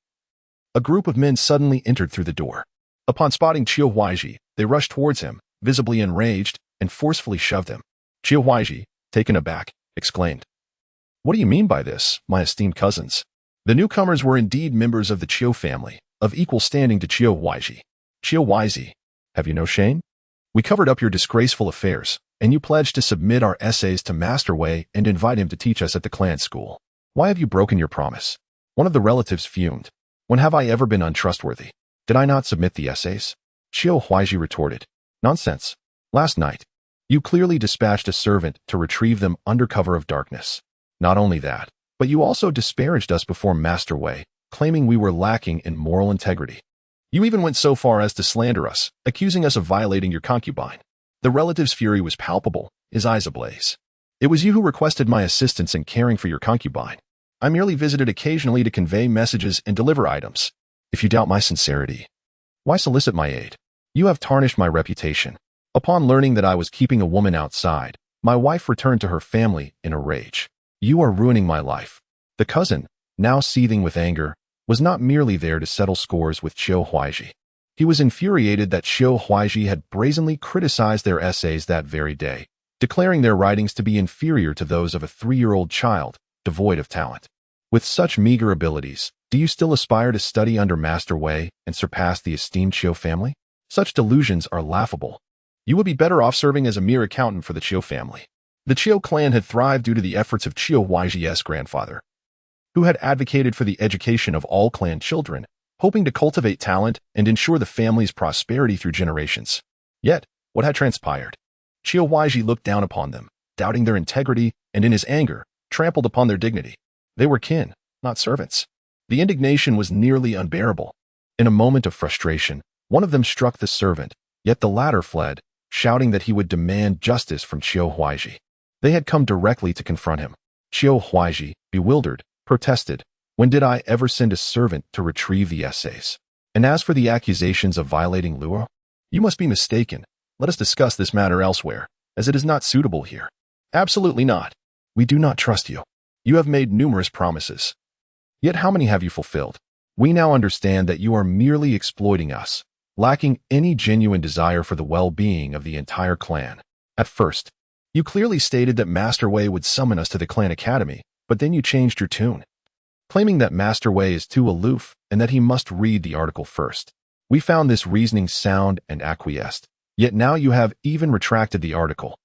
a group of men suddenly entered through the door. Upon spotting Qiu Huaizhi, they rushed towards him, visibly enraged, and forcefully shoved him. Qiu Huaizhi, taken aback, exclaimed, "What do you mean by this, my esteemed cousins?" The newcomers were indeed members of the Qiu family, of equal standing to Qiu Huaizhi. Qiu Huaizhi, have you no shame? We covered up your disgraceful affairs, and you pledged to submit our essays to Master Wei and invite him to teach us at the clan school. Why have you broken your promise? One of the relatives fumed. When have I ever been untrustworthy? Did I not submit the essays? Qiu Huaizhi retorted, Nonsense. Last night, you clearly dispatched a servant to retrieve them under cover of darkness. Not only that, but you also disparaged us before Master Wei, claiming we were lacking in moral integrity. You even went so far as to slander us, accusing us of violating your concubine. The relative's fury was palpable, his eyes ablaze. It was you who requested my assistance in caring for your concubine. I merely visited occasionally to convey messages and deliver items. If you doubt my sincerity, why solicit my aid? You have tarnished my reputation. Upon learning that I was keeping a woman outside, my wife returned to her family in a rage. You are ruining my life. The cousin, now seething with anger, was not merely there to settle scores with Qiu Huaizhi. He was infuriated that Qiu Huaizhi had brazenly criticized their essays that very day, declaring their writings to be inferior to those of a 3-year-old child, devoid of talent. With such meager abilities, do you still aspire to study under Master Wei and surpass the esteemed Qiu family? Such delusions are laughable. You would be better off serving as a mere accountant for the Qiu family. The Qiu clan had thrived due to the efforts of Qiu Huaizhi's grandfather, who had advocated for the education of all clan children, hoping to cultivate talent and ensure the family's prosperity through generations. Yet, what had transpired? Qiu Huaizhi looked down upon them, doubting their integrity, and in his anger, trampled upon their dignity. They were kin, not servants. The indignation was nearly unbearable. In a moment of frustration, one of them struck the servant, yet the latter fled, shouting that he would demand justice from Qiu Huaizhi. They had come directly to confront him. Qiu Huaizhi, bewildered, protested, "When did I ever send a servant to retrieve the essays? And as for the accusations of violating Luo, you must be mistaken. Let us discuss this matter elsewhere, as it is not suitable here." "Absolutely not. We do not trust you. You have made numerous promises. Yet how many have you fulfilled? We now understand that you are merely exploiting us, lacking any genuine desire for the well-being of the entire clan. At first, you clearly stated that Master Wei would summon us to the clan academy, but then you changed your tune, claiming that Master Wei is too aloof and that he must read the article first. We found this reasoning sound and acquiesced, yet now you have even retracted the article.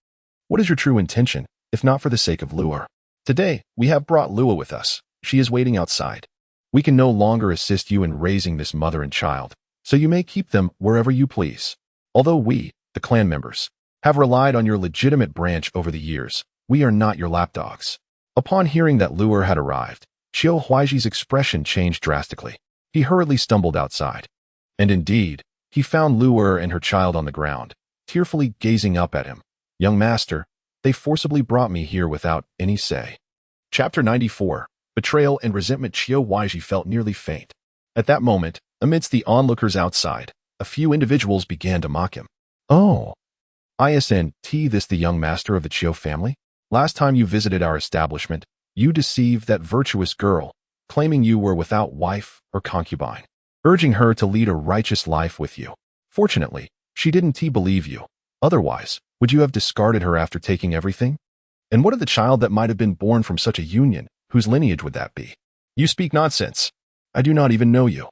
What is your true intention, if not for the sake of Luo? Today, we have brought Luo with us. She is waiting outside. We can no longer assist you in raising this mother and child, so you may keep them wherever you please. Although we, the clan members, have relied on your legitimate branch over the years, we are not your lapdogs." Upon hearing that Luo had arrived, Qiu Huaizhi's expression changed drastically. He hurriedly stumbled outside. And indeed, he found Luo and her child on the ground, tearfully gazing up at him. "Young master, they forcibly brought me here without any say." Chapter 94. Betrayal and resentment. Qiu Huaizhi felt nearly faint. At that moment, amidst the onlookers outside, a few individuals began to mock him. "Oh, isn't this the young master of the Qiu family? Last time you visited our establishment, you deceived that virtuous girl, claiming you were without wife or concubine, urging her to lead a righteous life with you. Fortunately, she didn't believe you. Otherwise, would you have discarded her after taking everything? And what of the child that might have been born from such a union? Whose lineage would that be? You speak nonsense. I do not even know you."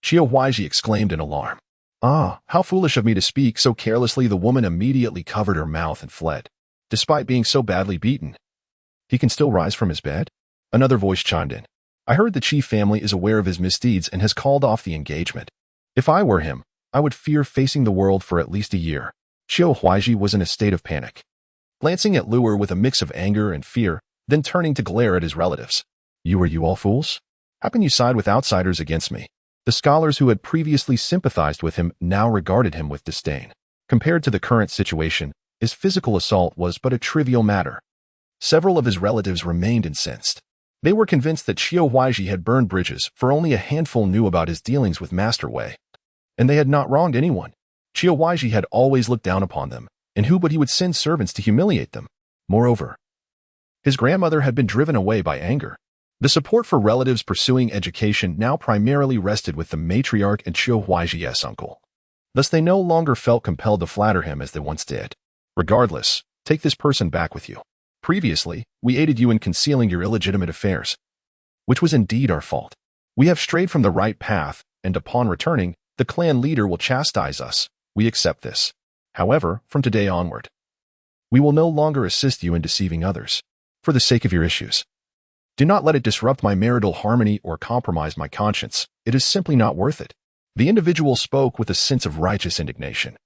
Qiu Huaizhi exclaimed in alarm. "Ah, how foolish of me to speak so carelessly." The woman immediately covered her mouth and fled. Despite being so badly beaten, he can still rise from his bed? Another voice chimed in. "I heard the Qi family is aware of his misdeeds and has called off the engagement. If I were him, I would fear facing the world for at least a year." Qiu Huaizhi was in a state of panic, glancing at Luo with a mix of anger and fear, then turning to glare at his relatives. Are you all fools? How can you side with outsiders against me?" The scholars who had previously sympathized with him now regarded him with disdain. Compared to the current situation, his physical assault was but a trivial matter. Several of his relatives remained incensed. They were convinced that Qiu Huaizhi had burned bridges, for only a handful knew about his dealings with Master Wei. And they had not wronged anyone. Qiu Huaizhi had always looked down upon them, and who but he would send servants to humiliate them. Moreover, his grandmother had been driven away by anger. The support for relatives pursuing education now primarily rested with the matriarch and Qiu Huaizhi's uncle. Thus they no longer felt compelled to flatter him as they once did. "Regardless, take this person back with you. Previously, we aided you in concealing your illegitimate affairs, which was indeed our fault. We have strayed from the right path, and upon returning, the clan leader will chastise us. We accept this. However, from today onward, we will no longer assist you in deceiving others. For the sake of your issues, do not let it disrupt my marital harmony or compromise my conscience. It is simply not worth it." The individual spoke with a sense of righteous indignation,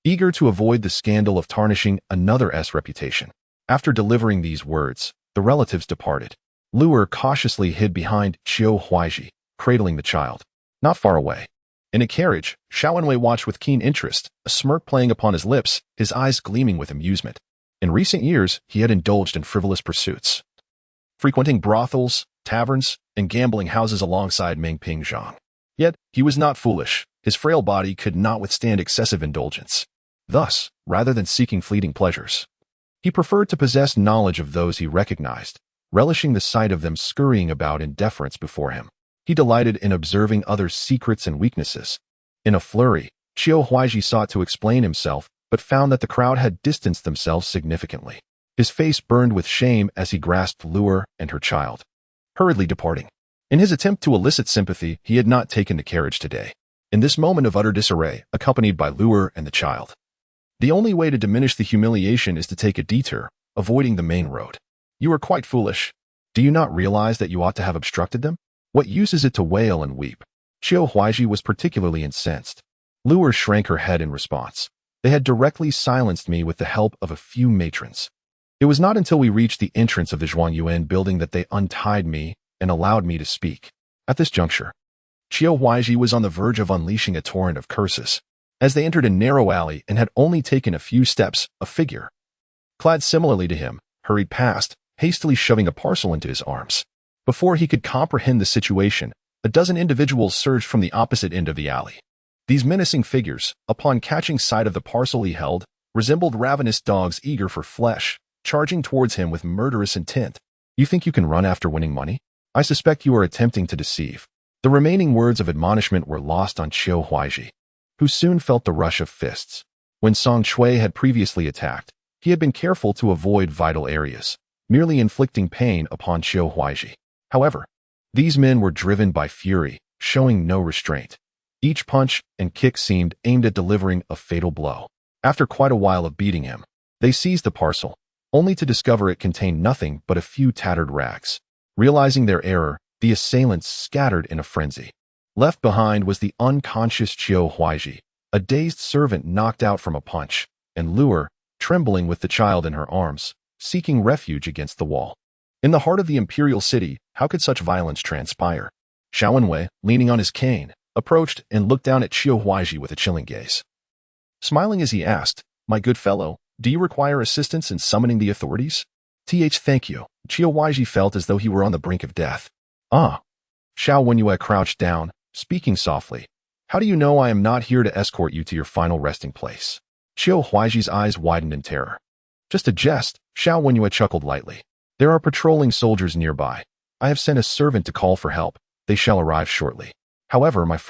eager to avoid the scandal of tarnishing another's reputation. After delivering these words, the relatives departed. Luo cautiously hid behind Qiu Huaizhi, cradling the child. Not far away, In a carriage, Xiao Wenwei watched with keen interest, a smirk playing upon his lips, his eyes gleaming with amusement. In recent years, he had indulged in frivolous pursuits, frequenting brothels, taverns, and gambling houses alongside Meng Pingzhang. Yet, he was not foolish. His frail body could not withstand excessive indulgence. Thus, rather than seeking fleeting pleasures, he preferred to possess knowledge of those he recognized, relishing the sight of them scurrying about in deference before him. He delighted in observing others' secrets and weaknesses. In a flurry, Qiu Huaizhi sought to explain himself, but found that the crowd had distanced themselves significantly. His face burned with shame as he grasped Luer and her child, hurriedly departing. In his attempt to elicit sympathy, he had not taken the carriage today. In this moment of utter disarray, accompanied by Luer and the child, the only way to diminish the humiliation is to take a detour, avoiding the main road. You are quite foolish. Do you not realize that you ought to have obstructed them? What use is it to wail and weep? Qiu Huaizhi was particularly incensed. Luer shrank her head in response. They had directly silenced me with the help of a few matrons. It was not until we reached the entrance of the Zhuangyuan building that they untied me and allowed me to speak. At this juncture, Qiu Huaizhi was on the verge of unleashing a torrent of curses. As they entered a narrow alley and had only taken a few steps, a figure, clad similarly to him, hurried past, hastily shoving a parcel into his arms. Before he could comprehend the situation, a dozen individuals surged from the opposite end of the alley. These menacing figures, upon catching sight of the parcel he held, resembled ravenous dogs eager for flesh, charging towards him with murderous intent. You think you can run after winning money? I suspect you are attempting to deceive. The remaining words of admonishment were lost on Qiu Huaizhi, who soon felt the rush of fists. When Song Chui had previously attacked, he had been careful to avoid vital areas, merely inflicting pain upon Qiu Huaizhi. However, these men were driven by fury, showing no restraint. Each punch and kick seemed aimed at delivering a fatal blow. After quite a while of beating him, they seized the parcel, only to discover it contained nothing but a few tattered rags. Realizing their error, the assailants scattered in a frenzy. Left behind was the unconscious Qiu Huaizhi, a dazed servant knocked out from a punch, and Luer, trembling with the child in her arms, seeking refuge against the wall. In the heart of the imperial city, how could such violence transpire? Xiao Wenwei, leaning on his cane, approached and looked down at Qiu Huaizhi with a chilling gaze. Smiling as he asked, "My good fellow, do you require assistance in summoning the authorities?" Thank you. Qiu Huaizhi felt as though he were on the brink of death. Ah. Xiao Wenwei crouched down, speaking softly. How do you know I am not here to escort you to your final resting place? Qiu Huaizhi's eyes widened in terror. Just a jest, Xiao Wenwei chuckled lightly. There are patrolling soldiers nearby. I have sent a servant to call for help. They shall arrive shortly. However, my